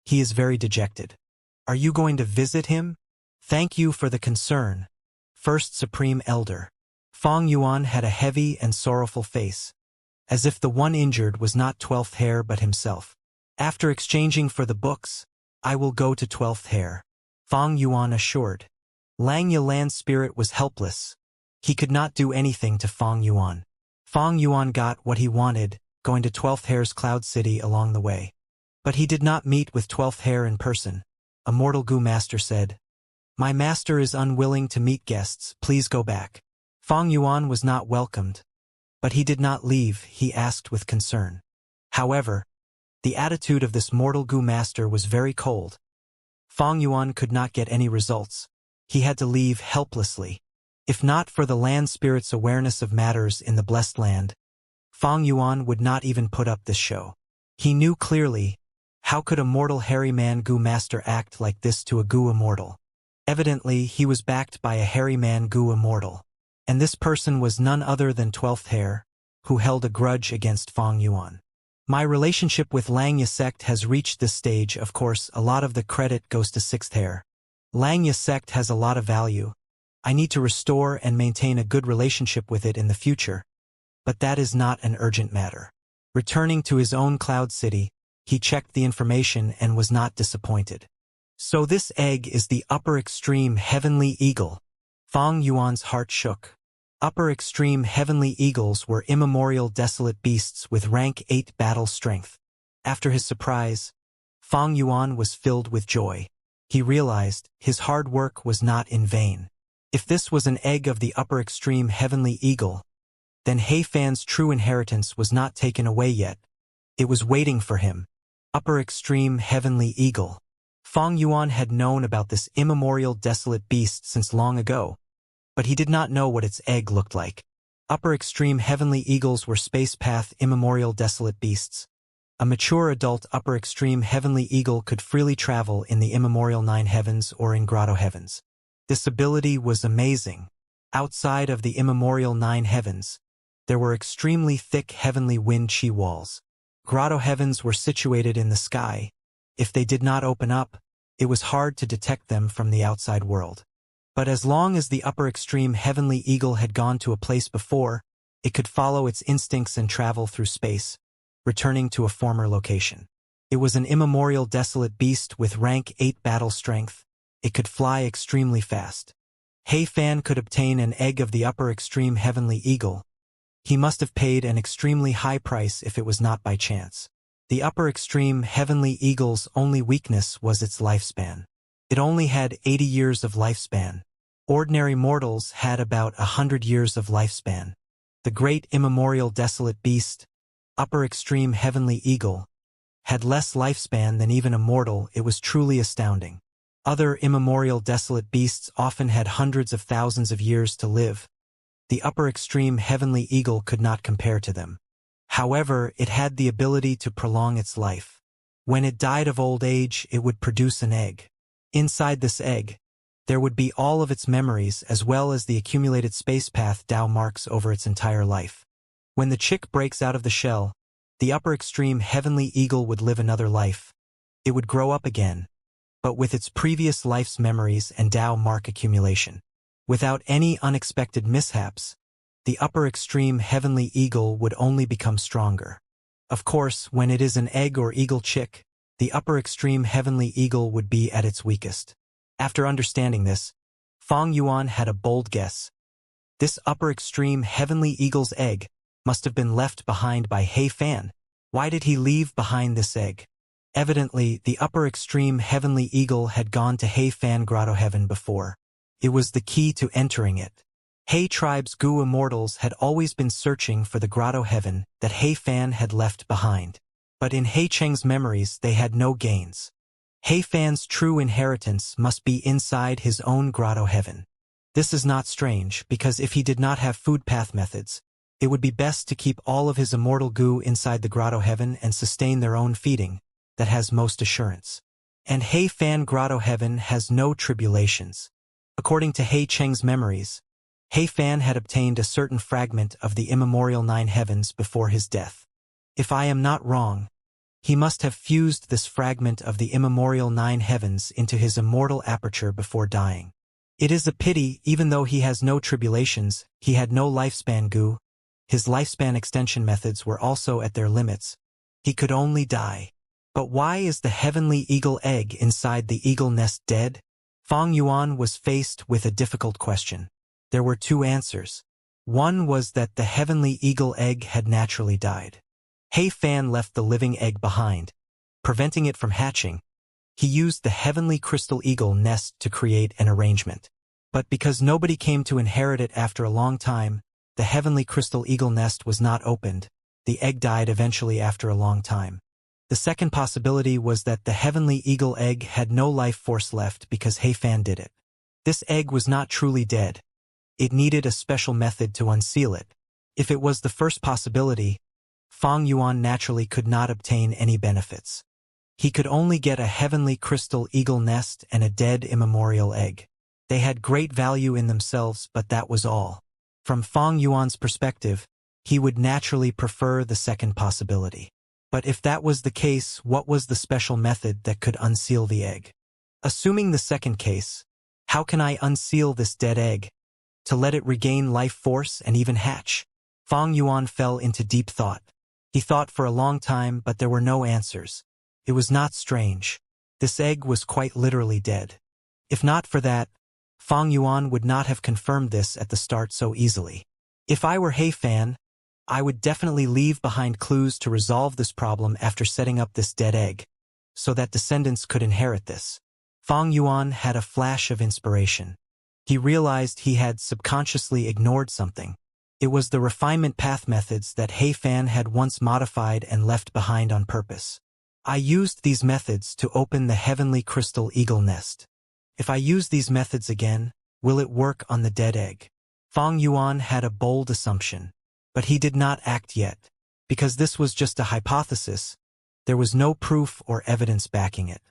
He is very dejected. Are you going to visit him? Thank you for the concern. First Supreme Elder. Fang Yuan had a heavy and sorrowful face, as if the one injured was not 12th Hair but himself. After exchanging for the books, I will go to 12th Hair. Fang Yuan assured. Langya Land Spirit was helpless. He could not do anything to Fang Yuan. Fang Yuan got what he wanted, going to 12th Hair's Cloud City along the way. But he did not meet with 12th Hair in person. Immortal Gu Master said, My master is unwilling to meet guests, please go back. Fang Yuan was not welcomed. But he did not leave, he asked with concern. However, the attitude of this mortal Gu Master was very cold. Fang Yuan could not get any results. He had to leave helplessly. If not for the land spirit's awareness of matters in the blessed land, Fang Yuan would not even put up this show. He knew clearly, how could a mortal hairy man Gu Master act like this to a Gu Immortal? Evidently, he was backed by a hairy man Gu Immortal. And this person was none other than 12th Hair, who held a grudge against Fang Yuan. My relationship with Langya sect has reached this stage. Of course, a lot of the credit goes to 6th Hair. Langya sect has a lot of value. I need to restore and maintain a good relationship with it in the future. But that is not an urgent matter. Returning to his own Cloud City, he checked the information and was not disappointed. So this egg is the upper extreme heavenly eagle. Fang Yuan's heart shook. Upper extreme heavenly eagles were immemorial desolate beasts with rank 8 battle strength. After his surprise, Fang Yuan was filled with joy. He realized his hard work was not in vain. If this was an egg of the upper extreme heavenly eagle, then He Fan's true inheritance was not taken away yet. It was waiting for him. Upper extreme heavenly eagle. Fang Yuan had known about this immemorial desolate beast since long ago, but he did not know what its egg looked like. Upper extreme heavenly eagles were space path immemorial desolate beasts. A mature adult upper extreme heavenly eagle could freely travel in the immemorial 9 heavens or in grotto heavens. This ability was amazing. Outside of the immemorial 9 heavens, there were extremely thick heavenly wind chi walls. Grotto heavens were situated in the sky. If they did not open up, it was hard to detect them from the outside world. But as long as the upper extreme heavenly eagle had gone to a place before, it could follow its instincts and travel through space, returning to a former location. It was an immemorial desolate beast with rank 8 battle strength. It could fly extremely fast. He Fan could obtain an egg of the upper extreme heavenly eagle. He must have paid an extremely high price if it was not by chance. The upper extreme heavenly eagle's only weakness was its lifespan. It only had 80 years of lifespan. Ordinary mortals had about 100 years of lifespan. The great immemorial desolate beast, upper extreme heavenly eagle, had less lifespan than even a mortal. It was truly astounding. Other immemorial desolate beasts often had hundreds of thousands of years to live. The upper extreme heavenly eagle could not compare to them. However, it had the ability to prolong its life. When it died of old age, it would produce an egg. Inside this egg, there would be all of its memories as well as the accumulated space path Dao marks over its entire life. When the chick breaks out of the shell, the upper extreme heavenly eagle would live another life. It would grow up again, but with its previous life's memories and Dao mark accumulation. Without any unexpected mishaps, the upper extreme heavenly eagle would only become stronger. Of course, when it is an egg or eagle chick, the upper extreme heavenly eagle would be at its weakest. After understanding this, Fang Yuan had a bold guess. This upper extreme heavenly eagle's egg must have been left behind by He Fan. Why did he leave behind this egg? Evidently, the upper extreme heavenly eagle had gone to He Fan Grotto Heaven before. It was the key to entering it. He tribe's Gu immortals had always been searching for the Grotto Heaven that He Fan had left behind. But in He Cheng's memories they had no gains. He Fan's true inheritance must be inside his own Grotto Heaven. This is not strange, because if he did not have food path methods, it would be best to keep all of his immortal Gu inside the Grotto Heaven and sustain their own feeding. That has most assurance. And He Fan Grotto Heaven has no tribulations. According to He Cheng's memories, He Fan had obtained a certain fragment of the immemorial 9 heavens before his death. If I am not wrong, he must have fused this fragment of the immemorial 9 heavens into his immortal aperture before dying. It is a pity, even though he has no tribulations, he had no lifespan Gu. His lifespan extension methods were also at their limits. He could only die. But why is the heavenly eagle egg inside the eagle nest dead? Fang Yuan was faced with a difficult question. There were 2 answers. One was that the heavenly eagle egg had naturally died. He Fan left the living egg behind, preventing it from hatching. He used the heavenly crystal eagle nest to create an arrangement. But because nobody came to inherit it after a long time, the heavenly crystal eagle nest was not opened. The egg died eventually after a long time. The second possibility was that the heavenly eagle egg had no life force left because He Fan did it. This egg was not truly dead. It needed a special method to unseal it. If it was the first possibility, Fang Yuan naturally could not obtain any benefits. He could only get a heavenly crystal eagle nest and a dead immemorial egg. They had great value in themselves, but that was all. From Fang Yuan's perspective, he would naturally prefer the second possibility. But if that was the case, what was the special method that could unseal the egg? Assuming the second case, how can I unseal this dead egg? To let it regain life force and even hatch? Fang Yuan fell into deep thought. He thought for a long time, but there were no answers. It was not strange. This egg was quite literally dead. If not for that, Fang Yuan would not have confirmed this at the start so easily. If I were He Fan, I would definitely leave behind clues to resolve this problem after setting up this dead egg, so that descendants could inherit this. Fang Yuan had a flash of inspiration. He realized he had subconsciously ignored something. It was the refinement path methods that He Fan had once modified and left behind on purpose. I used these methods to open the heavenly crystal eagle nest. If I use these methods again, will it work on the dead egg? Fang Yuan had a bold assumption, but he did not act yet. Because this was just a hypothesis, there was no proof or evidence backing it.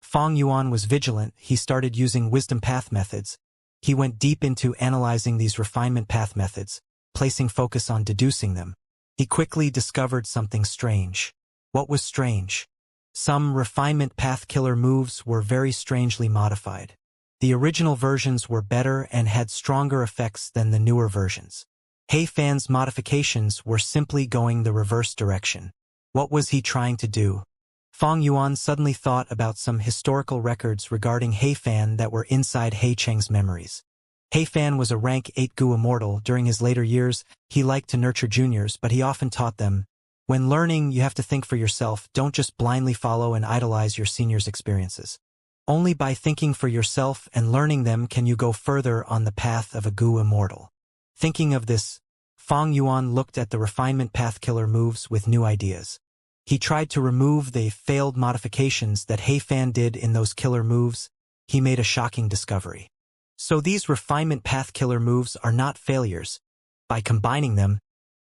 Fang Yuan was vigilant. He started using wisdom path methods. He went deep into analyzing these refinement path methods, placing focus on deducing them. He quickly discovered something strange. What was strange? Some refinement path killer moves were very strangely modified. The original versions were better and had stronger effects than the newer versions. He Fan's modifications were simply going the reverse direction. What was he trying to do? Fang Yuan suddenly thought about some historical records regarding He Fan that were inside He Cheng's memories. He Fan was a rank 8 Gu Immortal. During his later years, he liked to nurture juniors, but he often taught them, when learning, you have to think for yourself. Don't just blindly follow and idolize your seniors' experiences. Only by thinking for yourself and learning them can you go further on the path of a Gu Immortal. Thinking of this, Fang Yuan looked at the refinement path killer moves with new ideas. He tried to remove the failed modifications that He Fan did in those killer moves. He made a shocking discovery. So these refinement path killer moves are not failures. By combining them,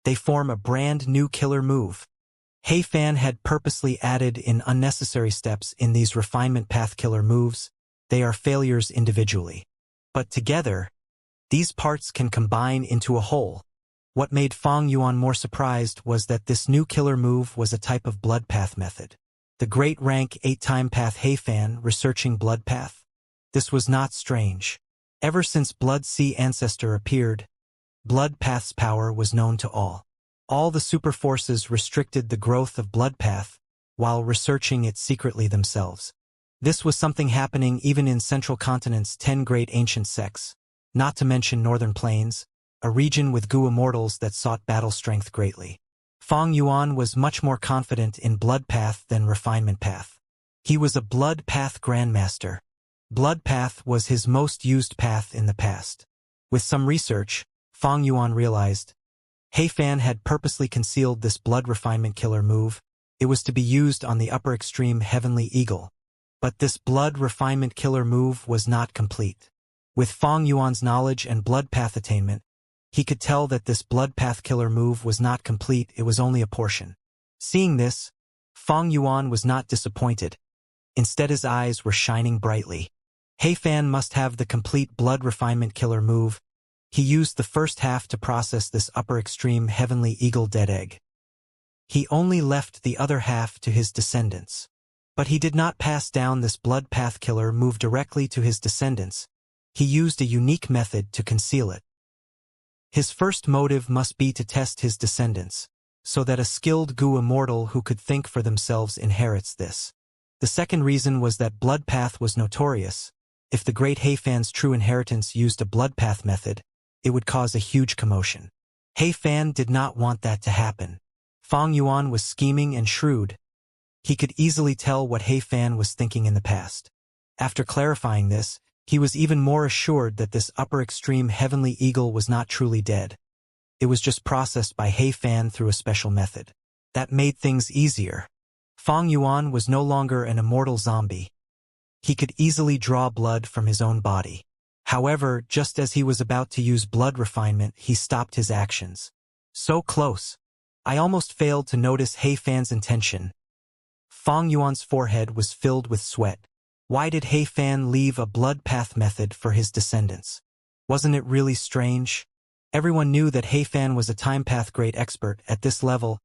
they form a brand new killer move. He Fan had purposely added in unnecessary steps in these refinement path killer moves. They are failures individually. But together, these parts can combine into a whole. What made Fang Yuan more surprised was that this new killer move was a type of blood path method. The great rank 8-time path He Fan researching blood path. This was not strange. Ever since Blood Sea Ancestor appeared, blood path's power was known to all. All the super forces restricted the growth of blood path, while researching it secretly themselves. This was something happening even in Central Continent's 10 great ancient sects, not to mention Northern Plains, a region with Gu Immortals that sought battle strength greatly. Fang Yuan was much more confident in blood path than refinement path. He was a blood path grandmaster. Blood path was his most used path in the past. With some research, Fang Yuan realized He Fan had purposely concealed this blood refinement killer move. It was to be used on the upper extreme heavenly eagle. But this blood refinement killer move was not complete. With Fang Yuan's knowledge and blood path attainment, he could tell that this blood path killer move was not complete. It was only a portion. Seeing this, Fang Yuan was not disappointed. Instead, his eyes were shining brightly. He Fan must have the complete blood refinement killer move. He used the first half to process this upper extreme heavenly eagle dead egg. He only left the other half to his descendants. But he did not pass down this blood path killer move directly to his descendants. He used a unique method to conceal it. His first motive must be to test his descendants, so that a skilled Gu Immortal who could think for themselves inherits this. The second reason was that blood path was notorious. If the great He Fan's true inheritance used a blood path method, it would cause a huge commotion. He Fan did not want that to happen. Fang Yuan was scheming and shrewd. He could easily tell what He Fan was thinking in the past. After clarifying this, he was even more assured that this upper extreme heavenly eagle was not truly dead. It was just processed by He Fan through a special method. That made things easier. Fang Yuan was no longer an immortal zombie. He could easily draw blood from his own body. However, just as he was about to use blood refinement, he stopped his actions. So close. I almost failed to notice He Fan's intention. Fang Yuan's forehead was filled with sweat. Why did He Fan leave a blood path method for his descendants? Wasn't it really strange? Everyone knew that He Fan was a time path great expert. At this level,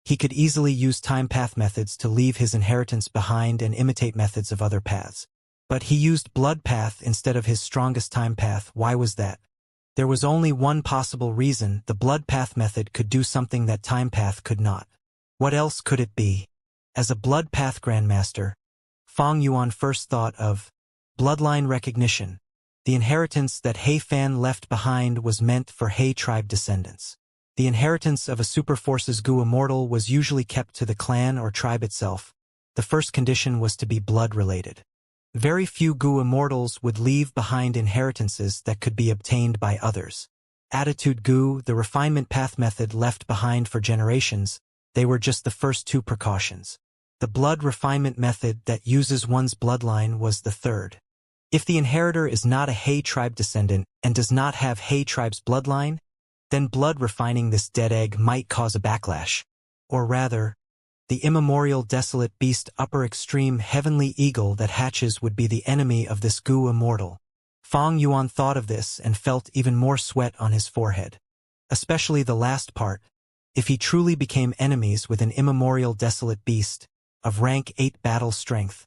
he could easily use time path methods to leave his inheritance behind and imitate methods of other paths. But he used blood path instead of his strongest time path. Why was that? There was only one possible reason: the blood path method could do something that time path could not. What else could it be? As a blood path grandmaster, Fang Yuan first thought of bloodline recognition. The inheritance that He Fan left behind was meant for He tribe descendants. The inheritance of a superforces Gu Immortal was usually kept to the clan or tribe itself. The first condition was to be blood-related. Very few Gu immortals would leave behind inheritances that could be obtained by others. Attitude Gu, the refinement path method left behind for generations, they were just the first two precautions. The blood refinement method that uses one's bloodline was the third. If the inheritor is not a He tribe descendant and does not have He tribe's bloodline, then blood refining this dead egg might cause a backlash. Or rather, the immemorial desolate beast upper extreme heavenly eagle that hatches would be the enemy of this Gu immortal. Fang Yuan thought of this and felt even more sweat on his forehead. Especially the last part. If he truly became enemies with an immemorial desolate beast, of rank 8 battle strength,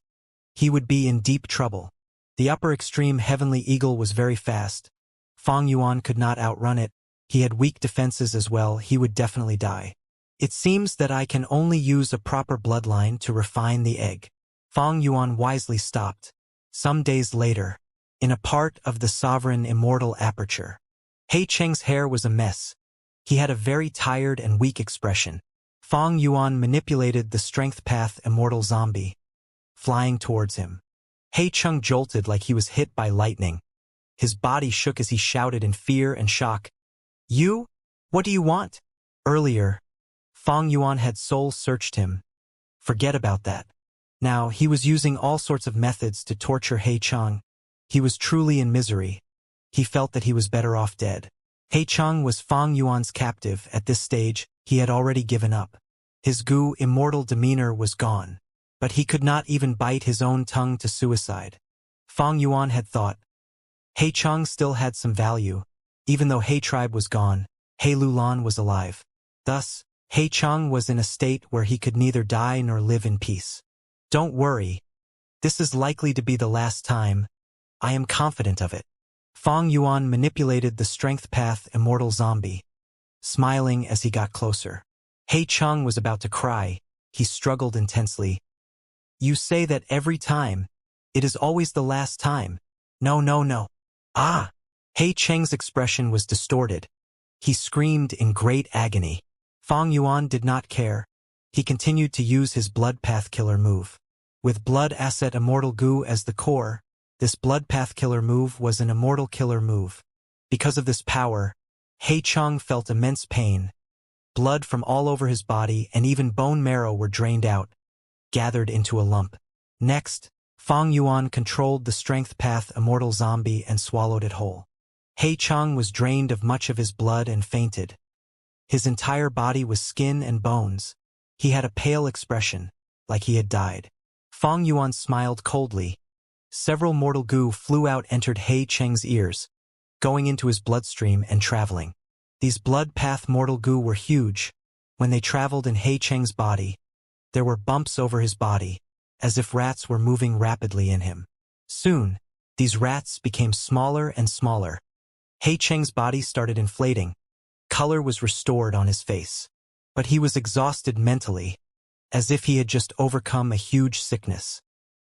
he would be in deep trouble. The upper extreme heavenly eagle was very fast. Fang Yuan could not outrun it. He had weak defenses as well. He would definitely die. It seems that I can only use a proper bloodline to refine the egg. Fang Yuan wisely stopped. Some days later, in a part of the sovereign immortal aperture, He Cheng's hair was a mess. He had a very tired and weak expression. Fang Yuan manipulated the strength path immortal zombie, flying towards him. He Cheng jolted like he was hit by lightning. His body shook as he shouted in fear and shock. "You? What do you want?" Earlier, Fang Yuan had soul-searched him. Forget about that. Now, he was using all sorts of methods to torture He Cheng. He was truly in misery. He felt that he was better off dead. He Cheng was Fang Yuan's captive. At this stage, he had already given up. His Gu immortal demeanor was gone. But he could not even bite his own tongue to suicide. Fang Yuan had thought. He Cheng still had some value. Even though He tribe was gone, He Lulan was alive. Thus, He Cheng was in a state where he could neither die nor live in peace. Don't worry. This is likely to be the last time. I am confident of it. Fang Yuan manipulated the strength path immortal zombie, smiling as he got closer. He Cheng was about to cry. He struggled intensely. You say that every time. It is always the last time. No, no, no. Ah! He Cheng's expression was distorted. He screamed in great agony. Fang Yuan did not care. He continued to use his blood path killer move. With blood asset immortal Gu as the core, this blood path killer move was an immortal killer move. Because of this power, He Cheng felt immense pain. Blood from all over his body and even bone marrow were drained out, gathered into a lump. Next, Fang Yuan controlled the strength path immortal zombie and swallowed it whole. He Cheng was drained of much of his blood and fainted. His entire body was skin and bones. He had a pale expression, like he had died. Fang Yuan smiled coldly. Several mortal Gu flew out entered He Cheng's ears, going into his bloodstream and traveling. These blood path mortal Gu were huge. When they traveled in He Cheng's body, there were bumps over his body, as if rats were moving rapidly in him. Soon, these rats became smaller and smaller. He Cheng's body started inflating. Color was restored on his face. But he was exhausted mentally, as if he had just overcome a huge sickness.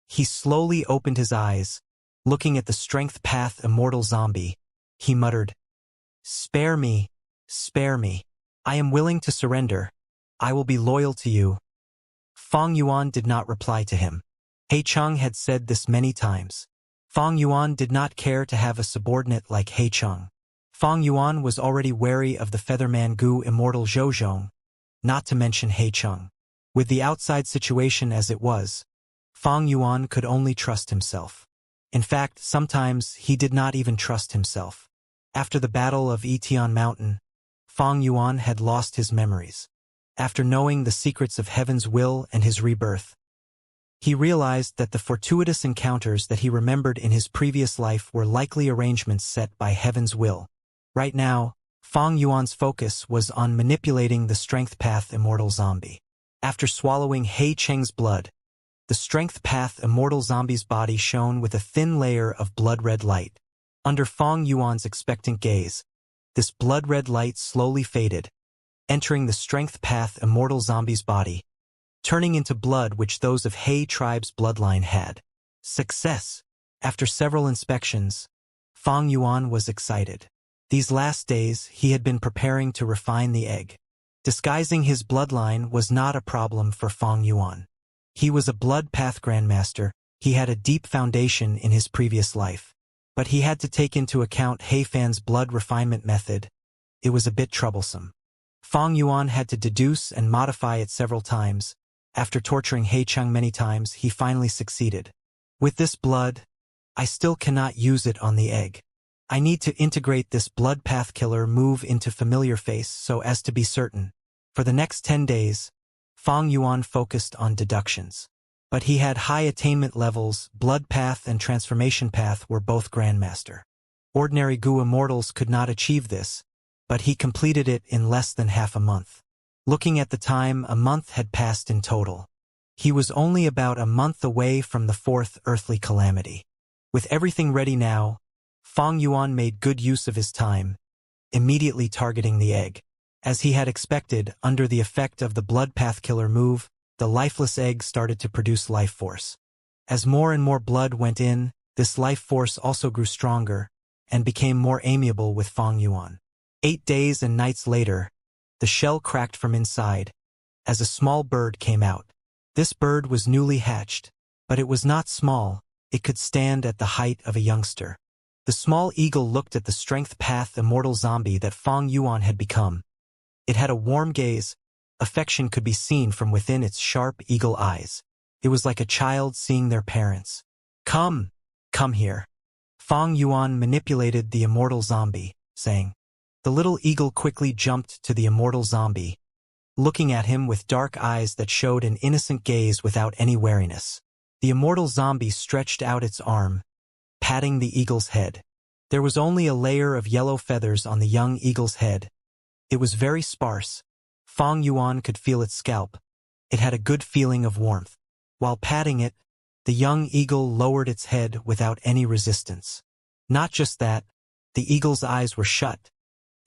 He slowly opened his eyes, looking at the strength path immortal zombie. He muttered, "Spare me, spare me. I am willing to surrender. I will be loyal to you." Fang Yuan did not reply to him. He Cheng had said this many times. Fang Yuan did not care to have a subordinate like He Cheng. Fang Yuan was already wary of the Featherman Gu immortal Zhozhong, not to mention He Cheng. With the outside situation as it was, Fang Yuan could only trust himself. In fact, sometimes he did not even trust himself. After the Battle of Etian Mountain, Fang Yuan had lost his memories. After knowing the secrets of heaven's will and his rebirth, he realized that the fortuitous encounters that he remembered in his previous life were likely arrangements set by heaven's will. Right now, Fang Yuan's focus was on manipulating the strength path immortal zombie. After swallowing He Cheng's blood, the strength path immortal zombie's body shone with a thin layer of blood-red light. Under Fang Yuan's expectant gaze, this blood-red light slowly faded, entering the strength path immortal zombie's body, turning into blood which those of He tribe's bloodline had. Success! After several inspections, Fang Yuan was excited. These last days, he had been preparing to refine the egg. Disguising his bloodline was not a problem for Fang Yuan. He was a blood path grandmaster. He had a deep foundation in his previous life. But he had to take into account He Fan's blood refinement method. It was a bit troublesome. Fang Yuan had to deduce and modify it several times. After torturing He Cheng many times, he finally succeeded. With this blood, I still cannot use it on the egg. I need to integrate this blood path killer move into familiar face so as to be certain. For the next 10 days, Fang Yuan focused on deductions. But he had high attainment levels. Blood path and transformation path were both grandmaster. Ordinary Gu immortals could not achieve this, but he completed it in less than half a month. Looking at the time, a month had passed in total. He was only about a month away from the fourth earthly calamity. With everything ready now, Fang Yuan made good use of his time, immediately targeting the egg. As he had expected, under the effect of the blood path killer move, the lifeless egg started to produce life force. As more and more blood went in, this life force also grew stronger and became more amiable with Fang Yuan. 8 days and nights later, the shell cracked from inside, as a small bird came out. This bird was newly hatched, but it was not small. It could stand at the height of a youngster. The small eagle looked at the strength path immortal zombie that Fang Yuan had become. It had a warm gaze. Affection could be seen from within its sharp eagle eyes. It was like a child seeing their parents. Come here. Fang Yuan manipulated the immortal zombie, saying. The little eagle quickly jumped to the immortal zombie, looking at him with dark eyes that showed an innocent gaze without any wariness. The immortal zombie stretched out its arm, patting the eagle's head. There was only a layer of yellow feathers on the young eagle's head. It was very sparse. Fang Yuan could feel its scalp. It had a good feeling of warmth. While patting it, the young eagle lowered its head without any resistance. Not just that, the eagle's eyes were shut.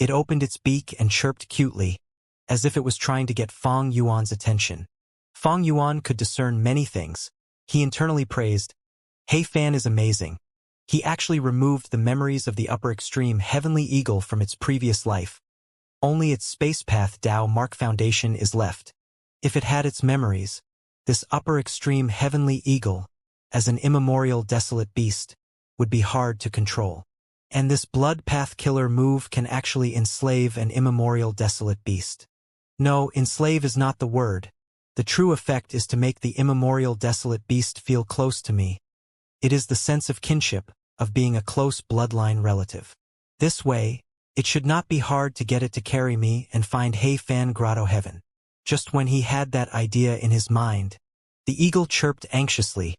It opened its beak and chirped cutely, as if it was trying to get Fang Yuan's attention. Fang Yuan could discern many things. He internally praised, He Fan is amazing. He actually removed the memories of the upper extreme heavenly eagle from its previous life. Only its space path Dao Mark foundation is left. If it had its memories, this upper extreme heavenly eagle, as an immemorial desolate beast, would be hard to control. And this blood path killer move can actually enslave an immemorial desolate beast. No, enslave is not the word. The true effect is to make the immemorial desolate beast feel close to me. It is the sense of kinship, of being a close bloodline relative. This way, it should not be hard to get it to carry me and find He Fan Grotto Heaven. Just when he had that idea in his mind, the eagle chirped anxiously.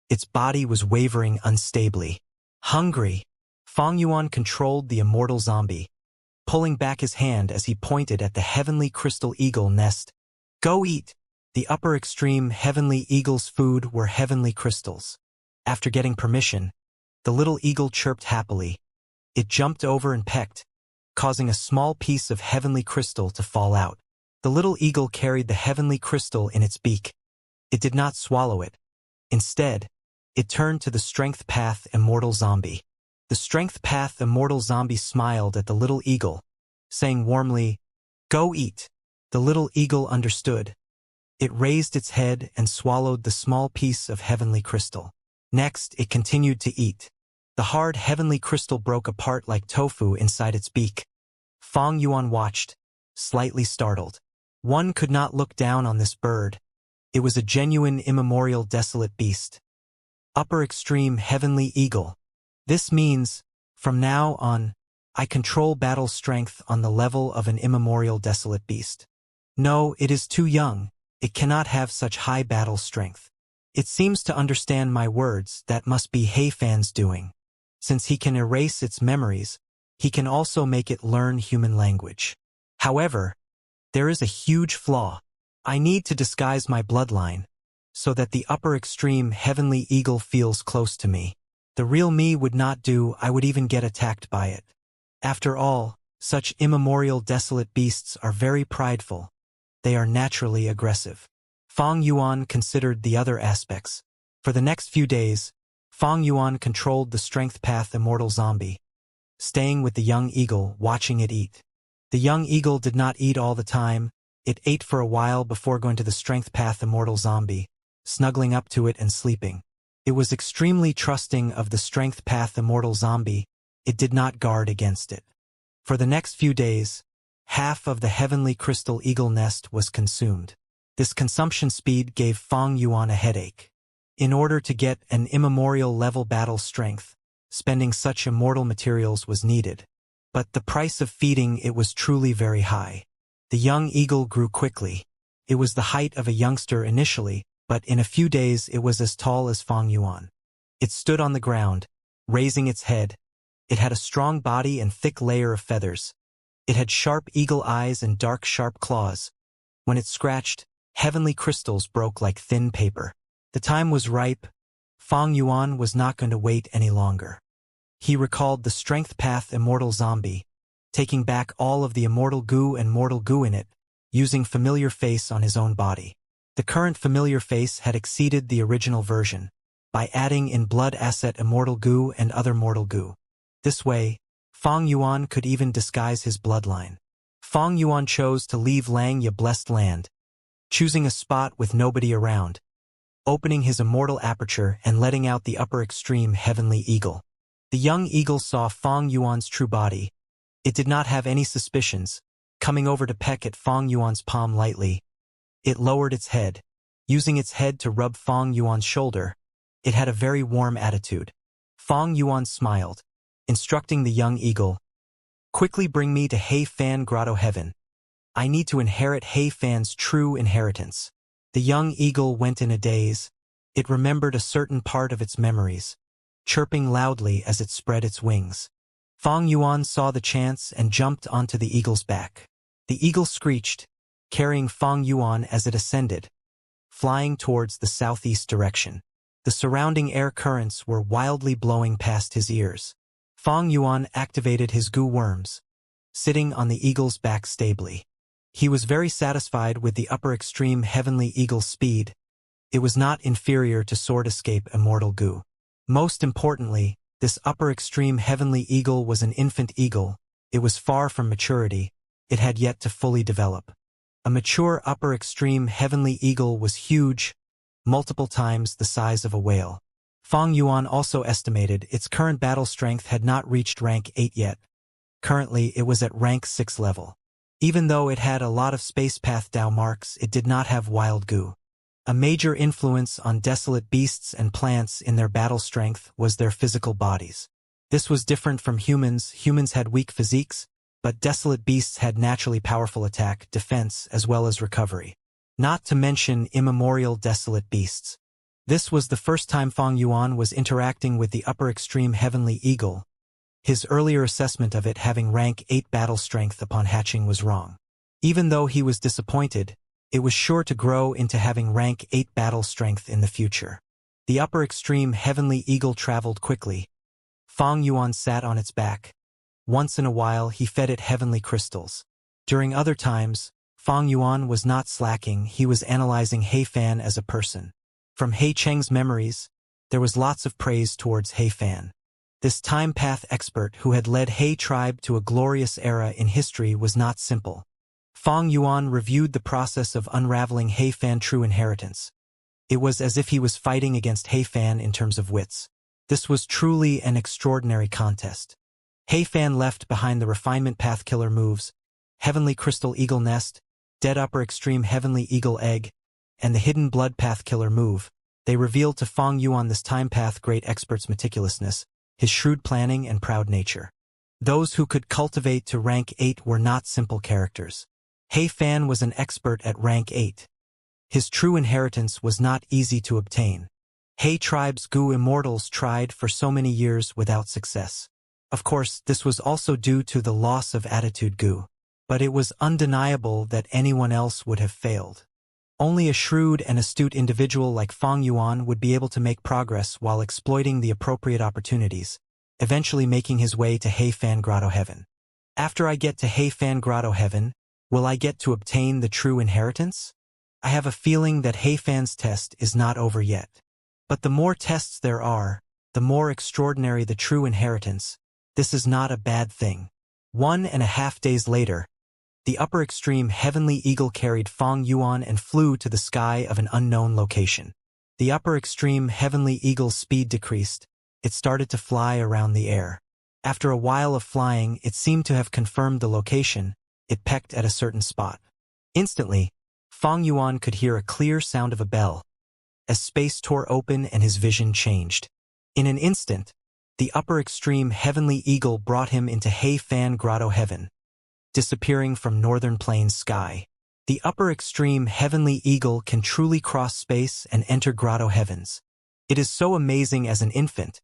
Its body was wavering unstably. Hungry. Fang Yuan controlled the immortal zombie, pulling back his hand as he pointed at the heavenly crystal eagle nest. Go eat! The upper extreme heavenly eagle's food were heavenly crystals. After getting permission, the little eagle chirped happily. It jumped over and pecked, causing a small piece of heavenly crystal to fall out. The little eagle carried the heavenly crystal in its beak. It did not swallow it. Instead, it turned to the strength path immortal zombie. The strength path immortal zombie smiled at the little eagle, saying warmly, Go eat. The little eagle understood. It raised its head and swallowed the small piece of heavenly crystal. Next, it continued to eat. The hard heavenly crystal broke apart like tofu inside its beak. Fang Yuan watched, slightly startled. One could not look down on this bird. It was a genuine immemorial desolate beast. Upper extreme heavenly eagle. This means, from now on, I control battle strength on the level of an immemorial desolate beast. No, it is too young. It cannot have such high battle strength. It seems to understand my words. That must be He Fan's doing. Since he can erase its memories, he can also make it learn human language. However, there is a huge flaw. I need to disguise my bloodline, so that the upper extreme heavenly eagle feels close to me. The real me would not do. I would even get attacked by it. After all, such immemorial desolate beasts are very prideful. They are naturally aggressive. Fang Yuan considered the other aspects. For the next few days, Fang Yuan controlled the strength path immortal zombie, staying with the young eagle, watching it eat. The young eagle did not eat all the time. It ate for a while before going to the strength path immortal zombie, snuggling up to it and sleeping. It was extremely trusting of the strength path immortal zombie. It did not guard against it. For the next few days, half of the heavenly crystal eagle nest was consumed. This consumption speed gave Fang Yuan a headache. In order to get an immemorial level battle strength, spending such immortal materials was needed. But the price of feeding it was truly very high. The young eagle grew quickly. It was the height of a youngster initially, but in a few days it was as tall as Fang Yuan. It stood on the ground, raising its head. It had a strong body and thick layer of feathers. It had sharp eagle eyes and dark sharp claws. When it scratched, heavenly crystals broke like thin paper. The time was ripe. Fang Yuan was not going to wait any longer. He recalled the strength path immortal zombie, taking back all of the immortal goo and mortal goo in it, using familiar face on his own body. The current familiar face had exceeded the original version, by adding in blood asset immortal goo and other mortal goo. This way, Fang Yuan could even disguise his bloodline. Fang Yuan chose to leave Lang Ye blessed land, choosing a spot with nobody around, opening his immortal aperture and letting out the upper extreme heavenly eagle. The young eagle saw Fang Yuan's true body. It did not have any suspicions, coming over to peck at Fang Yuan's palm lightly. It lowered its head, using its head to rub Fang Yuan's shoulder. It had a very warm attitude. Fang Yuan smiled, instructing the young eagle, "Quickly bring me to Hei Fan Grotto Heaven. I need to inherit Hei Fan's true inheritance." The young eagle went in a daze. It remembered a certain part of its memories, chirping loudly as it spread its wings. Fang Yuan saw the chance and jumped onto the eagle's back. The eagle screeched, carrying Fang Yuan as it ascended, flying towards the southeast direction. The surrounding air currents were wildly blowing past his ears. Fang Yuan activated his goo worms, sitting on the eagle's back stably. He was very satisfied with the upper extreme heavenly eagle's speed. It was not inferior to sword escape immortal goo. Most importantly, this upper extreme heavenly eagle was an infant eagle. It was far from maturity. It had yet to fully develop. A mature upper extreme heavenly eagle was huge, multiple times the size of a whale. Fang Yuan also estimated its current battle strength had not reached rank 8 yet. Currently, it was at rank 6 level. Even though it had a lot of space path Dao marks, it did not have wild goo. A major influence on desolate beasts and plants in their battle strength was their physical bodies. This was different from humans. Humans had weak physiques, but desolate beasts had naturally powerful attack, defense, as well as recovery. Not to mention immemorial desolate beasts. This was the first time Fang Yuan was interacting with the upper extreme heavenly eagle. His earlier assessment of it having rank 8 battle strength upon hatching was wrong. Even though he was disappointed, it was sure to grow into having rank 8 battle strength in the future. The upper extreme heavenly eagle traveled quickly. Fang Yuan sat on its back. Once in a while he fed it heavenly crystals. During other times, Fang Yuan was not slacking. He was analyzing Hei Fan as a person. From Hei Cheng's memories, there was lots of praise towards Hei Fan. This time path expert who had led Hei tribe to a glorious era in history was not simple. Fang Yuan reviewed the process of unraveling Hei Fan true inheritance. It was as if he was fighting against Hei Fan in terms of wits. This was truly an extraordinary contest. Hei Fan left behind the refinement path killer moves, heavenly crystal eagle nest, dead upper extreme heavenly eagle egg, and the hidden blood path killer move. They revealed to Fang Yuan this time path great expert's meticulousness, his shrewd planning and proud nature. Those who could cultivate to rank 8 were not simple characters. Hei Fan was an expert at rank 8. His true inheritance was not easy to obtain. Hei tribe's goo immortals tried for so many years without success. Of course, this was also due to the loss of attitude goo. But it was undeniable that anyone else would have failed. Only a shrewd and astute individual like Fang Yuan would be able to make progress while exploiting the appropriate opportunities, eventually making his way to Hei Fan Grotto Heaven. After I get to Hei Fan Grotto Heaven, will I get to obtain the true inheritance? I have a feeling that Hei Fan's test is not over yet. But the more tests there are, the more extraordinary the true inheritance. This is not a bad thing. 1.5 days later, the upper extreme heavenly eagle carried Fang Yuan and flew to the sky of an unknown location. The upper extreme heavenly eagle's speed decreased. It started to fly around the air. After a while of flying, it seemed to have confirmed the location. It pecked at a certain spot. Instantly, Feng Yuan could hear a clear sound of a bell, as space tore open and his vision changed. In an instant, the upper extreme heavenly eagle brought him into He Fan Grotto Heaven, disappearing from northern plains sky. The upper extreme heavenly eagle can truly cross space and enter Grotto Heavens. It is so amazing as an infant.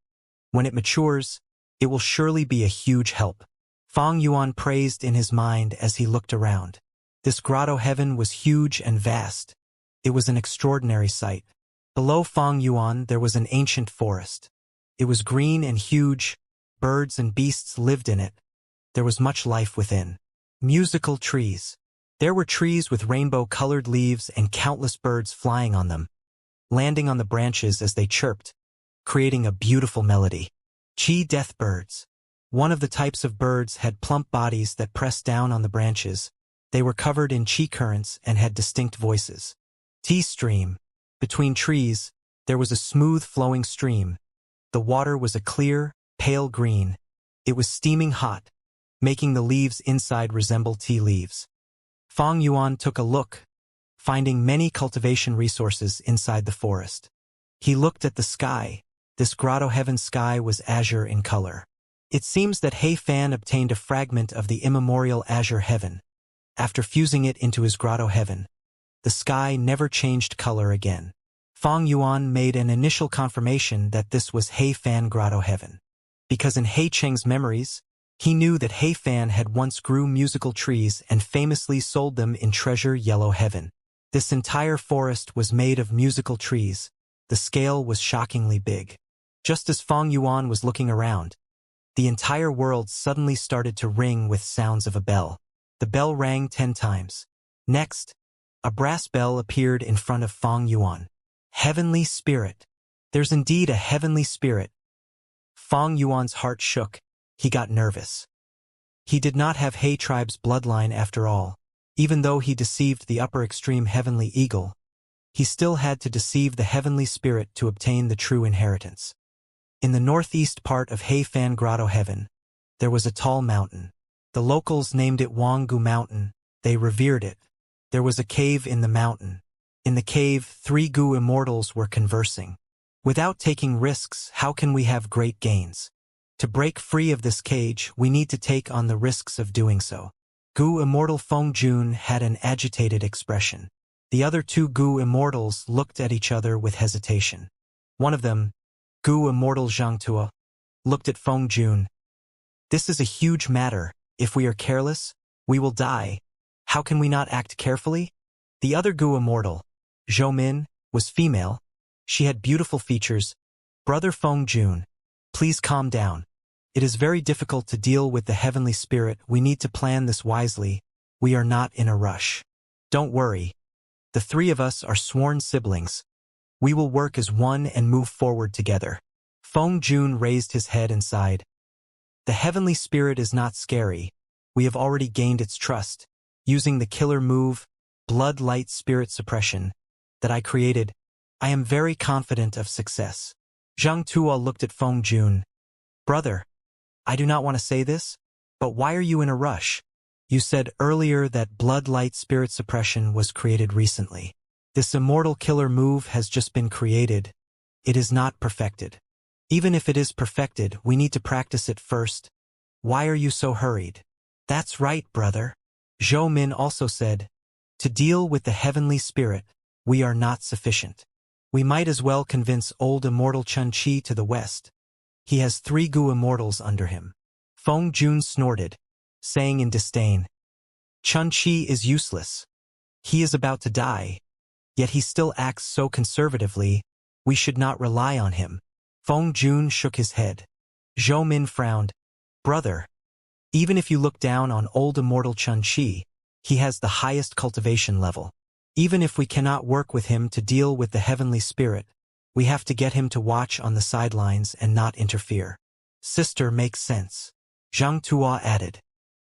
When it matures, it will surely be a huge help. Feng Yuan praised in his mind as he looked around. This Grotto Heaven was huge and vast. It was an extraordinary sight. Below Feng Yuan there was an ancient forest. It was green and huge. Birds and beasts lived in it. There was much life within. Musical trees. There were trees with rainbow-colored leaves and countless birds flying on them, landing on the branches as they chirped, creating a beautiful melody. Chi death birds. One of the types of birds had plump bodies that pressed down on the branches. They were covered in chi currents and had distinct voices. Tea stream. Between trees, there was a smooth flowing stream. The water was a clear, pale green. It was steaming hot, making the leaves inside resemble tea leaves. Feng Yuan took a look, finding many cultivation resources inside the forest. He looked at the sky. This Grotto Heaven sky was azure in color. It seems that He Fan obtained a fragment of the immemorial azure heaven. After fusing it into his Grotto Heaven, the sky never changed color again. Feng Yuan made an initial confirmation that this was He Fan Grotto Heaven. Because in He Cheng's memories, he knew that He Fan had once grew musical trees and famously sold them in Treasure Yellow Heaven. This entire forest was made of musical trees. The scale was shockingly big. Just as Feng Yuan was looking around, the entire world suddenly started to ring with sounds of a bell. The bell rang 10 times. Next, a brass bell appeared in front of Feng Yuan. Heavenly Spirit. There's indeed a heavenly spirit. Feng Yuan's heart shook. He got nervous. He did not have He tribe's bloodline after all. Even though he deceived the upper extreme heavenly eagle, he still had to deceive the heavenly spirit to obtain the true inheritance. In the northeast part of He Fan Grotto Heaven, there was a tall mountain. The locals named it Wanggu Mountain. They revered it. There was a cave in the mountain. In the cave, 3 Gu immortals were conversing. Without taking risks, how can we have great gains? To break free of this cage, we need to take on the risks of doing so. Gu immortal Feng Jun had an agitated expression. The other 2 Gu immortals looked at each other with hesitation. One of them, Gu immortal Zhang Tua, looked at Feng Jun. This is a huge matter. If we are careless, we will die. How can we not act carefully? The other Gu immortal, Zhou Min, was female. She had beautiful features. Brother Feng Jun, please calm down. It is very difficult to deal with the heavenly spirit. We need to plan this wisely. We are not in a rush. Don't worry. The 3 of us are sworn siblings. We will work as one and move forward together. Feng Jun raised his head and sighed. The heavenly spirit is not scary. We have already gained its trust. Using the killer move, Blood Light Spirit Suppression, that I created, I am very confident of success. Zhang Tua looked at Feng Jun. Brother, I do not want to say this, but why are you in a rush? You said earlier that Blood Light Spirit Suppression was created recently. This immortal killer move has just been created. It is not perfected. Even if it is perfected, we need to practice it first. Why are you so hurried? That's right, brother. Zhou Min also said, to deal with the heavenly spirit, we are not sufficient. We might as well convince old immortal Chun Chi to the west. He has 3 Gu immortals under him. Feng Jun snorted, saying in disdain, Chun Chi is useless. He is about to die. Yet he still acts so conservatively. We should not rely on him. Feng Jun shook his head. Zhou Min frowned. Brother, even if you look down on old immortal Chun Chi, he has the highest cultivation level. Even if we cannot work with him to deal with the heavenly spirit, we have to get him to watch on the sidelines and not interfere. Sister makes sense. Zhang Tua added.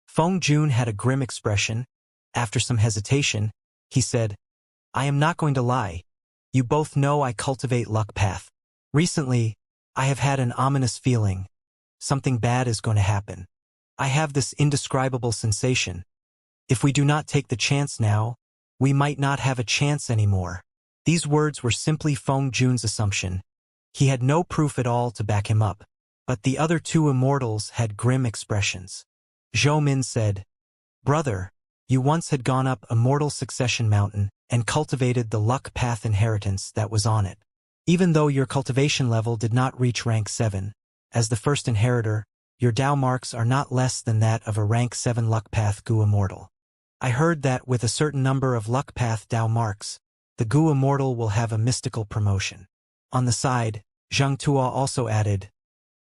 Feng Jun had a grim expression. After some hesitation, he said, I am not going to lie. You both know I cultivate luck path. Recently, I have had an ominous feeling. Something bad is going to happen. I have this indescribable sensation. If we do not take the chance now, we might not have a chance anymore. These words were simply Feng Jun's assumption. He had no proof at all to back him up. But the other two immortals had grim expressions. Zhou Min said, "Brother, you once had gone up Immortal Succession Mountain and cultivated the luck path inheritance that was on it. Even though your cultivation level did not reach rank 7, as the first inheritor, your Dao marks are not less than that of a rank 7 luck path Gu Immortal. I heard that with a certain number of luck path Dao marks, the Gu Immortal will have a mystical promotion." On the side, Zhang Tuo also added,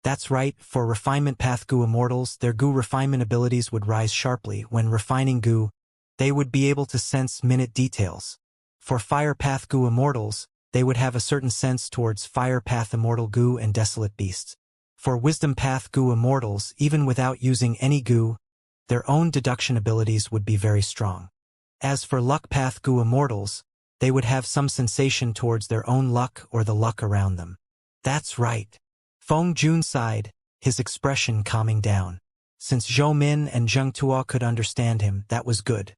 "That's right, for refinement path Gu Immortals, their Gu refinement abilities would rise sharply. When refining Gu, they would be able to sense minute details. For fire path Gu Immortals, they would have a certain sense towards fire path Immortal Gu and desolate beasts. For wisdom path Gu Immortals, even without using any Gu, their own deduction abilities would be very strong. As for luck path Gu Immortals, they would have some sensation towards their own luck or the luck around them." "That's right." Feng Jun sighed, his expression calming down. Since Zhou Min and Zheng Tuo could understand him, that was good.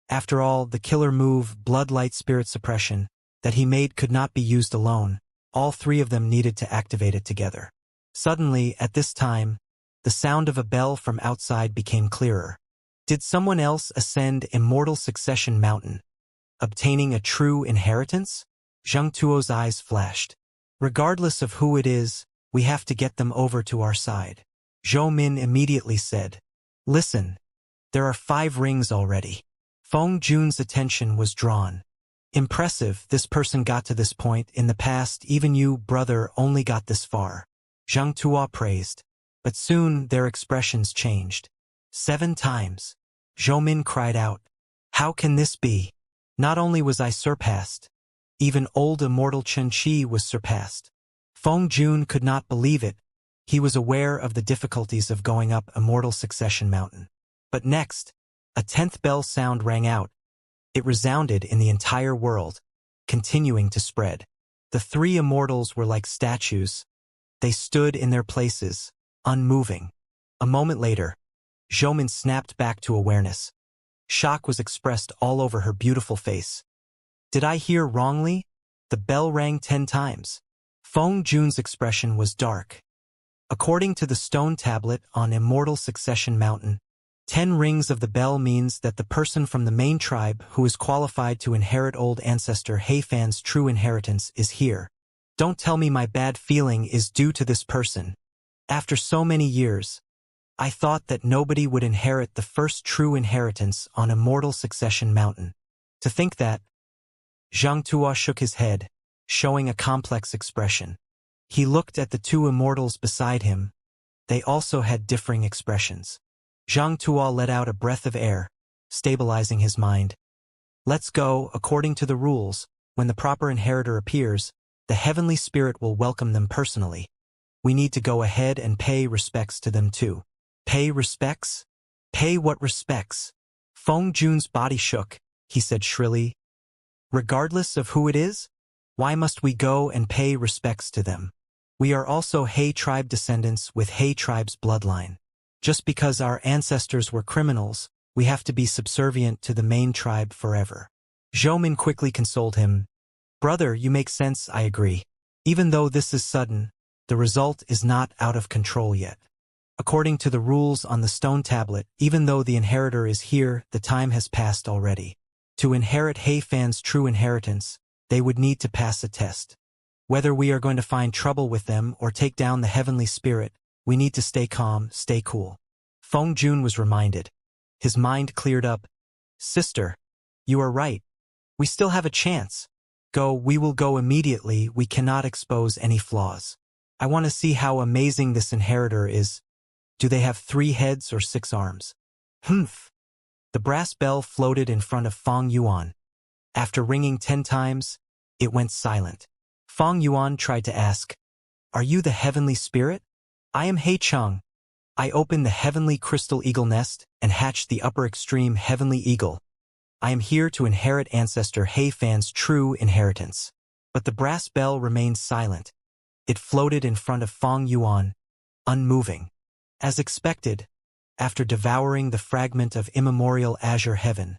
After all, the killer move, Bloodlight Spirit Suppression, that he made could not be used alone. All three of them needed to activate it together. Suddenly, at this time, the sound of a bell from outside became clearer. Did someone else ascend Immortal Succession Mountain, obtaining a true inheritance? Zheng Tuo's eyes flashed. "Regardless of who it is, we have to get them over to our side." Zhou Min immediately said, "Listen, there are 5 rings already." Feng Jun's attention was drawn. "Impressive, this person got to this point. In the past, even you, brother, only got this far." Zhang Tuo praised. But soon their expressions changed. 7 times. Zhou Min cried out, "How can this be? Not only was I surpassed, even old immortal Chen Qi was surpassed." Feng Jun could not believe it. He was aware of the difficulties of going up Immortal Succession Mountain. But next, a 10th bell sound rang out. It resounded in the entire world, continuing to spread. The 3 immortals were like statues. They stood in their places, unmoving. A moment later, Zhou Min snapped back to awareness. Shock was expressed all over her beautiful face. "Did I hear wrongly? The bell rang 10 times. Feng Jun's expression was dark. According to the stone tablet on Immortal Succession Mountain, 10 rings of the bell means that the person from the main tribe who is qualified to inherit old ancestor Heifan's true inheritance is here. Don't tell me my bad feeling is due to this person. After so many years, I thought that nobody would inherit the first true inheritance on Immortal Succession Mountain. To think that..." Zhang Tuo shook his head, showing a complex expression. He looked at the 2 immortals beside him. They also had differing expressions. Zhang Tuo let out a breath of air, stabilizing his mind. "Let's go. According to the rules, when the proper inheritor appears, the heavenly spirit will welcome them personally. We need to go ahead and pay respects to them too." "Pay respects? Pay what respects?" Feng Jun's body shook. He said shrilly, "Regardless of who it is? Why must we go and pay respects to them? We are also He tribe descendants with He tribe's bloodline. Just because our ancestors were criminals, we have to be subservient to the main tribe forever." Zhou Min quickly consoled him. "Brother, you make sense, I agree. Even though this is sudden, the result is not out of control yet. According to the rules on the stone tablet, even though the inheritor is here, the time has passed already. To inherit Heifan's true inheritance, they would need to pass a test. Whether we are going to find trouble with them or take down the heavenly spirit, we need to stay calm, stay cool." Feng Jun was reminded. His mind cleared up. "Sister, you are right. We still have a chance. We will go immediately. We cannot expose any flaws. I want to see how amazing this inheritor is. Do they have 3 heads or 6 arms?" "Humph." The brass bell floated in front of Feng Yuan. After ringing 10 times, it went silent. Feng Yuan tried to ask, "Are you the heavenly spirit?" "I am He Cheng. I opened the heavenly crystal eagle nest and hatched the upper extreme heavenly eagle. I am here to inherit ancestor Heifan's true inheritance." But the brass bell remained silent. It floated in front of Fong Yuan, unmoving. As expected, after devouring the fragment of immemorial azure heaven,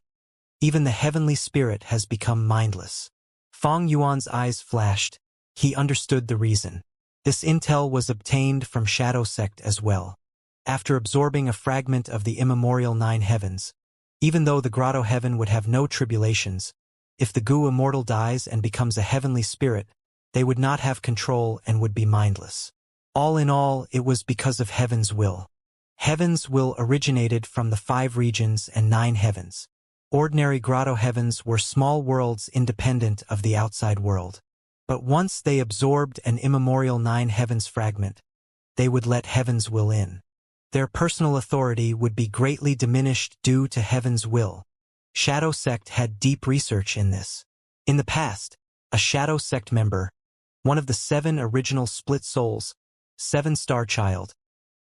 even the heavenly spirit has become mindless. Fong Yuan's eyes flashed. He understood the reason. This intel was obtained from Shadow Sect as well. After absorbing a fragment of the immemorial nine heavens, even though the grotto heaven would have no tribulations, if the Gu Immortal dies and becomes a heavenly spirit, they would not have control and would be mindless. All in all, it was because of Heaven's will. Heaven's will originated from the 5 regions and 9 heavens. Ordinary grotto heavens were small worlds independent of the outside world. But once they absorbed an immemorial 9 heavens fragment, they would let Heaven's will in. Their personal authority would be greatly diminished due to Heaven's will. Shadow Sect had deep research in this. In the past, a Shadow Sect member, one of the 7 original split souls, 7-star child,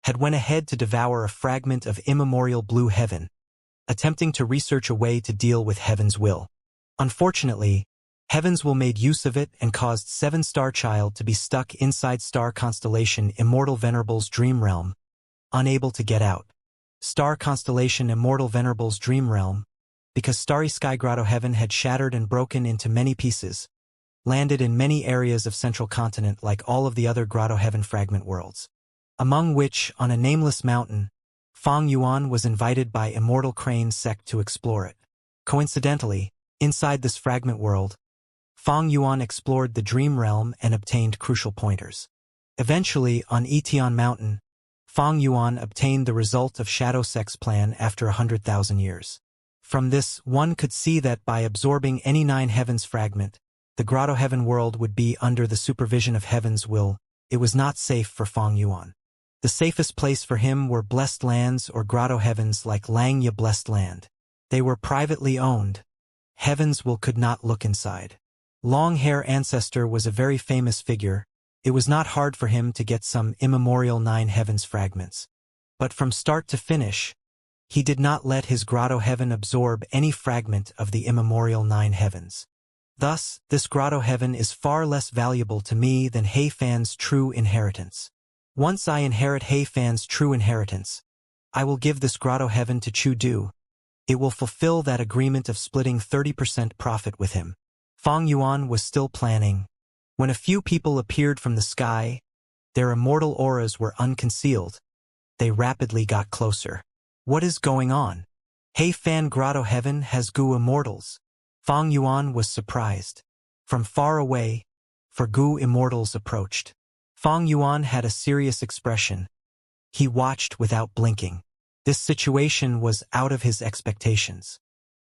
had went ahead to devour a fragment of immemorial blue heaven, attempting to research a way to deal with Heaven's will. Unfortunately, Heaven's will made use of it and caused 7-star child to be stuck inside star constellation Immortal Venerable's dream realm, unable to get out. Star constellation Immortal Venerable's dream realm, because Starry Sky Grotto Heaven had shattered and broken into many pieces, landed in many areas of Central Continent like all of the other Grotto Heaven fragment worlds, among which, on a nameless mountain, Fong Yuan was invited by Immortal Crane Sect to explore it. Coincidentally, inside this fragment world, Fong Yuan explored the Dream Realm and obtained crucial pointers. Eventually, on Etion Mountain, Fong Yuan obtained the result of Shadow Sect's plan after 100,000 years. From this, one could see that by absorbing any 9 heavens fragment, the Grotto Heaven world would be under the supervision of Heaven's will. It was not safe for Fong Yuan. The safest place for him were blessed lands or grotto heavens like Langya Blessed Land. They were privately owned. Heaven's will could not look inside. Long Hair Ancestor was a very famous figure. It was not hard for him to get some immemorial 9 heavens fragments. But from start to finish, he did not let his grotto heaven absorb any fragment of the immemorial 9 heavens. Thus, this grotto heaven is far less valuable to me than Hei Fan's true inheritance. Once I inherit Hei Fan's true inheritance, I will give this grotto heaven to Chu Du. It will fulfill that agreement of splitting 30% profit with him. Fong Yuan was still planning. When a few people appeared from the sky, their immortal auras were unconcealed. They rapidly got closer. What is going on? Hei Fan Grotto Heaven has Gu Immortals. Fong Yuan was surprised. From far away, Gu Immortals approached. Fong Yuan had a serious expression. He watched without blinking. This situation was out of his expectations.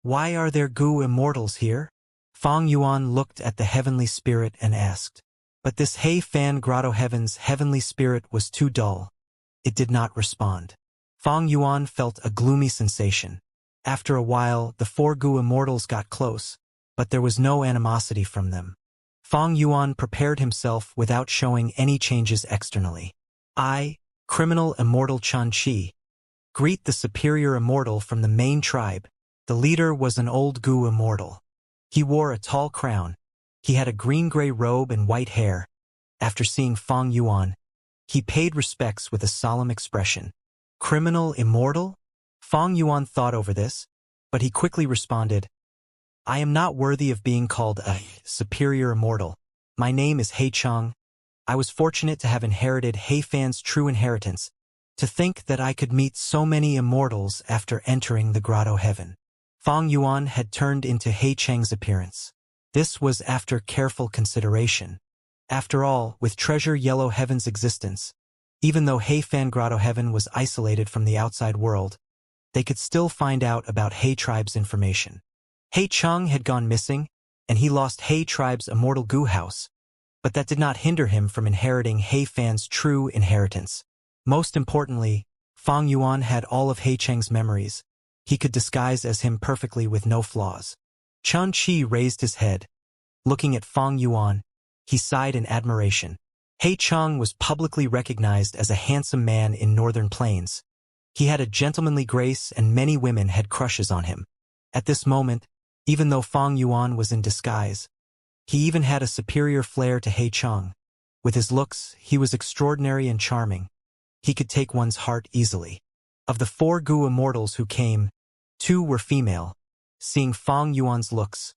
Why are there Gu Immortals here? Fong Yuan looked at the heavenly spirit and asked. But this Hei Fan Grotto Heaven's heavenly spirit was too dull. It did not respond. Fong Yuan felt a gloomy sensation. After a while, the 4 Gu Immortals got close, but there was no animosity from them. Fong Yuan prepared himself without showing any changes externally. I, criminal immortal Chan Chi, greet the superior immortal from the main tribe. The leader was an old Gu Immortal. He wore a tall crown. He had a green-gray robe and white hair. After seeing Fong Yuan, he paid respects with a solemn expression. Criminal immortal? Fong Yuan thought over this, but he quickly responded, I am not worthy of being called a superior immortal. My name is Hei Chang. I was fortunate to have inherited Hei Fan's true inheritance. To think that I could meet so many immortals after entering the Grotto Heaven. Fong Yuan had turned into Hei Chang's appearance. This was after careful consideration. After all, with Treasure Yellow Heaven's existence, even though Hei Fan Grotto Heaven was isolated from the outside world, they could still find out about Hei Tribe's information. Hei Chang had gone missing, and he lost Hei Tribe's immortal Gu House, but that did not hinder him from inheriting Hei Fan's true inheritance. Most importantly, Fong Yuan had all of Hei Chang's memories. He could disguise as him perfectly with no flaws. Chan Chi raised his head. Looking at Fong Yuan, he sighed in admiration. Hei Chang was publicly recognized as a handsome man in Northern Plains. He had a gentlemanly grace and many women had crushes on him. At this moment, even though Fong Yuan was in disguise, He even had a superior flair to He Chang. With his looks, he was extraordinary and charming. He could take one's heart easily. Of the 4 Gu immortals who came, 2 were female. Seeing Fang Yuan's looks,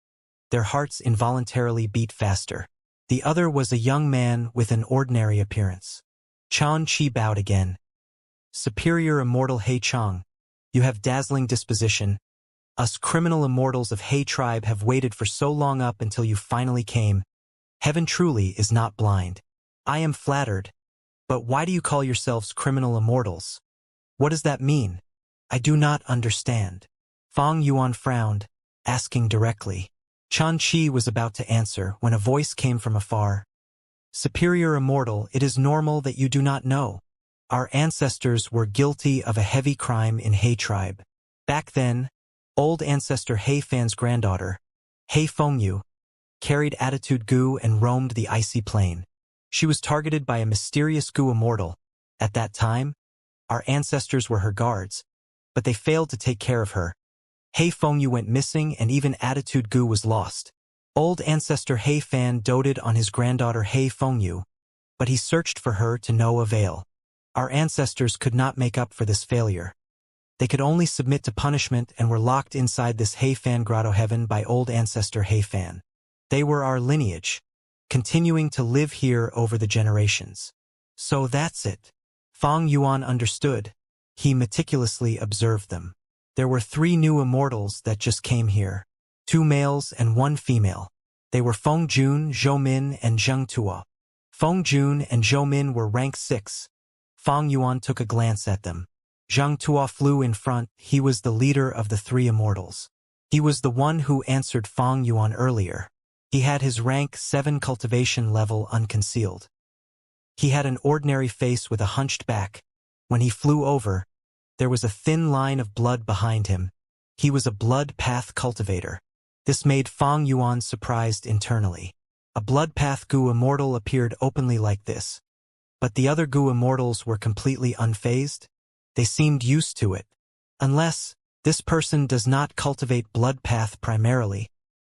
their hearts involuntarily beat faster. The other was a young man with an ordinary appearance. Chan Chi bowed again. Superior immortal He Chang, you have dazzling disposition. Us criminal immortals of He tribe have waited for so long up until you finally came. Heaven truly is not blind. I am flattered. But why do you call yourselves criminal immortals? What does that mean? I do not understand. Fang Yuan frowned, asking directly. Chan Chi was about to answer when a voice came from afar. Superior immortal, it is normal that you do not know. Our ancestors were guilty of a heavy crime in He tribe. Back then, old ancestor He Fan's granddaughter, He Fengyu, carried attitude Gu and roamed the icy plain. She was targeted by a mysterious Gu immortal. At that time, our ancestors were her guards, but they failed to take care of her. He Fengyu went missing and even attitude Gu was lost. Old ancestor He Fan doted on his granddaughter He Fengyu, but he searched for her to no avail. Our ancestors could not make up for this failure. They could only submit to punishment and were locked inside this He Fan grotto heaven by old ancestor He Fan. They were our lineage, continuing to live here over the generations. So that's it. Fang Yuan understood. He meticulously observed them. There were 3 new immortals that just came here. 2 males and 1 female. They were Feng Jun, Zhou Min, and Zheng Tuo. Feng Jun and Zhou Min were rank 6. Fang Yuan took a glance at them. Zheng Tuo flew in front. He was the leader of the 3 immortals. He was the one who answered Fang Yuan earlier. He had his rank 7 cultivation level unconcealed. He had an ordinary face with a hunched back. When he flew over, there was a thin line of blood behind him. He was a blood path cultivator. This made Fang Yuan surprised internally. A blood path Gu immortal appeared openly like this. But the other Gu immortals were completely unfazed. They seemed used to it. Unless, this person does not cultivate blood path primarily,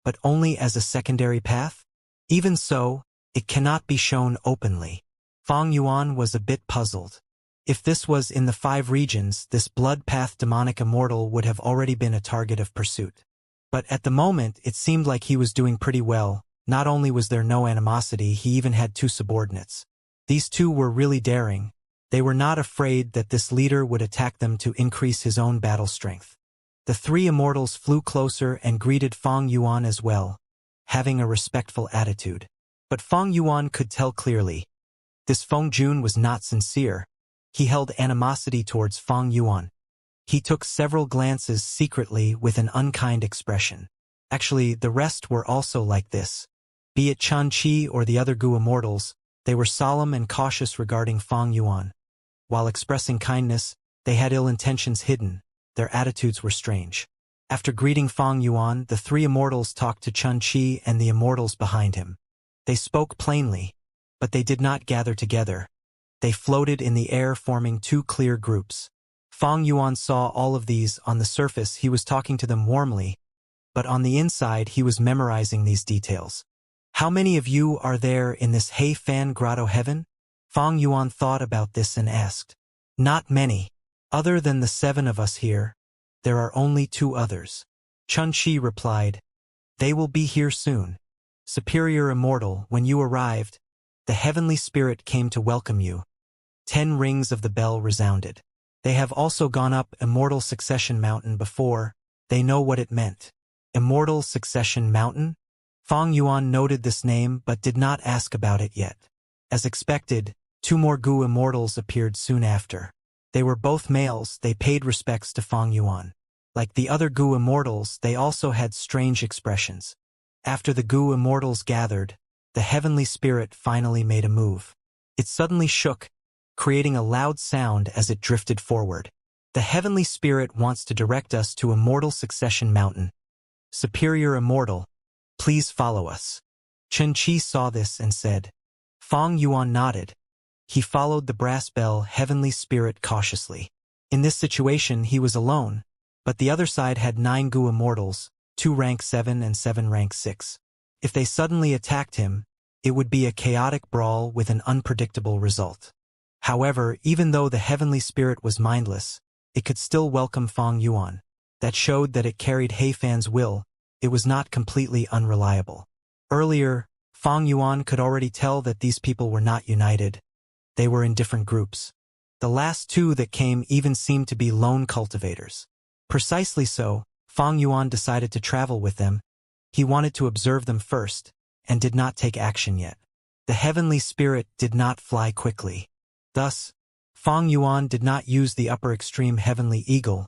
but only as a secondary path? Even so, it cannot be shown openly. Fang Yuan was a bit puzzled. If this was in the 5 regions, this blood path demonic immortal would have already been a target of pursuit. But at the moment, it seemed like he was doing pretty well. Not only was there no animosity, he even had 2 subordinates. These 2 were really daring. They were not afraid that this leader would attack them to increase his own battle strength. The 3 immortals flew closer and greeted Fang Yuan as well, having a respectful attitude. But Fang Yuan could tell clearly. This Feng Jun was not sincere. He held animosity towards Fang Yuan. He took several glances secretly with an unkind expression. Actually, the rest were also like this. Be it Chan Chi or the other Gu immortals, they were solemn and cautious regarding Fang Yuan. While expressing kindness, they had ill intentions hidden. Their attitudes were strange. After greeting Fang Yuan, the 3 immortals talked to Chan Chi and the immortals behind him. They spoke plainly, but they did not gather together. They floated in the air, forming 2 clear groups. Fang Yuan saw all of these. On the surface, he was talking to them warmly, but on the inside, he was memorizing these details. How many of you are there in this He Fan grotto heaven? Fang Yuan thought about this and asked. Not many. Other than the 7 of us here, there are only 2 others. Chun Chi replied, They will be here soon. Superior Immortal, when you arrived, the heavenly spirit came to welcome you. 10 rings of the bell resounded. They have also gone up Immortal Succession Mountain before. They know what it meant. Immortal Succession Mountain? Fang Yuan noted this name but did not ask about it yet. As expected, 2 more Gu immortals appeared soon after. They were both males. They paid respects to Fang Yuan. Like the other Gu immortals, they also had strange expressions. After the Gu immortals gathered, the heavenly spirit finally made a move. It suddenly shook, creating a loud sound as it drifted forward. The heavenly spirit wants to direct us to Immortal Succession Mountain. Superior Immortal, please follow us. Chen Qi saw this and said. Fang Yuan nodded. He followed the brass bell heavenly spirit cautiously. In this situation he was alone, but the other side had 9 Gu immortals, 2 rank 7 and 7 rank 6. If they suddenly attacked him, it would be a chaotic brawl with an unpredictable result. However, even though the heavenly spirit was mindless, it could still welcome Fang Yuan. That showed that it carried He Fan's will. It was not completely unreliable. Earlier, Fang Yuan could already tell that these people were not united. They were in different groups. The last two that came even seemed to be lone cultivators. Precisely so, Fang Yuan decided to travel with them. He wanted to observe them first, and did not take action yet. The heavenly spirit did not fly quickly. Thus, Fang Yuan did not use the upper extreme heavenly eagle.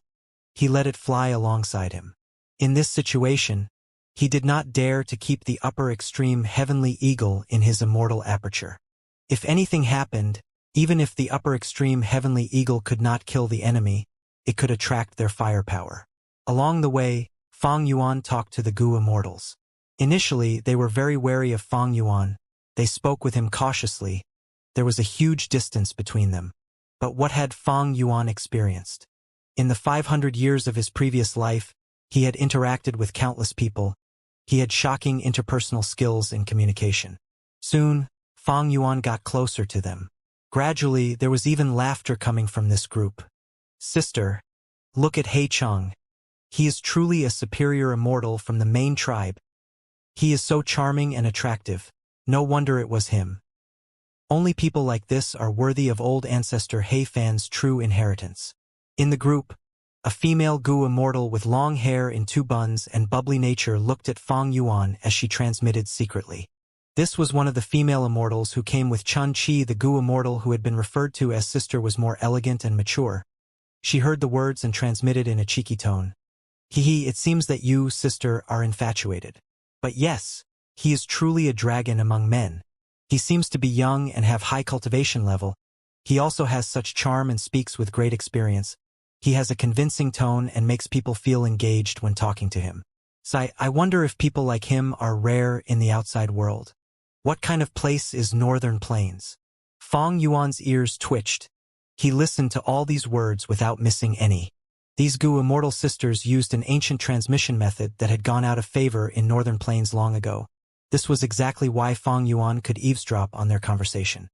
He let it fly alongside him. In this situation, he did not dare to keep the upper extreme heavenly eagle in his immortal aperture. If anything happened, even if the upper extreme heavenly eagle could not kill the enemy, it could attract their firepower. Along the way, Fang Yuan talked to the Gu Immortals. Initially, they were very wary of Fang Yuan. They spoke with him cautiously. There was a huge distance between them. But what had Fang Yuan experienced? In the 500 years of his previous life, he had interacted with countless people. He had shocking interpersonal skills in communication. Soon, Fang Yuan got closer to them. Gradually, there was even laughter coming from this group. "Sister, look at He Cheng. He is truly a superior immortal from the main tribe. He is so charming and attractive. No wonder it was him. Only people like this are worthy of old ancestor He Fan's true inheritance." In the group, a female Gu immortal with long hair in two buns and bubbly nature looked at Fang Yuan as she transmitted secretly. This was one of the female immortals who came with Chun Chi. The Gu immortal who had been referred to as sister was more elegant and mature. She heard the words and transmitted in a cheeky tone. "Hee, it seems that you, sister, are infatuated. But yes, he is truly a dragon among men. He seems to be young and have high cultivation level. He also has such charm and speaks with great experience. He has a convincing tone and makes people feel engaged when talking to him. I wonder if people like him are rare in the outside world. What kind of place is Northern Plains?" Fang Yuan's ears twitched. He listened to all these words without missing any. These Gu immortal sisters used an ancient transmission method that had gone out of favor in Northern Plains long ago. This was exactly why Fang Yuan could eavesdrop on their conversation.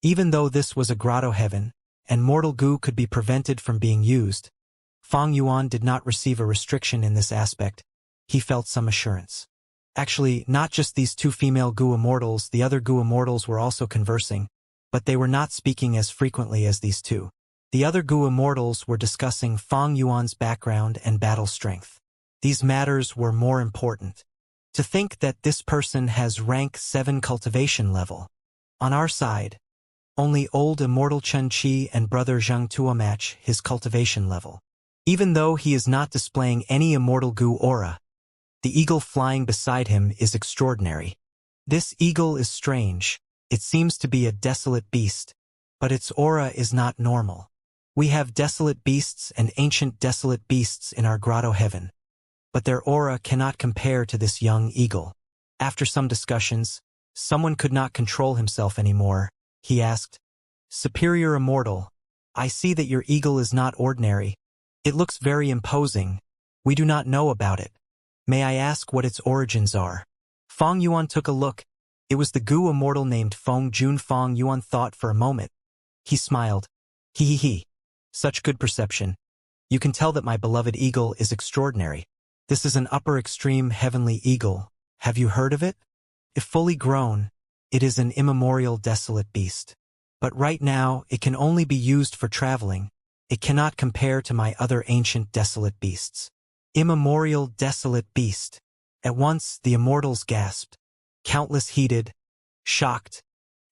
Even though this was a grotto heaven, and mortal Gu could be prevented from being used, Fang Yuan did not receive a restriction in this aspect. He felt some assurance. Actually, not just these two female Gu immortals, the other Gu immortals were also conversing, but they were not speaking as frequently as these two. The other Gu immortals were discussing Fang Yuan's background and battle strength. These matters were more important. To think that this person has rank 7 cultivation level. On our side, only old immortal Chun Chi and brother Zhang Tua match his cultivation level. Even though he is not displaying any immortal Gu aura, the eagle flying beside him is extraordinary. This eagle is strange. It seems to be a desolate beast, but its aura is not normal. We have desolate beasts and ancient desolate beasts in our grotto heaven, but their aura cannot compare to this young eagle. After some discussions, someone could not control himself anymore. He asked, "Superior Immortal, I see that your eagle is not ordinary. It looks very imposing. We do not know about it. May I ask what its origins are?" Fang Yuan took a look. It was the Gu immortal named Feng Jun. Fang Yuan thought for a moment. He smiled. He. Such good perception. You can tell that my beloved eagle is extraordinary. This is an upper extreme heavenly eagle. Have you heard of it? If fully grown, it is an immemorial desolate beast. But right now, it can only be used for traveling. It cannot compare to my other ancient desolate beasts. Immemorial desolate beast. At once, the immortals gasped. Countless heated, shocked,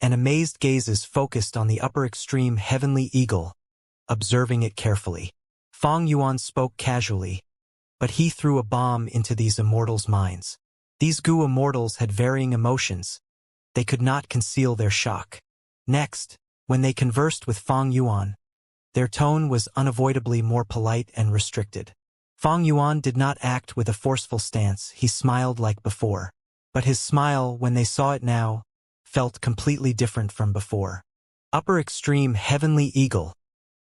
and amazed gazes focused on the upper extreme heavenly eagle, observing it carefully. Fang Yuan spoke casually, but he threw a bomb into these immortals' minds. These Gu immortals had varying emotions. They could not conceal their shock. Next, when they conversed with Fang Yuan, their tone was unavoidably more polite and restricted. Fang Yuan did not act with a forceful stance. He smiled like before. But his smile, when they saw it now, felt completely different from before. Upper extreme heavenly eagle,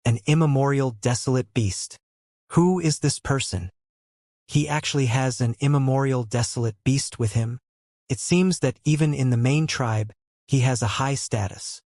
an immemorial desolate beast. Who is this person? He actually has an immemorial desolate beast with him? It seems that even in the main tribe, he has a high status.